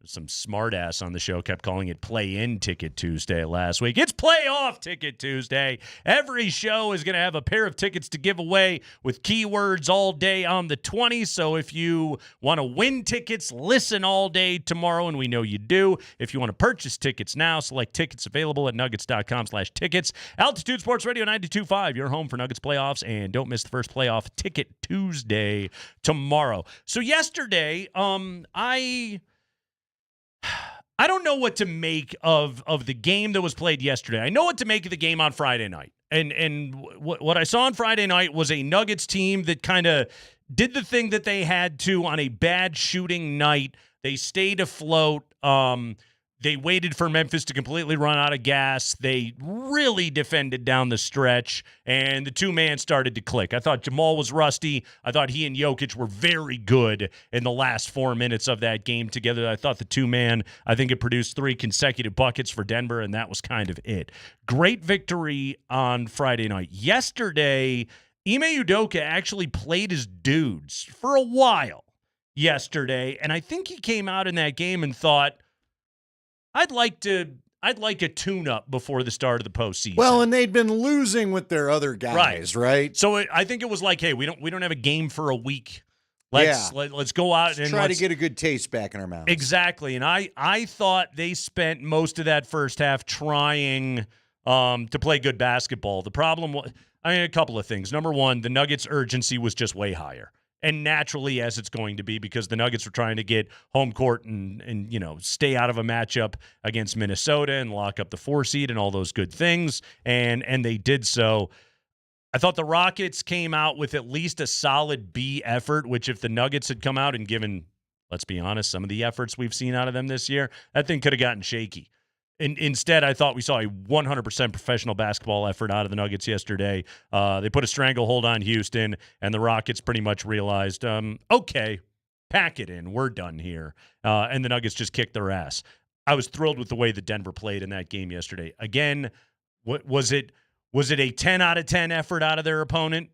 Some smartass on the show kept calling it Play-In Ticket Tuesday last week. It's Playoff Ticket Tuesday. Every show is going to have a pair of tickets to give away with keywords all day on the 20th. So if you want to win tickets, listen all day tomorrow, and we know you do. If you want to purchase tickets now, select tickets available at nuggets.com/tickets. Altitude Sports Radio 92.5, your home for Nuggets playoffs, and don't miss the first Playoff Ticket Tuesday tomorrow. So yesterday, I don't know what to make of the game that was played yesterday. I know what to make of the game on Friday night. And what I saw on Friday night was a Nuggets team that kind of did the thing that they had to on a bad shooting night. They stayed afloat. They waited for Memphis to completely run out of gas. They really defended down the stretch, and the two-man started to click. I thought Jamal was rusty. I thought he and Jokic were very good in the last 4 minutes of that game together. I thought the two-man, I think it produced 3 consecutive buckets for Denver, and that was kind of it. Great victory on Friday night. Yesterday, Ime Udoka actually played his dudes for a while yesterday, and I think he came out in that game and thought, I'd like a tune-up before the start of the postseason. Well, and they'd been losing with their other guys, right? So I think it was like, hey, we don't have a game for a week. Let's go out and try to get a good taste back in our mouths. Exactly, and I thought they spent most of that first half trying to play good basketball. The problem was, a couple of things. Number one, the Nuggets' urgency was just way higher. And naturally, as it's going to be, because the Nuggets were trying to get home court and stay out of a matchup against Minnesota and lock up the 4 seed and all those good things, and they did so. I thought the Rockets came out with at least a solid B effort, which if the Nuggets had come out and given, let's be honest, some of the efforts we've seen out of them this year, that thing could have gotten shaky. Instead, I thought we saw a 100% professional basketball effort out of the Nuggets yesterday. They put a stranglehold on Houston, and the Rockets pretty much realized, okay, pack it in. We're done here. And the Nuggets just kicked their ass. I was thrilled with the way that Denver played in that game yesterday. Again, was it a 10 out of 10 effort out of their opponent?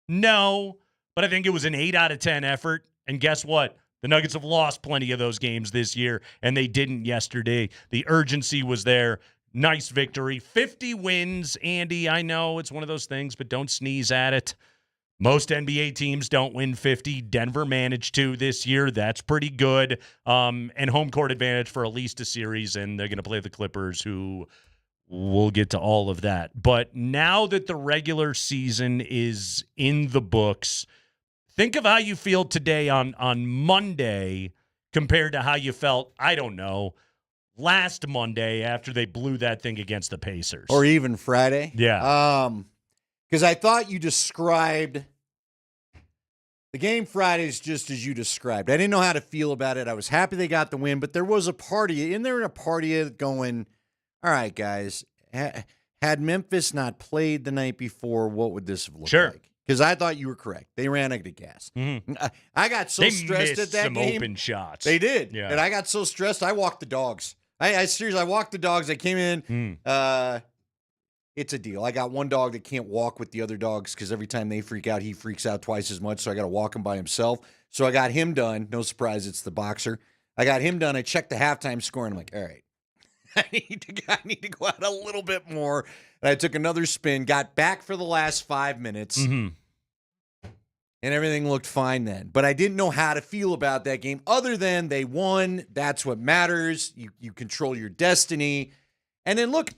No, but I think it was an 8 out of 10 effort. And guess what? The Nuggets have lost plenty of those games this year, and they didn't yesterday. The urgency was there. Nice victory. 50 wins, Andy. I know it's one of those things, but don't sneeze at it. Most NBA teams don't win 50. Denver managed to this year. That's pretty good. And home court advantage for at least a series, and they're going to play the Clippers, who we'll get to all of that. But now that the regular season is in the books, think of how you feel today on Monday compared to how you felt, I don't know, last Monday after they blew that thing against the Pacers. Or even Friday. Yeah. Because I thought you described the game Fridays just as you described. I didn't know how to feel about it. I was happy they got the win, but there was a party in there, a party going, all right, guys, had Memphis not played the night before, what would this have looked like? Because I thought you were correct. They ran out of gas. Mm-hmm. I got so stressed at that some game. Open shots. They did. Yeah. And I got so stressed, I walked the dogs. I seriously, I walked the dogs. I came in. It's a deal. I got one dog that can't walk with the other dogs because every time they freak out, he freaks out twice as much. So I got to walk him by himself. So I got him done. No surprise, it's the boxer. I got him done. I checked the halftime score, and I'm like, all right. I need to go out a little bit more. And I took another spin, got back for the last 5 minutes, and everything looked fine then. But I didn't know how to feel about that game other than they won. That's what matters. You control your destiny. And then, look,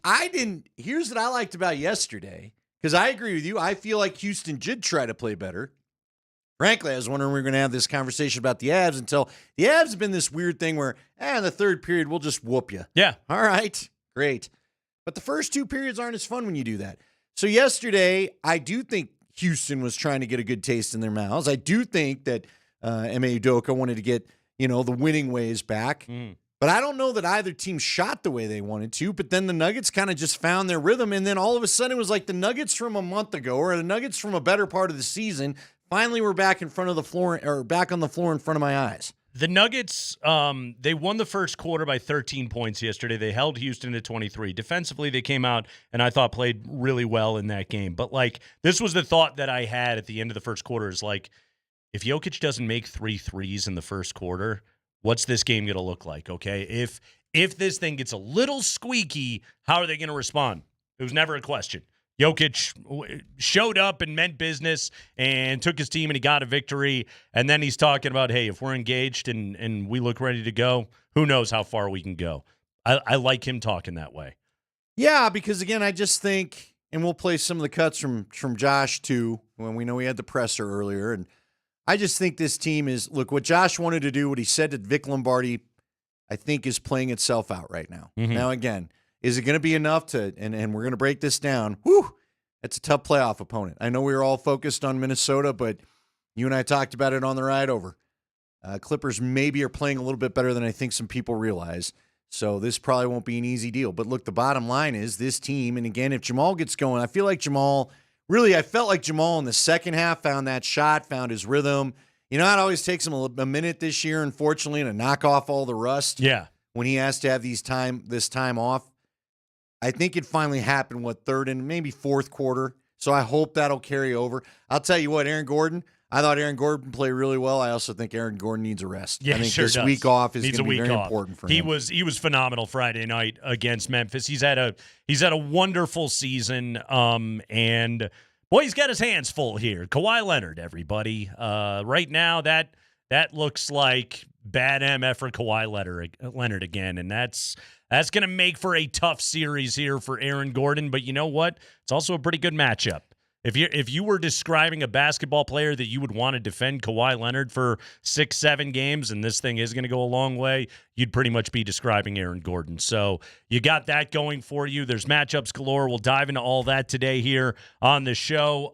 here's what I liked about yesterday, because I agree with you. I feel like Houston did try to play better. Frankly, I was wondering we were going to have this conversation about the Avs until the Avs have been this weird thing where, in the third period, we'll just whoop you. Yeah. All right. Great. But the first 2 periods aren't as fun when you do that. So yesterday, I do think Houston was trying to get a good taste in their mouths. I do think that Ime Udoka wanted to get, the winning ways back. But I don't know that either team shot the way they wanted to. But then the Nuggets kind of just found their rhythm. And then all of a sudden, it was like the Nuggets from a month ago or the Nuggets from a better part of the season finally we're back in front of the floor, or back on the floor in front of my eyes. The Nuggets, they won the first quarter by 13 points yesterday. They held Houston to 23. Defensively, they came out and I thought played really well in that game. But, this was the thought that I had at the end of the first quarter is, if Jokic doesn't make 3 threes in the first quarter, what's this game going to look like, okay? If this thing gets a little squeaky, how are they going to respond? It was never a question. Jokic showed up and meant business and took his team and he got a victory. And then he's talking about, hey, if we're engaged and we look ready to go, who knows how far we can go. I like him talking that way. Yeah, because, again, I just think, and we'll play some of the cuts from Josh, too, when we know he had the presser earlier. And I just think this team is, look, what Josh wanted to do, what he said to Vic Lombardi, I think is playing itself out right now. Now, again, is it going to be enough to, and we're going to break this down, that's a tough playoff opponent. I know we were all focused on Minnesota, but you and I talked about it on the ride over. Clippers maybe are playing a little bit better than I think some people realize, so this probably won't be an easy deal. But look, the bottom line is this team, and again, if Jamal gets going, I felt like Jamal in the second half found that shot, found his rhythm. It always takes him a minute this year, unfortunately, to knock off all the rust. Yeah. When he has to have this time off. I think it finally happened, third and maybe fourth quarter. So I hope that'll carry over. I'll tell you what, I thought Aaron Gordon played really well. I also think Aaron Gordon needs a rest. Yeah, I think sure this does. week off is Needs going to a be week very off. important for He him. was phenomenal Friday night against Memphis. He's had a wonderful season. And boy, he's got his hands full here. Kawhi Leonard, everybody. Right now, that looks like bad MF for Kawhi Leonard again, and that's going to make for a tough series here for Aaron Gordon. But you know what? It's also a pretty good matchup. If you were describing a basketball player that you would want to defend Kawhi Leonard for 6-7 games, and this thing is going to go a long way, you'd pretty much be describing Aaron Gordon. So you got that going for you. There's matchups galore. We'll dive into all that today here on the show.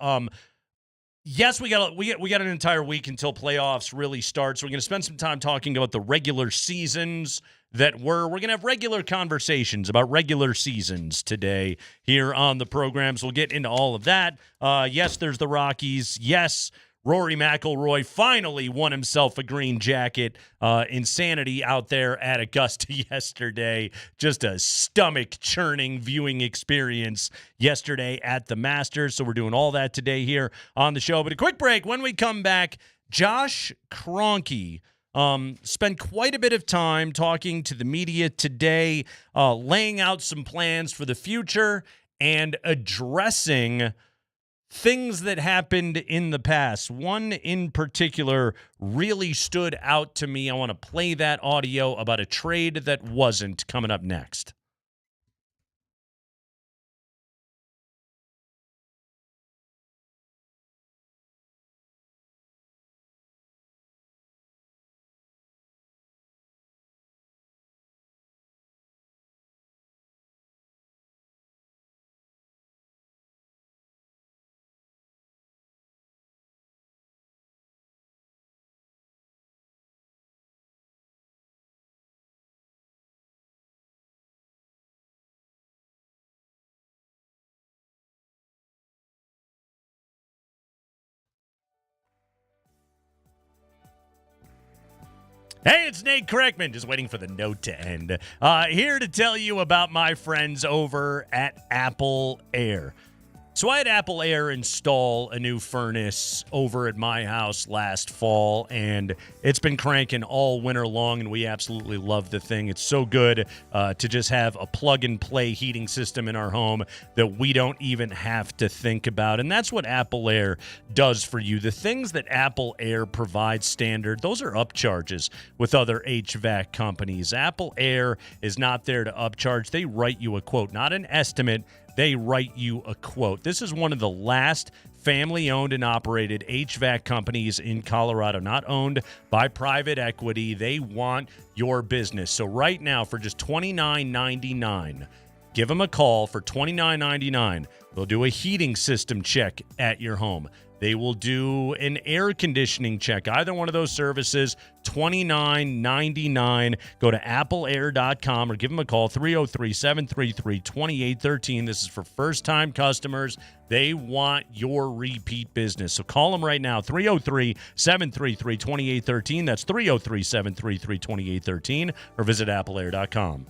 Yes, we got an entire week until playoffs really start. So we're going to spend some time talking about the regular seasons that we're going to have regular conversations about regular seasons today here on the programs. We'll get into all of that. Yes, there's the Rockies. Yes, Rory McIlroy finally won himself a green jacket. Insanity out there at Augusta yesterday. Just a stomach-churning viewing experience yesterday at the Masters. So we're doing all that today here on the show. But a quick break. When we come back, Josh Kronke spent quite a bit of time talking to the media today, laying out some plans for the future and addressing things that happened in the past. One in particular really stood out to me. I want to play that audio about a trade that wasn't coming up next. Hey, it's Nate Kreckman, just waiting for the note to end. Here to tell you about my friends over at Apple Air. So I had Apple Air install a new furnace over at my house last fall, and it's been cranking all winter long, and we absolutely love the thing. It's so good to just have a plug-and-play heating system in our home that we don't even have to think about, and that's what Apple Air does for you. The things that Apple Air provides standard, those are upcharges with other HVAC companies. Apple Air is not there to upcharge. They write you a quote, not an estimate. They write you a quote. This is one of the last family-owned and operated HVAC companies in Colorado, not owned by private equity. They want your business. So right now, for just $29.99, give them a call for $29.99. They'll do a heating system check at your home. They will do an air conditioning check. Either one of those services, $29.99. Go to appleair.com or give them a call, 303-733-2813. This is for first-time customers. They want your repeat business. So call them right now, 303-733-2813. That's 303-733-2813, or visit appleair.com.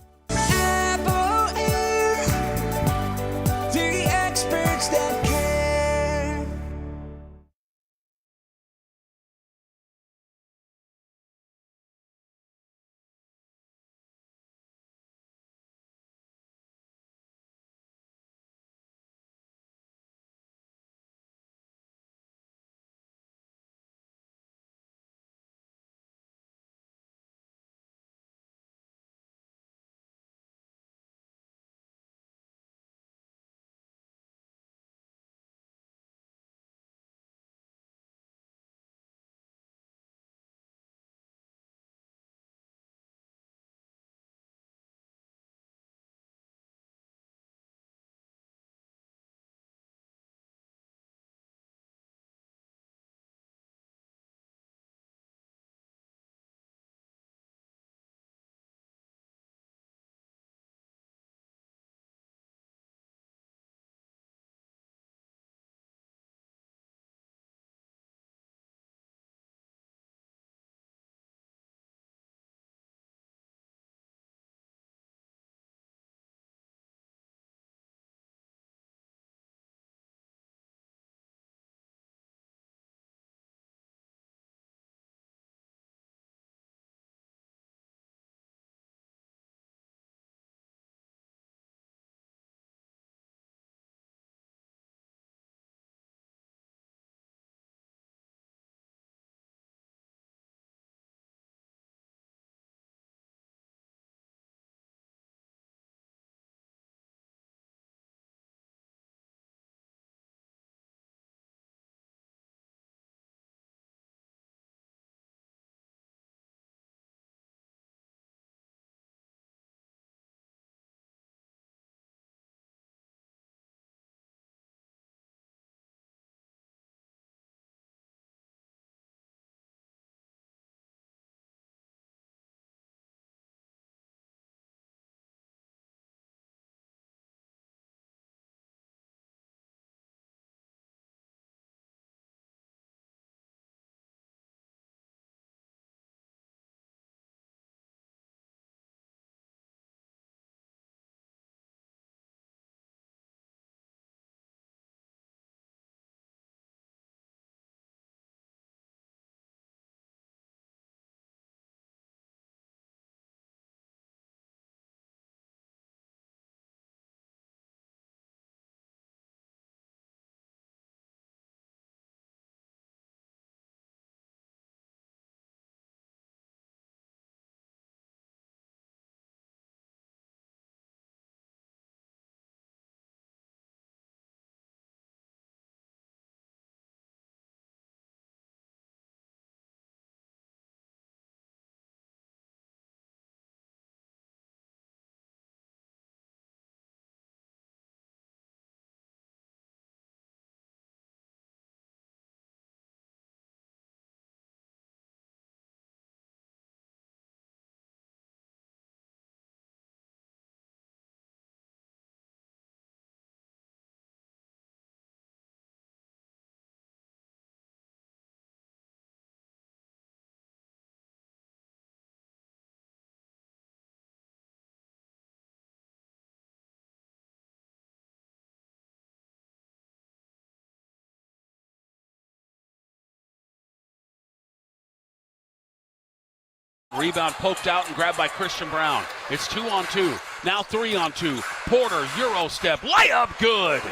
Rebound poked out and grabbed by Christian Brown. It's 2-on-2. Now 3-on-2. Porter, Euro step. Layup good.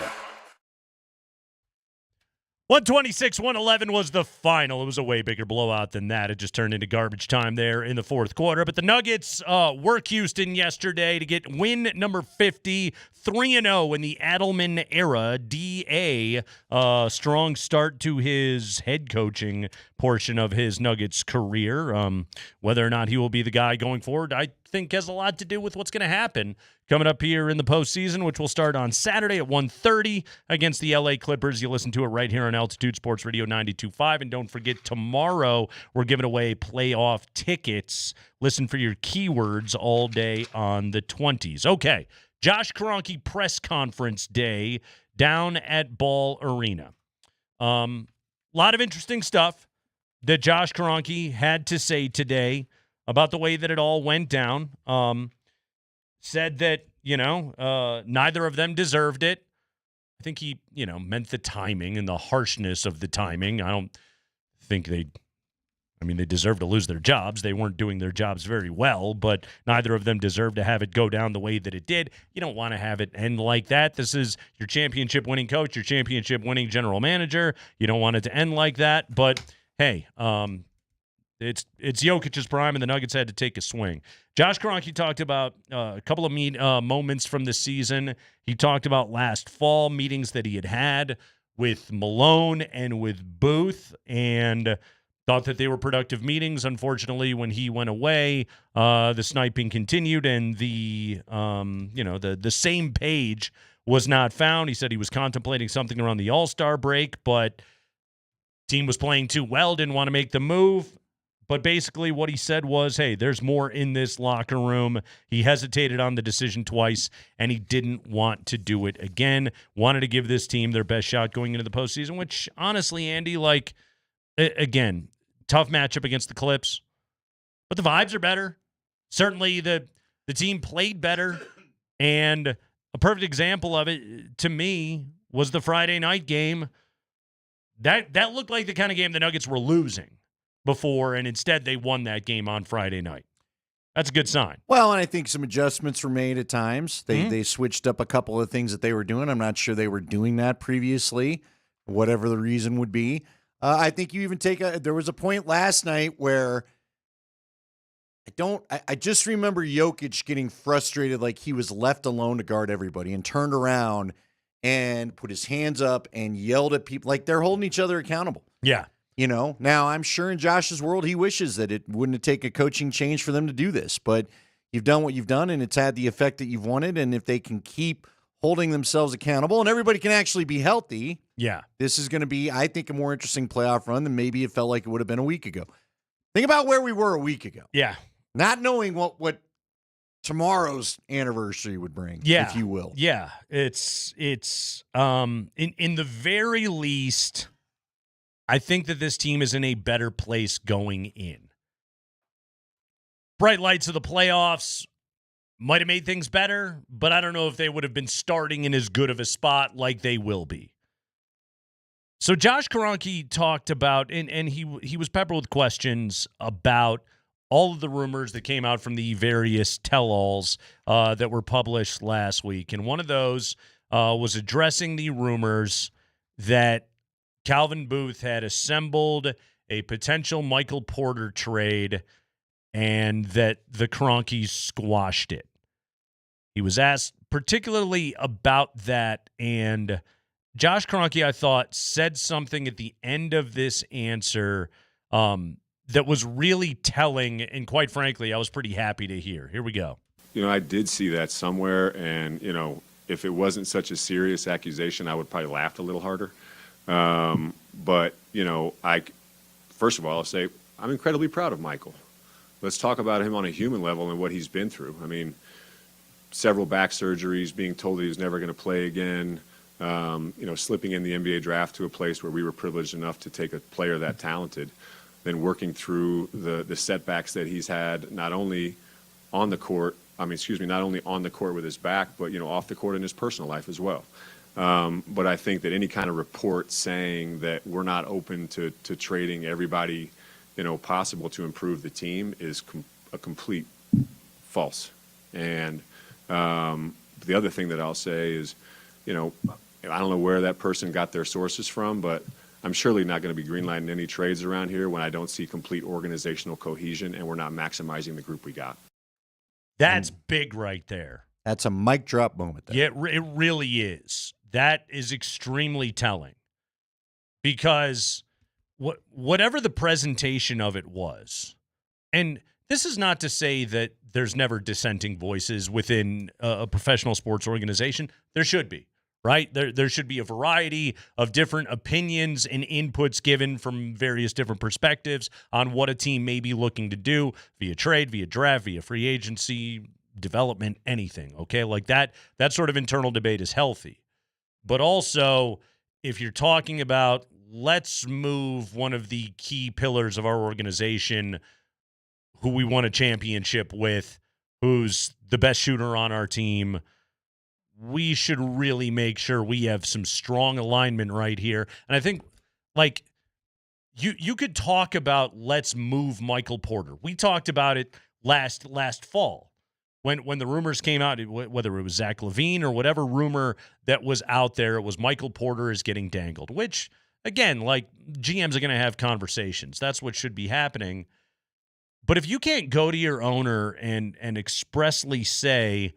126-111 was the final. It was a way bigger blowout than that. It just turned into garbage time there in the fourth quarter. But the Nuggets work Houston yesterday to get win number 50, 3-0 in the Adelman era. D.A., strong start to his head coaching portion of his Nuggets career. Whether or not he will be the guy going forward, I think has a lot to do with what's going to happen coming up here in the postseason, which will start on Saturday at 1:30 against the LA Clippers. You listen to it right here on Altitude Sports Radio 92.5. And don't forget, tomorrow we're giving away playoff tickets. Listen for your keywords all day on the 20s. Okay, Josh Kronke press conference day down at Ball Arena. A lot of interesting stuff that Josh Kronke had to say today about the way that it all went down. Said that, neither of them deserved it. I think he, meant the timing and the harshness of the timing. I don't think they deserve to lose their jobs. They weren't doing their jobs very well, but neither of them deserved to have it go down the way that it did. You don't want to have it end like that. This is your championship-winning coach, your championship-winning general manager. You don't want it to end like that, but hey, it's Jokic's prime, and the Nuggets had to take a swing. Josh Kronke talked about a couple of moments from the season. He talked about last fall, meetings that he had with Malone and with Booth, and thought that they were productive meetings. Unfortunately, when he went away, the sniping continued, and the same page was not found. He said he was contemplating something around the All-Star break, but team was playing too well, didn't want to make the move. But basically what he said was, hey, there's more in this locker room. He hesitated on the decision twice, and he didn't want to do it again. Wanted to give this team their best shot going into the postseason, which honestly, Andy, again, tough matchup against the Clips. But the vibes are better. Certainly the team played better. And a perfect example of it, to me, was the Friday night game. That looked like the kind of game the Nuggets were losing before, and instead they won that game on Friday night. That's a good sign. Well, and I think some adjustments were made at times. They switched up a couple of things that they were doing. I'm not sure they were doing that previously, whatever the reason would be. I think you even there was a point last night where I just remember Jokic getting frustrated, like he was left alone to guard everybody, and turned around and put his hands up and yelled at people like they're holding each other accountable. Yeah. Now I'm sure in Josh's world, he wishes that it wouldn't take a coaching change for them to do this, but you've done what you've done and it's had the effect that you've wanted. And if they can keep holding themselves accountable and everybody can actually be healthy, this is going to be, I think, a more interesting playoff run than maybe it felt like it would have been a week ago. Think about where we were a week ago. Yeah. Not knowing what tomorrow's anniversary would bring, if you will. Yeah. It's in the very least, I think that this team is in a better place going in. Bright lights of the playoffs might have made things better, but I don't know if they would have been starting in as good of a spot like they will be. So Josh Kronke talked about, and he was peppered with questions about all of the rumors that came out from the various tell-alls that were published last week. And one of those was addressing the rumors that Calvin Booth had assembled a potential Michael Porter trade and that the Kroenkes squashed it. He was asked particularly about that, and Josh Kronke, I thought, said something at the end of this answer that was really telling, and quite frankly, I was pretty happy to hear. Here we go. I did see that somewhere, and, if it wasn't such a serious accusation, I would probably laughed a little harder. But first of all, I'll say I'm incredibly proud of Michael. Let's talk about him on a human level and what he's been through. I mean, several back surgeries, being told that he was never going to play again, slipping in the NBA draft to a place where we were privileged enough to take a player that talented, then working through the setbacks that he's had, not only on the court with his back, but, off the court in his personal life as well. But I think that any kind of report saying that we're not open to trading everybody, possible to improve the team is a complete false. And the other thing that I'll say is, I don't know where that person got their sources from, but I'm surely not going to be greenlighting any trades around here when I don't see complete organizational cohesion and we're not maximizing the group we got. That's big right there. That's a mic drop moment there. Yeah, it really is. That is extremely telling because whatever the presentation of it was, and this is not to say that there's never dissenting voices within a professional sports organization. There should be, right? There should be a variety of different opinions and inputs given from various different perspectives on what a team may be looking to do via trade, via draft, via free agency, development, anything, okay? Like that sort of internal debate is healthy. But also, if you're talking about let's move one of the key pillars of our organization who we won a championship with, who's the best shooter on our team, we should really make sure we have some strong alignment right here. And I think, like, you could talk about let's move Michael Porter. We talked about it last fall. When the rumors came out, whether it was Zach LaVine or whatever rumor that was out there, it was Michael Porter is getting dangled, which, again, like, GMs are going to have conversations. That's what should be happening. But if you can't go to your owner and expressly say,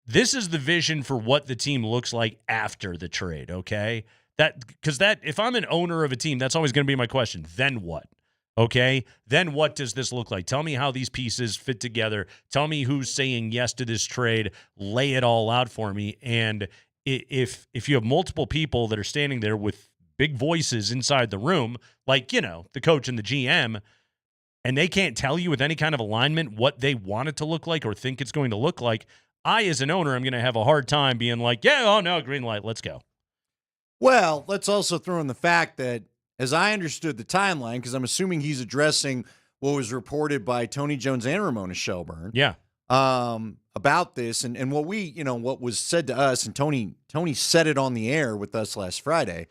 this is the vision for what the team looks like after the trade, okay? Because if I'm an owner of a team, that's always going to be my question. Then what? Okay, then what does this look like? Tell me how these pieces fit together. Tell me who's saying yes to this trade. Lay it all out for me. And if you have multiple people that are standing there with big voices inside the room, like, the coach and the GM, and they can't tell you with any kind of alignment what they want it to look like or think it's going to look like, I, as an owner, am going to have a hard time being like, yeah, oh no, green light, let's go. Well, let's also throw in the fact that, as I understood the timeline, because I'm assuming he's addressing what was reported by Tony Jones and Ramona Shelburne, about this and what what was said to us, and Tony said it on the air with us last Friday.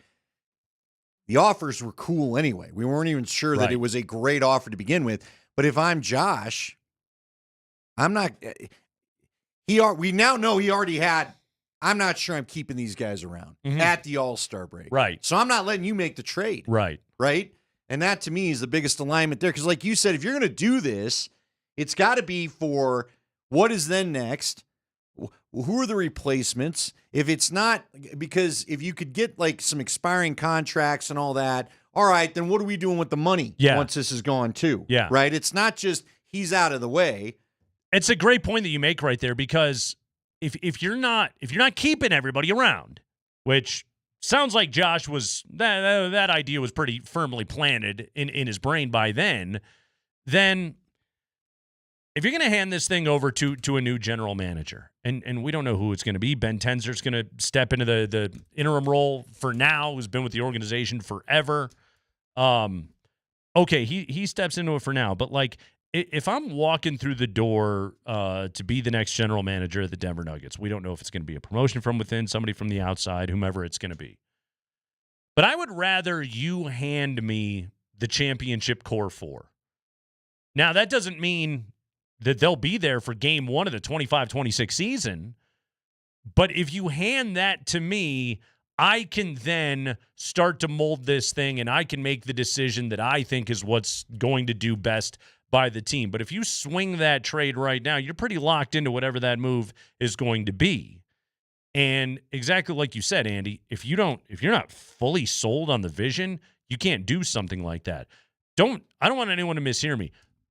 The offers were cool anyway. We weren't even sure that it was a great offer to begin with. But if I'm Josh, I'm not. We now know he already had. I'm not sure I'm keeping these guys around at the All-Star break. Right. So I'm not letting you make the trade. Right. Right. And that, to me, is the biggest alignment there. Because like you said, if you're going to do this, it's got to be for what is then next. Who are the replacements? If it's not, because if you could get like some expiring contracts and all that, all right, then what are we doing with the money once this is gone too? Yeah. Right. It's not just he's out of the way. It's a great point that you make right there, because if you're not keeping everybody around, which sounds like Josh was that idea was pretty firmly planted in his brain by then if you're going to hand this thing over to a new general manager, and we don't know who it's going to be, Ben Tenser's going to step into the interim role for now, who's been with the organization forever. Okay, he steps into it for now, but like, if I'm walking through the door to be the next general manager of the Denver Nuggets, we don't know if it's going to be a promotion from within, somebody from the outside, whomever it's going to be. But I would rather you hand me the championship core four. Now, that doesn't mean that they'll be there for game one of the 25-26 season, but if you hand that to me, I can then start to mold this thing, and I can make the decision that I think is what's going to do best by the team. But if you swing that trade right now, you're pretty locked into whatever that move is going to be. And exactly like you said, Andy, if you're not fully sold on the vision, you can't do something like that. I don't want anyone to mishear me.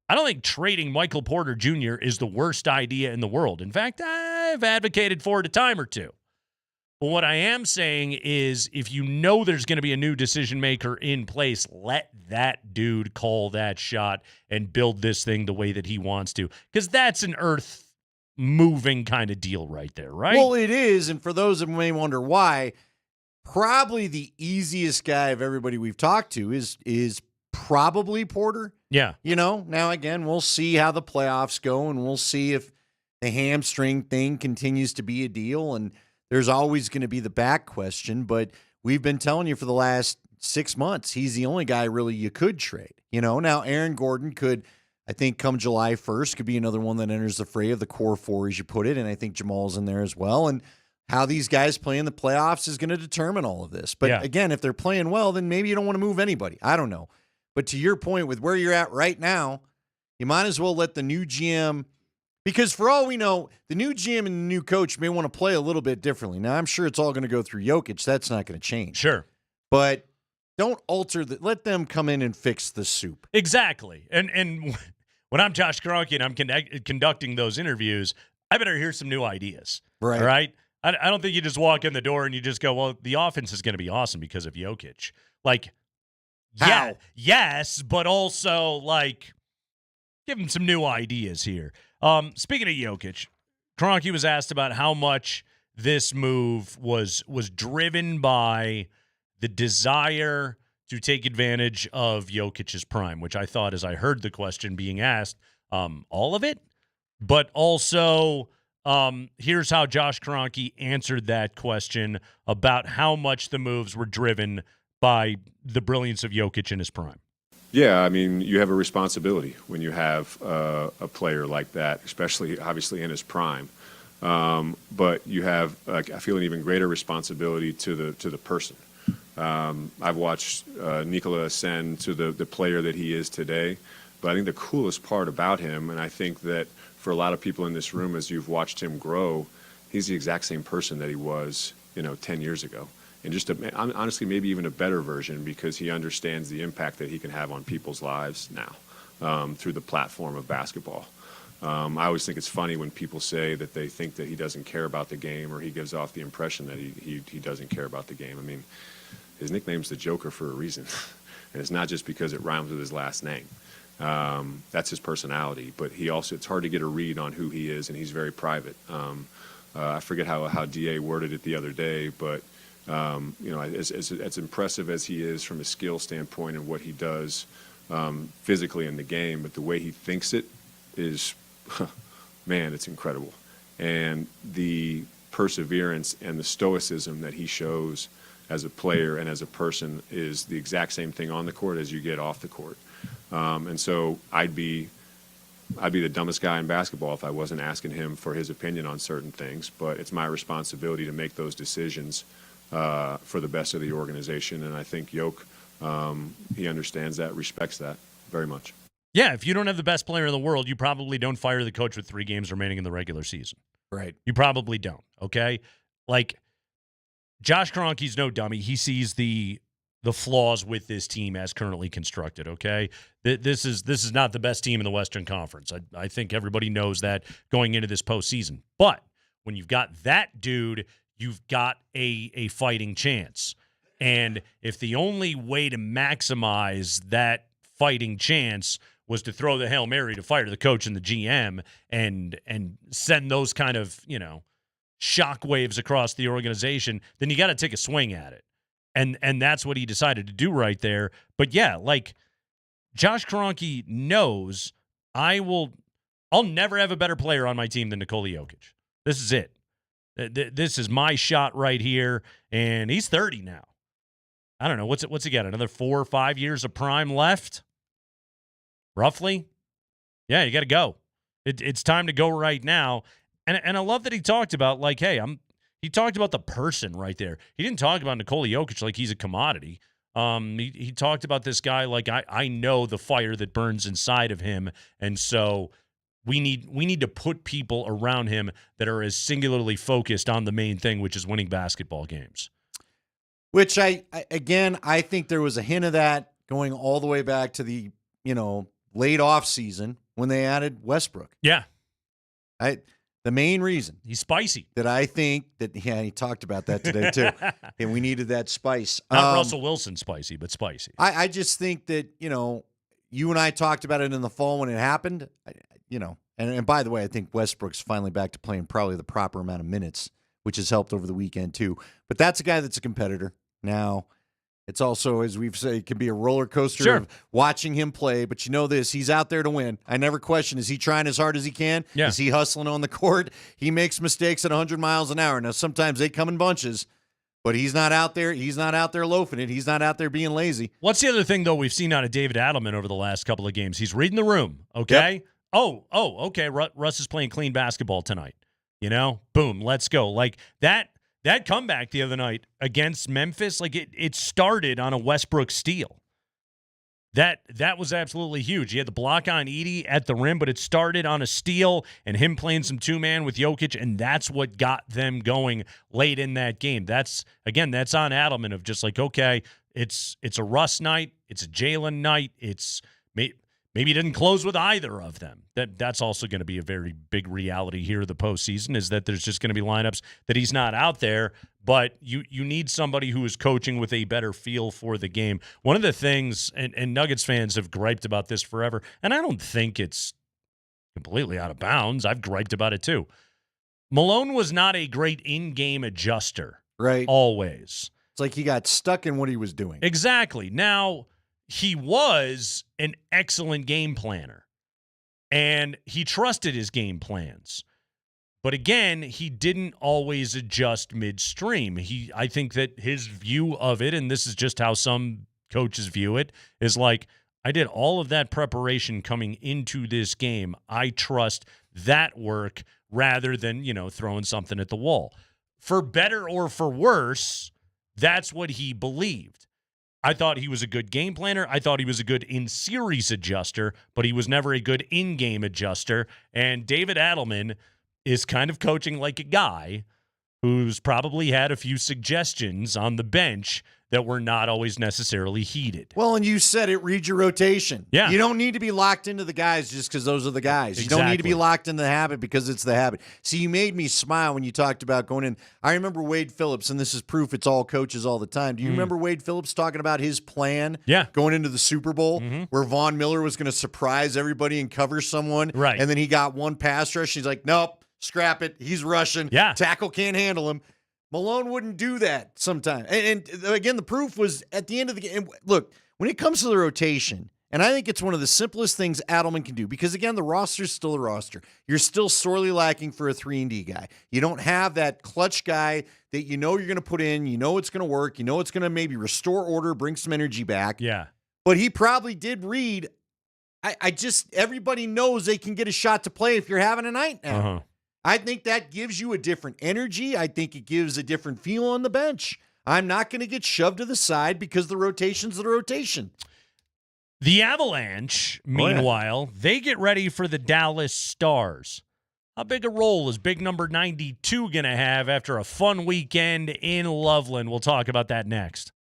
I don't think trading Michael Porter Jr. is the worst idea in the world. In fact, I've advocated for it a time or two. But what I am saying is, if you know there's going to be a new decision maker in place, let that dude call that shot and build this thing the way that he wants to. Because that's an earth-moving kind of deal right there, right? Well, it is, and for those that may wonder why, probably the easiest guy of everybody we've talked to is probably Porter. Yeah. Now again, we'll see how the playoffs go, and we'll see if the hamstring thing continues to be a deal, and there's always going to be the back question, but we've been telling you for the last 6 months, he's the only guy really you could trade. Now Aaron Gordon could, I think, come July 1st, could be another one that enters the fray of the core four, as you put it, and I think Jamal's in there as well. And how these guys play in the playoffs is going to determine all of this. But again, if they're playing well, then maybe you don't want to move anybody. I don't know. But to your point, with where you're at right now, you might as well let the new GM, because for all we know, the new GM and the new coach may want to play a little bit differently. Now, I'm sure it's all going to go through Jokic. That's not going to change. Sure. But don't alter let them come in and fix the soup. Exactly. And when I'm Josh Kronke and I'm conducting those interviews, I better hear some new ideas. Right. All right? I don't think you just walk in the door and you just go, well, the offense is going to be awesome because of Jokic. Like, yeah, yes, but also, like, give him some new ideas here. Speaking of Jokic, Kronke was asked about how much this move was driven by the desire to take advantage of Jokic's prime, which I thought, as I heard the question being asked, all of it. But also, here's how Josh Kronke answered that question about how much the moves were driven by the brilliance of Jokic in his prime. Yeah, I mean, you have a responsibility when you have a player like that, especially obviously in his prime. But you have, I feel, an even greater responsibility to the person. I've watched Nikola ascend to the player that he is today. But I think the coolest part about him, and I think that for a lot of people in this room, as you've watched him grow, he's the exact same person that he was, 10 years ago. And just honestly, maybe even a better version, because he understands the impact that he can have on people's lives now through the platform of basketball. I always think it's funny when people say that they think that he doesn't care about the game, or he gives off the impression that he doesn't care about the game. I mean, his nickname's the Joker for a reason. And it's not just because it rhymes with his last name. That's his personality. But it's hard to get a read on who he is, and he's very private. I forget how DA worded it the other day, but as impressive as he is from a skill standpoint and what he does physically in the game, but the way he thinks it is, man, it's incredible. And the perseverance and the stoicism that he shows as a player and as a person is the exact same thing on the court as you get off the court. And so I'd be the dumbest guy in basketball if I wasn't asking him for his opinion on certain things, but it's my responsibility to make those decisions for the best of the organization. And I think Yoke, he understands that, respects that very much. Yeah, if you don't have the best player in the world, you probably don't fire the coach with 3 games remaining in the regular season. Right. You probably don't, okay? Like, Josh Kronke's no dummy. He sees the flaws with this team as currently constructed, okay? This is not the best team in the Western Conference. I think everybody knows that going into this postseason. But when you've got that dude, you've got a fighting chance. And if the only way to maximize that fighting chance was to throw the Hail Mary to fire the coach and the GM and send those kind of, shockwaves across the organization, then you got to take a swing at it. And that's what he decided to do right there. But yeah, like, Josh Kronke knows I'll never have a better player on my team than Nikola Jokic. This is it. This is my shot right here, and he's 30 now. I don't know. What's he got? Another 4 or 5 years of prime left? Roughly? Yeah, you got to go. It's time to go right now. And I love that he talked about, like, hey, he talked about the person right there. He didn't talk about Nikola Jokic like he's a commodity. He talked about this guy like, I know the fire that burns inside of him, and so we need to put people around him that are as singularly focused on the main thing, which is winning basketball games. Which I think there was a hint of that going all the way back to the, late off season when they added Westbrook. Yeah. The main reason he's spicy that I think that, he talked about that today too. And we needed that spice. Not Russell Wilson spicy, but spicy. I just think that, you and I talked about it in the fall when it happened, and by the way, I think Westbrook's finally back to playing probably the proper amount of minutes, which has helped over the weekend too. But that's a guy that's a competitor. Now, it's also, as we've said, it can be a roller coaster of watching him play, but he's out there to win. I never question, is he trying as hard as he can? Yeah. Is he hustling on the court? He makes mistakes at 100 miles an hour. Now, sometimes they come in bunches, But he's not out there. He's not out there loafing it. He's not out there being lazy. What's the other thing, though, we've seen out of David Adelman over the last couple of games? He's reading the room, okay? Yep. Okay. Russ is playing clean basketball tonight. Boom, let's go. Like that comeback the other night against Memphis, like it started on a Westbrook steal. That was absolutely huge. He had the block on Edey at the rim, but it started on a steal and him playing some two-man with Jokic, and that's what got them going late in that game. That's on Adelman of just like, okay, it's a Russ night, it's a Jalen night, maybe he didn't close with either of them. That's also going to be a very big reality here of the postseason, is that there's just going to be lineups that he's not out there, but you need somebody who is coaching with a better feel for the game. One of the things, and Nuggets fans have griped about this forever, and I don't think it's completely out of bounds. I've griped about it too. Malone was not a great in-game adjuster. Right. Always. It's like he got stuck in what he was doing. Exactly. Now, he was an excellent game planner, and he trusted his game plans. But again, he didn't always adjust midstream. I think that his view of it, and this is just how some coaches view it, is like, I did all of that preparation coming into this game. I trust that work rather than, throwing something at the wall. For better or for worse, that's what he believed. I thought he was a good game planner. I thought he was a good in-series adjuster, but he was never a good in-game adjuster. And David Adelman is kind of coaching like a guy who's probably had a few suggestions on the bench that were not always necessarily heeded. Well, and you said it, read your rotation. Yeah. You don't need to be locked into the guys just because those are the guys. You don't need to be locked into the habit because it's the habit. See, you made me smile when you talked about going in. I remember Wade Phillips, and this is proof it's all coaches all the time. Do you remember Wade Phillips talking about his plan going into the Super Bowl where Von Miller was going to surprise everybody and cover someone? Right. And then he got one pass rush. He's like, nope, scrap it. He's rushing. Yeah. Tackle can't handle him. Malone wouldn't do that sometimes. And again, the proof was at the end of the game. Look, when it comes to the rotation, and I think it's one of the simplest things Adelman can do, because, again, the roster's still a roster. You're still sorely lacking for a 3-and-D guy. You don't have that clutch guy that you're going to put in, it's going to work, it's going to maybe restore order, bring some energy back. Yeah. But he probably did read, everybody knows they can get a shot to play if you're having a night now. Uh-huh. I think that gives you a different energy. I think it gives a different feel on the bench. I'm not going to get shoved to the side because the rotation's the rotation. The Avalanche, meanwhile, they get ready for the Dallas Stars. How big a role is big number 92 going to have after a fun weekend in Loveland? We'll talk about that next.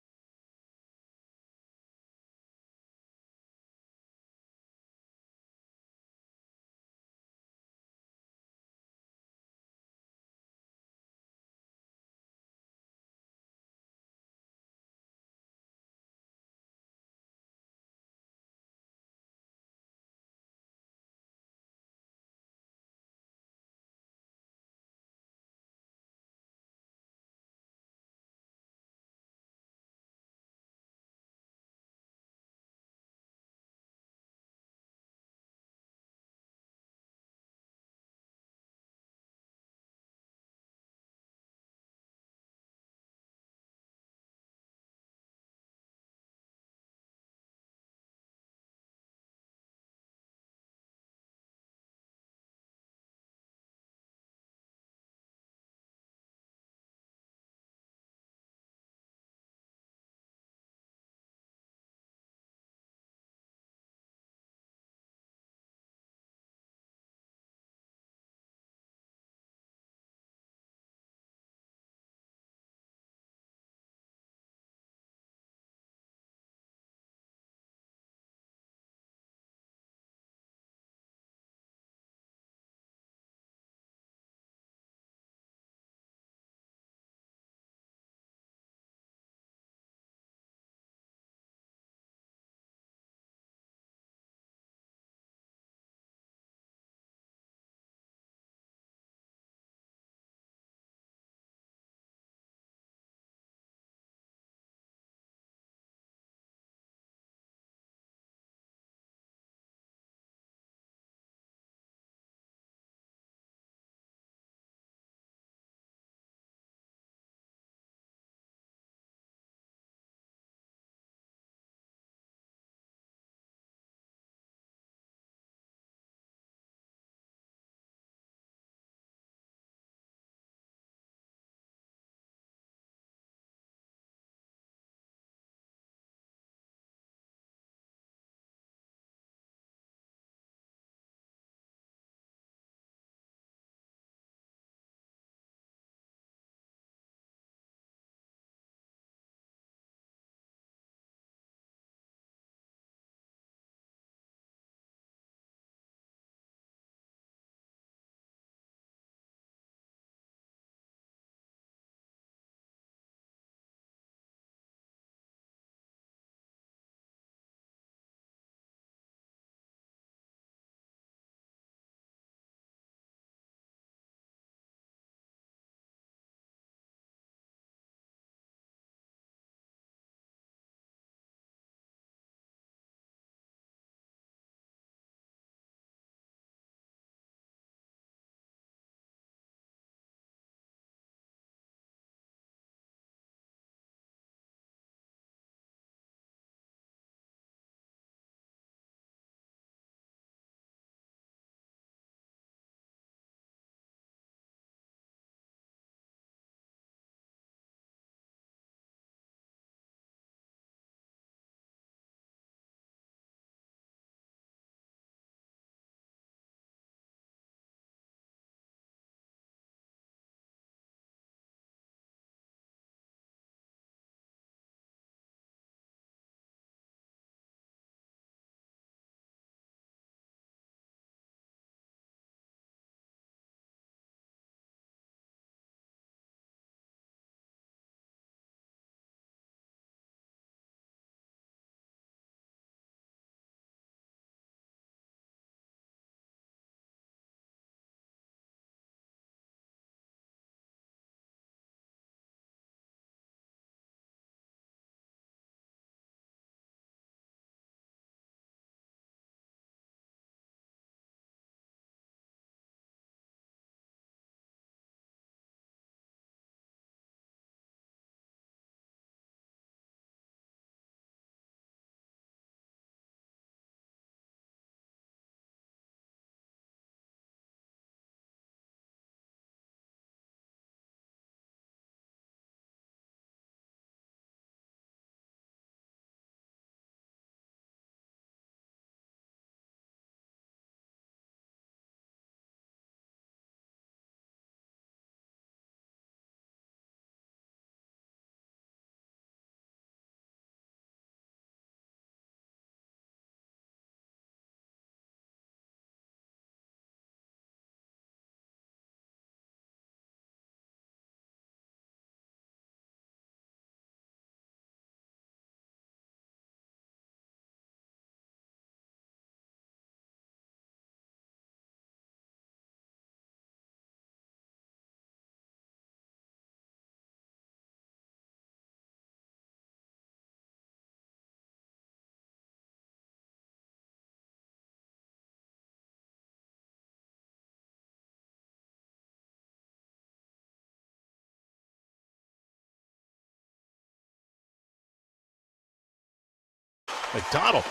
McDonald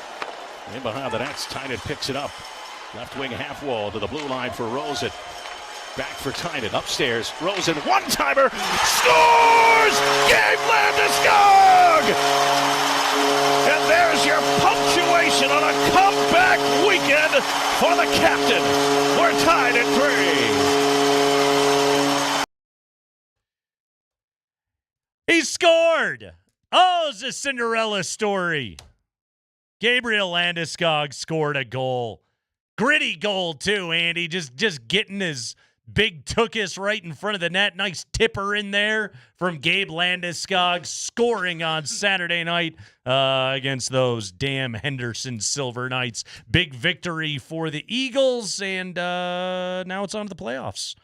in behind the nets. Tynan picks it up. Left wing half wall to the blue line for Rosen. Back for Tynan. Upstairs. Rosen, one-timer. Scores! Gabe Landeskog! And there's your punctuation on a comeback weekend for the captain. We're tied at 3. He scored! Oh, it's a Cinderella story. Gabriel Landeskog scored a goal. Gritty goal, too, Andy. Just getting his big tookus right in front of the net. Nice tipper in there from Gabe Landeskog, scoring on Saturday night against those damn Henderson Silver Knights. Big victory for the Eagles, and now it's on to the playoffs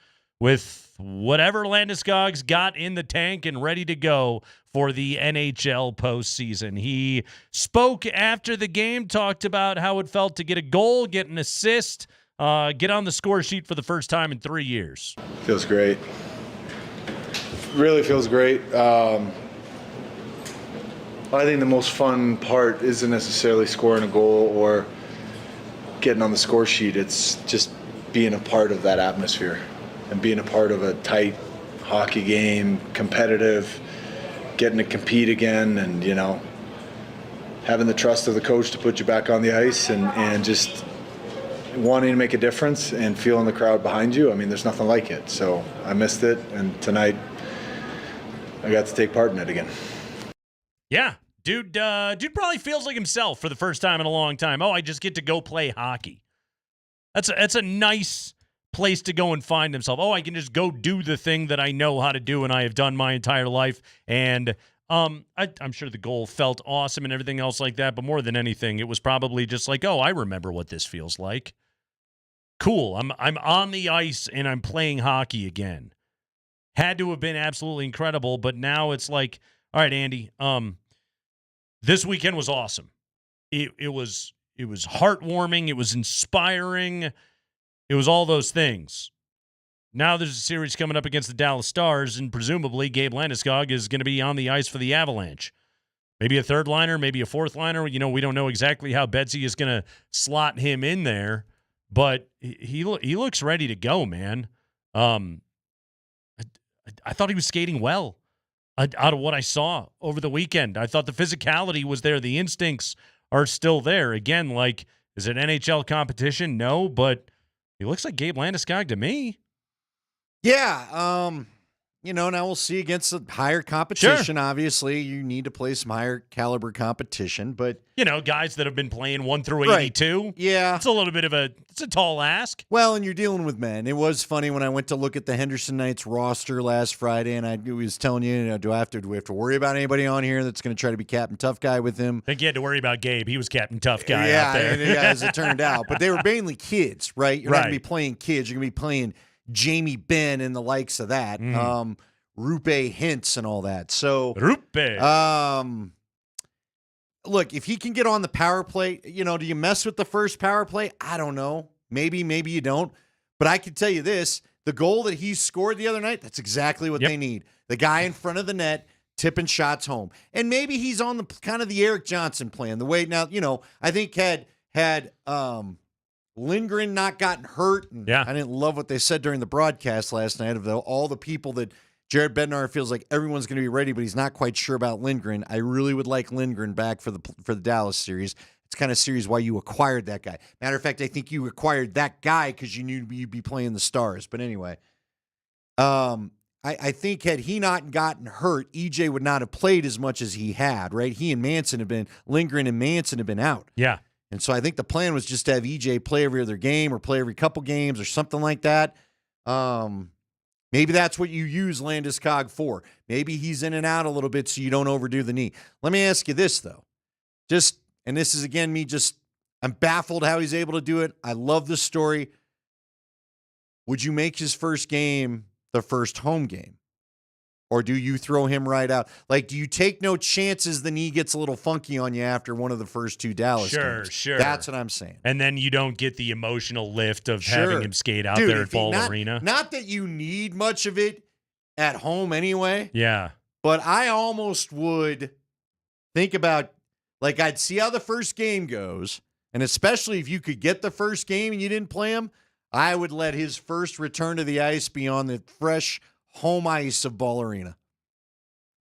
with whatever Landeskog's got in the tank and ready to go for the NHL postseason. He spoke after the game, talked about how it felt to get a goal, get an assist, get on the score sheet for the first time in 3 years. Feels great. Really feels great. I think the most fun part isn't necessarily scoring a goal or getting on the score sheet. It's just being a part of that atmosphere and being a part of a tight hockey game, competitive, getting to compete again, and, you know, having the trust of the coach to put you back on the ice and just wanting to make a difference and feeling the crowd behind you. I mean, there's nothing like it. So I missed it, and tonight I got to take part in it again. Yeah, dude probably feels like himself for the first time in a long time. Oh, I just get to go play hockey. That's a nice place to go and find himself. Oh, I can just go do the thing that I know how to do and I have done my entire life. And I'm sure the goal felt awesome and everything else like that, but more than anything, it was probably just like, oh, I remember what this feels like. Cool. I'm on the ice and I'm playing hockey again. Had to have been absolutely incredible, but now it's like, all right, Andy, this weekend was awesome. It was heartwarming, it was inspiring. It was all those things. Now there's a series coming up against the Dallas Stars, and presumably Gabe Landeskog is going to be on the ice for the Avalanche. Maybe a third liner, maybe a fourth liner. You know, we don't know exactly how Betsy is going to slot him in there, but he looks ready to go, man. I thought he was skating well out of what I saw over the weekend. I thought the physicality was there. The instincts are still there. Again, like, is it NHL competition? No, but he looks like Gabe Landeskog to me. Yeah, now we'll see against a higher competition. Sure. Obviously, you need to play some higher caliber competition, but guys that have been playing 1 through 82. Right. Yeah, it's a little bit of it's a tall ask. Well, and you're dealing with men. It was funny when I went to look at the Henderson Knights roster last Friday, and I was telling you, do we have to worry about anybody on here that's going to try to be Captain Tough Guy with him? I think you had to worry about Gabe. He was Captain Tough Guy out there. Yeah, as it turned out. But they were mainly kids, right? You're not going to be playing kids. You're going to be playing Jamie Benn and the likes of that. Rupe Hintz and all that. So look, if he can get on the power play, do you mess with the first power play? I don't know. Maybe you don't. But I can tell you this, the goal that he scored the other night, that's exactly what they need. The guy in front of the net tipping shots home. And maybe he's on the kind of the Eric Johnson plan. The way now, I think had Lindgren not gotten hurt. And I didn't love what they said during the broadcast last night of all the people that Jared Bednar feels like everyone's going to be ready, but he's not quite sure about Lindgren. I really would like Lindgren back for the Dallas series. It's kind of series why you acquired that guy. Matter of fact, I think you acquired that guy because you knew you'd be playing the Stars. But anyway, I think had he not gotten hurt, EJ would not have played as much as he had, right? Lindgren and Manson have been out. Yeah. And so I think the plan was just to have EJ play every other game or play every couple games or something like that. Maybe that's what you use Landeskog for. Maybe he's in and out a little bit so you don't overdo the knee. Let me ask you this, though. And this is, again, I'm baffled how he's able to do it. I love this story. Would you make his first game the first home game? Or do you throw him right out? Like, do you take no chances the knee gets a little funky on you after one of the first two Dallas games? Sure. That's what I'm saying. And then you don't get the emotional lift of having him skate out there at Ball Arena. Not that you need much of it at home anyway. Yeah. But I almost would think about, Like, I'd see how the first game goes, and especially if you could get the first game and you didn't play him, I would let his first return to the ice be on the fresh home ice of Ball Arena.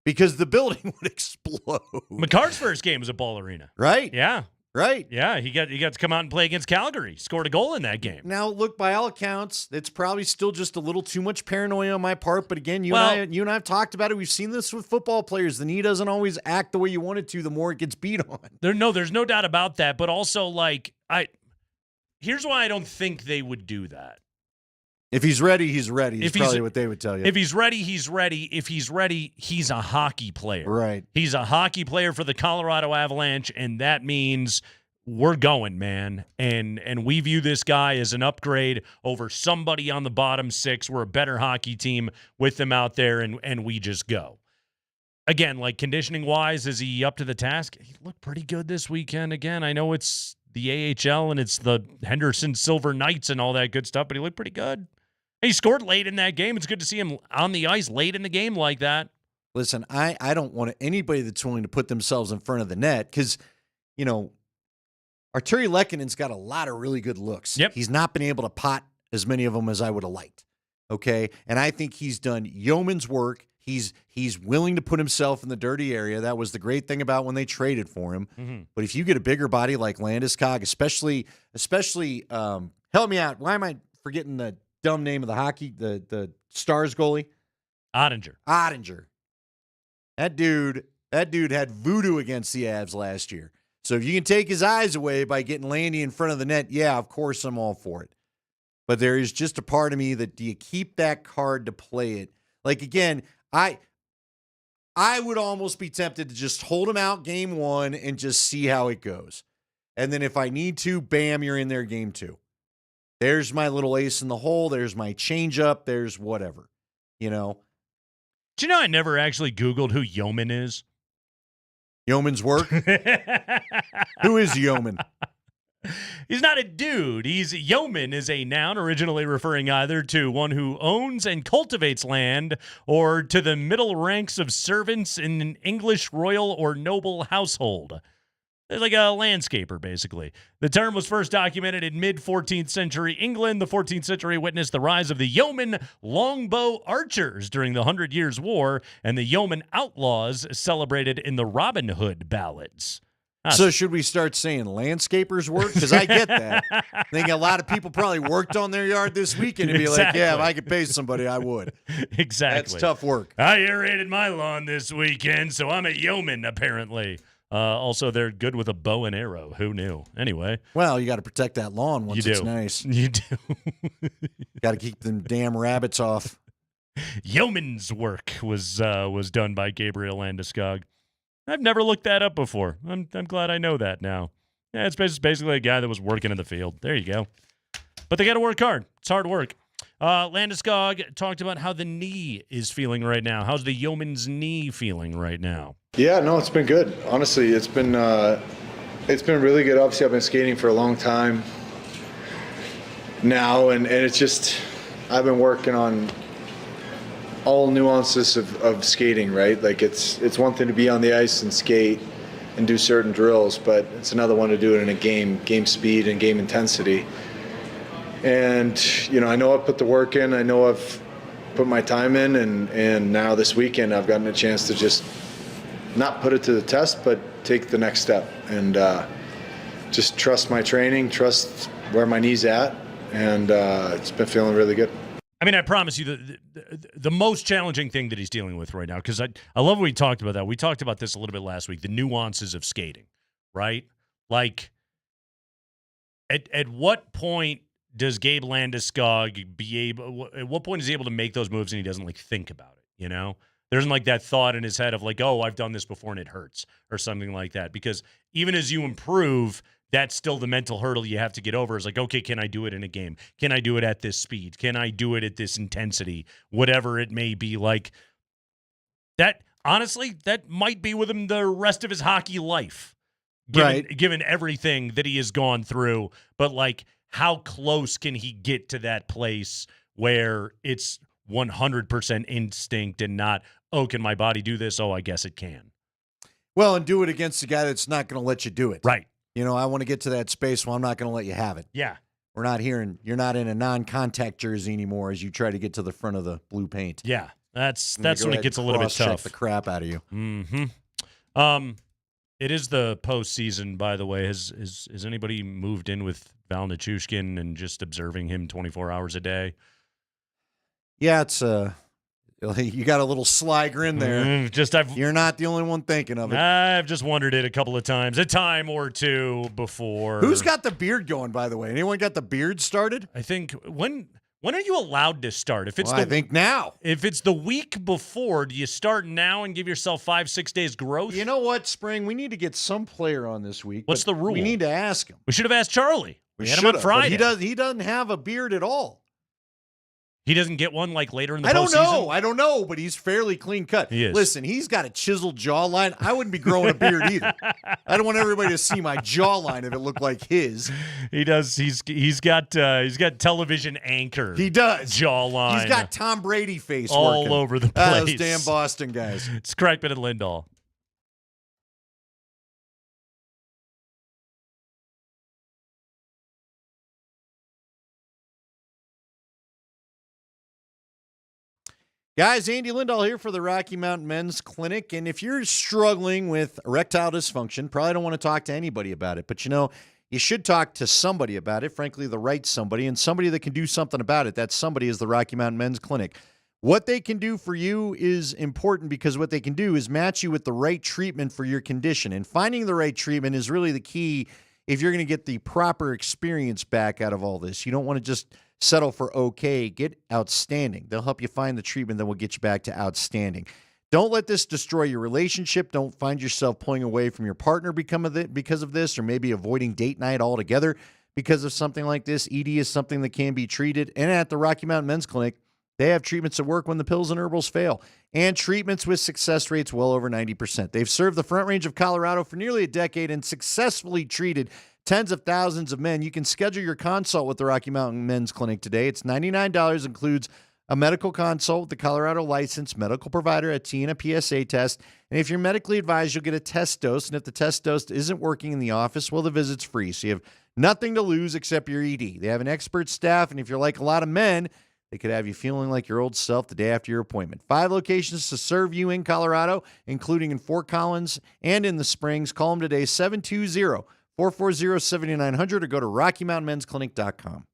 Because the building would explode. McCart's first game was at Ball Arena. Right. Yeah. Right. Yeah, he got to come out and play against Calgary. Scored a goal in that game. Now, look, by all accounts, it's probably still just a little too much paranoia on my part. But again, you and I have talked about it. We've seen this with football players. The knee doesn't always act the way you want it to the more it gets beat on. There's no doubt about that. But also, here's why I don't think they would do that. If he's ready, he's ready. Is probably what they would tell you. If he's ready, he's ready. If he's ready, he's a hockey player. Right. He's a hockey player for the Colorado Avalanche, and that means we're going, man. And we view this guy as an upgrade over somebody on the bottom six. We're a better hockey team with them out there, and we just go. Again, like conditioning-wise, is he up to the task? He looked pretty good this weekend. Again, I know it's the AHL and it's the Henderson Silver Knights and all that good stuff, but he looked pretty good. He scored late in that game. It's good to see him on the ice late in the game like that. Listen, I don't want anybody that's willing to put themselves in front of the net because, Artturi Lekkonen's got a lot of really good looks. Yep. He's not been able to pot as many of them as I would have liked. Okay? And I think he's done yeoman's work. He's willing to put himself in the dirty area. That was the great thing about when they traded for him. Mm-hmm. But if you get a bigger body like Landeskog, especially help me out. Why am I forgetting the dumb name of the hockey, the Stars goalie? Ottinger. That dude had voodoo against the Avs last year. So if you can take his eyes away by getting Landy in front of the net, yeah, of course I'm all for it. But there is just a part of me that, do you keep that card to play it? Like, again, I would almost be tempted to just hold him out game one and just see how it goes. And then if I need to, bam, you're in there game two. There's my little ace in the hole. There's my changeup. There's whatever, Do you know I never actually Googled who Yeoman is? Yeoman's work? Who is Yeoman? He's not a dude. Yeoman is a noun originally referring either to one who owns and cultivates land or to the middle ranks of servants in an English royal or noble household. It's like a landscaper, basically. The term was first documented in mid-14th century England. The 14th century witnessed the rise of the yeoman longbow archers during the 100 Years' War and the yeoman outlaws celebrated in the Robin Hood ballads. So should we start saying landscapers work? Because I get that. I think a lot of people probably worked on their yard this weekend and be like, yeah, if I could pay somebody, I would. Exactly. That's tough work. I aerated my lawn this weekend, so I'm a yeoman, apparently. Also, they're good with a bow and arrow. Who knew? Anyway. Well, you got to protect that lawn once it's nice. You do. Got to keep them damn rabbits off. Yeoman's work was done by Gabriel Landeskog. I've never looked that up before. I'm glad I know that now. Yeah, it's basically a guy that was working in the field. There you go. But they got to work hard. It's hard work. Landeskog talked about how the knee is feeling right now. How's the yeoman's knee feeling right now? Yeah, no, it's been good. Honestly, it's been really good. Obviously, I've been skating for a long time now, and it's just I've been working on all nuances of skating, right? Like it's one thing to be on the ice and skate and do certain drills, but it's another one to do it in a game speed and game intensity. And I know I've put the work in. I know I've put my time in, and now this weekend I've gotten a chance to just not put it to the test, but take the next step and just trust my training, trust where my knee's at, and it's been feeling really good. I mean, I promise you, the most challenging thing that he's dealing with right now, because I love we talked about that. We talked about this a little bit last week, the nuances of skating, right? Like, at what point does Gabe Landeskog at what point is he able to make those moves and he doesn't, think about it, There isn't, that thought in his head of, oh, I've done this before and it hurts or something like that. Because even as you improve, that's still the mental hurdle you have to get over. Is okay, can I do it in a game? Can I do it at this speed? Can I do it at this intensity? Whatever it may be. That, honestly, that might be with him the rest of his hockey life. Given everything that he has gone through. But, how close can he get to that place where it's 100% instinct and not, can my body do this? Oh, I guess it can. Well, and do it against a guy that's not going to let you do it. Right. You know, I want to get to that space where I'm not going to let you have it. Yeah. We're not hearing you're not in a non-contact jersey anymore as you try to get to the front of the blue paint. Yeah. That's when it gets a little bit Cross-check tough. the crap out of you. Mm-hmm. It is the postseason, by the way. Has anybody moved in with Val Nichushkin and just observing him 24 hours a day? Yeah, it's you got a little sly grin there. You're not the only one thinking of it. I've just wondered it a couple of times, a time or two before. Who's got the beard going, by the way? Anyone got the beard started? I think when are you allowed to start? If it's I think now. If it's the week before, do you start now and give yourself 5-6 days growth? You know what, Spring? We need to get some player on this week. What's the rule? We need to ask him. We should have asked Charlie. We had him on should've, Friday. but he doesn't have a beard at all. He doesn't get one like later in the postseason? I don't know, but he's fairly clean cut. He is. Listen, he's got a chiseled jawline. I wouldn't be growing a beard either. I don't want everybody to see my jawline if it looked like his. He does. He's got television anchor. He does. Jawline. He's got Tom Brady face all working. over the place. Those damn Boston guys. It's Kreckman and Lindahl. Guys, Andy Lindahl here for the Rocky Mountain Men's Clinic. And if you're struggling with erectile dysfunction, probably don't want to talk to anybody about it. But, you should talk to somebody about it, frankly, the right somebody, and somebody that can do something about it. That somebody is the Rocky Mountain Men's Clinic. What they can do for you is important because what they can do is match you with the right treatment for your condition. And finding the right treatment is really the key if you're going to get the proper experience back out of all this. You don't want to just settle for okay, get outstanding. They'll help you find the treatment that will get you back to outstanding. Don't let this destroy your relationship. Don't find yourself pulling away from your partner because of this, or maybe avoiding date night altogether because of something like this. ED is something that can be treated. And at the Rocky Mountain Men's Clinic, they have treatments that work when the pills and herbals fail, and treatments with success rates well over 90%. They've served the Front Range of Colorado for nearly a decade and successfully treated tens of thousands of men. You can schedule your consult with the Rocky Mountain Men's Clinic today. It's $99, includes a medical consult with the Colorado licensed medical provider, a T and a PSA test. And if you're medically advised, you'll get a test dose. And if the test dose isn't working in the office, well, the visit's free. So you have nothing to lose except your ED. They have an expert staff, and if you're like a lot of men, they could have you feeling like your old self the day after your appointment. 5 locations to serve you in Colorado, including in Fort Collins and in the Springs. Call them today, 720-440-7900, or go to RockyMountainMen'sClinic.com.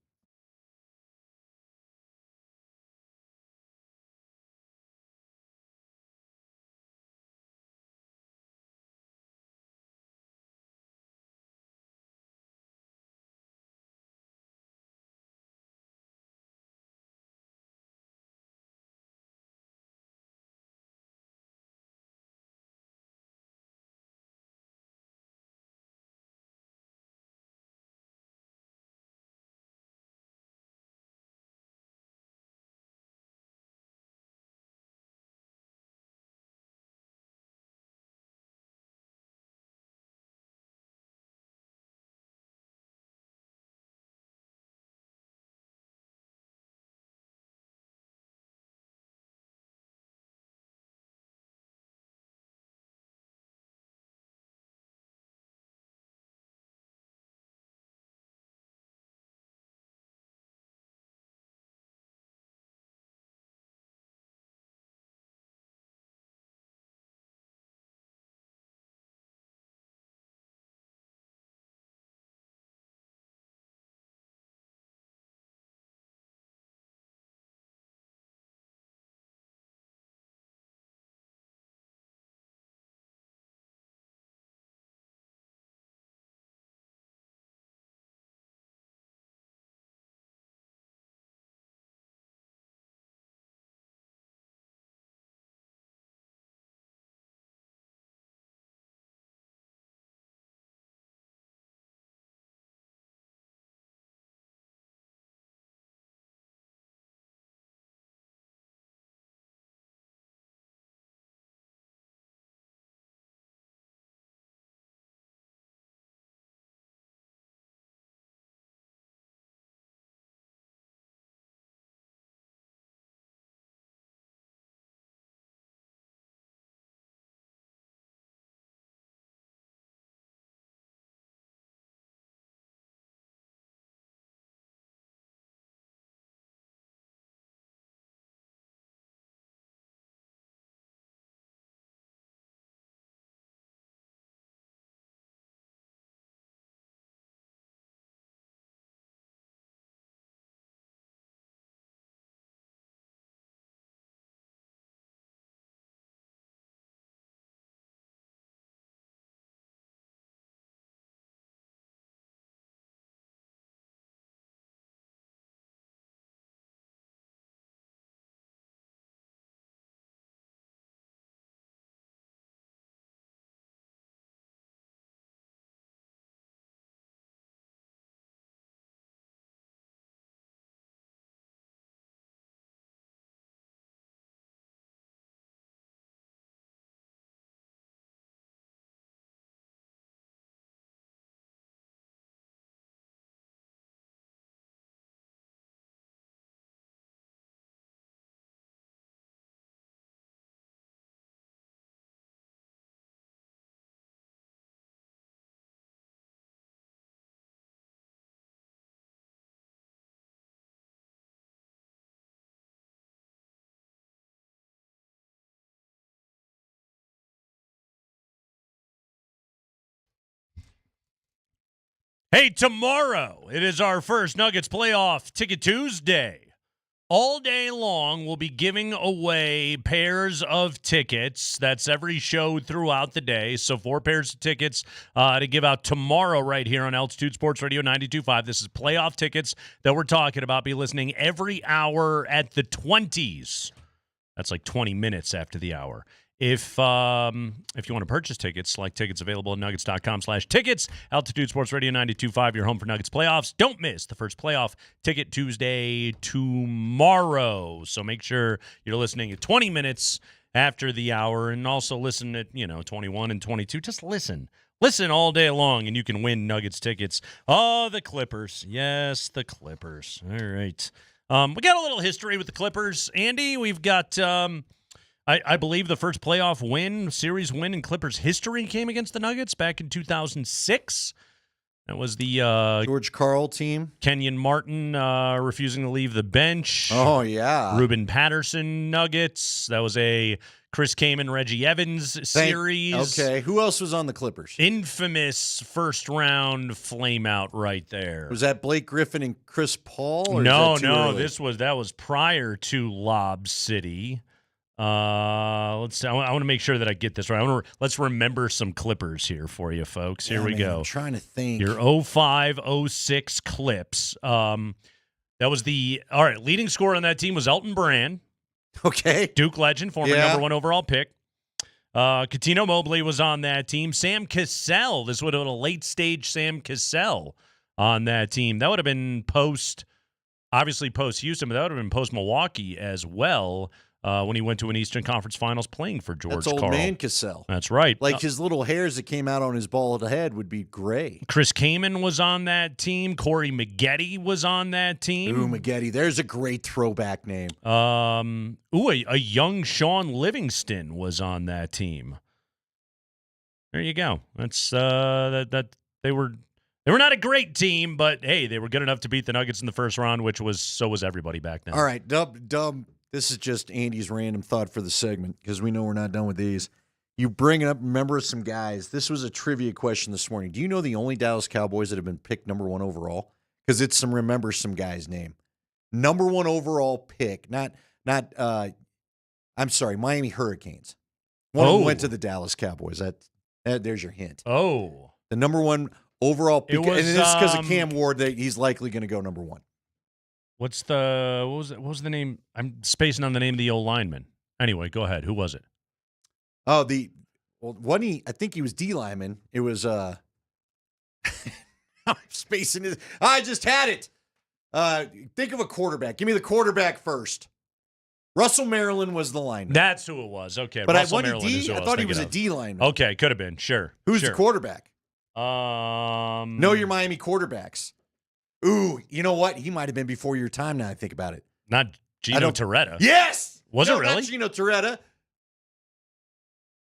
Hey, tomorrow it is our first Nuggets playoff Ticket Tuesday. All day long, we'll be giving away pairs of tickets. That's every show throughout the day. So 4 pairs of tickets to give out tomorrow right here on Altitude Sports Radio 92.5. This is playoff tickets that we're talking about. Be listening every hour at the 20s. That's like 20 minutes after the hour. If you want to purchase tickets, select tickets available at nuggets.com/tickets. Altitude Sports Radio 92.5, your home for Nuggets playoffs. Don't miss the first playoff Ticket Tuesday tomorrow. So make sure you're listening at 20 minutes after the hour, and also listen at 21 and 22. Just listen. Listen all day long, and you can win Nuggets tickets. Oh, the Clippers. Yes, the Clippers. All right. We got a little history with the Clippers. Andy, we've got... I believe the first playoff series win in Clippers history came against the Nuggets back in 2006. That was the George Karl team. Kenyon Martin refusing to leave the bench. Oh, yeah. Ruben Patterson Nuggets. That was a Chris Kaman, Reggie Evans series. Okay. Who else was on the Clippers? Infamous first-round flame-out right there. Was that Blake Griffin and Chris Paul? Or No, is that too early? that was prior to Lob City. Let's. I want to make sure that I get this right. Let's remember some Clippers here for you, folks. Here we go. I'm trying to think. Your 05-06 Clips. That was leading scorer on that team was Elton Brand. Okay. Duke legend, former number 1 overall pick. Coutinho Mobley was on that team. Sam Cassell. This would have been a late stage Sam Cassell on that team. That would have been post Houston, but that would have been post Milwaukee as well. When he went to an Eastern Conference Finals playing for George Karl. That's old man Cassell. That's right. Like his little hairs that came out on his bald head would be gray. Chris Kaman was on that team. Corey Maggette was on that team. Ooh, Maggette. There's a great throwback name. A young Sean Livingston was on that team. There you go. That's that they were not a great team, but hey, they were good enough to beat the Nuggets in the first round, so was everybody back then. All right, Dub. This is just Andy's random thought for the segment because we know we're not done with these. You bring up, remember some guys. This was a trivia question this morning. Do you know the only Dallas Cowboys that have been picked number 1 overall? Because it's remember some guy's name. Number 1 overall pick. I'm sorry, Miami Hurricanes. One of them went to the Dallas Cowboys. There's your hint. Oh. The number 1 overall pick. And it's because of Cam Ward that he's likely going to go number 1. What was the name? I'm spacing on the name of the old lineman. Anyway, go ahead. Who was it? Oh, wasn't he? I think he was D lineman. It was I'm spacing it. I just had it. Think of a quarterback. Give me the quarterback first. Russell Maryland was the lineman. That's who it was. Okay, but Russell I Maryland is who I thought he was a D lineman. Okay, could have been. Sure. Who's the quarterback? Know your Miami quarterbacks. Ooh, you know what? He might have been before your time now I think about it. Not Gino Torretta. Yes! Was it really? Not Gino Torretta.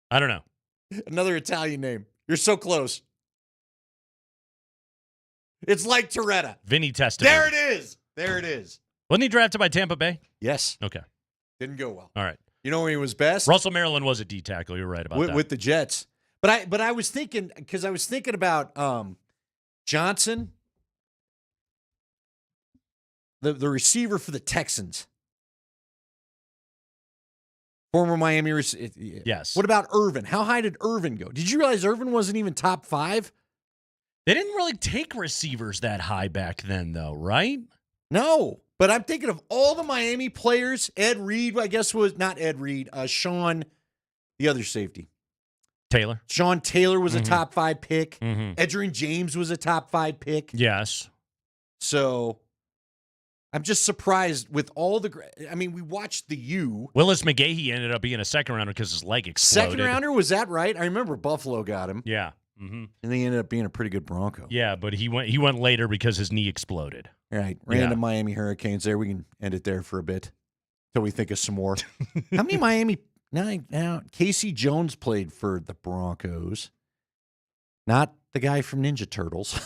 I don't know. Another Italian name. You're so close. It's like Torretta. Vinny Testaverde. There it is. Wasn't he drafted by Tampa Bay? Yes. Okay. Didn't go well. All right. You know where he was best? Russell Maryland was a D tackle. You're right about that. With the Jets. But I was thinking, because I was thinking about Johnson, the receiver for the Texans. Former Miami receiver. Yes. What about Irvin? How high did Irvin go? Did you realize Irvin wasn't even top 5? They didn't really take receivers that high back then, though, right? No. But I'm thinking of all the Miami players. Ed Reed, I guess, was not Ed Reed. Sean, the other safety. Taylor. Sean Taylor was a top 5 pick. Mm-hmm. Edgerrin James was a top 5 pick. Yes. So I'm just surprised with all the. I mean, we watched the U. Willis McGahee ended up being a second rounder because his leg exploded. Second rounder, was that right? I remember Buffalo got him. Yeah. Mm-hmm. And he ended up being a pretty good Bronco. Yeah, but he went later because his knee exploded. Right. Random Miami Hurricanes there. We can end it there for a bit until we think of some more. How many Miami? Now, Casey Jones played for the Broncos. Not the guy from Ninja Turtles.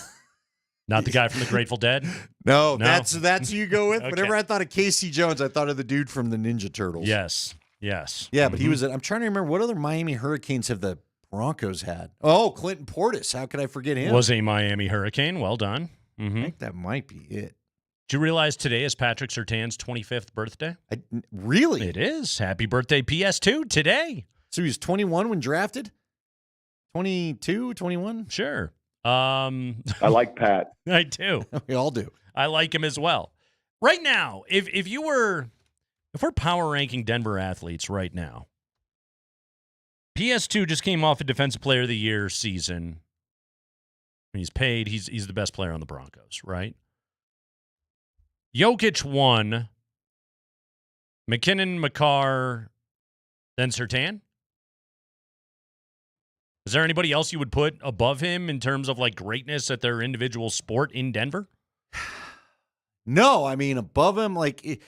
Not the guy from the Grateful Dead? No. That's who you go with. Okay. Whenever I thought of Casey Jones, I thought of the dude from the Ninja Turtles. Yes. Yeah, but he was. I'm trying to remember what other Miami Hurricanes have the Broncos had? Oh, Clinton Portis. How could I forget him? Was a Miami Hurricane. Well done. I think that might be it. Did you realize today is Patrick Surtain's 25th birthday? Really? It is. Happy birthday, PS2, today. So he was 21 when drafted? 22, 21? Sure. I like Pat. I do. We all do. I like him as well. Right now, if we're power ranking Denver athletes right now, PS2 just came off a Defensive Player of the Year season. He's paid. He's the best player on the Broncos, right? Jokic won. McKinnon, McCarr, then Surtain. Is there anybody else you would put above him in terms of like greatness at their individual sport in Denver? No, I mean above him, like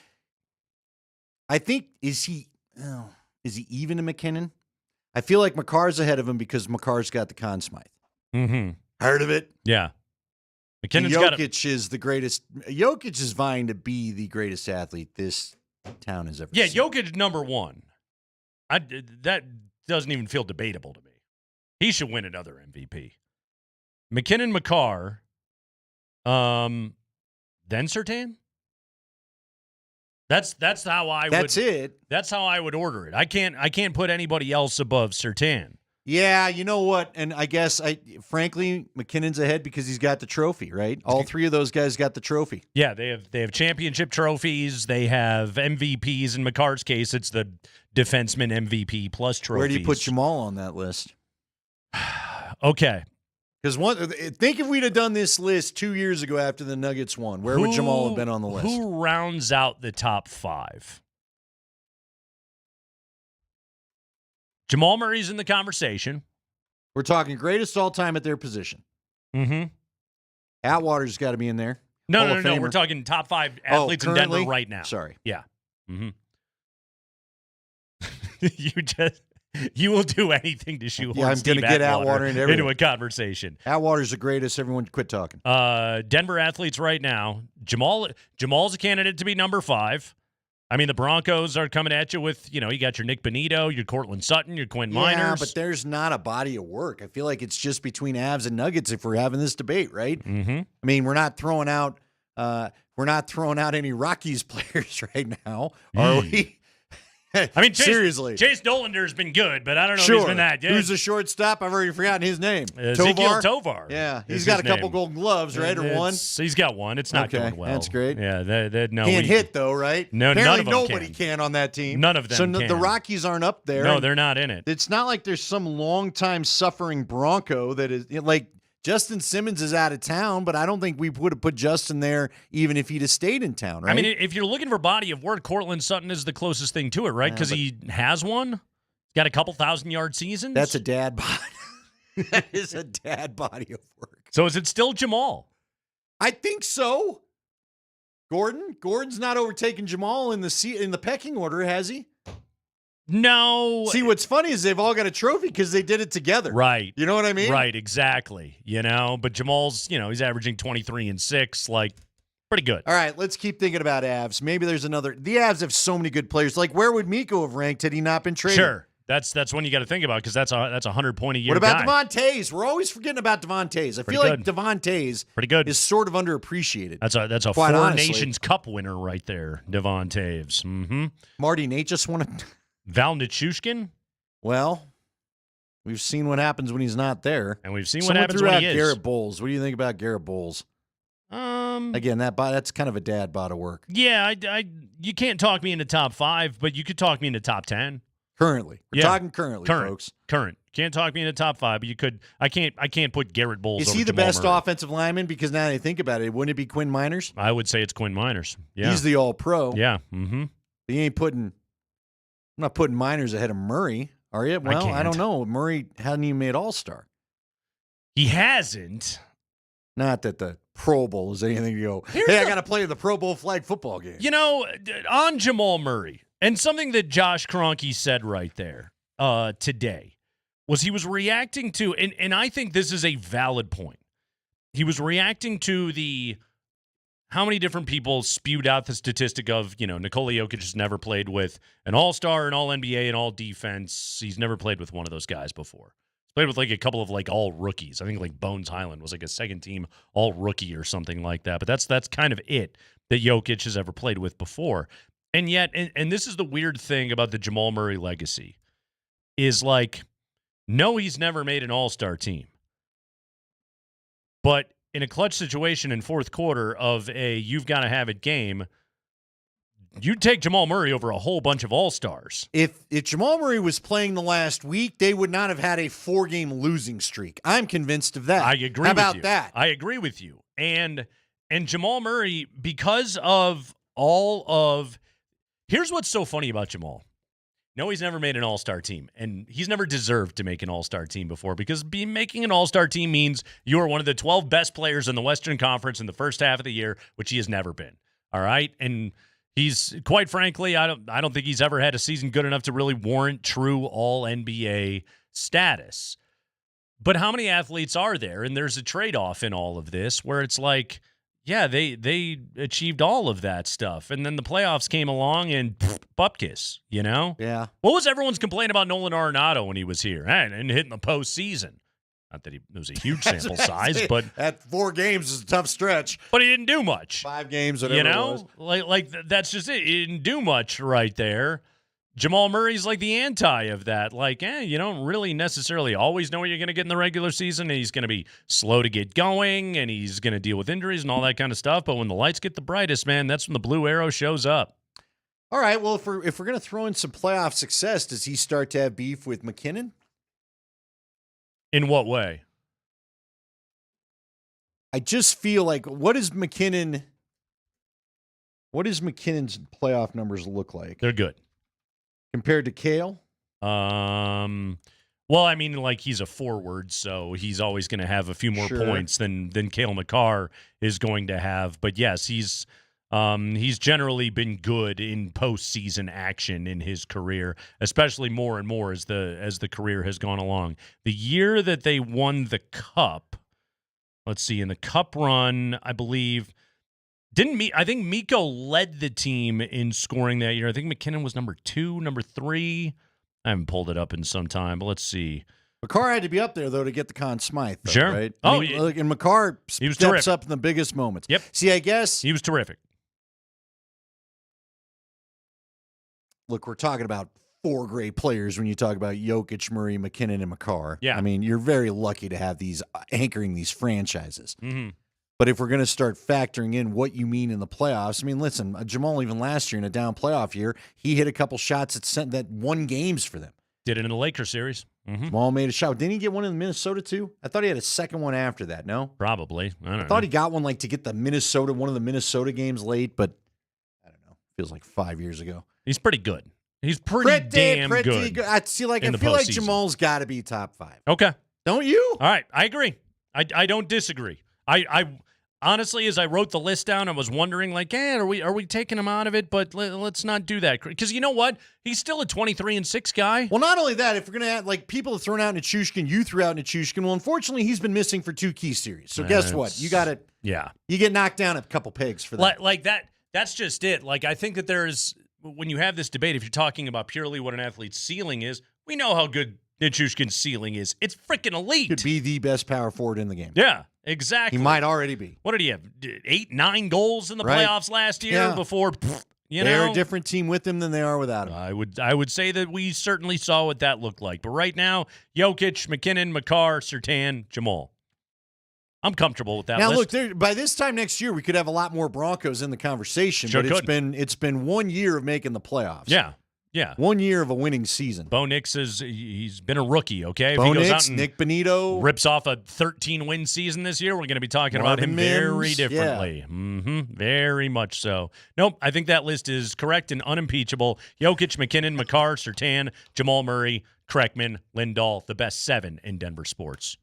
I think is he even to McKinnon? I feel like McCarr's ahead of him because McCarr's got the Conn Smythe. Mm-hmm. Heard of it? Yeah. McKinnon's Jokic is the greatest. Jokic is vying to be the greatest athlete this town has ever seen. Jokic number one. That doesn't even feel debatable to me. He should win another MVP. McKinnon, McCarr, then Surtain. That's how I would. That's it. That's how I would order it. I can't put anybody else above Surtain. Yeah, you know what? And I guess frankly, McKinnon's ahead because he's got the trophy, right? All three of those guys got the trophy. Yeah, they have championship trophies. They have MVPs. In McCarr's case, it's the defenseman MVP plus trophies. Where do you put Jamal on that list? Okay. Because think if we'd have done this list 2 years ago after the Nuggets won, where would Jamal have been on the list? Who rounds out the top five? Jamal Murray's in the conversation. We're talking greatest all time at their position. Mm-hmm. Atwater's got to be in there. No. We're talking top five athletes in Denver right now. Sorry. Yeah. Mm-hmm. You will do anything to shoehorn I'm going to get Atwater into a conversation. Atwater's the greatest. Everyone quit talking. Denver athletes right now. Jamal's a candidate to be number 5. I mean, the Broncos are coming at you with, you got your Nick Bonito, your Cortland Sutton, your Quinn Miners. Yeah, but there's not a body of work. I feel like it's just between Avs and Nuggets if we're having this debate, right? Mm-hmm. I mean, we're not throwing out any Rockies players right now, are we? I mean, seriously, Chase Dolander's been good, but I don't know if sure. he's been that good. Who's the shortstop? I've already forgotten his name. Ezekiel Tovar. Yeah, he's got a couple Golden Gloves, right, or one. He's got one. It's not going well. That's great. Yeah, can't hit though, right? No, apparently none of them nobody can on that team. None of them. So the Rockies aren't up there. No, they're not in it. It's not like there's some long-time suffering Bronco that is like. Justin Simmons is out of town, but I don't think we would have put Justin there even if he'd have stayed in town, right? I mean, if you're looking for body of work, Cortland Sutton is the closest thing to it, right? Because he has one. Got a couple 1,000-yard seasons. That's a dad body. That is a dad body of work. So is it still Jamal? I think so. Gordon's not overtaken Jamal in the pecking order, has he? No. See, what's funny is they've all got a trophy because they did it together. Right. You know what I mean? Right, exactly. But Jamal's, he's averaging 23 and 6, like pretty good. All right, let's keep thinking about Avs. Maybe there's another. The Avs have so many good players. Like, where would Mikko have ranked had he not been traded? Sure. That's one you got to think about because that's a 100-point-a-year What about guy. Devon Toews? We're always forgetting about Devon Toews. I feel like Devon Toews pretty good. Is sort of underappreciated. That's a Quite Four honestly. Nations Cup winner right there, Devon Toews. Mm-hmm. Marty Nate just won a... Val Nichushkin? Well, we've seen what happens when he's not there. And we've seen what happens when he is. Garrett Bowles. What do you think about Garrett Bowles? Again, that's kind of a dad bod of work. Yeah, you can't talk me into top 5, but you could talk me into top 10. Currently. We're talking currently, folks. Current. Can't talk me into top 5, but you could. I can't put Garrett Bowles Is over he the Jamal best Murray. offensive lineman? Because now that I think about it, wouldn't it be Quinn Miners? I would say it's Quinn Miners. Yeah. He's the all-pro. Yeah. Mm-hmm. He ain't I'm not putting Miners ahead of Murray, are you? Well, I don't know. Murray hadn't even made All-Star. He hasn't. Not that the Pro Bowl is anything to go, I got to play the Pro Bowl flag football game. On Jamal Murray, and something that Josh Kronke said right there today was he was reacting to, and I think this is a valid point. He was reacting to how many different people spewed out the statistic of, Nikola Jokic has never played with an all-star, an all-NBA, an all-defense. He's never played with one of those guys before. Played with like a couple of like all rookies. I think like Bones Highland was like a second team all rookie or something like that. But that's kind of it that Jokic has ever played with before. And yet, and this is the weird thing about the Jamal Murray legacy, is like, no, he's never made an all-star team. But in a clutch situation in fourth quarter of a you've got to have it game, you'd take Jamal Murray over a whole bunch of all-stars. If Jamal Murray was playing the last week, they would not have had a 4-game losing streak. I'm convinced of that. I agree How with about you. that? I agree with you. And Jamal Murray, because of all of – here's what's so funny about Jamal. No, he's never made an all-star team, and he's never deserved to make an all-star team before because making an all-star team means you are one of the 12 best players in the Western Conference in the first half of the year, which he has never been. All right? And he's, quite frankly, I don't think he's ever had a season good enough to really warrant true all-NBA status. But how many athletes are there? And there's a trade-off in all of this where it's like, yeah, they achieved all of that stuff. And then the playoffs came along and bupkis, you know? Yeah. What was everyone's complaint about Nolan Arenado when he was here? And hitting the postseason. Not that it was a huge sample size, but at 4 games is a tough stretch. But he didn't do much. 5 games, whatever you know? it was. Like that's just it. He didn't do much right there. Jamal Murray's like the anti of that. Like, you don't really necessarily always know what you're going to get in the regular season. And he's going to be slow to get going, and he's going to deal with injuries and all that kind of stuff. But when the lights get the brightest, man, that's when the blue arrow shows up. All right, well, if we're going to throw in some playoff success, does he start to have beef with McKinnon? In what way? I just feel like, what is McKinnon's playoff numbers look like? They're good. Compared to Cale? Well, I mean, like, he's a forward, so he's always going to have a few more points than Cale Makar is going to have. But yes, he's generally been good in postseason action in his career, especially more and more as the career has gone along. The year that they won the Cup, let's see, in the Cup run, I believe. I think Mikko led the team in scoring that year. I think McKinnon was number 2, number 3. I haven't pulled it up in some time, but let's see. Makar had to be up there, though, to get the Conn Smythe, though, sure. right? Oh, yeah. And Makar steps terrific. up in the biggest moments. Yep. See, I guess. He was terrific. Look, we're talking about 4 great players when you talk about Jokic, Murray, McKinnon, and Makar. Yeah. I mean, you're very lucky to have these anchoring these franchises. Mm-hmm. But if we're going to start factoring in what you mean in the playoffs, I mean, listen, Jamal, even last year in a down playoff year, he hit a couple shots that won games for them. Did it in the Lakers series. Mm-hmm. Jamal made a shot. Didn't he get one in Minnesota too? I thought he had a second one after that, no? Probably. I thought he got one like to get one of the Minnesota games late, but I don't know. Feels like 5 years ago. He's pretty good. He's pretty damn good. I feel like Jamal's got to be top 5. Okay. Don't you? All right. I agree. I don't disagree. I honestly, as I wrote the list down, I was wondering, like, are we taking him out of it? But let's not do that. Because you know what? He's still a 23-6 guy. Well, not only that, if we're going to have, like, people have thrown out Nichushkin, you threw out Nichushkin. Well, unfortunately, he's been missing for 2 key series. So guess what? You got it. Yeah. You get knocked down a couple pegs for that. Like that. That's just it. Like, I think that there's, when you have this debate, if you're talking about purely what an athlete's ceiling is, we know how good Nichushkin's ceiling is. It's freaking elite. Could be the best power forward in the game. Yeah. Exactly. He might already be. What did he have? 8, 9 goals in the playoffs last year before, They're a different team with him than they are without him. I would say that we certainly saw what that looked like. But right now, Jokic, McKinnon, Makar, Surtan, Jamal. I'm comfortable with that list. Now, look, by this time next year, we could have a lot more Broncos in the conversation. Sure but could. it's been 1 year of making the playoffs. Yeah. 1 year of a winning season. Bo Nix he's been a rookie, okay? Bo if he goes Nix, out and Nick Bonito. rips off a 13-win season this year, we're going to be talking about him very differently. Yeah. Mm-hmm. Very much so. Nope, I think that list is correct and unimpeachable. Jokic, McKinnon, Makar, Surtan, Jamal Murray, Kreckman, Lindahl, the best 7 in Denver sports.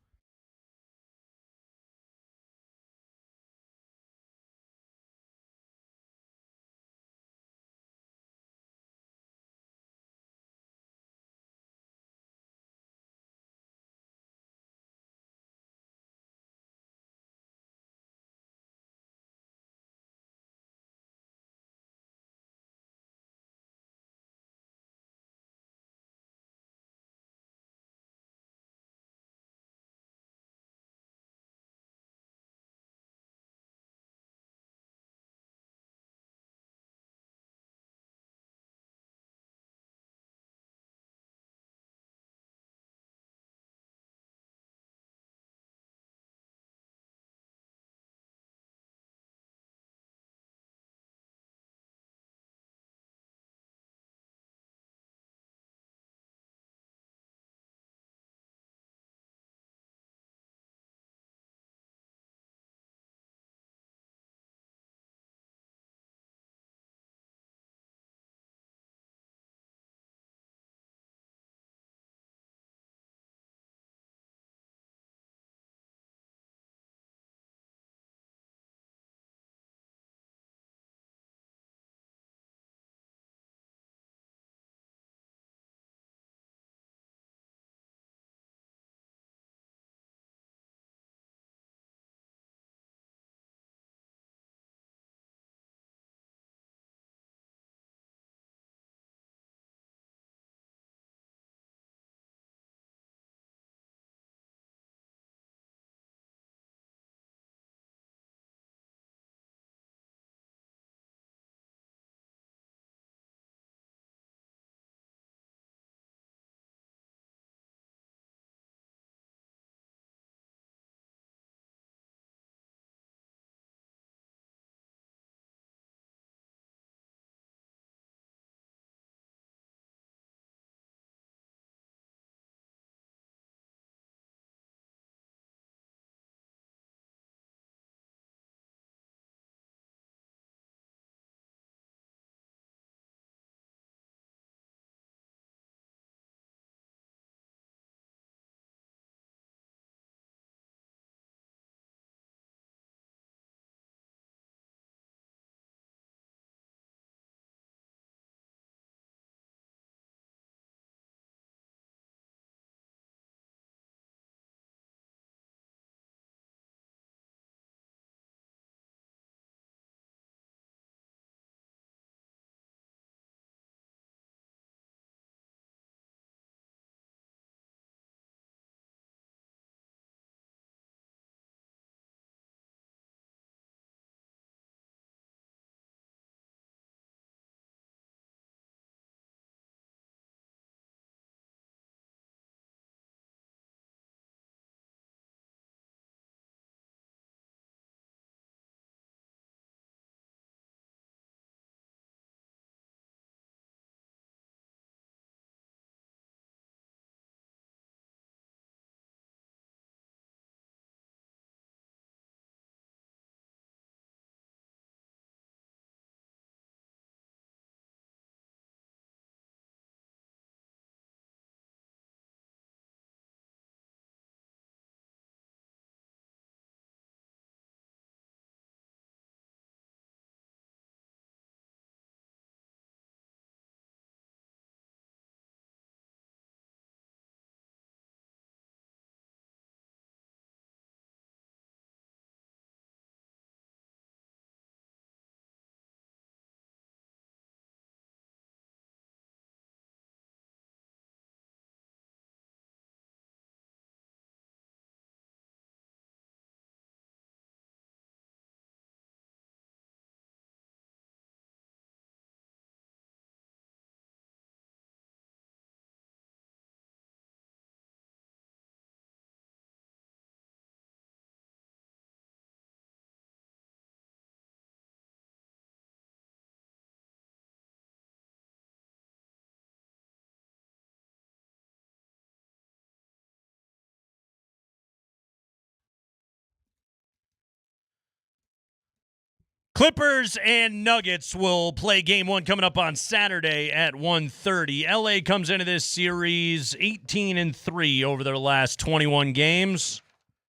Clippers and Nuggets will play game one coming up on Saturday at 1:30. LA comes into this series 18-3 over their last 21 games.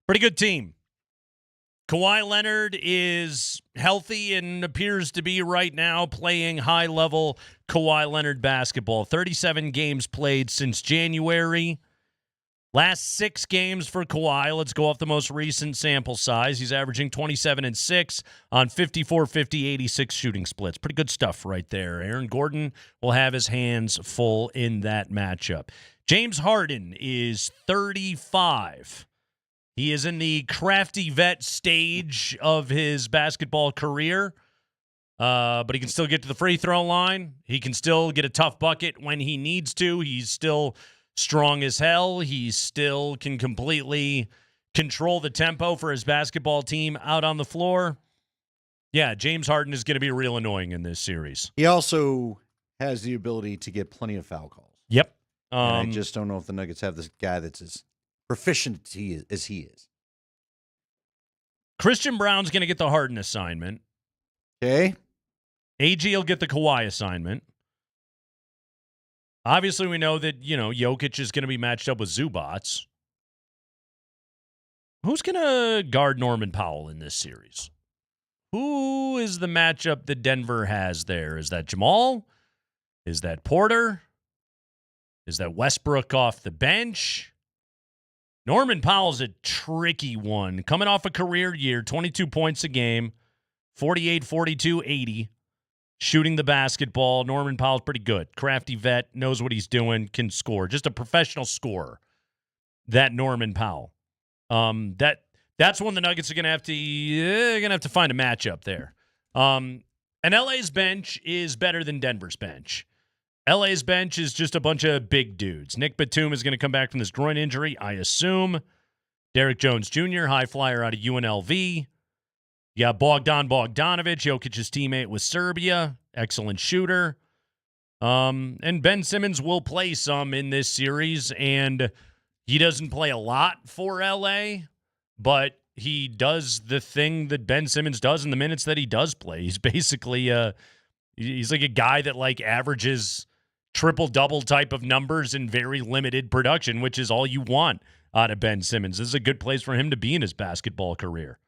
Pretty good team. Kawhi Leonard is healthy and appears to be right now playing high-level Kawhi Leonard basketball. 37 games played since January. Last 6 games for Kawhi. Let's go off the most recent sample size. He's averaging 27-6 on 54, 50, 86 shooting splits. Pretty good stuff right there. Aaron Gordon will have his hands full in that matchup. James Harden is 35. He is in the crafty vet stage of his basketball career, but he can still get to the free throw line. He can still get a tough bucket when he needs to. He's still strong as hell. He still can completely control the tempo for his basketball team out on the floor. Yeah, James Harden is going to be real annoying in this series. He also has the ability to get plenty of foul calls. Yep. And I just don't know if the Nuggets have this guy that's as proficient as he is. Christian Brown's going to get the Harden assignment. Okay. AG will get the Kawhi assignment. Obviously, we know that, Jokic is going to be matched up with Zubats. Who's going to guard Norman Powell in this series? Who is the matchup that Denver has there? Is that Jamal? Is that Porter? Is that Westbrook off the bench? Norman Powell's a tricky one. Coming off a career year, 22 points a game, 48, 42, 80. Shooting the basketball. Norman Powell's pretty good. Crafty vet, knows what he's doing, can score. Just a professional scorer. That Norman Powell. That's one the Nuggets are gonna have to find a matchup there. And LA's bench is better than Denver's bench. LA's bench is just a bunch of big dudes. Nick Batum is going to come back from this groin injury, I assume. Derek Jones Jr., high flyer out of UNLV. You got Bogdan Bogdanovic, Jokic's teammate with Serbia, excellent shooter. And Ben Simmons will play some in this series, and he doesn't play a lot for LA, but he does the thing that Ben Simmons does in the minutes that he does play. He's basically he's like a guy that averages triple-double type of numbers in very limited production, which is all you want out of Ben Simmons. This is a good place for him to be in his basketball career.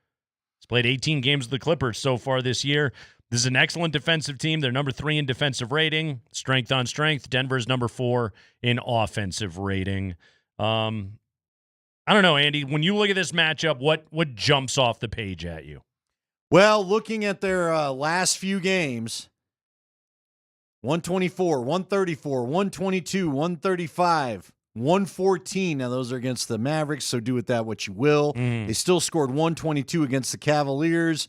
He's played 18 games with the Clippers so far this year. This is an excellent defensive team. They're number 3 in defensive rating, strength on strength. Denver's number 4 in offensive rating. I don't know, Andy, when you look at this matchup, what jumps off the page at you? Well, looking at their last few games, 124, 134, 122, 135, 114. Now, those are against the Mavericks, so do with that what you will. They still scored 122 against the Cavaliers,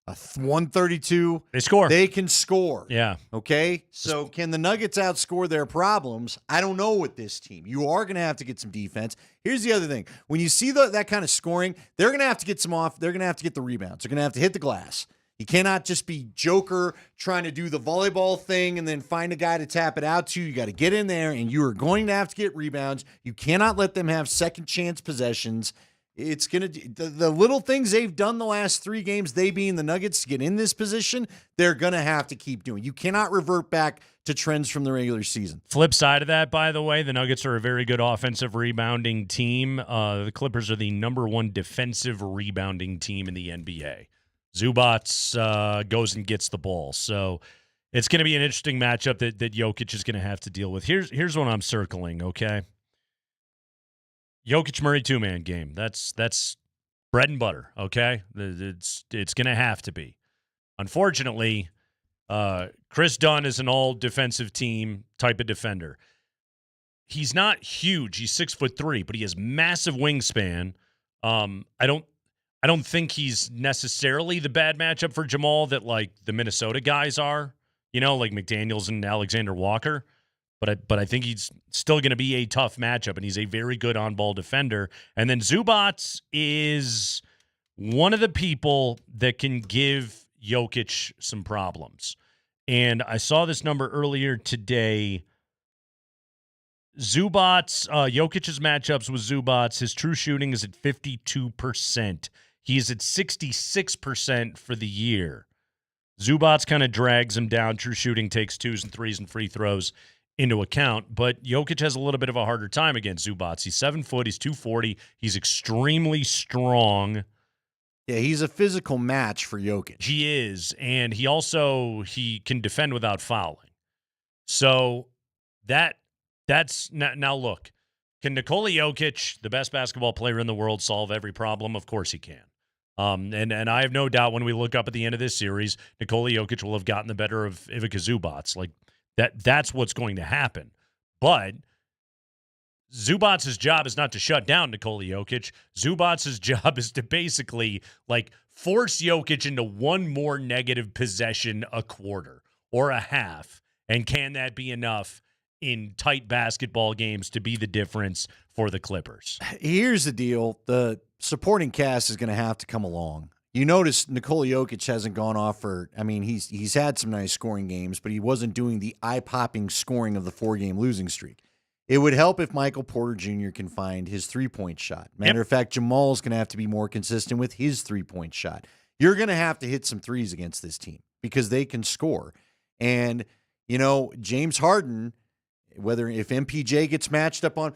132. They score. They can score. Yeah. Okay? So can the Nuggets outscore their problems? I don't know with this team. You are going to have to get some defense. Here's the other thing. When you see that kind of scoring, they're going to have to get some off. They're going to have to get the rebounds. They're going to have to hit the glass. You cannot just be Joker trying to do the volleyball thing and then find a guy to tap it out to. You got to get in there, and you are going to have to get rebounds. You cannot let them have second chance possessions. It's going to the little things they've done the last 3 games, they being the Nuggets, to get in this position, they're going to have to keep doing. You cannot revert back to trends from the regular season. Flip side of that, by the way, the Nuggets are a very good offensive rebounding team. The Clippers are the number 1 defensive rebounding team in the NBA. Zubats goes and gets the ball. So it's going to be an interesting matchup that Jokic is going to have to deal with. Here's what I'm circling, okay? Jokic Murray 2-man game. That's bread and butter, okay? It's going to have to be. Unfortunately, Chris Dunn is an all-defensive team type of defender. He's not huge. He's 6'3", but he has massive wingspan. I don't think he's necessarily the bad matchup for Jamal that the Minnesota guys are, like McDaniels and Alexander Walker. But I think he's still going to be a tough matchup, and he's a very good on-ball defender. And then Zubats is one of the people that can give Jokic some problems. And I saw this number earlier today. Zubats, Jokic's matchups with Zubats, his true shooting is at 52%. He's at 66% for the year. Zubats kind of drags him down. True shooting takes 2s and 3s and free throws into account, but Jokic has a little bit of a harder time against Zubats. He's 7 foot, he's 240, he's extremely strong. Yeah, he's a physical match for Jokic. He is, and he can defend without fouling. So that's now look, can Nikola Jokic, the best basketball player in the world, solve every problem? Of course he can. And I have no doubt when we look up at the end of this series, Nikola Jokic will have gotten the better of Ivica Zubats. Like that's what's going to happen. But Zubats' job is not to shut down Nikola Jokic. Zubats' job is to basically force Jokic into one more negative possession a quarter or a half. And can that be enough in tight basketball games to be the difference for the Clippers? Here's the deal. The supporting cast is going to have to come along. You notice Nikola Jokic hasn't gone off he's had some nice scoring games, but he wasn't doing the eye-popping scoring of the 4-game losing streak. It would help if Michael Porter Jr. can find his three-point shot. Matter of fact, Jamal's going to have to be more consistent with his three-point shot. You're going to have to hit some threes against this team because they can score. And, James Harden, if MPJ gets matched up on,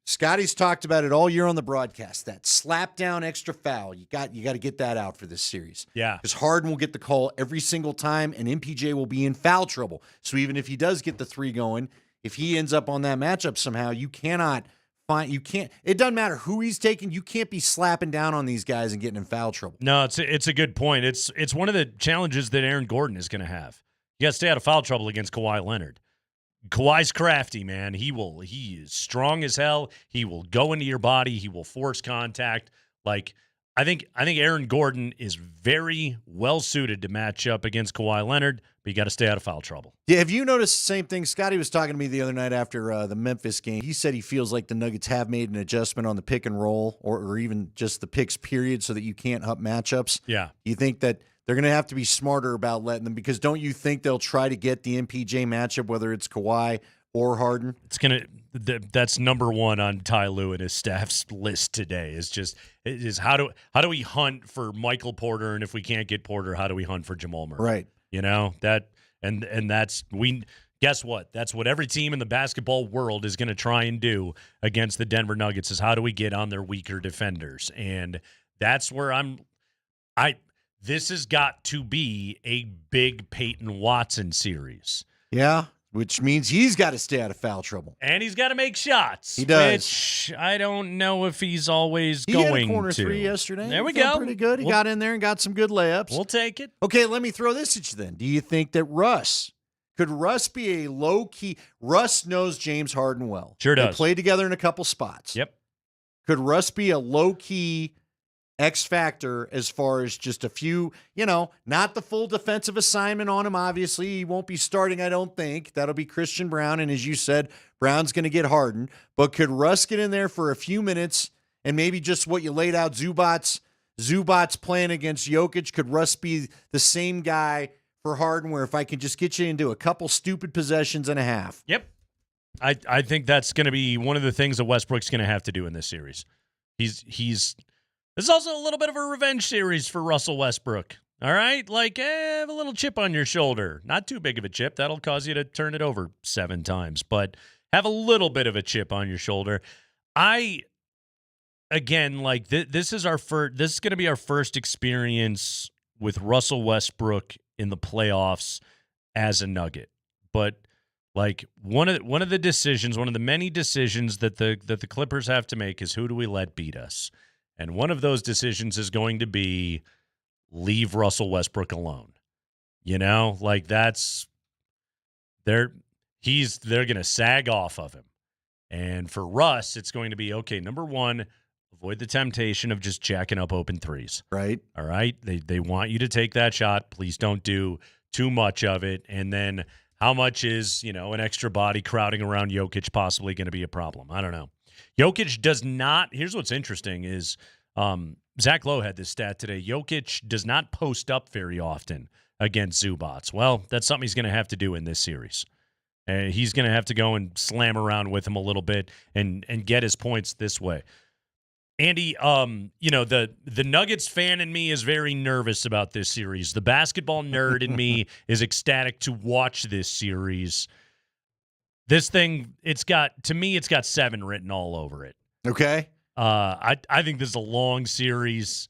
Scotty's talked about it all year on the broadcast, that slap down extra foul. You got to get that out for this series. Yeah. Because Harden will get the call every single time, and MPJ will be in foul trouble. So even if he does get the three going, if he ends up on that matchup somehow, it doesn't matter who he's taking. You can't be slapping down on these guys and getting in foul trouble. No, it's a good point. It's one of the challenges that Aaron Gordon is going to have. You got to stay out of foul trouble against Kawhi Leonard. Kawhi's crafty, man. He is strong as hell. He will go into your body. He will force contact. I think Aaron Gordon is very well suited to match up against Kawhi Leonard, but you got to stay out of foul trouble. Yeah, have you noticed the same thing? Scotty was talking to me the other night after the Memphis game. He said he feels like the Nuggets have made an adjustment on the pick and roll or even just the picks period so that you can't up matchups. Yeah. You think that they're going to have to be smarter about letting them, because don't you think they'll try to get the MPJ matchup, whether it's Kawhi or Harden? That's number one on Ty Lue and his staff's list today. Is how do we hunt for Michael Porter, and if we can't get Porter, how do we hunt for Jamal Murray? Right. Guess what? That's what every team in the basketball world is going to try and do against the Denver Nuggets, is how do we get on their weaker defenders? And that's where this has got to be a big Peyton Watson series. Yeah, which means he's got to stay out of foul trouble. And he's got to make shots. He does. Which I don't know if he's always going to. He had a corner three yesterday. There we go. Pretty good. He got in there and got some good layups. We'll take it. Okay, let me throw this at you then. Do you think that could Russ be a low-key? Russ knows James Harden well. Sure does. They played together in a couple spots. Yep. Could Russ be a low-key X factor as far as just a few, not the full defensive assignment on him, obviously. He won't be starting, I don't think. That'll be Christian Brown, and as you said, Brown's going to get Harden. But could Russ get in there for a few minutes and maybe just what you laid out, Zubats playing against Jokic? Could Russ be the same guy for Harden, where if I can just get you into a couple stupid possessions and a half? Yep. I think that's going to be one of the things that Westbrook's going to have to do in this series. This is also a little bit of a revenge series for Russell Westbrook. All right? Have a little chip on your shoulder. Not too big of a chip. That'll cause you to turn it over 7 times. But have a little bit of a chip on your shoulder. This is going to be our first experience with Russell Westbrook in the playoffs as a Nugget. But one of the many decisions that the Clippers have to make is, who do we let beat us? And one of those decisions is going to be leave Russell Westbrook alone. They're going to sag off of him. And for Russ, it's going to be, okay, number one, avoid the temptation of just jacking up open threes. Right. All right. They want you to take that shot. Please don't do too much of it. And then how much is, an extra body crowding around Jokic possibly going to be a problem? I don't know. Jokic does not. Here's what's interesting is Zach Lowe had this stat today. Jokic does not post up very often against Zubats. Well, that's something he's going to have to do in this series. He's going to have to go and slam around with him a little bit and get his points this way. Andy, the Nuggets fan in me is very nervous about this series. The basketball nerd in me is ecstatic to watch this series. This thing, it's got 7 written all over it. Okay. I think this is a long series.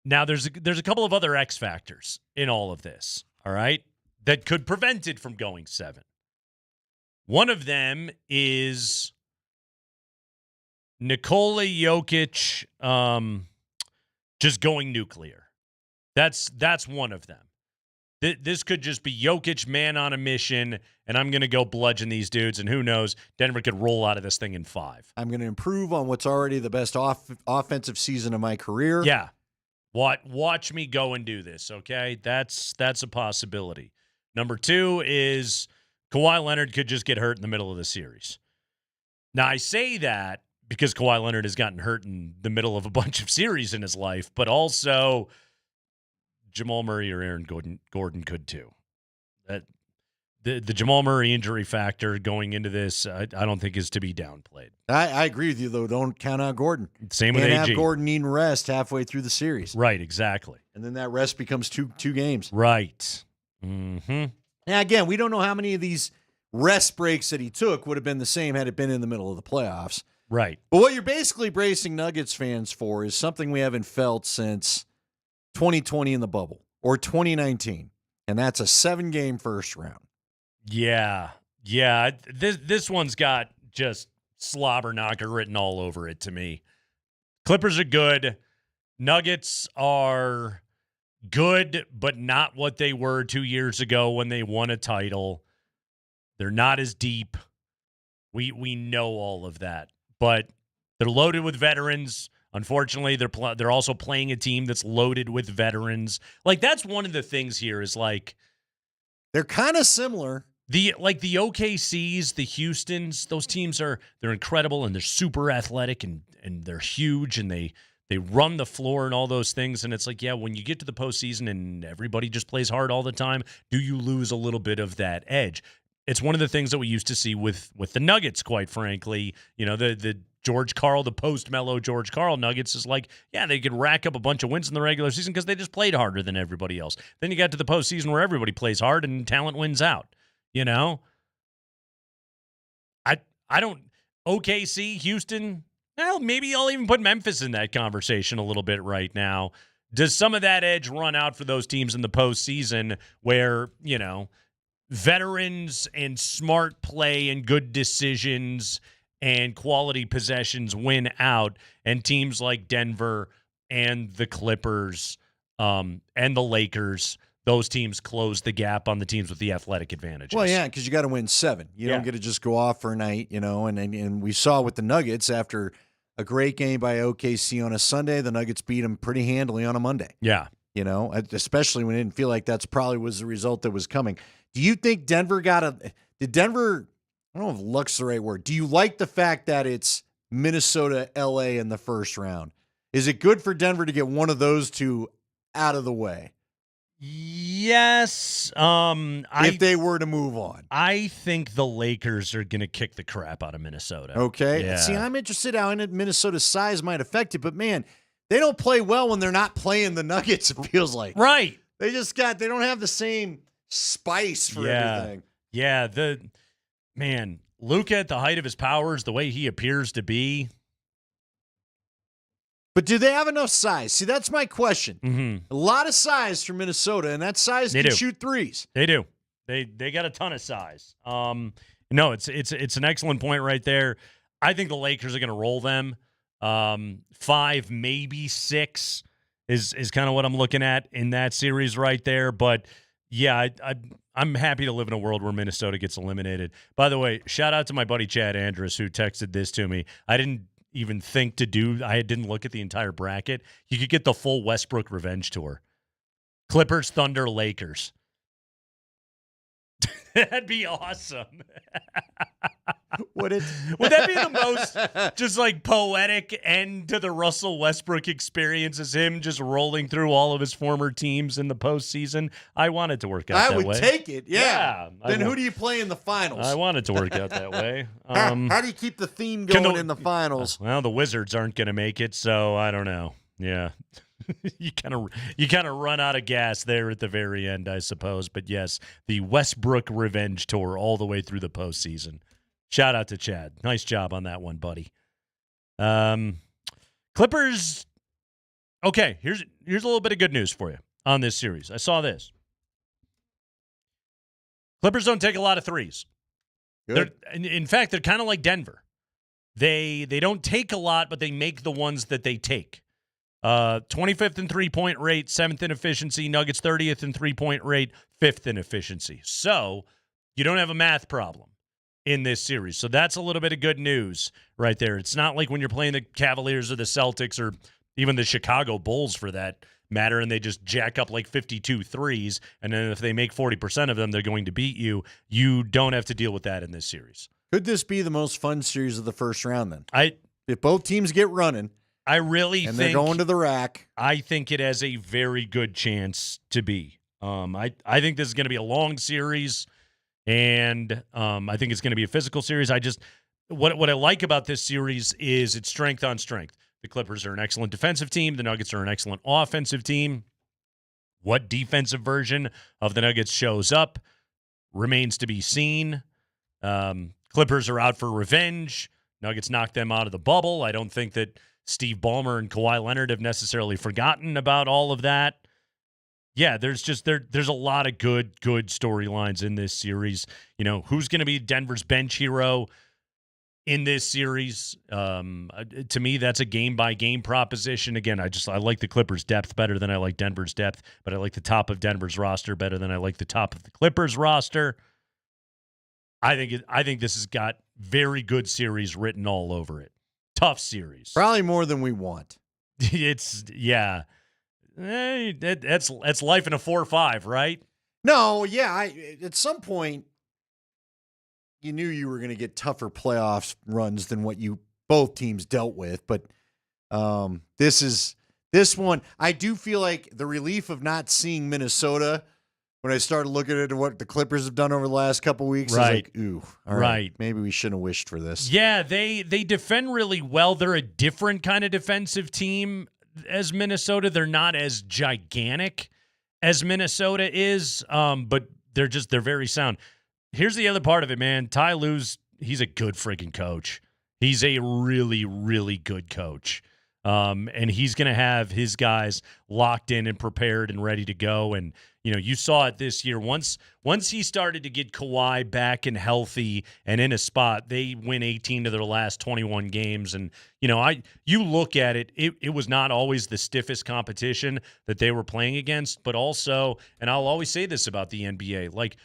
Now, there's a couple of other X factors in all of this, all right, that could prevent it from going 7. One of them is Nikola Jokic just going nuclear. That's one of them. This could just be Jokic, man on a mission, and I'm going to go bludgeon these dudes, and who knows, Denver could roll out of this thing in 5. I'm going to improve on what's already the best offensive season of my career. Yeah. Watch me go and do this, okay? That's a possibility. Number 2 is Kawhi Leonard could just get hurt in the middle of the series. Now, I say that because Kawhi Leonard has gotten hurt in the middle of a bunch of series in his life, but also Jamal Murray or Aaron Gordon could too. The Jamal Murray injury factor going into this, I don't think is to be downplayed. I agree with you, though. Don't count out Gordon. Same with AG. Can't have Gordon needing rest halfway through the series. Right, exactly. And then that rest becomes two games. Right. Mm-hmm. Now, again, we don't know how many of these rest breaks that he took would have been the same had it been in the middle of the playoffs. Right. But what you're basically bracing Nuggets fans for is something we haven't felt since 2020 in the bubble or 2019, and that's a 7-game first round. Yeah. This one's got just slobber knocker written all over it to me. Clippers are good. Nuggets are good, but not what they were 2 years ago when they won a title. They're not as deep. We know all of that, but they're loaded with veterans. Unfortunately, they're also playing a team that's loaded with veterans. Like, that's one of the things here is like they're kind of similar. The OKCs, the Houstons, those teams they're incredible and they're super athletic and they're huge and they run the floor and all those things. And it's like, yeah, when you get to the postseason and everybody just plays hard all the time, do you lose a little bit of that edge? It's one of the things that we used to see with the Nuggets, quite frankly. You know, the George Karl, the post-Melo George Karl Nuggets is like, yeah, they could rack up a bunch of wins in the regular season because they just played harder than everybody else. Then you got to the postseason where everybody plays hard and talent wins out. You know? I don't OKC, Houston, well, maybe I'll even put Memphis in that conversation a little bit right now. Does some of that edge run out for those teams in the postseason where, you know, veterans and smart play and good decisions and quality possessions win out, and teams like Denver and the Clippers and the Lakers, those teams close the gap on the teams with the athletic advantages? Well, yeah, because you got to win 7. You don't get to just go off for a night, you know. And we saw with the Nuggets after a great game by OKC on a Sunday, the Nuggets beat them pretty handily on a Monday. Yeah. You know, especially when it didn't feel like that's probably was the result that was coming. Do you think Denver did Denver, I don't know if luck's the right word. Do you like the fact that it's Minnesota, LA in the first round? Is it good for Denver to get one of those two out of the way? Yes. If they were to move on. I think the Lakers are going to kick the crap out of Minnesota. Okay. Yeah. See, I'm interested how Minnesota's size might affect it, but man, they don't play well when they're not playing the Nuggets, it feels like. Right. They don't have the same spice for everything. Yeah, Luka at the height of his powers, the way he appears to be. But do they have enough size? See, that's my question. Mm-hmm. A lot of size for Minnesota, and that size can shoot threes. They do. They got a ton of size. No, it's an excellent point right there. I think the Lakers are going to roll them. 5, maybe 6 is kind of what I'm looking at in that series right there. But yeah, I'm happy to live in a world where Minnesota gets eliminated. By the way, shout out to my buddy Chad Andrus who texted this to me. I didn't even think to do. I didn't look at the entire bracket. You could get the full Westbrook revenge tour. Clippers, Thunder, Lakers. That'd be awesome. Would it? Would that be the most just like poetic end to the Russell Westbrook experience, as him just rolling through all of his former teams in the postseason? I want it to work out that way. I would take it, yeah. Then I who do you play in the finals? I want it to work out that way. How do you keep the theme going in the finals? Well, the Wizards aren't going to make it, so I don't know. Yeah. you kind of run out of gas there at the very end, I suppose. But yes, the Westbrook Revenge Tour all the way through the postseason. Shout out to Chad. Nice job on that one, buddy. Clippers. Okay, here's a little bit of good news for you on this series. I saw this. Clippers don't take a lot of threes. In fact, they're kind of like Denver. They don't take a lot, but they make the ones that they take. 25th in three-point rate, 7th in efficiency. Nuggets 30th in three-point rate, 5th in efficiency. So you don't have a math problem in this series. So that's a little bit of good news right there. It's not like when you're playing the Cavaliers or the Celtics or even the Chicago Bulls for that matter, and they just jack up like 52 threes, and then if they make 40% of them, they're going to beat you. You don't have to deal with that in this series. Could this be the most fun series of the first round then? If both teams get running, I really think they're going to the rack. I think it has a very good chance to be. I think this is going to be a long series, and I think it's going to be a physical series. What I like about this series is it's strength on strength. The Clippers are an excellent defensive team. The Nuggets are an excellent offensive team. What defensive version of the Nuggets shows up remains to be seen. Clippers are out for revenge. Nuggets knocked them out of the bubble. I don't think that Steve Ballmer and Kawhi Leonard have necessarily forgotten about all of that. Yeah, there's a lot of good storylines in this series. You know, who's going to be Denver's bench hero in this series? To me, that's a game-by-game proposition. Again, I like the Clippers' depth better than I like Denver's depth, but I like the top of Denver's roster better than I like the top of the Clippers' roster. I think this has got very good series written all over it. Tough series. Probably more than we want. It's, yeah. That's life in a 4-5, right? No, yeah. At some point, you knew you were going to get tougher playoff runs than what both teams dealt with. But this one, I do feel like the relief of not seeing Minnesota when I started looking at what the Clippers have done over the last couple of weeks, right. I was like, ooh, all right, maybe we shouldn't have wished for this. Yeah, they defend really well. They're a different kind of defensive team as Minnesota. They're not as gigantic as Minnesota is, but they're very sound. Here's the other part of it, man. Ty Lue's, he's a good freaking coach. He's a really, really good coach. And he's going to have his guys locked in and prepared and ready to go. And, you know, you saw it this year. Once he started to get Kawhi back and healthy and in a spot, they win 18 of their last 21 games. And, you know, you look at it, it was not always the stiffest competition that they were playing against, but also, and I'll always say this about the NBA, like,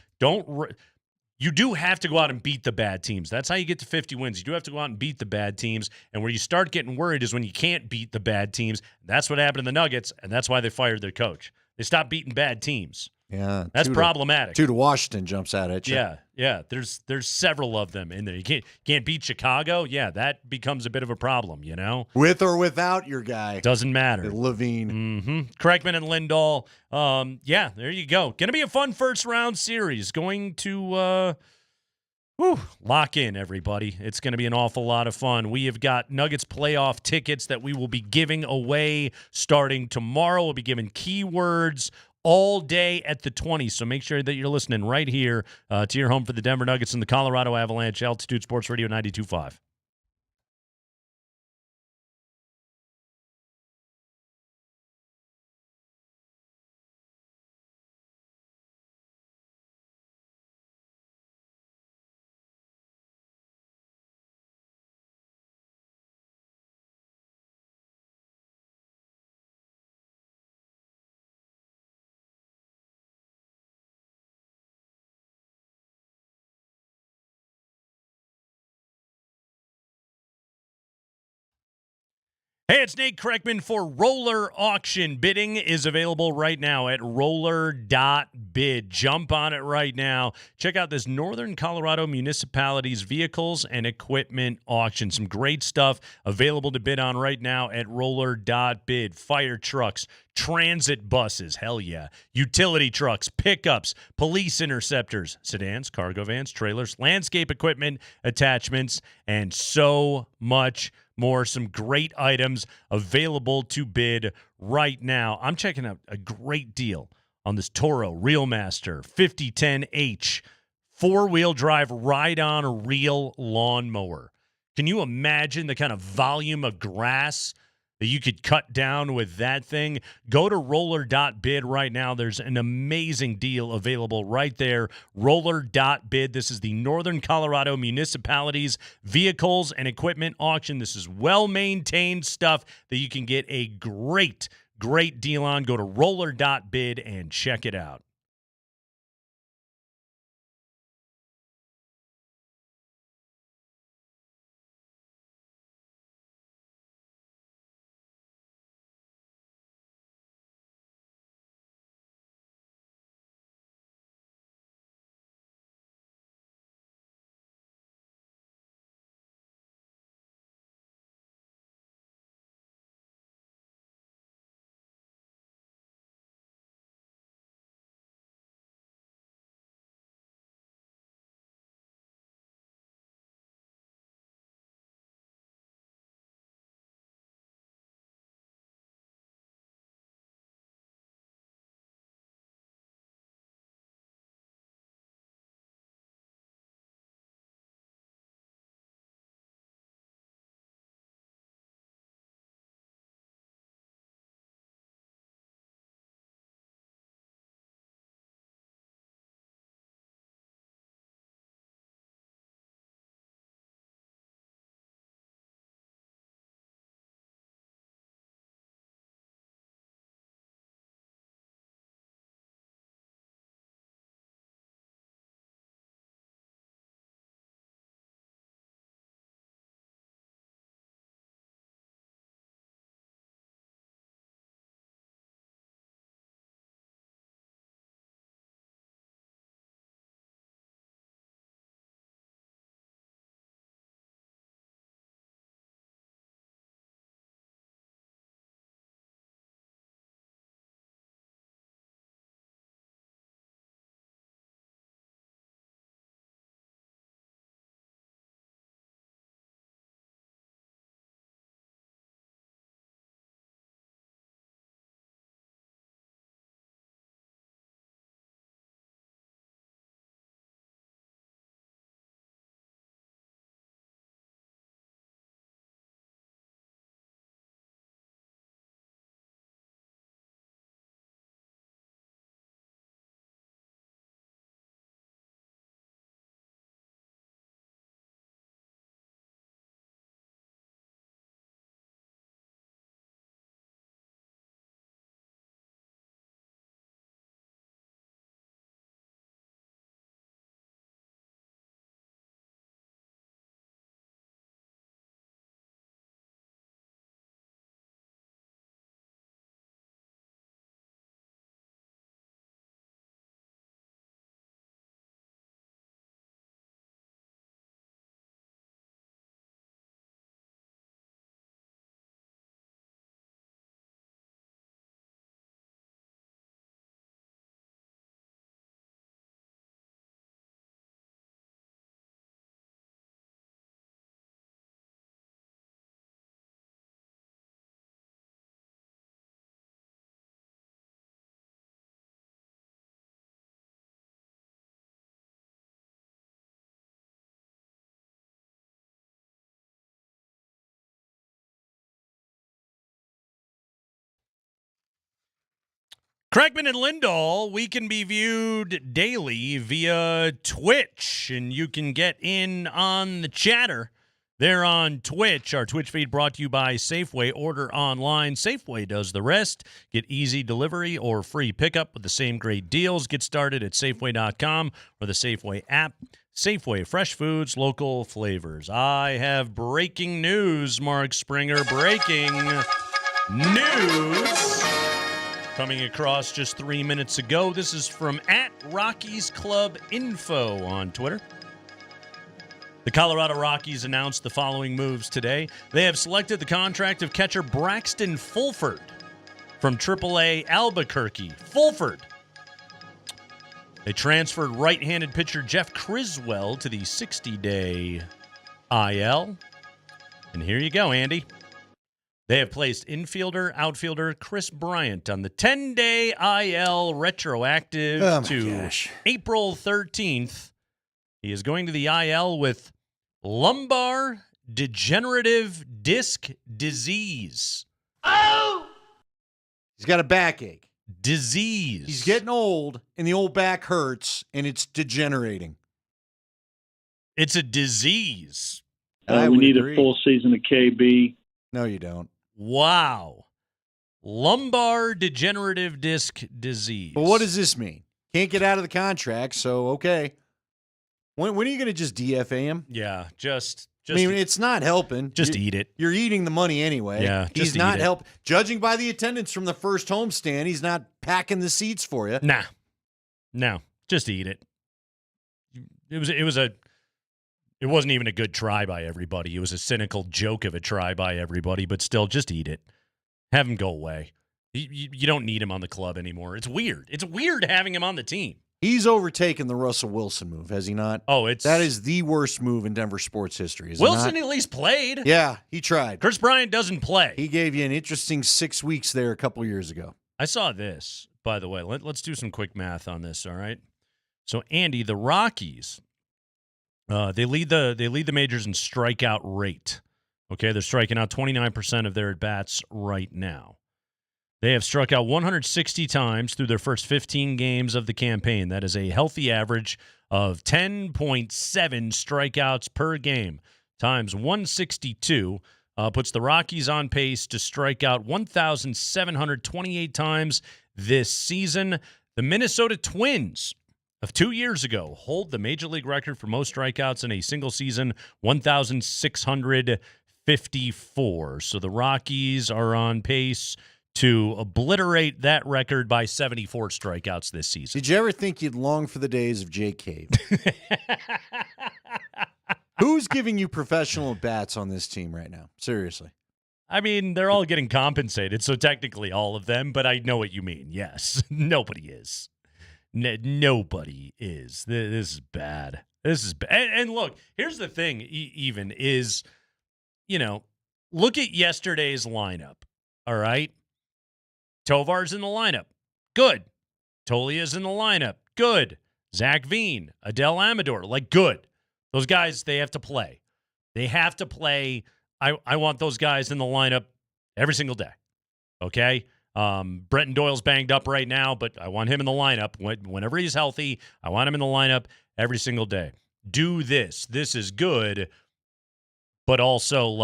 you do have to go out and beat the bad teams. That's how you get to 50 wins. You do have to go out and beat the bad teams. And where you start getting worried is when you can't beat the bad teams. That's what happened to the Nuggets, and that's why they fired their coach. They stopped beating bad teams. Yeah. That's problematic. 2 to Washington jumps out at you. Yeah. There's several of them in there. You can't beat Chicago. Yeah, that becomes a bit of a problem, you know? With or without your guy. Doesn't matter. Levine. Mm-hmm. Kreckman and Lindahl. Yeah, there you go. Going to be a fun first round series. Going to lock in, everybody. It's going to be an awful lot of fun. We have got Nuggets playoff tickets that we will be giving away starting tomorrow. We'll be giving keywords all day at the 20. So make sure that you're listening right here to your home for the Denver Nuggets and the Colorado Avalanche. Altitude Sports Radio 92.5. Hey, it's Nate Kreckman for Roller Auction. Bidding is available right now at roller.bid. Jump on it right now. Check out this Northern Colorado Municipalities Vehicles and Equipment Auction. Some great stuff available to bid on right now at roller.bid. Fire trucks, transit buses, hell yeah, utility trucks, pickups, police interceptors, sedans, cargo vans, trailers, landscape equipment, attachments, and so much more. Some great items available to bid right now. I'm checking out a great deal on this Toro Reelmaster 5010H 4-wheel drive ride-on reel lawnmower. Can you imagine the kind of volume of grass that you could cut down with that thing? Go to roller.bid right now. There's an amazing deal available right there. Roller.bid. This is the Northern Colorado Municipalities Vehicles and Equipment Auction. This is well-maintained stuff that you can get a great deal on. Go to roller.bid and check it out. Kreckman and Lindahl, we can be viewed daily via Twitch, and you can get in on the chatter They're on Twitch. Our Twitch feed brought to you by Safeway. Order online. Safeway does the rest. Get easy delivery or free pickup with the same great deals. Get started at Safeway.com or the Safeway app. Safeway, fresh foods, local flavors. I have breaking news, Mark Springer. Breaking news. Coming across just 3 minutes ago. This is from @RockiesClubInfo on Twitter. The Colorado Rockies announced the following moves today. They have selected the contract of catcher Braxton Fulford from AAA Albuquerque. Fulford. They transferred right-handed pitcher Jeff Criswell to the 60-day IL. And here you go, Andy. They have placed outfielder Chris Bryant on the 10-day IL retroactive to April 13th. He is going to the IL with lumbar degenerative disc disease. Oh! He's got a backache. Disease. He's getting old, and the old back hurts, and it's degenerating. It's a disease. We need a full season of KB. No, you don't. Wow. Lumbar degenerative disc disease. But what does this mean? Can't get out of the contract, so okay. When are you going to just DFA him? Yeah, just I mean, it's not helping. Just eat it. You're eating the money anyway. Yeah, he's not helping. Judging by the attendance from the first homestand, he's not packing the seats for you. Nah. No, just eat it. It wasn't even a good try by everybody. It was a cynical joke of a try by everybody, but still, just eat it. Have him go away. You don't need him on the club anymore. It's weird. It's weird having him on the team. He's overtaken the Russell Wilson move, has he not? Oh, that is the worst move in Denver sports history. Wilson at least played. Yeah, he tried. Chris Bryant doesn't play. He gave you an interesting 6 weeks there a couple years ago. I saw this, by the way. Let's do some quick math on this, all right? So, Andy, the Rockies, they lead the majors in strikeout rate. Okay, they're striking out 29% of their at-bats right now. They have struck out 160 times through their first 15 games of the campaign. That is a healthy average of 10.7 strikeouts per game times 162. Puts the Rockies on pace to strike out 1,728 times this season. The Minnesota Twins of 2 years ago hold the major league record for most strikeouts in a single season, 1,654. So the Rockies are on pace to obliterate that record by 74 strikeouts this season. Did you ever think you'd long for the days of Jay Cave? Who's giving you professional bats on this team right now? Seriously. I mean, they're all getting compensated, so technically all of them, but I know what you mean. Yes, nobody is. Nobody is. This is bad. This is bad. And look, here's the thing, even is, look at yesterday's lineup, all right? Tovar's in the lineup. Good. Tolia's in the lineup. Good. Zach Veen, Adele Amador, good. Those guys, they have to play. They have to play. I want those guys in the lineup every single day. Okay? Brenton Doyle's banged up right now, but I want him in the lineup. Whenever he's healthy, I want him in the lineup every single day. Do this. This is good. But also,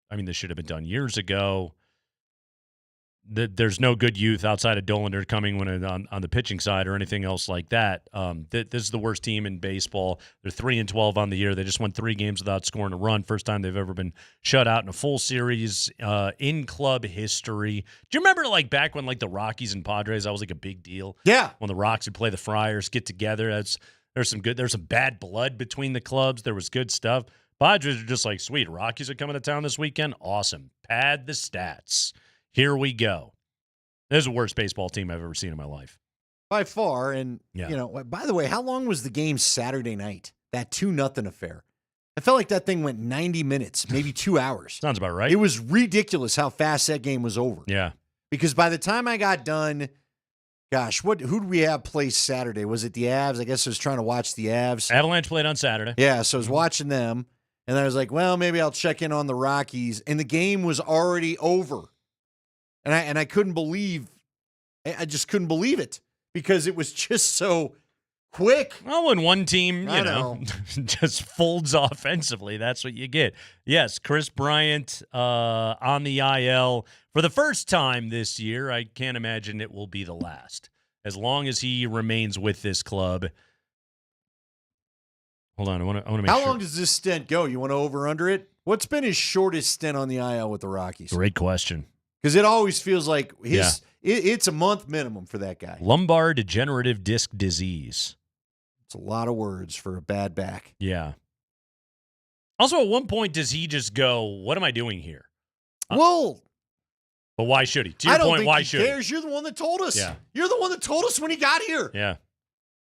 this should have been done years ago. There's no good youth outside of Dollander coming on the pitching side or anything else like that. This is the worst team in baseball. They're 3-12 on the year. They just won 3 games without scoring a run. First time they've ever been shut out in a full series in club history. Do you remember back when the Rockies and Padres, that was a big deal? Yeah. When the Rocks would play the Friars, get together. There's some bad blood between the clubs. There was good stuff. Padres are just sweet. Rockies are coming to town this weekend. Awesome. Pad the stats. Here we go. This is the worst baseball team I've ever seen in my life. By far. And, yeah. By the way, how long was the game Saturday night? That 2-0 affair. I felt like that thing went 90 minutes, maybe 2 hours. Sounds about right. It was ridiculous how fast that game was over. Yeah. Because by the time I got done, who did we have play Saturday? Was it the Avs? I guess I was trying to watch the Avs. Avalanche played on Saturday. Yeah, so I was watching them. And I was like, well, maybe I'll check in on the Rockies. And the game was already over. And I couldn't believe, I just couldn't believe it because it was just so quick. Well, when one team, I you know, just folds offensively, that's what you get. Yes, Chris Bryant on the IL for the first time this year. I can't imagine it will be the last. As long as he remains with this club. Hold on, I want to make sure. How long does this stint go? You want to over-under it? What's been his shortest stint on the IL with the Rockies? Great question. Because it always feels like it's a month minimum for that guy. Lumbar degenerative disc disease. It's a lot of words for a bad back. Yeah. Also, at one point, does he just go, what am I doing here? Well, but why should he? To your I don't point, think why he should cares. You're the one that told us. Yeah. You're the one that told us when he got here. Yeah.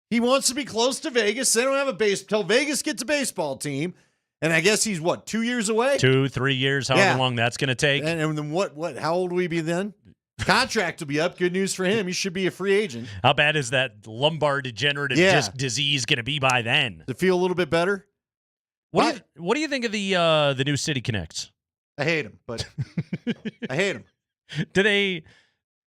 He wants to be close to Vegas. They don't have a base till Vegas gets a baseball team. And I guess he's 2 years away? 2-3 years, however long that's going to take. And then what? How old will he be then? Contract will be up. Good news for him. He should be a free agent. How bad is that lumbar degenerative disc disease going to be by then? Does it feel a little bit better? What do you think of the new City Connects? I hate him, but I hate him.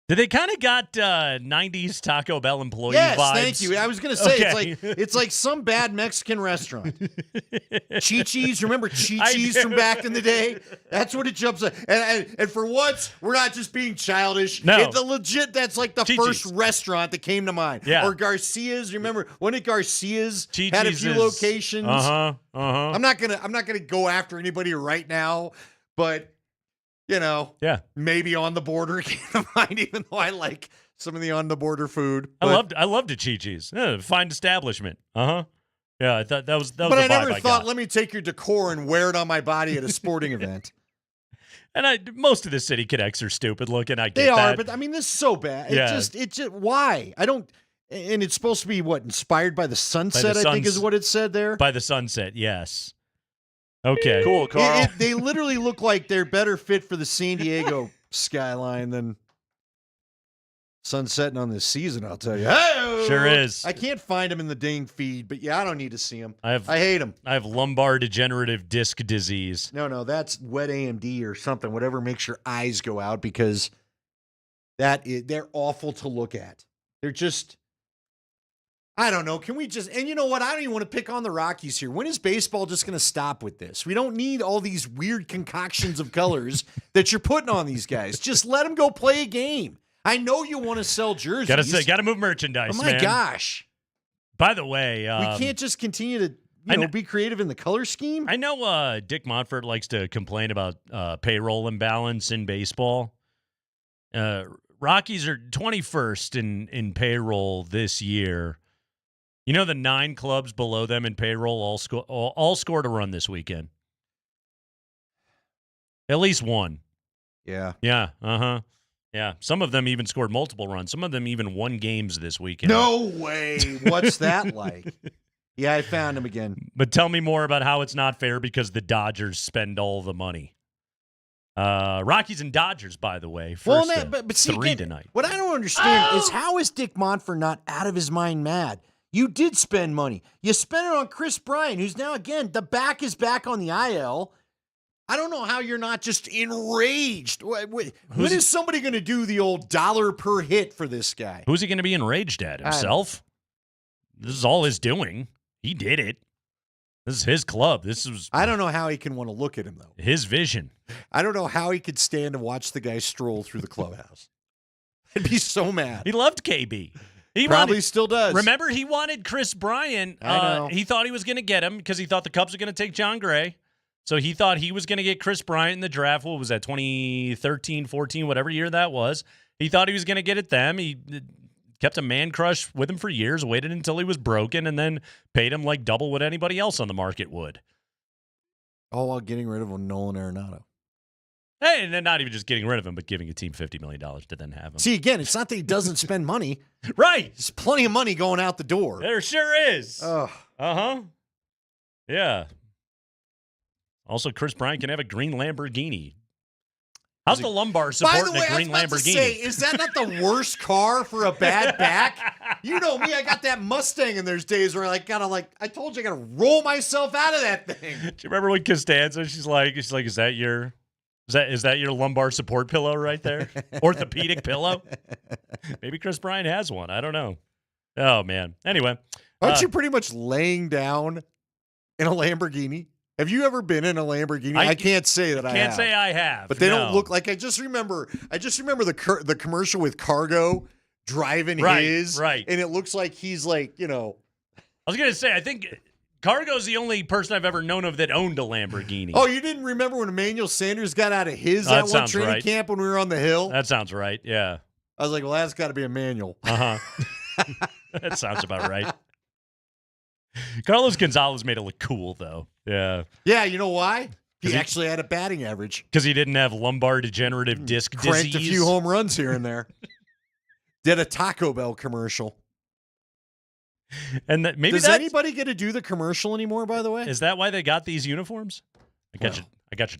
Did they kind of got 90s Taco Bell employee yes, vibes? Thank you. I was going to say, okay. it's like some bad Mexican restaurant. Chi-Chi's, remember Chi-Chi's from back in the day? That's what it jumps at. And for once, we're not just being childish. No. That's like the Chi-Chi's. first restaurant that came to mind. Yeah. Or Garcia's, remember, when it Garcia's Chi-Chi's had a few locations? Uh-huh. I'm not gonna go after anybody right now, but maybe on the border came to mind, even though I like some of the on the border food. But I loved a Chi-Chi's. Yeah, fine establishment. Yeah, I thought that was. But the I never vibe thought, got. let me take your decor and wear it on my body at a sporting event. And most of the City Connects are stupid looking. I get They are, that. but I mean, this is so bad. Yeah. It just why? I don't. And it's supposed to be inspired by the sunset. I think is what it said there. By the sunset, yes. Okay. Cool, Carl. They literally look like they're better fit for the San Diego skyline than sunsetting on this season, I'll tell you. Hey-o! Sure is. I can't find them in the dang feed, but I don't need to see them. I I hate them. I have lumbar degenerative disc disease. No, that's wet AMD or something, whatever makes your eyes go out, because they're awful to look at. They're just, I don't know. Can we just, and you know what? I don't even want to pick on the Rockies here. When is baseball just going to stop with this? We don't need all these weird concoctions of colors that you're putting on these guys. Just let them go play a game. I know you want to sell jerseys. Gotta move merchandise. Oh my man. gosh. By the way, We can't just continue to be creative in the color scheme. I know Dick Montfort likes to complain about payroll imbalance in baseball. Rockies are 21st in payroll this year. You know, the 9 clubs below them in payroll all scored a run this weekend. At least one. Yeah. Yeah. Yeah. Some of them even scored multiple runs. Some of them even won games this weekend. No way. What's that like? Yeah, I found him again. But tell me more about how it's not fair because the Dodgers spend all the money. Rockies and Dodgers, by the way. First, but see, 3 again, tonight. What I don't understand is how is Dick Montfort not out of his mind mad? You did spend money. You spent it on Chris Bryant, who's now, again, the back is back on the IL. I don't know how you're not just enraged. When is somebody going to do the old dollar per hit for this guy? Who's he going to be enraged at? Himself? This is all his doing. He did it. This is his club. I don't know how he can want to look at him, though. His vision. I don't know how he could stand to watch the guy stroll through the clubhouse. I'd be so mad. He loved KB. He probably still does. Remember, he wanted Chris Bryant. I know. He thought he was going to get him because he thought the Cubs were going to take John Gray. So he thought he was going to get Chris Bryant in the draft. What was that, 2013, 14, whatever year that was. He thought he was going to get it them. He kept a man crush with him for years, waited until he was broken, and then paid him like double what anybody else on the market would. All while getting rid of Nolan Arenado. Hey, and then not even just getting rid of him, but giving a team $50 million to then have him. See, again, it's not that he doesn't spend money. Right. There's plenty of money going out the door. There sure is. Ugh. Yeah. Also, Chris Bryant can have a green Lamborghini. How's the lumbar supporting a green Lamborghini? Is that not the worst car for a bad back? You know me, I got that Mustang, and there's days where I told you I gotta roll myself out of that thing. Do you remember when Costanza? She's like, is that your lumbar support pillow right there? Orthopedic pillow? Maybe Chris Bryant has one. I don't know. Oh man. Anyway, Aren't you pretty much laying down in a Lamborghini? Have you ever been in a Lamborghini? I can't say that I have. Can't say I have. But they no. don't look like. I just remember the commercial with Cargo driving his, right, and it looks like he's like, I was gonna say, I think Cargo's the only person I've ever known of that owned a Lamborghini. Oh, you didn't remember when Emmanuel Sanders got out of his at one training camp when we were on the hill? That sounds right. Yeah. I was like, well, that's got to be Emmanuel. That sounds about right. Carlos Gonzalez made it look cool, though. Yeah. Yeah, you know why? He actually had a batting average. Because he didn't have lumbar degenerative disc Cranked disease. a few home runs here and there. Did a Taco Bell commercial. And maybe does anybody get to do the commercial anymore, by the way? Is that why they got these uniforms? I got your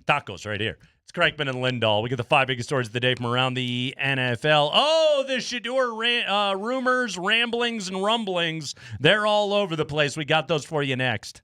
tacos right here. It's Kreckman and Lindahl. We get the 5 biggest stories of the day from around the NFL. Oh, the Shador rumors, ramblings, and rumblings. They're all over the place. We got those for you next.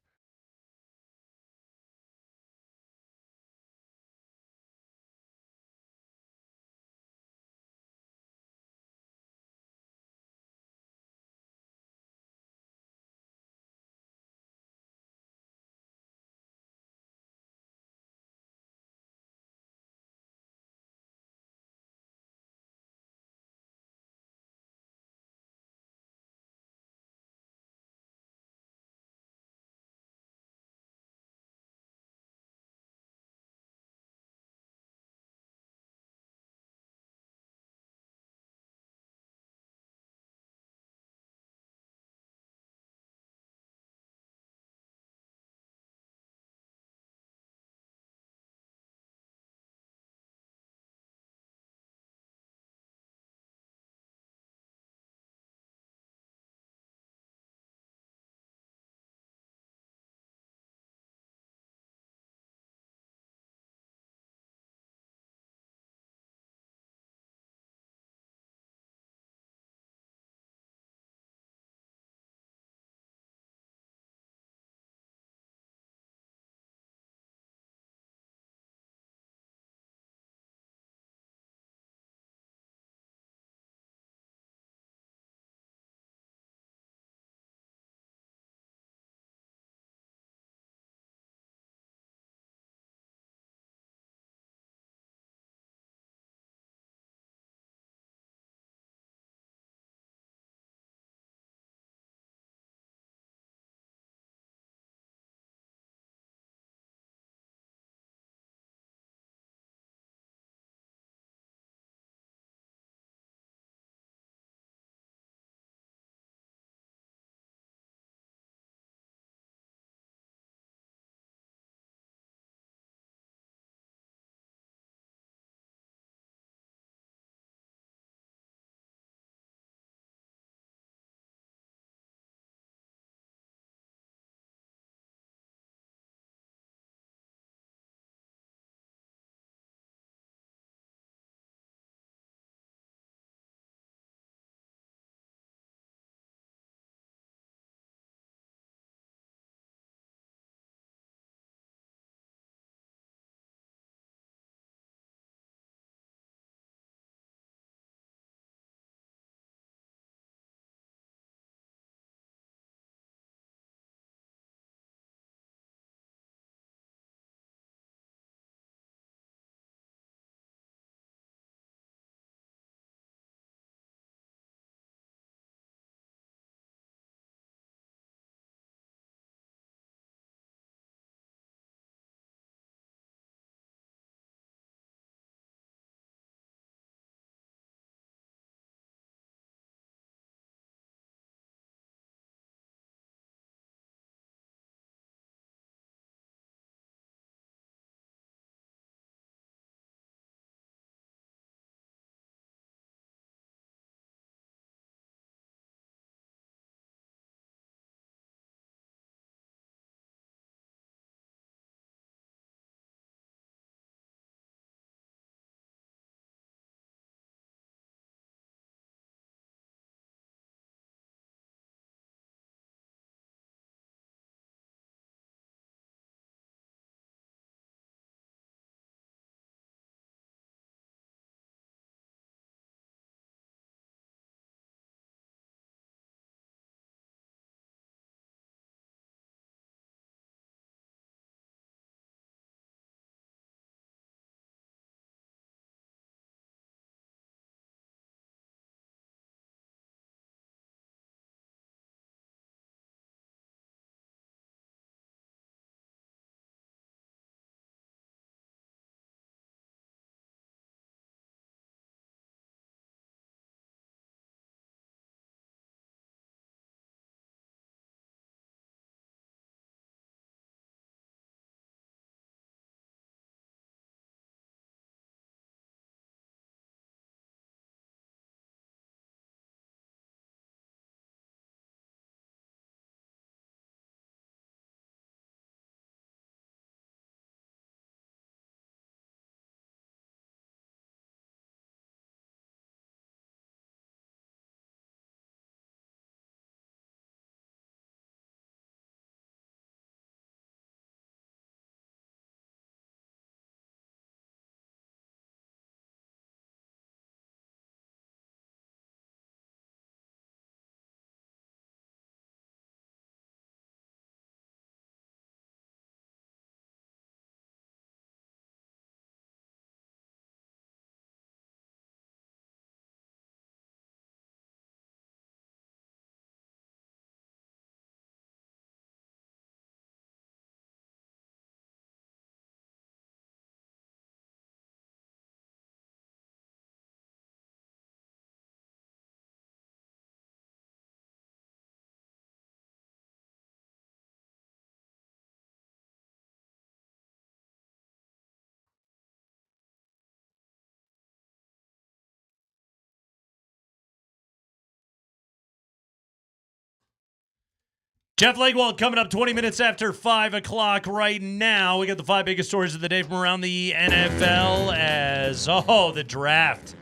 Jeff Legwald coming up 20 minutes after 5 o'clock right now. We got the 5 biggest stories of the day from around the NFL as, the draft.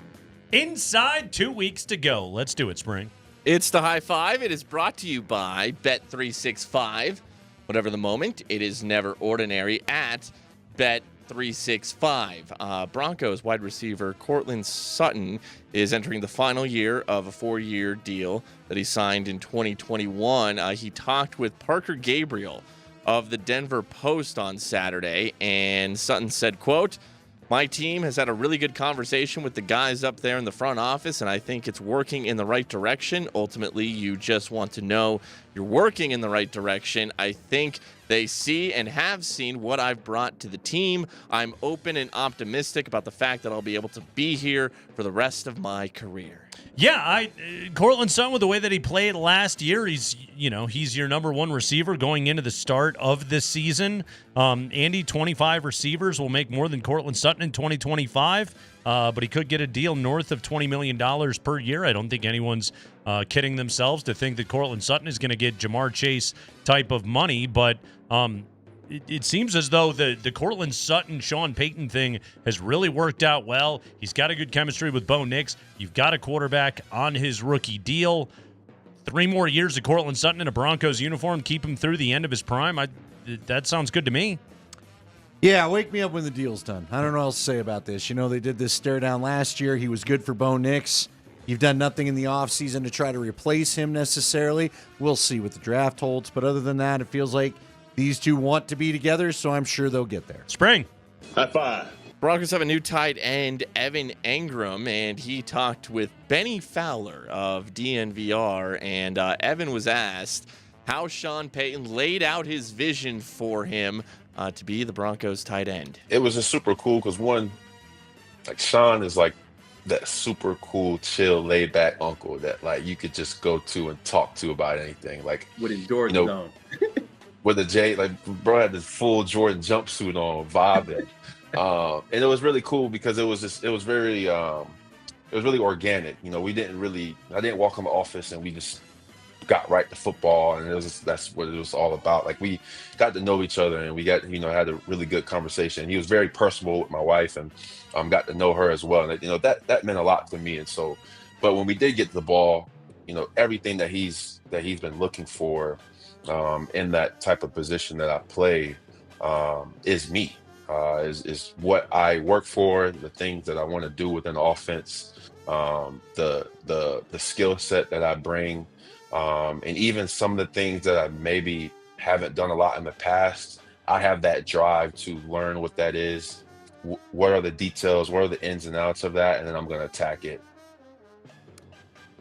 Inside 2 weeks to go. Let's do it, Spring. It's the High Five. It is brought to you by Bet365. Whatever the moment, it is never ordinary at Bet365. Broncos wide receiver Courtland Sutton is entering the final year of a 4-year deal that he signed in 2021. He talked with Parker Gabriel of the Denver Post on Saturday, and Sutton said, quote, "My team has had a really good conversation with the guys up there in the front office, and I think it's working in the right direction. Ultimately, you just want to know you're working in the right direction. I think they see and have seen what I've brought to the team. I'm open and optimistic about the fact that I'll be able to be here for the rest of my career." Yeah, Courtland Sutton, with the way that he played last year, he's your number one receiver going into the start of this season. Andy, 25 receivers will make more than Courtland Sutton in 2025, but he could get a deal north of $20 million per year. I don't think anyone's kidding themselves to think that Courtland Sutton is going to get Jamar Chase type of money, but it seems as though the Courtland Sutton, Sean Payton thing has really worked out well. He's got a good chemistry with Bo Nix. You've got a quarterback on his rookie deal. 3 more years of Courtland Sutton in a Broncos uniform, keep him through the end of his prime. That sounds good to me. Yeah, wake me up when the deal's done. I don't know what else to say about this. They did this stare down last year. He was good for Bo Nix. You've done nothing in the offseason to try to replace him necessarily. We'll see what the draft holds. But other than that, it feels like these two want to be together, so I'm sure they'll get there. Spring. High five. Broncos have a new tight end, Evan Engram, and he talked with Benny Fowler of DNVR, and Evan was asked how Sean Payton laid out his vision for him to be the Broncos tight end. It was just super cool because, one, Sean is that super cool, chill, laid back uncle that you could just go to and talk to about anything. With his Jordan on. With a J, bro had this full Jordan jumpsuit on, vibing. And it was really cool because it was really organic. I didn't walk in the office and we just got right to football, and that's what it was all about. We got to know each other, and we got had a really good conversation. He was very personable with my wife, and got to know her as well. And that meant a lot to me. And so, but when we did get the ball, everything that he's been looking for in that type of position that I play is me. Is what I work for, the things that I want to do within the offense, the skill set that I bring, and even some of the things that I maybe haven't done a lot in the past. I have that drive to learn what that is, what are the details, what are the ins and outs of that, and then I'm going to attack it.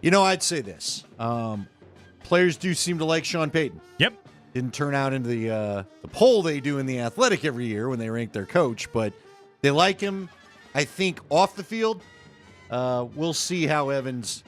I'd say this. Players do seem to like Sean Payton. Yep. Didn't turn out into the poll they do in The Athletic every year when they rank their coach, but they like him. I think off the field, we'll see how Evans,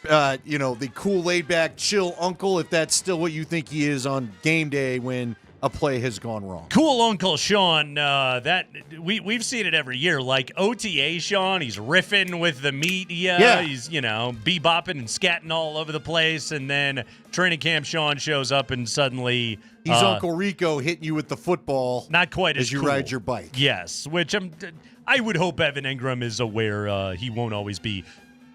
the cool, laid-back, chill uncle, if that's still what you think he is on game day when a play has gone wrong. Cool Uncle Sean, that we've seen it every year. OTA Sean, he's riffing with the media. Yeah. He's, bebopping and scatting all over the place. And then training camp Sean shows up and suddenly he's Uncle Rico hitting you with the football. Not quite as you cool. Ride your bike. Yes, which I would hope Evan Engram is aware he won't always be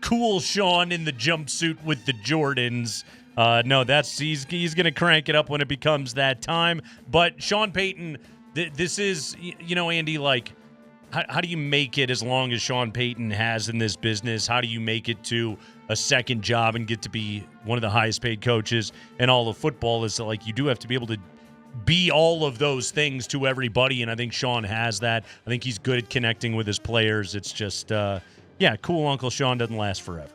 cool Sean in the jumpsuit with the Jordans. No, he's going to crank it up when it becomes that time. But Sean Payton, this is, Andy, how do you make it as long as Sean Payton has in this business? How do you make it to a second job and get to be one of the highest paid coaches in all of football? Is you do have to be able to be all of those things to everybody, and I think Sean has that. I think he's good at connecting with his players. It's just, cool Uncle Sean doesn't last forever.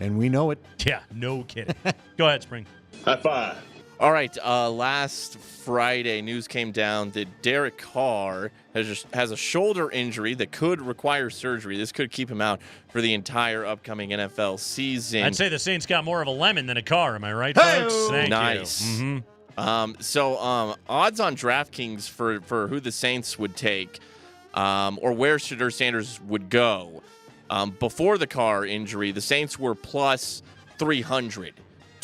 And we know it. Yeah, no kidding. Go ahead, Spring. High five. All right, last Friday, news came down that Derek Carr has a shoulder injury that could require surgery. This could keep him out for the entire upcoming NFL season. I'd say the Saints got more of a lemon than a car. Am I right, folks? Thank nice. you. Mm-hmm. So odds on DraftKings for who the Saints would take or where Shedeur Sanders would go. Before the Carr injury, the Saints were plus 300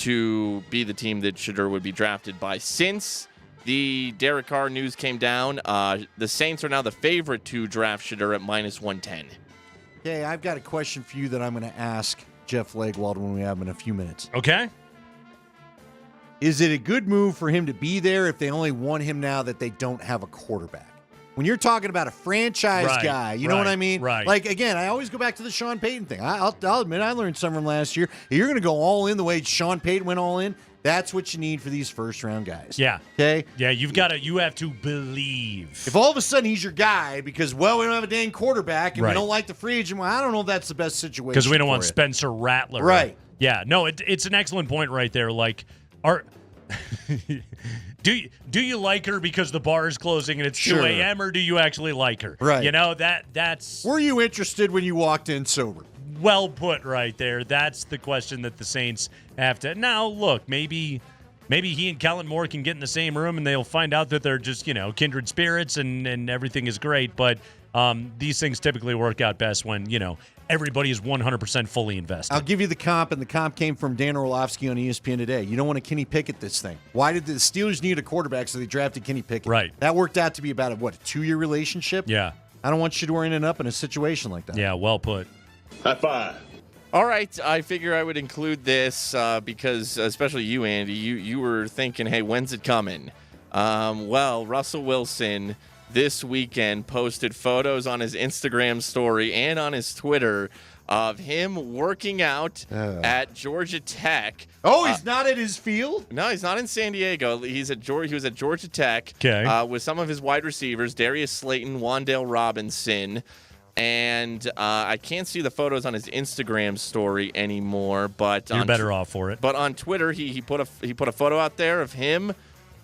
to be the team that Shedeur would be drafted by. Since the Derek Carr news came down, the Saints are now the favorite to draft Shedeur at -110. Okay, I've got a question for you that I'm going to ask Jeff Legwald when we have him in a few minutes. Okay. Is it a good move for him to be there if they only want him now that they don't have a quarterback? When you're talking about a franchise guy, you know what I mean? Right. Like, again, I always go back to the Sean Payton thing. I'll admit I learned some from last year. If you're going to go all in the way Sean Payton went all in, that's what you need for these first-round guys. Yeah. Okay? Yeah, you have to believe. If all of a sudden he's your guy because, we don't have a dang quarterback and we Right. don't like the free agent, well, I don't know if that's the best situation. Because we don't for want you. Spencer Rattler. Right. Yeah. No, it's an excellent point right there. Like, do you like her because the bar is closing and it's 2 a.m. or do you actually like her? Right. You know, that's Were you interested when you walked in sober? well put right there. That's the question that the Saints have to. Now, look, maybe he and Kellen Moore can get in the same room and they'll find out that they're just, kindred spirits and everything is great. But these things typically work out best when, everybody is 100% fully invested. I'll give you the comp, and the comp came from Dan Orlovsky on ESPN today. You don't want to Kenny Pickett this thing. Why did the Steelers need a quarterback, so they drafted Kenny Pickett? Right. That worked out to be about a 2-year relationship? Yeah. I don't want Shedeur ending up in a situation like that. Yeah, well put. High five. All right, I figure I would include this because, especially you, Andy, you were thinking, hey, when's it coming? Well, Russell Wilson this weekend posted photos on his Instagram story and on his Twitter of him working out at Georgia Tech. Oh, he's not at his field? No, he's not in San Diego. He was at Georgia Tech with some of his wide receivers, Darius Slayton, Wan'Dale Robinson. And I can't see the photos on his Instagram story anymore, but You're better off for it. But on Twitter, he put a photo out there of him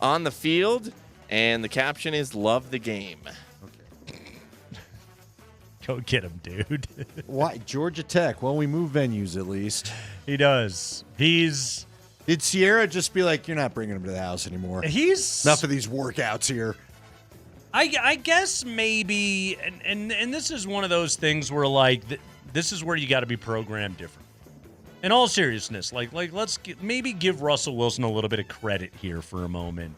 on the field, and the caption is "Love the game." Okay. Go get him, dude. Why Georgia Tech? Well, we move venues at least. He does. Did Sierra just be like, "You're not bringing him to the house anymore"? Enough of these workouts here. I guess maybe, and this is one of those things where, like, this is where you got to be programmed different. In all seriousness, like let's maybe give Russell Wilson a little bit of credit here for a moment.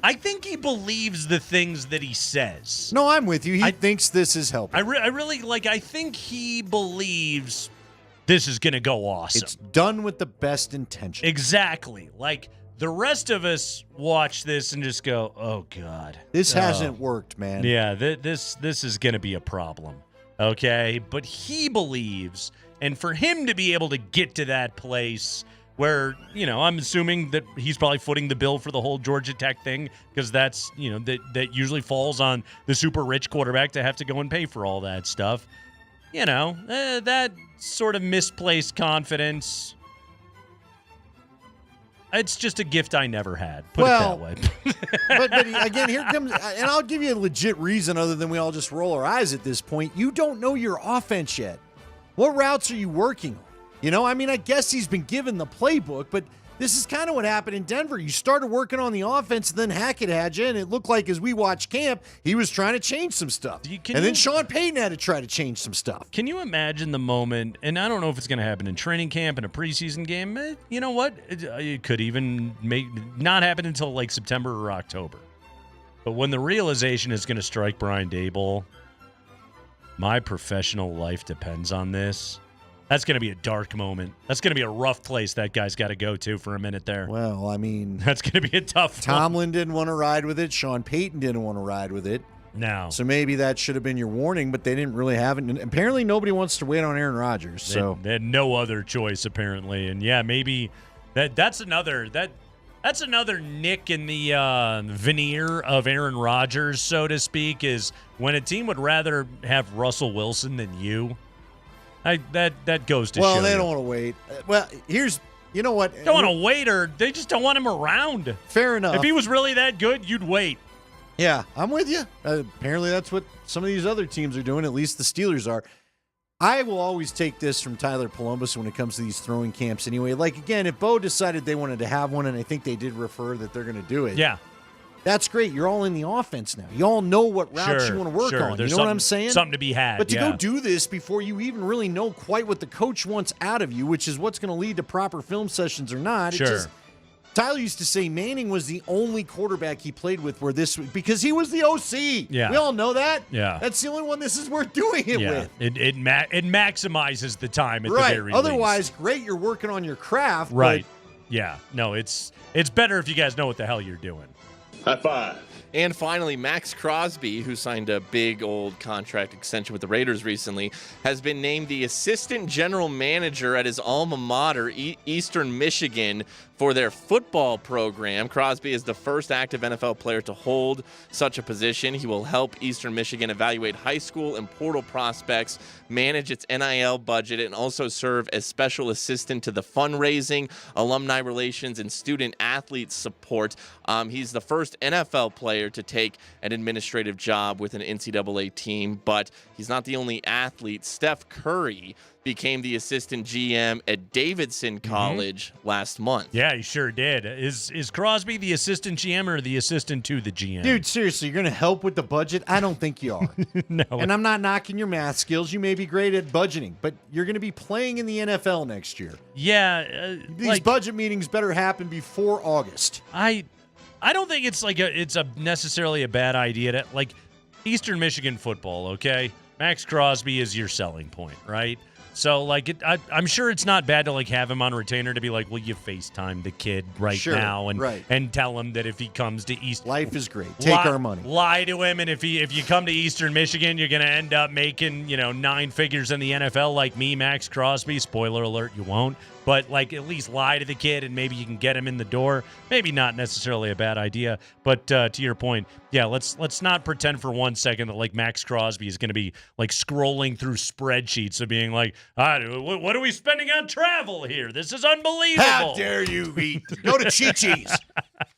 I think he believes the things that he says. No, I'm with you. He thinks this is helping. I think he believes this is going to go awesome. It's done with the best intention. Exactly. Like, the rest of us watch this and just go, oh, God. This hasn't worked, man. Yeah, this is going to be a problem, okay? But he believes, and for him to be able to get to that place where, I'm assuming that he's probably footing the bill for the whole Georgia Tech thing because that's, that usually falls on the super rich quarterback to have to go and pay for all that stuff. That sort of misplaced confidence. It's just a gift I never had. Put it that way. but again, here comes, and I'll give you a legit reason other than we all just roll our eyes at this point. You don't know your offense yet. What routes are you working on? I guess he's been given the playbook, but this is kind of what happened in Denver. You started working on the offense, and then Hackett had you, and it looked like as we watched camp, he was trying to change some stuff. Then Sean Payton had to try to change some stuff. Can you imagine the moment, and I don't know if it's going to happen in training camp and a preseason game. You know what? It could even not happen until like September or October. But when the realization is going to strike Brian Daboll, my professional life depends on this. That's going to be a dark moment. That's going to be a rough place that guy's got to go to for a minute there. Well, that's going to be a tough one. Tomlin didn't want to ride with it. Sean Payton didn't want to ride with it. No. So maybe that should have been your warning, but they didn't really have it. And apparently nobody wants to wait on Aaron Rodgers. So they had no other choice, apparently. And, yeah, maybe that's another nick in the veneer of Aaron Rodgers, so to speak, is when a team would rather have Russell Wilson than you. That goes to show. Well, they don't want to wait. Well, you know what? Don't want to wait, or they just don't want him around. Fair enough. If he was really that good, you'd wait. Yeah, I'm with you. Apparently, that's what some of these other teams are doing. At least the Steelers are. I will always take this from Tyler Polumbus when it comes to these throwing camps anyway. Like, again, if Bo decided they wanted to have one, and I think they did refer that they're going to do it. Yeah. That's great. You're all in the offense now. You all know what routes you want to work on. There's you know what I'm saying? Something to be had. But to go do this before you even really know quite what the coach wants out of you, which is what's going to lead to proper film sessions or not. Tyler used to say Manning was the only quarterback he played with where this because he was the OC. Yeah. We all know that. Yeah. That's the only one this is worth doing it with. It maximizes the time at the very least. Otherwise, great, you're working on your craft. Right. Yeah. No, it's better if you guys know what the hell you're doing. High five. And finally, Max Crosby, who signed a big old contract extension with the Raiders recently, has been named the assistant general manager at his alma mater, Eastern Michigan, for their football program. Crosby is the first active NFL player to hold such a position. He will help Eastern Michigan evaluate high school and portal prospects, manage its NIL budget, and also serve as special assistant to the fundraising, alumni relations, and student athlete support. He's the first NFL player to take an administrative job with an NCAA team, but he's not the only athlete. Steph Curry became the assistant GM at Davidson College last month. Yeah, he sure did. Is Crosby the assistant GM or the assistant to the GM? Dude, seriously, you're going to help with the budget? I don't think you are. No. And I'm not knocking your math skills. You may be great at budgeting, but you're going to be playing in the NFL next year. Yeah. These budget meetings better happen before August. I don't think it's necessarily a bad idea to Eastern Michigan football, okay? Max Crosby is your selling point, right? So, I'm sure it's not bad to, have him on retainer to be will you FaceTime the kid now and tell him that if he comes to East... Life is great. Take our money. Lie to him, and if you come to Eastern Michigan, you're going to end up making, 9 figures in the NFL like me, Max Crosby. Spoiler alert, you won't. But, at least lie to the kid, and maybe you can get him in the door. Maybe not necessarily a bad idea. But to your point, yeah, let's not pretend for 1 second that, Max Crosby is going to be, scrolling through spreadsheets of being what are we spending on travel here? This is unbelievable. How dare you go to Chi-Chi's.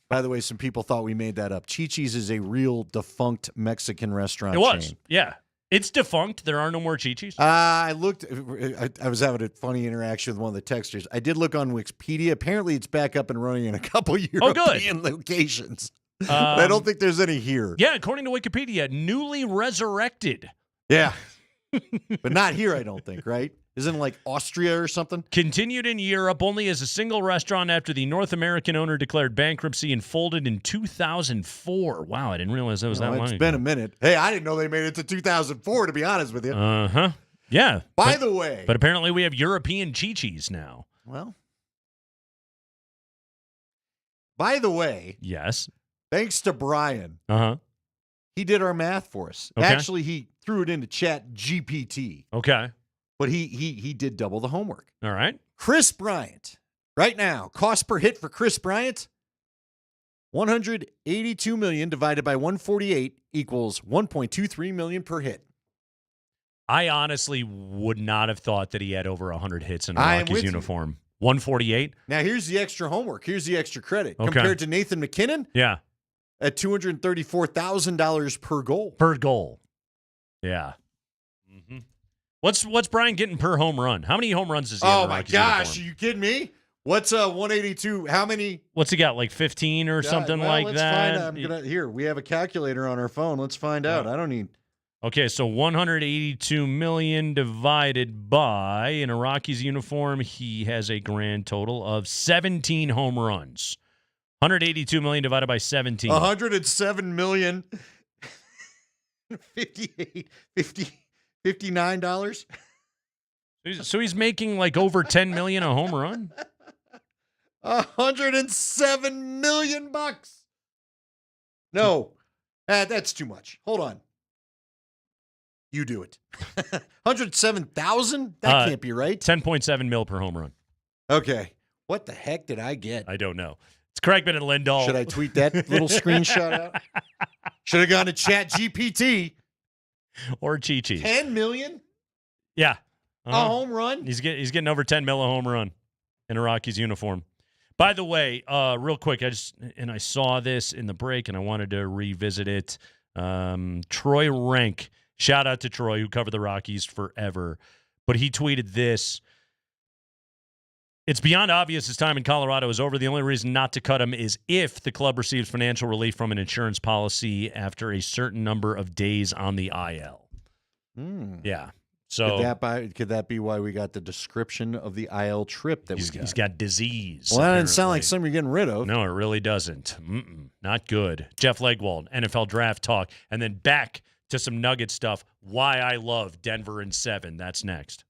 By the way, some people thought we made that up. Chi-Chi's is a real defunct Mexican restaurant chain. Yeah. It's defunct. There are no more Chi-Chi's. I looked. I was having a funny interaction with one of the texters. I did look on Wikipedia. Apparently, it's back up and running in a couple European locations. But I don't think there's any here. Yeah, according to Wikipedia, newly resurrected. Yeah. But not here, I don't think, right? Isn't it Austria or something? Continued in Europe only as a single restaurant after the North American owner declared bankruptcy and folded in 2004. Wow, I didn't realize that was that long ago. It's been a minute. Hey, I didn't know they made it to 2004, to be honest with you. Uh-huh. Yeah. By the way. But apparently we have European Chi-Chi's now. Well. By the way. Yes. Thanks to Brian. Uh-huh. He did our math for us. Okay. Actually, he threw it into Chat GPT. Okay. But he did double the homework. All right. Chris Bryant. Right now, cost per hit for Chris Bryant, $182 million divided by 148 equals $1.23 million per hit. I honestly would not have thought that he had over 100 hits in a Rockies uniform. 148? Now, here's the extra homework. Here's the extra credit. Okay. Compared to Nathan McKinnon? Yeah. At $234,000 per goal. Per goal. Yeah. Mm-hmm. What's Brian getting per home run? How many home runs does he have in a Rockies uniform? Are you kidding me? What's 182? How many? What's he got, 15 or something like let's that? Find, here, we have a calculator on our phone. Let's find out. I don't need... Okay, so 182 million divided by, in a Rockies uniform, he has a grand total of 17 home runs. 182 million divided by 17. 107 million. $59. So he's making over 10 million a home run? 107 million bucks. No, that's too much. Hold on. You do it. 107,000? That can't be right. 10.7 mil per home run. Okay. What the heck did I get? I don't know. It's Kreckman and Lindahl. Should I tweet that little screenshot out? Should have gone to Chat GPT. Or Chi-Chi's. 10 million? Yeah. A home run? He's getting over 10 mil a home run in a Rockies uniform. By the way, real quick, I saw this in the break and I wanted to revisit it. Troy Renk, shout out to Troy who covered the Rockies forever, but he tweeted this. It's beyond obvious his time in Colorado is over. The only reason not to cut him is if the club receives financial relief from an insurance policy after a certain number of days on the IL. Yeah. So could that be why we got the description of the IL trip that we got? He's got disease. Well, that doesn't sound like something you're getting rid of. No, it really doesn't. Not good. Jeff Legwold, NFL draft talk, and then back to some Nugget stuff. Why I love Denver in 7. That's next.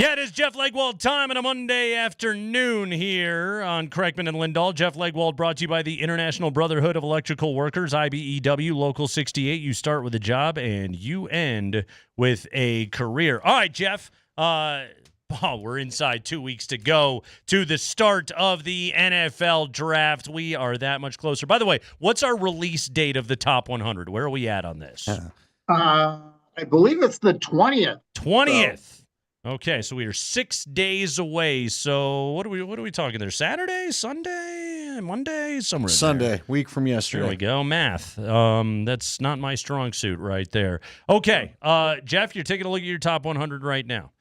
Yeah, it is Jeff Legwold time on a Monday afternoon here on Kreckman and Lindahl. Jeff Legwold brought to you by the International Brotherhood of Electrical Workers, IBEW, Local 68. You start with a job and you end with a career. All right, Jeff. We're inside 2 weeks to go to the start of the NFL draft. We are that much closer. By the way, what's our release date of the top 100? Where are we at on this? I believe it's the 20th. 20th. So. Okay, so we are 6 days away. So what are we talking there? Saturday, Sunday, Monday, somewhere. Sunday, week from yesterday. There we go. Math. That's not my strong suit right there. Okay, Jeff, you're taking a look at your top 100 right now.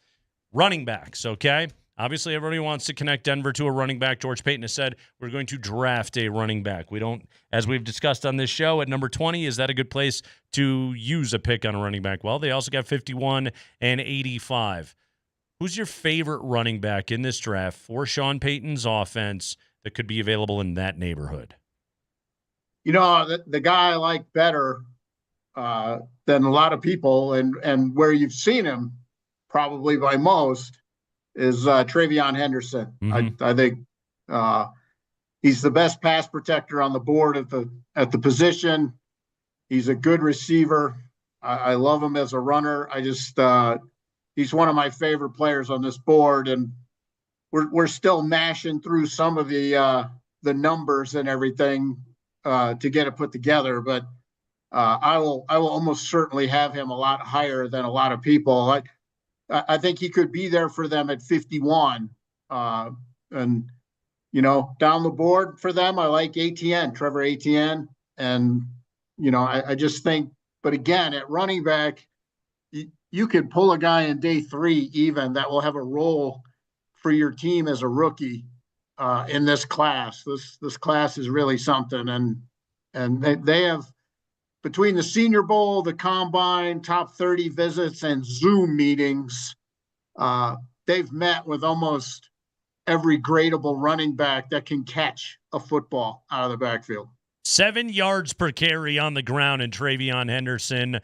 Running backs, okay? Obviously, everybody wants to connect Denver to a running back. George Paton has said we're going to draft a running back. We don't, as we've discussed on this show, at number 20, is that a good place to use a pick on a running back? Well, they also got 51 and 85. Who's your favorite running back in this draft for Sean Payton's offense that could be available in that neighborhood? You know, the guy I like better than a lot of people, and where you've seen him probably by most, is Travion Henderson. Mm-hmm. I think he's the best pass protector on the board at the position. He's a good receiver. I love him as a runner. I just he's one of my favorite players on this board, and we're still mashing through some of the numbers and everything to get it put together. But I will almost certainly have him a lot higher than a lot of people. I think he could be there for them at 51. And, you know, down the board for them, I like Trevor Etienne. And, you know, I just think, but again, at running back, you could pull a guy in day 3 even that will have a role for your team as a rookie in this class. This class is really something. And they have, between the Senior Bowl, the Combine, top 30 visits, and Zoom meetings, they've met with almost every gradable running back that can catch a football out of the backfield. 7 yards per carry on the ground in Travion Henderson.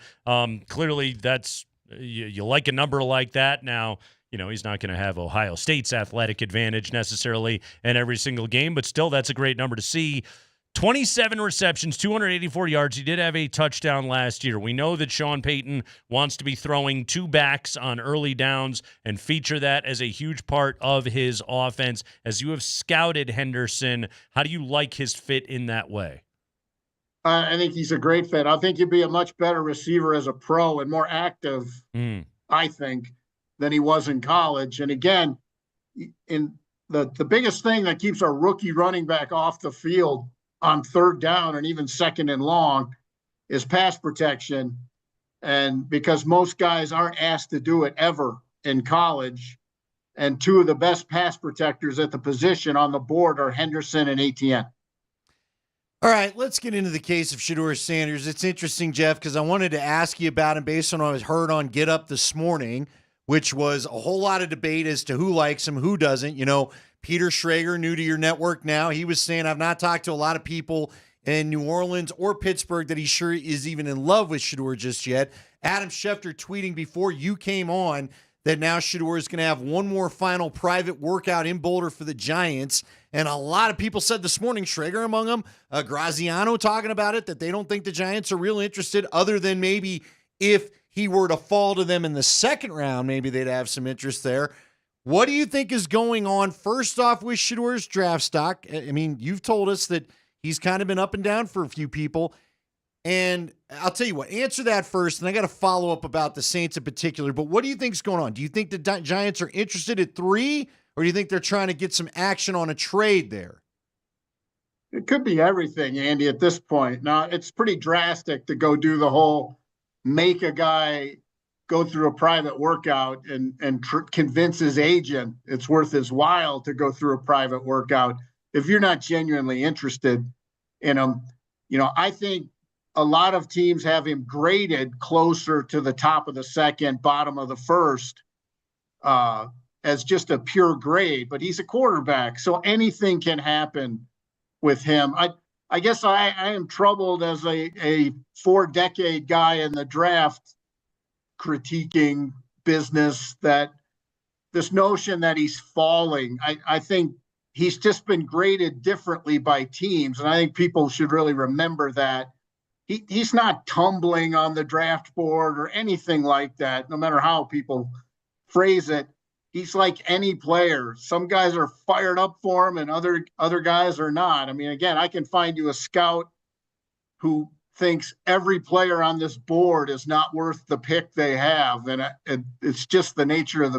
Clearly, that's you like a number like that. Now, you know, he's not going to have Ohio State's athletic advantage necessarily in every single game, but still, that's a great number to see. 27 receptions, 284 yards. He did have a touchdown last year. We know that Sean Payton wants to be throwing 2 backs on early downs and feature that as a huge part of his offense. As you have scouted Henderson, how do you like his fit in that way? I think he's a great fit. I think he'd be a much better receiver as a pro and more active, I think, than he was in college. And again, in the biggest thing that keeps our rookie running back off the field on 3rd down and even 2nd and long is pass protection. And because most guys aren't asked to do it ever in college, and 2 of the best pass protectors at the position on the board are Henderson and Etienne. All right, let's get into the case of Shedeur Sanders. It's interesting, Jeff, because I wanted to ask you about him based on what I heard on Get Up this morning, which was a whole lot of debate as to who likes him, who doesn't. You know, Peter Schrager, new to your network now, he was saying, I've not talked to a lot of people in New Orleans or Pittsburgh that he sure is even in love with Shedeur just yet. Adam Schefter tweeting before you came on that now Shedeur is going to have one more final private workout in Boulder for the Giants. And a lot of people said this morning, Schrager among them, Graziano talking about it, that they don't think the Giants are real interested, other than maybe if he were to fall to them in the 2nd round, maybe they'd have some interest there. What do you think is going on, first off, with Shedeur's draft stock? I mean, you've told us that he's kind of been up and down for a few people. And I'll tell you what, answer that first, and I got to follow up about the Saints in particular. But what do you think is going on? Do you think the Giants are interested at 3, or do you think they're trying to get some action on a trade there? It could be everything, Andy, at this point. Now, it's pretty drastic to go do the whole make a guy go through a private workout and convince his agent it's worth his while to go through a private workout if you're not genuinely interested in him. You know, I think a lot of teams have him graded closer to the top of the 2nd, bottom of the 1st, as just a pure grade, but he's a quarterback, so anything can happen with him. I guess I am troubled as a 4-decade guy in the draft critiquing business that this notion that he's falling. I think he's just been graded differently by teams, and I think people should really remember that. He's not tumbling on the draft board or anything like that, no matter how people phrase it. He's like any player. Some guys are fired up for him and other guys are not. I mean, again, I can find you a scout who thinks every player on this board is not worth the pick they have. And it's just the nature of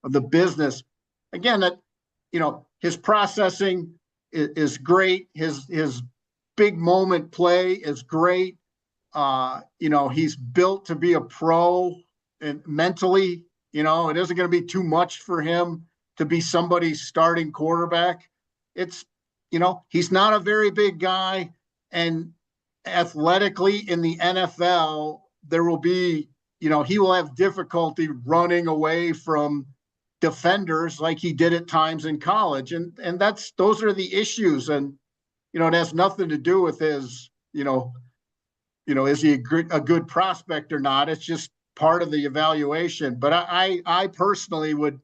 the business. Again, that, his processing is great. His big moment play is great. He's built to be a pro, and mentally, it isn't going to be too much for him to be somebody's starting quarterback. It's, he's not a very big guy, and athletically in the NFL, there will be, he will have difficulty running away from defenders like he did at times in college. And those are the issues. And, it has nothing to do with his, is he a good prospect or not? It's just part of the evaluation. But I personally would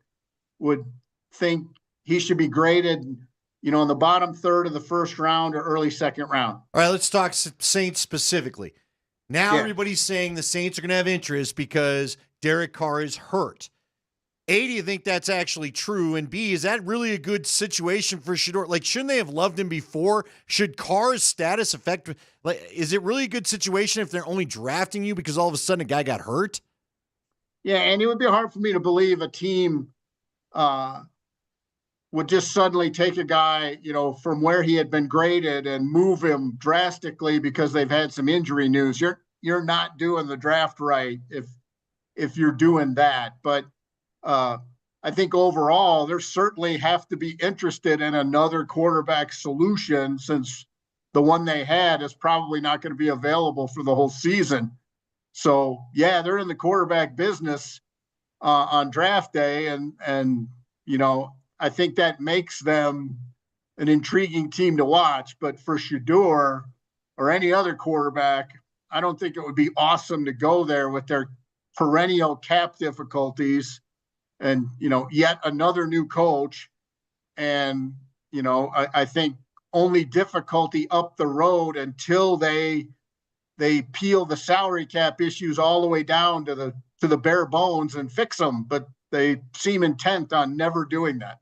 think he should be graded, in the bottom third of the first round or early second round. All right, let's talk Saints specifically. Now everybody's saying the Saints are going to have interest because Derek Carr is hurt. A, do you think that's actually true? And B, is that really a good situation for Shedeur? Like, shouldn't they have loved him before? Should Carr's status affect? Like, is it really a good situation if they're only drafting you because all of a sudden a guy got hurt? Yeah, and it would be hard for me to believe a team would just suddenly take a guy, from where he had been graded and move him drastically because they've had some injury news. You're not doing the draft right if you're doing that. But I think overall, there certainly have to be interested in another quarterback solution, since the one they had is probably not going to be available for the whole season. So yeah, they're in the quarterback business on draft day, and I think that makes them an intriguing team to watch. But for Shedeur or any other quarterback, I don't think it would be awesome to go there with their perennial cap difficulties and, yet another new coach. And, I think only difficulty up the road until they peel the salary cap issues all the way down to the bare bones and fix them. But they seem intent on never doing that.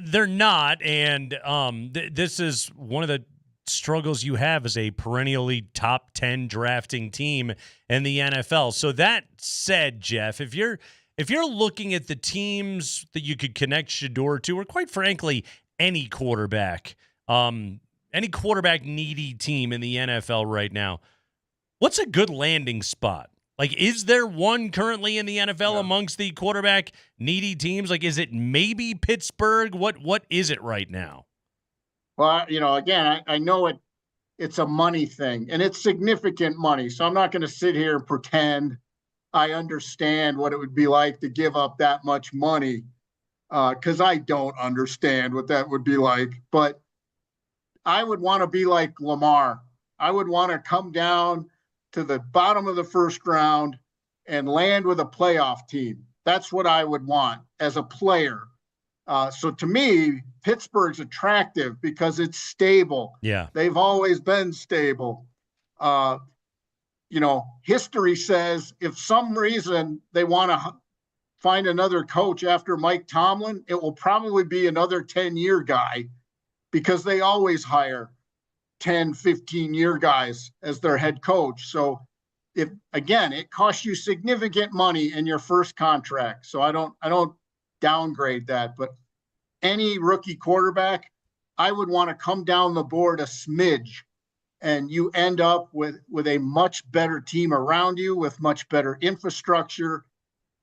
They're not, and this is one of the struggles you have as a perennially top 10 drafting team in the NFL. So that said, Jeff, if you're looking at the teams that you could connect Shedeur to, or quite frankly, any quarterback needy team in the NFL right now, what's a good landing spot? Like, is there one currently in the NFL amongst the quarterback needy teams? Like, is it maybe Pittsburgh? What is it right now? Well, again, I know it's a money thing, and it's significant money. So I'm not going to sit here and pretend I understand what it would be like to give up that much money, because I don't understand what that would be like. But I would want to be like Lamar. I would want to come down to the bottom of the first round and land with a playoff team. That's what I would want as a player. So to me, Pittsburgh's attractive because it's stable. Yeah. They've always been stable. History says if some reason they want to find another coach after Mike Tomlin, it will probably be another 10-year guy, because they always hire 10, 15-year guys as their head coach. So it costs you significant money in your first contract. So I don't downgrade that, but any rookie quarterback, I would want to come down the board a smidge, and you end up with a much better team around you, with much better infrastructure,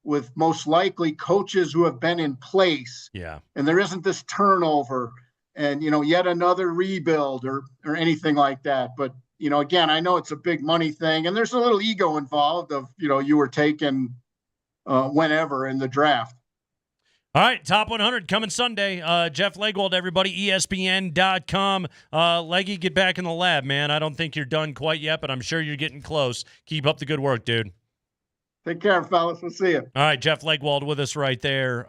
with most likely coaches who have been in place. Yeah. And there isn't this turnover and, yet another rebuild or anything like that. But, again, I know it's a big money thing, and there's a little ego involved of, you were taken whenever in the draft. All right, Top 100 coming Sunday. Jeff Legwold, everybody, ESPN.com. Leggy, get back in the lab, man. I don't think you're done quite yet, but I'm sure you're getting close. Keep up the good work, dude. Take care, fellas. We'll see you. All right, Jeff Legwold with us right there.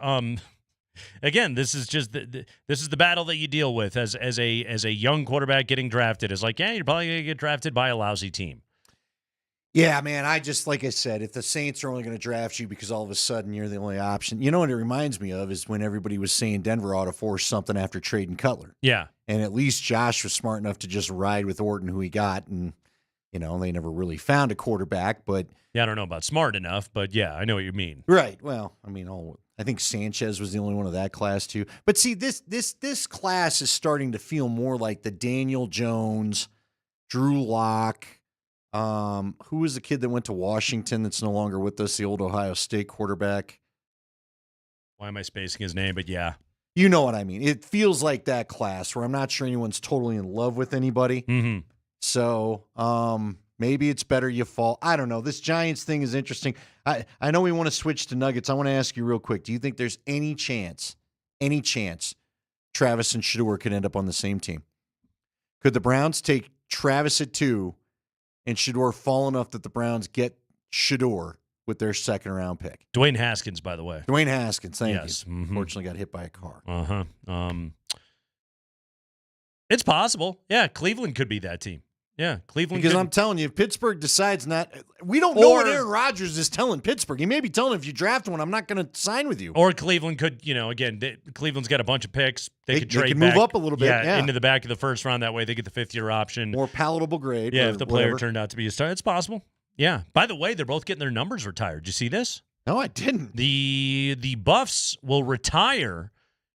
Again, this is just this is the battle that you deal with as a young quarterback getting drafted. It's like, yeah, you're probably going to get drafted by a lousy team. Yeah, man, like I said, if the Saints are only going to draft you because all of a sudden you're the only option, you know what it reminds me of is when everybody was saying Denver ought to force something after trading Cutler. Yeah. And at least Josh was smart enough to just ride with Orton, who he got, and, they never really found a quarterback, but... Yeah, I don't know about smart enough, but yeah, I know what you mean. Right, well, I think Sanchez was the only one of that class, too. But see, this class is starting to feel more like the Daniel Jones, Drew Lock... who was the kid that went to Washington that's no longer with us, the old Ohio State quarterback? Why am I spacing his name? But yeah. You know what I mean. It feels like that class where I'm not sure anyone's totally in love with anybody. Mm-hmm. So maybe it's better you fall. I don't know. This Giants thing is interesting. I know we want to switch to Nuggets. I want to ask you real quick. Do you think there's any chance Travis and Shedeur could end up on the same team? Could the Browns take Travis at 2 and Shedeur fall enough that the Browns get Shedeur with their second-round pick? Dwayne Haskins, by the way. Dwayne Haskins, thank you. Mm-hmm. Unfortunately got hit by a car. Uh-huh. It's possible. Yeah, Cleveland could be that team. Yeah, Cleveland Because could. I'm telling you, if Pittsburgh decides not... We don't know what Aaron Rodgers is telling Pittsburgh. He may be telling them, if you draft one, I'm not going to sign with you. Or Cleveland could, again, Cleveland's got a bunch of picks. They could trade move back, up a little bit. Yeah, into the back of the first round. That way they get the fifth-year option. More palatable grade. Yeah, if the player whatever. turned out to be a star. It's possible. Yeah. By the way, they're both getting their numbers retired. Did you see this? No, I didn't. The Buffs will retire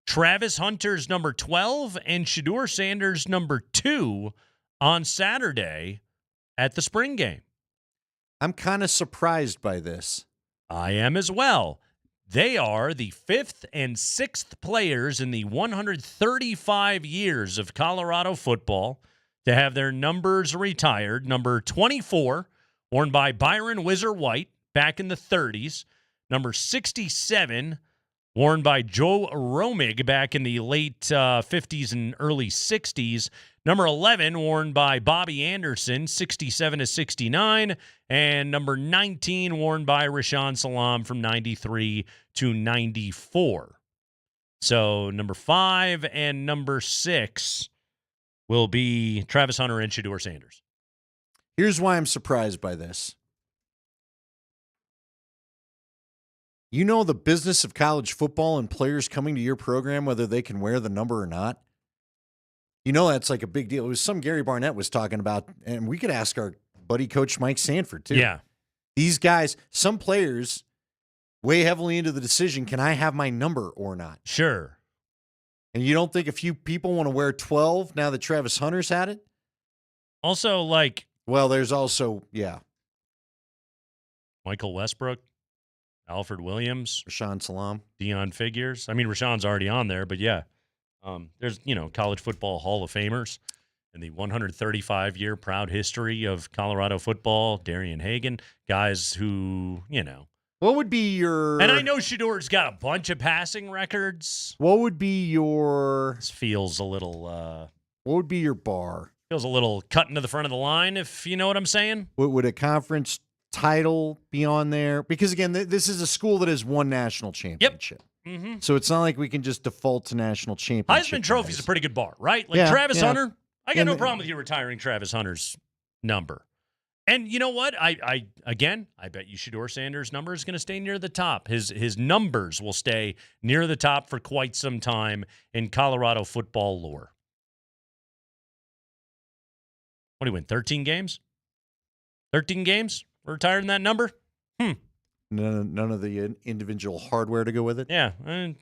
Travis Hunter's number 12 and Shedeur Sanders' number 2 on Saturday at the spring game. I'm kind of surprised by this. I am as well. They are the 5th and 6th players in the 135 years of Colorado football to have their numbers retired. Number 24, worn by Byron Whizzer White back in the 30s. Number 67, worn by Joe Romig back in the late 50s and early 60s. Number 11, worn by Bobby Anderson, 67 to 69. And number 19, worn by Rashawn Salam from 93 to 94. So number 5 and number 6 will be Travis Hunter and Shedeur Sanders. Here's why I'm surprised by this. You know the business of college football and players coming to your program, whether they can wear the number or not? You know that's like a big deal. It was some Gary Barnett was talking about, and we could ask our buddy Coach Mike Sanford, too. Yeah. These guys, some players weigh heavily into the decision, can I have my number or not? Sure. And you don't think a few people want to wear 12 now that Travis Hunter's had it? Also, well, there's also, Michael Westbrook, Alfred Williams, Rashawn Salam, Deion Figures. I mean, Rashawn's already on there, but yeah. There's, college football Hall of Famers and the 135-year proud history of Colorado football, Darian Hagan, guys who, What would be your... And I know Shedeur's got a bunch of passing records. What would be your... This feels a little... What would be your bar? Feels a little cutting to the front of the line, if you know what I'm saying. Would a conference title be on there? Because, again, this is a school that has won national championship. Yep. Mm-hmm. So it's not like we can just default to national championship. Heisman Trophy's a pretty good bar, right? Travis Hunter, I got no problem with you retiring Travis Hunter's number. And you know what? I bet you Shedeur Sanders' number is going to stay near the top. His numbers will stay near the top for quite some time in Colorado football lore. What do you win, 13 games? 13 games? We're retiring that number? None of the individual hardware to go with it? Yeah. I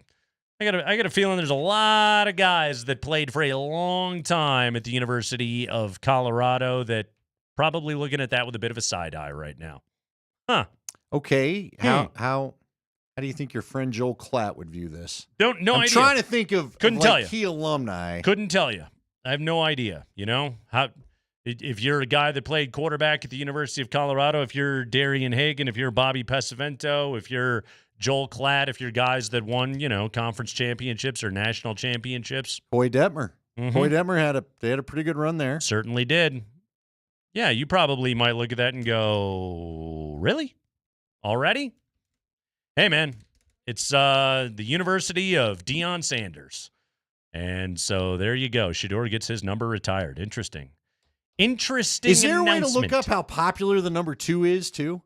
got a feeling there's a lot of guys that played for a long time at the University of Colorado that probably looking at that with a bit of a side eye right now. Huh. Okay. How do you think your friend Joel Klatt would view this? No I'm idea. Trying to think of tell you. Key alumni. Couldn't tell you. I have no idea. If you're a guy that played quarterback at the University of Colorado, if you're Darian Hagan, if you're Bobby Pesavento, if you're Joel Klatt, if you're guys that won, conference championships or national championships. Hoy Detmer. Mm-hmm. Hoy Detmer had a pretty good run there. Certainly did. Yeah, you probably might look at that and go, really? already? Hey, man, it's the University of Deion Sanders. And so there you go. Shedeur gets his number retired. Interesting. Is there a way to look up how popular the number 2 is, too?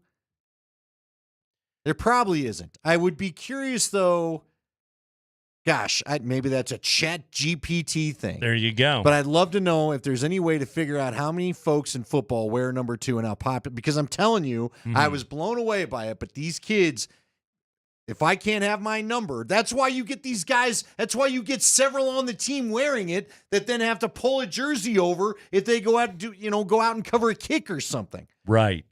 There probably isn't. I would be curious, though. Gosh, maybe that's a Chat GPT thing. There you go. But I'd love to know if there's any way to figure out how many folks in football wear number 2 and how popular. Because I'm telling you, I was blown away by it. But these kids, if I can't have my number, that's why you get these guys. That's why you get several on the team wearing it that then have to pull a jersey over if they go out and go out and cover a kick or something. Right.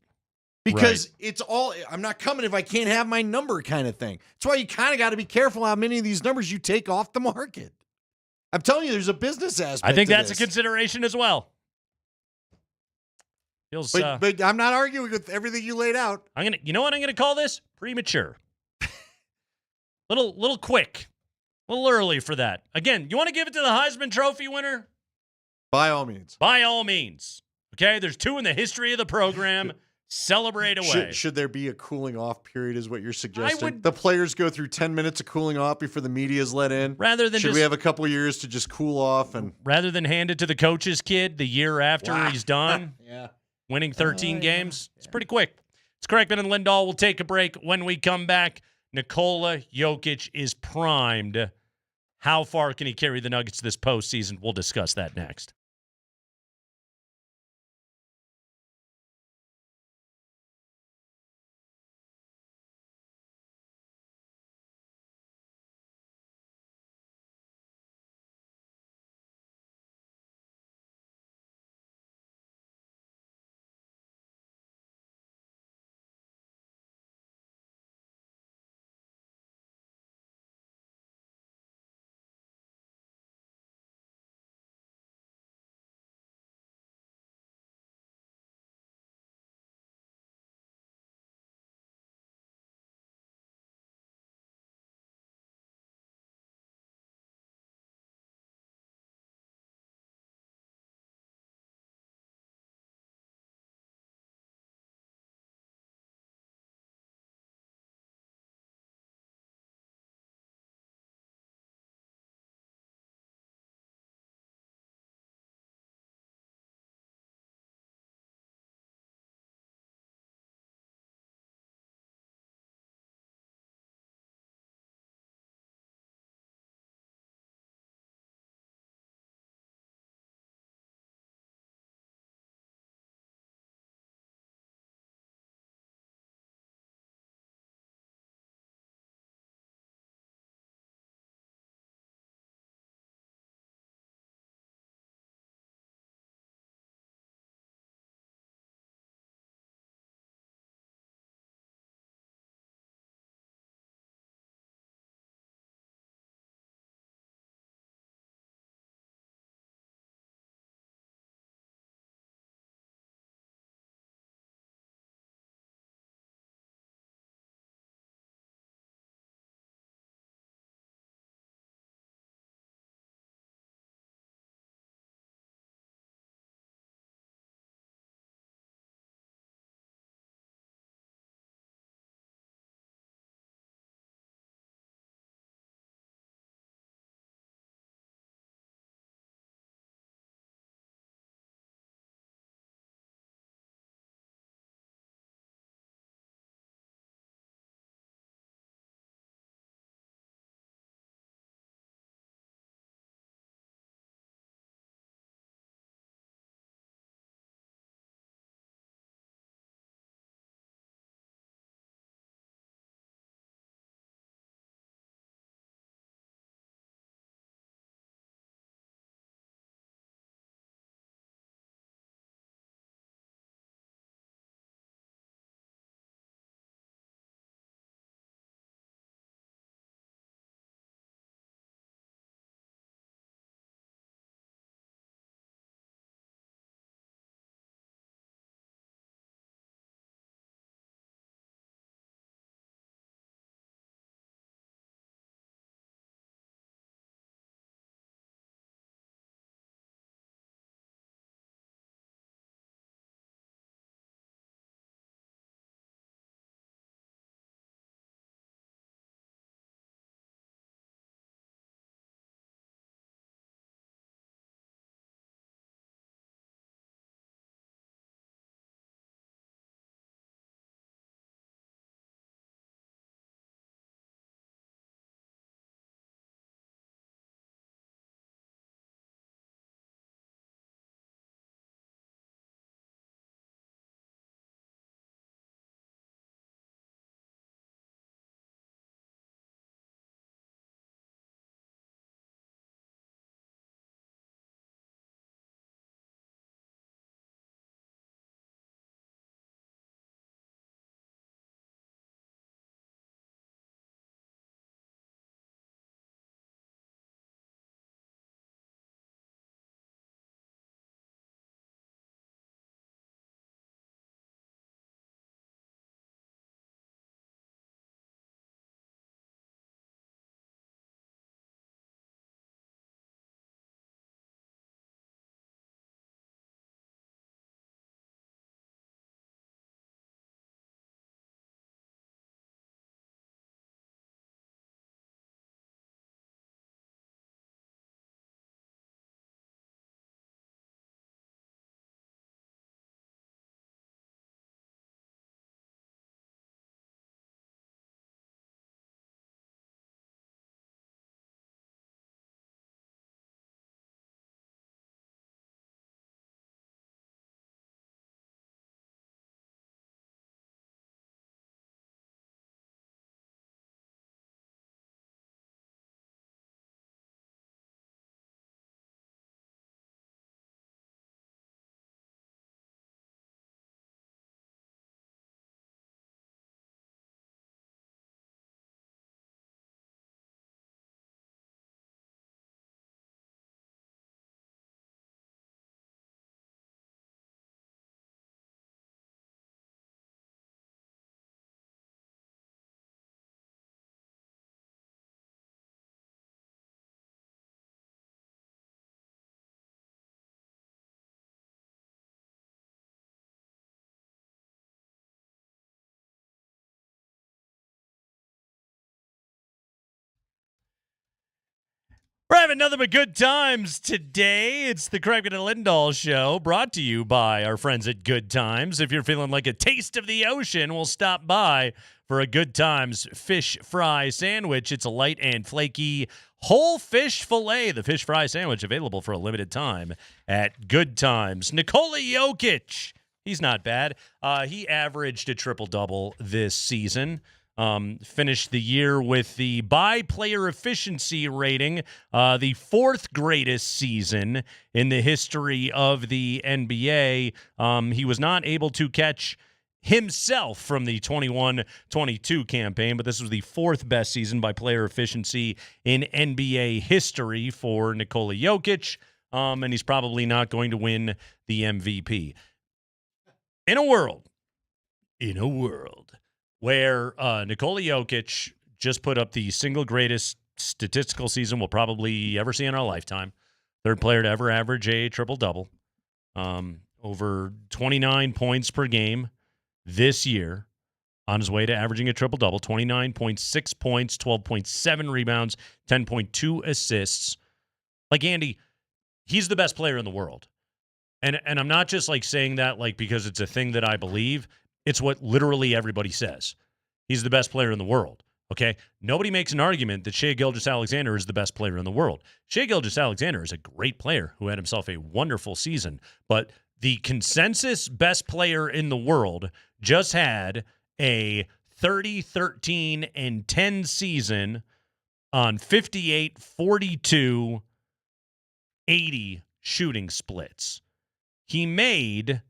Because it's all, I'm not coming if I can't have my number kind of thing. That's why you kind of got to be careful how many of these numbers you take off the market. I'm telling you, there's a business aspect. I think to that's this. a consideration as well. Feels, but I'm not arguing with everything you laid out. You know what I'm gonna call this? Premature. little quick, a little early for that. Again, you want to give it to the Heisman Trophy winner? By all means. By all means. Okay, there's 2 in the history of the program. Celebrate away. Should there be a cooling off period is what you're suggesting? The players go through 10 minutes of cooling off before the media's let in? Should we have a couple years to just cool off? Rather than hand it to the coach's kid the year after he's done? Yeah. Winning 13 games? It's pretty quick. It's Kreckman and Lindahl. We'll take a break. When we come back, Nikola Jokic is primed. How far can he carry the Nuggets this postseason? We'll discuss that next. We're having nothing but good times today. It's the Kreckman and Lindahl show, brought to you by our friends at Good Times. If you're feeling like a taste of the ocean, we'll stop by for a Good Times fish fry sandwich. It's a light and flaky whole fish fillet. The fish fry sandwich available for a limited time at Good Times. Nikola Jokic, he's not bad. He averaged a triple-double this season. Finished the year with the by-player efficiency rating, the fourth greatest season in the history of the NBA. He was not able to catch himself from the 21-22 campaign, but this was the fourth best season by player efficiency in NBA history for Nikola Jokic, and he's probably not going to win the MVP. In a world where Nikola Jokic just put up the single greatest statistical season we'll probably ever see in our lifetime. Third player to ever average a triple-double. Over 29 points per game this year, on his way to averaging a triple-double. 29.6 points, 12.7 rebounds, 10.2 assists. Like, Andy, he's the best player in the world. And I'm not just, saying that, because it's a thing that I believe. It's what literally everybody says. He's the best player in the world, okay? Nobody makes an argument that Shai Gilgeous-Alexander is the best player in the world. Shai Gilgeous-Alexander is a great player who had himself a wonderful season, but the consensus best player in the world just had a 30, 13, and 10 season on 58, 42, 80 shooting splits. He made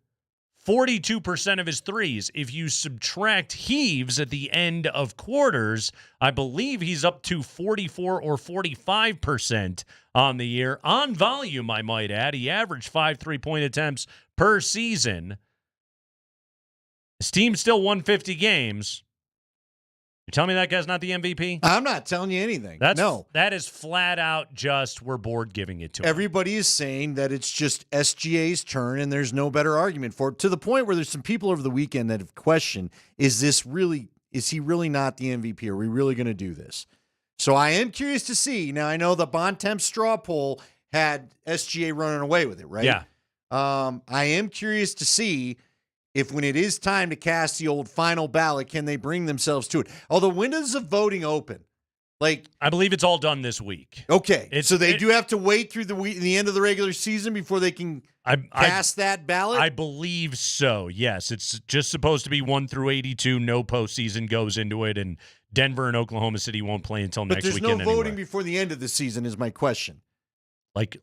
42% of his threes. If you subtract heaves at the end of quarters, I believe he's up to 44 or 45% on the year. On volume, I might add, he averaged 5 3-point attempts per season. His team still won 50 games. You tell me that guy's not the MVP? I'm not telling you anything. That is flat out just we're bored giving it to him. Everybody is saying that it's just SGA's turn, and there's no better argument for it, to the point where there's some people over the weekend that have questioned, is he really not the MVP? Are we really going to do this? So I am curious to see. Now, I know the Bontemps straw poll had SGA running away with it, right? Yeah. I am curious to see if when it is time to cast the old final ballot, can they bring themselves to it? Although windows of voting open. I believe it's all done this week. Okay. So they do have to wait through the end of the regular season before they can cast that ballot? I believe so, yes. It's just supposed to be 1 through 82. No postseason goes into it, and Denver and Oklahoma City won't play until next weekend But there's no voting anyway. before the end of the season is my question.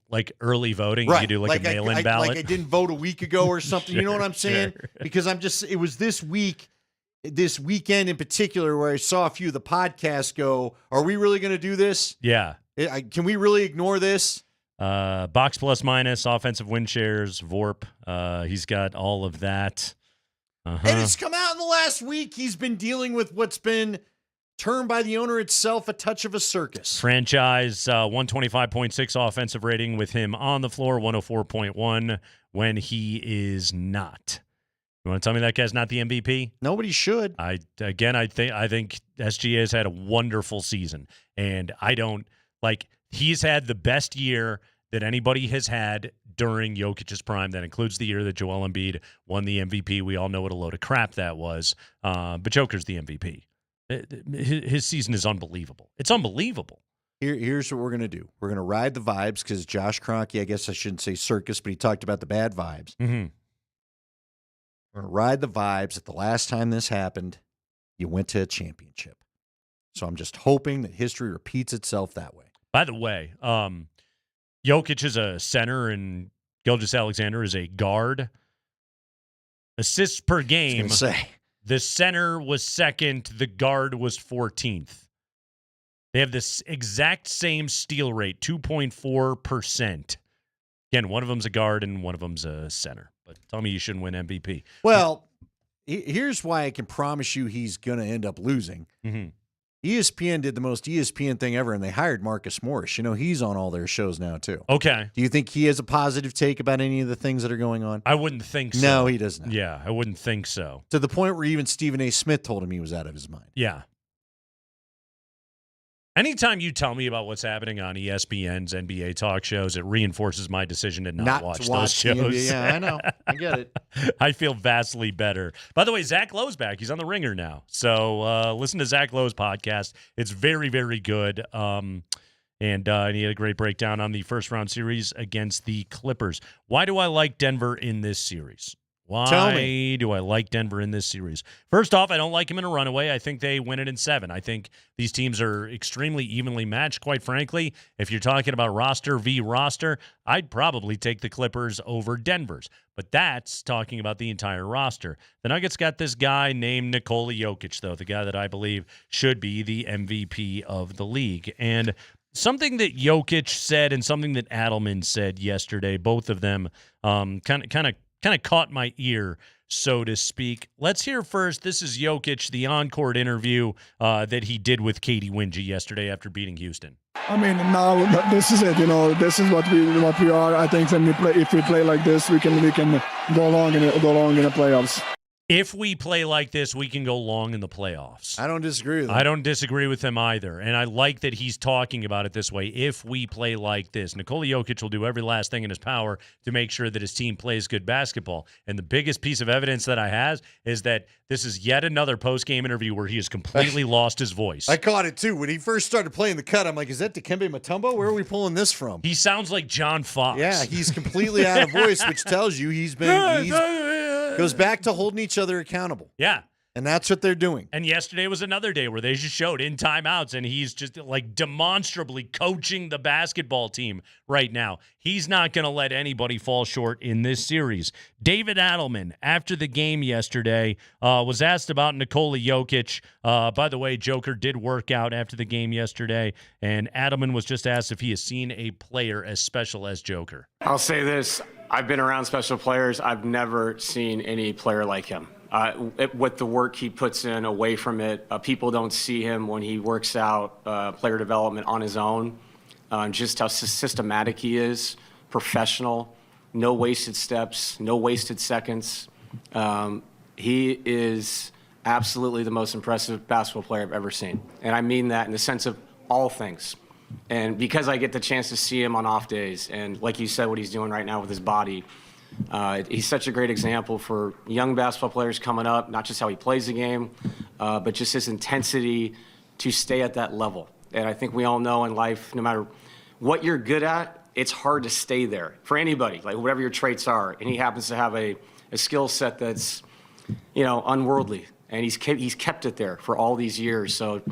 Like early voting? Right. You do a mail-in ballot? Like I didn't vote a week ago or something. You know what I'm saying? Sure. Because it was this weekend in particular, where I saw a few of the podcasts go, are we really going to do this? Yeah. Can we really ignore this? Box plus minus, offensive win shares, VORP. He's got all of that. And it's come out in the last week. He's been dealing with what's been termed by the owner itself a touch of a circus. Franchise 125.6 offensive rating with him on the floor, 104.1 when he is not. You want to tell me that guy's not the MVP? Nobody should. I think SGA has had a wonderful season, and he's had the best year that anybody has had during Jokic's prime. That includes the year that Joel Embiid won the MVP. We all know what a load of crap that was, but Joker's the MVP. His season is unbelievable. It's unbelievable. Here's what we're going to do. We're going to ride the vibes, because Josh Kronke, I guess I shouldn't say circus, but he talked about the bad vibes. Mm-hmm. We're going to ride the vibes that the last time this happened, you went to a championship. So I'm just hoping that history repeats itself that way. By the way, Jokic is a center and Gilgeous-Alexander is a guard. Assists per game. The center was second. The guard was 14th. They have this exact same steal rate, 2.4%. Again, one of them's a guard and one of them's a center. But tell me you shouldn't win MVP. Well, here's why I can promise you he's going to end up losing. Mm-hmm. ESPN did the most ESPN thing ever, and they hired Marcus Morris. He's on all their shows now, too. Okay. Do you think he has a positive take about any of the things that are going on? I wouldn't think so. No, he does not. Yeah, I wouldn't think so. To the point where even Stephen A. Smith told him he was out of his mind. Yeah. Anytime you tell me about what's happening on ESPN's NBA talk shows, it reinforces my decision to not watch those shows. Yeah, I know. I get it. I feel vastly better. By the way, Zach Lowe's back. He's on the Ringer now. So listen to Zach Lowe's podcast. It's very, very good. And he had a great breakdown on the first-round series against the Clippers. Why do I like Denver in this series? Why do I like Denver in this series? First off, I don't like him in a runaway. I think they win it in 7. I think these teams are extremely evenly matched, quite frankly. If you're talking about roster v. roster, I'd probably take the Clippers over Denver's. But that's talking about the entire roster. The Nuggets got this guy named Nikola Jokic, though, the guy that I believe should be the MVP of the league. And something that Jokic said and something that Adelman said yesterday, both of them kind of caught my ear, so to speak. Let's hear first. This is Jokic, the on-court interview that he did with Katie Wingy yesterday after beating Houston. I mean, now this is it. This is what we are. I think if we play like this, we can go long in the playoffs. If we play like this, we can go long in the playoffs. I don't disagree with him. I don't disagree with him either. And I like that he's talking about it this way. If we play like this, Nikola Jokic will do every last thing in his power to make sure that his team plays good basketball. And the biggest piece of evidence that I have is that this is yet another post-game interview where he has completely lost his voice. I caught it, too. When he first started playing the cut, I'm like, is that Dikembe Mutombo? Where are we pulling this from? He sounds like John Fox. Yeah, he's completely out of voice, which tells you he's goes back to holding each other accountable. Yeah. And that's what they're doing. And yesterday was another day where they just showed in timeouts, and he's just like demonstrably coaching the basketball team right now. He's not going to let anybody fall short in this series. David Adelman, after the game yesterday, was asked about Nikola Jokic. By the way, Joker did work out after the game yesterday, and Adelman was just asked if he has seen a player as special as Joker. I'll say this. I've been around special players. I've never seen any player like him. With the work he puts in away from it, people don't see him when he works out player development on his own. Just how systematic he is, professional, no wasted steps, no wasted seconds. He is absolutely the most impressive basketball player I've ever seen. And I mean that in the sense of all things. And because I get the chance to see him on off days, and like you said, what he's doing right now with his body, he's such a great example for young basketball players coming up, not just how he plays the game, but just his intensity to stay at that level. And I think we all know in life, no matter what you're good at, it's hard to stay there for anybody, like whatever your traits are. And he happens to have a skill set that's, unworldly. And he's kept it there for all these years. So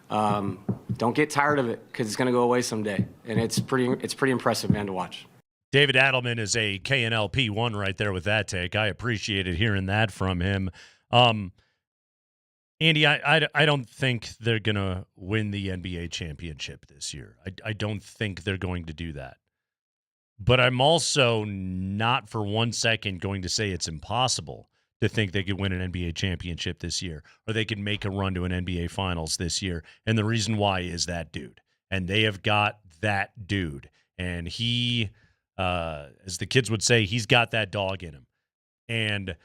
don't get tired of it, because it's going to go away someday. And it's pretty impressive, man, to watch. David Adelman is a KNLP1 right there with that take. I appreciated hearing that from him. Andy, I don't think they're going to win the NBA championship this year. I don't think they're going to do that. But I'm also not for 1 second going to say it's impossible to think they could win an NBA championship this year, or they could make a run to an NBA Finals this year. And the reason why is that dude. And they have got that dude. And he, as the kids would say, he's got that dog in him. And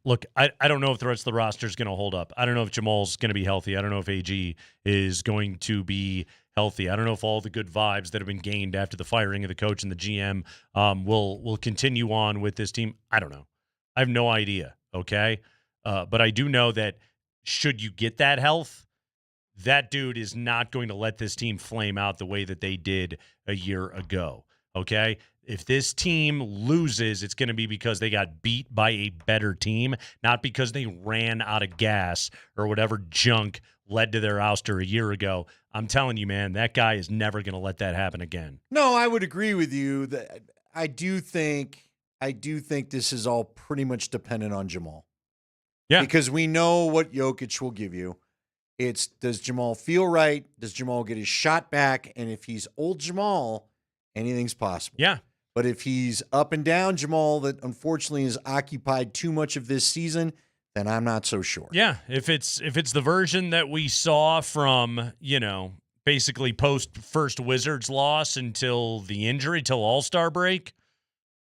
look, I don't know if the rest of the roster is going to hold up. I don't know if Jamal's going to be healthy. I don't know if AG is going to be healthy. I don't know if all the good vibes that have been gained after the firing of the coach and the GM will continue on with this team. I don't know. I have no idea. Okay. But I do know that should you get that health, that dude is not going to let this team flame out the way that they did a year ago. Okay. If this team loses, it's going to be because they got beat by a better team, not because they ran out of gas or whatever junk led to their ouster a year ago. I'm telling you, man, that guy is never going to let that happen again. No, I would agree with you. That I do think this is all pretty much dependent on Jamal. Yeah. Because we know what Jokic will give you. It's, does Jamal feel right? Does Jamal get his shot back? And if he's old Jamal, anything's possible. Yeah. But if he's up and down Jamal that unfortunately has occupied too much of this season, then I'm not so sure. Yeah, if it's the version that we saw from, basically post first Wizards loss until the injury, till All-Star break,